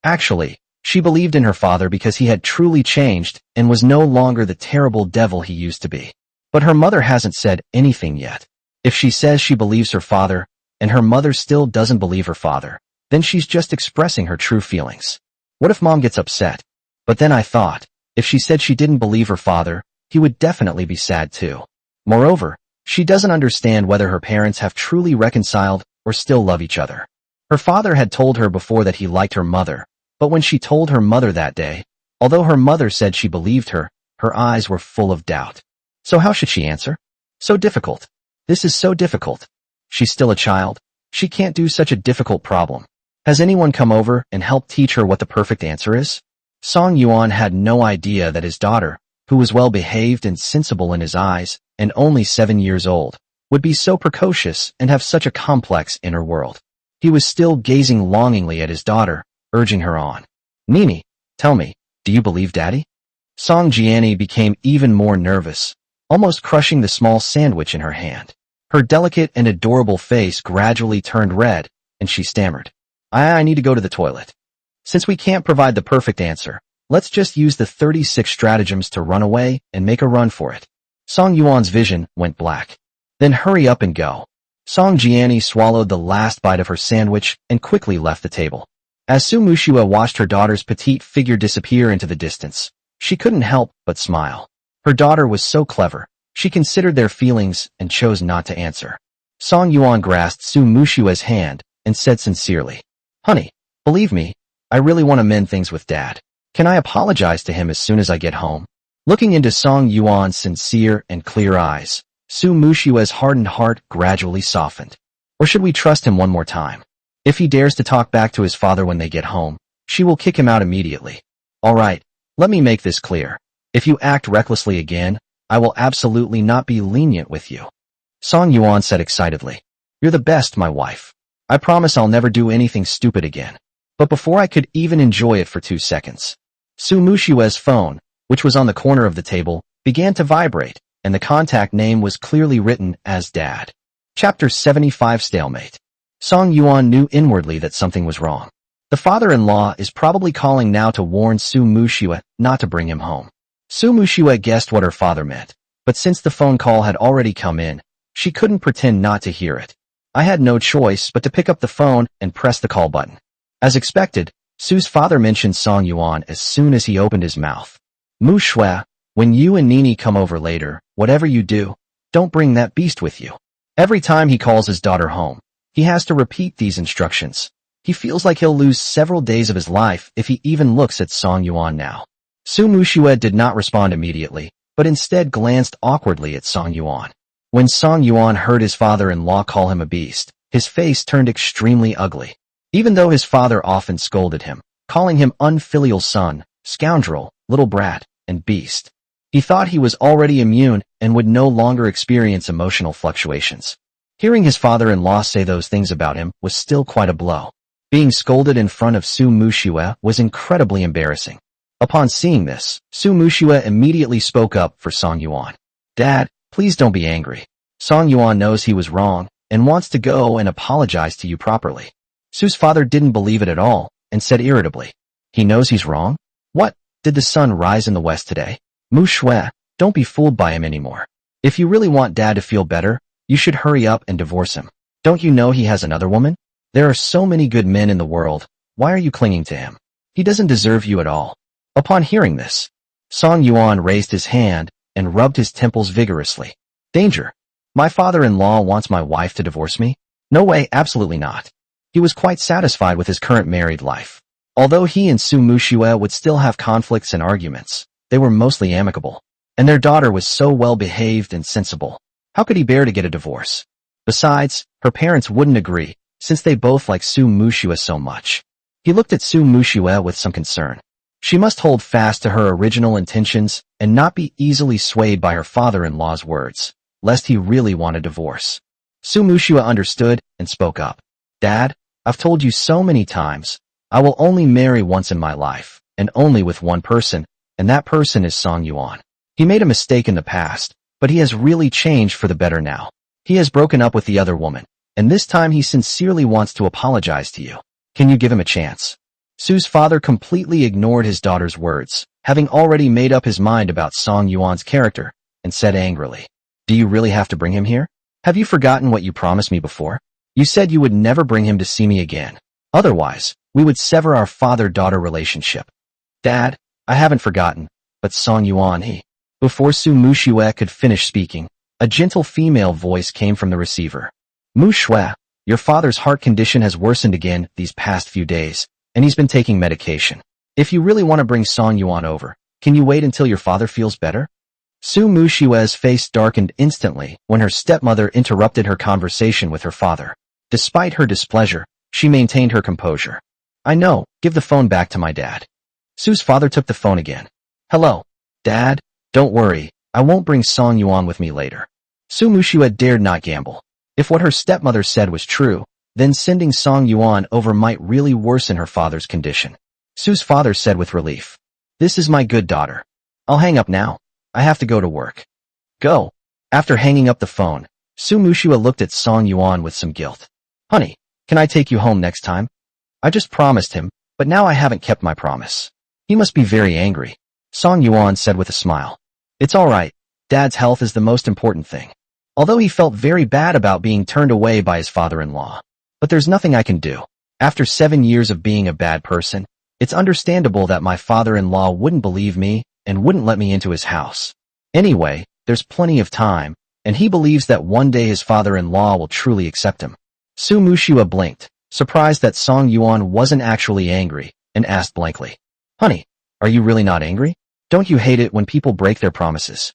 Speaker 1: Actually, she believed in her father because he had truly changed and was no longer the terrible devil he used to be. But her mother hasn't said anything yet. If she says she believes her father, and her mother still doesn't believe her father, then she's just expressing her true feelings. What if mom gets upset? But then I thought, if she said she didn't believe her father, he would definitely be sad too. Moreover, she doesn't understand whether her parents have truly reconciled or still love each other. Her father had told her before that he liked her mother, but when she told her mother that day, although her mother said she believed her, her eyes were full of doubt. So how should she answer? So difficult. This is so difficult. She's still a child. She can't do such a difficult problem. Has anyone come over and helped teach her what the perfect answer is? Song Yuan had no idea that his daughter, who was well-behaved and sensible in his eyes, and only 7 years old, would be so precocious and have such a complex inner world. He was still gazing longingly at his daughter, urging her on. Nini, tell me, do you believe Daddy? Song Jianni became even more nervous, almost crushing the small sandwich in her hand. Her delicate and adorable face gradually turned red, and she stammered. I need to go to the toilet. Since we can't provide the perfect answer, let's just use the 36 stratagems to run away and make a run for it. Song Yuan's vision went black. Then hurry up and go. Song Jianni swallowed the last bite of her sandwich and quickly left the table. As Su Muxue watched her daughter's petite figure disappear into the distance, she couldn't help but smile. Her daughter was so clever. She considered their feelings and chose not to answer. Song Yuan grasped Su Muxue's hand and said sincerely, Honey, believe me, I really want to mend things with Dad. Can I apologize to him as soon as I get home? Looking into Song Yuan's sincere and clear eyes, Su Muxue's hardened heart gradually softened. Or should we trust him one more time? If he dares to talk back to his father when they get home, she will kick him out immediately. All right, let me make this clear. If you act recklessly again, I will absolutely not be lenient with you. Song Yuan said excitedly. You're the best, my wife. I promise I'll never do anything stupid again. But before I could even enjoy it for 2 seconds, Su Muxue's phone, which was on the corner of the table, began to vibrate, and the contact name was clearly written as Dad. Chapter 75 Stalemate. Song Yuan knew inwardly that something was wrong. The father-in-law is probably calling now to warn Su Muxue not to bring him home. Su Muxue guessed what her father meant, but since the phone call had already come in, she couldn't pretend not to hear it. I had no choice but to pick up the phone and press the call button. As expected, Su's father mentioned Song Yuan as soon as he opened his mouth. Muxue, when you and Nini come over later, whatever you do, don't bring that beast with you. Every time he calls his daughter home, he has to repeat these instructions. He feels like he'll lose several days of his life if he even looks at Song Yuan now. Su Muxue did not respond immediately, but instead glanced awkwardly at Song Yuan. When Song Yuan heard his father-in-law call him a beast, his face turned extremely ugly. Even though his father often scolded him, calling him unfilial son, scoundrel, little brat, and beast, he thought he was already immune and would no longer experience emotional fluctuations. Hearing his father-in-law say those things about him was still quite a blow. Being scolded in front of Su Muxue was incredibly embarrassing. Upon seeing this, Su Muxue immediately spoke up for Song Yuan. Dad, please don't be angry. Song Yuan knows he was wrong, and wants to go and apologize to you properly. Su's father didn't believe it at all and said irritably, he knows he's wrong? What? Did the sun rise in the west today? Muxue, don't be fooled by him anymore. If you really want Dad to feel better, you should hurry up and divorce him. Don't you know he has another woman? There are so many good men in the world. Why are you clinging to him? He doesn't deserve you at all. Upon hearing this, Song Yuan raised his hand and rubbed his temples vigorously. Danger. My father-in-law wants my wife to divorce me? No way, absolutely not. He was quite satisfied with his current married life. Although he and Su Muxue would still have conflicts and arguments, they were mostly amicable. And their daughter was so well-behaved and sensible. How could he bear to get a divorce? Besides, her parents wouldn't agree, since they both like Su Muxue so much. He looked at Su Muxue with some concern. She must hold fast to her original intentions and not be easily swayed by her father-in-law's words, lest he really want a divorce. Su Muxue understood and spoke up. Dad, I've told you so many times, I will only marry once in my life, and only with one person, and that person is Song Yuan. He made a mistake in the past, but he has really changed for the better now. He has broken up with the other woman, and this time he sincerely wants to apologize to you. Can you give him a chance? Su's father completely ignored his daughter's words, having already made up his mind about Song Yuan's character, and said angrily, do you really have to bring him here? Have you forgotten what you promised me before? You said you would never bring him to see me again. Otherwise, we would sever our father-daughter relationship. Dad, I haven't forgotten, but Song Yuan Before Su Muxue could finish speaking, a gentle female voice came from the receiver. Muxue, your father's heart condition has worsened again these past few days, and he's been taking medication. If you really want to bring Song Yuan over, can you wait until your father feels better? Su Muxue's face darkened instantly when her stepmother interrupted her conversation with her father. Despite her displeasure, she maintained her composure. I know, give the phone back to my dad. Su's father took the phone again. Hello, Dad, don't worry, I won't bring Song Yuan with me later. Su Muxue dared not gamble. If what her stepmother said was true, then sending Song Yuan over might really worsen her father's condition. Su's father said with relief, this is my good daughter. I'll hang up now. I have to go to work. Go. After hanging up the phone, Su Muxue looked at Song Yuan with some guilt. Honey, can I take you home next time? I just promised him, but now I haven't kept my promise. He must be very angry. Song Yuan said with a smile. It's all right. Dad's health is the most important thing. Although he felt very bad about being turned away by his father-in-law. But there's nothing I can do. After 7 years of being a bad person, it's understandable that my father-in-law wouldn't believe me and wouldn't let me into his house. Anyway, there's plenty of time, and he believes that one day his father-in-law will truly accept him. Su Muxue blinked, surprised that Song Yuan wasn't actually angry, and asked blankly, Honey, are you really not angry? Don't you hate it when people break their promises?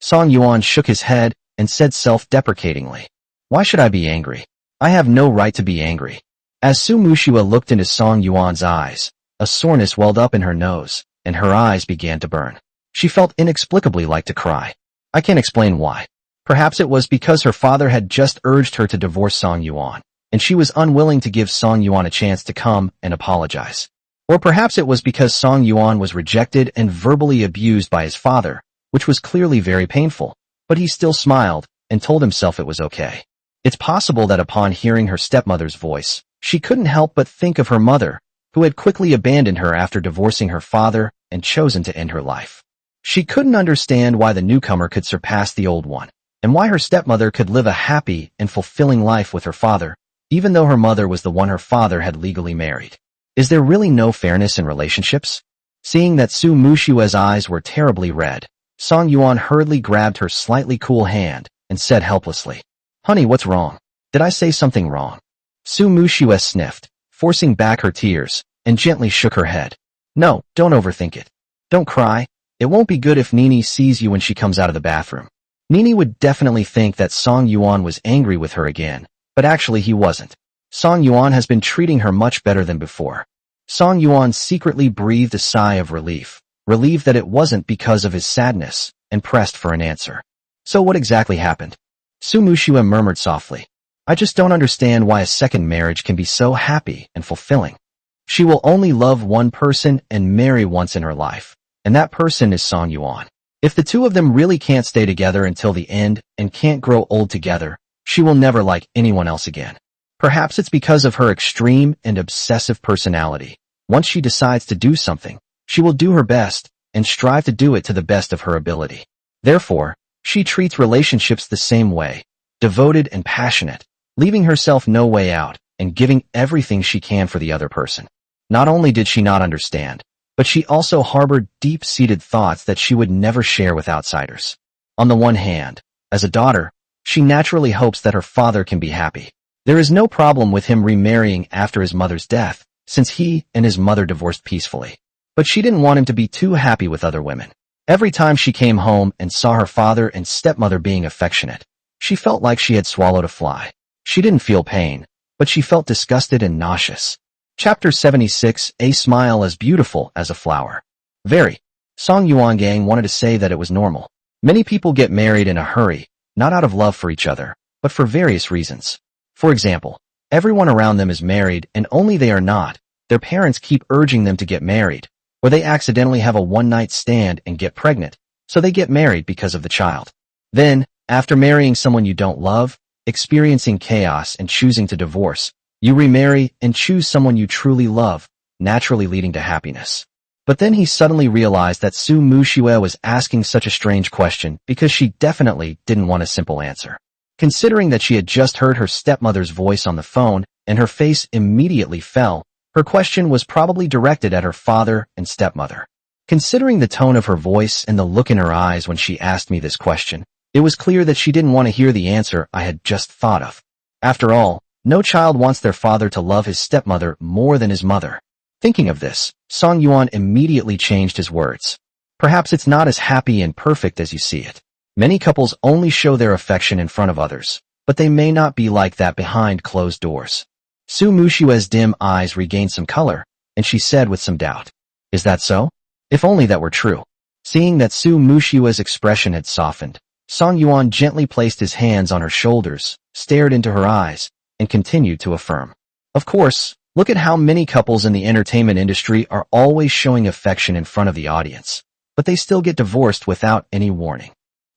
Speaker 1: Song Yuan shook his head and said self-deprecatingly, Why should I be angry? I have no right to be angry. As Su Muxue looked into Song Yuan's eyes, a soreness welled up in her nose, and her eyes began to burn. She felt inexplicably like to cry. I can't explain why. Perhaps it was because her father had just urged her to divorce Song Yuan, and she was unwilling to give Song Yuan a chance to come and apologize. Or perhaps it was because Song Yuan was rejected and verbally abused by his father, which was clearly very painful, but he still smiled and told himself it was okay. It's possible that upon hearing her stepmother's voice, she couldn't help but think of her mother, who had quickly abandoned her after divorcing her father and chosen to end her life. She couldn't understand why the newcomer could surpass the old one, and why her stepmother could live a happy and fulfilling life with her father, even though her mother was the one her father had legally married. Is there really no fairness in relationships? Seeing that Su Muxue's eyes were terribly red, Song Yuan hurriedly grabbed her slightly cool hand and said helplessly, Honey, what's wrong? Did I say something wrong? Su Muxue sniffed, forcing back her tears, and gently shook her head. No, don't overthink it. Don't cry. It won't be good if Nini sees you when she comes out of the bathroom. Nini would definitely think that Song Yuan was angry with her again, but actually he wasn't. Song Yuan has been treating her much better than before. Song Yuan secretly breathed a sigh of relief, relieved that it wasn't because of his sadness, and pressed for an answer. So what exactly happened? Su Muxue murmured softly. I just don't understand why a second marriage can be so happy and fulfilling. She will only love one person and marry once in her life, and that person is Song Yuan. If the two of them really can't stay together until the end and can't grow old together, she will never like anyone else again. Perhaps it's because of her extreme and obsessive personality. Once she decides to do something, she will do her best and strive to do it to the best of her ability. Therefore, she treats relationships the same way, devoted and passionate, leaving herself no way out and giving everything she can for the other person. Not only did she not understand, but she also harbored deep-seated thoughts that she would never share with outsiders. On the one hand, as a daughter, she naturally hopes that her father can be happy. There is no problem with him remarrying after his mother's death, since he and his mother divorced peacefully. But she didn't want him to be too happy with other women. Every time she came home and saw her father and stepmother being affectionate, she felt like she had swallowed a fly. She didn't feel pain, but she felt disgusted and nauseous. Chapter 76, A Smile as Beautiful as a Flower. Very. Song Yuan gang wanted to say that it was normal. Many people get married in a hurry, not out of love for each other, but for various reasons. For example, everyone around them is married and only they are not. Their parents keep urging them to get married, or they accidentally have a one-night stand and get pregnant, so they get married because of the child. Then, after marrying someone you don't love, experiencing chaos and choosing to divorce, you remarry and choose someone you truly love, naturally leading to happiness. But then he suddenly realized that Su Muxue was asking such a strange question because she definitely didn't want a simple answer. Considering that she had just heard her stepmother's voice on the phone and her face immediately fell, her question was probably directed at her father and stepmother. Considering the tone of her voice and the look in her eyes when she asked me this question, it was clear that she didn't want to hear the answer I had just thought of. After all, no child wants their father to love his stepmother more than his mother. Thinking of this, Song Yuan immediately changed his words. Perhaps it's not as happy and perfect as you see it. Many couples only show their affection in front of others, but they may not be like that behind closed doors. Su Muxue's dim eyes regained some color, and she said with some doubt, "Is that so? If only that were true." Seeing that Su Muxue's expression had softened, Song Yuan gently placed his hands on her shoulders, stared into her eyes, and continued to affirm. Of course, look at how many couples in the entertainment industry are always showing affection in front of the audience, but they still get divorced without any warning.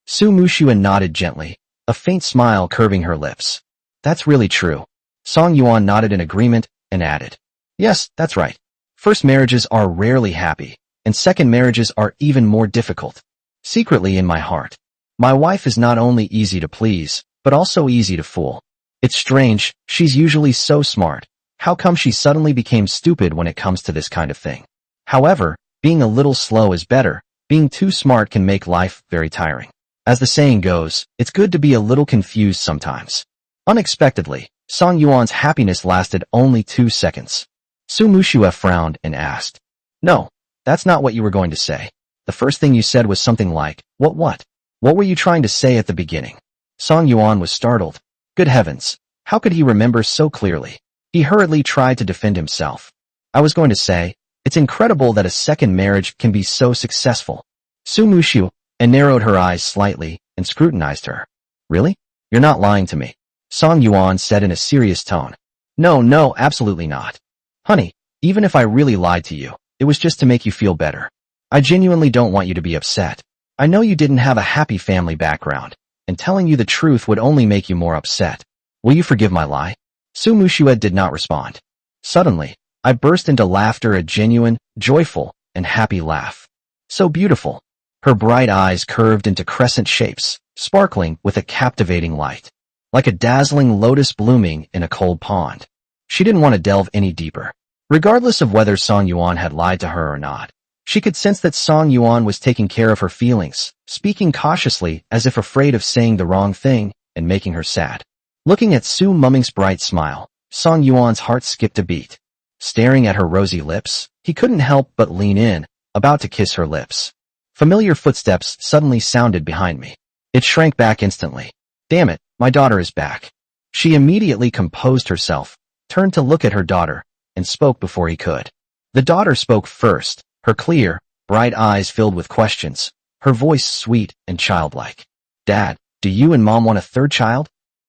Speaker 1: Su Muxue nodded gently, a faint smile curving her lips. That's really true. Song Yuan nodded in agreement and added, "Yes, that's right. First marriages are rarely happy, and second marriages are even more difficult. Secretly in my heart, my wife is not only easy to please, but also easy to fool. It's strange, she's usually so smart. How come she suddenly became stupid when it comes to this kind of thing? However, being a little slow is better. Being too smart can make life very tiring. As the saying goes, it's good to be a little confused sometimes." Unexpectedly, Song Yuan's happiness lasted only 2 seconds. Su Muxue frowned and asked, "No, that's not what you were going to say. The first thing you said was something like, what? What were you trying to say at the beginning?" Song Yuan was startled. Good heavens, how could he remember so clearly? He hurriedly tried to defend himself. "I was going to say, it's incredible that a second marriage can be so successful." Su Muxue narrowed her eyes slightly and scrutinized her. "Really? You're not lying to me?" Song Yuan said in a serious tone. No, absolutely not. Honey, even if I really lied to you, it was just to make you feel better. I genuinely don't want you to be upset. I know you didn't have a happy family background, and telling you the truth would only make you more upset. Will you forgive my lie?" Su Muxue did not respond. Suddenly, I burst into laughter, a genuine, joyful, and happy laugh. So beautiful. Her bright eyes curved into crescent shapes, sparkling with a captivating light, like a dazzling lotus blooming in a cold pond. She didn't want to delve any deeper. Regardless of whether Song Yuan had lied to her or not, she could sense that Song Yuan was taking care of her feelings, speaking cautiously as if afraid of saying the wrong thing and making her sad. Looking at Su Mumming's bright smile, Song Yuan's heart skipped a beat. Staring at her rosy lips, he couldn't help but lean in, about to kiss her lips. Familiar footsteps suddenly sounded behind me. It shrank back instantly. Damn it, my daughter is back. She immediately composed herself, turned to look at her daughter, and spoke before he could. The daughter spoke first, her clear, bright eyes filled with questions, her voice sweet and childlike. "Dad, do you and Mom want a third child?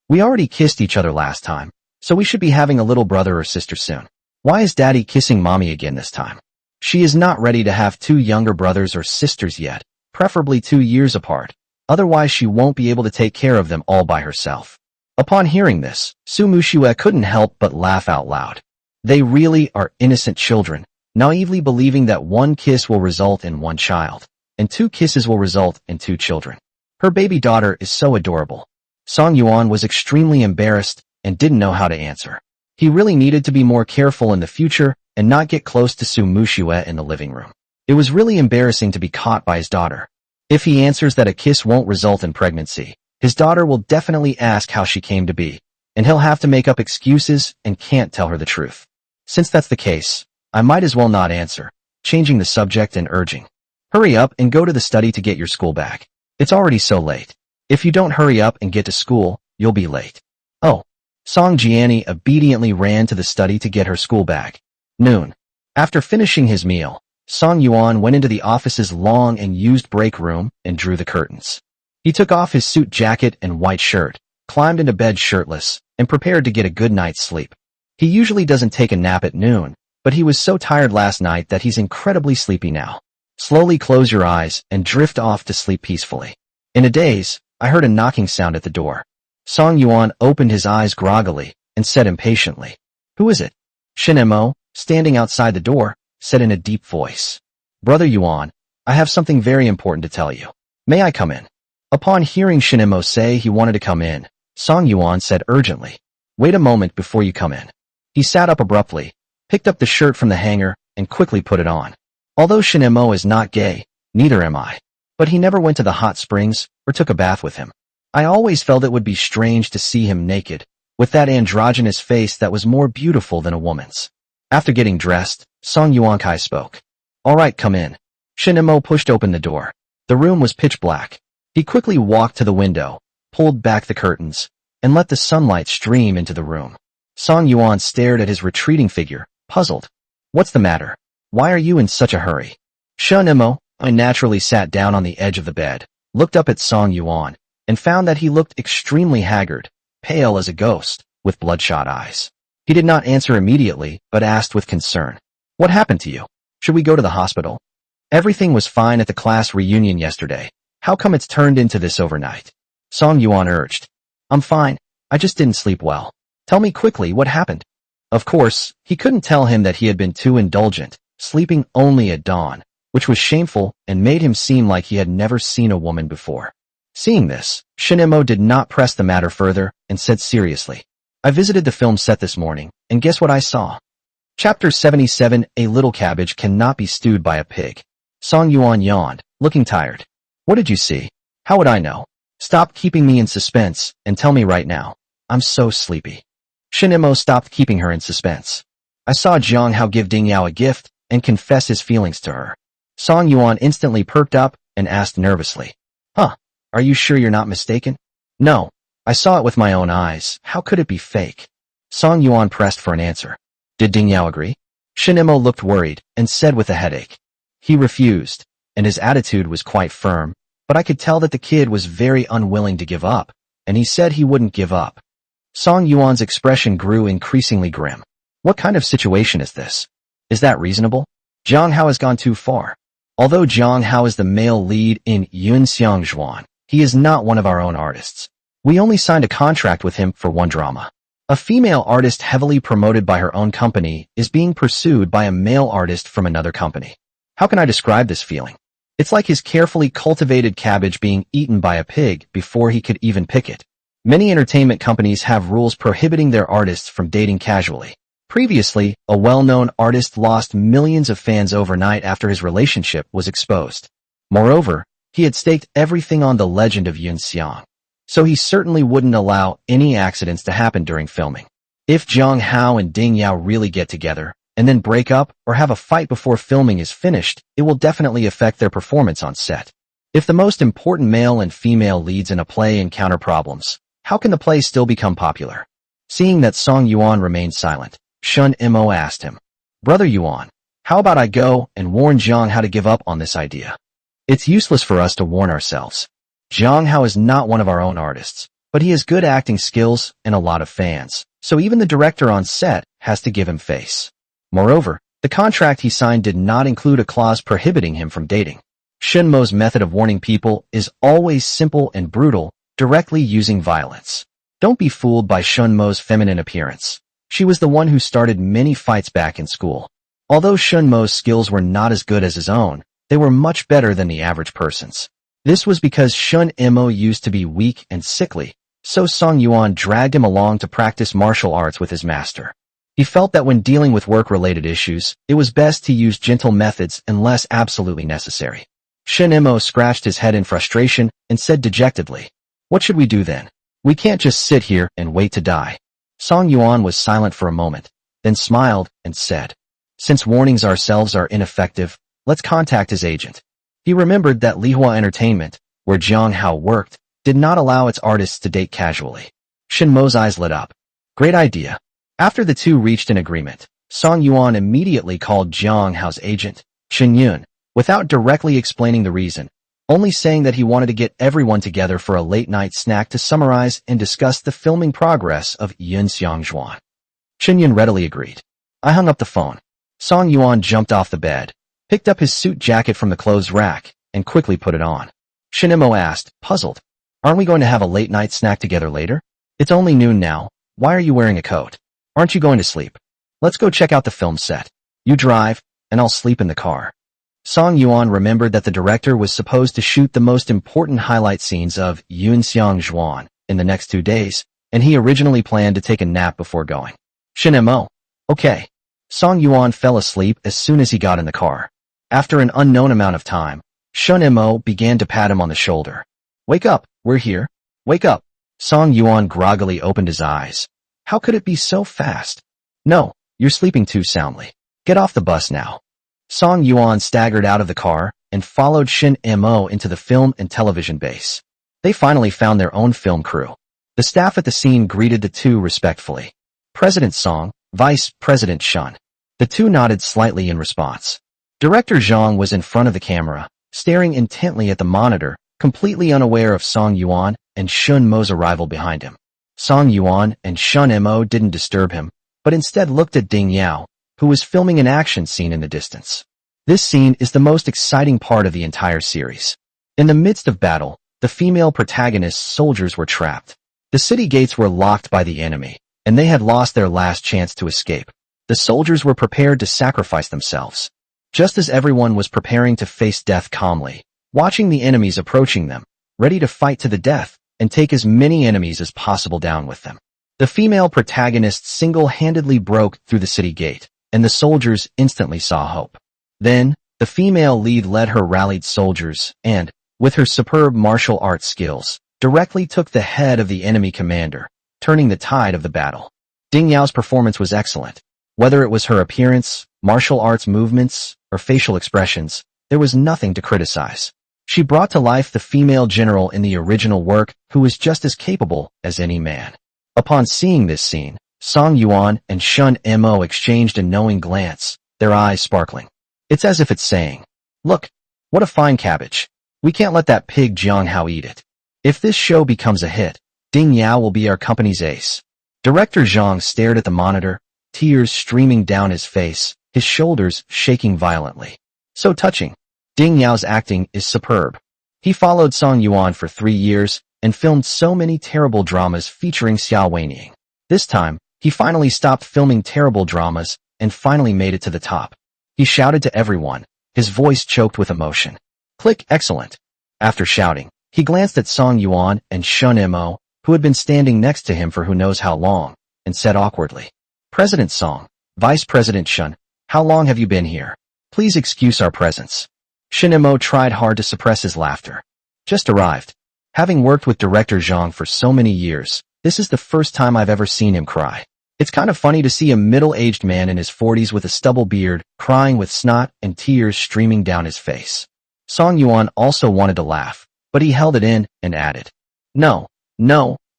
Speaker 1: We already kissed each other last time, so we should be having a little brother or sister soon. Why is Daddy kissing Mommy again this time? She is not ready to have 2 younger brothers or sisters yet, preferably 2 years apart. Otherwise she won't be able to take care of them all by herself." Upon hearing this, Su Muxue couldn't help but laugh out loud. They really are innocent children, naively believing that one kiss will result in one child, and two kisses will result in two children. Her baby daughter is so adorable. Song Yuan was extremely embarrassed and didn't know how to answer. He really needed to be more careful in the future and not get close to Su Muxue in the living room. It was really embarrassing to be caught by his daughter. If he answers that a kiss won't result in pregnancy, his daughter will definitely ask how she came to be, and he'll have to make up excuses and can't tell her the truth. Since that's the case, I might as well not answer, changing the subject and urging. Hurry up and go to the study to get your school bag. It's already so late. If you don't hurry up and get to school, you'll be late. Oh. Song Jiani obediently ran to the study to get her school bag. Noon. After finishing his meal, Song Yuan went into the office's long and used break room and drew the curtains. He took off his suit jacket and white shirt, climbed into bed shirtless, and prepared to get a good night's sleep. He usually doesn't take a nap at noon, but he was so tired last night that he's incredibly sleepy now. Slowly close your eyes and drift off to sleep peacefully. In a daze, I heard a knocking sound at the door. Song Yuan opened his eyes groggily and said impatiently, "Who is it?" Shin Mo, standing outside the door, said in a deep voice, "Brother Yuan, I have something very important to tell you. May I come in?" Upon hearing Shin Mo say he wanted to come in, Song Yuan said urgently, "Wait a moment before you come in." He sat up abruptly, picked up the shirt from the hanger, and quickly put it on. Although Shin Mo is not gay, neither am I. But he never went to the hot springs or took a bath with him. I always felt it would be strange to see him naked, with that androgynous face that was more beautiful than a woman's. After getting dressed, Song Yuankai spoke. "All right, come in." Shin Mo pushed open the door. The room was pitch black. He quickly walked to the window, pulled back the curtains, and let the sunlight stream into the room. Song Yuan stared at his retreating figure, puzzled. "What's the matter? Why are you in such a hurry?" Shin Mo, I naturally sat down on the edge of the bed, looked up at Song Yuan, and found that he looked extremely haggard, pale as a ghost, with bloodshot eyes. He did not answer immediately, but asked with concern, "What happened to you? Should we go to the hospital? Everything was fine at the class reunion yesterday. How come it's turned into this overnight?" Song Yuan urged. "I'm fine. I just didn't sleep well. Tell me quickly what happened." Of course, he couldn't tell him that he had been too indulgent, sleeping only at dawn, which was shameful and made him seem like he had never seen a woman before. Seeing this, Shin Mo did not press the matter further and said seriously, "I visited the film set this morning, and guess what I saw?" Chapter 77, A Little Cabbage Cannot Be Stewed by a Pig. Song Yuan yawned, looking tired. "What did you see? How would I know? Stop keeping me in suspense and tell me right now. I'm so sleepy." Shin Mo stopped keeping her in suspense. "I saw Jiang Hao give Ding Yao a gift and confess his feelings to her." Song Yuan instantly perked up and asked nervously, "Huh, are you sure you're not mistaken?" "No, I saw it with my own eyes. How could it be fake?" Song Yuan pressed for an answer. "Did Ding Yao agree?" Shin Mo looked worried and said with a headache. "He refused, and his attitude was quite firm, but I could tell that the kid was very unwilling to give up, and he said he wouldn't give up." Song Yuan's expression grew increasingly grim. What kind of situation is this? Is that reasonable? Jiang Hao has gone too far. Although Jiang Hao is the male lead in Yun Xiang Zhuan, he is not one of our own artists. We only signed a contract with him for one drama. A female artist heavily promoted by her own company is being pursued by a male artist from another company. How can I describe this feeling? It's like his carefully cultivated cabbage being eaten by a pig before he could even pick it. Many entertainment companies have rules prohibiting their artists from dating casually. Previously, a well-known artist lost millions of fans overnight after his relationship was exposed. Moreover, he had staked everything on the legend of Yun Xiang, so he certainly wouldn't allow any accidents to happen during filming. If Jiang Hao and Ding Yao really get together, and then break up or have a fight before filming is finished, it will definitely affect their performance on set. If the most important male and female leads in a play encounter problems, how can the play still become popular? Seeing that Song Yuan remained silent, Shin Mo asked him, "Brother Yuan, how about I go and warn Jiang Hao to give up on this idea? It's useless for us to warn ourselves. Jiang Hao is not one of our own artists, but he has good acting skills and a lot of fans, so even the director on set has to give him face. Moreover, the contract he signed did not include a clause prohibiting him from dating." Shin Mo's method of warning people is always simple and brutal, directly using violence. Don't be fooled by Shun Mo's feminine appearance. She was the one who started many fights back in school. Although Shun Mo's skills were not as good as his own, they were much better than the average person's. This was because Shun Mo used to be weak and sickly, so Song Yuan dragged him along to practice martial arts with his master. He felt that when dealing with work-related issues, it was best to use gentle methods unless absolutely necessary. Shun Mo scratched his head in frustration and said dejectedly, "What should we do then? We can't just sit here and wait to die." Song Yuan was silent for a moment, then smiled and said, "Since warnings ourselves are ineffective, let's contact his agent." He remembered that Lihua Entertainment, where Jiang Hao worked, did not allow its artists to date casually. Shin Mo's eyes lit up. Great idea. After the two reached an agreement, Song Yuan immediately called Jiang Hao's agent, Shin Yun, without directly explaining the reason, only saying that he wanted to get everyone together for a late-night snack to summarize and discuss the filming progress of Yun Xiang Zhuan. Shin Yun readily agreed. I hung up the phone. Song Yuan jumped off the bed, picked up his suit jacket from the clothes rack, and quickly put it on. Shin Mo asked, puzzled, "Aren't we going to have a late-night snack together later? It's only noon now. Why are you wearing a coat? Aren't you going to sleep? Let's go check out the film set. You drive, and I'll sleep in the car." Song Yuan remembered that the director was supposed to shoot the most important highlight scenes of Yun Xiang Zhuan in the next 2 days, and he originally planned to take a nap before going. Shin Mo. Okay. Song Yuan fell asleep as soon as he got in the car. After an unknown amount of time, Shin Mo began to pat him on the shoulder. Wake up, we're here. Wake up. Song Yuan groggily opened his eyes. How could it be so fast? No, you're sleeping too soundly. Get off the bus now. Song Yuan staggered out of the car and followed Shin Mo into the film and television base. They finally found their own film crew. The staff at the scene greeted the two respectfully. President Song, Vice President Shun. The two nodded slightly in response. Director Zhang was in front of the camera, staring intently at the monitor, completely unaware of Song Yuan and Shun Mo's arrival behind him. Song Yuan and Shun Mo didn't disturb him, but instead looked at Ding Yao, who was filming an action scene in the distance. This scene is the most exciting part of the entire series. In the midst of battle, the female protagonist's soldiers were trapped. The city gates were locked by the enemy, and they had lost their last chance to escape. The soldiers were prepared to sacrifice themselves. Just as everyone was preparing to face death calmly, watching the enemies approaching them, ready to fight to the death and take as many enemies as possible down with them. The female protagonist single-handedly broke through the city gate, and the soldiers instantly saw hope. Then, the female lead led her rallied soldiers and, with her superb martial arts skills, directly took the head of the enemy commander, turning the tide of the battle. Ding Yao's performance was excellent. Whether it was her appearance, martial arts movements, or facial expressions, there was nothing to criticize. She brought to life the female general in the original work who was just as capable as any man. Upon seeing this scene, Song Yuan and Shun Mo exchanged a knowing glance, their eyes sparkling. It's as if it's saying, "Look, what a fine cabbage. We can't let that pig Jiang Hao eat it." If this show becomes a hit, Ding Yao will be our company's ace. Director Zhang stared at the monitor, tears streaming down his face, his shoulders shaking violently. So touching. Ding Yao's acting is superb. He followed Song Yuan for 3 years and filmed so many terrible dramas featuring Xiao Weiying. This time, he finally stopped filming terrible dramas and finally made it to the top. He shouted to everyone, his voice choked with emotion. Click, excellent. After shouting, he glanced at Song Yuan and Shun Mo, who had been standing next to him for who knows how long, and said awkwardly, President Song, Vice President Shun, how long have you been here? Please excuse our presence. Shin Mo tried hard to suppress his laughter. Just arrived. Having worked with Director Zhang for so many years, this is the first time I've ever seen him cry. It's kind of funny to see a middle-aged man in his 40s with a stubble beard, crying with snot and tears streaming down his face. Song Yuan also wanted to laugh, but he held it in and added, No,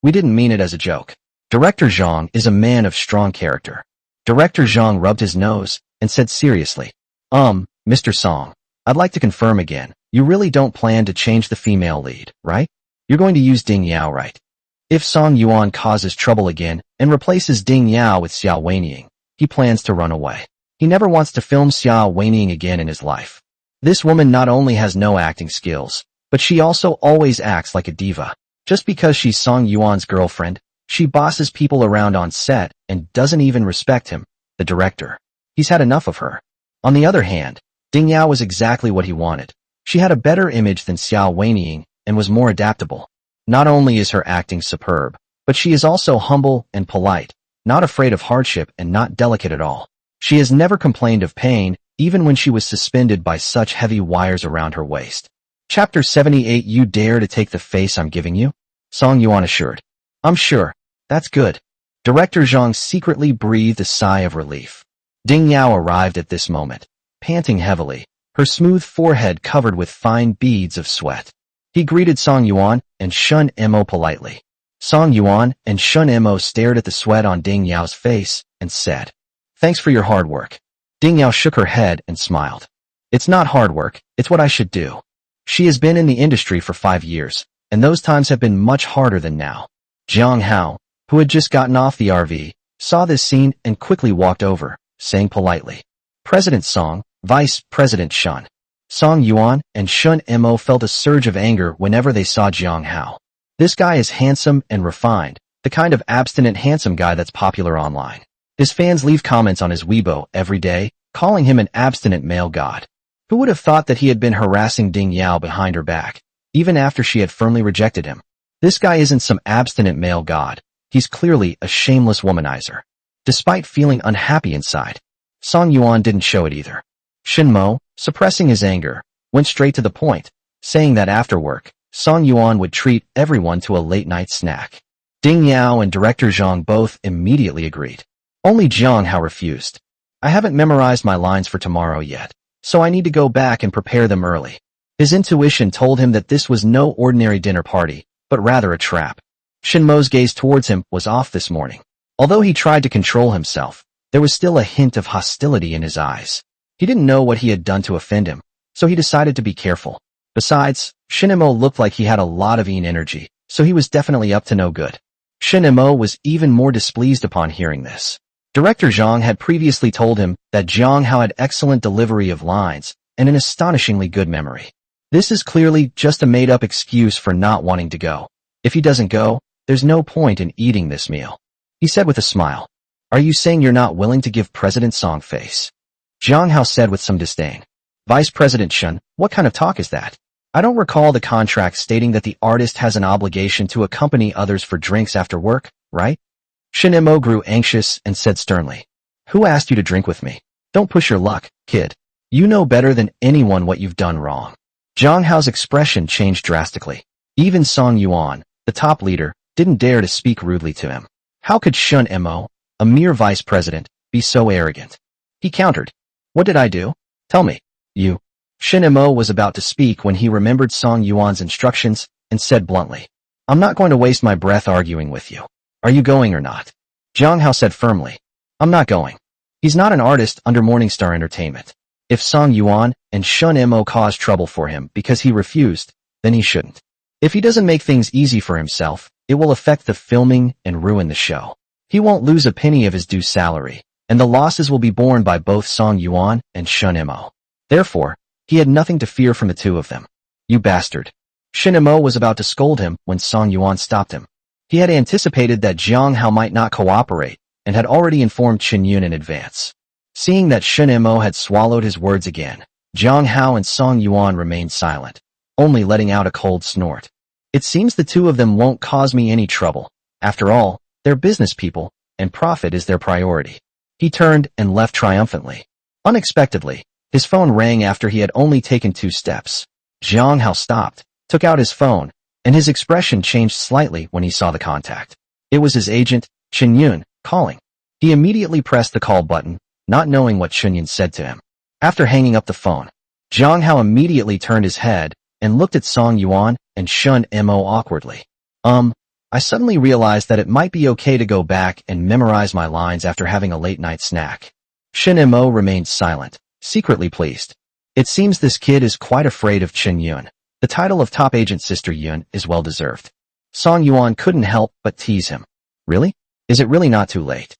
Speaker 1: we didn't mean it as a joke. Director Zhang is a man of strong character. Director Zhang rubbed his nose and said seriously, Mr. Song, I'd like to confirm again, you really don't plan to change the female lead, right? You're going to use Ding Yao, right? If Song Yuan causes trouble again and replaces Ding Yao with Xiao Weiying, he plans to run away. He never wants to film Xiao Weiying again in his life. This woman not only has no acting skills, but she also always acts like a diva. Just because she's Song Yuan's girlfriend, She bosses people around on set and doesn't even respect him, the director. He's had enough of her. On the other hand, Ding Yao was exactly what he wanted. She had a better image than Xiao Weiying and was more adaptable. Not only is her acting superb, but she is also humble and polite, not afraid of hardship and not delicate at all. She has never complained of pain, even when she was suspended by such heavy wires around her waist. Chapter 78. You dare to take the face I'm giving you? Song Yuan assured. I'm sure. That's good. Director Zhang secretly breathed a sigh of relief. Ding Yao arrived at this moment, panting heavily, her smooth forehead covered with fine beads of sweat. He greeted Song Yuan and Shun Mo politely. Song Yuan and Shun Mo stared at the sweat on Ding Yao's face and said, "Thanks for your hard work." Ding Yao shook her head and smiled. "It's not hard work, it's what I should do." She has been in the industry for 5 years, and those times have been much harder than now. Jiang Hao, who had just gotten off the RV, saw this scene and quickly walked over, saying politely, "President Song, Vice President Shun." Song Yuan and Shun Mo felt a surge of anger whenever they saw Jiang Hao. This guy is handsome and refined, the kind of abstinent handsome guy that's popular online. His fans leave comments on his Weibo every day, calling him an abstinent male god. Who would have thought that he had been harassing Ding Yao behind her back, even after she had firmly rejected him? This guy isn't some abstinent male god. He's clearly a shameless womanizer. Despite feeling unhappy inside, Song Yuan didn't show it either. Shin Mo, suppressing his anger, went straight to the point, saying that after work, Song Yuan would treat everyone to a late-night snack. Ding Yao and Director Zhang both immediately agreed. Only Jiang Hao refused. "I haven't memorized my lines for tomorrow yet, so I need to go back and prepare them early." His intuition told him that this was no ordinary dinner party, but rather a trap. Shin Mo's gaze towards him was off this morning. Although he tried to control himself, there was still a hint of hostility in his eyes. He didn't know what he had done to offend him, so he decided to be careful. Besides, Shin Mo looked like he had a lot of energy, so he was definitely up to no good. Shin Mo was even more displeased upon hearing this. Director Zhang had previously told him that Jiang Hao had excellent delivery of lines and an astonishingly good memory. This is clearly just a made-up excuse for not wanting to go. If he doesn't go, there's no point in eating this meal. He said with a smile, "Are you saying you're not willing to give President Song face?" Jiang Hao said with some disdain. "Vice President Shun, what kind of talk is that? I don't recall the contract stating that the artist has an obligation to accompany others for drinks after work, right?" Shin Mo grew anxious and said sternly, "Who asked you to drink with me? Don't push your luck, kid. You know better than anyone what you've done wrong." Jiang Hao's expression changed drastically. Even Song Yuan, the top leader, didn't dare to speak rudely to him. How could Shun Mo, a mere vice president, be so arrogant? He countered, "What did I do? Tell me." "You." Shin Mo was about to speak when he remembered Song Yuan's instructions and said bluntly, "I'm not going to waste my breath arguing with you. Are you going or not?" Jiang Hao said firmly, "I'm not going." He's not an artist under Morningstar Entertainment. If Song Yuan and Shun Mo caused trouble for him because he refused, then he shouldn't. If he doesn't make things easy for himself, it will affect the filming and ruin the show. He won't lose a penny of his due salary, and the losses will be borne by both Song Yuan and Shun Mo. Therefore, he had nothing to fear from the two of them. "You bastard." Shin Mo was about to scold him when Song Yuan stopped him. He had anticipated that Jiang Hao might not cooperate and had already informed Qin Yun in advance. Seeing that Shin Mo had swallowed his words again, Jiang Hao and Song Yuan remained silent, only letting out a cold snort. "It seems the two of them won't cause me any trouble. After all, they're business people, and profit is their priority." He turned and left triumphantly. Unexpectedly, his phone rang after he had only taken 2 steps. Jiang Hao stopped, took out his phone, and his expression changed slightly when he saw the contact. It was his agent, Qin Yun, calling. He immediately pressed the call button, not knowing what Qin Yun said to him. After hanging up the phone, Jiang Hao immediately turned his head and looked at Song Yuan and Shun Mo awkwardly. I suddenly realized that it might be okay to go back and memorize my lines after having a late-night snack." Shin Mo remained silent, secretly pleased. It seems this kid is quite afraid of Qin Yun. The title of top agent Sister Yun is well-deserved. Song Yuan couldn't help but tease him. "Really? Is it really not too late?"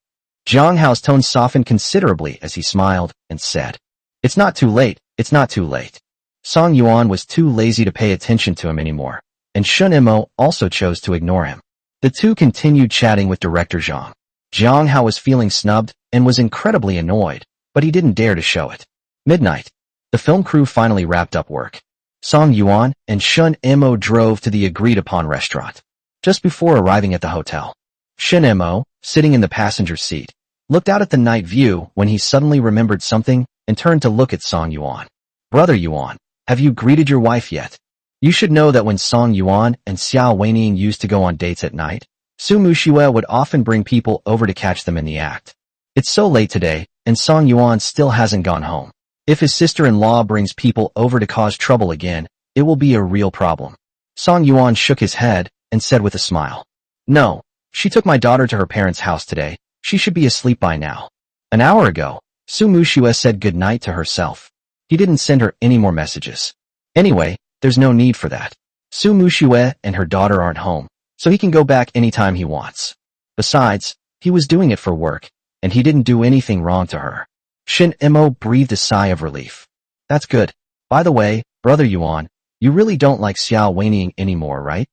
Speaker 1: Jiang Hao's tone softened considerably as he smiled and said, "It's not too late, it's not too late." Song Yuan was too lazy to pay attention to him anymore, and Shun Mo also chose to ignore him. The two continued chatting with director Zhang. Zhang Hao was feeling snubbed and was incredibly annoyed, but he didn't dare to show it. Midnight. The film crew finally wrapped up work. Song Yuan and Shun Mo drove to the agreed-upon restaurant. Just before arriving at the hotel, Shun Mo, sitting in the passenger seat, looked out at the night view when he suddenly remembered something and turned to look at Song Yuan. Brother Yuan, have you greeted your wife yet? You should know that when Song Yuan and Xiao Weining used to go on dates at night, Su Muxue would often bring people over to catch them in the act. It's so late today, and Song Yuan still hasn't gone home. If his sister-in-law brings people over to cause trouble again, it will be a real problem. Song Yuan shook his head and said with a smile. No, she took my daughter to her parents' house today. She should be asleep by now. An hour ago, Su Muxue said good night to herself. He didn't send her any more messages. Anyway, there's no need for that. Su Muxue and her daughter aren't home, so he can go back anytime he wants. Besides, he was doing it for work, and he didn't do anything wrong to her. Shin Mo breathed a sigh of relief. That's good. By the way, Brother Yuan, you really don't like Xiao Weining anymore, right?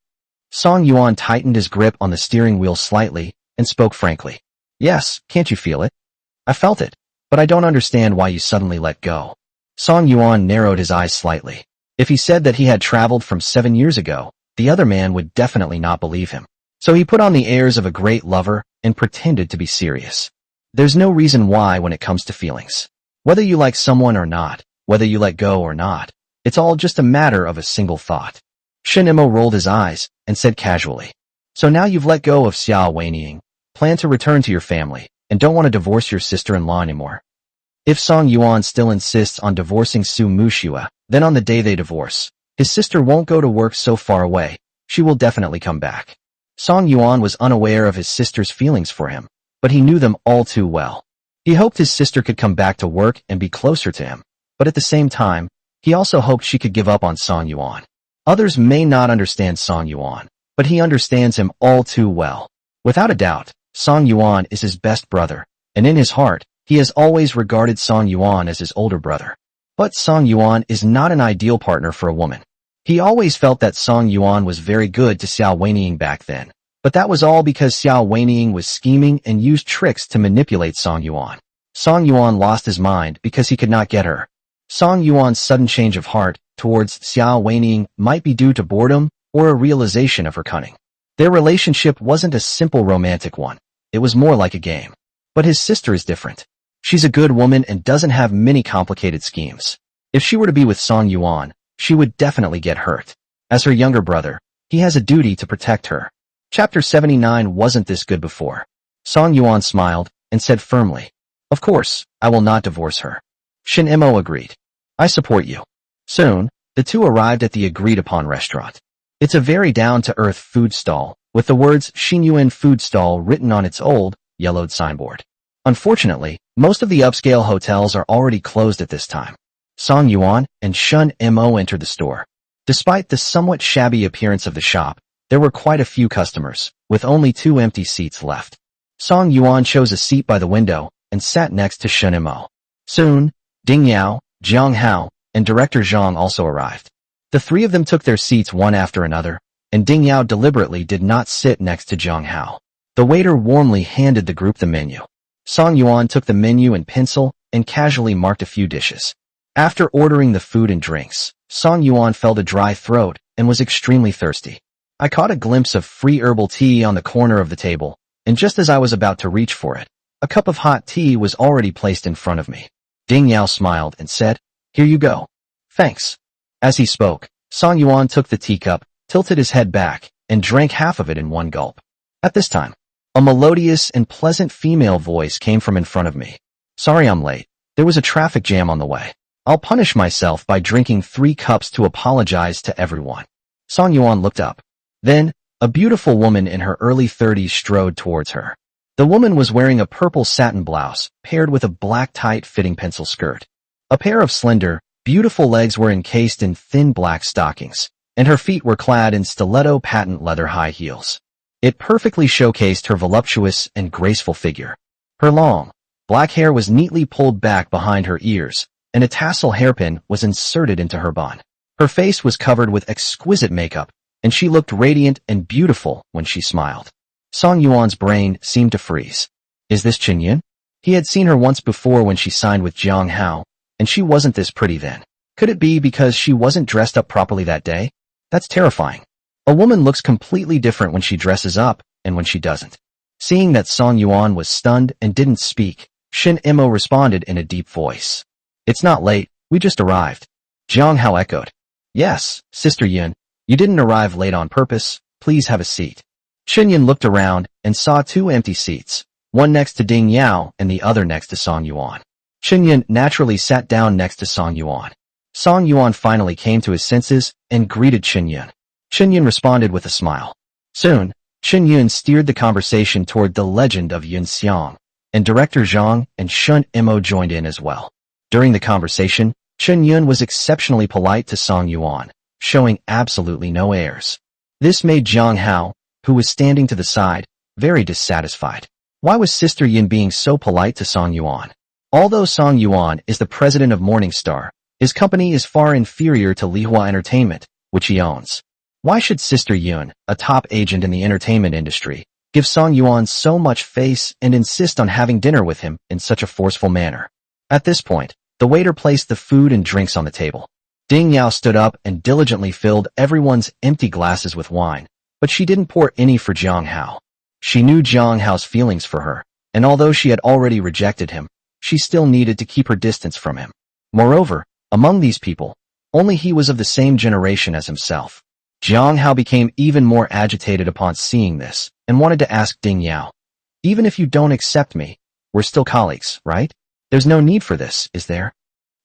Speaker 1: Song Yuan tightened his grip on the steering wheel slightly and spoke frankly. Yes, can't you feel it? I felt it, but I don't understand why you suddenly let go. Song Yuan narrowed his eyes slightly. If he said that he had traveled from 7 years ago, the other man would definitely not believe him. So he put on the airs of a great lover and pretended to be serious. There's no reason why when it comes to feelings. Whether you like someone or not, whether you let go or not, it's all just a matter of a single thought. Shin Mo rolled his eyes and said casually. So now you've let go of Xiao Weining, plan to return to your family, and don't want to divorce your sister-in-law anymore. If Song Yuan still insists on divorcing Su Muxue, then on the day they divorce, his sister won't go to work so far away. She will definitely come back. Song Yuan was unaware of his sister's feelings for him, but he knew them all too well. He hoped his sister could come back to work and be closer to him, but at the same time, he also hoped she could give up on Song Yuan. Others may not understand Song Yuan, but he understands him all too well. Without a doubt, Song Yuan is his best brother, and in his heart, he has always regarded Song Yuan as his older brother. But Song Yuan is not an ideal partner for a woman. He always felt that Song Yuan was very good to Xiao Weining back then, but that was all because Xiao Weining was scheming and used tricks to manipulate Song Yuan. Song Yuan lost his mind because he could not get her. Song Yuan's sudden change of heart towards Xiao Weining might be due to boredom or a realization of her cunning. Their relationship wasn't a simple romantic one. It was more like a game. But his sister is different. She's a good woman and doesn't have many complicated schemes. If she were to be with Song Yuan, she would definitely get hurt. As her younger brother, he has a duty to protect her. Chapter 79 wasn't this good before. Song Yuan smiled and said firmly, Of course, I will not divorce her. Shin Mo agreed. I support you. Soon, the two arrived at the agreed-upon restaurant. It's a very down-to-earth food stall, with the words Xin Yuan Food Stall written on its old, yellowed signboard. Unfortunately, most of the upscale hotels are already closed at this time. Song Yuan and Shun Mo entered the store. Despite the somewhat shabby appearance of the shop, there were quite a few customers, with only 2 empty seats left. Song Yuan chose a seat by the window and sat next to Shun Mo. Soon, Ding Yao, Jiang Hao, and Director Zhang also arrived. The 3 of them took their seats one after another, and Ding Yao deliberately did not sit next to Jiang Hao. The waiter warmly handed the group the menu. Song Yuan took the menu and pencil and casually marked a few dishes. After ordering the food and drinks, Song Yuan felt a dry throat and was extremely thirsty. I caught a glimpse of free herbal tea on the corner of the table, and just as I was about to reach for it, a cup of hot tea was already placed in front of me. Ding Yao smiled and said, Here you go. Thanks. As he spoke, Song Yuan took the teacup, tilted his head back, and drank half of it in one gulp. At this time, a melodious and pleasant female voice came from in front of me. Sorry I'm late. There was a traffic jam on the way. I'll punish myself by drinking 3 cups to apologize to everyone. Song Yuan looked up. Then, a beautiful woman in her early 30s strode towards her. The woman was wearing a purple satin blouse, paired with a black tight-fitting pencil skirt. A pair of slender, beautiful legs were encased in thin black stockings, and her feet were clad in stiletto patent leather high heels. It perfectly showcased her voluptuous and graceful figure. Her long, black hair was neatly pulled back behind her ears, and a tassel hairpin was inserted into her bun. Her face was covered with exquisite makeup, and she looked radiant and beautiful when she smiled. Song Yuan's brain seemed to freeze. Is this Chen Yun? He had seen her once before when she signed with Jiang Hao, and she wasn't this pretty then. Could it be because she wasn't dressed up properly that day? That's terrifying. A woman looks completely different when she dresses up and when she doesn't. Seeing that Song Yuan was stunned and didn't speak, Shin Imo responded in a deep voice. It's not late, we just arrived. Jiang Hao echoed. Yes, Sister Yun, you didn't arrive late on purpose, please have a seat. Shin Yun looked around and saw two empty seats, one next to Ding Yao and the other next to Song Yuan. Shin Yun naturally sat down next to Song Yuan. Song Yuan finally came to his senses and greeted Shin Yun. Shin Yun responded with a smile. Soon, Shin Yun steered the conversation toward the legend of Yun Xiang, and Director Zhang and Shun Imo joined in as well. During the conversation, Shin Yun was exceptionally polite to Song Yuan, showing absolutely no airs. This made Jiang Hao, who was standing to the side, very dissatisfied. Why was Sister Yun being so polite to Song Yuan? Although Song Yuan is the president of Morningstar, his company is far inferior to Lihua Entertainment, which he owns. Why should Sister Yun, a top agent in the entertainment industry, give Song Yuan so much face and insist on having dinner with him in such a forceful manner? At this point, the waiter placed the food and drinks on the table. Ding Yao stood up and diligently filled everyone's empty glasses with wine, but she didn't pour any for Jiang Hao. She knew Jiang Hao's feelings for her, and although she had already rejected him, she still needed to keep her distance from him. Moreover, among these people, only he was of the same generation as himself. Jiang Hao became even more agitated upon seeing this, and wanted to ask Ding Yao, even if you don't accept me, we're still colleagues, right? There's no need for this, is there?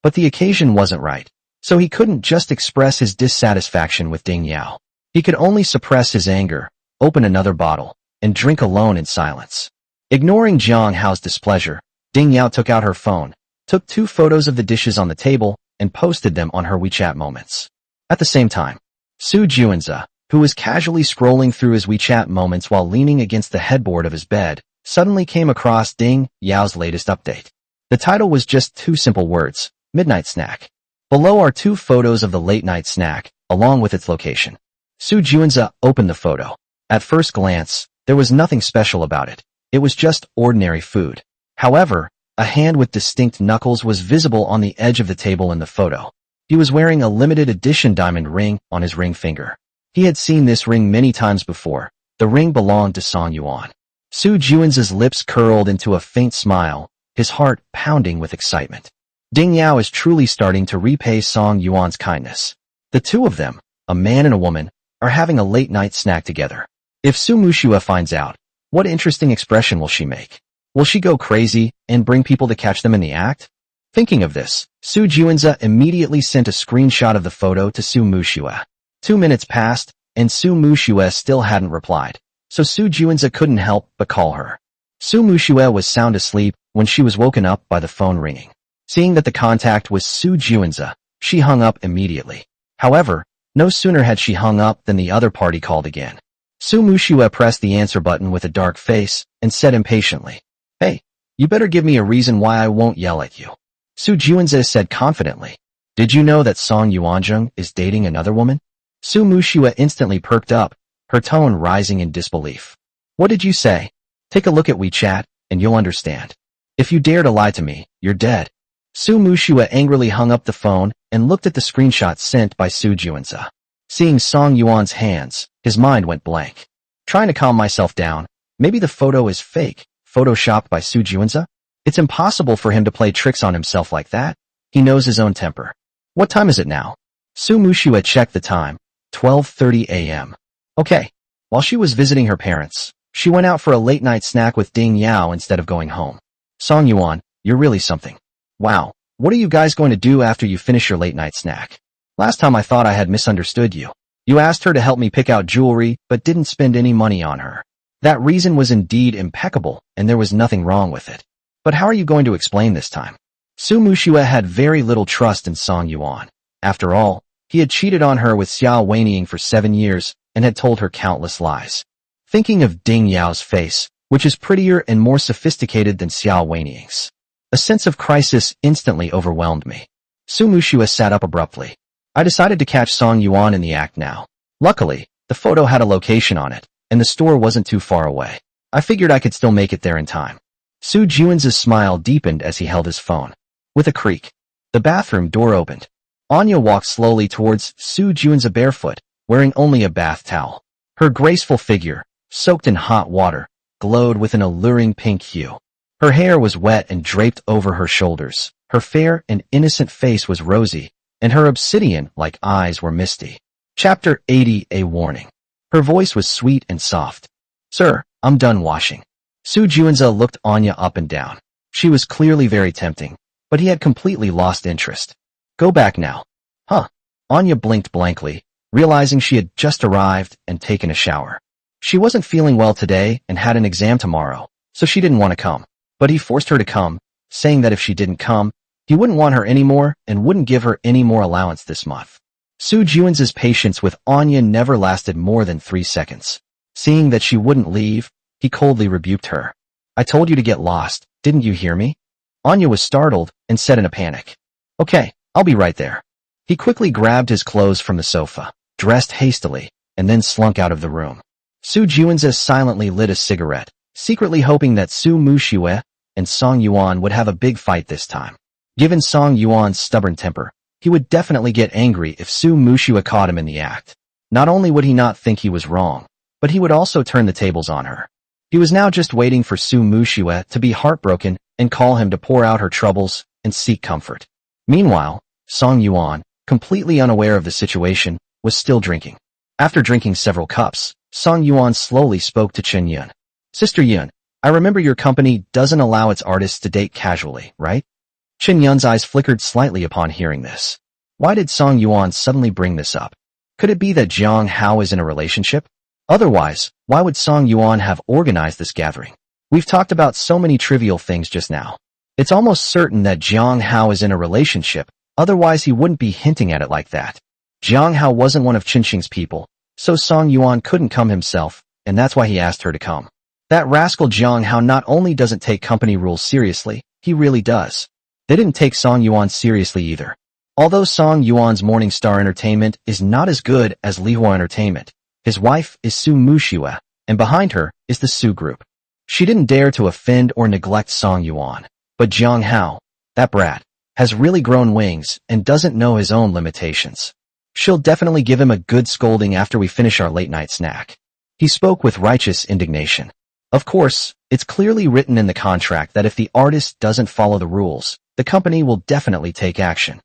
Speaker 1: But the occasion wasn't right, so he couldn't just express his dissatisfaction with Ding Yao. He could only suppress his anger, open another bottle, and drink alone in silence. Ignoring Jiang Hao's displeasure, Ding Yao took out her phone, took 2 photos of the dishes on the table, and posted them on her WeChat moments. At the same time, Su Juanza, who was casually scrolling through his WeChat moments while leaning against the headboard of his bed, suddenly came across Ding Yao's latest update. The title was just 2 simple words, Midnight Snack. Below are 2 photos of the late-night snack, along with its location. Su Juanza opened the photo. At first glance, there was nothing special about it. It was just ordinary food. However, a hand with distinct knuckles was visible on the edge of the table in the photo. He was wearing a limited edition diamond ring on his ring finger. He had seen this ring many times before. The ring belonged to Song Yuan. Su Juanza's lips curled into a faint smile, his heart pounding with excitement. Ding Yao is truly starting to repay Song Yuan's kindness. The two of them, a man and a woman, are having a late-night snack together. If Su Muxue finds out, what interesting expression will she make? Will she go crazy and bring people to catch them in the act? Thinking of this, Su Juanza immediately sent a screenshot of the photo to Su Muxue. 2 minutes passed, and Su Muxue still hadn't replied, so Su Juanza couldn't help but call her. Su Muxue was sound asleep when she was woken up by the phone ringing. Seeing that the contact was Su Juanza, she hung up immediately. However, no sooner had she hung up than the other party called again. Su Muxue pressed the answer button with a dark face and said impatiently, "Hey, you better give me a reason why I won't yell at you." Su Juanza said confidently, "Did you know that Song Yuanzheng is dating another woman?" Su Muxue instantly perked up, her tone rising in disbelief. "What did you say? Take a look at WeChat, and you'll understand. If you dare to lie to me, you're dead." Su Muxue angrily hung up the phone and looked at the screenshot sent by Su Juanza. Seeing Song Yuan's hands, his mind went blank. Trying to calm myself down, maybe the photo is fake, photoshopped by Su Juanza? It's impossible for him to play tricks on himself like that. He knows his own temper. What time is it now? Su Muxue checked the time, 12:30 a.m. Okay. While she was visiting her parents, she went out for a late-night snack with Ding Yao instead of going home. Song Yuan, you're really something. Wow, what are you guys going to do after you finish your late-night snack? Last time I thought I had misunderstood you. You asked her to help me pick out jewelry, but didn't spend any money on her. That reason was indeed impeccable, and there was nothing wrong with it. But how are you going to explain this time? Su Muxue had very little trust in Song Yuan. After all, he had cheated on her with Xiao Weiniang for 7 years and had told her countless lies. Thinking of Ding Yao's face, which is prettier and more sophisticated than Xiao Weiniang's, a sense of crisis instantly overwhelmed me. Su Muxue sat up abruptly. I decided to catch Song Yuan in the act now. Luckily, The photo had a location on it, and the store wasn't too far away. I figured I could still make it there in time. Su Juan's smile deepened as he held his phone. With a creak, the bathroom door opened. Anya walked slowly towards Su Juan's barefoot, wearing only a bath towel. Her graceful figure, soaked in hot water, glowed with an alluring pink hue. Her hair was wet and draped over her shoulders. Her fair and innocent face was rosy, and her obsidian-like eyes were misty. Chapter 80: A Warning. Her voice was sweet and soft. "Sir, I'm done washing." Su Juanza looked Anya up and down. She was clearly very tempting, but he had completely lost interest. "Go back now." "Huh?" Anya blinked blankly, realizing she had just arrived and taken a shower. She wasn't feeling well today and had an exam tomorrow, so she didn't want to come. But he forced her to come, saying that if she didn't come, he wouldn't want her anymore and wouldn't give her any more allowance this month. Su Juan's patience with Anya never lasted more than 3 seconds. Seeing that she wouldn't leave, he coldly rebuked her. "I told you to get lost, didn't you hear me?" Anya was startled and said in a panic, "Okay, I'll be right there." He quickly grabbed his clothes from the sofa, dressed hastily, and then slunk out of the room. Su Juanza silently lit a cigarette, secretly hoping that Su Muxue and Song Yuan would have a big fight this time. Given Song Yuan's stubborn temper, he would definitely get angry if Su Muxue caught him in the act. Not only would he not think he was wrong, but he would also turn the tables on her. He was now just waiting for Su Muxue to be heartbroken and call him to pour out her troubles and seek comfort. Meanwhile, Song Yuan, completely unaware of the situation, was still drinking. After drinking several cups, Song Yuan slowly spoke to Chen Yun. "Sister Yun, I remember your company doesn't allow its artists to date casually, right?" Chen Yun's eyes flickered slightly upon hearing this. Why did Song Yuan suddenly bring this up? Could it be that Jiang Hao is in a relationship? Otherwise, why would Song Yuan have organized this gathering? We've talked about so many trivial things just now. It's almost certain that Jiang Hao is in a relationship, otherwise he wouldn't be hinting at it like that. Jiang Hao wasn't one of Qinxing's people, so Song Yuan couldn't come himself, and that's why he asked her to come. That rascal Jiang Hao not only doesn't take company rules seriously, he really does. They didn't take Song Yuan seriously either. Although Song Yuan's Morning Star Entertainment is not as good as Lihua Entertainment, his wife is Su Muxue, and behind her is the Su Group. She didn't dare to offend or neglect Song Yuan, but Jiang Hao, that brat, has really grown wings and doesn't know his own limitations. She'll definitely give him a good scolding after we finish our late-night snack. He spoke with righteous indignation. Of course, it's clearly written in the contract that if the artist doesn't follow the rules, the company will definitely take action.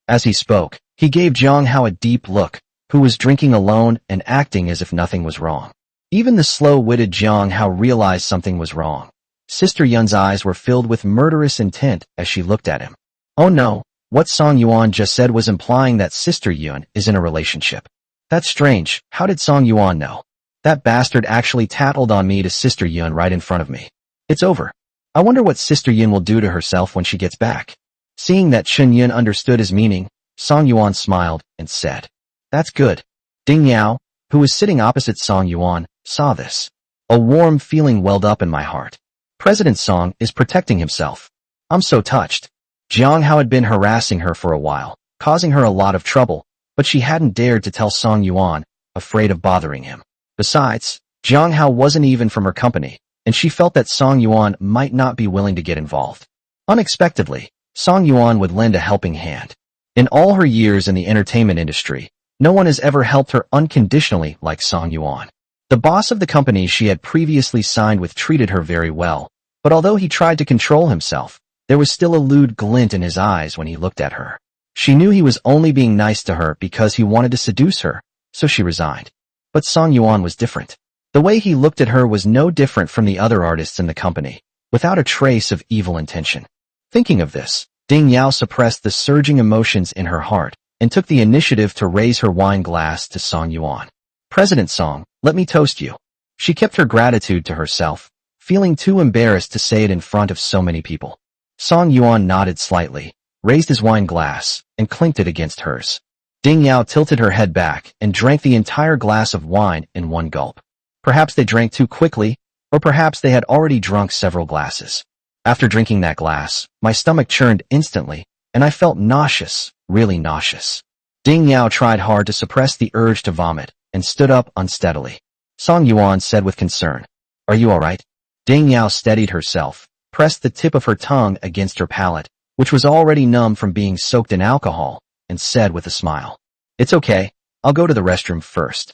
Speaker 1: As he spoke, he gave Jiang Hao a deep look, who was drinking alone and acting as if nothing was wrong. Even the slow-witted Jiang Hao realized something was wrong. Sister Yun's eyes were filled with murderous intent as she looked at him. Oh no, what Song Yuan just said was implying that Sister Yun is in a relationship. That's strange, how did Song Yuan know? That bastard actually tattled on me to Sister Yun right in front of me. It's over. I wonder what Sister Yun will do to herself when she gets back. Seeing that Chen Yun understood his meaning, Song Yuan smiled and said, "That's good." Ding Yao, who was sitting opposite Song Yuan, saw this. A warm feeling welled up in my heart. President Song is protecting himself. I'm so touched. Jiang Hao had been harassing her for a while, causing her a lot of trouble, but she hadn't dared to tell Song Yuan, afraid of bothering him. Besides, Jiang Hao wasn't even from her company, and she felt that Song Yuan might not be willing to get involved. Unexpectedly, Song Yuan would lend a helping hand. In all her years in the entertainment industry, no one has ever helped her unconditionally like Song Yuan. The boss of the company she had previously signed with treated her very well, but although he tried to control himself, there was still a lewd glint in his eyes when he looked at her. She knew he was only being nice to her because he wanted to seduce her, so she resigned. But Song Yuan was different. The way he looked at her was no different from the other artists in the company, without a trace of evil intention. Thinking of this, Ding Yao suppressed the surging emotions in her heart and took the initiative to raise her wine glass to Song Yuan. "President Song, let me toast you." She kept her gratitude to herself, feeling too embarrassed to say it in front of so many people. Song Yuan nodded slightly, raised his wine glass, and clinked it against hers. Ding Yao tilted her head back and drank the entire glass of wine in one gulp. Perhaps they drank too quickly, or perhaps they had already drunk several glasses. After drinking that glass, my stomach churned instantly, and I felt nauseous, really nauseous. Ding Yao tried hard to suppress the urge to vomit, and stood up unsteadily. Song Yuan said with concern, "Are you all right?" Ding Yao steadied herself, pressed the tip of her tongue against her palate, which was already numb from being soaked in alcohol, and said with a smile, "It's okay, I'll go to the restroom first."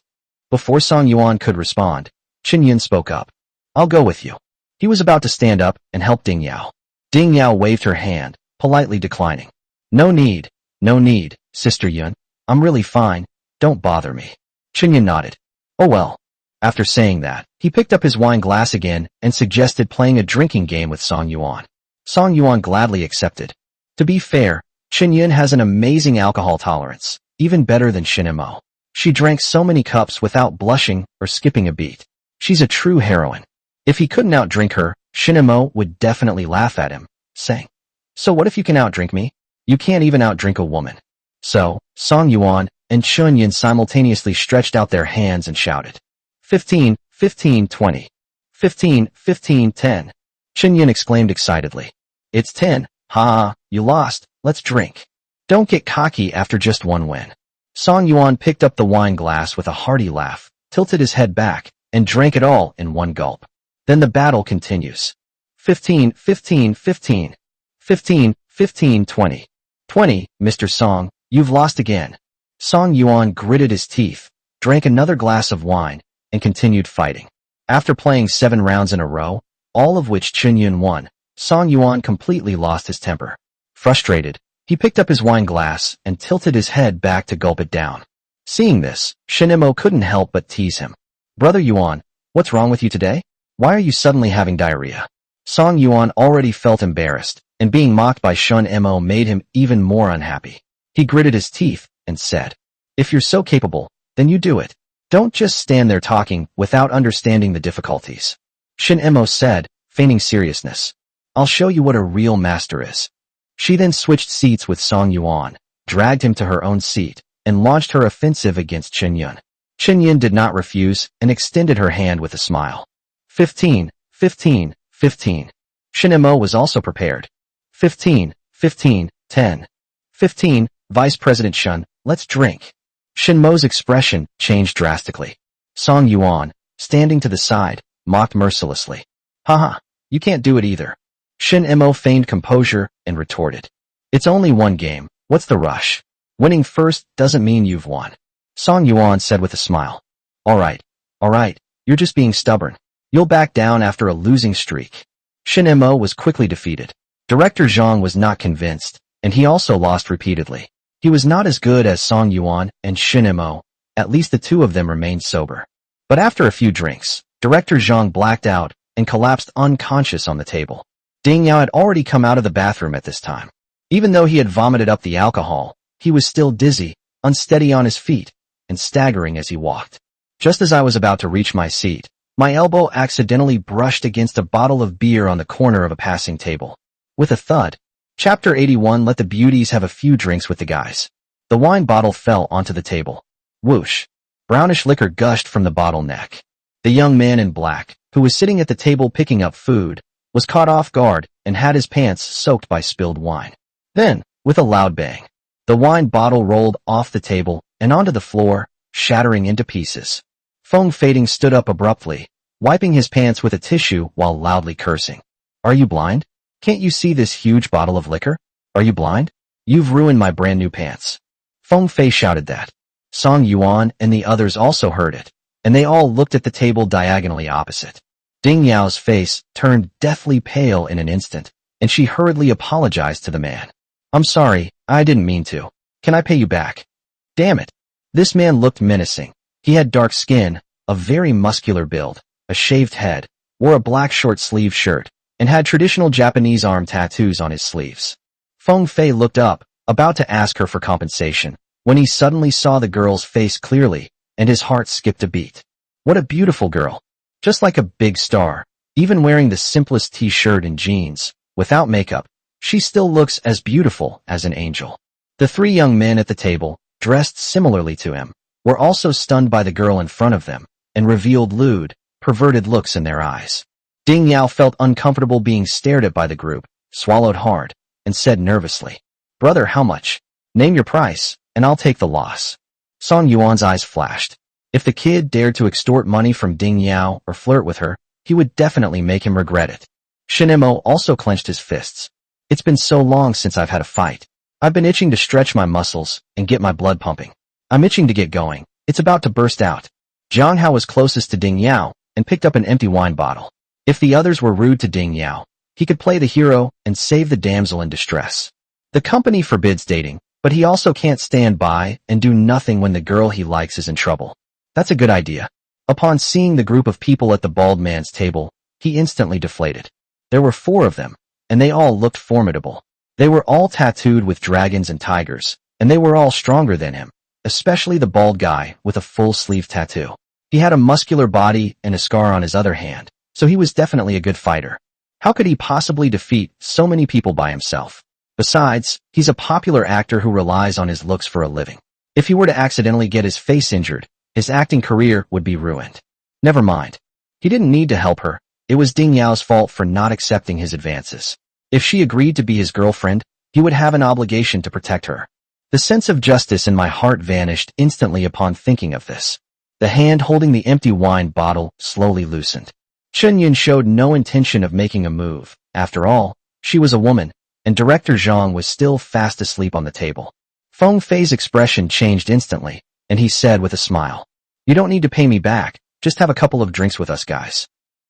Speaker 1: Before Song Yuan could respond, Qin Yun spoke up. "I'll go with you." He was about to stand up and help Ding Yao. Ding Yao waved her hand, politely declining. No need, Sister Yun. I'm really fine, don't bother me." Qin Yun nodded. "Oh well." After saying that, he picked up his wine glass again and suggested playing a drinking game with Song Yuan. Song Yuan gladly accepted. To be fair, Qin Yun has an amazing alcohol tolerance, even better than Shinemo. She drank so many cups without blushing or skipping a beat. She's a true heroine. If he couldn't outdrink her, Shinemo would definitely laugh at him, saying, "So what if you can outdrink me? You can't even outdrink a woman." So, Song Yuan and Qin Yun simultaneously stretched out their hands and shouted, 15, 15, 20. 15, 15, 10. Qin Yun exclaimed excitedly. "It's 10, ha, you lost, let's drink." Don't get cocky after just one win. Song Yuan picked up the wine glass with a hearty laugh, tilted his head back, and drank it all in one gulp. Then the battle continues. 15, 15, 15. 15, 15, 20. 20, Mr. Song, you've lost again. Song Yuan gritted his teeth, drank another glass of wine, and continued fighting. After playing 7 rounds in a row, all of which Qin Yun won, Song Yuan completely lost his temper. Frustrated, he picked up his wine glass and tilted his head back to gulp it down. Seeing this, Shinemo couldn't help but tease him. "Brother Yuan, what's wrong with you today? Why are you suddenly having diarrhea?" Song Yuan already felt embarrassed, and being mocked by Shun Mo made him even more unhappy. He gritted his teeth and said, "If you're so capable, then you do it. Don't just stand there talking without understanding the difficulties." Shin Mo said, feigning seriousness, "I'll show you what a real master is." She then switched seats with Song Yuan, dragged him to her own seat, and launched her offensive against Qin Yun. Qin Yun did not refuse and extended her hand with a smile. 15, 15, 15. Shin Mo was also prepared. 15, 15, 10. 15, Vice President Shun, let's drink. Shin Mo's expression changed drastically. Song Yuan, standing to the side, mocked mercilessly. "Haha, you can't do it either." Shin Mo feigned composure and retorted, "It's only one game, what's the rush? Winning first doesn't mean you've won." Song Yuan said with a smile, all right, you're just being stubborn. You'll back down after a losing streak." Shin Mo was quickly defeated. Director Zhang was not convinced, and he also lost repeatedly. He was not as good as Song Yuan and Shin Mo, at least the two of them remained sober. But after a few drinks, Director Zhang blacked out and collapsed unconscious on the table. Ding Yao had already come out of the bathroom at this time. Even though he had vomited up the alcohol, he was still dizzy, unsteady on his feet, and staggering as he walked. Just as I was about to reach my seat, my elbow accidentally brushed against a bottle of beer on the corner of a passing table. With a thud, Chapter 81 let the beauties have a few drinks with the guys. The wine bottle fell onto the table. Whoosh! Brownish liquor gushed from the bottle neck. The young man in black, who was sitting at the table picking up food, was caught off guard and had his pants soaked by spilled wine. Then, with a loud bang, the wine bottle rolled off the table and onto the floor, shattering into pieces. Feng Fading stood up abruptly, wiping his pants with a tissue while loudly cursing. "Are you blind? Can't you see this huge bottle of liquor? Are you blind? You've ruined my brand new pants." Feng Fei shouted that. Song Yuan and the others also heard it, and they all looked at the table diagonally opposite. Ding Yao's face turned deathly pale in an instant, and she hurriedly apologized to the man. "I'm sorry, I didn't mean to. Can I pay you back?" "Damn it." This man looked menacing. He had dark skin, a very muscular build, a shaved head, wore a black short-sleeved shirt, and had traditional Japanese arm tattoos on his sleeves. Feng Fei looked up, about to ask her for compensation, when he suddenly saw the girl's face clearly, and his heart skipped a beat. What a beautiful girl. Just like a big star, even wearing the simplest t-shirt and jeans, without makeup, she still looks as beautiful as an angel. The 3 young men at the table, dressed similarly to him, were also stunned by the girl in front of them, and revealed lewd, perverted looks in their eyes. Ding Yao felt uncomfortable being stared at by the group, swallowed hard, and said nervously, "Brother, how much? Name your price, and I'll take the loss." Song Yuan's eyes flashed. If the kid dared to extort money from Ding Yao or flirt with her, he would definitely make him regret it. Shinemo also clenched his fists. It's been so long since I've had a fight. I've been itching to stretch my muscles and get my blood pumping. I'm itching to get going. It's about to burst out. Jiang Hao was closest to Ding Yao and picked up an empty wine bottle. If the others were rude to Ding Yao, he could play the hero and save the damsel in distress. The company forbids dating, but he also can't stand by and do nothing when the girl he likes is in trouble. That's a good idea. Upon seeing the group of people at the bald man's table, he instantly deflated. There were 4 of them, and they all looked formidable. They were all tattooed with dragons and tigers, and they were all stronger than him, especially the bald guy with a full sleeve tattoo. He had a muscular body and a scar on his other hand, so he was definitely a good fighter. How could he possibly defeat so many people by himself? Besides, he's a popular actor who relies on his looks for a living. If he were to accidentally get his face injured, his acting career would be ruined. Never mind. He didn't need to help her. It was Ding Yao's fault for not accepting his advances. If she agreed to be his girlfriend, he would have an obligation to protect her. The sense of justice in my heart vanished instantly upon thinking of this. The hand holding the empty wine bottle slowly loosened. Chen Yun showed no intention of making a move. After all, she was a woman, and Director Zhang was still fast asleep on the table. Feng Fei's expression changed instantly, and he said with a smile, "You don't need to pay me back, just have a couple of drinks with us guys."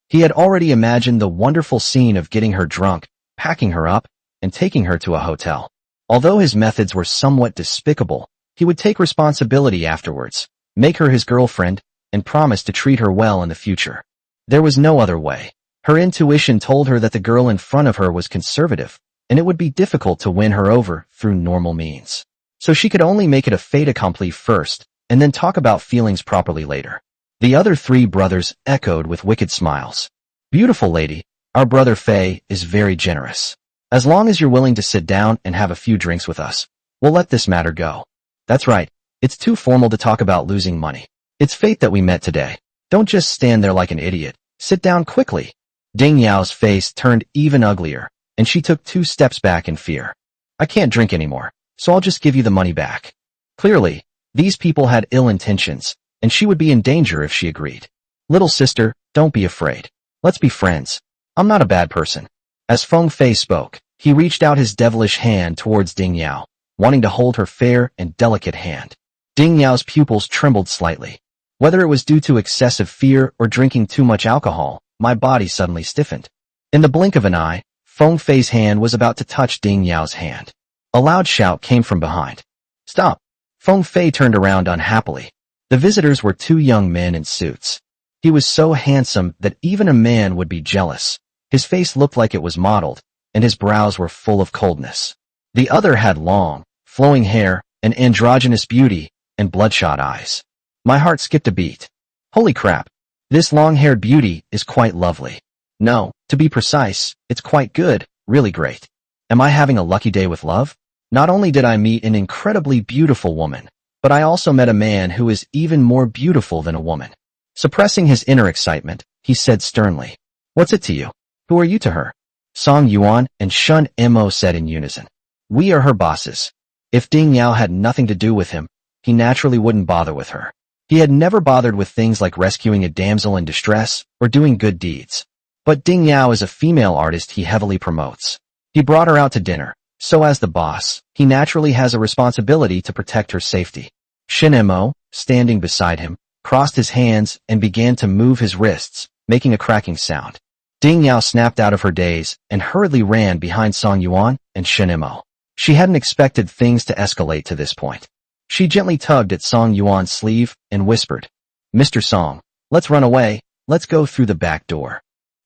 Speaker 1: He had already imagined the wonderful scene of getting her drunk, packing her up, and taking her to a hotel. Although his methods were somewhat despicable, he would take responsibility afterwards, make her his girlfriend, and promise to treat her well in the future. There was no other way. Her intuition told her that the girl in front of her was conservative, and it would be difficult to win her over through normal means. So she could only make it a fait accompli first, and then talk about feelings properly later. The other 3 brothers echoed with wicked smiles. "Beautiful lady, our brother Fei is very generous. As long as you're willing to sit down and have a few drinks with us, we'll let this matter go." "That's right. It's too formal to talk about losing money. It's fate that we met today. Don't just stand there like an idiot. Sit down quickly." Ding Yao's face turned even uglier, and she took 2 steps back in fear. "I can't drink anymore, so I'll just give you the money back." Clearly, these people had ill intentions, and she would be in danger if she agreed. "Little sister, don't be afraid. Let's be friends. I'm not a bad person." As Feng Fei spoke, he reached out his devilish hand towards Ding Yao, wanting to hold her fair and delicate hand. Ding Yao's pupils trembled slightly. Whether it was due to excessive fear or drinking too much alcohol, my body suddenly stiffened. In the blink of an eye, Feng Fei's hand was about to touch Ding Yao's hand. A loud shout came from behind. "Stop!" Feng Fei turned around unhappily. The visitors were 2 young men in suits. He was so handsome that even a man would be jealous. His face looked like it was modeled, and his brows were full of coldness. The other had long, flowing hair, an androgynous beauty, and bloodshot eyes. My heart skipped a beat. Holy crap! This long-haired beauty is quite lovely. No, to be precise, it's quite good, really great. Am I having a lucky day with love? Not only did I meet an incredibly beautiful woman, but I also met a man who is even more beautiful than a woman. Suppressing his inner excitement, he said sternly, "What's it to you? Who are you to her?" Song Yuan and Shun Mo said in unison, "We are her bosses." If Ding Yao had nothing to do with him, he naturally wouldn't bother with her. He had never bothered with things like rescuing a damsel in distress or doing good deeds. But Ding Yao is a female artist he heavily promotes. He brought her out to dinner, so as the boss, he naturally has a responsibility to protect her safety. Shin Mo, standing beside him, crossed his hands and began to move his wrists, making a cracking sound. Ding Yao snapped out of her daze and hurriedly ran behind Song Yuan and Shin Mo. She hadn't expected things to escalate to this point. She gently tugged at Song Yuan's sleeve and whispered, "Mr. Song, let's run away, let's go through the back door."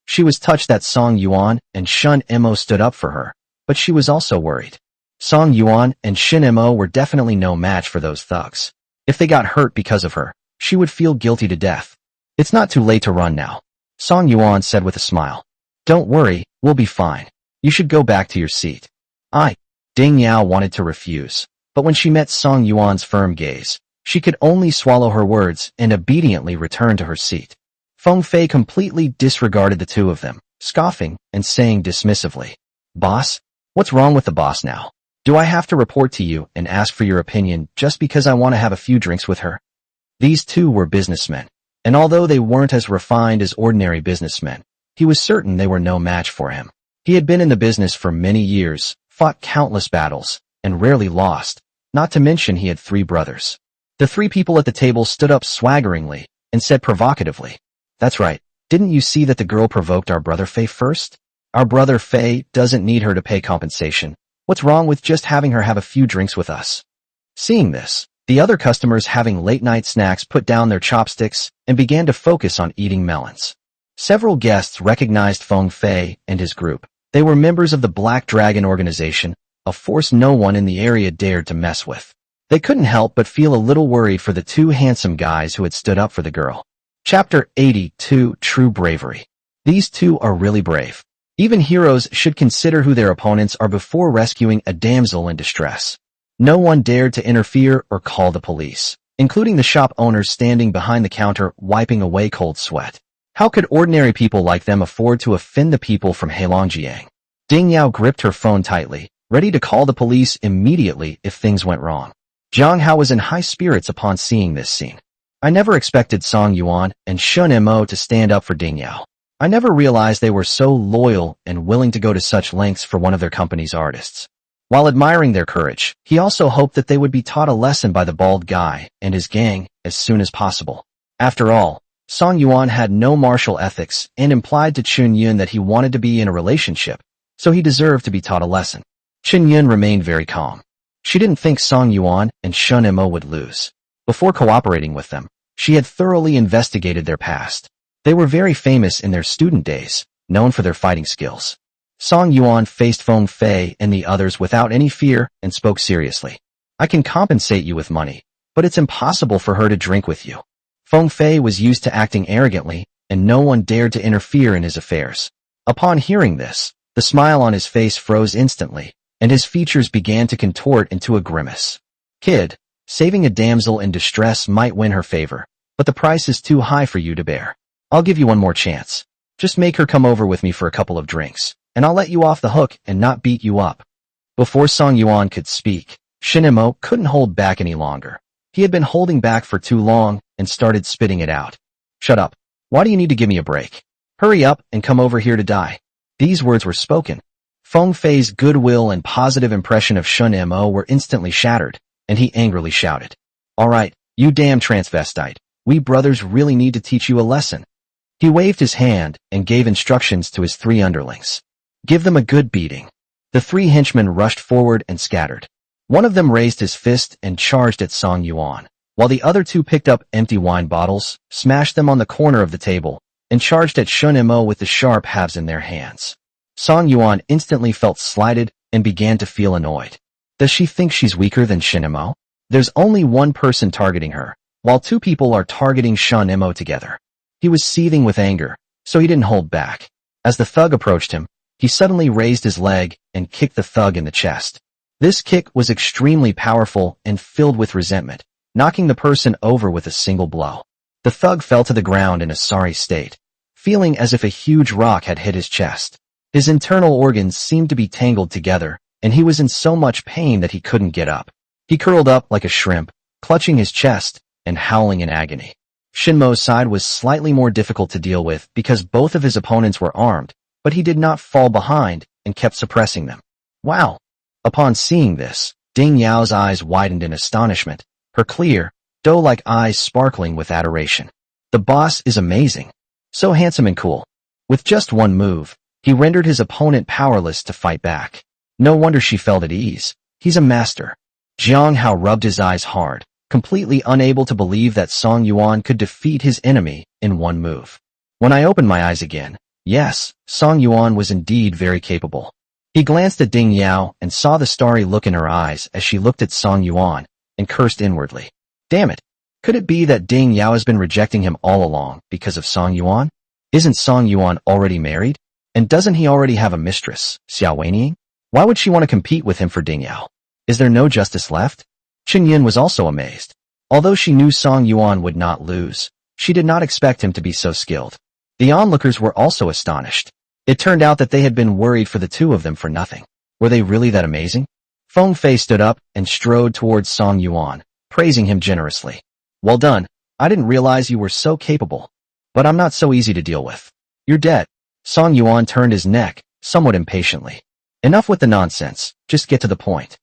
Speaker 1: She was touched that Song Yuan and Shun Mo stood up for her, but she was also worried. Song Yuan and Shin Mo were definitely no match for those thugs. If they got hurt because of her, she would feel guilty to death. "It's not too late to run now," Song Yuan said with a smile. "Don't worry, we'll be fine. You should go back to your seat." Ding Yao wanted to refuse, but when she met Song Yuan's firm gaze, she could only swallow her words and obediently return to her seat. Feng Fei completely disregarded the 2 of them, scoffing and saying dismissively, "Boss? What's wrong with the boss now? Do I have to report to you and ask for your opinion just because I want to have a few drinks with her?" These two were businessmen, and although they weren't as refined as ordinary businessmen, he was certain they were no match for him. He had been in the business for many years, fought countless battles, and rarely lost, not to mention he had 3 brothers. The 3 people at the table stood up swaggeringly and said provocatively, "That's right, didn't you see that the girl provoked our brother Fei first? Our brother Fei doesn't need her to pay compensation. What's wrong with just having her have a few drinks with us?" Seeing this, the other customers having late-night snacks put down their chopsticks and began to focus on eating melons. Several guests recognized Feng Fei and his group. They were members of the Black Dragon organization, a force no one in the area dared to mess with. They couldn't help but feel a little worried for the 2 handsome guys who had stood up for the girl. Chapter 82, True Bravery. These 2 are really brave. Even heroes should consider who their opponents are before rescuing a damsel in distress. No one dared to interfere or call the police, including the shop owners standing behind the counter wiping away cold sweat. How could ordinary people like them afford to offend the people from Heilongjiang? Ding Yao gripped her phone tightly, ready to call the police immediately if things went wrong. Jiang Hao was in high spirits upon seeing this scene. I never expected Song Yuan and Shun Mo to stand up for Ding Yao. I never realized they were so loyal and willing to go to such lengths for one of their company's artists. While admiring their courage, he also hoped that they would be taught a lesson by the bald guy and his gang as soon as possible. After all, Song Yuan had no martial ethics and implied to Chun Yun that he wanted to be in a relationship, so he deserved to be taught a lesson. Chun Yun remained very calm. She didn't think Song Yuan and Shun Mo would lose. Before cooperating with them, she had thoroughly investigated their past. They were very famous in their student days, known for their fighting skills. Song Yuan faced Feng Fei and the others without any fear and spoke seriously. "I can compensate you with money, but it's impossible for her to drink with you." Feng Fei was used to acting arrogantly, and no one dared to interfere in his affairs. Upon hearing this, the smile on his face froze instantly, and his features began to contort into a grimace. "Kid, saving a damsel in distress might win her favor, but the price is too high for you to bear. I'll give you one more chance. Just make her come over with me for a couple of drinks, and I'll let you off the hook and not beat you up." Before Song Yuan could speak, Shin Mo couldn't hold back any longer. He had been holding back for too long and started spitting it out. "Shut up. Why do you need to give me a break? Hurry up and come over here to die." These words were spoken. Feng Fei's goodwill and positive impression of Shun Mo were instantly shattered, and he angrily shouted, "All right, you damn transvestite. We brothers really need to teach you a lesson." He waved his hand and gave instructions to his 3 underlings. "Give them a good beating." The 3 henchmen rushed forward and scattered. One of them raised his fist and charged at Song Yuan, while the other 2 picked up empty wine bottles, smashed them on the corner of the table, and charged at Shun Mo with the sharp halves in their hands. Song Yuan instantly felt slighted and began to feel annoyed. Does she think she's weaker than Shin Mo? There's only one person targeting her, while 2 people are targeting Shun Mo together. He was seething with anger, so he didn't hold back. As the thug approached him, he suddenly raised his leg and kicked the thug in the chest. This kick was extremely powerful and filled with resentment, knocking the person over with a single blow. The thug fell to the ground in a sorry state, feeling as if a huge rock had hit his chest. His internal organs seemed to be tangled together, and he was in so much pain that he couldn't get up. He curled up like a shrimp, clutching his chest and howling in agony. Shinmo's side was slightly more difficult to deal with because both of his opponents were armed, but he did not fall behind and kept suppressing them. Wow! Upon seeing this, Ding Yao's eyes widened in astonishment, her clear, doe-like eyes sparkling with adoration. The boss is amazing. So handsome and cool. With just one move, he rendered his opponent powerless to fight back. No wonder she felt at ease. He's a master. Jiang Hao rubbed his eyes hard, completely unable to believe that Song Yuan could defeat his enemy in one move. When I opened my eyes again, yes, Song Yuan was indeed very capable. He glanced at Ding Yao and saw the starry look in her eyes as she looked at Song Yuan and cursed inwardly. Damn it! Could it be that Ding Yao has been rejecting him all along because of Song Yuan? Isn't Song Yuan already married? And doesn't he already have a mistress, Xiao Weining? Why would she want to compete with him for Ding Yao? Is there no justice left? Qin Yin was also amazed. Although she knew Song Yuan would not lose, she did not expect him to be so skilled. The onlookers were also astonished. It turned out that they had been worried for the 2 of them for nothing. Were they really that amazing? Feng Fei stood up and strode towards Song Yuan, praising him generously. Well done. I didn't realize you were so capable. But I'm not so easy to deal with. You're dead. Song Yuan turned his neck, somewhat impatiently. Enough with the nonsense, just get to the point.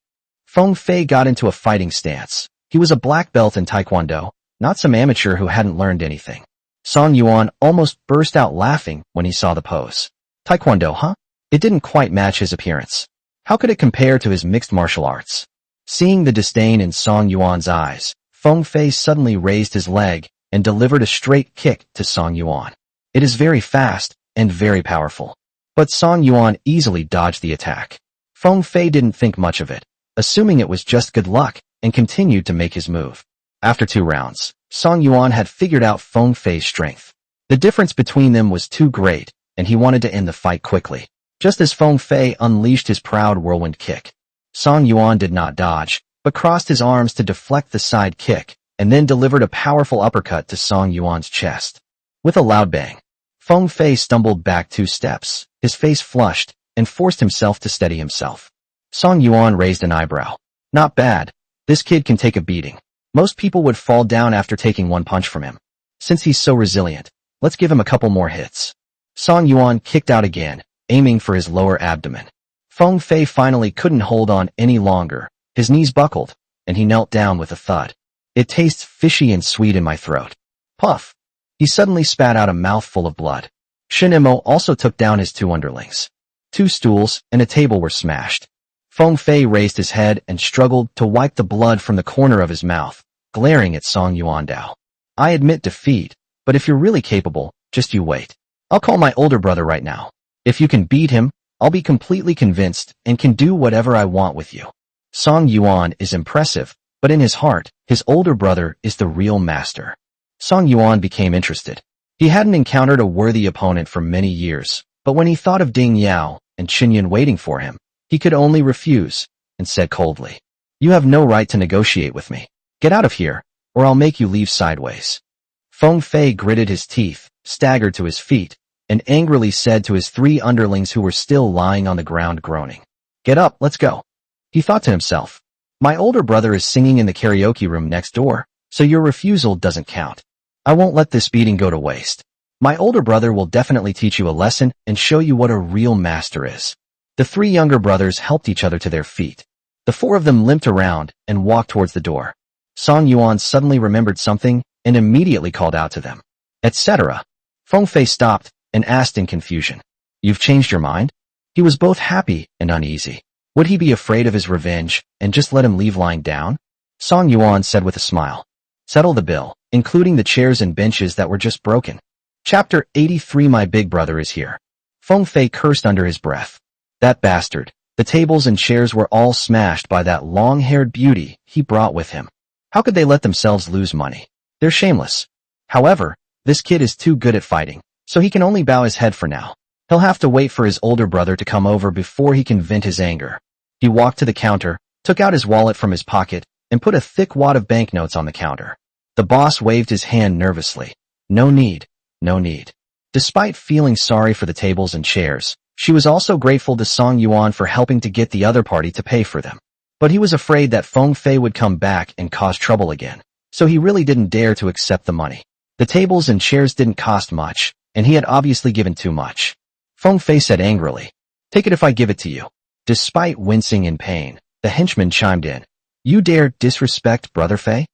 Speaker 1: Feng Fei got into a fighting stance. He was a black belt in Taekwondo, not some amateur who hadn't learned anything. Song Yuan almost burst out laughing when he saw the pose. Taekwondo, huh? It didn't quite match his appearance. How could it compare to his mixed martial arts? Seeing the disdain in Song Yuan's eyes, Feng Fei suddenly raised his leg and delivered a straight kick to Song Yuan. It is very fast and very powerful. But Song Yuan easily dodged the attack. Feng Fei didn't think much of it, assuming it was just good luck, and continued to make his move. After 2 rounds, Song Yuan had figured out Feng Fei's strength. The difference between them was too great, and he wanted to end the fight quickly. Just as Feng Fei unleashed his proud whirlwind kick, Song Yuan did not dodge, but crossed his arms to deflect the side kick, and then delivered a powerful uppercut to Song Yuan's chest. With a loud bang, Feng Fei stumbled back 2 steps, his face flushed, and forced himself to steady himself. Song Yuan raised an eyebrow. Not bad. This kid can take a beating. Most people would fall down after taking 1 punch from him. Since he's so resilient, let's give him a couple more hits. Song Yuan kicked out again, aiming for his lower abdomen. Feng Fei finally couldn't hold on any longer. His knees buckled, and he knelt down with a thud. It tastes fishy and sweet in my throat. Puff. He suddenly spat out a mouthful of blood. Shin Mo also took down his 2 underlings. 2 stools and a table were smashed. Feng Fei raised his head and struggled to wipe the blood from the corner of his mouth, glaring at Song Yuan Dao. I admit defeat, but if you're really capable, just you wait. I'll call my older brother right now. If you can beat him, I'll be completely convinced and can do whatever I want with you. Song Yuan is impressive, but in his heart, his older brother is the real master. Song Yuan became interested. He hadn't encountered a worthy opponent for many years, but when he thought of Ding Yao and Qin Yun waiting for him, he could only refuse, and said coldly, "You have no right to negotiate with me. Get out of here, or I'll make you leave sideways." Feng Fei gritted his teeth, staggered to his feet, and angrily said to his 3 underlings who were still lying on the ground groaning, "Get up, let's go." He thought to himself, "My older brother is singing in the karaoke room next door, so your refusal doesn't count. I won't let this beating go to waste. My older brother will definitely teach you a lesson and show you what a real master is." The 3 younger brothers helped each other to their feet. The 4 of them limped around and walked towards the door. Song Yuan suddenly remembered something and immediately called out to them, "Etc." Feng Fei stopped and asked in confusion, "You've changed your mind?" He was both happy and uneasy. Would he be afraid of his revenge and just let him leave lying down? Song Yuan said with a smile, "Settle the bill, including the chairs and benches that were just broken." Chapter 83. My big brother is here. Feng Fei cursed under his breath. That bastard. The tables and chairs were all smashed by that long-haired beauty he brought with him. How could they let themselves lose money? They're shameless. However, this kid is too good at fighting, so he can only bow his head for now. He'll have to wait for his older brother to come over before he can vent his anger. He walked to the counter, took out his wallet from his pocket, and put a thick wad of banknotes on the counter. The boss waved his hand nervously. No need, no need. Despite feeling sorry for the tables and chairs, she was also grateful to Song Yuan for helping to get the other party to pay for them. But he was afraid that Feng Fei would come back and cause trouble again, so he really didn't dare to accept the money. The tables and chairs didn't cost much, and he had obviously given too much. Feng Fei said angrily, "Take it if I give it to you." Despite wincing in pain, the henchman chimed in, "You dare disrespect Brother Fei?"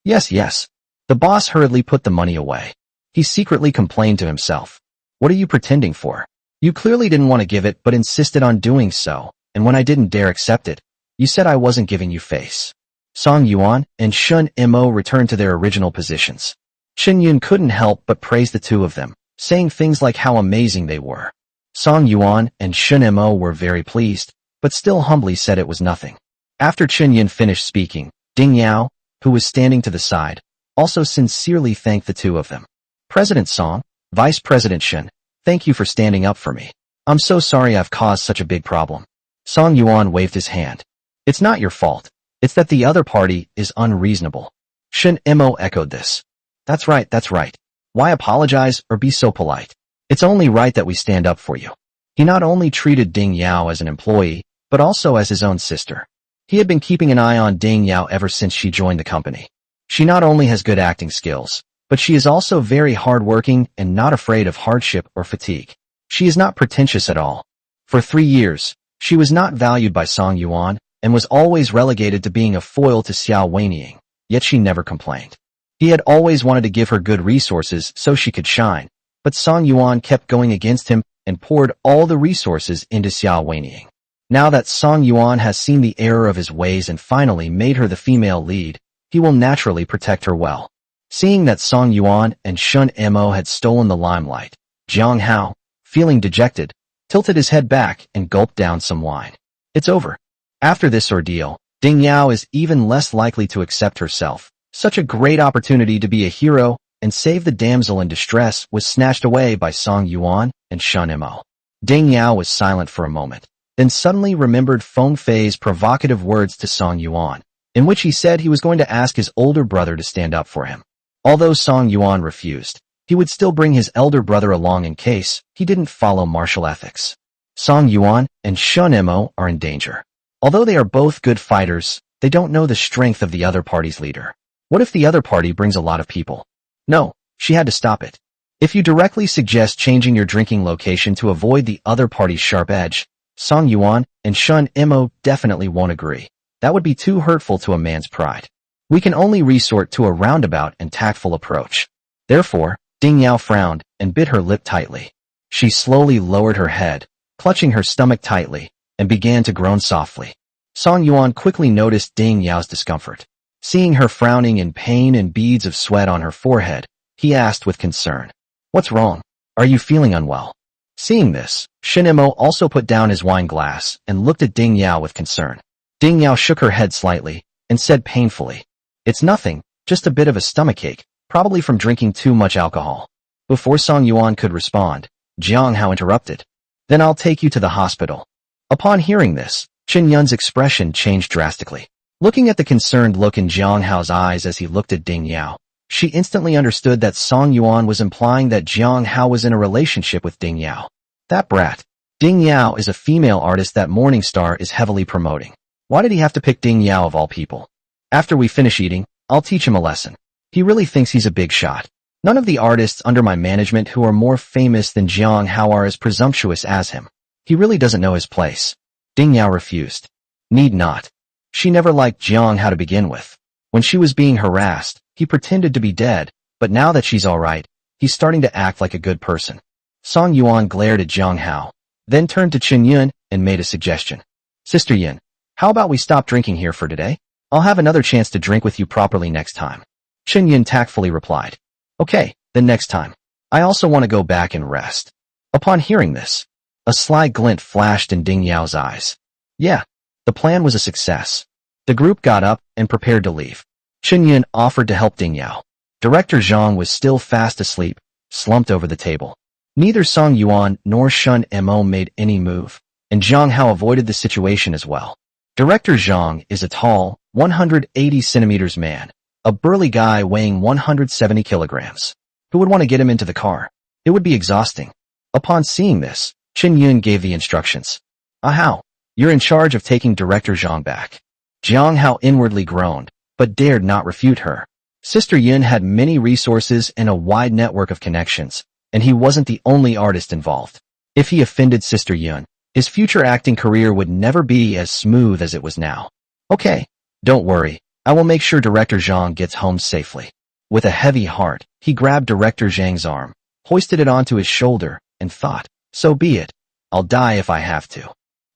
Speaker 1: "Yes, yes." The boss hurriedly put the money away. He secretly complained to himself, "What are you pretending for? You clearly didn't want to give it but insisted on doing so, and when I didn't dare accept it, you said I wasn't giving you face." Song Yuan and Shin Mo returned to their original positions. Qin Yun couldn't help but praise the 2 of them, saying things like how amazing they were. Song Yuan and Shin Mo were very pleased, but still humbly said it was nothing. After Qin Yun finished speaking, Ding Yao, who was standing to the side, also sincerely thanked the 2 of them. "President Song, Vice President Shin, thank you for standing up for me. I'm so sorry I've caused such a big problem." Song Yuan waved his hand. "It's not your fault. It's that the other party is unreasonable." Shin Mo echoed this. That's right, that's right. Why apologize or be so polite? It's only right that we stand up for you." He not only treated Ding Yao as an employee, but also as his own sister. He had been keeping an eye on Ding Yao ever since she joined the company. She not only has good acting skills, but she is also very hardworking and not afraid of hardship or fatigue. She is not pretentious at all. For 3 years, she was not valued by Song Yuan and was always relegated to being a foil to Xiao Weiniang, yet she never complained. He had always wanted to give her good resources so she could shine, but Song Yuan kept going against him and poured all the resources into Xiao Weiniang. Now that Song Yuan has seen the error of his ways and finally made her the female lead, he will naturally protect her well. Seeing that Song Yuan and Shun Mo had stolen the limelight, Jiang Hao, feeling dejected, tilted his head back and gulped down some wine. It's over. After this ordeal, Ding Yao is even less likely to accept herself. Such a great opportunity to be a hero and save the damsel in distress was snatched away by Song Yuan and Shun Mo. Ding Yao was silent for a moment, then suddenly remembered Feng Fei's provocative words to Song Yuan, in which he said he was going to ask his older brother to stand up for him. Although Song Yuan refused, he would still bring his elder brother along in case he didn't follow martial ethics. Song Yuan and Shun Mo are in danger. Although they are both good fighters, they don't know the strength of the other party's leader. What if the other party brings a lot of people? No, she had to stop it. If you directly suggest changing your drinking location to avoid the other party's sharp edge, Song Yuan and Shun Mo definitely won't agree. That would be too hurtful to a man's pride. We can only resort to a roundabout and tactful approach. Therefore, Ding Yao frowned and bit her lip tightly. She slowly lowered her head, clutching her stomach tightly, and began to groan softly. Song Yuan quickly noticed Ding Yao's discomfort. Seeing her frowning in pain and beads of sweat on her forehead, he asked with concern, "What's wrong? Are you feeling unwell?" Seeing this, Shin Mo also put down his wine glass and looked at Ding Yao with concern. Ding Yao shook her head slightly and said painfully, "It's nothing, just a bit of a stomachache, probably from drinking too much alcohol." Before Song Yuan could respond, Jiang Hao interrupted, "Then I'll take you to the hospital." Upon hearing this, Chen Yun's expression changed drastically. Looking at the concerned look in Jiang Hao's eyes as he looked at Ding Yao, she instantly understood that Song Yuan was implying that Jiang Hao was in a relationship with Ding Yao. That brat. Ding Yao is a female artist that Morningstar is heavily promoting. Why did he have to pick Ding Yao of all people? After we finish eating, I'll teach him a lesson. He really thinks he's a big shot. None of the artists under my management who are more famous than Jiang Hao are as presumptuous as him. He really doesn't know his place. Ding Yao refused. Need not. She never liked Jiang Hao to begin with. When she was being harassed, he pretended to be dead, but now that she's alright, he's starting to act like a good person. Song Yuan glared at Jiang Hao, then turned to Chen Yun and made a suggestion. "Sister Yin, how about we stop drinking here for today? I'll have another chance to drink with you properly next time." Chen Yun tactfully replied, "Okay, then next time. I also want to go back and rest." Upon hearing this, a sly glint flashed in Ding Yao's eyes. Yeah, the plan was a success. The group got up and prepared to leave. Chen Yun offered to help Ding Yao. Director Zhang was still fast asleep, slumped over the table. Neither Song Yuan nor Shun Mo made any move, and Jiang Hao avoided the situation as well. Director Zhang is a tall, 180 centimeters man, a burly guy weighing 170 kilograms. Who would want to get him into the car? It would be exhausting. Upon seeing this, Chen Yun gave the instructions. "Hao, you're in charge of taking Director Zhang back." Jiang Hao inwardly groaned, but dared not refute her. Sister Yun had many resources and a wide network of connections, and he wasn't the only artist involved. If he offended Sister Yun, his future acting career would never be as smooth as it was now. "Okay, don't worry, I will make sure Director Zhang gets home safely." With a heavy heart, he grabbed Director Zhang's arm, hoisted it onto his shoulder, and thought, "So be it. I'll die if I have to.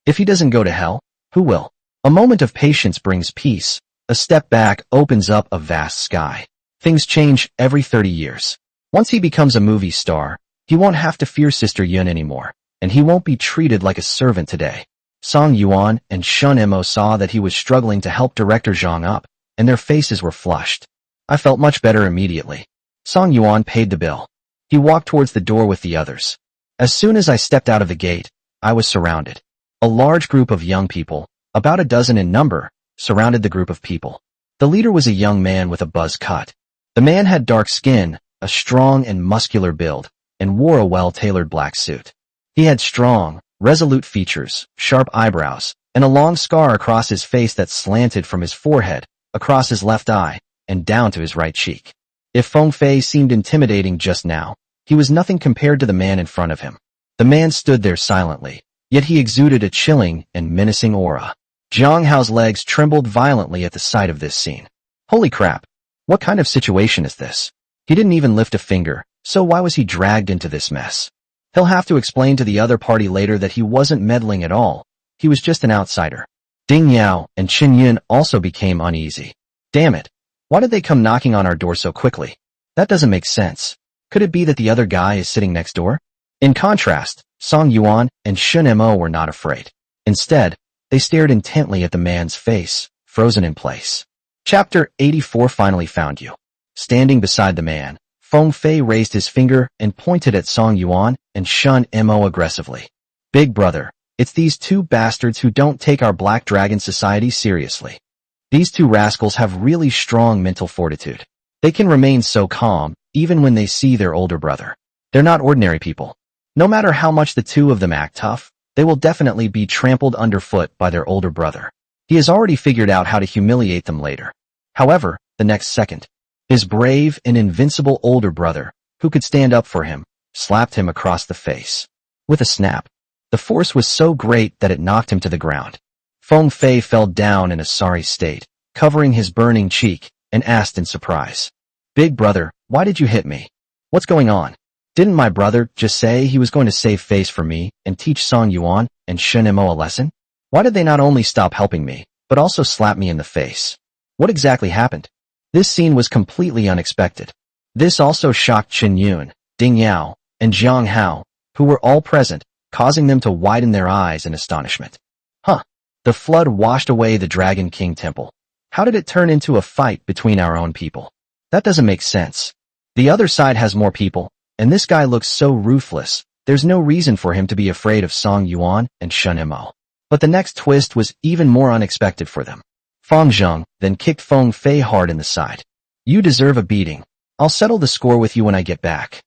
Speaker 1: If he doesn't go to hell, who will?" A moment of patience brings peace. A step back opens up a vast sky. Things change every 30 years. Once he becomes a movie star, he won't have to fear Sister Yun anymore, and he won't be treated like a servant today. Song Yuan and Shun Mo saw that he was struggling to help Director Zhang up, and their faces were flushed. I felt much better immediately. Song Yuan paid the bill. He walked towards the door with the others. As soon as I stepped out of the gate, I was surrounded. A large group of young people, about a dozen in number, surrounded the group of people. The leader was a young man with a buzz cut. The man had dark skin, a strong and muscular build, and wore a well-tailored black suit. He had strong, resolute features, sharp eyebrows, and a long scar across his face that slanted from his forehead, across his left eye, and down to his right cheek. If Feng Fei seemed intimidating just now, he was nothing compared to the man in front of him. The man stood there silently, yet he exuded a chilling and menacing aura. Zhang Hao's legs trembled violently at the sight of this scene. Holy crap! What kind of situation is this? He didn't even lift a finger, so why was he dragged into this mess? He'll have to explain to the other party later that he wasn't meddling at all. He was just an outsider. Ding Yao and Qin Yun also became uneasy. Damn it! Why did they come knocking on our door so quickly? That doesn't make sense. Could it be that the other guy is sitting next door? In contrast, Song Yuan and Shun Mo were not afraid. Instead, they stared intently at the man's face, frozen in place. Chapter 84 finally found you. Standing beside the man, Feng Fei raised his finger and pointed at Song Yuan and Shun Mo aggressively. Big brother, it's these two bastards who don't take our Black Dragon Society seriously. These two rascals have really strong mental fortitude. They can remain so calm, even when they see their older brother. They're not ordinary people. No matter how much the two of them act tough, they will definitely be trampled underfoot by their older brother. He has already figured out how to humiliate them later. However, the next second, his brave and invincible older brother, who could stand up for him, slapped him across the face. With a snap, the force was so great that it knocked him to the ground. Feng Fei fell down in a sorry state, covering his burning cheek, and asked in surprise. Big brother, why did you hit me? What's going on? Didn't my brother just say he was going to save face for me and teach Song Yuan and Shun Mo a lesson? Why did they not only stop helping me, but also slap me in the face? What exactly happened? This scene was completely unexpected. This also shocked Qin Yun, Ding Yao, and Zhang Hao, who were all present, causing them to widen their eyes in astonishment. Huh. The flood washed away the Dragon King Temple. How did it turn into a fight between our own people? That doesn't make sense. The other side has more people, and this guy looks so ruthless, there's no reason for him to be afraid of Song Yuan and Shun Mo. But the next twist was even more unexpected for them. Fang Zheng then kicked Feng Fei hard in the side. You deserve a beating. I'll settle the score with you when I get back.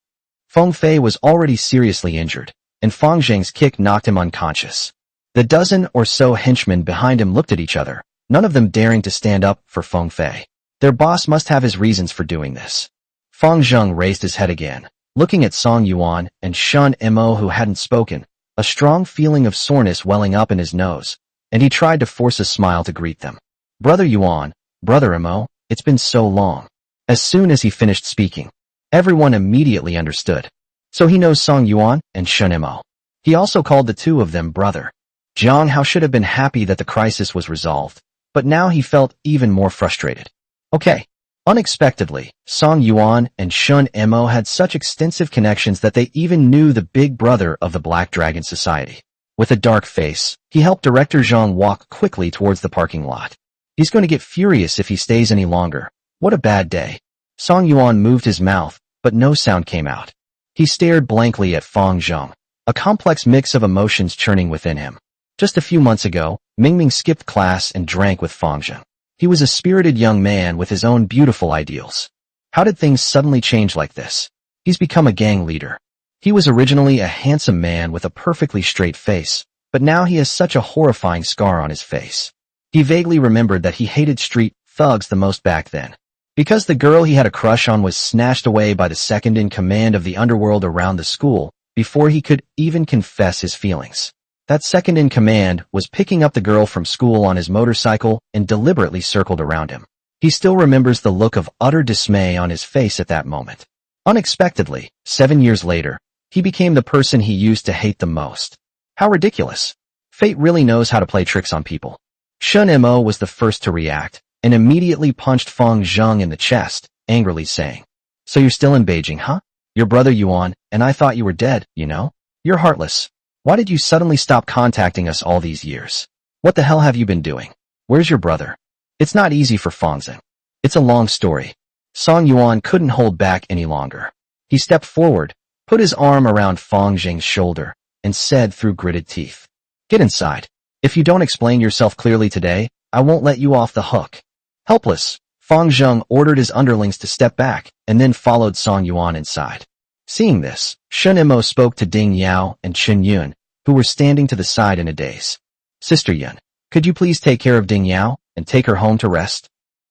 Speaker 1: Feng Fei was already seriously injured, and Fang Zheng's kick knocked him unconscious. The dozen or so henchmen behind him looked at each other, none of them daring to stand up for Feng Fei. Their boss must have his reasons for doing this. Fang Zheng raised his head again, looking at Song Yuan and Shun Mo who hadn't spoken, a strong feeling of soreness welling up in his nose, and he tried to force a smile to greet them. Brother Yuan, Brother Mo, it's been so long. As soon as he finished speaking, everyone immediately understood. So he knows Song Yuan and Shun Mo. He also called the two of them brother. Zhang Hao should have been happy that the crisis was resolved, but now he felt even more frustrated. Okay. Unexpectedly, Song Yuan and Shun Mo had such extensive connections that they even knew the big brother of the Black Dragon Society. With a dark face, he helped Director Zhang walk quickly towards the parking lot. He's going to get furious if he stays any longer. What a bad day. Song Yuan moved his mouth, but no sound came out. He stared blankly at Fang Zheng, a complex mix of emotions churning within him. Just a few months ago, Mingming skipped class and drank with Fang Zheng. He was a spirited young man with his own beautiful ideals. How did things suddenly change like this? He's become a gang leader. He was originally a handsome man with a perfectly straight face, but now he has such a horrifying scar on his face. He vaguely remembered that he hated street thugs the most back then. Because the girl he had a crush on was snatched away by the second in command of the underworld around the school, before he could even confess his feelings. That second in command was picking up the girl from school on his motorcycle and deliberately circled around him. He still remembers the look of utter dismay on his face at that moment. Unexpectedly, 7 years later, he became the person he used to hate the most. How ridiculous. Fate really knows how to play tricks on people. Shun Mo was the first to react, and immediately punched Fang Zheng in the chest, angrily saying, So you're still in Beijing, huh? Your brother Yuan, and I thought you were dead, you know? You're heartless. Why did you suddenly stop contacting us all these years? What the hell have you been doing? Where's your brother? It's not easy for Fang Zheng. It's a long story. Song Yuan couldn't hold back any longer. He stepped forward, put his arm around Fang Zheng's shoulder, and said through gritted teeth, Get inside. If you don't explain yourself clearly today, I won't let you off the hook. Helpless, Fang Zheng ordered his underlings to step back, and then followed Song Yuan inside. Seeing this, Shun Mo spoke to Ding Yao and Qin Yun, who were standing to the side in a daze. Sister Yun, could you please take care of Ding Yao and take her home to rest?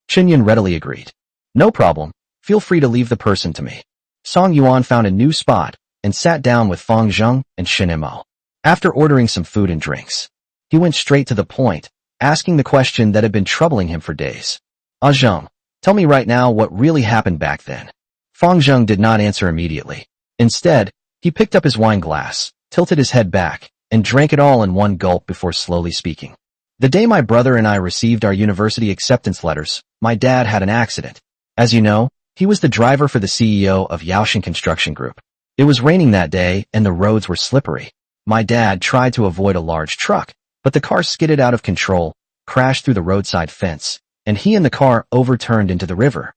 Speaker 1: Qin Yun readily agreed. No problem. Feel free to leave the person to me. Song Yuan found a new spot and sat down with Fang Zheng and Shen Mo. After ordering some food and drinks, he went straight to the point, asking the question that had been troubling him for days. Zheng, tell me right now what really happened back then. Fang Zheng did not answer immediately. Instead, he picked up his wine glass, tilted his head back, and drank it all in one gulp before slowly speaking. The day my brother and I received our university acceptance letters, my dad had an accident. As you know, he was the driver for the CEO of Yaoxin Construction Group. It was raining that day and the roads were slippery. My dad tried to avoid a large truck, but the car skidded out of control, crashed through the roadside fence, and he and the car overturned into the river.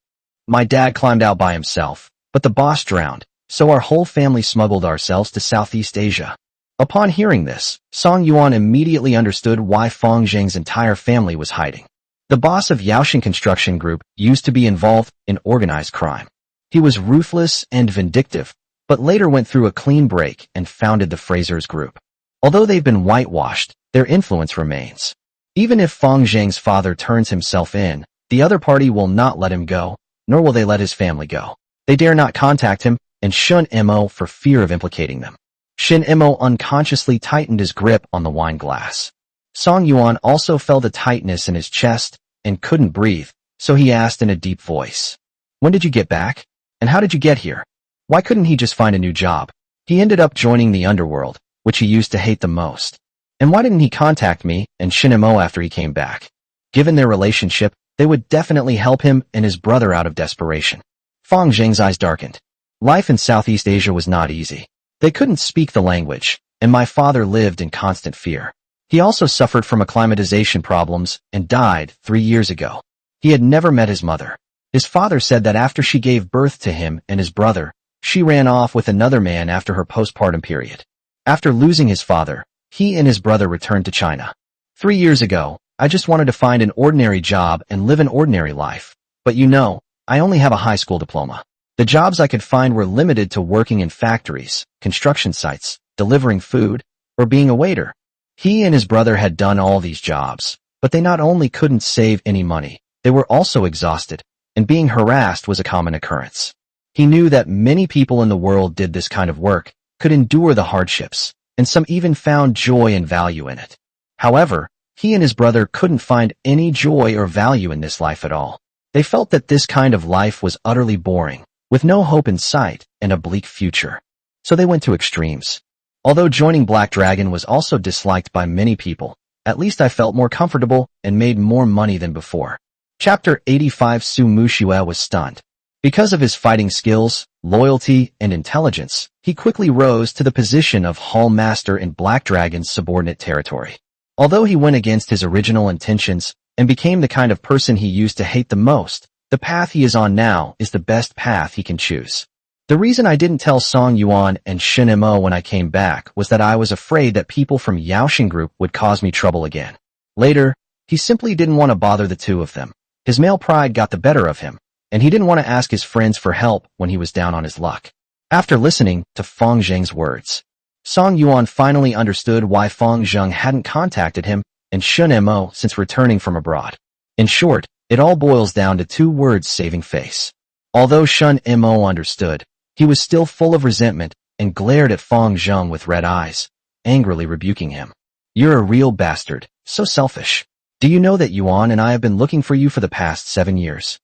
Speaker 1: My dad climbed out by himself, but the boss drowned, so our whole family smuggled ourselves to Southeast Asia. Upon hearing this, Song Yuan immediately understood why Fang Zheng's entire family was hiding. The boss of Yaoxin Construction Group used to be involved in organized crime. He was ruthless and vindictive, but later went through a clean break and founded the Frasers Group. Although they've been whitewashed, their influence remains. Even if Fang Zheng's father turns himself in, the other party will not let him go, nor will they let his family go. They dare not contact him and shun Mo for fear of implicating them. Shen Mo unconsciously tightened his grip on the wine glass. Song Yuan also felt a tightness in his chest and couldn't breathe, so he asked in a deep voice, "When did you get back? And how did you get here? Why couldn't he just find a new job? He ended up joining the underworld, which he used to hate the most. And why didn't he contact me and Shen Mo after he came back? Given their relationship, they would definitely help him and his brother out of desperation." Fang Zheng's eyes darkened. Life in Southeast Asia was not easy. They couldn't speak the language, and my father lived in constant fear. He also suffered from acclimatization problems and died 3 years ago. He had never met his mother. His father said that after she gave birth to him and his brother, she ran off with another man after her postpartum period. After losing his father, he and his brother returned to China. 3 years ago, I just wanted to find an ordinary job and live an ordinary life. But you know, I only have a high school diploma. The jobs I could find were limited to working in factories, construction sites, delivering food, or being a waiter. He and his brother had done all these jobs, but they not only couldn't save any money, they were also exhausted, and being harassed was a common occurrence. He knew that many people in the world did this kind of work, could endure the hardships, and some even found joy and value in it. However, he and his brother couldn't find any joy or value in this life at all. They felt that this kind of life was utterly boring, with no hope in sight and a bleak future. So they went to extremes. Although joining Black Dragon was also disliked by many people, at least I felt more comfortable and made more money than before. Chapter 85. Su Muxue was stunned. Because of his fighting skills, loyalty, and intelligence, he quickly rose to the position of Hall Master in Black Dragon's subordinate territory. Although he went against his original intentions and became the kind of person he used to hate the most, the path he is on now is the best path he can choose. The reason I didn't tell Song Yuan and Shen Mo when I came back was that I was afraid that people from Yaoxin Group would cause me trouble again. Later, he simply didn't want to bother the two of them. His male pride got the better of him, and he didn't want to ask his friends for help when he was down on his luck. After listening to Fang Zheng's words, Song Yuan finally understood why Fang Zheng hadn't contacted him and Shen Mo since returning from abroad. In short, it all boils down to 2 words: saving face. Although Shen Mo understood, he was still full of resentment and glared at Fang Zheng with red eyes, angrily rebuking him. "You're a real bastard, so selfish. Do you know that Yuan and I have been looking for you for the past 7 years?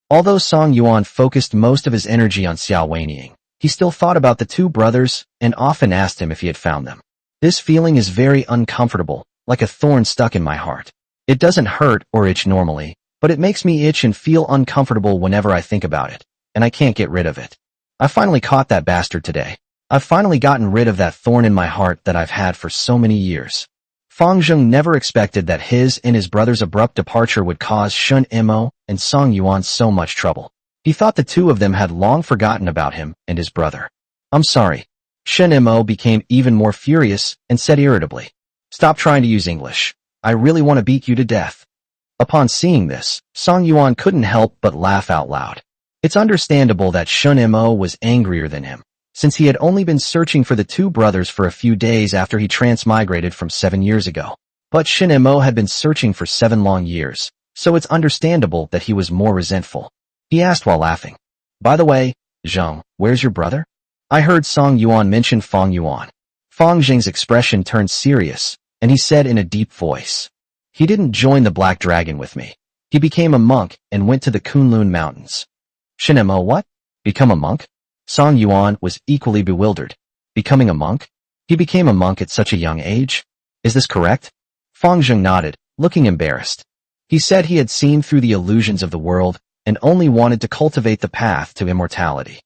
Speaker 1: Although Song Yuan focused most of his energy on Xiao Weiniang, he still thought about the 2 brothers and often asked him if he had found them. This feeling is very uncomfortable, like a thorn stuck in my heart. It doesn't hurt or itch normally, but it makes me itch and feel uncomfortable whenever I think about it, and I can't get rid of it. I finally caught that bastard today. I've finally gotten rid of that thorn in my heart that I've had for so many years." Fang Zheng never expected that his and his brother's abrupt departure would cause Shen Mo and Song Yuan so much trouble. He thought the 2 of them had long forgotten about him and his brother. "I'm sorry." Shen Mo became even more furious and said irritably, "Stop trying to use English. I really want to beat you to death." Upon seeing this, Song Yuan couldn't help but laugh out loud. It's understandable that Shen Mo was angrier than him, since he had only been searching for the 2 brothers for a few days after he transmigrated from 7 years ago. But Shen Mo had been searching for 7 long years, so it's understandable that he was more resentful. He asked while laughing, By the way, Zheng, where's your brother? I heard Song Yuan mention Fong Yuan. Fong Jing's expression turned serious, and he said in a deep voice, he didn't join the Black Dragon with me. He became a monk and went to the Kunlun Mountains. Shinemo what? Become a monk? Song Yuan was equally bewildered. Becoming a monk? He became a monk at such a young age? Is this correct? Fong Jing nodded, looking embarrassed. He said he had seen through the illusions of the world and only wanted to cultivate the path to immortality.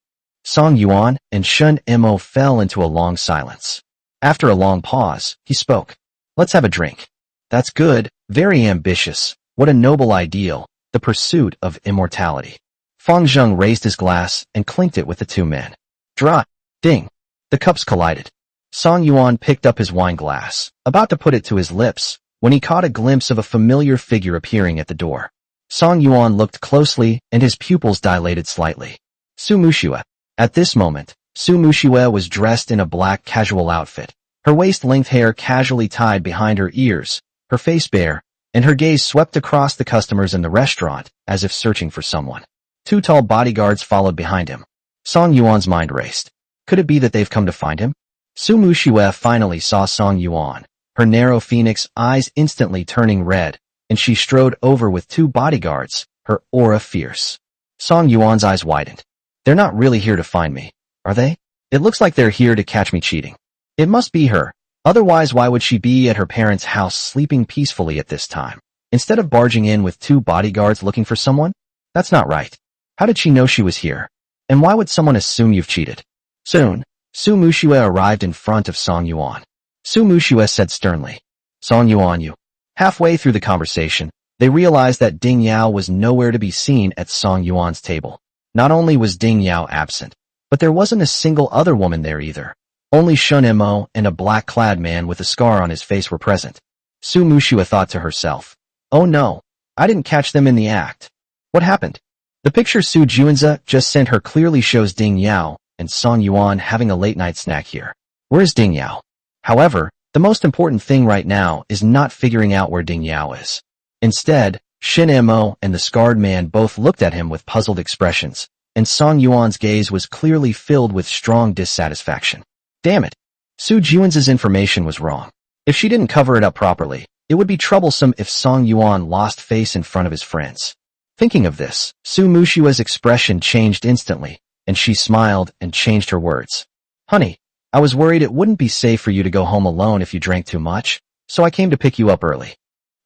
Speaker 1: Song Yuan and Shun Mo fell into a long silence. After a long pause, he spoke. Let's have a drink. That's good, very ambitious. What a noble ideal, the pursuit of immortality. Fong Zheng raised his glass and clinked it with the two men. Dra! Ding! The cups collided. Song Yuan picked up his wine glass, about to put it to his lips, when he caught a glimpse of a familiar figure appearing at the door. Song Yuan looked closely and his pupils dilated slightly. Su Muxue. At this moment, Su Muxue was dressed in a black casual outfit, her waist-length hair casually tied behind her ears, her face bare, and her gaze swept across the customers in the restaurant as if searching for someone. Two tall bodyguards followed behind him. Song Yuan's mind raced. Could it be that they've come to find him? Su Muxue finally saw Song Yuan, her narrow phoenix eyes instantly turning red, and she strode over with two bodyguards, her aura fierce. Song Yuan's eyes widened. They're not really here to find me, are they? It looks like they're here to catch me cheating. It must be her. Otherwise, why would she be at her parents' house sleeping peacefully at this time, instead of barging in with two bodyguards looking for someone? That's not right. How did she know she was here? And why would someone assume you've cheated? Soon, Su Muxue arrived in front of Song Yuan. Su Muxue said sternly, Song Yuan, you. Halfway through the conversation, they realized that Ding Yao was nowhere to be seen at Song Yuan's table. Not only was Ding Yao absent, but there wasn't a single other woman there either. Only Shun Mo and a black-clad man with a scar on his face were present. Su Muxue thought to herself, oh no, I didn't catch them in the act. What happened? The picture Su Juanza just sent her clearly shows Ding Yao and Song Yuan having a late-night snack here. Where's Ding Yao? However, the most important thing right now is not figuring out where Ding Yao is. Instead, Shin Mo and the scarred man both looked at him with puzzled expressions, and Song Yuan's gaze was clearly filled with strong dissatisfaction. Damn it! Su Juanza's information was wrong. If she didn't cover it up properly, it would be troublesome if Song Yuan lost face in front of his friends. Thinking of this, Su Muxue's expression changed instantly, and she smiled and changed her words. Honey, I was worried it wouldn't be safe for you to go home alone if you drank too much, so I came to pick you up early.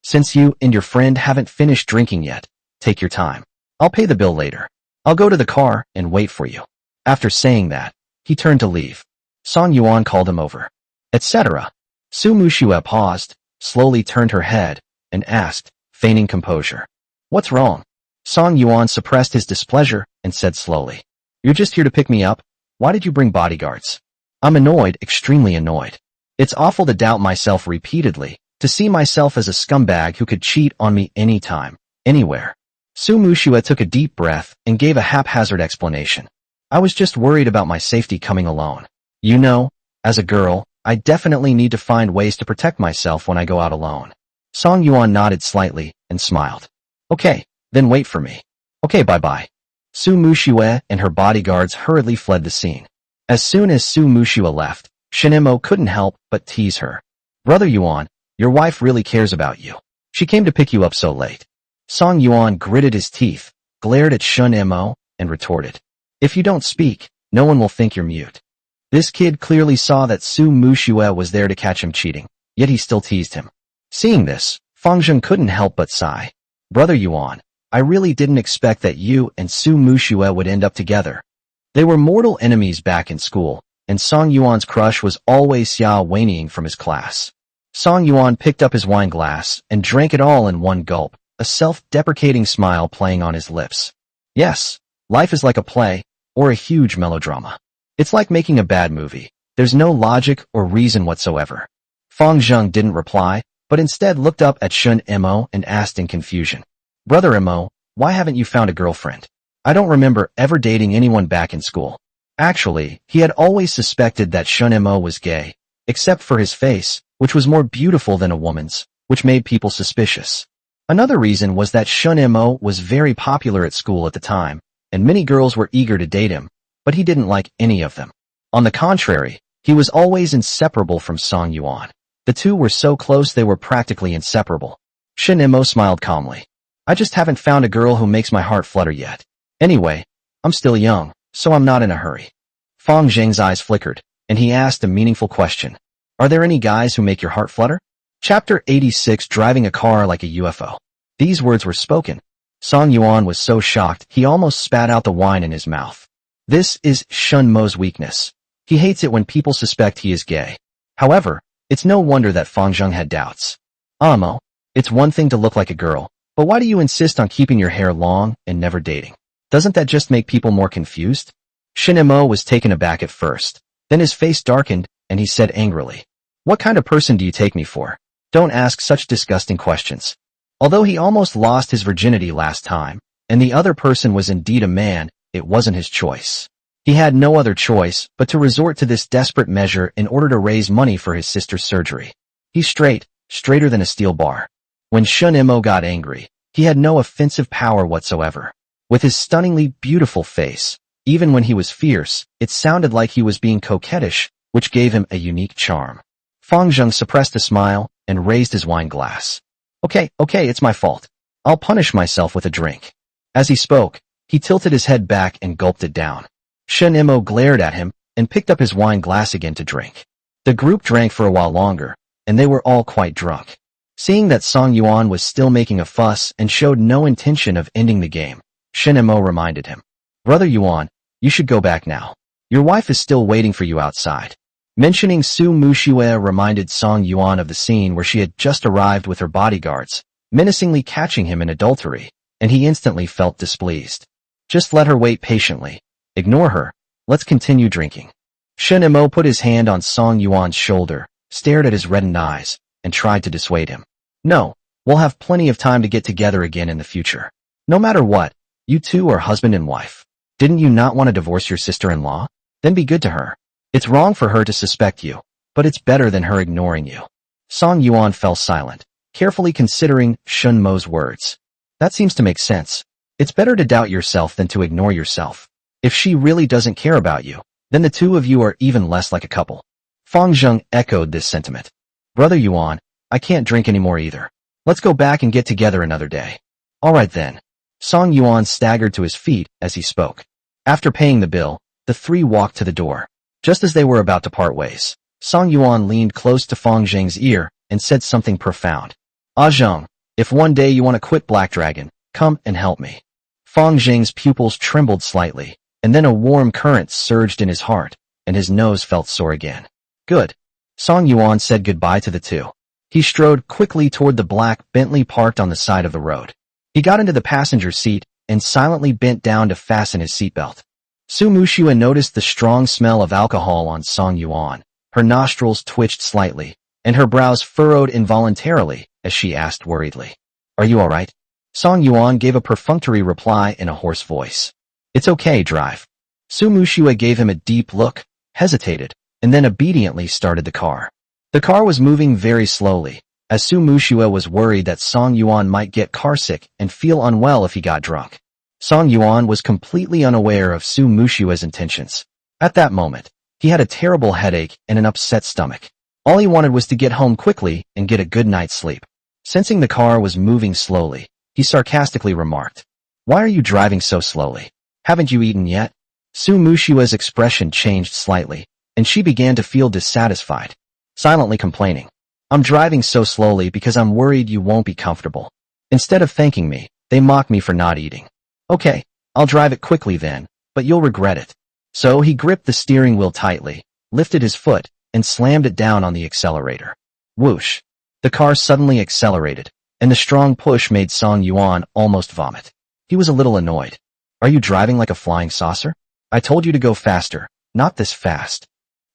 Speaker 1: Since you and your friend haven't finished drinking yet, take your time. I'll pay the bill later. I'll go to the car and wait for you. After saying that, he turned to leave. Song Yuan called him over. Etc. Su Muxue paused, slowly turned her head, and asked, feigning composure. What's wrong? Song Yuan suppressed his displeasure and said slowly. You're just here to pick me up? Why did you bring bodyguards? I'm annoyed, extremely annoyed. It's awful to doubt myself repeatedly, to see myself as a scumbag who could cheat on me anytime, anywhere. Su Muxue took a deep breath and gave a haphazard explanation. I was just worried about my safety coming alone. You know, as a girl, I definitely need to find ways to protect myself when I go out alone. Song Yuan nodded slightly and smiled. Okay, then wait for me. Okay, bye-bye. Su Muxue and her bodyguards hurriedly fled the scene. As soon as Su Muxue left, Shinemo couldn't help but tease her. Brother Yuan, your wife really cares about you. She came to pick you up so late. Song Yuan gritted his teeth, glared at Shun Mo, and retorted. If you don't speak, no one will think you're mute. This kid clearly saw that Su Muxue was there to catch him cheating, yet he still teased him. Seeing this, Fang Zheng couldn't help but sigh. Brother Yuan, I really didn't expect that you and Su Muxue would end up together. They were mortal enemies back in school, and Song Yuan's crush was always Xia Weining from his class. Song Yuan picked up his wine glass and drank it all in one gulp, a self-deprecating smile playing on his lips. Yes, life is like a play, or a huge melodrama. It's like making a bad movie. There's no logic or reason whatsoever. Fang Zheng didn't reply, but instead looked up at Shun Mo and asked in confusion. Brother Mo, why haven't you found a girlfriend? I don't remember ever dating anyone back in school. Actually, he had always suspected that Shun Mo was gay, except for his face, which was more beautiful than a woman's, which made people suspicious. Another reason was that Shun Mo was very popular at school at the time, and many girls were eager to date him, but he didn't like any of them. On the contrary, he was always inseparable from Song Yuan. The two were so close they were practically inseparable. Shen Imo smiled calmly. I just haven't found a girl who makes my heart flutter yet. Anyway, I'm still young, so I'm not in a hurry. Fang Zheng's eyes flickered, and he asked a meaningful question. Are there any guys who make your heart flutter? Chapter 86, Driving a Car Like a UFO. These words were spoken. Song Yuan was so shocked he almost spat out the wine in his mouth. This is Shen Mo's weakness. He hates it when people suspect he is gay. However, it's no wonder that Fang Zheng had doubts. Mo, it's one thing to look like a girl, but why do you insist on keeping your hair long and never dating? Doesn't that just make people more confused? Shen Mo was taken aback at first. Then his face darkened, and he said angrily, What kind of person do you take me for? Don't ask such disgusting questions. Although he almost lost his virginity last time, and the other person was indeed a man, it wasn't his choice. He had no other choice but to resort to this desperate measure in order to raise money for his sister's surgery. He's straighter than a steel bar. When Shen Mo got angry, he had no offensive power whatsoever. With his stunningly beautiful face, even when he was fierce, it sounded like he was being coquettish, which gave him a unique charm. Fang Zheng suppressed a smile and raised his wine glass. Okay, it's my fault. I'll punish myself with a drink. As he spoke, he tilted his head back and gulped it down. Shen Mo glared at him and picked up his wine glass again to drink. The group drank for a while longer, and they were all quite drunk. Seeing that Song Yuan was still making a fuss and showed no intention of ending the game, Shen Mo reminded him. Brother Yuan, you should go back now. Your wife is still waiting for you outside. Mentioning Su Muxue reminded Song Yuan of the scene where she had just arrived with her bodyguards, menacingly catching him in adultery, and he instantly felt displeased. Just let her wait patiently. Ignore her. Let's continue drinking. Shen Mo put his hand on Song Yuan's shoulder, stared at his reddened eyes, and tried to dissuade him. No, we'll have plenty of time to get together again in the future. No matter what, you two are husband and wife. Didn't you not want to divorce your sister-in-law? Then be good to her. It's wrong for her to suspect you, but it's better than her ignoring you. Song Yuan fell silent, carefully considering Shen Mo's words. That seems to make sense. It's better to doubt yourself than to ignore yourself. If she really doesn't care about you, then the two of you are even less like a couple. Fang Zheng echoed this sentiment. Brother Yuan, I can't drink anymore either. Let's go back and get together another day. All right then. Song Yuan staggered to his feet as he spoke. After paying the bill, the three walked to the door. Just as they were about to part ways, Song Yuan leaned close to Fang Zheng's ear and said something profound. Ah Zheng, if one day you want to quit Black Dragon, come and help me. Fang Zheng's pupils trembled slightly, and then a warm current surged in his heart, and his nose felt sore again. Good. Song Yuan said goodbye to the two. He strode quickly toward the black Bentley parked on the side of the road. He got into the passenger seat and silently bent down to fasten his seatbelt. Su Muxue noticed the strong smell of alcohol on Song Yuan. Her nostrils twitched slightly, and her brows furrowed involuntarily as she asked worriedly, Are you all right? Song Yuan gave a perfunctory reply in a hoarse voice. It's okay, drive. Su Muxue gave him a deep look, hesitated, and then obediently started the car. The car was moving very slowly, as Su Muxue was worried that Song Yuan might get carsick and feel unwell if he got drunk. Song Yuan was completely unaware of Su Muxue's intentions. At that moment, he had a terrible headache and an upset stomach. All he wanted was to get home quickly and get a good night's sleep. Sensing the car was moving slowly, he sarcastically remarked, Why are you driving so slowly? Haven't you eaten yet? Su Muxue's expression changed slightly, and she began to feel dissatisfied, silently complaining. I'm driving so slowly because I'm worried you won't be comfortable. Instead of thanking me, they mock me for not eating. Okay, I'll drive it quickly then, but you'll regret it. So he gripped the steering wheel tightly, lifted his foot, and slammed it down on the accelerator. Whoosh! The car suddenly accelerated, and the strong push made Song Yuan almost vomit. He was a little annoyed. Are you driving like a flying saucer? I told you to go faster, not this fast.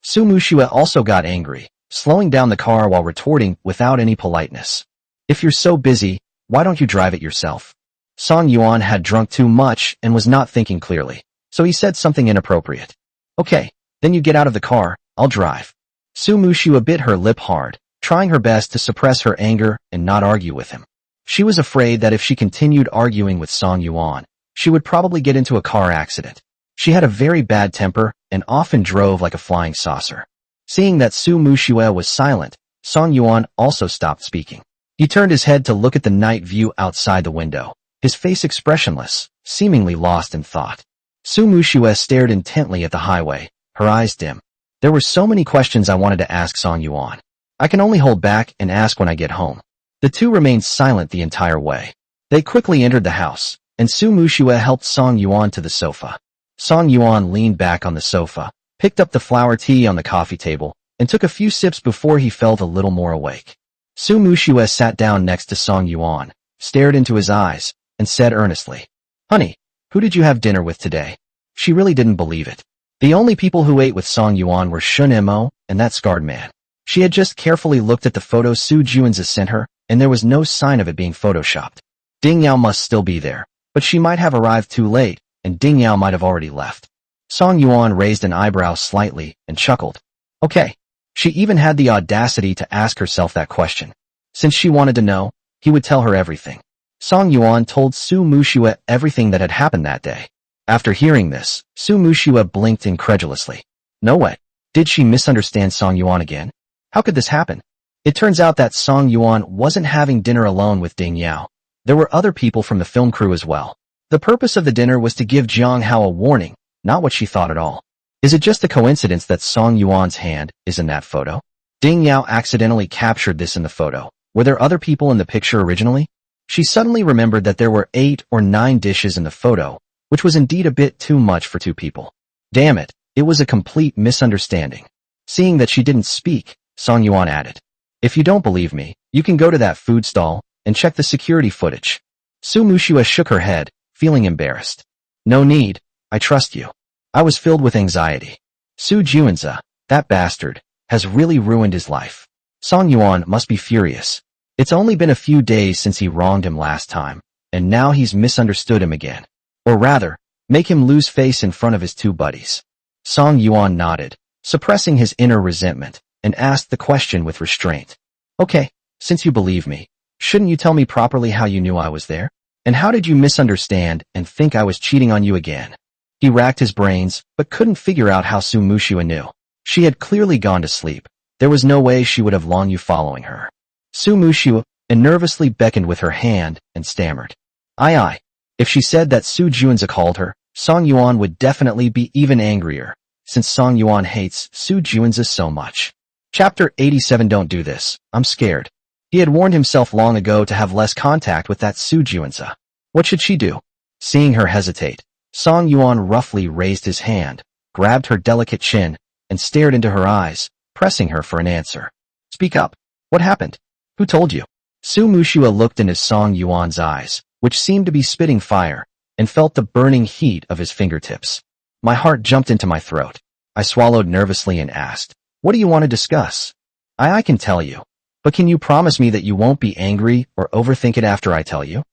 Speaker 1: Su Muxue also got angry, slowing down the car while retorting without any politeness. If you're so busy, why don't you drive it yourself? Song Yuan had drunk too much and was not thinking clearly, so he said something inappropriate. Okay, then you get out of the car, I'll drive. Su Muxue bit her lip hard, trying her best to suppress her anger and not argue with him. She was afraid that if she continued arguing with Song Yuan, She would probably get into a car accident. She had a very bad temper and often drove like a flying saucer. Seeing that Su Muxue was silent, Song Yuan also stopped speaking. He turned his head to look at the night view outside the window, his face expressionless, seemingly lost in thought. Su Muxue stared intently at the highway, her eyes dim. There were so many questions I wanted to ask Song Yuan. I can only hold back and ask when I get home. The two remained silent the entire way. They quickly entered the house, and Su Muxue helped Song Yuan to the sofa. Song Yuan leaned back on the sofa, picked up the flower tea on the coffee table, and took a few sips before he felt a little more awake. Su Muxue sat down next to Song Yuan, stared into his eyes, and said earnestly, "Honey, who did you have dinner with today?" She really didn't believe it. The only people who ate with Song Yuan were Shun Mo and that scarred man. She had just carefully looked at the photo Su Juanza sent her, and there was no sign of it being photoshopped. Ding Yao must still be there, but she might have arrived too late, and Ding Yao might have already left. Song Yuan raised an eyebrow slightly and chuckled. Okay. She even had the audacity to ask herself that question. Since she wanted to know, he would tell her everything. Song Yuan told Su Muxue everything that had happened that day. After hearing this, Su Muxue blinked incredulously. No way. Did she misunderstand Song Yuan again? How could this happen? It turns out that Song Yuan wasn't having dinner alone with Ding Yao. There were other people from the film crew as well. The purpose of the dinner was to give Jiang Hao a warning, not what she thought at all. Is it just a coincidence that Song Yuan's hand is in that photo? Ding Yao accidentally captured this in the photo. Were there other people in the picture originally? She suddenly remembered that there were 8 or 9 dishes in the photo, which was indeed a bit too much for 2 people. Damn it, it was a complete misunderstanding. Seeing that she didn't speak, Song Yuan added, "If you don't believe me, you can go to that food stall and check the security footage." Su Muxue shook her head, feeling embarrassed. "No need, I trust you." I was filled with anxiety. Su Juanza, that bastard, has really ruined his life. Song Yuan must be furious. It's only been a few days since he wronged him last time, and now he's misunderstood him again. Or rather, make him lose face in front of his 2 buddies. Song Yuan nodded, suppressing his inner resentment, and asked the question with restraint. Okay, since you believe me, shouldn't you tell me properly how you knew I was there? And how did you misunderstand and think I was cheating on you again? He racked his brains, but couldn't figure out how Su Muxue knew. She had clearly gone to sleep. There was no way she would have long you following her. Su Muxue nervously beckoned with her hand and stammered. Aye. If she said that Su Juanza called her, Song Yuan would definitely be even angrier, since Song Yuan hates Su Juanza so much. Chapter 87. Don't do this. I'm scared. He had warned himself long ago to have less contact with that Su Juanza. What should she do? Seeing her hesitate, Song Yuan roughly raised his hand, grabbed her delicate chin, and stared into her eyes, pressing her for an answer. Speak up. What happened? Who told you? Su Muxue looked into Song Yuan's eyes, which seemed to be spitting fire, and felt the burning heat of his fingertips. My heart jumped into my throat. I swallowed nervously and asked, "What do you want to discuss?" I can tell you. But can you promise me that you won't be angry or overthink it after I tell you?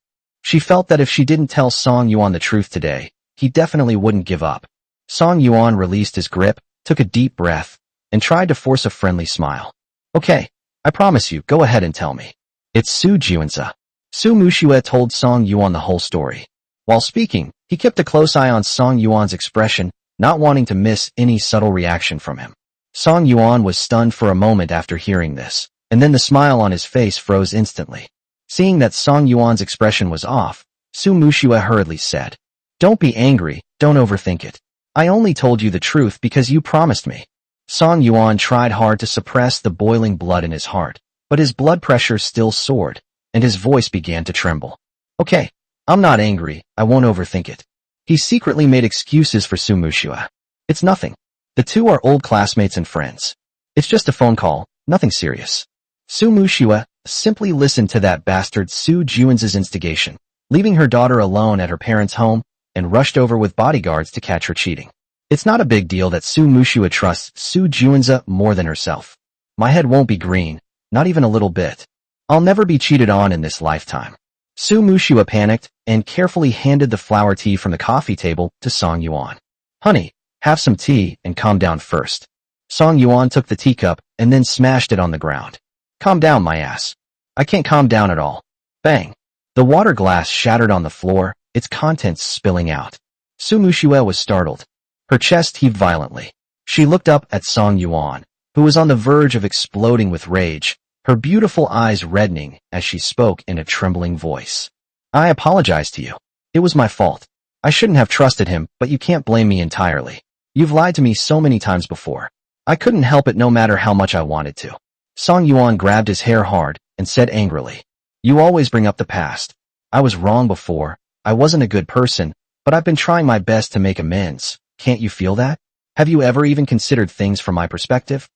Speaker 1: She felt that if she didn't tell Song Yuan the truth today, he definitely wouldn't give up. Song Yuan released his grip, took a deep breath, and tried to force a friendly smile. Okay, I promise you, go ahead and tell me. It's Su Juanza. Su Muxue told Song Yuan the whole story. While speaking, he kept a close eye on Song Yuan's expression, not wanting to miss any subtle reaction from him. Song Yuan was stunned for a moment after hearing this, and then the smile on his face froze instantly. Seeing that Song Yuan's expression was off, Su Muxue hurriedly said, "Don't be angry, don't overthink it. I only told you the truth because you promised me." Song Yuan tried hard to suppress the boiling blood in his heart, but his blood pressure still soared, and his voice began to tremble. Okay, I'm not angry, I won't overthink it. He secretly made excuses for Su Muxue. It's nothing. The two are old classmates and friends. It's just a phone call, nothing serious. Su Muxue simply listened to that bastard Su Juanza's instigation, leaving her daughter alone at her parents' home, and rushed over with bodyguards to catch her cheating. It's not a big deal that Su Muxue trusts Su Juanza more than herself. My head won't be green, not even a little bit. I'll never be cheated on in this lifetime. Su Muxue panicked and carefully handed the flower tea from the coffee table to Song Yuan. Honey, have some tea and calm down first. Song Yuan took the teacup and then smashed it on the ground. Calm down, my ass. I can't calm down at all. Bang. The water glass shattered on the floor, its contents spilling out. Su Muxue was startled. Her chest heaved violently. She looked up at Song Yuan, who was on the verge of exploding with rage, her beautiful eyes reddening as she spoke in a trembling voice. I apologize to you. It was my fault. I shouldn't have trusted him, but you can't blame me entirely. You've lied to me so many times before. I couldn't help it no matter how much I wanted to. Song Yuan grabbed his hair hard and said angrily, You always bring up the past. I was wrong before. I wasn't a good person, but I've been trying my best to make amends. Can't you feel that? Have you ever even considered things from my perspective?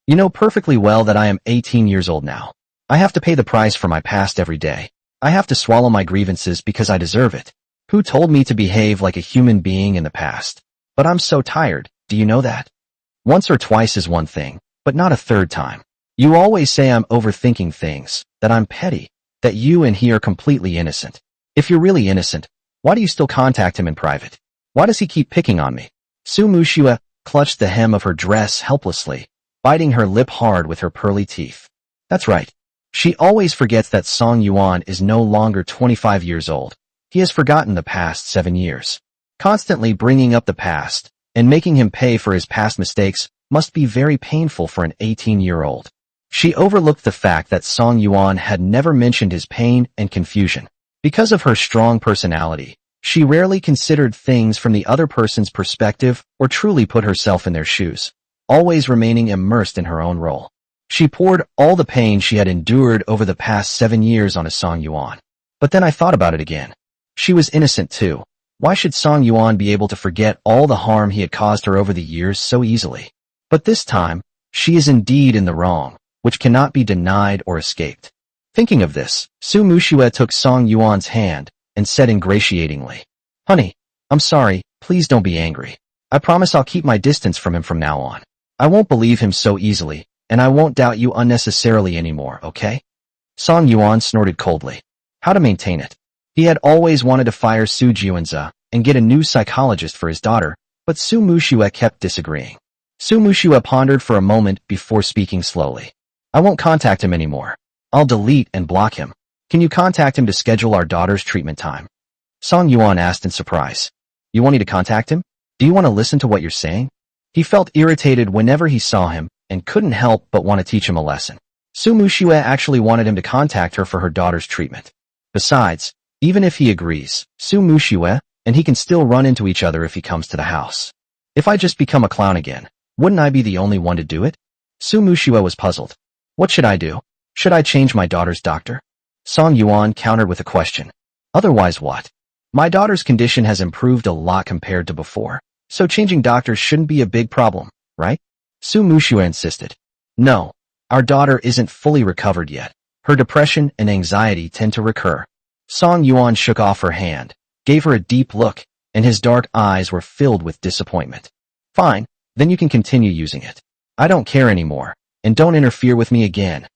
Speaker 1: You know perfectly well that I am 18 years old now. I have to pay the price for my past every day. I have to swallow my grievances because I deserve it. Who told me to behave like a human being in the past? But I'm so tired, do you know that? Once or twice is one thing, but not a third time. You always say I'm overthinking things, that I'm petty, that you and he are completely innocent. If you're really innocent, why do you still contact him in private? Why does he keep picking on me? Su Muxue clutched the hem of her dress helplessly, biting her lip hard with her pearly teeth. That's right. She always forgets that Song Yuan is no longer 25 years old. He has forgotten the past 7 years. Constantly bringing up the past and making him pay for his past mistakes must be very painful for an 18-year-old. She overlooked the fact that Song Yuan had never mentioned his pain and confusion. Because of her strong personality, she rarely considered things from the other person's perspective or truly put herself in their shoes, always remaining immersed in her own role. She poured all the pain she had endured over the past 7 years on Song Yuan. But then I thought about it again. She was innocent too. Why should Song Yuan be able to forget all the harm he had caused her over the years so easily? But this time, she is indeed in the wrong, which cannot be denied or escaped. Thinking of this, Su Muxue took Song Yuan's hand and said ingratiatingly, Honey, I'm sorry, please don't be angry. I promise I'll keep my distance from him from now on. I won't believe him so easily, and I won't doubt you unnecessarily anymore, okay? Song Yuan snorted coldly. How to maintain it? He had always wanted to fire Su Juanza and get a new psychologist for his daughter, but Su Muxue kept disagreeing. Su Muxue pondered for a moment before speaking slowly. I won't contact him anymore. I'll delete and block him. Can you contact him to schedule our daughter's treatment time? Song Yuan asked in surprise. You want me to contact him? Do you want to listen to what you're saying? He felt irritated whenever he saw him and couldn't help but want to teach him a lesson. Su Muxue actually wanted him to contact her for her daughter's treatment. Besides, even if he agrees, Su Muxue and he can still run into each other if he comes to the house. If I just become a clown again, wouldn't I be the only one to do it? Su Muxue was puzzled. What should I do? Should I change my daughter's doctor? Song Yuan countered with a question. Otherwise what? My daughter's condition has improved a lot compared to before, so changing doctors shouldn't be a big problem, right? Su Muxue insisted. No, our daughter isn't fully recovered yet. Her depression and anxiety tend to recur. Song Yuan shook off her hand, gave her a deep look, and his dark eyes were filled with disappointment. Fine, then you can continue using it. I don't care anymore, and don't interfere with me again.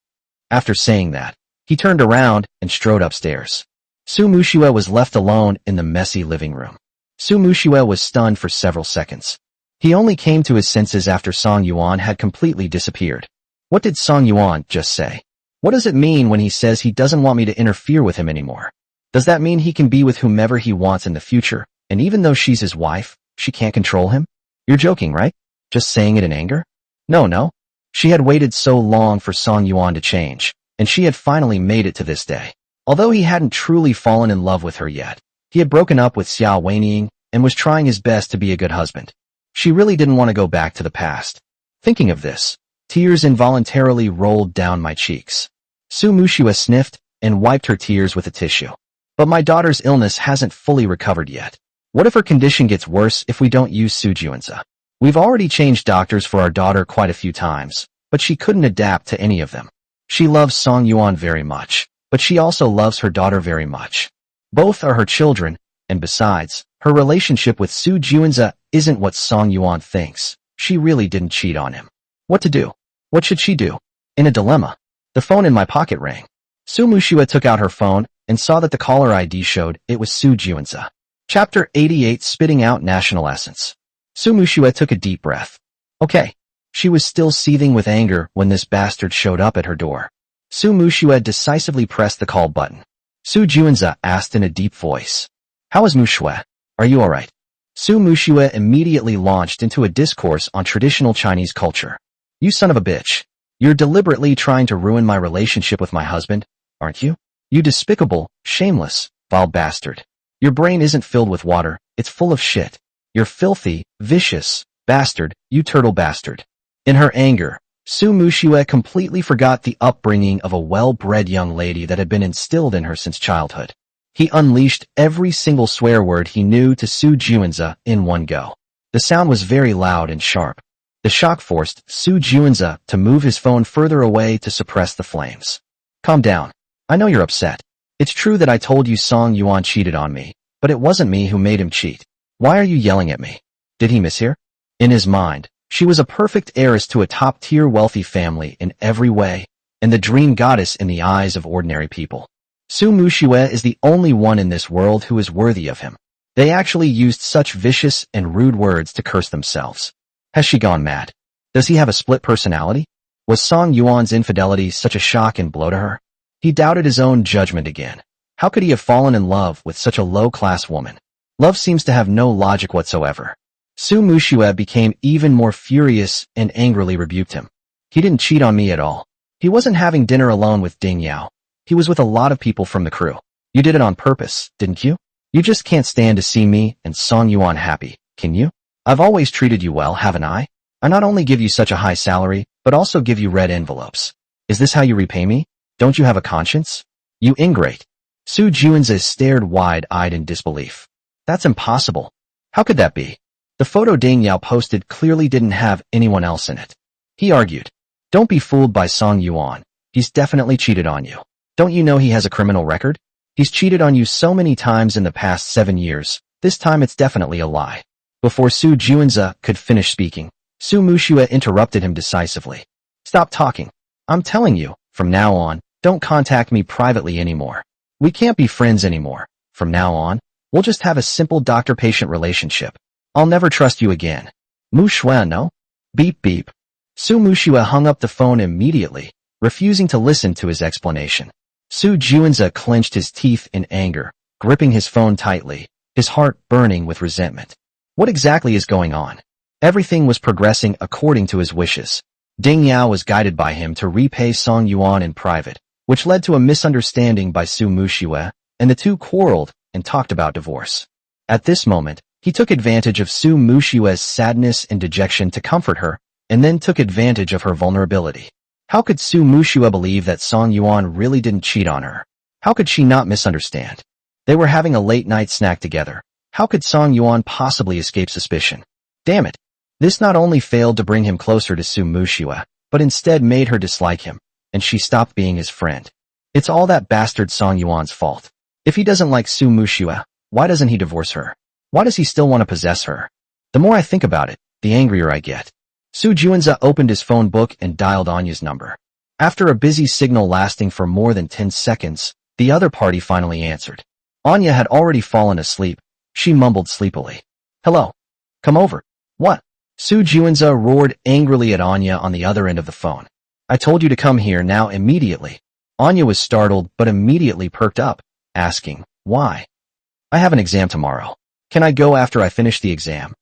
Speaker 1: After saying that, he turned around and strode upstairs. Su Muxue was left alone in the messy living room. Su Muxue was stunned for several seconds. He only came to his senses after Song Yuan had completely disappeared. What did Song Yuan just say? What does it mean when he says he doesn't want me to interfere with him anymore? Does that mean he can be with whomever he wants in the future, and even though she's his wife, she can't control him? You're joking, right? Just saying it in anger? No. She had waited so long for Song Yuan to change, and she had finally made it to this day. Although he hadn't truly fallen in love with her yet, he had broken up with Xiao Weining and was trying his best to be a good husband. She really didn't want to go back to the past. Thinking of this, tears involuntarily rolled down my cheeks. Su Muxue sniffed and wiped her tears with a tissue. But my daughter's illness hasn't fully recovered yet. What if her condition gets worse if we don't use Su Juanza? We've already changed doctors for our daughter quite a few times, but she couldn't adapt to any of them. She loves Song Yuan very much, but she also loves her daughter very much. Both are her children, and besides, her relationship with Su Juanza isn't what Song Yuan thinks. She really didn't cheat on him. What to do? What should she do? In a dilemma. The phone in my pocket rang. Su Muxue took out her phone and saw that the caller ID showed it was Su Juanza. Chapter 88 Spitting Out National Essence. Su Muxue took a deep breath. Okay. She was still seething with anger when this bastard showed up at her door. Su Muxue decisively pressed the call button. Su Juanza asked in a deep voice. How is Muxue? Are you alright? Su Muxue immediately launched into a discourse on traditional Chinese culture. You son of a bitch. You're deliberately trying to ruin my relationship with my husband, aren't you? You despicable, shameless, vile bastard. Your brain isn't filled with water, it's full of shit. You're filthy, vicious, bastard, you turtle bastard. In her anger, Su Muxue completely forgot the upbringing of a well-bred young lady that had been instilled in her since childhood. He unleashed every single swear word he knew to Su Juanze in one go. The sound was very loud and sharp. The shock forced Su Juanze to move his phone further away to suppress the flames. Calm down. I know you're upset. It's true that I told you Song Yuan cheated on me, but it wasn't me who made him cheat. Why are you yelling at me? Did he mishear? In his mind, she was a perfect heiress to a top-tier wealthy family in every way, and the dream goddess in the eyes of ordinary people. Su Muxue is the only one in this world who is worthy of him. They actually used such vicious and rude words to curse themselves. Has she gone mad? Does he have a split personality? Was Song Yuan's infidelity such a shock and blow to her? He doubted his own judgment again. How could he have fallen in love with such a low-class woman? Love seems to have no logic whatsoever. Su Muxue became even more furious and angrily rebuked him. He didn't cheat on me at all. He wasn't having dinner alone with Ding Yao. He was with a lot of people from the crew. You did it on purpose, didn't you? You just can't stand to see me and Song Yuan happy, can you? I've always treated you well, haven't I? I not only give you such a high salary, but also give you red envelopes. Is this how you repay me? Don't you have a conscience? You ingrate. Su Juanze stared wide-eyed in disbelief. That's impossible. How could that be? The photo Ding Yao posted clearly didn't have anyone else in it. He argued. Don't be fooled by Song Yuan. He's definitely cheated on you. Don't you know he has a criminal record? He's cheated on you so many times in the past 7 years. This time it's definitely a lie. Before Su Juanze could finish speaking, Su Muxue interrupted him decisively. Stop talking. I'm telling you, from now on, don't contact me privately anymore. We can't be friends anymore. From now on, we'll just have a simple doctor-patient relationship. I'll never trust you again. Muxue, no? Beep beep. Su Muxue hung up the phone immediately, refusing to listen to his explanation. Su Juanze clenched his teeth in anger, gripping his phone tightly, his heart burning with resentment. What exactly is going on? Everything was progressing according to his wishes. Ding Yao was guided by him to repay Song Yuan in private, which led to a misunderstanding by Su Muxue, and the two quarreled and talked about divorce. At this moment, he took advantage of Su Muxue's sadness and dejection to comfort her, and then took advantage of her vulnerability. How could Su Muxue believe that Song Yuan really didn't cheat on her? How could she not misunderstand? They were having a late-night snack together. How could Song Yuan possibly escape suspicion? Damn it! This not only failed to bring him closer to Su Muxue, but instead made her dislike him, and she stopped being his friend. It's all that bastard Song Yuan's fault. If he doesn't like Su Muxue, why doesn't he divorce her? Why does he still want to possess her? The more I think about it, the angrier I get. Su Juanze opened his phone book and dialed Anya's number. After a busy signal lasting for more than 10 seconds, the other party finally answered. Anya had already fallen asleep. She mumbled sleepily. Hello. Come over. What? Su Juanze roared angrily at Anya on the other end of the phone. I told you to come here now immediately. Anya was startled but immediately perked up, asking, why? I have an exam tomorrow. Can I go after I finish the exam?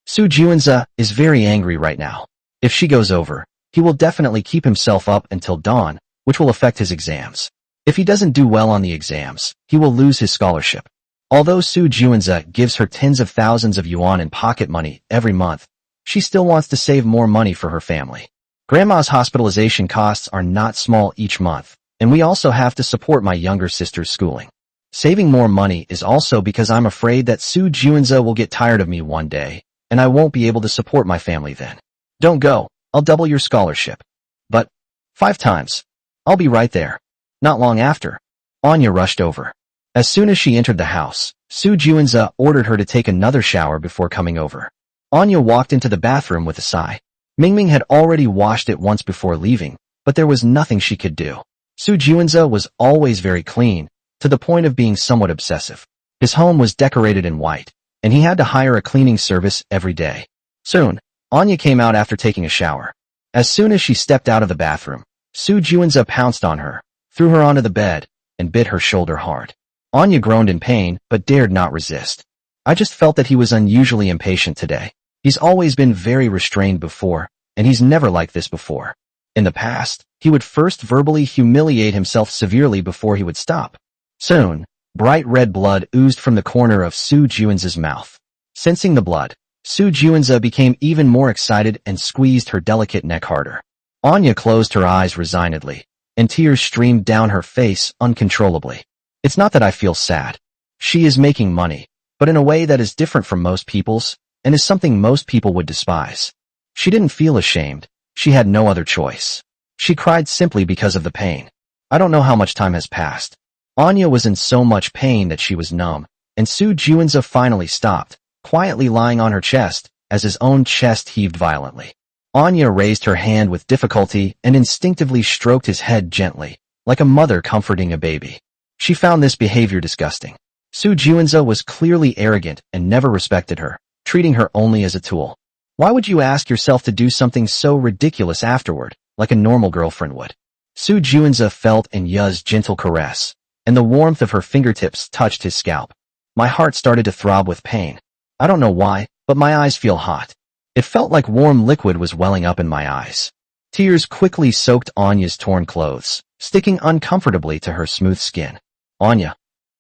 Speaker 1: Su Juanze is very angry right now. If she goes over, he will definitely keep himself up until dawn, which will affect his exams. If he doesn't do well on the exams, he will lose his scholarship. Although Su Juanze gives her tens of thousands of yuan in pocket money every month, she still wants to save more money for her family. Grandma's hospitalization costs are not small each month, and we also have to support my younger sister's schooling. Saving more money is also because I'm afraid that Su Juanze will get tired of me one day, and I won't be able to support my family then. Don't go, I'll double your scholarship. But 5 times. I'll be right there. Not long after, Anya rushed over. As soon as she entered the house, Su Juanze ordered her to take another shower before coming over. Anya walked into the bathroom with a sigh. Mingming had already washed it once before leaving, but there was nothing she could do. Su Juanze was always very clean, to the point of being somewhat obsessive. His home was decorated in white, and he had to hire a cleaning service every day. Soon, Anya came out after taking a shower. As soon as she stepped out of the bathroom, Su Juanze pounced on her, threw her onto the bed, and bit her shoulder hard. Anya groaned in pain, but dared not resist. I just felt that he was unusually impatient today. He's always been very restrained before, and he's never like this before. In the past, he would first verbally humiliate himself severely before he would stop. Soon, bright red blood oozed from the corner of Su Juan's mouth. Sensing the blood, Su Juan became even more excited and squeezed her delicate neck harder. Anya closed her eyes resignedly, and tears streamed down her face uncontrollably. It's not that I feel sad. She is making money, but in a way that is different from most people's, and is something most people would despise. She didn't feel ashamed. She had no other choice. She cried simply because of the pain. I don't know how much time has passed. Anya was in so much pain that she was numb, and Su Juan finally stopped, quietly lying on her chest, as his own chest heaved violently. Anya raised her hand with difficulty and instinctively stroked his head gently, like a mother comforting a baby. She found this behavior disgusting. Su Juan was clearly arrogant and never respected her, treating her only as a tool. Why would you ask yourself to do something so ridiculous afterward, like a normal girlfriend would? Su Juan felt Anya's gentle caress, and the warmth of her fingertips touched his scalp. My heart started to throb with pain. I don't know why, but my eyes feel hot. It felt like warm liquid was welling up in my eyes. Tears quickly soaked Anya's torn clothes, sticking uncomfortably to her smooth skin. Anya.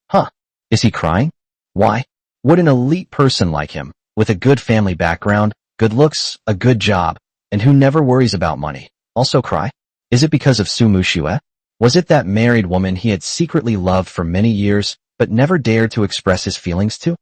Speaker 1: Huh. Is he crying? Why? Would an elite person like him, with a good family background, good looks, a good job, and who never worries about money, also cry? Is it because of Su Muxue? Was it that married woman he had secretly loved for many years, but never dared to express his feelings to?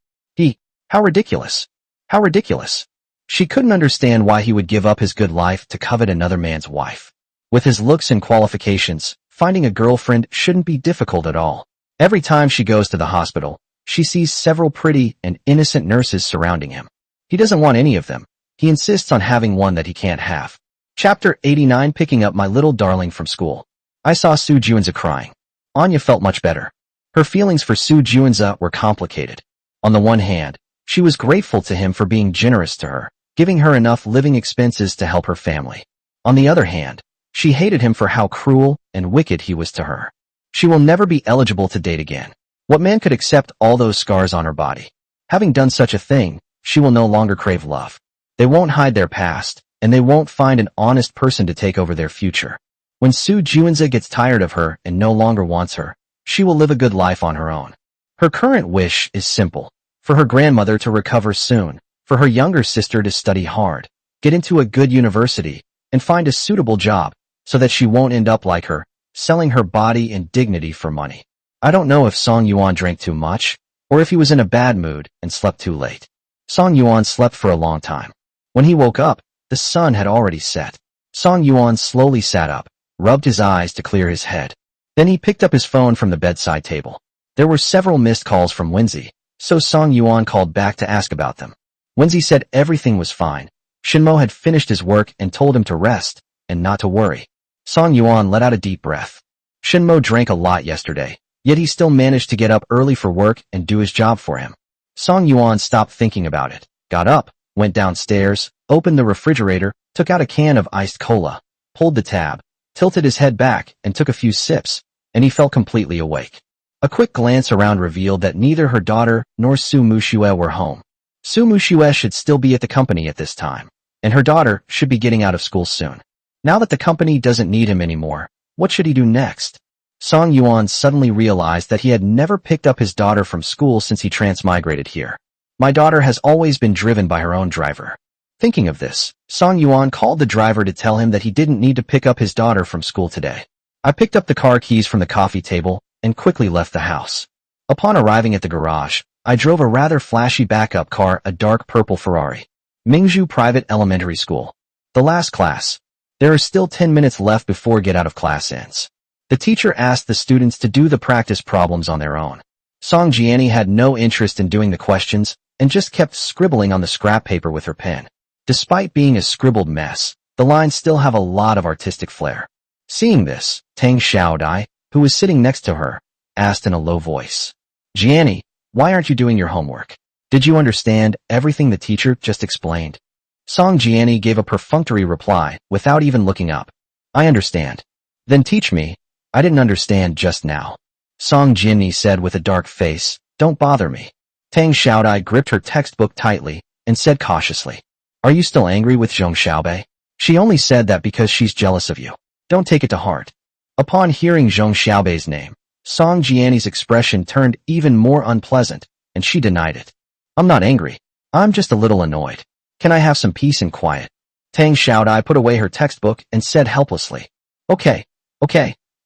Speaker 1: How ridiculous. How ridiculous. She couldn't understand why he would give up his good life to covet another man's wife. With his looks and qualifications, finding a girlfriend shouldn't be difficult at all. Every time she goes to the hospital, she sees several pretty and innocent nurses surrounding him. He doesn't want any of them. He insists on having one that he can't have. Chapter 89. Picking up my little darling from school. I saw Su Juan crying. Anya felt much better. Her feelings for Su Juan were complicated. On the one hand, she was grateful to him for being generous to her, giving her enough living expenses to help her family. On the other hand, she hated him for how cruel and wicked he was to her. She will never be eligible to date again. What man could accept all those scars on her body? Having done such a thing, she will no longer crave love. They won't hide their past, and they won't find an honest person to take over their future. When Su Juan gets tired of her and no longer wants her, she will live a good life on her own. Her current wish is simple: for her grandmother to recover soon, for her younger sister to study hard, get into a good university, and find a suitable job, so that she won't end up like her, selling her body and dignity for money. I don't know if Song Yuan drank too much, or if he was in a bad mood and slept too late. Song Yuan slept for a long time. When he woke up, the sun had already set. Song Yuan slowly sat up, rubbed his eyes to clear his head. Then he picked up his phone from the bedside table. There were several missed calls from Wenzi, so Song Yuan called back to ask about them. Wenzi said everything was fine. Shinmo had finished his work and told him to rest, and not to worry. Song Yuan let out a deep breath. Shinmo drank a lot yesterday, yet he still managed to get up early for work and do his job for him. Song Yuan stopped thinking about it, got up, went downstairs, opened the refrigerator, took out a can of iced cola, pulled the tab, tilted his head back, and took a few sips, and he felt completely awake. A quick glance around revealed that neither her daughter nor Su Muxue were home. Su Muxue should still be at the company at this time, and her daughter should be getting out of school soon. Now that the company doesn't need him anymore, what should he do next? Song Yuan suddenly realized that he had never picked up his daughter from school since he transmigrated here. My daughter has always been driven by her own driver. Thinking of this, Song Yuan called the driver to tell him that he didn't need to pick up his daughter from school today. I picked up the car keys from the coffee table and quickly left the house. Upon arriving at the garage, I drove a rather flashy backup car, a dark purple Ferrari. Mingzhu Private Elementary School. The last class. There are still 10 minutes left before get out of class ends. The teacher asked the students to do the practice problems on their own. Song Jiani had no interest in doing the questions and just kept scribbling on the scrap paper with her pen. Despite being a scribbled mess, the lines still have a lot of artistic flair. Seeing this, Tang Xiaodai, who was sitting next to her, asked in a low voice, "Jiani, why aren't you doing your homework? Did you understand everything the teacher just explained?" Song Jiani gave a perfunctory reply without even looking up. "I understand." "Then teach me. I didn't understand just now." Song Jinni said with a dark face. Don't bother me. Tang Xiaodai gripped her textbook tightly and said cautiously. Are you still angry with Zhong Xiaobei? She only said that because she's jealous of you. Don't take it to heart. Upon hearing Zhong Xiaobei's name, Song Jianni's expression turned even more unpleasant, and she denied it. I'm not angry. I'm just a little annoyed. Can I have some peace and quiet? Tang Xiaodai put away her textbook and said helplessly. Okay,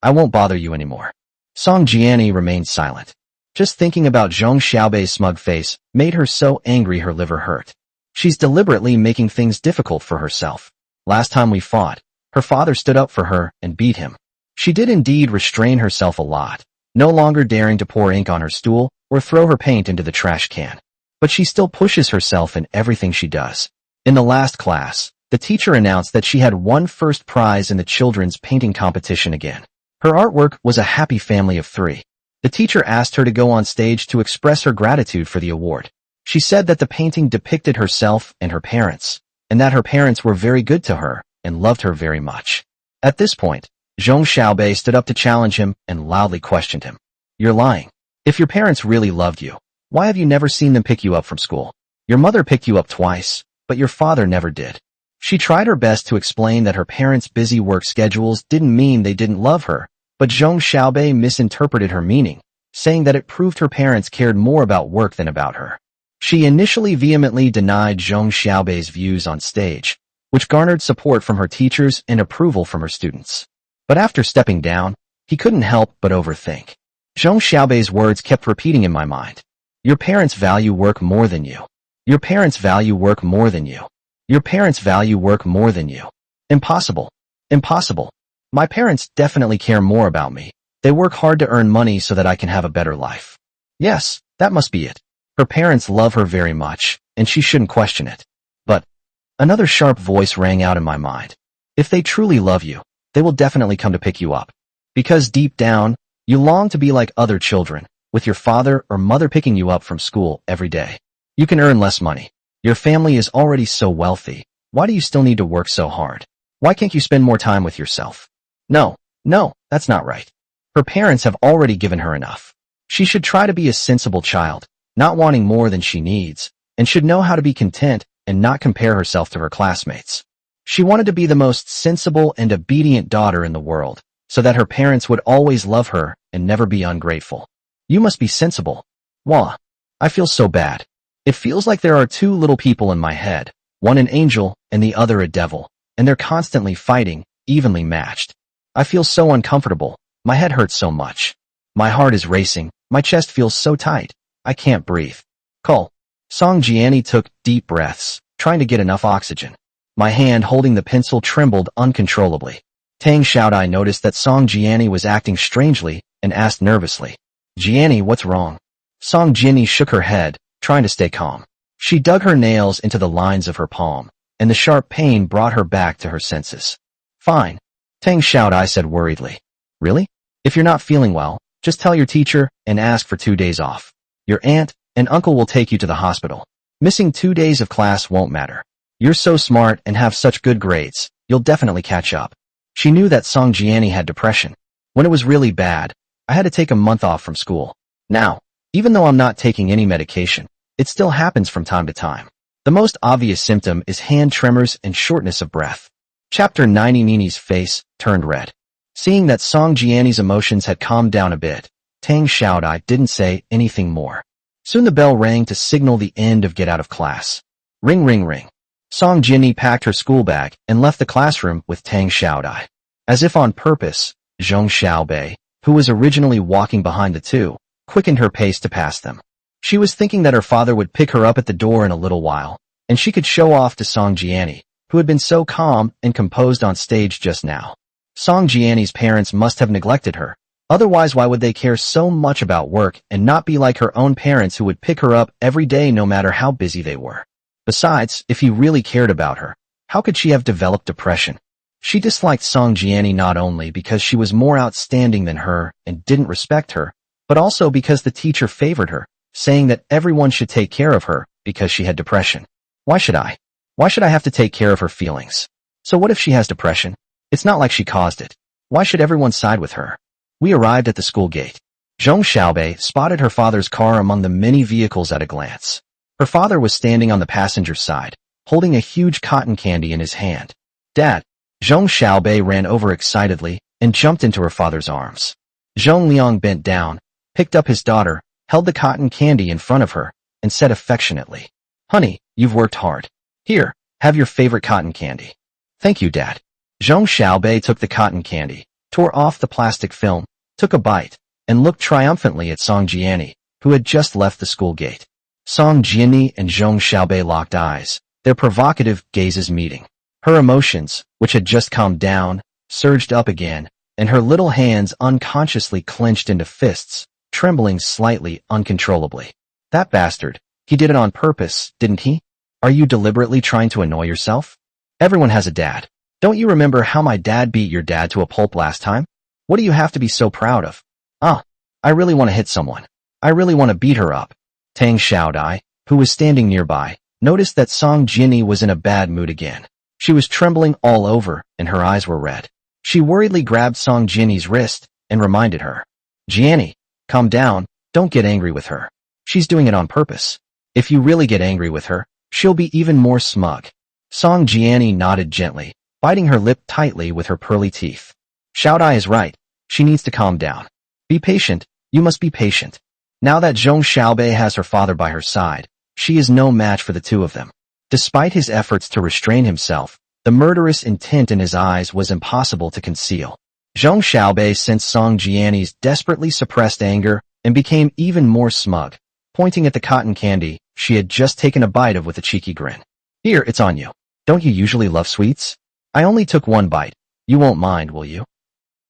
Speaker 1: I won't bother you anymore. Song Jianni remained silent. Just thinking about Zhong Xiaobei's smug face made her so angry her liver hurt. She's deliberately making things difficult for herself. Last time we fought, her father stood up for her and beat him. She did indeed restrain herself a lot, no longer daring to pour ink on her stool or throw her paint into the trash can. But she still pushes herself in everything she does. In the last class, the teacher announced that she had won first prize in the children's painting competition again. Her artwork was a happy family of 3. The teacher asked her to go on stage to express her gratitude for the award. She said that the painting depicted herself and her parents, and that her parents were very good to her and loved her very much. At this point, Zhong Xiaobei stood up to challenge him and loudly questioned him. You're lying. If your parents really loved you, why have you never seen them pick you up from school? Your mother picked you up twice, but your father never did. She tried her best to explain that her parents' busy work schedules didn't mean they didn't love her, but Zhong Xiaobei misinterpreted her meaning, saying that it proved her parents cared more about work than about her. She initially vehemently denied Zhong Xiaobei's views on stage, which garnered support from her teachers and approval from her students. But after stepping down, he couldn't help but overthink. Zhong Xiaobei's words kept repeating in my mind. Your parents value work more than you. Your parents value work more than you. Your parents value work more than you. Impossible. Impossible. My parents definitely care more about me. They work hard to earn money so that I can have a better life. Yes, that must be it. Her parents love her very much, and she shouldn't question it. But another sharp voice rang out in my mind. If they truly love you, they will definitely come to pick you up. Because deep down, you long to be like other children, with your father or mother picking you up from school every day. You can earn less money. Your family is already so wealthy. Why do you still need to work so hard? Why can't you spend more time with yourself? No, that's not right. Her parents have already given her enough. She should try to be a sensible child, not wanting more than she needs, and should know how to be content and not compare herself to her classmates. She wanted to be the most sensible and obedient daughter in the world, so that her parents would always love her and never be ungrateful. You must be sensible. Wah, I feel so bad. It feels like there are 2 little people in my head, one an angel and the other a devil, and they're constantly fighting, evenly matched. I feel so uncomfortable. My head hurts so much. My heart is racing. My chest feels so tight. I can't breathe. Cull. Song Jianni took deep breaths, trying to get enough oxygen. My hand holding the pencil trembled uncontrollably. Tang Xiaodai noticed that Song Jianni was acting strangely and asked nervously, Jianni, what's wrong? Song Jinni shook her head, trying to stay calm. She dug her nails into the lines of her palm, and the sharp pain brought her back to her senses. Fine. Tang Xiaodai said worriedly. Really? If you're not feeling well, just tell your teacher and ask for 2 days off. Your aunt and uncle will take you to the hospital. Missing 2 days of class won't matter. You're so smart and have such good grades, you'll definitely catch up. She knew that Song Jianni had depression. When it was really bad, I had to take a month off from school. Now, even though I'm not taking any medication, it still happens from time to time. The most obvious symptom is hand tremors and shortness of breath. Chapter 90. Nini's face turned red. Seeing that Song Jianni's emotions had calmed down a bit, Tang Xiaodai didn't say anything more. Soon the bell rang to signal the end of get out of class. Ring, ring, ring. Song Jinni packed her school bag and left the classroom with Tang Xiaodai. As if on purpose, Zhong Xiaobei, who was originally walking behind the 2, quickened her pace to pass them. She was thinking that her father would pick her up at the door in a little while, and she could show off to Song Jianni, who had been so calm and composed on stage just now. Song Jianni's parents must have neglected her. Otherwise, why would they care so much about work and not be like her own parents who would pick her up every day no matter how busy they were? Besides, if he really cared about her, how could she have developed depression? She disliked Song Jianni not only because she was more outstanding than her and didn't respect her, but also because the teacher favored her, saying that everyone should take care of her because she had depression. Why should I? Why should I have to take care of her feelings? So what if she has depression? It's not like she caused it. Why should everyone side with her? We arrived at the school gate. Zhong Xiaobei spotted her father's car among the many vehicles at a glance. Her father was standing on the passenger side, holding a huge cotton candy in his hand. Dad! Zhong Xiaobei ran over excitedly and jumped into her father's arms. Zhong Liang bent down, picked up his daughter, held the cotton candy in front of her, and said affectionately, "Honey, you've worked hard. Here, have your favorite cotton candy." "Thank you, Dad." Zhong Xiaobei took the cotton candy, tore off the plastic film, took a bite, and looked triumphantly at Song Jiani, who had just left the school gate. Song Jiani and Zhong Xiaobei locked eyes, their provocative gazes meeting. Her emotions, which had just calmed down, surged up again, and her little hands unconsciously clenched into fists, trembling slightly uncontrollably. "That bastard, he did it on purpose, didn't he? Are you deliberately trying to annoy yourself? Everyone has a dad. Don't you remember how my dad beat your dad to a pulp last time? What do you have to be so proud of? I really want to hit someone. I really want to beat her up." Tang Xiaodai, who was standing nearby, noticed that Song Jiani was in a bad mood again. She was trembling all over, and her eyes were red. She worriedly grabbed Song Jiani's wrist and reminded her, "Jiani, calm down, don't get angry with her. She's doing it on purpose. If you really get angry with her, she'll be even more smug." Song Jiani nodded gently, biting her lip tightly with her pearly teeth. "Xiaodai is right. She needs to calm down. Be patient, you must be patient." Now that Zhong Xiaobei has her father by her side, she is no match for the two of them. Despite his efforts to restrain himself, the murderous intent in his eyes was impossible to conceal. Zhong Xiaobei sensed Song Jiani's desperately suppressed anger and became even more smug, pointing at the cotton candy she had just taken a bite of with a cheeky grin. "Here, it's on you. Don't you usually love sweets? I only took one bite. You won't mind, will you?"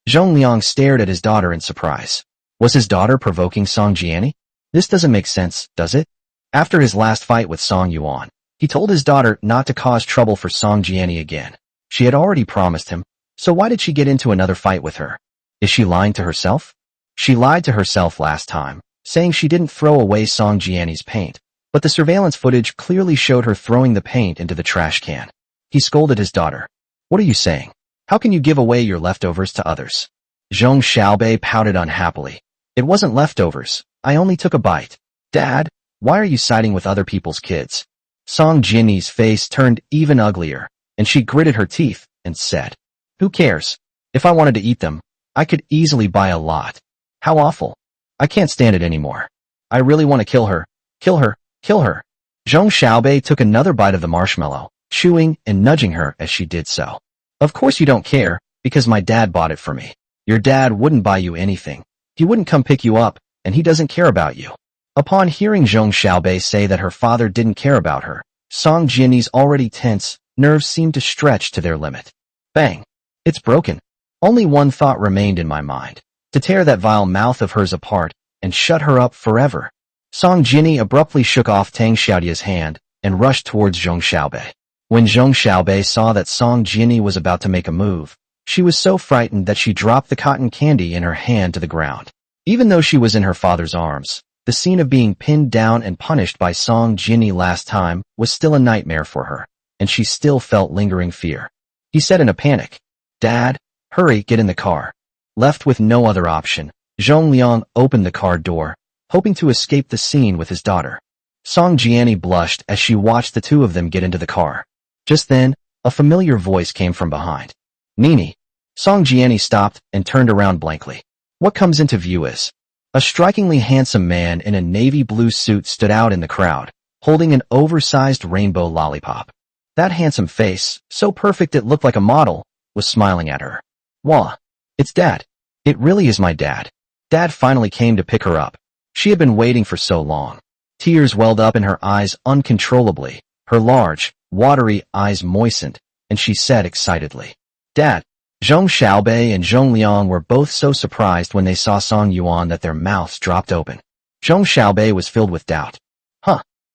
Speaker 1: Zhong Liang stared at his daughter in surprise. Was his daughter provoking Song Jiani? This doesn't make sense, does it? After his last fight with Song Yuan, he told his daughter not to cause trouble for Song Jiani again. She had already promised him, so why did she get into another fight with her? Is she lying to herself? She lied to herself last time, saying she didn't throw away Song Jiani's paint, but the surveillance footage clearly showed her throwing the paint into the trash can. He scolded his daughter. "What are you saying? How can you give away your leftovers to others?" Zhong Xiaobei pouted unhappily. "It wasn't leftovers. I only took a bite." "Dad, why are you siding with other people's kids?" Song Jiani's face turned even uglier, and she gritted her teeth and said, "Who cares? If I wanted to eat them, I could easily buy a lot. How awful. I can't stand it anymore. I really want to kill her. Kill her. Kill her." Zhong Xiaobei took another bite of the marshmallow, chewing and nudging her as she did so. "Of course you don't care, because my dad bought it for me. Your dad wouldn't buy you anything. He wouldn't come pick you up, and he doesn't care about you." Upon hearing Zhong Xiaobei say that her father didn't care about her, Song Jiani's already tense nerves seemed to stretch to their limit. Bang! It's broken. Only one thought remained in my mind: to tear that vile mouth of hers apart and shut her up forever. Song Jiani abruptly shook off Tang Xiaodia's hand and rushed towards Zhong Xiaobei. When Zhong Xiaobei saw that Song Jiani was about to make a move, she was so frightened that she dropped the cotton candy in her hand to the ground. Even though she was in her father's arms, the scene of being pinned down and punished by Song Jiani last time was still a nightmare for her, and she still felt lingering fear. He said in a panic, "Dad, hurry, get in the car." Left with no other option, Zhong Liang opened the car door, hoping to escape the scene with his daughter. Song Jiani blushed as she watched the two of them get into the car. Just then, a familiar voice came from behind. "Nini." Song Jiani stopped and turned around blankly. What comes into view is a strikingly handsome man in a navy blue suit stood out in the crowd, holding an oversized rainbow lollipop. That handsome face, so perfect it looked like a model, was smiling at her. "Wah, it's Dad. It really is my dad. Dad finally came to pick her up. She had been waiting for so long." Tears welled up in her eyes uncontrollably, her large, watery eyes moistened, and she said excitedly, "Dad." Zhong Xiaobei and Zhong Liang were both so surprised when they saw Song Yuan that their mouths dropped open. Zhong Xiaobei was filled with doubt.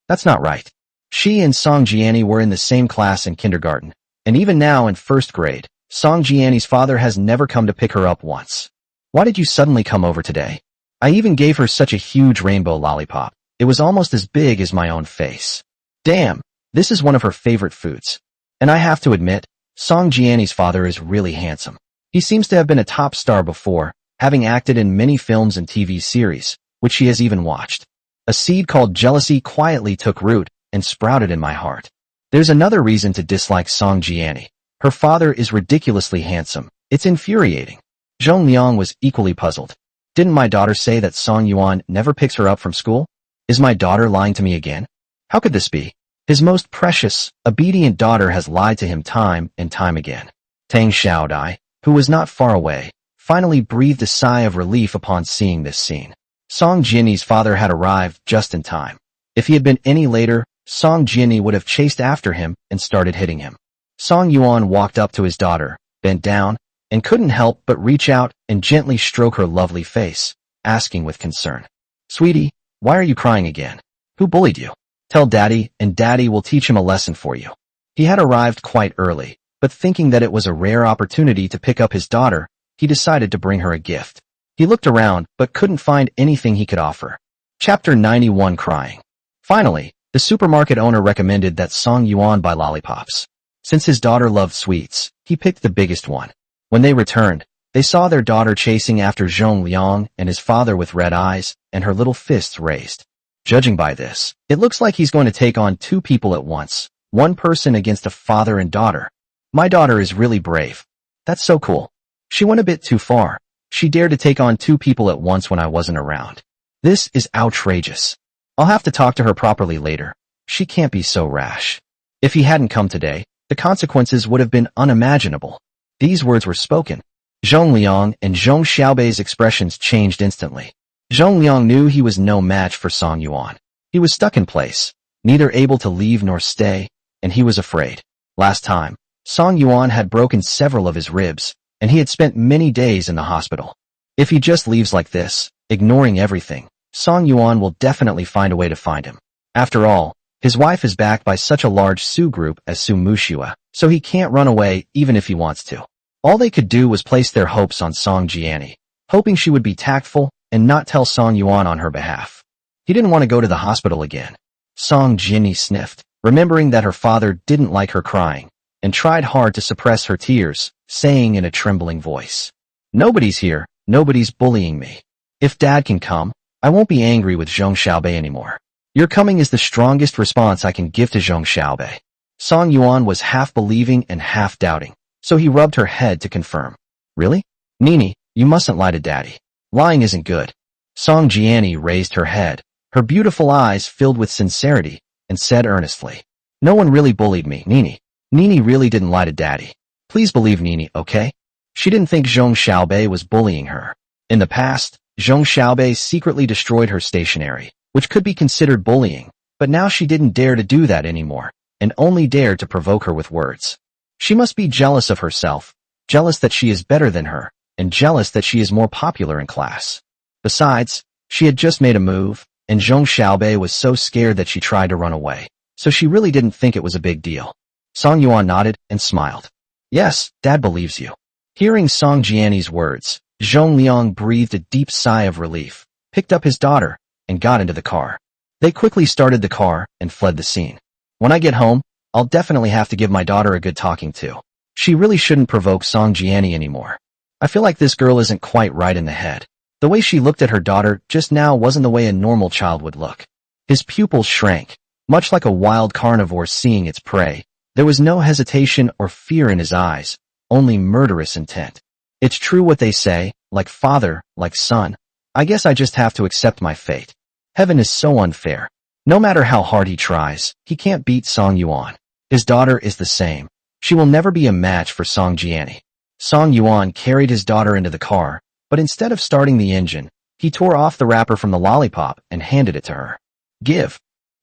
Speaker 1: That's not right. She and Song Jiani were in the same class in kindergarten, and even now in first grade, Song Jiani's father has never come to pick her up once. Why did you suddenly come over today? I even gave her such a huge rainbow lollipop. It was almost as big as my own face. Damn, this is one of her favorite foods. And I have to admit, Song Jiani's father is really handsome. He seems to have been a top star before, having acted in many films and TV series, which she has even watched. A seed called jealousy quietly took root and sprouted in my heart. There's another reason to dislike Song Jiani. Her father is ridiculously handsome. It's infuriating. Zhong Liang was equally puzzled. Didn't my daughter say that Song Yuan never picks her up from school? Is my daughter lying to me again? How could this be? His most precious, obedient daughter has lied to him time and time again. Tang Xiaodai, who was not far away, finally breathed a sigh of relief upon seeing this scene. Song Jiani's father had arrived just in time. If he had been any later, Song Jiani would have chased after him and started hitting him. Song Yuan walked up to his daughter, bent down, and couldn't help but reach out and gently stroke her lovely face, asking with concern, "Sweetie, why are you crying again? Who bullied you? Tell Daddy, and Daddy will teach him a lesson for you." He had arrived quite early, but thinking that it was a rare opportunity to pick up his daughter, he decided to bring her a gift. He looked around, but couldn't find anything he could offer. Chapter 91 Crying. Finally, the supermarket owner recommended that Song Yuan buy lollipops. Since his daughter loved sweets, he picked the biggest one. When they returned, they saw their daughter chasing after Zhong Liang and his father with red eyes and her little fists raised. Judging by this, it looks like he's going to take on two people at once, one person against a father and daughter. My daughter is really brave. That's so cool. She went a bit too far. She dared to take on two people at once when I wasn't around. This is outrageous. I'll have to talk to her properly later. She can't be so rash. If he hadn't come today, the consequences would have been unimaginable. These words were spoken. Zhong Liang and Zhong Xiaobei's expressions changed instantly. Zhong Liang knew he was no match for Song Yuan. He was stuck in place, neither able to leave nor stay, and he was afraid. Last time, Song Yuan had broken several of his ribs, and he had spent many days in the hospital. If he just leaves like this, ignoring everything, Song Yuan will definitely find a way to find him. After all, his wife is backed by such a large Su group as Su Muxue, so he can't run away even if he wants to. All they could do was place their hopes on Song Jiani, hoping she would be tactful and not tell Song Yuan on her behalf. He didn't want to go to the hospital again. Song Jiani sniffed, remembering that her father didn't like her crying, and tried hard to suppress her tears, saying in a trembling voice, "Nobody's here, nobody's bullying me. If Dad can come, I won't be angry with Zhong Xiaobei anymore. Your coming is the strongest response I can give to Zhong Xiaobei." Song Yuan was half believing and half doubting, so he rubbed her head to confirm. "Really? Nini, you mustn't lie to Daddy. Lying isn't good." Song Jiani raised her head, her beautiful eyes filled with sincerity, and said earnestly, "No one really bullied me, Nini. Nini really didn't lie to Daddy. Please believe Nini, okay?" She didn't think Zhong Xiaobei was bullying her. In the past, Zhong Xiaobei secretly destroyed her stationery, which could be considered bullying, but now she didn't dare to do that anymore, and only dared to provoke her with words. She must be jealous of herself, jealous that she is better than her, and jealous that she is more popular in class. Besides, she had just made a move, and Zhong Xiaobei was so scared that she tried to run away, so she really didn't think it was a big deal. Song Yuan nodded and smiled. "Yes, Dad believes you." Hearing Song Jiani's words, Zhong Liang breathed a deep sigh of relief, picked up his daughter, and got into the car. They quickly started the car and fled the scene. "When I get home, I'll definitely have to give my daughter a good talking to. She really shouldn't provoke Song Jiani anymore. I feel like this girl isn't quite right in the head. The way she looked at her daughter just now wasn't the way a normal child would look." His pupils shrank, much like a wild carnivore seeing its prey. There was no hesitation or fear in his eyes, only murderous intent. "It's true what they say, like father, like son. I guess I just have to accept my fate. Heaven is so unfair. No matter how hard he tries, he can't beat Song Yuan. His daughter is the same. She will never be a match for Song Jiani." Song Yuan carried his daughter into the car, but instead of starting the engine, he tore off the wrapper from the lollipop and handed it to her. "Give."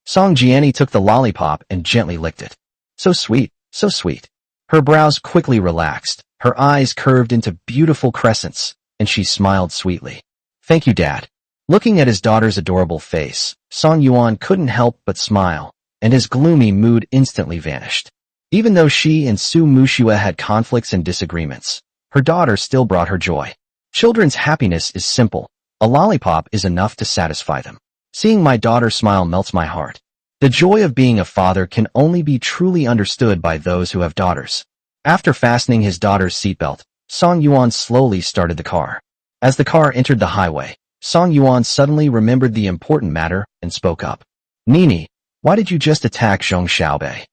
Speaker 1: Song Jiani took the lollipop and gently licked it. "So sweet, so sweet." Her brows quickly relaxed, her eyes curved into beautiful crescents, and she smiled sweetly. "Thank you, Dad." Looking at his daughter's adorable face, Song Yuan couldn't help but smile, and his gloomy mood instantly vanished. Even though she and Su Muxue had conflicts and disagreements, her daughter still brought her joy. Children's happiness is simple. A lollipop is enough to satisfy them. Seeing my daughter smile melts my heart. The joy of being a father can only be truly understood by those who have daughters. After fastening his daughter's seatbelt, Song Yuan slowly started the car. As the car entered the highway, Song Yuan suddenly remembered the important matter and spoke up. Nini, why did you just attack Zhong Xiaobei?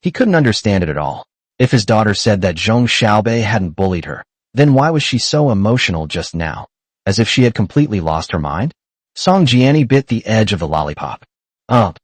Speaker 1: He couldn't understand it at all. If his daughter said that Zhong Xiaobei hadn't bullied her, then why was she so emotional just now? As if she had completely lost her mind? Song Jiani bit the edge of the lollipop. How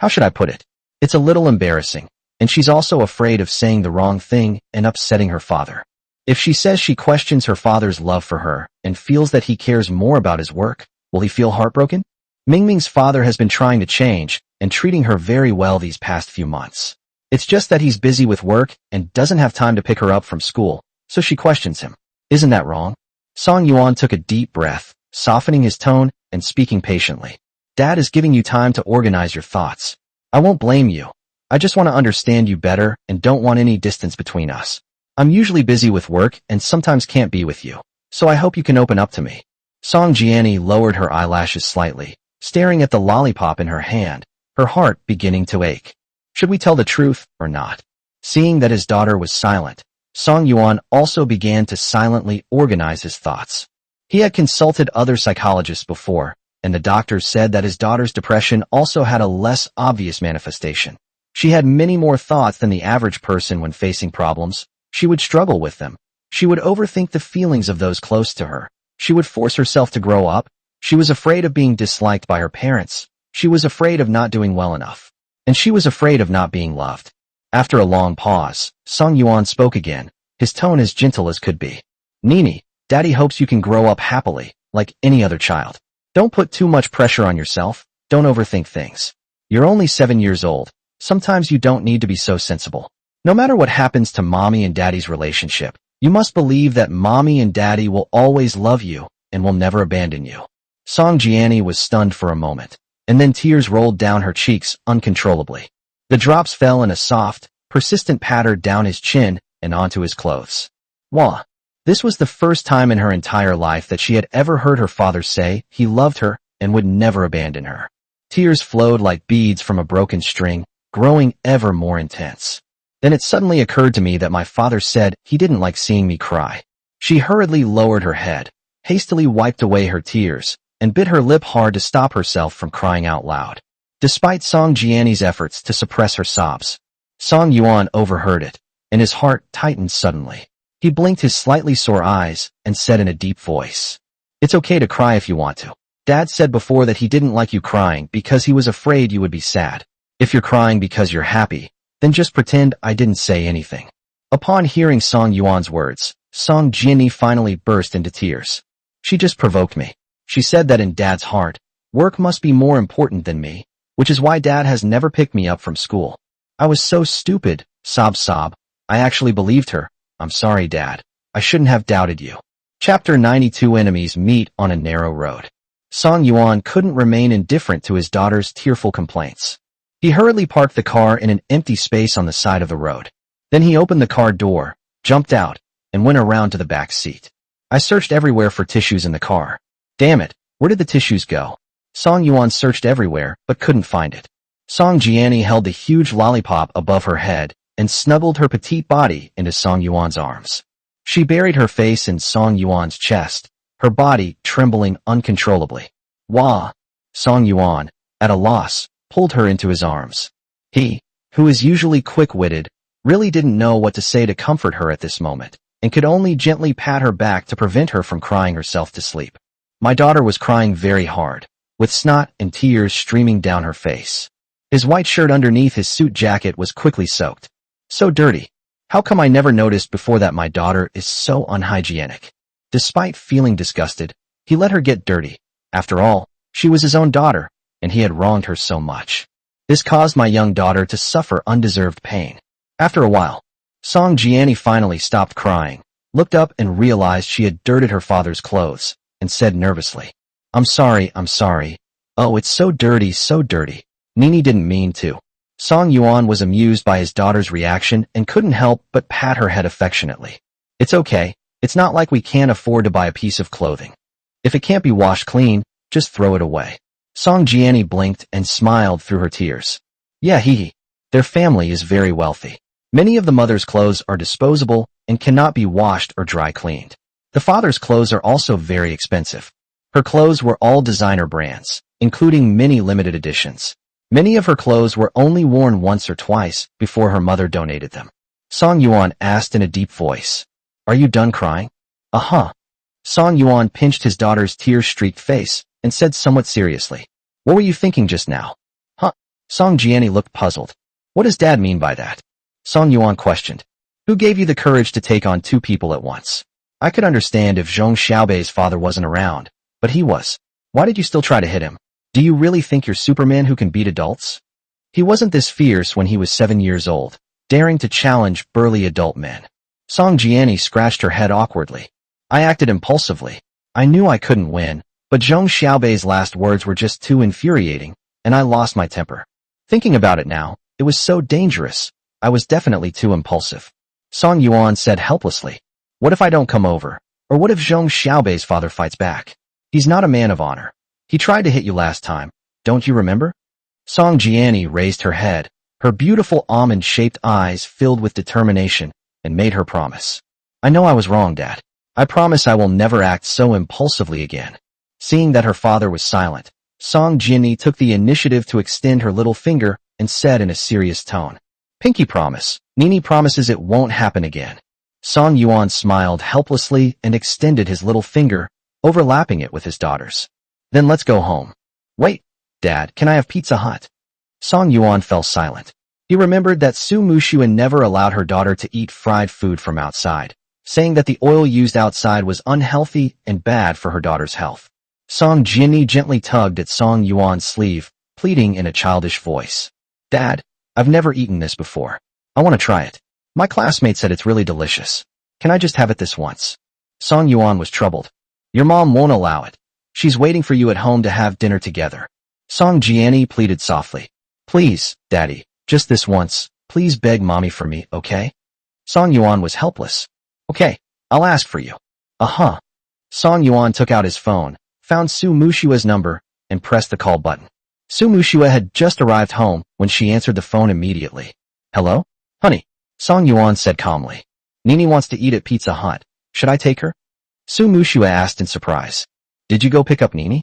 Speaker 1: should I put it? It's a little embarrassing, and she's also afraid of saying the wrong thing and upsetting her father. If she says she questions her father's love for her and feels that he cares more about his work, will he feel heartbroken? Mingming's father has been trying to change and treating her very well these past few months. It's just that he's busy with work and doesn't have time to pick her up from school, so she questions him. Isn't that wrong? Song Yuan took a deep breath, softening his tone and speaking patiently. Dad is giving you time to organize your thoughts. I won't blame you. I just want to understand you better and don't want any distance between us. I'm usually busy with work and sometimes can't be with you, so I hope you can open up to me. Song Jiani lowered her eyelashes slightly, staring at the lollipop in her hand, her heart beginning to ache. Should we tell the truth or not? Seeing that his daughter was silent, Song Yuan also began to silently organize his thoughts. He had consulted other psychologists before, and the doctors said that his daughter's depression also had a less obvious manifestation. She had many more thoughts than the average person when facing problems. She would struggle with them. She would overthink the feelings of those close to her. She would force herself to grow up. She was afraid of being disliked by her parents. She was afraid of not doing well enough. And she was afraid of not being loved. After a long pause, Song Yuan spoke again, his tone as gentle as could be. Nini, Daddy hopes you can grow up happily, like any other child. Don't put too much pressure on yourself. Don't overthink things. You're only 7 years old. Sometimes you don't need to be so sensible. No matter what happens to Mommy and Daddy's relationship, you must believe that Mommy and Daddy will always love you and will never abandon you. Song Jiani was stunned for a moment, and then tears rolled down her cheeks uncontrollably. The drops fell in a soft, persistent pattern down his chin and onto his clothes. Wah! This was the first time in her entire life that she had ever heard her father say he loved her and would never abandon her. Tears flowed like beads from a broken string, growing ever more intense. Then it suddenly occurred to me that my father said he didn't like seeing me cry. She hurriedly lowered her head, hastily wiped away her tears, and bit her lip hard to stop herself from crying out loud. Despite Song Jiani's efforts to suppress her sobs, Song Yuan overheard it, and his heart tightened suddenly. He blinked his slightly sore eyes and said in a deep voice, "It's okay to cry if you want to. Dad said before that he didn't like you crying because he was afraid you would be sad. If you're crying because you're happy, then just pretend I didn't say anything." Upon hearing Song Yuan's words, Song Jiani finally burst into tears. She just provoked me. She said that in Dad's heart, work must be more important than me, which is why Dad has never picked me up from school. I was so stupid, sob. I actually believed her. I'm sorry, Dad. I shouldn't have doubted you. Chapter 92. Enemies meet on a narrow road. Song Yuan couldn't remain indifferent to his daughter's tearful complaints. He hurriedly parked the car in an empty space on the side of the road. Then he opened the car door, jumped out, and went around to the back seat. I searched everywhere for tissues in the car. Damn it, where did the tissues go? Song Yuan searched everywhere, but couldn't find it. Song Jiani held the huge lollipop above her head and snuggled her petite body into Song Yuan's arms. She buried her face in Song Yuan's chest, her body trembling uncontrollably. Wah! Song Yuan, at a loss, pulled her into his arms. He, who is usually quick-witted, really didn't know what to say to comfort her at this moment, and could only gently pat her back to prevent her from crying herself to sleep. My daughter was crying very hard, with snot and tears streaming down her face. His white shirt underneath his suit jacket was quickly soaked. So dirty. How come I never noticed before that my daughter is so unhygienic? Despite feeling disgusted, he let her get dirty. After all, she was his own daughter, and he had wronged her so much. This caused my young daughter to suffer undeserved pain. After a while, Song Jiani finally stopped crying, looked up and realized she had dirted her father's clothes, and said nervously, I'm sorry. Oh, it's so dirty. Nini didn't mean to." Song Yuan was amused by his daughter's reaction and couldn't help but pat her head affectionately. "It's okay. It's not like we can't afford to buy a piece of clothing. If it can't be washed clean, just throw it away." Song Jiani blinked and smiled through her tears. "Yeah, their family is very wealthy. Many of the mother's clothes are disposable and cannot be washed or dry cleaned. The father's clothes are also very expensive. Her clothes were all designer brands, including many limited editions. Many of her clothes were only worn once or twice before her mother donated them. Song Yuan asked in a deep voice, "Are you done crying?" "Uh-huh." Song Yuan pinched his daughter's tear-streaked face and said somewhat seriously, "What were you thinking just now?" "Huh?" Song Jianni looked puzzled. "What does Dad mean by that?" Song Yuan questioned. "Who gave you the courage to take on two people at once?" "I could understand if Zhong Xiaobei's father wasn't around, but he was. Why did you still try to hit him? Do you really think you're Superman who can beat adults?" He wasn't this fierce when he was 7 years old, daring to challenge burly adult men. Song Jianni scratched her head awkwardly. "I acted impulsively. I knew I couldn't win, but Zhong Xiaobei's last words were just too infuriating, and I lost my temper. Thinking about it now, it was so dangerous. I was definitely too impulsive." Song Yuan said helplessly, "What if I don't come over? Or what if Zhong Xiaobei's father fights back? He's not a man of honor. He tried to hit you last time. Don't you remember?" Song Jianni raised her head, her beautiful almond-shaped eyes filled with determination, and made her promise. "I know I was wrong, Dad. I promise I will never act so impulsively again." Seeing that her father was silent, Song Jianni took the initiative to extend her little finger and said in a serious tone, "Pinky promise. Nini promises it won't happen again." Song Yuan smiled helplessly and extended his little finger, overlapping it with his daughter's. "Then let's go home." "Wait, Dad, can I have Pizza Hut?" Song Yuan fell silent. He remembered that Su Muxue never allowed her daughter to eat fried food from outside, saying that the oil used outside was unhealthy and bad for her daughter's health. Song Jianni gently tugged at Song Yuan's sleeve, pleading in a childish voice. "Dad, I've never eaten this before. I want to try it. My classmate said it's really delicious. Can I just have it this once?" Song Yuan was troubled. "Your mom won't allow it. She's waiting for you at home to have dinner together." Song Jianni pleaded softly. "Please, Daddy, just this once. Please beg Mommy for me, okay?" Song Yuan was helpless. "Okay, I'll ask for you." "Uh-huh." Song Yuan took out his phone, found Su Muxue's number, and pressed the call button. Su Muxue had just arrived home when she answered the phone immediately. "Hello? Honey," Song Yuan said calmly. "Nini wants to eat at Pizza Hut. Should I take her?" Su Muxue asked in surprise. "Did you go pick up Nini?"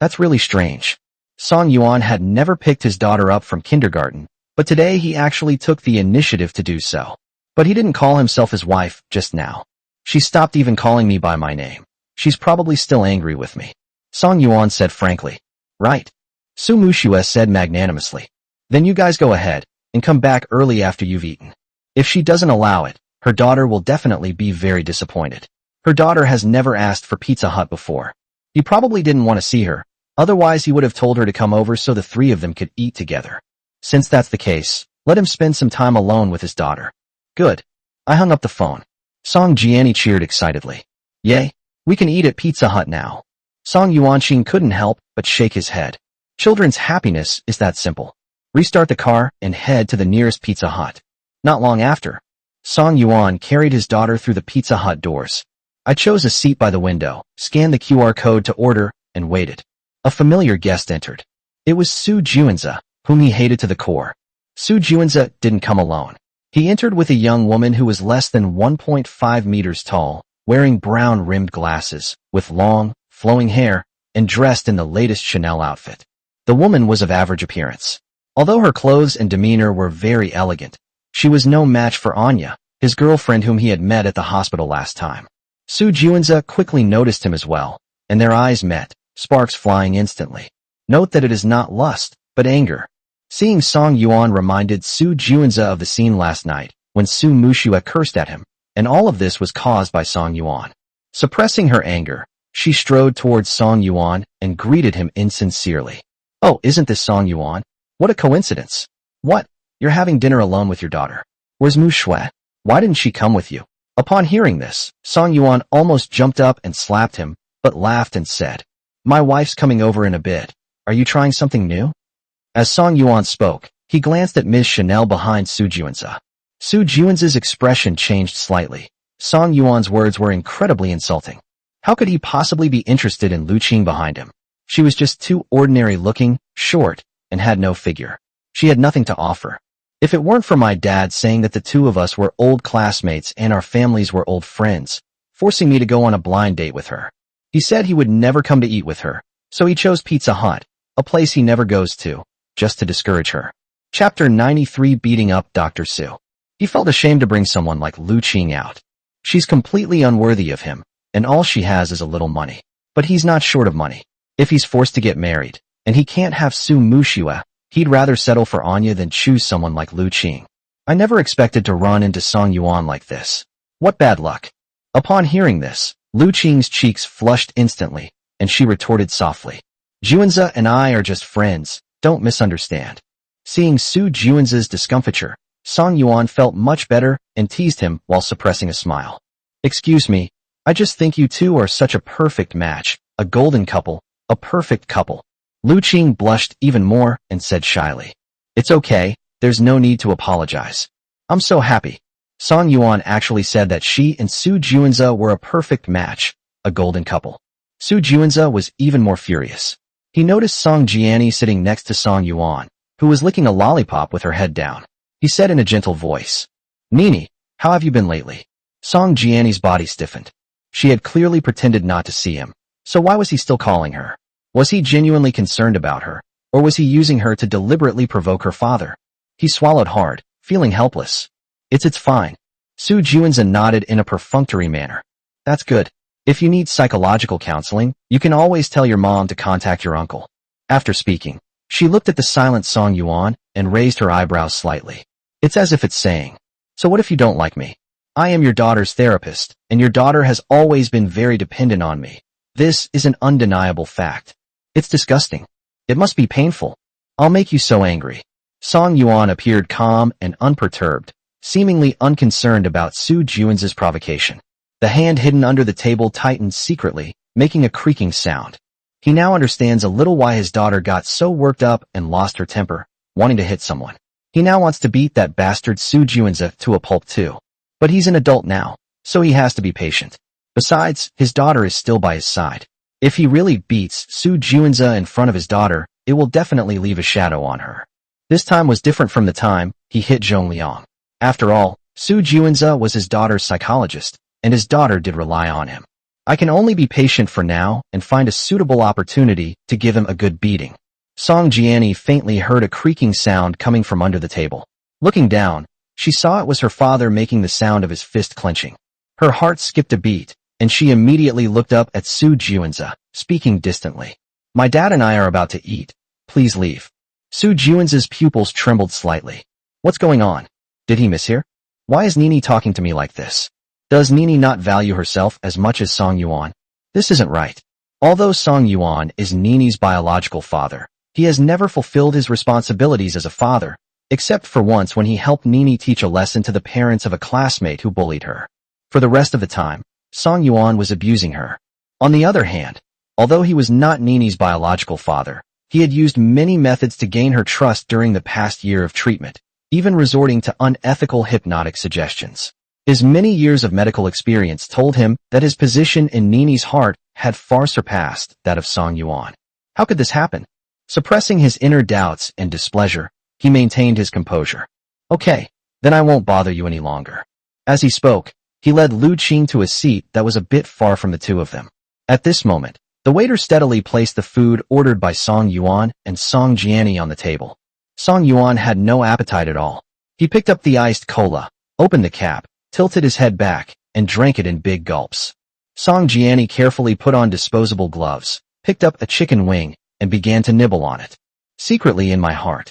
Speaker 1: "That's really strange." Song Yuan had never picked his daughter up from kindergarten, but today he actually took the initiative to do so. But he didn't call himself his wife just now. "She stopped even calling me by my name. She's probably still angry with me," Song Yuan said frankly. "Right," Su Muxue said magnanimously. "Then you guys go ahead, and come back early after you've eaten. If she doesn't allow it, her daughter will definitely be very disappointed. Her daughter has never asked for Pizza Hut before." He probably didn't want to see her, otherwise he would have told her to come over so the three of them could eat together. Since that's the case, let him spend some time alone with his daughter. "Good." I hung up the phone. Song Jianni cheered excitedly. "Yay, we can eat at Pizza Hut now." Song Yuanqing couldn't help but shake his head. Children's happiness is that simple. Restart the car and head to the nearest Pizza Hut. Not long after, Song Yuan carried his daughter through the Pizza Hut doors. I chose a seat by the window, scanned the QR code to order, and waited. A familiar guest entered. It was Su Juanze, whom he hated to the core. Su Juanze didn't come alone. He entered with a young woman who was less than 1.5 meters tall, wearing brown-rimmed glasses, with long, flowing hair, and dressed in the latest Chanel outfit. The woman was of average appearance. Although her clothes and demeanor were very elegant, she was no match for Anya, his girlfriend whom he had met at the hospital last time. Su Juanze quickly noticed him as well, and their eyes met, sparks flying instantly. Note that it is not lust, but anger. Seeing Song Yuan reminded Su Juanze of the scene last night, when Su Muxue cursed at him, and all of this was caused by Song Yuan. Suppressing her anger, she strode towards Song Yuan and greeted him insincerely. "Oh, isn't this Song Yuan? What a coincidence. What? You're having dinner alone with your daughter. Where's Muxue? Why didn't she come with you?" Upon hearing this, Song Yuan almost jumped up and slapped him, but laughed and said, "My wife's coming over in a bit. Are you trying something new?" As Song Yuan spoke, he glanced at Ms. Chanel behind Su Juanze. Su Juanze's expression changed slightly. Song Yuan's words were incredibly insulting. How could he possibly be interested in Lu Qing behind him? She was just too ordinary looking, short, and had no figure. She had nothing to offer. If it weren't for my dad saying that the two of us were old classmates and our families were old friends, forcing me to go on a blind date with her. He said he would never come to eat with her, so he chose Pizza Hut, a place he never goes to, just to discourage her. Chapter 93 Beating Up Dr. Su. He felt ashamed to bring someone like Lu Qing out. She's completely unworthy of him, and all she has is a little money. But he's not short of money. If he's forced to get married, and he can't have Su Muxue, he'd rather settle for Anya than choose someone like Lu Qing. I never expected to run into Song Yuan like this. What bad luck. Upon hearing this, Lu Qing's cheeks flushed instantly, and she retorted softly. Juanza and I are just friends, don't misunderstand. Seeing Su Juanza's discomfiture, Song Yuan felt much better and teased him while suppressing a smile. Excuse me, I just think you two are such a perfect match, a golden couple, a perfect couple. Lu Qing blushed even more and said shyly. It's okay, there's no need to apologize. I'm so happy. Song Yuan actually said that she and Su Juanza were a perfect match, a golden couple. Su Juanza was even more furious. He noticed Song Jiani sitting next to Song Yuan, who was licking a lollipop with her head down. He said in a gentle voice, Nini, how have you been lately? Song Jiani's body stiffened. She had clearly pretended not to see him, so why was he still calling her? Was he genuinely concerned about her, or was he using her to deliberately provoke her father? He swallowed hard, feeling helpless. It's fine. Su Juanza nodded in a perfunctory manner. That's good. If you need psychological counseling, you can always tell your mom to contact your uncle. After speaking, she looked at the silent Song Yuan and raised her eyebrows slightly. It's as if it's saying, so what if you don't like me? I am your daughter's therapist, and your daughter has always been very dependent on me. This is an undeniable fact. It's disgusting. It must be painful. I'll make you so angry. Song Yuan appeared calm and unperturbed, seemingly unconcerned about Su Juanza's provocation. The hand hidden under the table tightened secretly, making a creaking sound. He now understands a little why his daughter got so worked up and lost her temper, wanting to hit someone. He now wants to beat that bastard Su Juanza to a pulp too. But he's an adult now, so he has to be patient. Besides, his daughter is still by his side. If he really beats Su Juanza in front of his daughter, it will definitely leave a shadow on her. This time was different from the time he hit Zhong Liang. After all, Su Juanza was his daughter's psychologist, and his daughter did rely on him. I can only be patient for now and find a suitable opportunity to give him a good beating. Song Jiani faintly heard a creaking sound coming from under the table. Looking down, she saw it was her father making the sound of his fist clenching. Her heart skipped a beat, and she immediately looked up at Su Juanza, speaking distantly. My dad and I are about to eat. Please leave. Su Juanza's pupils trembled slightly. What's going on? Did he mishear? Why is Nini talking to me like this? Does Nini not value herself as much as Song Yuan? This isn't right. Although Song Yuan is Nini's biological father, he has never fulfilled his responsibilities as a father, except for once when he helped Nini teach a lesson to the parents of a classmate who bullied her. For the rest of the time, Song Yuan was abusing her. On the other hand, although he was not Nini's biological father, he had used many methods to gain her trust during the past year of treatment, even resorting to unethical hypnotic suggestions. His many years of medical experience told him that his position in Nini's heart had far surpassed that of Song Yuan. How could this happen? Suppressing his inner doubts and displeasure, he maintained his composure. Okay, then I won't bother you any longer. As he spoke, he led Lu Qing to a seat that was a bit far from the two of them. At this moment, the waiter steadily placed the food ordered by Song Yuan and Song Jiani on the table. Song Yuan had no appetite at all. He picked up the iced cola, opened the cap, tilted his head back, and drank it in big gulps. Song Jiani carefully put on disposable gloves, picked up a chicken wing, and began to nibble on it. Secretly in my heart,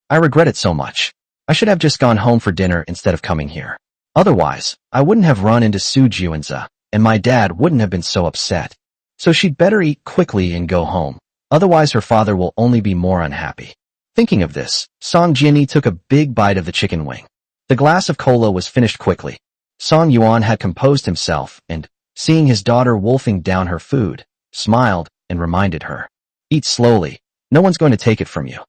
Speaker 1: I regret it so much. I should have just gone home for dinner instead of coming here. Otherwise, I wouldn't have run into Su Juanza, and my dad wouldn't have been so upset. So she'd better eat quickly and go home. Otherwise her father will only be more unhappy. Thinking of this, Song Jiani took a big bite of the chicken wing. The glass of cola was finished quickly. Song Yuan had composed himself and, seeing his daughter wolfing down her food, smiled and reminded her. Eat slowly. No one's going to take it from you.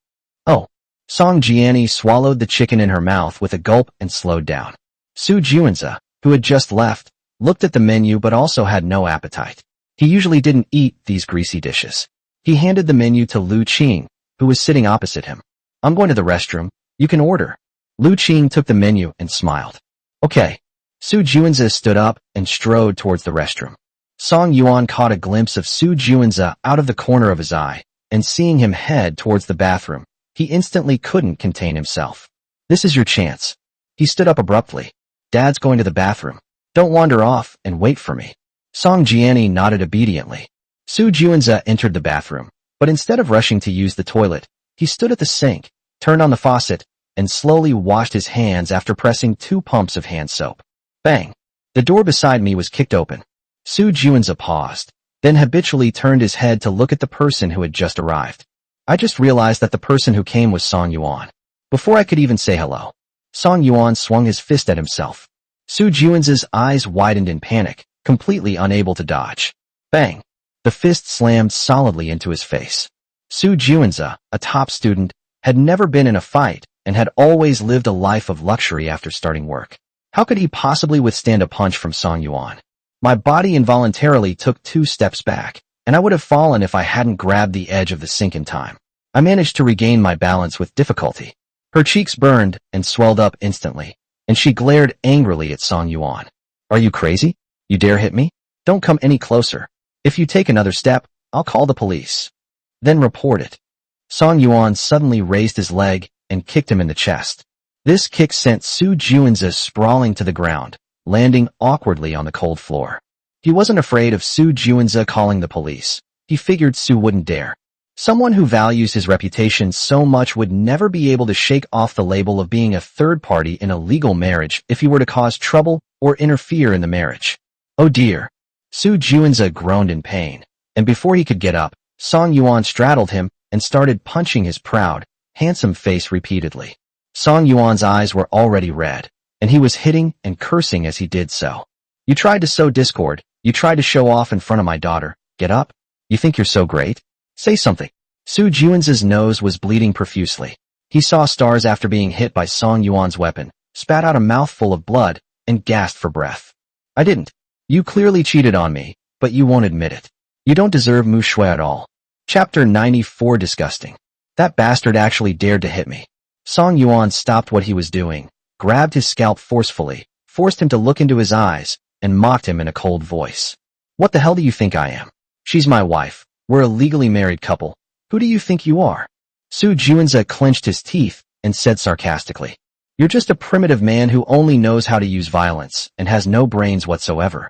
Speaker 1: Oh. Song Jiani swallowed the chicken in her mouth with a gulp and slowed down. Su Juanza, who had just left, looked at the menu but also had no appetite. He usually didn't eat these greasy dishes. He handed the menu to Lu Qing, who was sitting opposite him. I'm going to the restroom. You can order. Lu Qing took the menu and smiled. Okay. Su Juanzi stood up and strode towards the restroom. Song Yuan caught a glimpse of Su Juanzi out of the corner of his eye, and seeing him head towards the bathroom, he instantly couldn't contain himself. This is your chance. He stood up abruptly. Dad's going to the bathroom. Don't wander off and wait for me. Song Jiani nodded obediently. Su Juanzi entered the bathroom, but instead of rushing to use the toilet, he stood at the sink, turned on the faucet, and slowly washed his hands after pressing 2 pumps of hand soap. Bang! The door beside me was kicked open. Su Juanzi paused, then habitually turned his head to look at the person who had just arrived. I just realized that the person who came was Song Yuan. Before I could even say hello, Song Yuan swung his fist at himself. Su Juanzi's eyes widened in panic, completely unable to dodge. Bang! The fist slammed solidly into his face. Su Juanzi, a top student, had never been in a fight and had always lived a life of luxury after starting work. How could he possibly withstand a punch from Song Yuan? My body involuntarily took 2 steps back, and I would have fallen if I hadn't grabbed the edge of the sink in time. I managed to regain my balance with difficulty. Her cheeks burned and swelled up instantly, and she glared angrily at Song Yuan. Are you crazy? You dare hit me? Don't come any closer. If you take another step, I'll call the police. Then report it. Song Yuan suddenly raised his leg and kicked him in the chest. This kick sent Su Juanzi sprawling to the ground, landing awkwardly on the cold floor. He wasn't afraid of Su Juanzi calling the police. He figured Su wouldn't dare. Someone who values his reputation so much would never be able to shake off the label of being a third party in a legal marriage if he were to cause trouble or interfere in the marriage. Oh dear. Su Juanzi groaned in pain, and before he could get up, Song Yuan straddled him and started punching his proud, handsome face repeatedly. Song Yuan's eyes were already red, and he was hitting and cursing as he did so. You tried to sow discord. You tried to show off in front of my daughter. Get up. You think you're so great? Say something. Su Juanzi's nose was bleeding profusely. He saw stars after being hit by Song Yuan's weapon, spat out a mouthful of blood, and gasped for breath. I didn't. You clearly cheated on me, but you won't admit it. You don't deserve Muxue at all. Chapter 94 Disgusting. That bastard actually dared to hit me. Song Yuan stopped what he was doing, grabbed his scalp forcefully, forced him to look into his eyes, and mocked him in a cold voice. What the hell do you think I am? She's my wife. We're a legally married couple. Who do you think you are? Su Juanzi clenched his teeth and said sarcastically, You're just a primitive man who only knows how to use violence and has no brains whatsoever.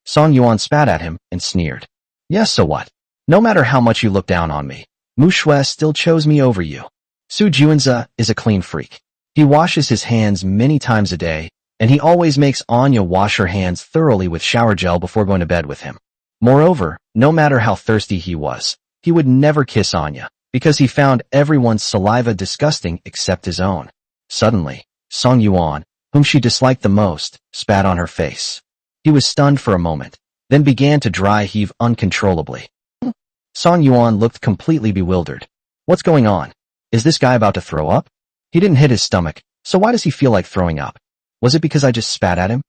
Speaker 1: Song Yuan spat at him and sneered. Yes, so what? No matter how much you look down on me, Muxue still chose me over you. Su Juanzi is a clean freak. He washes his hands many times a day, and he always makes Anya wash her hands thoroughly with shower gel before going to bed with him. Moreover, no matter how thirsty he was, he would never kiss Anya, because he found everyone's saliva disgusting except his own. Suddenly, Song Yuan, whom she disliked the most, spat on her face. He was stunned for a moment, then began to dry heave uncontrollably. Song Yuan looked completely bewildered. What's going on? Is this guy about to throw up? He didn't hit his stomach, so why does he feel like throwing up? Was it because I just spat at him?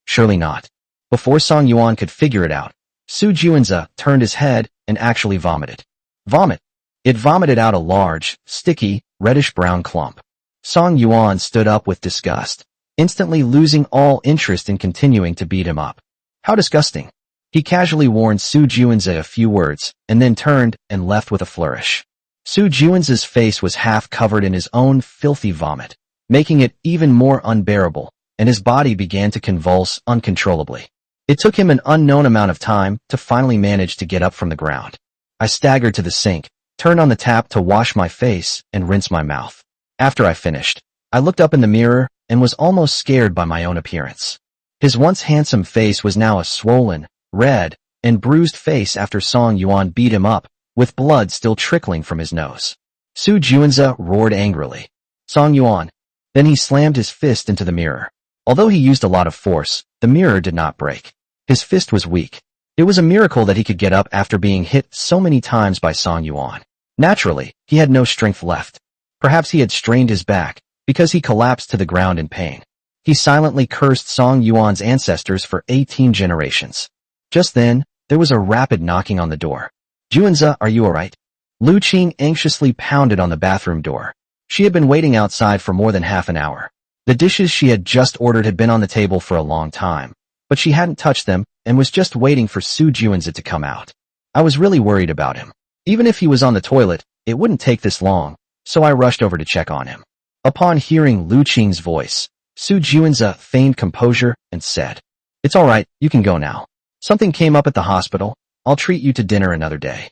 Speaker 1: Surely not. Before Song Yuan could figure it out, Su Juanzi turned his head and actually vomited. Vomit. It vomited out a large, sticky, reddish-brown clump. Song Yuan stood up with disgust, instantly losing all interest in continuing to beat him up. How disgusting. He casually warned Su Juanzi a few words, and then turned and left with a flourish. Su Juanzi's face was half covered in his own filthy vomit, making it even more unbearable, and his body began to convulse uncontrollably. It took him an unknown amount of time to finally manage to get up from the ground. I staggered to the sink, turned on the tap to wash my face and rinse my mouth. After I finished, I looked up in the mirror and was almost scared by my own appearance. His once handsome face was now a swollen, red, and bruised face after Song Yuan beat him up, with blood still trickling from his nose. Su Juanzi roared angrily. Song Yuan. Then he slammed his fist into the mirror. Although he used a lot of force, the mirror did not break. His fist was weak. It was a miracle that he could get up after being hit so many times by Song Yuan. Naturally, he had no strength left. Perhaps he had strained his back, because he collapsed to the ground in pain. He silently cursed Song Yuan's ancestors for 18 generations. Just then, there was a rapid knocking on the door. Juanzi, are you alright? Lu Qing anxiously pounded on the bathroom door. She had been waiting outside for more than half an hour. The dishes she had just ordered had been on the table for a long time, but she hadn't touched them and was just waiting for Su Juanza to come out. I was really worried about him. Even if he was on the toilet, it wouldn't take this long, so I rushed over to check on him. Upon hearing Lu Qing's voice, Su Juanza feigned composure and said, "It's all right, you can go now. Something came up at the hospital. I'll treat you to dinner another day."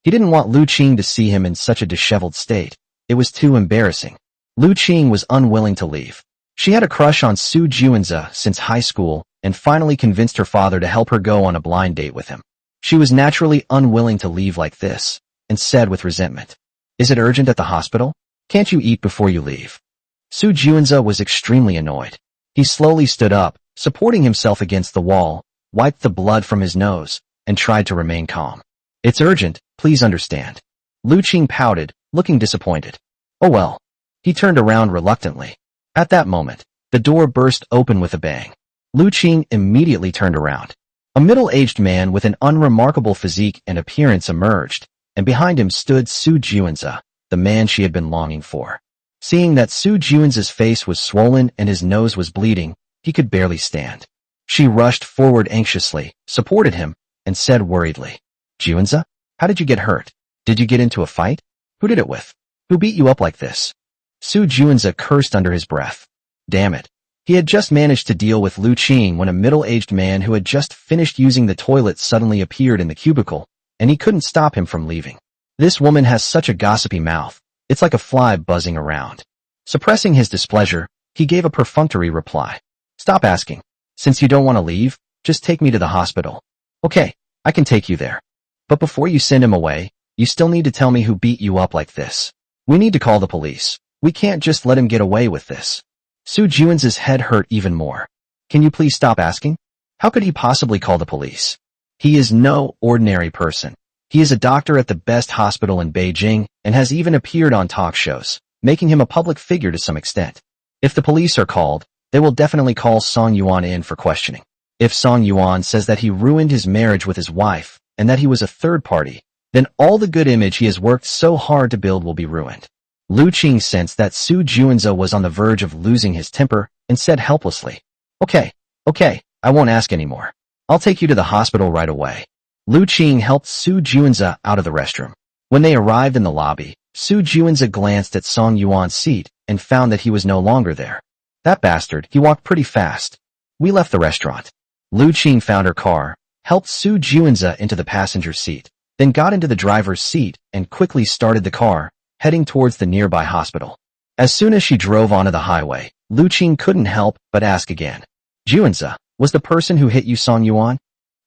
Speaker 1: He didn't want Lu Qing to see him in such a disheveled state. It was too embarrassing. Lu Qing was unwilling to leave. She had a crush on Su Juanza since high school and finally convinced her father to help her go on a blind date with him. She was naturally unwilling to leave like this and said with resentment, "Is it urgent at the hospital? Can't you eat before you leave?" Su Juanza was extremely annoyed. He slowly stood up, supporting himself against the wall, wiped the blood from his nose, and tried to remain calm. "It's urgent, please understand." Lu Qing pouted, looking disappointed. "Oh well." He turned around reluctantly. At that moment, the door burst open with a bang. Lu Qing immediately turned around. A middle-aged man with an unremarkable physique and appearance emerged, and behind him stood Su Juanza, the man she had been longing for. Seeing that Su Juanza's face was swollen and his nose was bleeding, he could barely stand. She rushed forward anxiously, supported him, and said worriedly, "Juanza, how did you get hurt? Did you get into a fight? Who did it with? Who beat you up like this?" Su Juanza cursed under his breath. Damn it. He had just managed to deal with Lu Qing when a middle-aged man who had just finished using the toilet suddenly appeared in the cubicle, and he couldn't stop him from leaving. This woman has such a gossipy mouth. It's like a fly buzzing around. Suppressing his displeasure, he gave a perfunctory reply. "Stop asking. Since you don't want to leave, just take me to the hospital." "Okay, I can take you there. But before you send him away, you still need to tell me who beat you up like this. We need to call the police. We can't just let him get away with this." Su Juanza's head hurt even more. "Can you please stop asking? How could he possibly call the police? He is no ordinary person. He is a doctor at the best hospital in Beijing and has even appeared on talk shows, making him a public figure to some extent. If the police are called, they will definitely call Song Yuan in for questioning. If Song Yuan says that he ruined his marriage with his wife and that he was a third party, then all the good image he has worked so hard to build will be ruined." Lu Qing sensed that Su Juanza was on the verge of losing his temper and said helplessly, Okay, I won't ask anymore. I'll take you to the hospital right away." Lu Qing helped Su Juanza out of the restroom. When they arrived in the lobby, Su Juanza glanced at Song Yuan's seat and found that he was no longer there. "That bastard, he walked pretty fast." We left the restaurant. Lu Qing found her car, helped Su Juanza into the passenger seat, then got into the driver's seat and quickly started the car, heading towards the nearby hospital. As soon as she drove onto the highway, Lu Qing couldn't help but ask again, "Juanza, was the person who hit you Song Yuan?"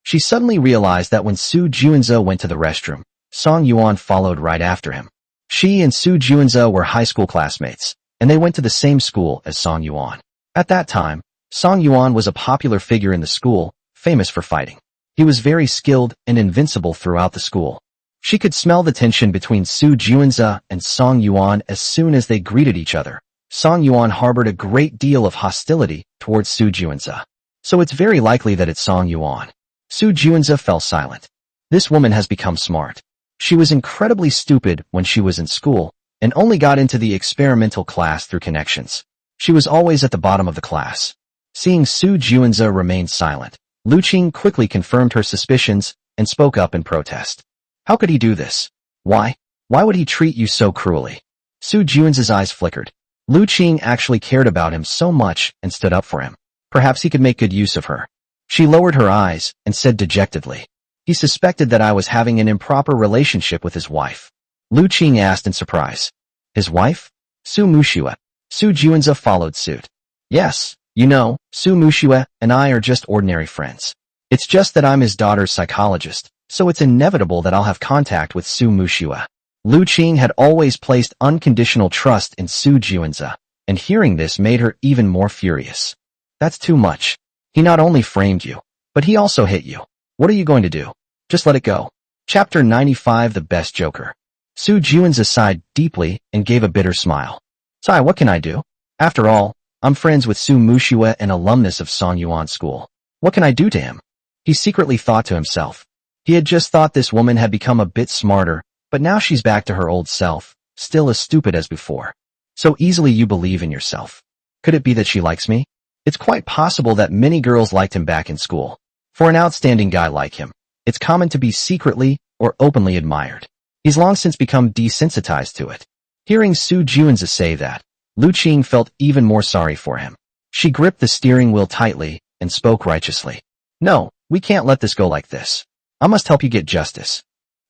Speaker 1: She suddenly realized that when Su Juanza went to the restroom, Song Yuan followed right after him. She and Su Juanza were high school classmates, and they went to the same school as Song Yuan. At that time, Song Yuan was a popular figure in the school, famous for fighting. He was very skilled and invincible throughout the school. She could smell the tension between Su Juanza and Song Yuan as soon as they greeted each other. Song Yuan harbored a great deal of hostility towards Su Juanza. So it's very likely that it's Song Yuan. Su Juanza fell silent. This woman has become smart. She was incredibly stupid when she was in school and only got into the experimental class through connections. She was always at the bottom of the class. Seeing Su Juanza remain silent, Lu Qing quickly confirmed her suspicions and spoke up in protest. "How could he do this? Why would he treat you so cruelly?" Su Juanza's eyes flickered. Lu Qing actually cared about him so much and stood up for him. Perhaps he could make good use of her. She lowered her eyes and said dejectedly, "He suspected that I was having an improper relationship with his wife." Lu Qing asked in surprise, "His wife?" "Su Muxue." Su Juanza followed suit. "Yes, you know, Su Muxue and I are just ordinary friends. It's just that I'm his daughter's psychologist, so it's inevitable that I'll have contact with Su Muxue." Lu Qing had always placed unconditional trust in Su Juanza, and hearing this made her even more furious. "That's too much. He not only framed you, but he also hit you. What are you going to do? Just let it go." Chapter 95 The Best Joker. Su Juanza sighed deeply and gave a bitter smile. "Sai, what can I do? After all, I'm friends with Su Muxue, an alumnus of Song Yuan School. What can I do to him?" He secretly thought to himself. He had just thought this woman had become a bit smarter, but now she's back to her old self, still as stupid as before. So easily you believe in yourself. Could it be that she likes me? It's quite possible that many girls liked him back in school. For an outstanding guy like him, it's common to be secretly or openly admired. He's long since become desensitized to it. Hearing Su Juanza say that, Lu Qing felt even more sorry for him. She gripped the steering wheel tightly and spoke righteously. No, we can't let this go like this. I must help you get justice.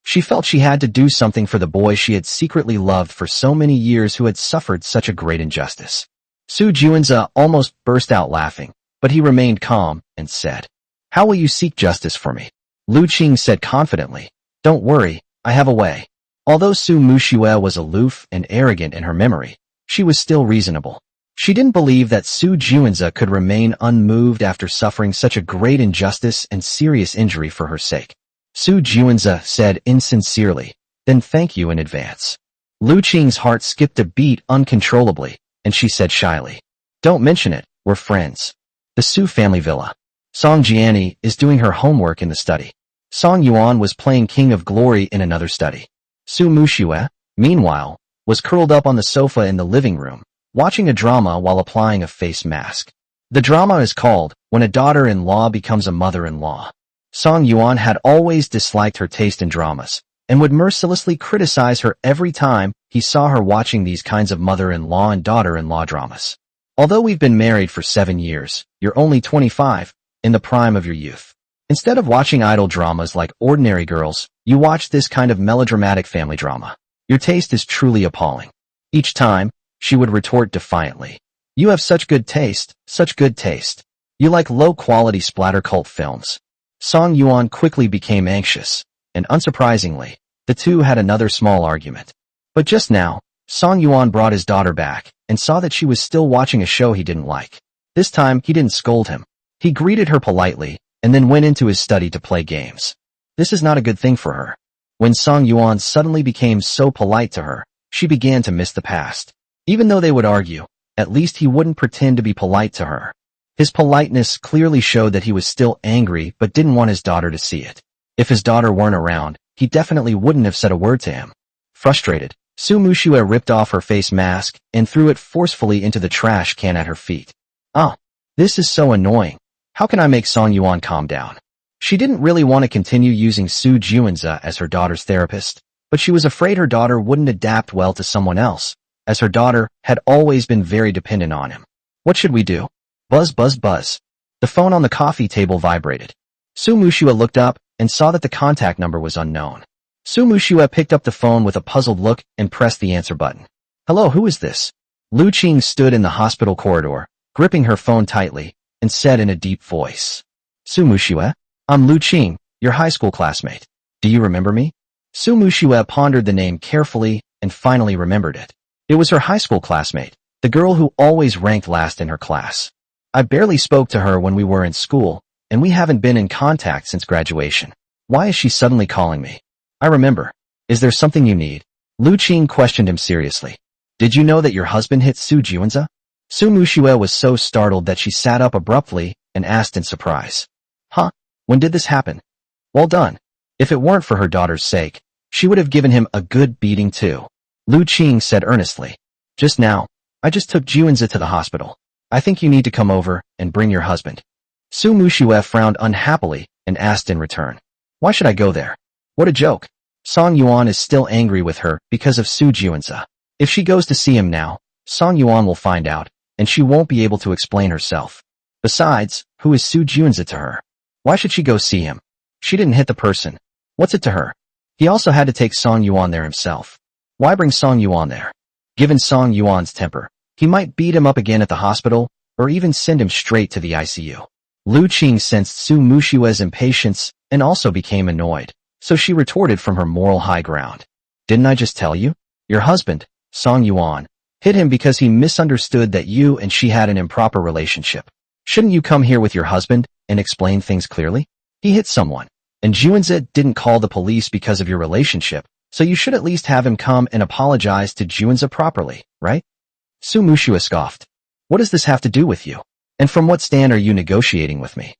Speaker 1: She felt she had to do something for the boy she had secretly loved for so many years who had suffered such a great injustice. Su Juanza almost burst out laughing, but he remained calm and said, How will you seek justice for me? Lu Qing said confidently, Don't worry, I have a way. Although Su Muxue was aloof and arrogant in her memory, she was still reasonable. She didn't believe that Su Juanza could remain unmoved after suffering such a great injustice and serious injury for her sake. Su Juanza said insincerely, Then thank you in advance. Lu Qing's heart skipped a beat uncontrollably, and she said shyly, Don't mention it, we're friends. The Su family villa. Song Jiani is doing her homework in the study. Song Yuan was playing King of Glory in another study. Su Muxue, meanwhile, was curled up on the sofa in the living room, watching a drama while applying a face mask. The drama is called When a Daughter-in-Law Becomes a Mother-in-Law. Song Yuan had always disliked her taste in dramas, and would mercilessly criticize her every time he saw her watching these kinds of mother-in-law and daughter-in-law dramas. Although we've been married for 7 years, you're only 25, in the prime of your youth. Instead of watching idle dramas like ordinary girls, you watch this kind of melodramatic family drama. Your taste is truly appalling. Each time, she would retort defiantly. You have such good taste, such good taste. You like low-quality splatter cult films. Song Yuan quickly became anxious, and unsurprisingly, the two had another small argument. But just now, Song Yuan brought his daughter back and saw that she was still watching a show he didn't like. This time, he didn't scold him. He greeted her politely and then went into his study to play games. This is not a good thing for her. When Song Yuan suddenly became so polite to her, she began to miss the past. Even though they would argue, at least he wouldn't pretend to be polite to her. His politeness clearly showed that he was still angry but didn't want his daughter to see it. If his daughter weren't around, he definitely wouldn't have said a word to him. Frustrated, Su Muxue ripped off her face mask and threw it forcefully into the trash can at her feet. Ah, this is so annoying. How can I make Song Yuan calm down? She didn't really want to continue using Su Juanza as her daughter's therapist, but she was afraid her daughter wouldn't adapt well to someone else, as her daughter had always been very dependent on him. What should we do? Buzz, buzz, buzz. The phone on the coffee table vibrated. Su Muxue looked up and saw that the contact number was unknown. Su Muxue picked up the phone with a puzzled look and pressed the answer button. Hello, who is this? Lu Qing stood in the hospital corridor, gripping her phone tightly, and said in a deep voice, Su Muxue, I'm Lu Qing, your high school classmate. Do you remember me? Su Muxue pondered the name carefully and finally remembered it. It was her high school classmate, the girl who always ranked last in her class. I barely spoke to her when we were in school, and we haven't been in contact since graduation. Why is she suddenly calling me? I remember. Is there something you need? Lu Qing questioned him seriously. Did you know that your husband hit Su Juanza? Su Muxue was so startled that she sat up abruptly and asked in surprise. Huh? When did this happen? Well done. If it weren't for her daughter's sake, she would have given him a good beating too. Lu Qing said earnestly. Just now, I just took Juanza to the hospital. I think you need to come over and bring your husband. Su Muxue frowned unhappily and asked in return. Why should I go there? What a joke. Song Yuan is still angry with her because of Su Juanza. If she goes to see him now, Song Yuan will find out, and she won't be able to explain herself. Besides, who is Su Juanza to her? Why should she go see him? She didn't hit the person. What's it to her? He also had to take Song Yuan there himself. Why bring Song Yuan there? Given Song Yuan's temper, he might beat him up again at the hospital, or even send him straight to the ICU. Lu Qing sensed Su Muxue's impatience and also became annoyed, so she retorted from her moral high ground. Didn't I just tell you? Your husband, Song Yuan, hit him because he misunderstood that you and she had an improper relationship. Shouldn't you come here with your husband and explain things clearly? He hit someone, and Juanza didn't call the police because of your relationship, so you should at least have him come and apologize to Juanza properly, right? Su Muxue scoffed. What does this have to do with you? And from what stand are you negotiating with me?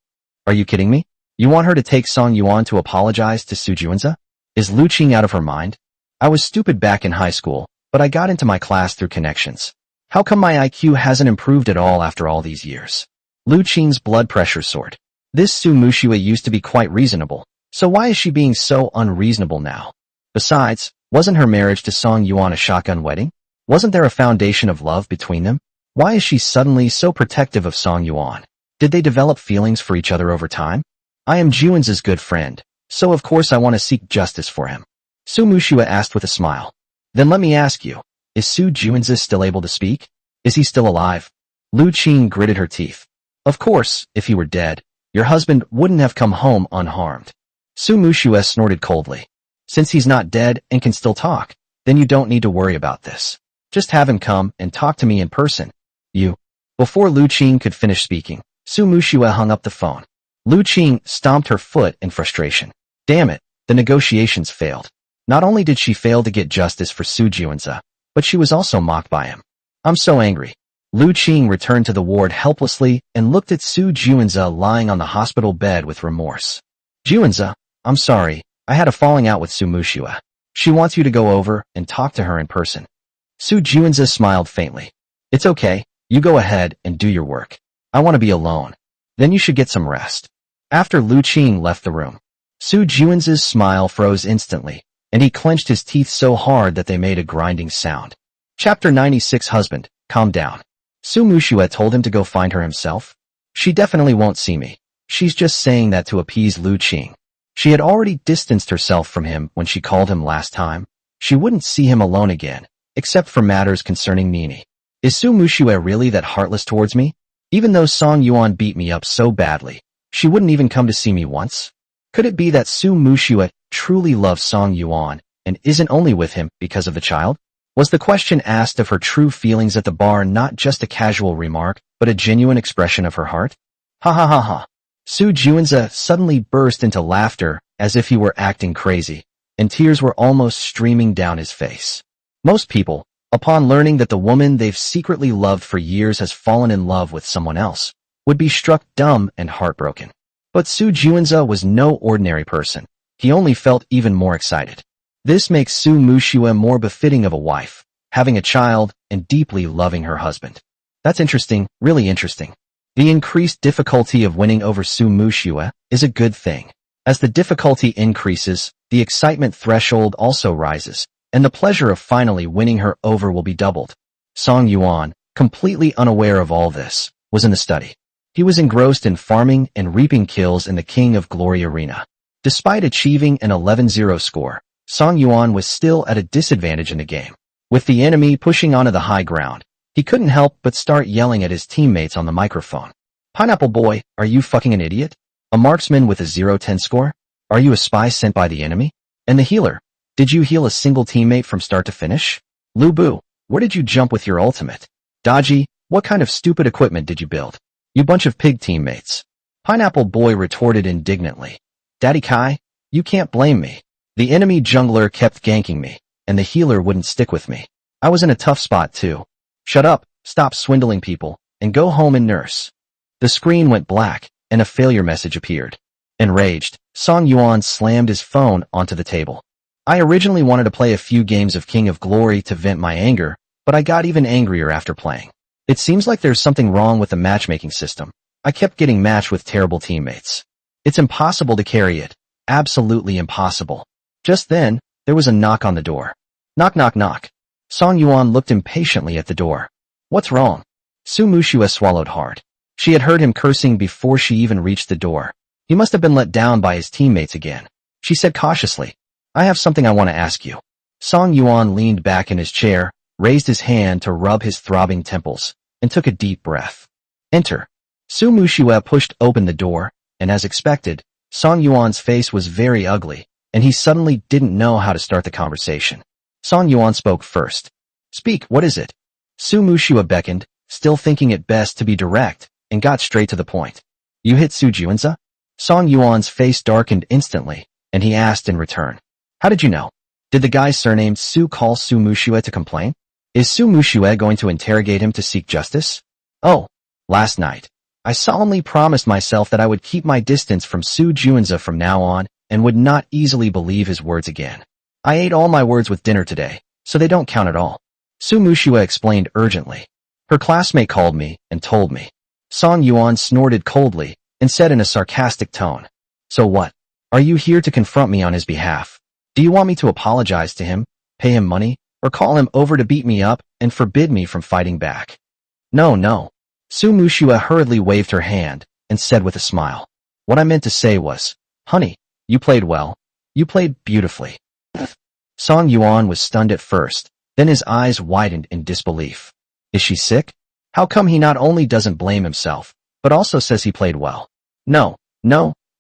Speaker 1: Are you kidding me? You want her to take Song Yuan to apologize to Su Juanza? Is Lu Qing out of her mind? I was stupid back in high school, but I got into my class through connections. How come my IQ hasn't improved at all after all these years? Lu Qing's blood pressure soared. This Su Muxue used to be quite reasonable, so why is she being so unreasonable now? Besides, wasn't her marriage to Song Yuan a shotgun wedding? Wasn't there a foundation of love between them? Why is she suddenly so protective of Song Yuan? Did they develop feelings for each other over time? I am Juan's good friend, so of course I want to seek justice for him. Su Muxue asked with a smile. Then let me ask you, is Su Juan still able to speak? Is he still alive? Lu Qing gritted her teeth. Of course, if he were dead, your husband wouldn't have come home unharmed. Su Muxue snorted coldly. Since he's not dead and can still talk, then you don't need to worry about this. Just have him come and talk to me in person. You. Before Lu Qing could finish speaking, Su Muxue hung up the phone. Lu Qing stomped her foot in frustration. Damn it, the negotiations failed. Not only did she fail to get justice for Su Juanza, but she was also mocked by him. I'm so angry. Lu Qing returned to the ward helplessly and looked at Su Juanza lying on the hospital bed with remorse. Juanza, I'm sorry, I had a falling out with Su Muxue. She wants you to go over and talk to her in person. Su Juanza smiled faintly. It's okay, you go ahead and do your work. I want to be alone. Then you should get some rest. After Lu Qing left the room, Su Juanza's smile froze instantly, and he clenched his teeth so hard that they made a grinding sound. Chapter 96 Husband, calm down. Su Muxue told him to go find her himself. She definitely won't see me. She's just saying that to appease Lu Qing. She had already distanced herself from him when she called him last time. She wouldn't see him alone again, except for matters concerning Nini. Is Su Muxue really that heartless towards me? Even though Song Yuan beat me up so badly, she wouldn't even come to see me once? Could it be that Su Muxue truly loves Song Yuan and isn't only with him because of the child? Was the question asked of her true feelings at the bar not just a casual remark, but a genuine expression of her heart? Ha ha ha ha. Su Juanza suddenly burst into laughter as if he were acting crazy, and tears were almost streaming down his face. Most people, upon learning that the woman they've secretly loved for years has fallen in love with someone else, would be struck dumb and heartbroken. But Su Juanza was no ordinary person. He only felt even more excited. This makes Su Muxue more befitting of a wife, having a child and deeply loving her husband. That's interesting, really interesting. The increased difficulty of winning over Su Muxue is a good thing. As the difficulty increases, the excitement threshold also rises, and the pleasure of finally winning her over will be doubled. Song Yuan, completely unaware of all this, was in the study. He was engrossed in farming and reaping kills in the King of Glory arena. Despite achieving an 11-0 score, Song Yuan was still at a disadvantage in the game. With the enemy pushing onto the high ground, he couldn't help but start yelling at his teammates on the microphone. Pineapple boy, are you fucking an idiot? A marksman with a 0-10 score? Are you a spy sent by the enemy? And the healer? Did you heal a single teammate from start to finish? Lu Bu, where did you jump with your ultimate? Dodgy, what kind of stupid equipment did you build? You bunch of pig teammates. Pineapple boy retorted indignantly. Daddy Kai, you can't blame me. The enemy jungler kept ganking me, and the healer wouldn't stick with me. I was in a tough spot too. Shut up, stop swindling people, and go home and nurse. The screen went black, and a failure message appeared. Enraged, Song Yuan slammed his phone onto the table. I originally wanted to play a few games of King of Glory to vent my anger, but I got even angrier after playing. It seems like there's something wrong with the matchmaking system. I kept getting matched with terrible teammates. It's impossible to carry it. Absolutely impossible. Just then, there was a knock on the door. Knock knock knock. Song Yuan looked impatiently at the door. What's wrong? Su Muxue swallowed hard. She had heard him cursing before she even reached the door. He must have been let down by his teammates again. She said cautiously, I have something I want to ask you. Song Yuan leaned back in his chair, raised his hand to rub his throbbing temples, and took a deep breath. Enter. Su Muxue pushed open the door, and as expected, Song Yuan's face was very ugly, and he suddenly didn't know how to start the conversation. Song Yuan spoke first. Speak, what is it? Su Muxue beckoned, still thinking it best to be direct, and got straight to the point. You hit Su Juanza? Song Yuan's face darkened instantly, and he asked in return. How did you know? Did the guy surnamed Su call Su Muxue to complain? Is Su Muxue going to interrogate him to seek justice? Oh, last night. I solemnly promised myself that I would keep my distance from Su Juanza from now on, and would not easily believe his words again. I ate all my words with dinner today, so they don't count at all. Su Muxue explained urgently. Her classmate called me and told me. Song Yuan snorted coldly and said in a sarcastic tone, "So what? Are you here to confront me on his behalf? Do you want me to apologize to him, pay him money, or call him over to beat me up and forbid me from fighting back?" "No, no." Su Muxue hurriedly waved her hand and said with a smile, "What I meant to say was, honey, you played well. You played beautifully." Song Yuan was stunned at first, then his eyes widened in disbelief. Is she sick? How come he not only doesn't blame himself, but also says he played well? No,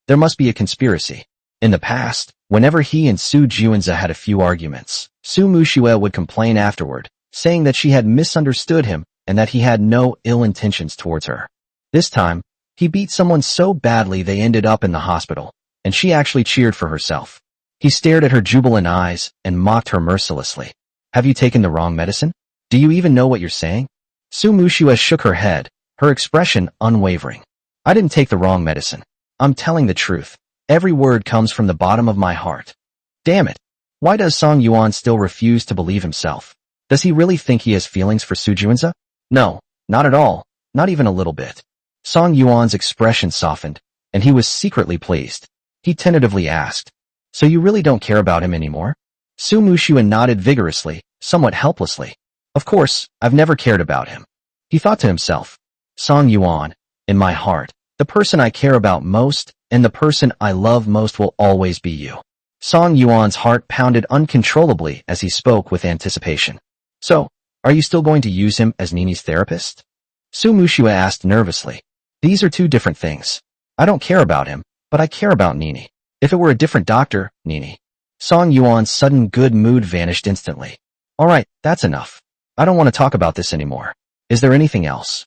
Speaker 1: there must be a conspiracy. In the past, whenever he and Su Juanza had a few arguments, Su Muxue would complain afterward, saying that she had misunderstood him and that he had no ill intentions towards her. This time, he beat someone so badly they ended up in the hospital, and she actually cheered for herself. He stared at her jubilant eyes and mocked her mercilessly. "Have you taken the wrong medicine? Do you even know what you're saying?" Su Muxue shook her head, her expression unwavering. "I didn't take the wrong medicine. I'm telling the truth. Every word comes from the bottom of my heart." Damn it. Why does Song Yuan still refuse to believe himself? Does he really think he has feelings for Su Juanza? No, not at all, not even a little bit. Song Yuan's expression softened, and he was secretly pleased. He tentatively asked, "So you really don't care about him anymore?" Su Muxue nodded vigorously, somewhat helplessly. "Of course, I've never cared about him." He thought to himself, "Song Yuan, in my heart, the person I care about most and the person I love most will always be you." Song Yuan's heart pounded uncontrollably as he spoke with anticipation. "So, are you still going to use him as Nini's therapist?" Su Muxue asked nervously. "These are two different things. I don't care about him, but I care about Nini. If it were a different doctor, Nini." Song Yuan's sudden good mood vanished instantly. "All right, that's enough. I don't want to talk about this anymore. Is there anything else?"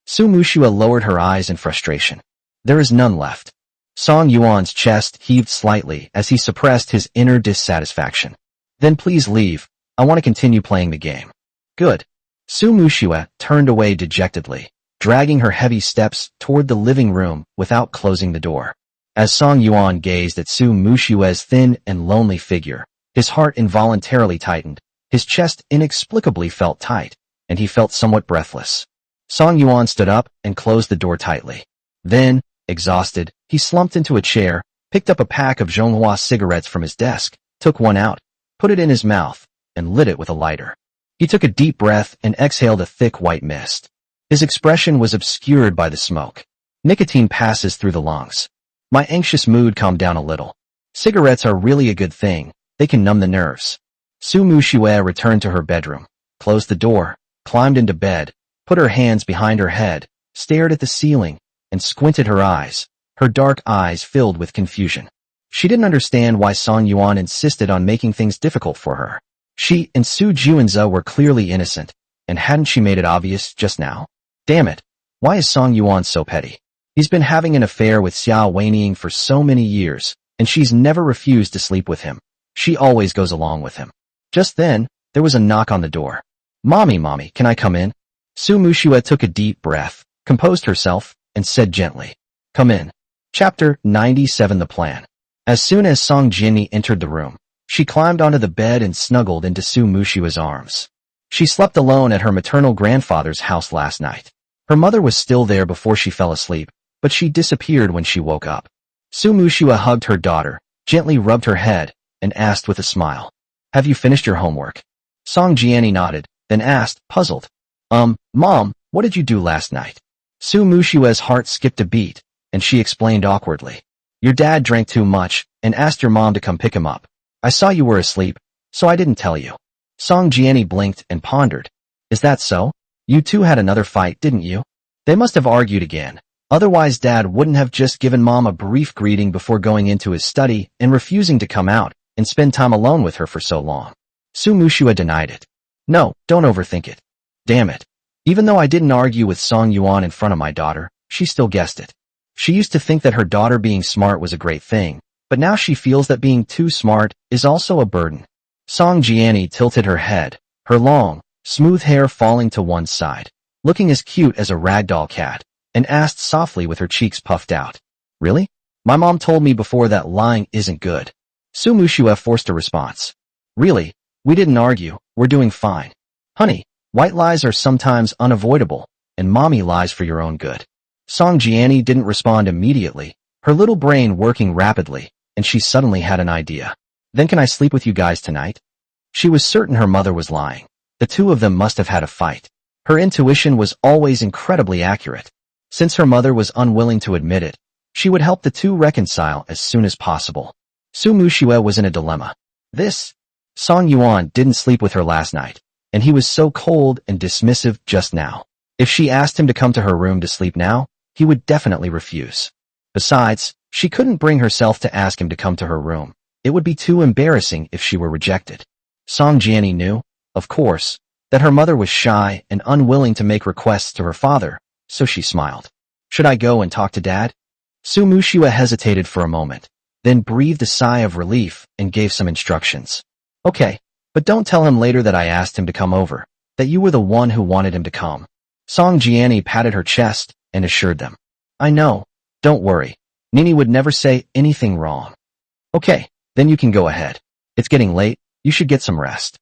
Speaker 1: Su Muxue lowered her eyes in frustration. "There is none left." Song Yuan's chest heaved slightly as he suppressed his inner dissatisfaction. "Then please leave. I want to continue playing the game." "Good." Su Muxue turned away dejectedly, dragging her heavy steps toward the living room without closing the door. As Song Yuan gazed at Su Muxue's thin and lonely figure, his heart involuntarily tightened, his chest inexplicably felt tight, and he felt somewhat breathless. Song Yuan stood up and closed the door tightly. Then, exhausted, he slumped into a chair, picked up a pack of Zhonghua cigarettes from his desk, took one out, put it in his mouth, and lit it with a lighter. He took a deep breath and exhaled a thick white mist. His expression was obscured by the smoke. Nicotine passes through the lungs. My anxious mood calmed down a little. Cigarettes are really a good thing. They can numb the nerves. Su Muxue returned to her bedroom, closed the door, climbed into bed, put her hands behind her head, stared at the ceiling, and squinted her eyes, her dark eyes filled with confusion. She didn't understand why Song Yuan insisted on making things difficult for her. She and Su Juanza were clearly innocent, and hadn't she made it obvious just now? Damn it, why is Song Yuan so petty? He's been having an affair with Xia Weining for so many years, and she's never refused to sleep with him. She always goes along with him. Just then, there was a knock on the door. Mommy, can I come in?" Su Muxue took a deep breath, composed herself, and said gently, "Come in." Chapter 97 The Plan. As soon as Song Jinni entered the room, she climbed onto the bed and snuggled into Su Muxue's arms. She slept alone at her maternal grandfather's house last night. Her mother was still there before she fell asleep, but she disappeared when she woke up. Su Muxue hugged her daughter, gently rubbed her head, and asked with a smile, "Have you finished your homework?" Song Jianni nodded, then asked, puzzled, Mom, what did you do last night?" Su Muxue's heart skipped a beat, and she explained awkwardly, "Your dad drank too much and asked your mom to come pick him up. I saw you were asleep, so I didn't tell you." Song Jianni blinked and pondered. "Is that so? You two had another fight, didn't you?" They must have argued again. Otherwise Dad wouldn't have just given Mom a brief greeting before going into his study and refusing to come out and spend time alone with her for so long. Su Muxue denied it. "No, don't overthink it. Damn it. Even though I didn't argue with Song Yuan in front of my daughter, she still guessed it. She used to think that her daughter being smart was a great thing, but now she feels that being too smart is also a burden." Song Jianni tilted her head, her long, smooth hair falling to one side, looking as cute as a ragdoll cat, and asked softly with her cheeks puffed out, "Really? My mom told me before that lying isn't good." Su Muxue forced a response. "Really? We didn't argue, we're doing fine. Honey, White lies are sometimes unavoidable, and mommy lies for your own good. Song Jiani didn't respond immediately, her little brain working rapidly, and she suddenly had an idea. Then can I sleep with you guys tonight? She was certain her mother was lying. The two of them must have had a fight. Her intuition was always incredibly accurate. Since her mother was unwilling to admit it, she would help the two reconcile as soon as possible. Su Muxue was in a dilemma. Song Yuan didn't sleep with her last night, and he was so cold and dismissive just now. If she asked him to come to her room to sleep now, he would definitely refuse. Besides, she couldn't bring herself to ask him to come to her room. It would be too embarrassing if she were rejected. Song Jiani knew, of course, that her mother was shy and unwilling to make requests to her father, so she smiled. Should I go and talk to Dad? Su Muxue hesitated for a moment, then breathed a sigh of relief and gave some instructions. Okay, but don't tell him later that I asked him to come over, that you were the one who wanted him to come. Song Jiani patted her chest and assured them. I know, don't worry. Nini would never say anything wrong. Okay, then you can go ahead. It's getting late, you should get some rest.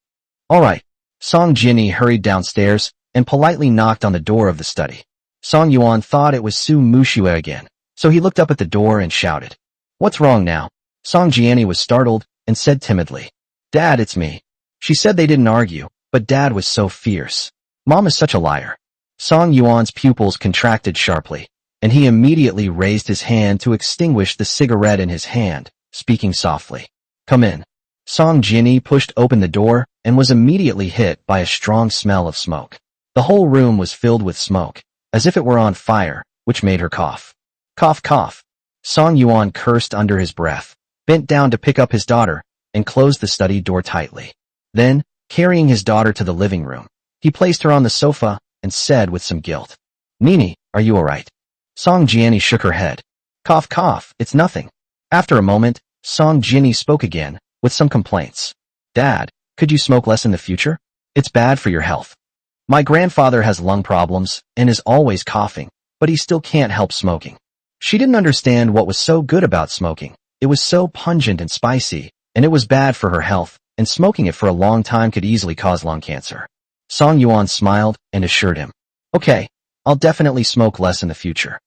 Speaker 1: All right. Song Jiani hurried downstairs and politely knocked on the door of the study. Song Yuan thought it was Su Muxue again, so he looked up at the door and shouted. What's wrong now? Song Jiani was startled and said timidly. Dad, it's me. She said they didn't argue, but Dad was so fierce. Mom is such a liar. Song Yuan's pupils contracted sharply, and he immediately raised his hand to extinguish the cigarette in his hand, speaking softly. Come in. Song Jiani pushed open the door and was immediately hit by a strong smell of smoke. The whole room was filled with smoke, as if it were on fire, which made her cough. Cough, cough. Song Yuan cursed under his breath, bent down to pick up his daughter, and closed the study door tightly. Then, carrying his daughter to the living room, he placed her on the sofa and said with some guilt, Nini, are you all right? Song Jiani shook her head. Cough, cough, it's nothing. After a moment, Song Jiani spoke again, with some complaints. Dad, could you smoke less in the future? It's bad for your health. My grandfather has lung problems and is always coughing, but he still can't help smoking. She didn't understand what was so good about smoking. It was so pungent and spicy, and it was bad for her health, and smoking it for a long time could easily cause lung cancer. Song Yuan smiled and assured him. Okay, I'll definitely smoke less in the future.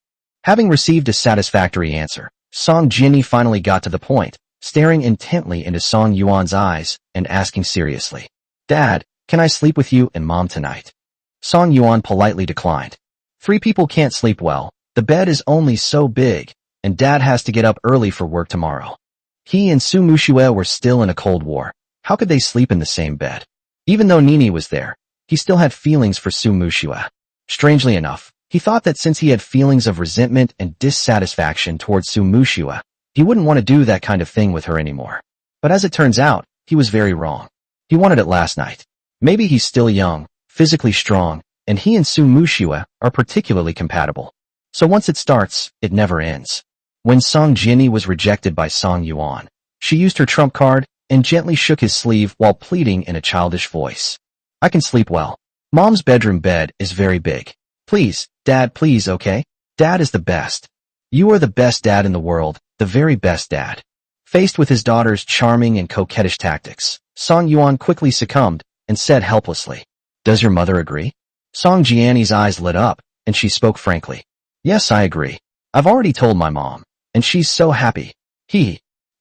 Speaker 1: Having received a satisfactory answer, Song Jiani finally got to the point, staring intently into Song Yuan's eyes and asking seriously. Dad, can I sleep with you and Mom tonight? Song Yuan politely declined. 3 people can't sleep well. The bed is only so big, and Dad has to get up early for work tomorrow. He and Su Muxue were still in a cold war. How could they sleep in the same bed? Even though Nini was there, he still had feelings for Su Muxue. Strangely enough, he thought that since he had feelings of resentment and dissatisfaction towards Su Muxue, he wouldn't want to do that kind of thing with her anymore. But as it turns out, he was very wrong. He wanted it last night. Maybe he's still young, physically strong, and he and Su Muxue are particularly compatible. So once it starts, it never ends. When Song Jiani was rejected by Song Yuan, she used her trump card and gently shook his sleeve while pleading in a childish voice. I can sleep well. Mom's bedroom bed is very big. Please, Dad, please, okay? Dad is the best. You are the best dad in the world, the very best dad. Faced with his daughter's charming and coquettish tactics, Song Yuan quickly succumbed and said helplessly, Does your mother agree? Song Jiani's eyes lit up, and she spoke frankly. Yes, I agree. I've already told my mom, and she's so happy.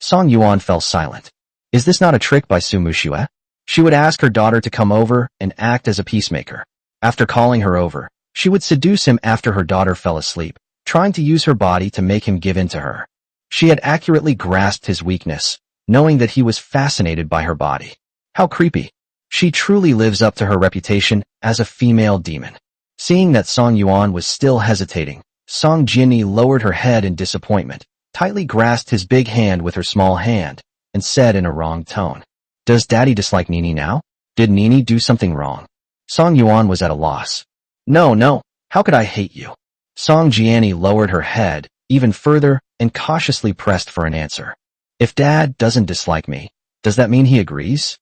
Speaker 1: Song Yuan fell silent. Is this not a trick by Su Muxue? She would ask her daughter to come over and act as a peacemaker. After calling her over, she would seduce him after her daughter fell asleep, trying to use her body to make him give in to her. She had accurately grasped his weakness, knowing that he was fascinated by her body. How creepy. She truly lives up to her reputation as a female demon. Seeing that Song Yuan was still hesitating, Song Jiani lowered her head in disappointment, tightly grasped his big hand with her small hand, and said in a wrong tone, Does Daddy dislike Nini now? Did Nini do something wrong? Song Yuan was at a loss. No, how could I hate you? Song Jiani lowered her head even further and cautiously pressed for an answer. If Dad doesn't dislike me, does that mean he agrees?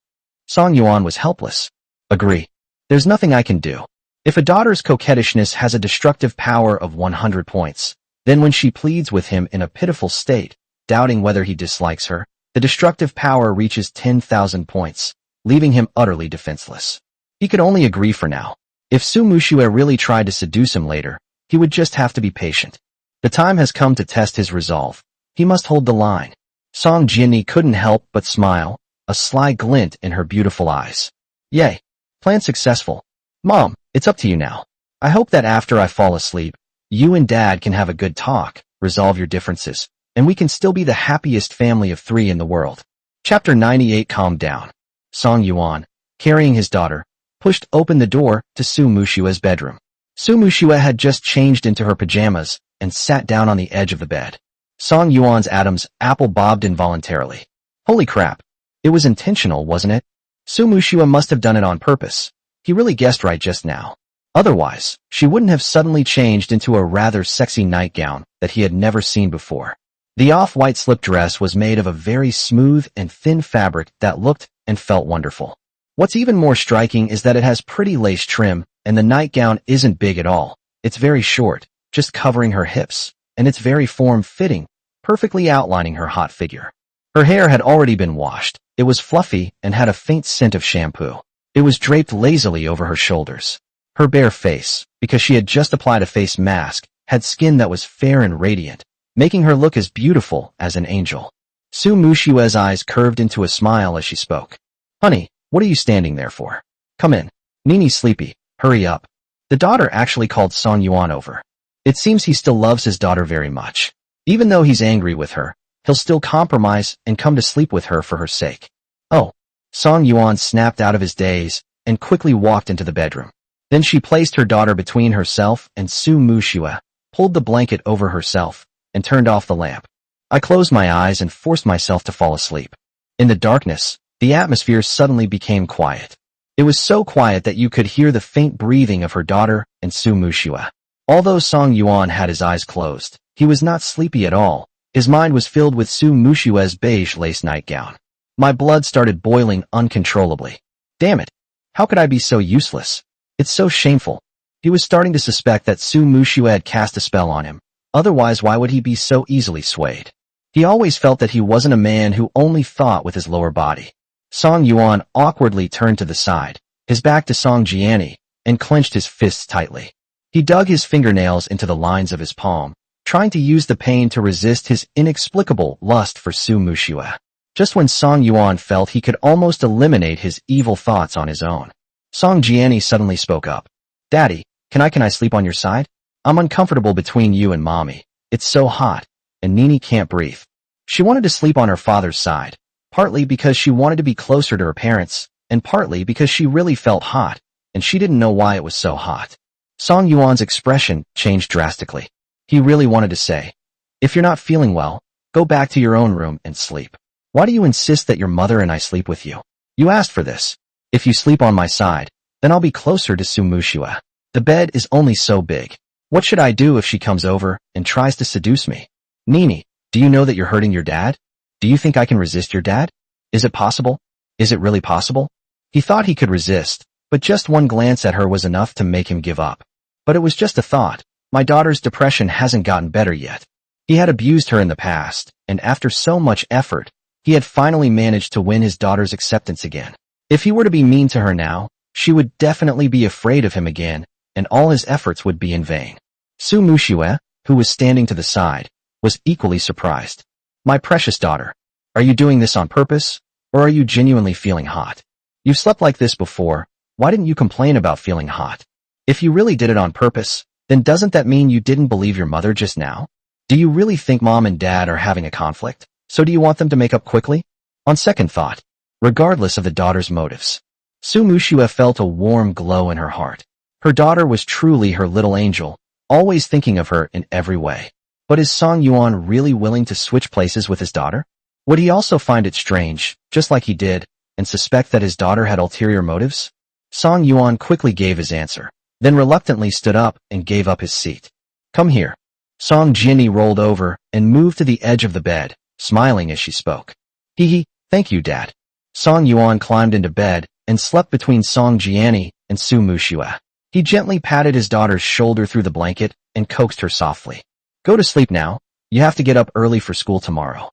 Speaker 1: Song Yuan was helpless. Agree. There's nothing I can do. If a daughter's coquettishness has a destructive power of 100 points, then when she pleads with him in a pitiful state, doubting whether he dislikes her, the destructive power reaches 10,000 points, leaving him utterly defenseless. He could only agree for now. If Su Muxue really tried to seduce him later, he would just have to be patient. The time has come to test his resolve. He must hold the line. Song Yuan couldn't help but smile, a sly glint in her beautiful eyes. Yay! Plan successful. Mom, it's up to you now. I hope that after I fall asleep, you and Dad can have a good talk, resolve your differences, and we can still be the happiest family of 3 in the world. Chapter 98. Calm down. Song Yuan, carrying his daughter, pushed open the door to Su Muxue's bedroom. Su Muxue had just changed into her pajamas and sat down on the edge of the bed. Song Yuan's Adam's apple bobbed involuntarily. Holy crap. It was intentional, wasn't it? Su Muxue must have done it on purpose. He really guessed right just now. Otherwise, she wouldn't have suddenly changed into a rather sexy nightgown that he had never seen before. The off-white slip dress was made of a very smooth and thin fabric that looked and felt wonderful. What's even more striking is that it has pretty lace trim, and the nightgown isn't big at all. It's very short, just covering her hips, and it's very form-fitting, perfectly outlining her hot figure. Her hair had already been washed. It was fluffy and had a faint scent of shampoo. It was draped lazily over her shoulders. Her bare face, because she had just applied a face mask, had skin that was fair and radiant, making her look as beautiful as an angel. Su Muxue's eyes curved into a smile as she spoke. Honey, what are you standing there for? Come in. Nini's sleepy. Hurry up. The daughter actually called Song Yuan over. It seems he still loves his daughter very much. Even though he's angry with her, he'll still compromise and come to sleep with her for her sake. Oh. Song Yuan snapped out of his daze and quickly walked into the bedroom. Then she placed her daughter between herself and Su Muxue, pulled the blanket over herself, and turned off the lamp. I closed my eyes and forced myself to fall asleep. In the darkness, the atmosphere suddenly became quiet. It was so quiet that you could hear the faint breathing of her daughter and Su Muxue. Although Song Yuan had his eyes closed, he was not sleepy at all. His mind was filled with Su Muxue's beige lace nightgown. My blood started boiling uncontrollably. Damn it! How could I be so useless? It's so shameful. He was starting to suspect that Su Muxue had cast a spell on him. Otherwise, why would he be so easily swayed? He always felt that he wasn't a man who only thought with his lower body. Song Yuan awkwardly turned to the side, his back to Song Jiani, and clenched his fists tightly. He dug his fingernails into the lines of his palm, trying to use the pain to resist his inexplicable lust for Su Muxue. Just when Song Yuan felt he could almost eliminate his evil thoughts on his own, Song Jiani suddenly spoke up. Daddy, can I sleep on your side? I'm uncomfortable between you and Mommy. It's so hot, and Nini can't breathe. She wanted to sleep on her father's side, partly because she wanted to be closer to her parents, and partly because she really felt hot, and she didn't know why it was so hot. Song Yuan's expression changed drastically. He really wanted to say, if you're not feeling well, go back to your own room and sleep. Why do you insist that your mother and I sleep with you? You asked for this. If you sleep on my side, then I'll be closer to Su Muxue. The bed is only so big. What should I do if she comes over and tries to seduce me? Nini, do you know that you're hurting your dad? Do you think I can resist your dad? Is it possible? Is it really possible? He thought he could resist, but just one glance at her was enough to make him give up. But it was just a thought. My daughter's depression hasn't gotten better yet. He had abused her in the past, and after so much effort, he had finally managed to win his daughter's acceptance again. If he were to be mean to her now, she would definitely be afraid of him again, and all his efforts would be in vain. Su Muxue, who was standing to the side, was equally surprised. My precious daughter, are you doing this on purpose, or are you genuinely feeling hot? You've slept like this before, why didn't you complain about feeling hot? If you really did it on purpose, then doesn't that mean you didn't believe your mother just now? Do you really think Mom and Dad are having a conflict? So do you want them to make up quickly? On second thought, regardless of the daughter's motives, Su Muxue felt a warm glow in her heart. Her daughter was truly her little angel, always thinking of her in every way. But is Song Yuan really willing to switch places with his daughter? Would he also find it strange, just like he did, and suspect that his daughter had ulterior motives? Song Yuan quickly gave his answer, then reluctantly stood up and gave up his seat. Come here. Song Jiani rolled over and moved to the edge of the bed, smiling as she spoke. Hee, thank you, Dad. Song Yuan climbed into bed and slept between Song Jiani and Su Muxue. He gently patted his daughter's shoulder through the blanket and coaxed her softly. Go to sleep now. You have to get up early for school tomorrow.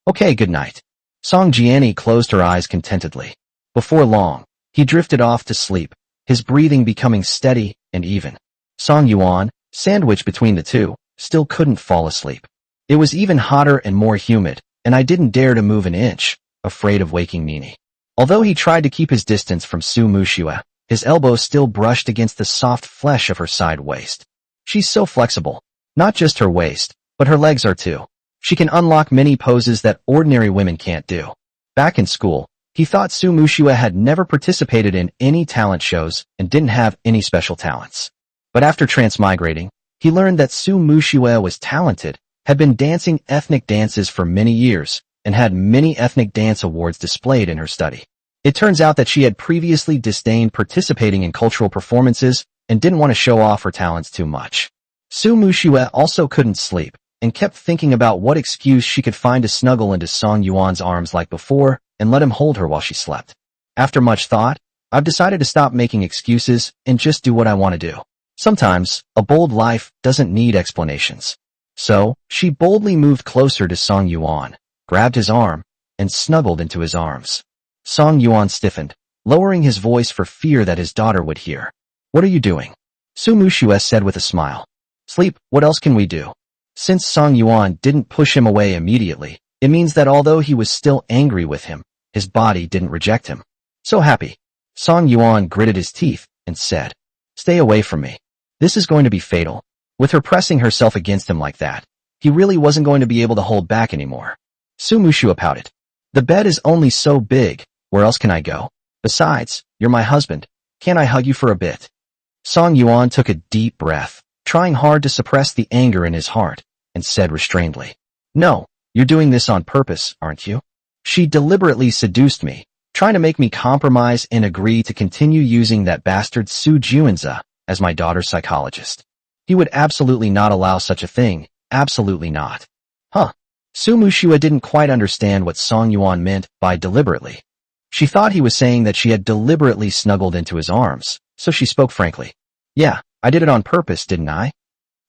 Speaker 1: Okay, good night. Song Jiani closed her eyes contentedly. Before long, he drifted off to sleep, his breathing becoming steady and even. Song Yuan, sandwiched between the two, still couldn't fall asleep. It was even hotter and more humid, and I didn't dare to move an inch, afraid of waking Nini. Although he tried to keep his distance from Su Muxue, his elbows still brushed against the soft flesh of her side waist. She's so flexible. Not just her waist, but her legs are too. She can unlock many poses that ordinary women can't do. Back in school, he thought Su Muxue had never participated in any talent shows and didn't have any special talents. But after transmigrating, he learned that Su Muxue was talented, had been dancing ethnic dances for many years, and had many ethnic dance awards displayed in her study. It turns out that she had previously disdained participating in cultural performances and didn't want to show off her talents too much. Su Muxue also couldn't sleep and kept thinking about what excuse she could find to snuggle into Song Yuan's arms like before and let him hold her while she slept. After much thought, I've decided to stop making excuses and just do what I want to do. Sometimes, a bold life doesn't need explanations. So, she boldly moved closer to Song Yuan, grabbed his arm, and snuggled into his arms. Song Yuan stiffened, lowering his voice for fear that his daughter would hear. "What are you doing?" Su Muxue said with a smile. "Sleep, what else can we do?" Since Song Yuan didn't push him away immediately, it means that although he was still angry with him, his body didn't reject him. "So happy." Song Yuan gritted his teeth and said, "Stay away from me. This is going to be fatal." With her pressing herself against him like that, he really wasn't going to be able to hold back anymore. Su Muxue pouted. "The bed is only so big. Where else can I go? Besides, you're my husband. Can't I hug you for a bit?" Song Yuan took a deep breath, trying hard to suppress the anger in his heart, and said restrainedly, "No, you're doing this on purpose, aren't you? She deliberately seduced me, trying to make me compromise and agree to continue using that bastard Su Juanza as my daughter's psychologist. He would absolutely not allow such a thing, absolutely not." Huh. Su Muxue didn't quite understand what Song Yuan meant by deliberately. She thought he was saying that she had deliberately snuggled into his arms, so she spoke frankly. "Yeah, I did it on purpose, didn't I?"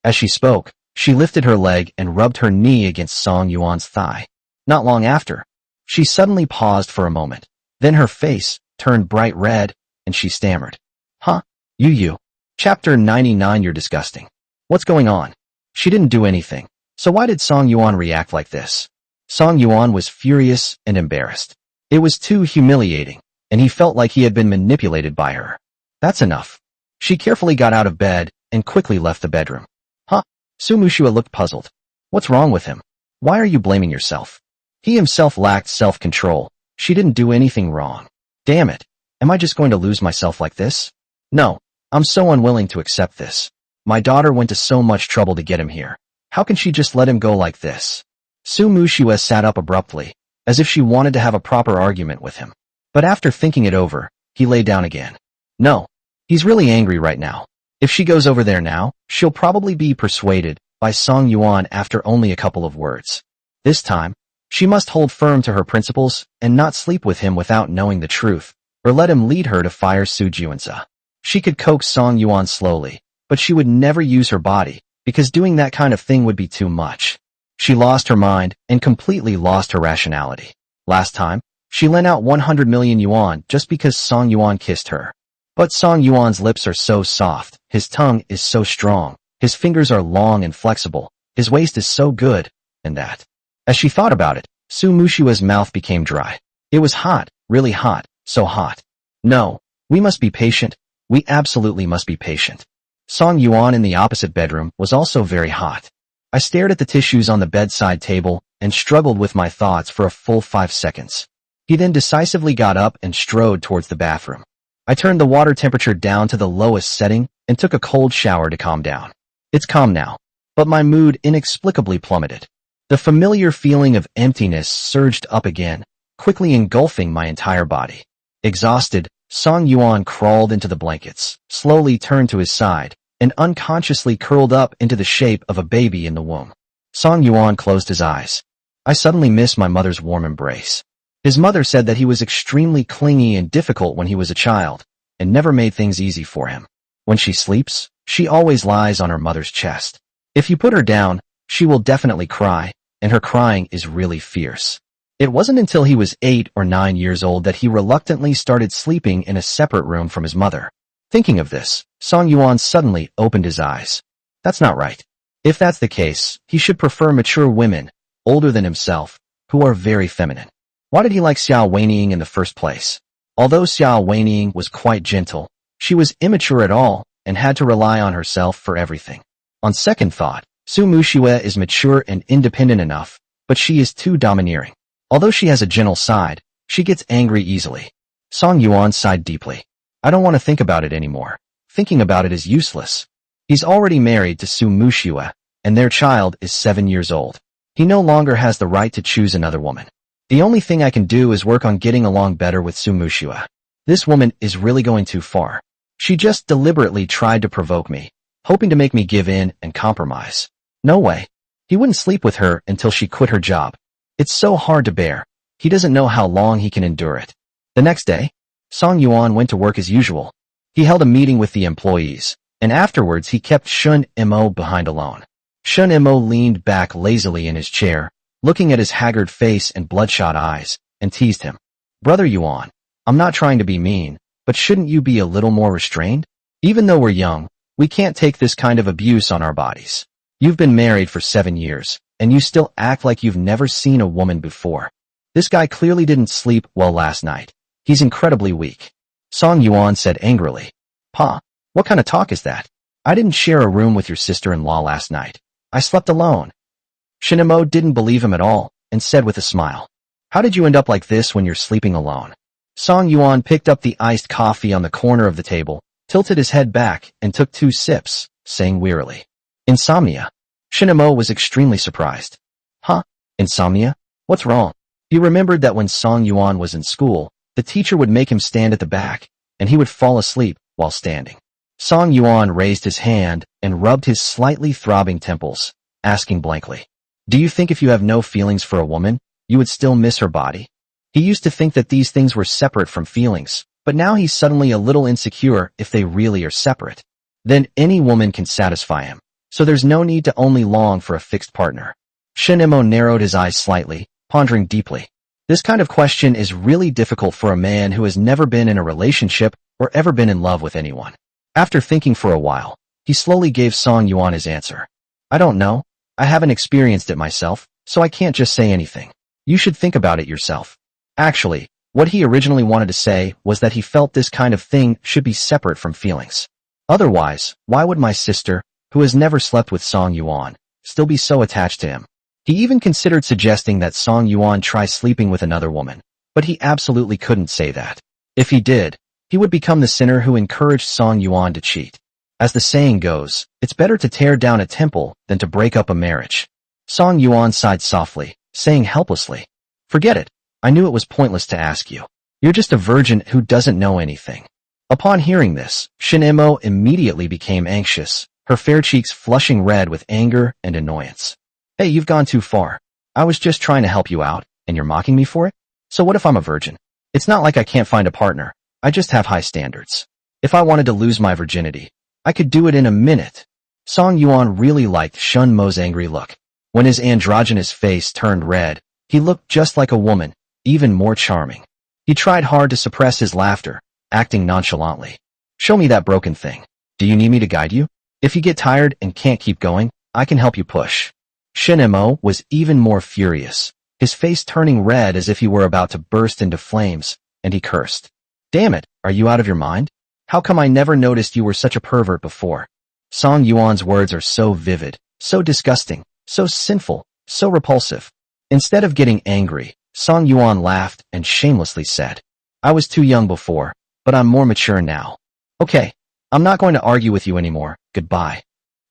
Speaker 1: As she spoke, she lifted her leg and rubbed her knee against Song Yuan's thigh. Not long after, she suddenly paused for a moment. Then her face turned bright red, and she stammered. "Huh? You. Chapter 99. You're disgusting. What's going on?" She didn't do anything, so why did Song Yuan react like this? Song Yuan was furious and embarrassed. It was too humiliating, and he felt like he had been manipulated by her. That's enough. She carefully got out of bed and quickly left the bedroom. Huh? Su Muxue looked puzzled. What's wrong with him? Why are you blaming yourself? He himself lacked self-control. She didn't do anything wrong. Damn it. Am I just going to lose myself like this? No, I'm so unwilling to accept this. My daughter went to so much trouble to get him here. How can she just let him go like this? Su Muxue sat up abruptly, as if she wanted to have a proper argument with him. But after thinking it over, he lay down again. No, he's really angry right now. If she goes over there now, she'll probably be persuaded by Song Yuan after only a couple of words. This time, she must hold firm to her principles and not sleep with him without knowing the truth, or let him lead her to fire Su Juanza. She could coax Song Yuan slowly, but she would never use her body, because doing that kind of thing would be too much. She lost her mind and completely lost her rationality. Last time, she lent out 100 million yuan just because Song Yuan kissed her. But Song Yuan's lips are so soft, his tongue is so strong, his fingers are long and flexible, his waist is so good, and that. As she thought about it, Su Muxue's mouth became dry. It was hot, really hot, so hot. No, we must be patient. We absolutely must be patient. Song Yuan in the opposite bedroom was also very hot. I stared at the tissues on the bedside table and struggled with my thoughts for a full 5 seconds. He then decisively got up and strode towards the bathroom. I turned the water temperature down to the lowest setting and took a cold shower to calm down. It's calm now, but my mood inexplicably plummeted. The familiar feeling of emptiness surged up again, quickly engulfing my entire body. Exhausted, Song Yuan crawled into the blankets, slowly turned to his side, and unconsciously curled up into the shape of a baby in the womb. Song Yuan closed his eyes. I suddenly missed my mother's warm embrace. His mother said that he was extremely clingy and difficult when he was a child, and never made things easy for him. When she sleeps, she always lies on her mother's chest. If you put her down, she will definitely cry, and her crying is really fierce. It wasn't until he was 8 or 9 years old that he reluctantly started sleeping in a separate room from his mother. Thinking of this, Song Yuan suddenly opened his eyes. That's not right. If that's the case, he should prefer mature women, older than himself, who are very feminine. Why did he like Xiao Weining in the first place? Although Xiao Weining was quite gentle, she was immature at all and had to rely on herself for everything. On second thought, Su Muxue is mature and independent enough, but she is too domineering. Although she has a gentle side, she gets angry easily. Song Yuan sighed deeply. I don't want to think about it anymore. Thinking about it is useless. He's already married to Su Muxue, and their child is 7 years old. He no longer has the right to choose another woman. The only thing I can do is work on getting along better with Su Muxue. This woman is really going too far. She just deliberately tried to provoke me, hoping to make me give in and compromise. No way. He wouldn't sleep with her until she quit her job. It's so hard to bear. He doesn't know how long he can endure it. The next day, Song Yuan went to work as usual. He held a meeting with the employees, and afterwards he kept Shun Mo behind alone. Shun Mo leaned back lazily in his chair, looking at his haggard face and bloodshot eyes, and teased him. Brother Yuan, I'm not trying to be mean, but shouldn't you be a little more restrained? Even though we're young, we can't take this kind of abuse on our bodies. You've been married for 7 years, and you still act like you've never seen a woman before. This guy clearly didn't sleep well last night. He's incredibly weak. Song Yuan said angrily. Pa, what kind of talk is that? I didn't share a room with your sister-in-law last night. I slept alone. Shin Mo didn't believe him at all, and said with a smile. How did you end up like this when you're sleeping alone? Song Yuan picked up the iced coffee on the corner of the table, tilted his head back, and took 2 sips, saying wearily. Insomnia. Shin Mo was extremely surprised. Huh? Insomnia? What's wrong? He remembered that when Song Yuan was in school, the teacher would make him stand at the back, and he would fall asleep while standing. Song Yuan raised his hand and rubbed his slightly throbbing temples, asking blankly, do you think if you have no feelings for a woman, you would still miss her body? He used to think that these things were separate from feelings, but now he's suddenly a little insecure if they really are separate. Then any woman can satisfy him, so there's no need to only long for a fixed partner. Shin Mo narrowed his eyes slightly, pondering deeply. This kind of question is really difficult for a man who has never been in a relationship or ever been in love with anyone. After thinking for a while, he slowly gave Song Yuan his answer. I don't know. I haven't experienced it myself, so I can't just say anything. You should think about it yourself. Actually, what he originally wanted to say was that he felt this kind of thing should be separate from feelings. Otherwise, why would my sister, who has never slept with Song Yuan, still be so attached to him? He even considered suggesting that Song Yuan try sleeping with another woman, but he absolutely couldn't say that. If he did, he would become the sinner who encouraged Song Yuan to cheat. As the saying goes, it's better to tear down a temple than to break up a marriage. Song Yuan sighed softly, saying helplessly, forget it. I knew it was pointless to ask you. You're just a virgin who doesn't know anything. Upon hearing this, Shin Mo immediately became anxious, her fair cheeks flushing red with anger and annoyance. Hey, you've gone too far. I was just trying to help you out, and you're mocking me for it? So what if I'm a virgin? It's not like I can't find a partner. I just have high standards. If I wanted to lose my virginity, I could do it in a minute. Song Yuan really liked Shun Mo's angry look. When his androgynous face turned red, he looked just like a woman, even more charming. He tried hard to suppress his laughter, acting nonchalantly. Show me that broken thing. Do you need me to guide you? If you get tired and can't keep going, I can help you push. Shin Mo was even more furious, his face turning red as if he were about to burst into flames, and he cursed. Damn it, are you out of your mind? How come I never noticed you were such a pervert before? Song Yuan's words are so vivid, so disgusting, so sinful, so repulsive. Instead of getting angry, Song Yuan laughed and shamelessly said, I was too young before, but I'm more mature now. Okay, I'm not going to argue with you anymore, goodbye.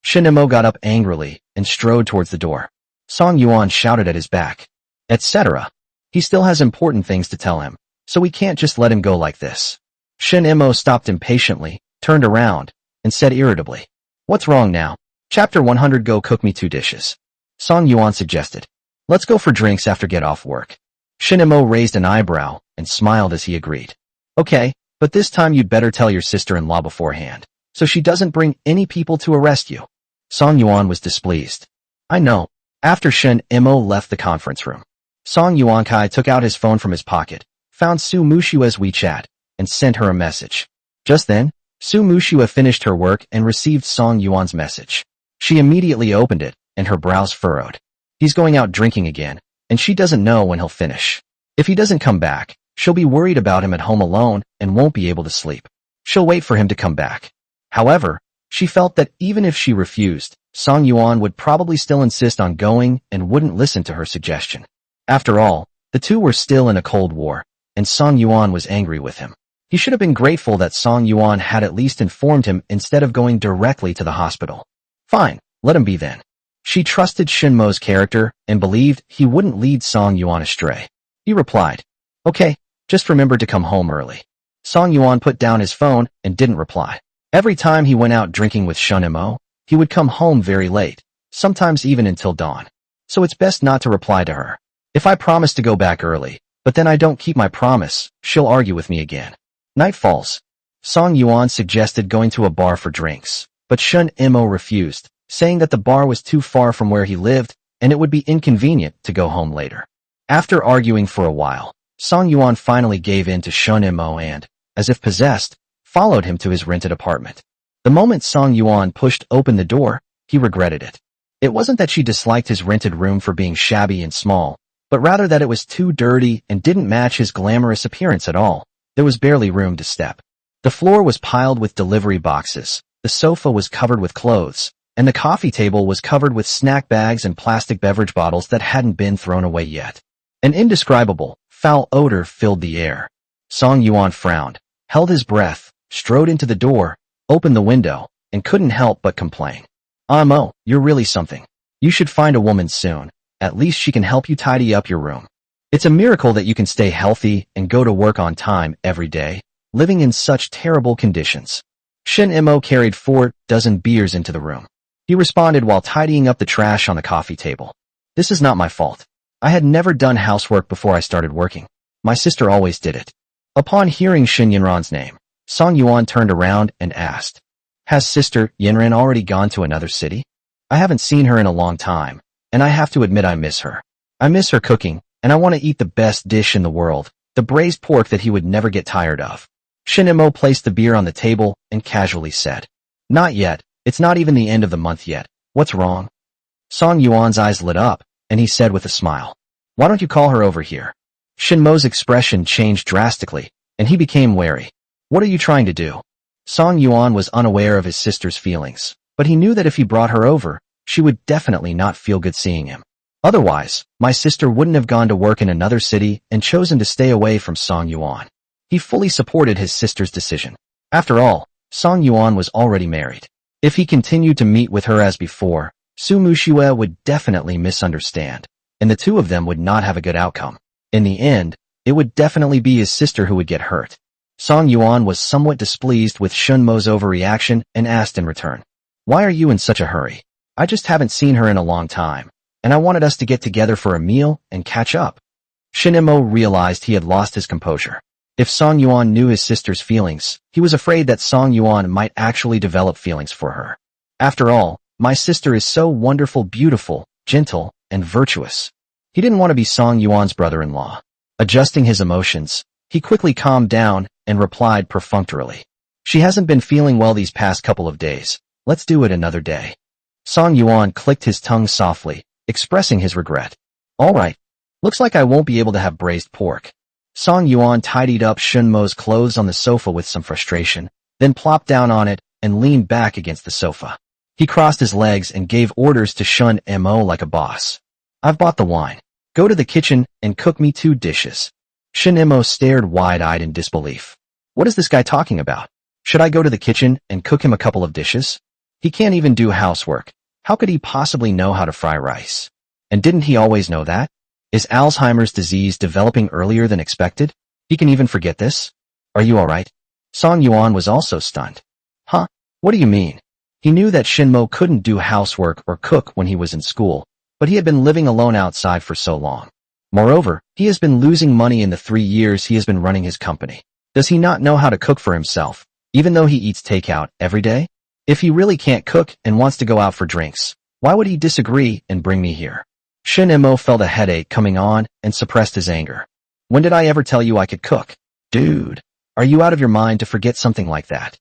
Speaker 1: Shin Mo got up angrily and strode towards the door. Song Yuan shouted at his back, etc. He still has important things to tell him, so we can't just let him go like this. Shin Mo stopped impatiently, turned around, and said irritably, What's wrong now? Chapter 100 Go cook me 2 dishes. Song Yuan suggested, Let's go for drinks after get off work. Shin Mo raised an eyebrow and smiled as he agreed. Okay, but this time you'd better tell your sister-in-law beforehand, so she doesn't bring any people to arrest you. Song Yuan was displeased. I know. After Shin Mo left the conference room, Song Yuankai took out his phone from his pocket, found Su Muxue's WeChat, and sent her a message. Just then, Su Muxue finished her work and received Song Yuan's message. She immediately opened it, and her brows furrowed. He's going out drinking again, and she doesn't know when he'll finish. If he doesn't come back, she'll be worried about him at home alone and won't be able to sleep. She'll wait for him to come back. However, she felt that even if she refused, Song Yuan would probably still insist on going and wouldn't listen to her suggestion. After all, the two were still in a cold war, and Song Yuan was angry with him. He should have been grateful that Song Yuan had at least informed him instead of going directly to the hospital. Fine, let him be then. She trusted Shinmo's character and believed he wouldn't lead Song Yuan astray. He replied, "Okay, just remember to come home early." Song Yuan put down his phone and didn't reply. Every time he went out drinking with Shinmo, he would come home very late, sometimes even until dawn. So it's best not to reply to her. If I promise to go back early, but then I don't keep my promise, she'll argue with me again. Night falls. Song Yuan suggested going to a bar for drinks, but Shinmo refused, saying that the bar was too far from where he lived and it would be inconvenient to go home later. After arguing for a while, Song Yuan finally gave in to Shinmo and, as if possessed, followed him to his rented apartment. The moment Song Yuan pushed open the door, he regretted it. It wasn't that she disliked his rented room for being shabby and small, but rather that it was too dirty and didn't match his glamorous appearance at all. There was barely room to step. The floor was piled with delivery boxes, the sofa was covered with clothes, and the coffee table was covered with snack bags and plastic beverage bottles that hadn't been thrown away yet. An indescribable, foul odor filled the air. Song Yuan frowned, held his breath, strode into the door, opened the window, and couldn't help but complain. "Mo, you're really something. You should find a woman soon. At least she can help you tidy up your room. It's a miracle that you can stay healthy and go to work on time every day, living in such terrible conditions." Shinmo carried 4 dozen beers into the room. He responded while tidying up the trash on the coffee table. "This is not my fault. I had never done housework before I started working. My sister always did it." Upon hearing Shin Yinran's name, Song Yuan turned around and asked, "Has Sister Yinran already gone to another city? I haven't seen her in a long time, and I have to admit I miss her. I miss her cooking, and I want to eat the best dish in the world, the braised pork that he would never get tired of." Shinmo placed the beer on the table and casually said, "Not yet. It's not even the end of the month yet. What's wrong?" Song Yuan's eyes lit up, and he said with a smile, "Why don't you call her over here?" Shinmo's expression changed drastically, and he became wary. "What are you trying to do?" Song Yuan was unaware of his sister's feelings, but he knew that if he brought her over, she would definitely not feel good seeing him. Otherwise, my sister wouldn't have gone to work in another city and chosen to stay away from Song Yuan. He fully supported his sister's decision. After all, Song Yuan was already married. If he continued to meet with her as before, Su Muxue would definitely misunderstand, and the two of them would not have a good outcome. In the end, it would definitely be his sister who would get hurt. Song Yuan was somewhat displeased with Shinmo's overreaction and asked in return, "Why are you in such a hurry? I just haven't seen her in a long time, and I wanted us to get together for a meal and catch up." Shinmo realized he had lost his composure. If Song Yuan knew his sister's feelings, he was afraid that Song Yuan might actually develop feelings for her. "After all, my sister is so wonderful, beautiful, gentle, and virtuous." He didn't want to be Song Yuan's brother-in-law. Adjusting his emotions, he quickly calmed down and replied perfunctorily, "She hasn't been feeling well these past couple of days. Let's do it another day." Song Yuan clicked his tongue softly, expressing his regret. "All right. Looks like I won't be able to have braised pork." Song Yuan tidied up Shinmo's clothes on the sofa with some frustration, then plopped down on it and leaned back against the sofa. He crossed his legs and gave orders to Shinmo like a boss. "I've bought the wine. Go to the kitchen and cook me 2 dishes." Shinmo stared wide-eyed in disbelief. What is this guy talking about? Should I go to the kitchen and cook him a couple of dishes? He can't even do housework. How could he possibly know how to fry rice? And didn't he always know that? Is Alzheimer's disease developing earlier than expected? He can even forget this? Are you alright? Song Yuan was also stunned. Huh? What do you mean? He knew that Shinmo couldn't do housework or cook when he was in school, but he had been living alone outside for so long. Moreover, he has been losing money in the 3 years he has been running his company. Does he not know how to cook for himself, even though he eats takeout every day? If he really can't cook and wants to go out for drinks, why would he disagree and bring me here? Shinmo felt a headache coming on and suppressed his anger. When did I ever tell you I could cook? Dude, are you out of your mind to forget something like that?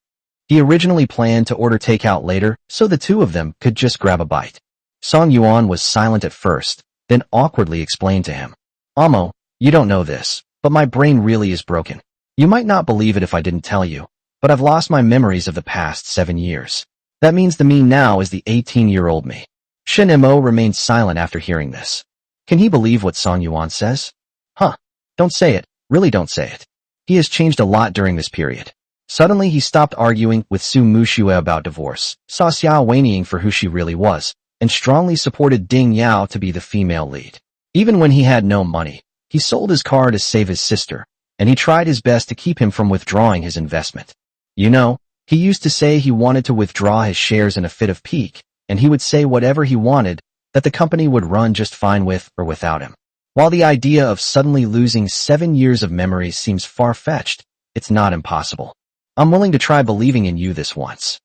Speaker 1: He originally planned to order takeout later so the two of them could just grab a bite. Song Yuan was silent at first, then awkwardly explained to him. Amo, you don't know this, but my brain really is broken. You might not believe it if I didn't tell you, but I've lost my memories of the past 7 years. That means the me now is the 18-year-old me. Shen Mo remained silent after hearing this. Can he believe what Song Yuan says? Huh. Don't say it. Really don't say it. He has changed a lot during this period. Suddenly he stopped arguing with Su Muxue about divorce, saw Xiao whinnying for who she really was, and strongly supported Ding Yao to be the female lead. Even when he had no money, he sold his car to save his sister, and he tried his best to keep him from withdrawing his investment. You know, he used to say he wanted to withdraw his shares in a fit of pique, and he would say whatever he wanted, that the company would run just fine with or without him. While the idea of suddenly losing 7 years of memories seems far-fetched, it's not impossible. I'm willing to try believing in you this once.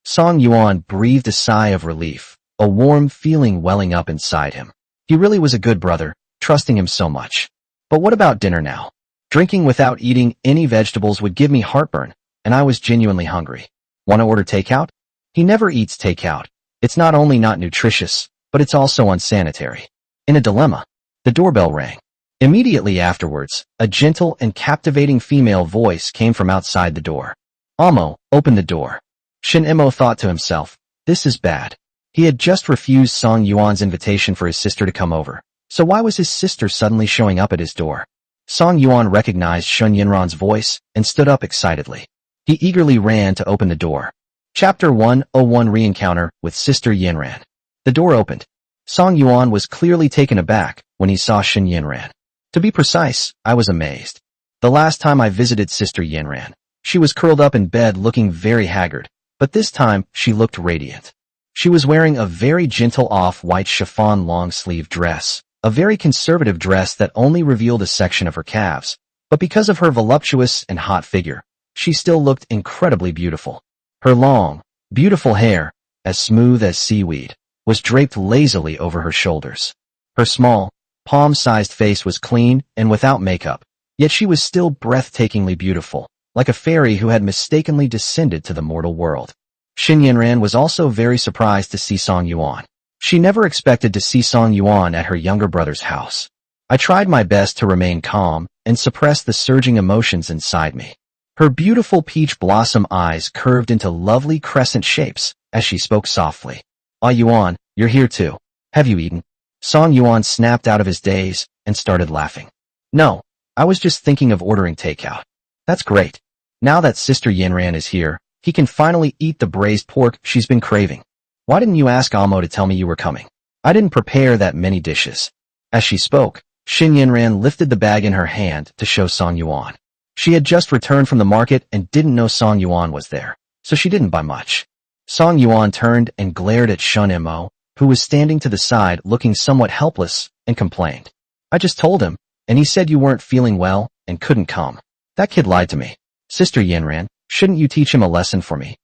Speaker 1: Song Yuan breathed a sigh of relief, a warm feeling welling up inside him. He really was a good brother, trusting him so much. But what about dinner now? Drinking without eating any vegetables would give me heartburn, and I was genuinely hungry. Want to order takeout? He never eats takeout. It's not only not nutritious, but it's also unsanitary. In a dilemma, the doorbell rang. Immediately afterwards, a gentle and captivating female voice came from outside the door. Amo, open the door. Shen Mo thought to himself, this is bad. He had just refused Song Yuan's invitation for his sister to come over, so why was his sister suddenly showing up at his door? Song Yuan recognized Shun Yinran's voice and stood up excitedly. He eagerly ran to open the door. Chapter 101 Re-encounter with Sister Yinran. The door opened. Song Yuan was clearly taken aback when he saw Shun Yinran. To be precise, I was amazed. The last time I visited Sister Yinran, she was curled up in bed looking very haggard, but this time she looked radiant. She was wearing a very gentle off-white chiffon long-sleeve dress, a very conservative dress that only revealed a section of her calves, but because of her voluptuous and hot figure, she still looked incredibly beautiful. Her long, beautiful hair, as smooth as seaweed, was draped lazily over her shoulders. Her small, palm-sized face was clean and without makeup, yet she was still breathtakingly beautiful, like a fairy who had mistakenly descended to the mortal world. Shen Yinran was also very surprised to see Song Yuan. She never expected to see Song Yuan at her younger brother's house. I tried my best to remain calm and suppress the surging emotions inside me. Her beautiful peach blossom eyes curved into lovely crescent shapes as she spoke softly. Ah, Yuan, you're here too. Have you eaten? Song Yuan snapped out of his daze and started laughing. No, I was just thinking of ordering takeout. That's great. Now that Sister Yinran is here, he can finally eat the braised pork she's been craving. Why didn't you ask Amo to tell me you were coming? I didn't prepare that many dishes. As she spoke, Shen Yinran lifted the bag in her hand to show Song Yuan. She had just returned from the market and didn't know Song Yuan was there, so she didn't buy much. Song Yuan turned and glared at Shun Mo, who was standing to the side looking somewhat helpless, and complained. I just told him, and he said you weren't feeling well and couldn't come. That kid lied to me. Sister Yinran, shouldn't you teach him a lesson for me?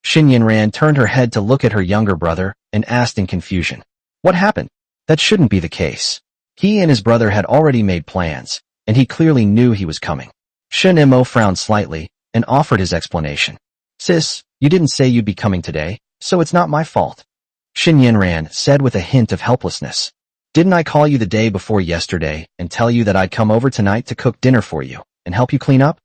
Speaker 1: Shen Yinran turned her head to look at her younger brother and asked in confusion. What happened? That shouldn't be the case. He and his brother had already made plans, and he clearly knew he was coming. Shen Mo frowned slightly and offered his explanation. Sis, you didn't say you'd be coming today, so it's not my fault. Shen Yinran said with a hint of helplessness. Didn't I call you the day before yesterday and tell you that I'd come over tonight to cook dinner for you and help you clean up?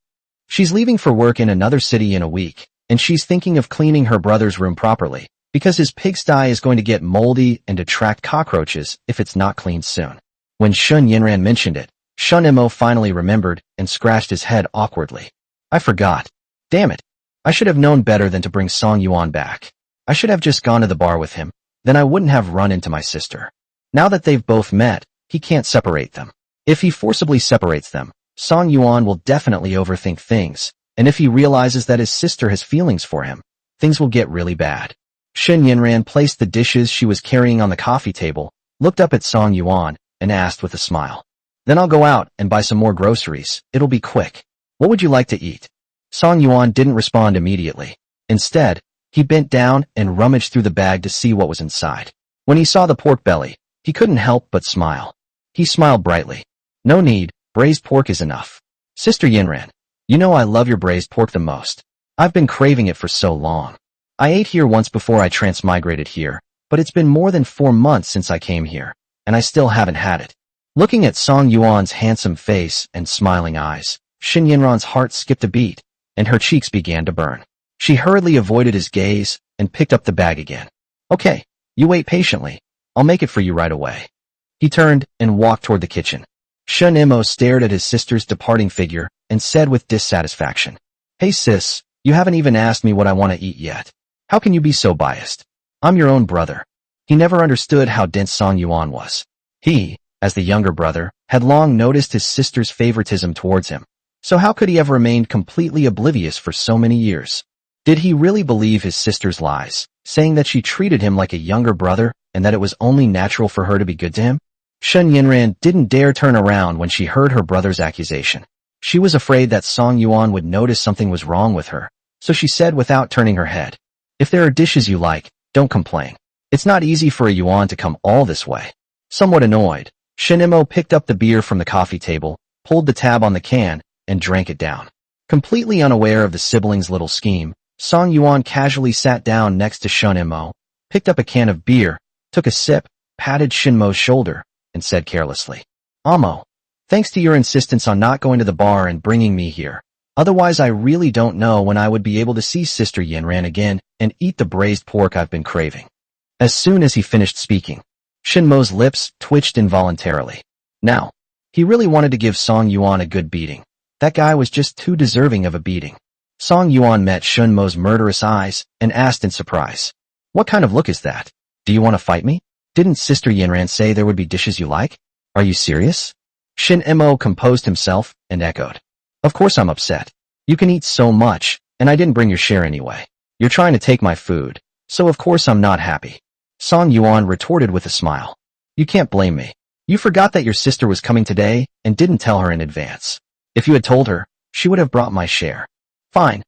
Speaker 1: She's leaving for work in another city in a week, and she's thinking of cleaning her brother's room properly, because his pigsty is going to get moldy and attract cockroaches if it's not cleaned soon. When Shun Yinran mentioned it, Shun Mo finally remembered and scratched his head awkwardly. I forgot. Damn it. I should have known better than to bring Song Yuan back. I should have just gone to the bar with him, then I wouldn't have run into my sister. Now that they've both met, he can't separate them. If he forcibly separates them, Song Yuan will definitely overthink things, and if he realizes that his sister has feelings for him, things will get really bad. Shen Yinran placed the dishes she was carrying on the coffee table, looked up at Song Yuan, and asked with a smile. Then I'll go out and buy some more groceries. It'll be quick. What would you like to eat? Song Yuan didn't respond immediately. Instead, he bent down and rummaged through the bag to see what was inside. When he saw the pork belly, he couldn't help but smile. He smiled brightly. No need, braised pork is enough. Sister Yinran, you know I love your braised pork the most. I've been craving it for so long. I ate here once before I transmigrated here, but it's been more than 4 months since I came here, and I still haven't had it. Looking at Song Yuan's handsome face and smiling eyes, Shin Yinran's heart skipped a beat, and her cheeks began to burn. She hurriedly avoided his gaze and picked up the bag again. Okay, you wait patiently. I'll make it for you right away. He turned and walked toward the kitchen. Shun Imo stared at his sister's departing figure and said with dissatisfaction, Hey sis, you haven't even asked me what I want to eat yet. How can you be so biased? I'm your own brother. He never understood how dense Song Yuan was. He, as the younger brother, had long noticed his sister's favoritism towards him. So how could he have remained completely oblivious for so many years? Did he really believe his sister's lies, saying that she treated him like a younger brother and that it was only natural for her to be good to him? Shun Yinran didn't dare turn around when she heard her brother's accusation. She was afraid that Song Yuan would notice something was wrong with her, so she said without turning her head, If there are dishes you like, don't complain. It's not easy for a Yuan to come all this way. Somewhat annoyed, Shin Imo picked up the beer from the coffee table, pulled the tab on the can, and drank it down. Completely unaware of the siblings' little scheme, Song Yuan casually sat down next to Shun Imo, picked up a can of beer, took a sip, patted Shinmo's shoulder, and said carelessly, Amo, thanks to your insistence on not going to the bar and bringing me here. Otherwise I really don't know when I would be able to see Sister Yinran again and eat the braised pork I've been craving. As soon as he finished speaking, Shinmo's lips twitched involuntarily. Now, he really wanted to give Song Yuan a good beating. That guy was just too deserving of a beating. Song Yuan met Shinmo's murderous eyes and asked in surprise, What kind of look is that? Do you want to fight me? Didn't Sister Yinran say there would be dishes you like? Are you serious? Shin Imo composed himself and echoed, Of course I'm upset. You can eat so much, and I didn't bring your share anyway. You're trying to take my food, so of course I'm not happy. Song Yuan retorted with a smile. You can't blame me. You forgot that your sister was coming today and didn't tell her in advance. If you had told her, she would have brought my share. Fine,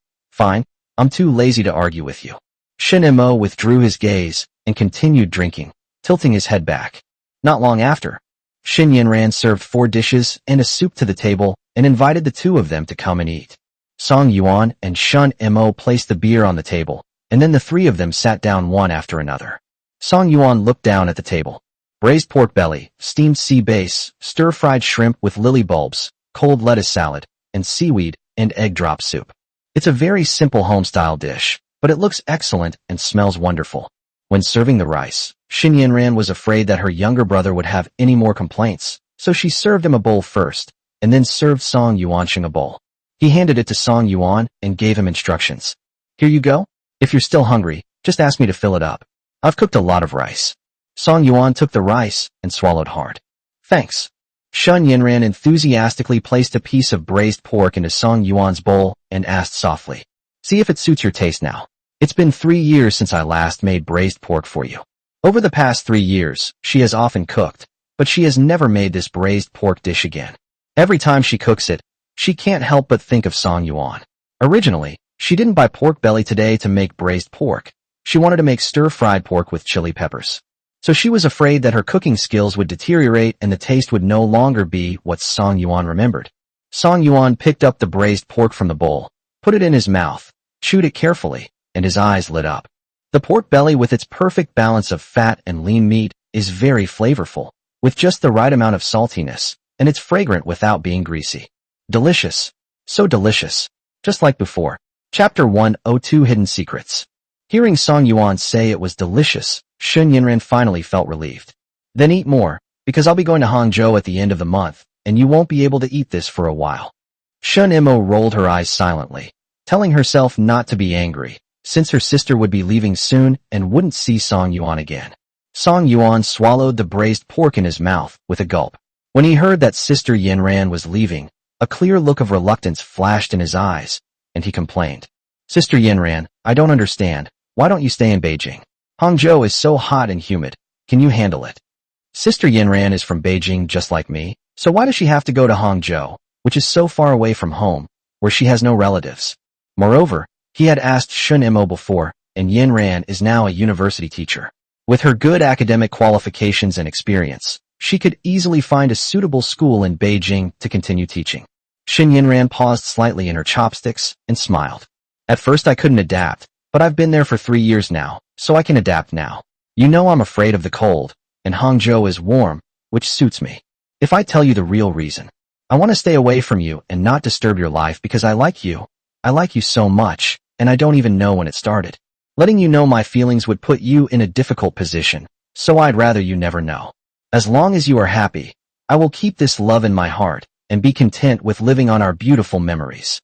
Speaker 1: I'm too lazy to argue with you. Shin Imo withdrew his gaze and continued drinking, tilting his head back. Not long after, Shin Yinran served 4 dishes and a soup to the table and invited the 2 of them to come and eat. Song Yuan and Shun Imo placed the beer on the table, and then the 3 of them sat down one after another. Song Yuan looked down at the table. Braised pork belly, steamed sea bass, stir-fried shrimp with lily bulbs, cold lettuce salad, and seaweed and egg drop soup. It's a very simple home-style dish, but it looks excellent and smells wonderful. When serving the rice, Shin Yinran was afraid that her younger brother would have any more complaints, so she served him a bowl first, and then served Song Yuan a bowl. He handed it to Song Yuan and gave him instructions. Here you go. If you're still hungry, just ask me to fill it up. I've cooked a lot of rice. Song Yuan took the rice and swallowed hard. Thanks. Shun Yinran enthusiastically placed a piece of braised pork into Song Yuan's bowl and asked softly, See if it suits your taste now. It's been 3 years since I last made braised pork for you. Over the past 3 years, she has often cooked, but she has never made this braised pork dish again. Every time she cooks it, she can't help but think of Song Yuan. Originally, she didn't buy pork belly today to make braised pork. She wanted to make stir-fried pork with chili peppers. So she was afraid that her cooking skills would deteriorate and the taste would no longer be what Song Yuan remembered. Song Yuan picked up the braised pork from the bowl, put it in his mouth, chewed it carefully, and his eyes lit up. The pork belly with its perfect balance of fat and lean meat is very flavorful, with just the right amount of saltiness, and it's fragrant without being greasy. Delicious. So delicious. Just like before. Chapter 102 Hidden Secrets. Hearing Song Yuan say it was delicious, Shun Yinran finally felt relieved. Then eat more, because I'll be going to Hangzhou at the end of the month, and you won't be able to eat this for a while. Shun Imo rolled her eyes silently, telling herself not to be angry, since her sister would be leaving soon and wouldn't see Song Yuan again. Song Yuan swallowed the braised pork in his mouth with a gulp. When he heard that Sister Yinran was leaving, a clear look of reluctance flashed in his eyes, and he complained. Sister Yinran, I don't understand. Why don't you stay in Beijing? Hangzhou is so hot and humid. Can you handle it? Sister Yinran is from Beijing just like me, so why does she have to go to Hangzhou, which is so far away from home, where she has no relatives? Moreover, he had asked Shun Imo before, and Yinran is now a university teacher. With her good academic qualifications and experience, she could easily find a suitable school in Beijing to continue teaching. Shin Yinran paused slightly in her chopsticks and smiled. At first I couldn't adapt, but I've been there for 3 years now, so I can adapt now. You know I'm afraid of the cold, and Hangzhou is warm, which suits me. If I tell you the real reason, I want to stay away from you and not disturb your life because I like you. I like you so much, and I don't even know when it started. Letting you know my feelings would put you in a difficult position, so I'd rather you never know. As long as you are happy, I will keep this love in my heart and be content with living on our beautiful memories.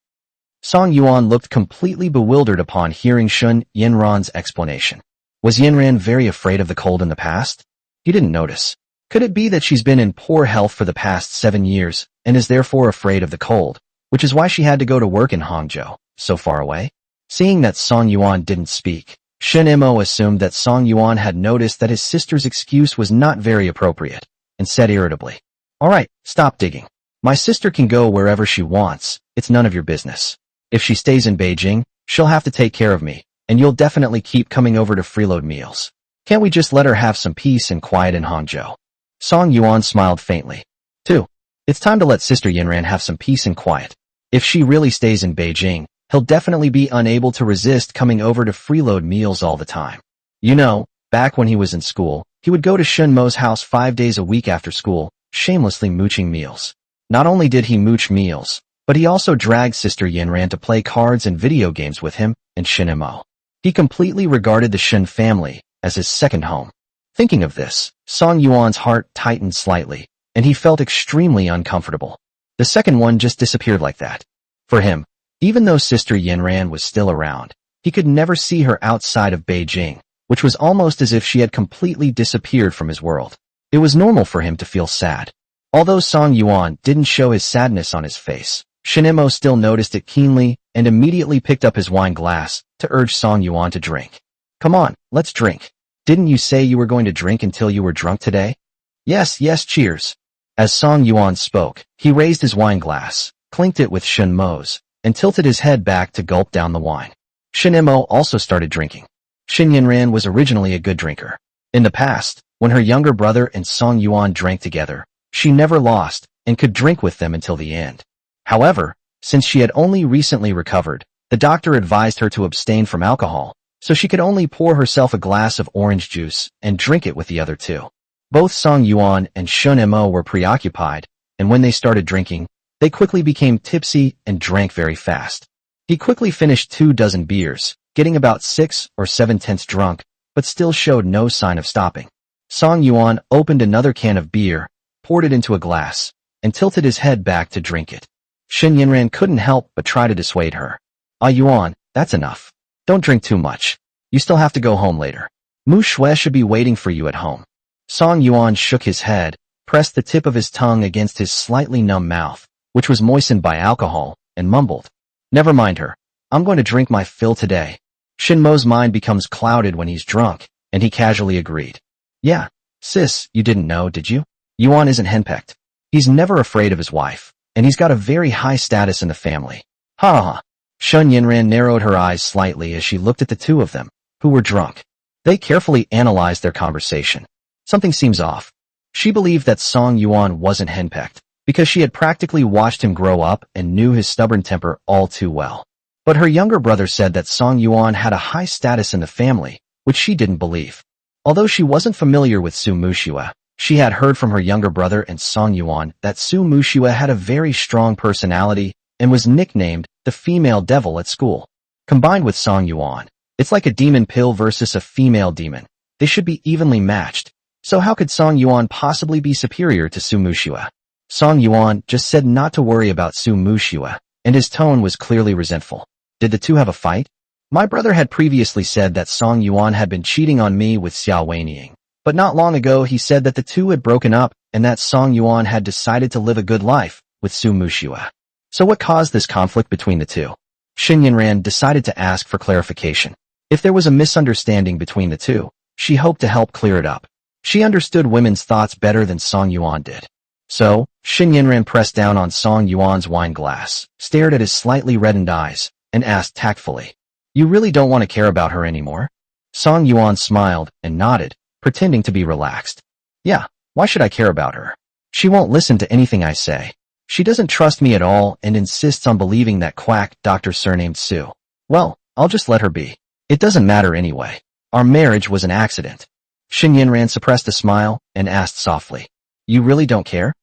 Speaker 1: Song Yuan looked completely bewildered upon hearing Sun Yanran's explanation. Was Yanran very afraid of the cold in the past? He didn't notice. Could it be that she's been in poor health for the past 7 years and is therefore afraid of the cold, which is why she had to go to work in Hangzhou, so far away? Seeing that Song Yuan didn't speak, Shen Mo assumed that Song Yuan had noticed that his sister's excuse was not very appropriate, and said irritably, "All right, stop digging. My sister can go wherever she wants, it's none of your business. If she stays in Beijing, she'll have to take care of me, and you'll definitely keep coming over to freeload meals. Can't we just let her have some peace and quiet in Hangzhou?" Song Yuan smiled faintly. 2. It's time to let Sister Yanran have some peace and quiet. If she really stays in Beijing, he'll definitely be unable to resist coming over to freeload meals all the time. You know, back when he was in school, he would go to Shun Mo's house 5 days a week after school, shamelessly mooching meals. Not only did he mooch meals, but he also dragged Sister Yanran to play cards and video games with him and Shen Mo. He completely regarded the Shun family as his second home. Thinking of this, Song Yuan's heart tightened slightly, and he felt extremely uncomfortable. The second one just disappeared like that. For him, even though Sister Yanran was still around, he could never see her outside of Beijing, which was almost as if she had completely disappeared from his world. It was normal for him to feel sad. Although Song Yuan didn't show his sadness on his face, Shen Mo still noticed it keenly and immediately picked up his wine glass to urge Song Yuan to drink. "Come on, let's drink. Didn't you say you were going to drink until you were drunk today?" "Yes, yes, cheers." As Song Yuan spoke, he raised his wine glass, clinked it with Shen Mo's, and tilted his head back to gulp down the wine. Shen Mo also started drinking. Shin Yanran was originally a good drinker. In the past, when her younger brother and Song Yuan drank together, she never lost and could drink with them until the end. However, since she had only recently recovered, the doctor advised her to abstain from alcohol, so she could only pour herself a glass of orange juice and drink it with the other two. Both Song Yuan and Shun Mo were preoccupied, and when they started drinking, they quickly became tipsy and drank very fast. He quickly finished 24 beers, getting about 6 or 7/10 drunk, but still showed no sign of stopping. Song Yuan opened another can of beer, poured it into a glass, and tilted his head back to drink it. Shin Yanran couldn't help but try to dissuade her. "Ah, Yuan, that's enough. Don't drink too much. You still have to go home later. Muxue should be waiting for you at home." Song Yuan shook his head, pressed the tip of his tongue against his slightly numb mouth, which was moistened by alcohol, and mumbled, "Never mind her. I'm going to drink my fill today." Shin Mo's mind becomes clouded when he's drunk, and he casually agreed. "Yeah, sis, you didn't know, did you? Yuan isn't henpecked. He's never afraid of his wife, and he's got a very high status in the family." Ha ha ha. Shun Yanran narrowed her eyes slightly as she looked at the two of them, who were drunk. They carefully analyzed their conversation. Something seems off. She believed that Song Yuan wasn't henpecked, because she had practically watched him grow up and knew his stubborn temper all too well. But her younger brother said that Song Yuan had a high status in the family, which she didn't believe. Although she wasn't familiar with Su Muxue, she had heard from her younger brother and Song Yuan that Su Muxue had a very strong personality and was nicknamed the female devil at school. Combined with Song Yuan, it's like a demon pill versus a female demon. They should be evenly matched. So how could Song Yuan possibly be superior to Su Muxue? Song Yuan just said not to worry about Su Muxue, and his tone was clearly resentful. Did the two have a fight? My brother had previously said that Song Yuan had been cheating on me with Xiao Weining, but not long ago he said that the two had broken up and that Song Yuan had decided to live a good life with Su Muxue. So what caused this conflict between the two? Shin Yanran decided to ask for clarification. If there was a misunderstanding between the two, she hoped to help clear it up. She understood women's thoughts better than Song Yuan did. So, Shin Yanran pressed down on Song Yuan's wine glass, stared at his slightly reddened eyes, and asked tactfully, "You really don't want to care about her anymore?" Song Yuan smiled and nodded, pretending to be relaxed. "Yeah, why should I care about her? She won't listen to anything I say. She doesn't trust me at all and insists on believing that quack doctor surnamed Su. Well, I'll just let her be. It doesn't matter anyway. Our marriage was an accident. Shen Yinran suppressed a smile and asked softly, You really don't care?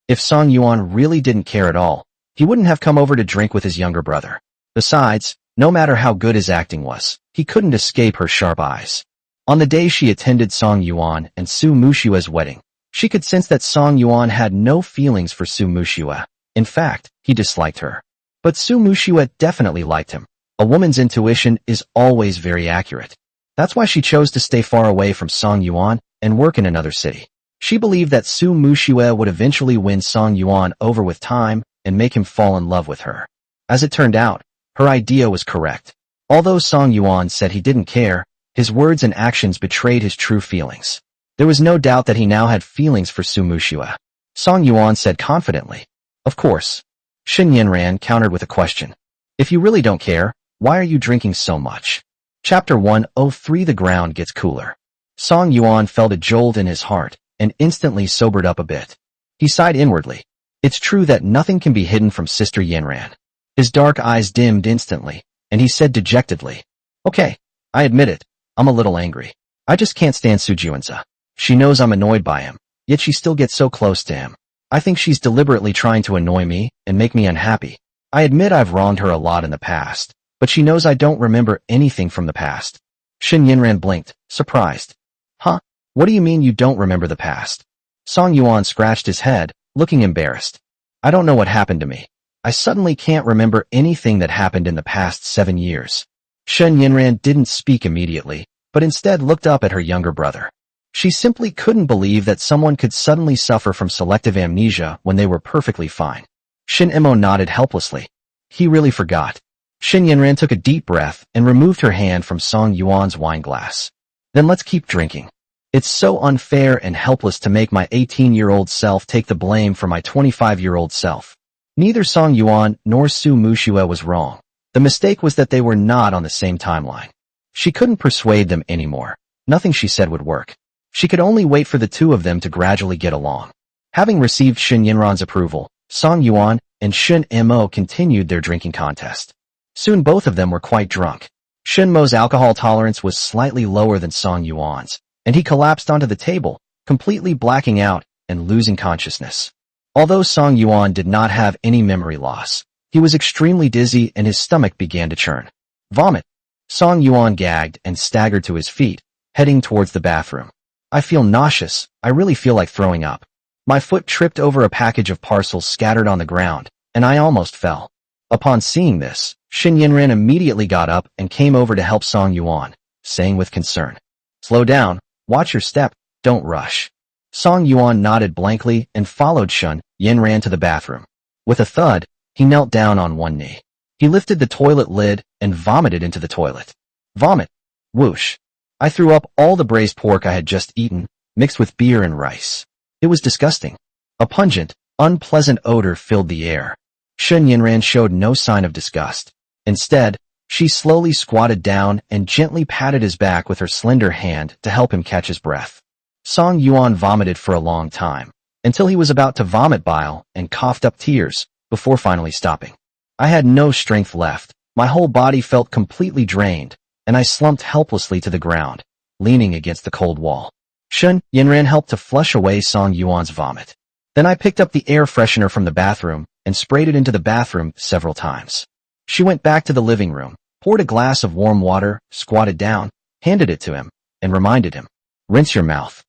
Speaker 1: If Song Yuan really didn't care at all, he wouldn't have come over to drink with his younger brother. Besides, no matter how good his acting was, he couldn't escape her sharp eyes. On the day she attended Song Yuan and Su Muxue's wedding, she could sense that Song Yuan had no feelings for Su Muxue. In fact, he disliked her. But Su Muxue definitely liked him. A woman's intuition is always very accurate. That's why she chose to stay far away from Song Yuan and work in another city. She believed that Su Muxue would eventually win Song Yuan over with time and make him fall in love with her. As it turned out, her idea was correct. Although Song Yuan said he didn't care, his words and actions betrayed his true feelings. There was no doubt that he now had feelings for Su Muxue. Song Yuan said confidently, Of course. Shen Yinran countered with a question. If you really don't care, why are you drinking so much? Chapter 103 The ground gets cooler. Song Yuan felt a jolt in his heart and instantly sobered up a bit. He sighed inwardly. It's true that nothing can be hidden from Sister Yinran. His dark eyes dimmed instantly, and he said dejectedly, Okay, I admit it, I'm a little angry. I just can't stand Su Juanza. She knows I'm annoyed by him, yet she still gets so close to him. I think she's deliberately trying to annoy me and make me unhappy. I admit I've wronged her a lot in the past, but she knows I don't remember anything from the past. Shen Yinran blinked, surprised. Huh? What do you mean you don't remember the past? Song Yuan scratched his head, looking embarrassed. I don't know what happened to me. I suddenly can't remember anything that happened in the past 7 years. Shen Yinran didn't speak immediately, but instead looked up at her younger brother. She simply couldn't believe that someone could suddenly suffer from selective amnesia when they were perfectly fine. Shin Imo nodded helplessly. He really forgot. Shen Yinran took a deep breath and removed her hand from Song Yuan's wine glass. Then let's keep drinking. It's so unfair and helpless to make my 18-year-old self take the blame for my 25-year-old self. Neither Song Yuan nor Su Muxue was wrong. The mistake was that they were not on the same timeline. She couldn't persuade them anymore. Nothing she said would work. She could only wait for the two of them to gradually get along. Having received Shen Yinran's approval, Song Yuan and Shen Mo continued their drinking contest. Soon both of them were quite drunk. Shen Mo's alcohol tolerance was slightly lower than Song Yuan's, and he collapsed onto the table, completely blacking out and losing consciousness. Although Song Yuan did not have any memory loss, he was extremely dizzy and his stomach began to churn. Vomit! Song Yuan gagged and staggered to his feet, heading towards the bathroom. I feel nauseous. I really feel like throwing up. My foot tripped over a package of parcels scattered on the ground, and I almost fell. Upon seeing this, Shen Yinran immediately got up and came over to help Song Yuan, saying with concern, Slow down, watch your step, don't rush. Song Yuan nodded blankly and followed Shen Yinran to the bathroom. With a thud, he knelt down on one knee. He lifted the toilet lid and vomited into the toilet. Vomit! Whoosh! I threw up all the braised pork I had just eaten, mixed with beer and rice. It was disgusting. A pungent, unpleasant odor filled the air. Shen Yinran showed no sign of disgust. Instead, she slowly squatted down and gently patted his back with her slender hand to help him catch his breath. Song Yuan vomited for a long time, until he was about to vomit bile and coughed up tears, before finally stopping. I had no strength left. My whole body felt completely drained, and I slumped helplessly to the ground, leaning against the cold wall. Shen Yinran helped to flush away Song Yuan's vomit. Then I picked up the air freshener from the bathroom and sprayed it into the bathroom several times. She went back to the living room, poured a glass of warm water, squatted down, handed it to him, and reminded him, Rinse your mouth.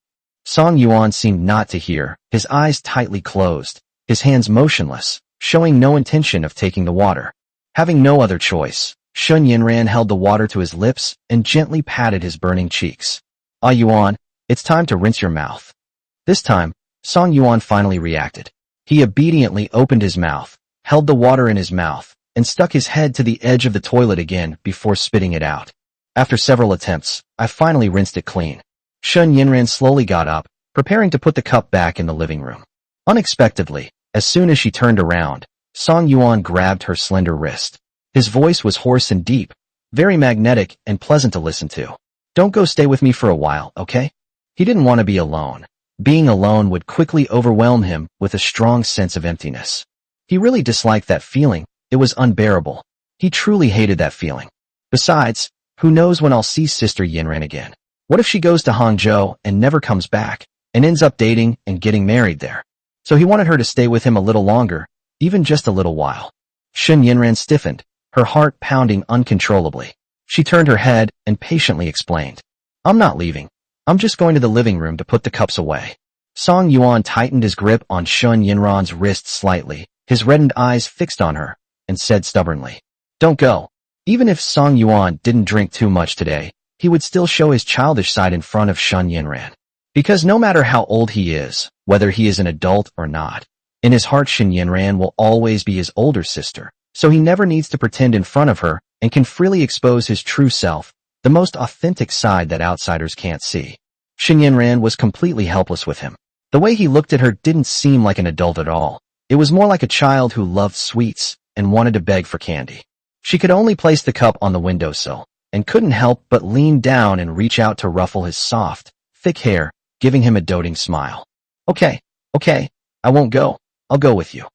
Speaker 1: Song Yuan seemed not to hear, his eyes tightly closed, his hands motionless, showing no intention of taking the water. Having no other choice, Shen Yinran held the water to his lips and gently patted his burning cheeks. Ah Yuan, it's time to rinse your mouth. This time, Song Yuan finally reacted. He obediently opened his mouth, held the water in his mouth, and stuck his head to the edge of the toilet again before spitting it out. After several attempts, I finally rinsed it clean. Shen Yinran slowly got up, preparing to put the cup back in the living room. Unexpectedly, as soon as she turned around, Song Yuan grabbed her slender wrist. His voice was hoarse and deep, very magnetic and pleasant to listen to. Don't go, stay with me for a while, okay? He didn't want to be alone. Being alone would quickly overwhelm him with a strong sense of emptiness. He really disliked that feeling. It was unbearable. He truly hated that feeling. Besides, who knows when I'll see Sister Yinran again? What if she goes to Hangzhou and never comes back, and ends up dating and getting married there? So he wanted her to stay with him a little longer, even just a little while. Sun Yinran stiffened, her heart pounding uncontrollably. She turned her head and patiently explained, I'm not leaving. I'm just going to the living room to put the cups away. Song Yuan tightened his grip on Sun Yinran's wrist slightly, his reddened eyes fixed on her, and said stubbornly, Don't go. Even if Song Yuan didn't drink too much today, he would still show his childish side in front of Sun Yinran. Because no matter how old he is, whether he is an adult or not, in his heart Sun Yinran will always be his older sister, so he never needs to pretend in front of her and can freely expose his true self, the most authentic side that outsiders can't see. Sun Yinran was completely helpless with him. The way he looked at her didn't seem like an adult at all. It was more like a child who loved sweets and wanted to beg for candy. She could only place the cup on the windowsill, and couldn't help but lean down and reach out to ruffle his soft, thick hair, giving him a doting smile. Okay, I won't go. I'll go with you.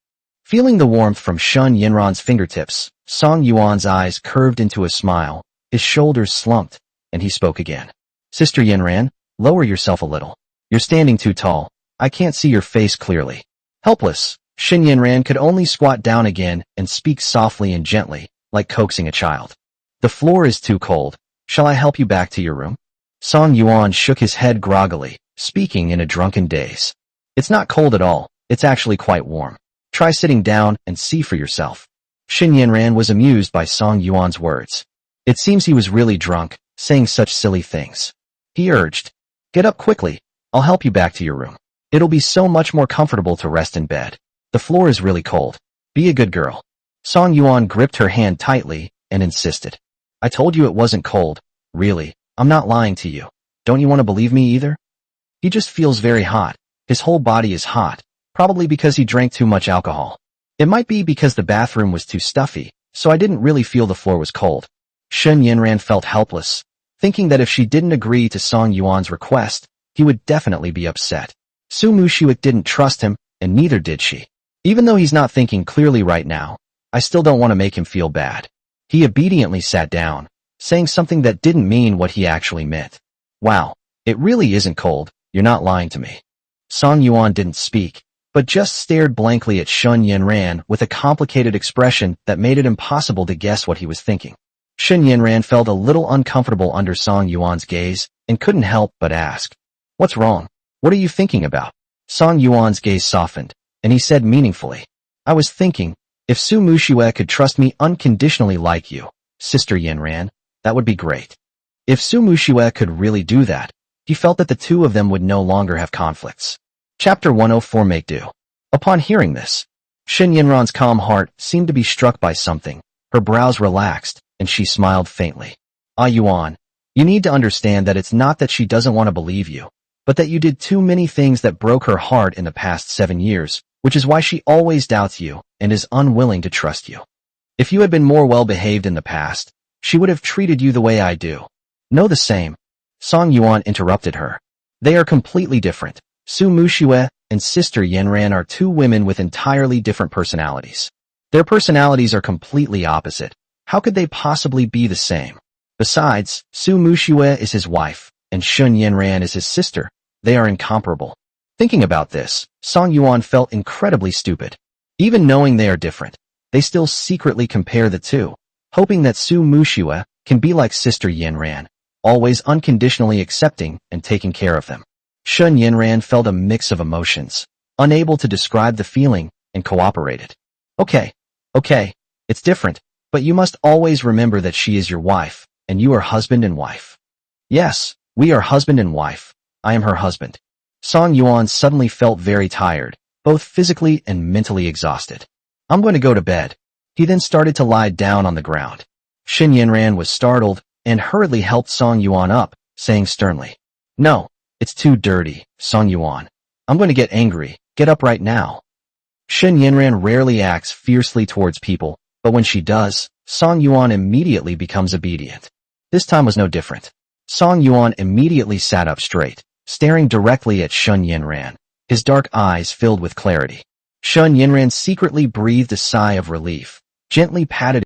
Speaker 1: Feeling the warmth from Sun Yinran's fingertips, Song Yuan's eyes curved into a smile, his shoulders slumped, and he spoke again. Sister Yinran, lower yourself a little. You're standing too tall. I can't see your face clearly. Helpless, Sun Yinran could only squat down again and speak softly and gently, like coaxing a child. The floor is too cold. Shall I help you back to your room? Song Yuan shook his head groggily, speaking in a drunken daze. It's not cold at all. It's actually quite warm. Try sitting down and see for yourself. Sun Yinran was amused by Song Yuan's words. It seems he was really drunk, saying such silly things. He urged, Get up quickly. I'll help you back to your room. It'll be so much more comfortable to rest in bed. The floor is really cold. Be a good girl. Song Yuan gripped her hand tightly and insisted. I told you it wasn't cold. Really, I'm not lying to you. Don't you want to believe me either? He just feels very hot. His whole body is hot, probably because he drank too much alcohol. It might be because the bathroom was too stuffy, so I didn't really feel the floor was cold. Sun Yinran felt helpless, thinking that if she didn't agree to Song Yuan's request, he would definitely be upset. Su Muxue didn't trust him, and neither did she. Even though he's not thinking clearly right now, I still don't want to make him feel bad. He obediently sat down, saying something that didn't mean what he actually meant. Wow, it really isn't cold. You're not lying to me. Song Yuan didn't speak, but just stared blankly at Sun Yinran with a complicated expression that made it impossible to guess what he was thinking. Sun Yinran felt a little uncomfortable under Song Yuan's gaze and couldn't help but ask, What's wrong? What are you thinking about? Song Yuan's gaze softened, and he said meaningfully, I was thinking, if Su Muxue could trust me unconditionally like you, Sister Yinran, that would be great. If Su Muxue could really do that, he felt that the two of them would no longer have conflicts. Chapter 104 Make Do. Upon hearing this, Sun Yinran's calm heart seemed to be struck by something. Her brows relaxed, and she smiled faintly. Ah Yuan, you need to understand that it's not that she doesn't want to believe you, but that you did too many things that broke her heart in the past 7 years, which is why she always doubts you and is unwilling to trust you. If you had been more well-behaved in the past, she would have treated you the way I do. Know the same. Song Yuan interrupted her. They are completely different. Su Muxue and Sister Yinran are two women with entirely different personalities. Their personalities are completely opposite. How could they possibly be the same? Besides, Su Muxue is his wife, and Sun Yinran is his sister. They are incomparable. Thinking about this, Song Yuan felt incredibly stupid. Even knowing they are different, they still secretly compare the two, hoping that Su Muxue can be like Sister Yinran, always unconditionally accepting and taking care of them. Sun Yinran felt a mix of emotions, unable to describe the feeling, and cooperated. Okay, it's different, but you must always remember that she is your wife, and you are husband and wife. Yes, we are husband and wife. I am her husband. Song Yuan suddenly felt very tired, both physically and mentally exhausted. I'm going to go to bed. He then started to lie down on the ground. Sun Yinran was startled and hurriedly helped Song Yuan up, saying sternly, No, it's too dirty, Song Yuan. I'm going to get angry. Get up right now. Sun Yinran rarely acts fiercely towards people, but when she does, Song Yuan immediately becomes obedient. This time was no different. Song Yuan immediately sat up straight, staring directly at Sun Yinran, his dark eyes filled with clarity. Sun Yinran secretly breathed a sigh of relief, gently patted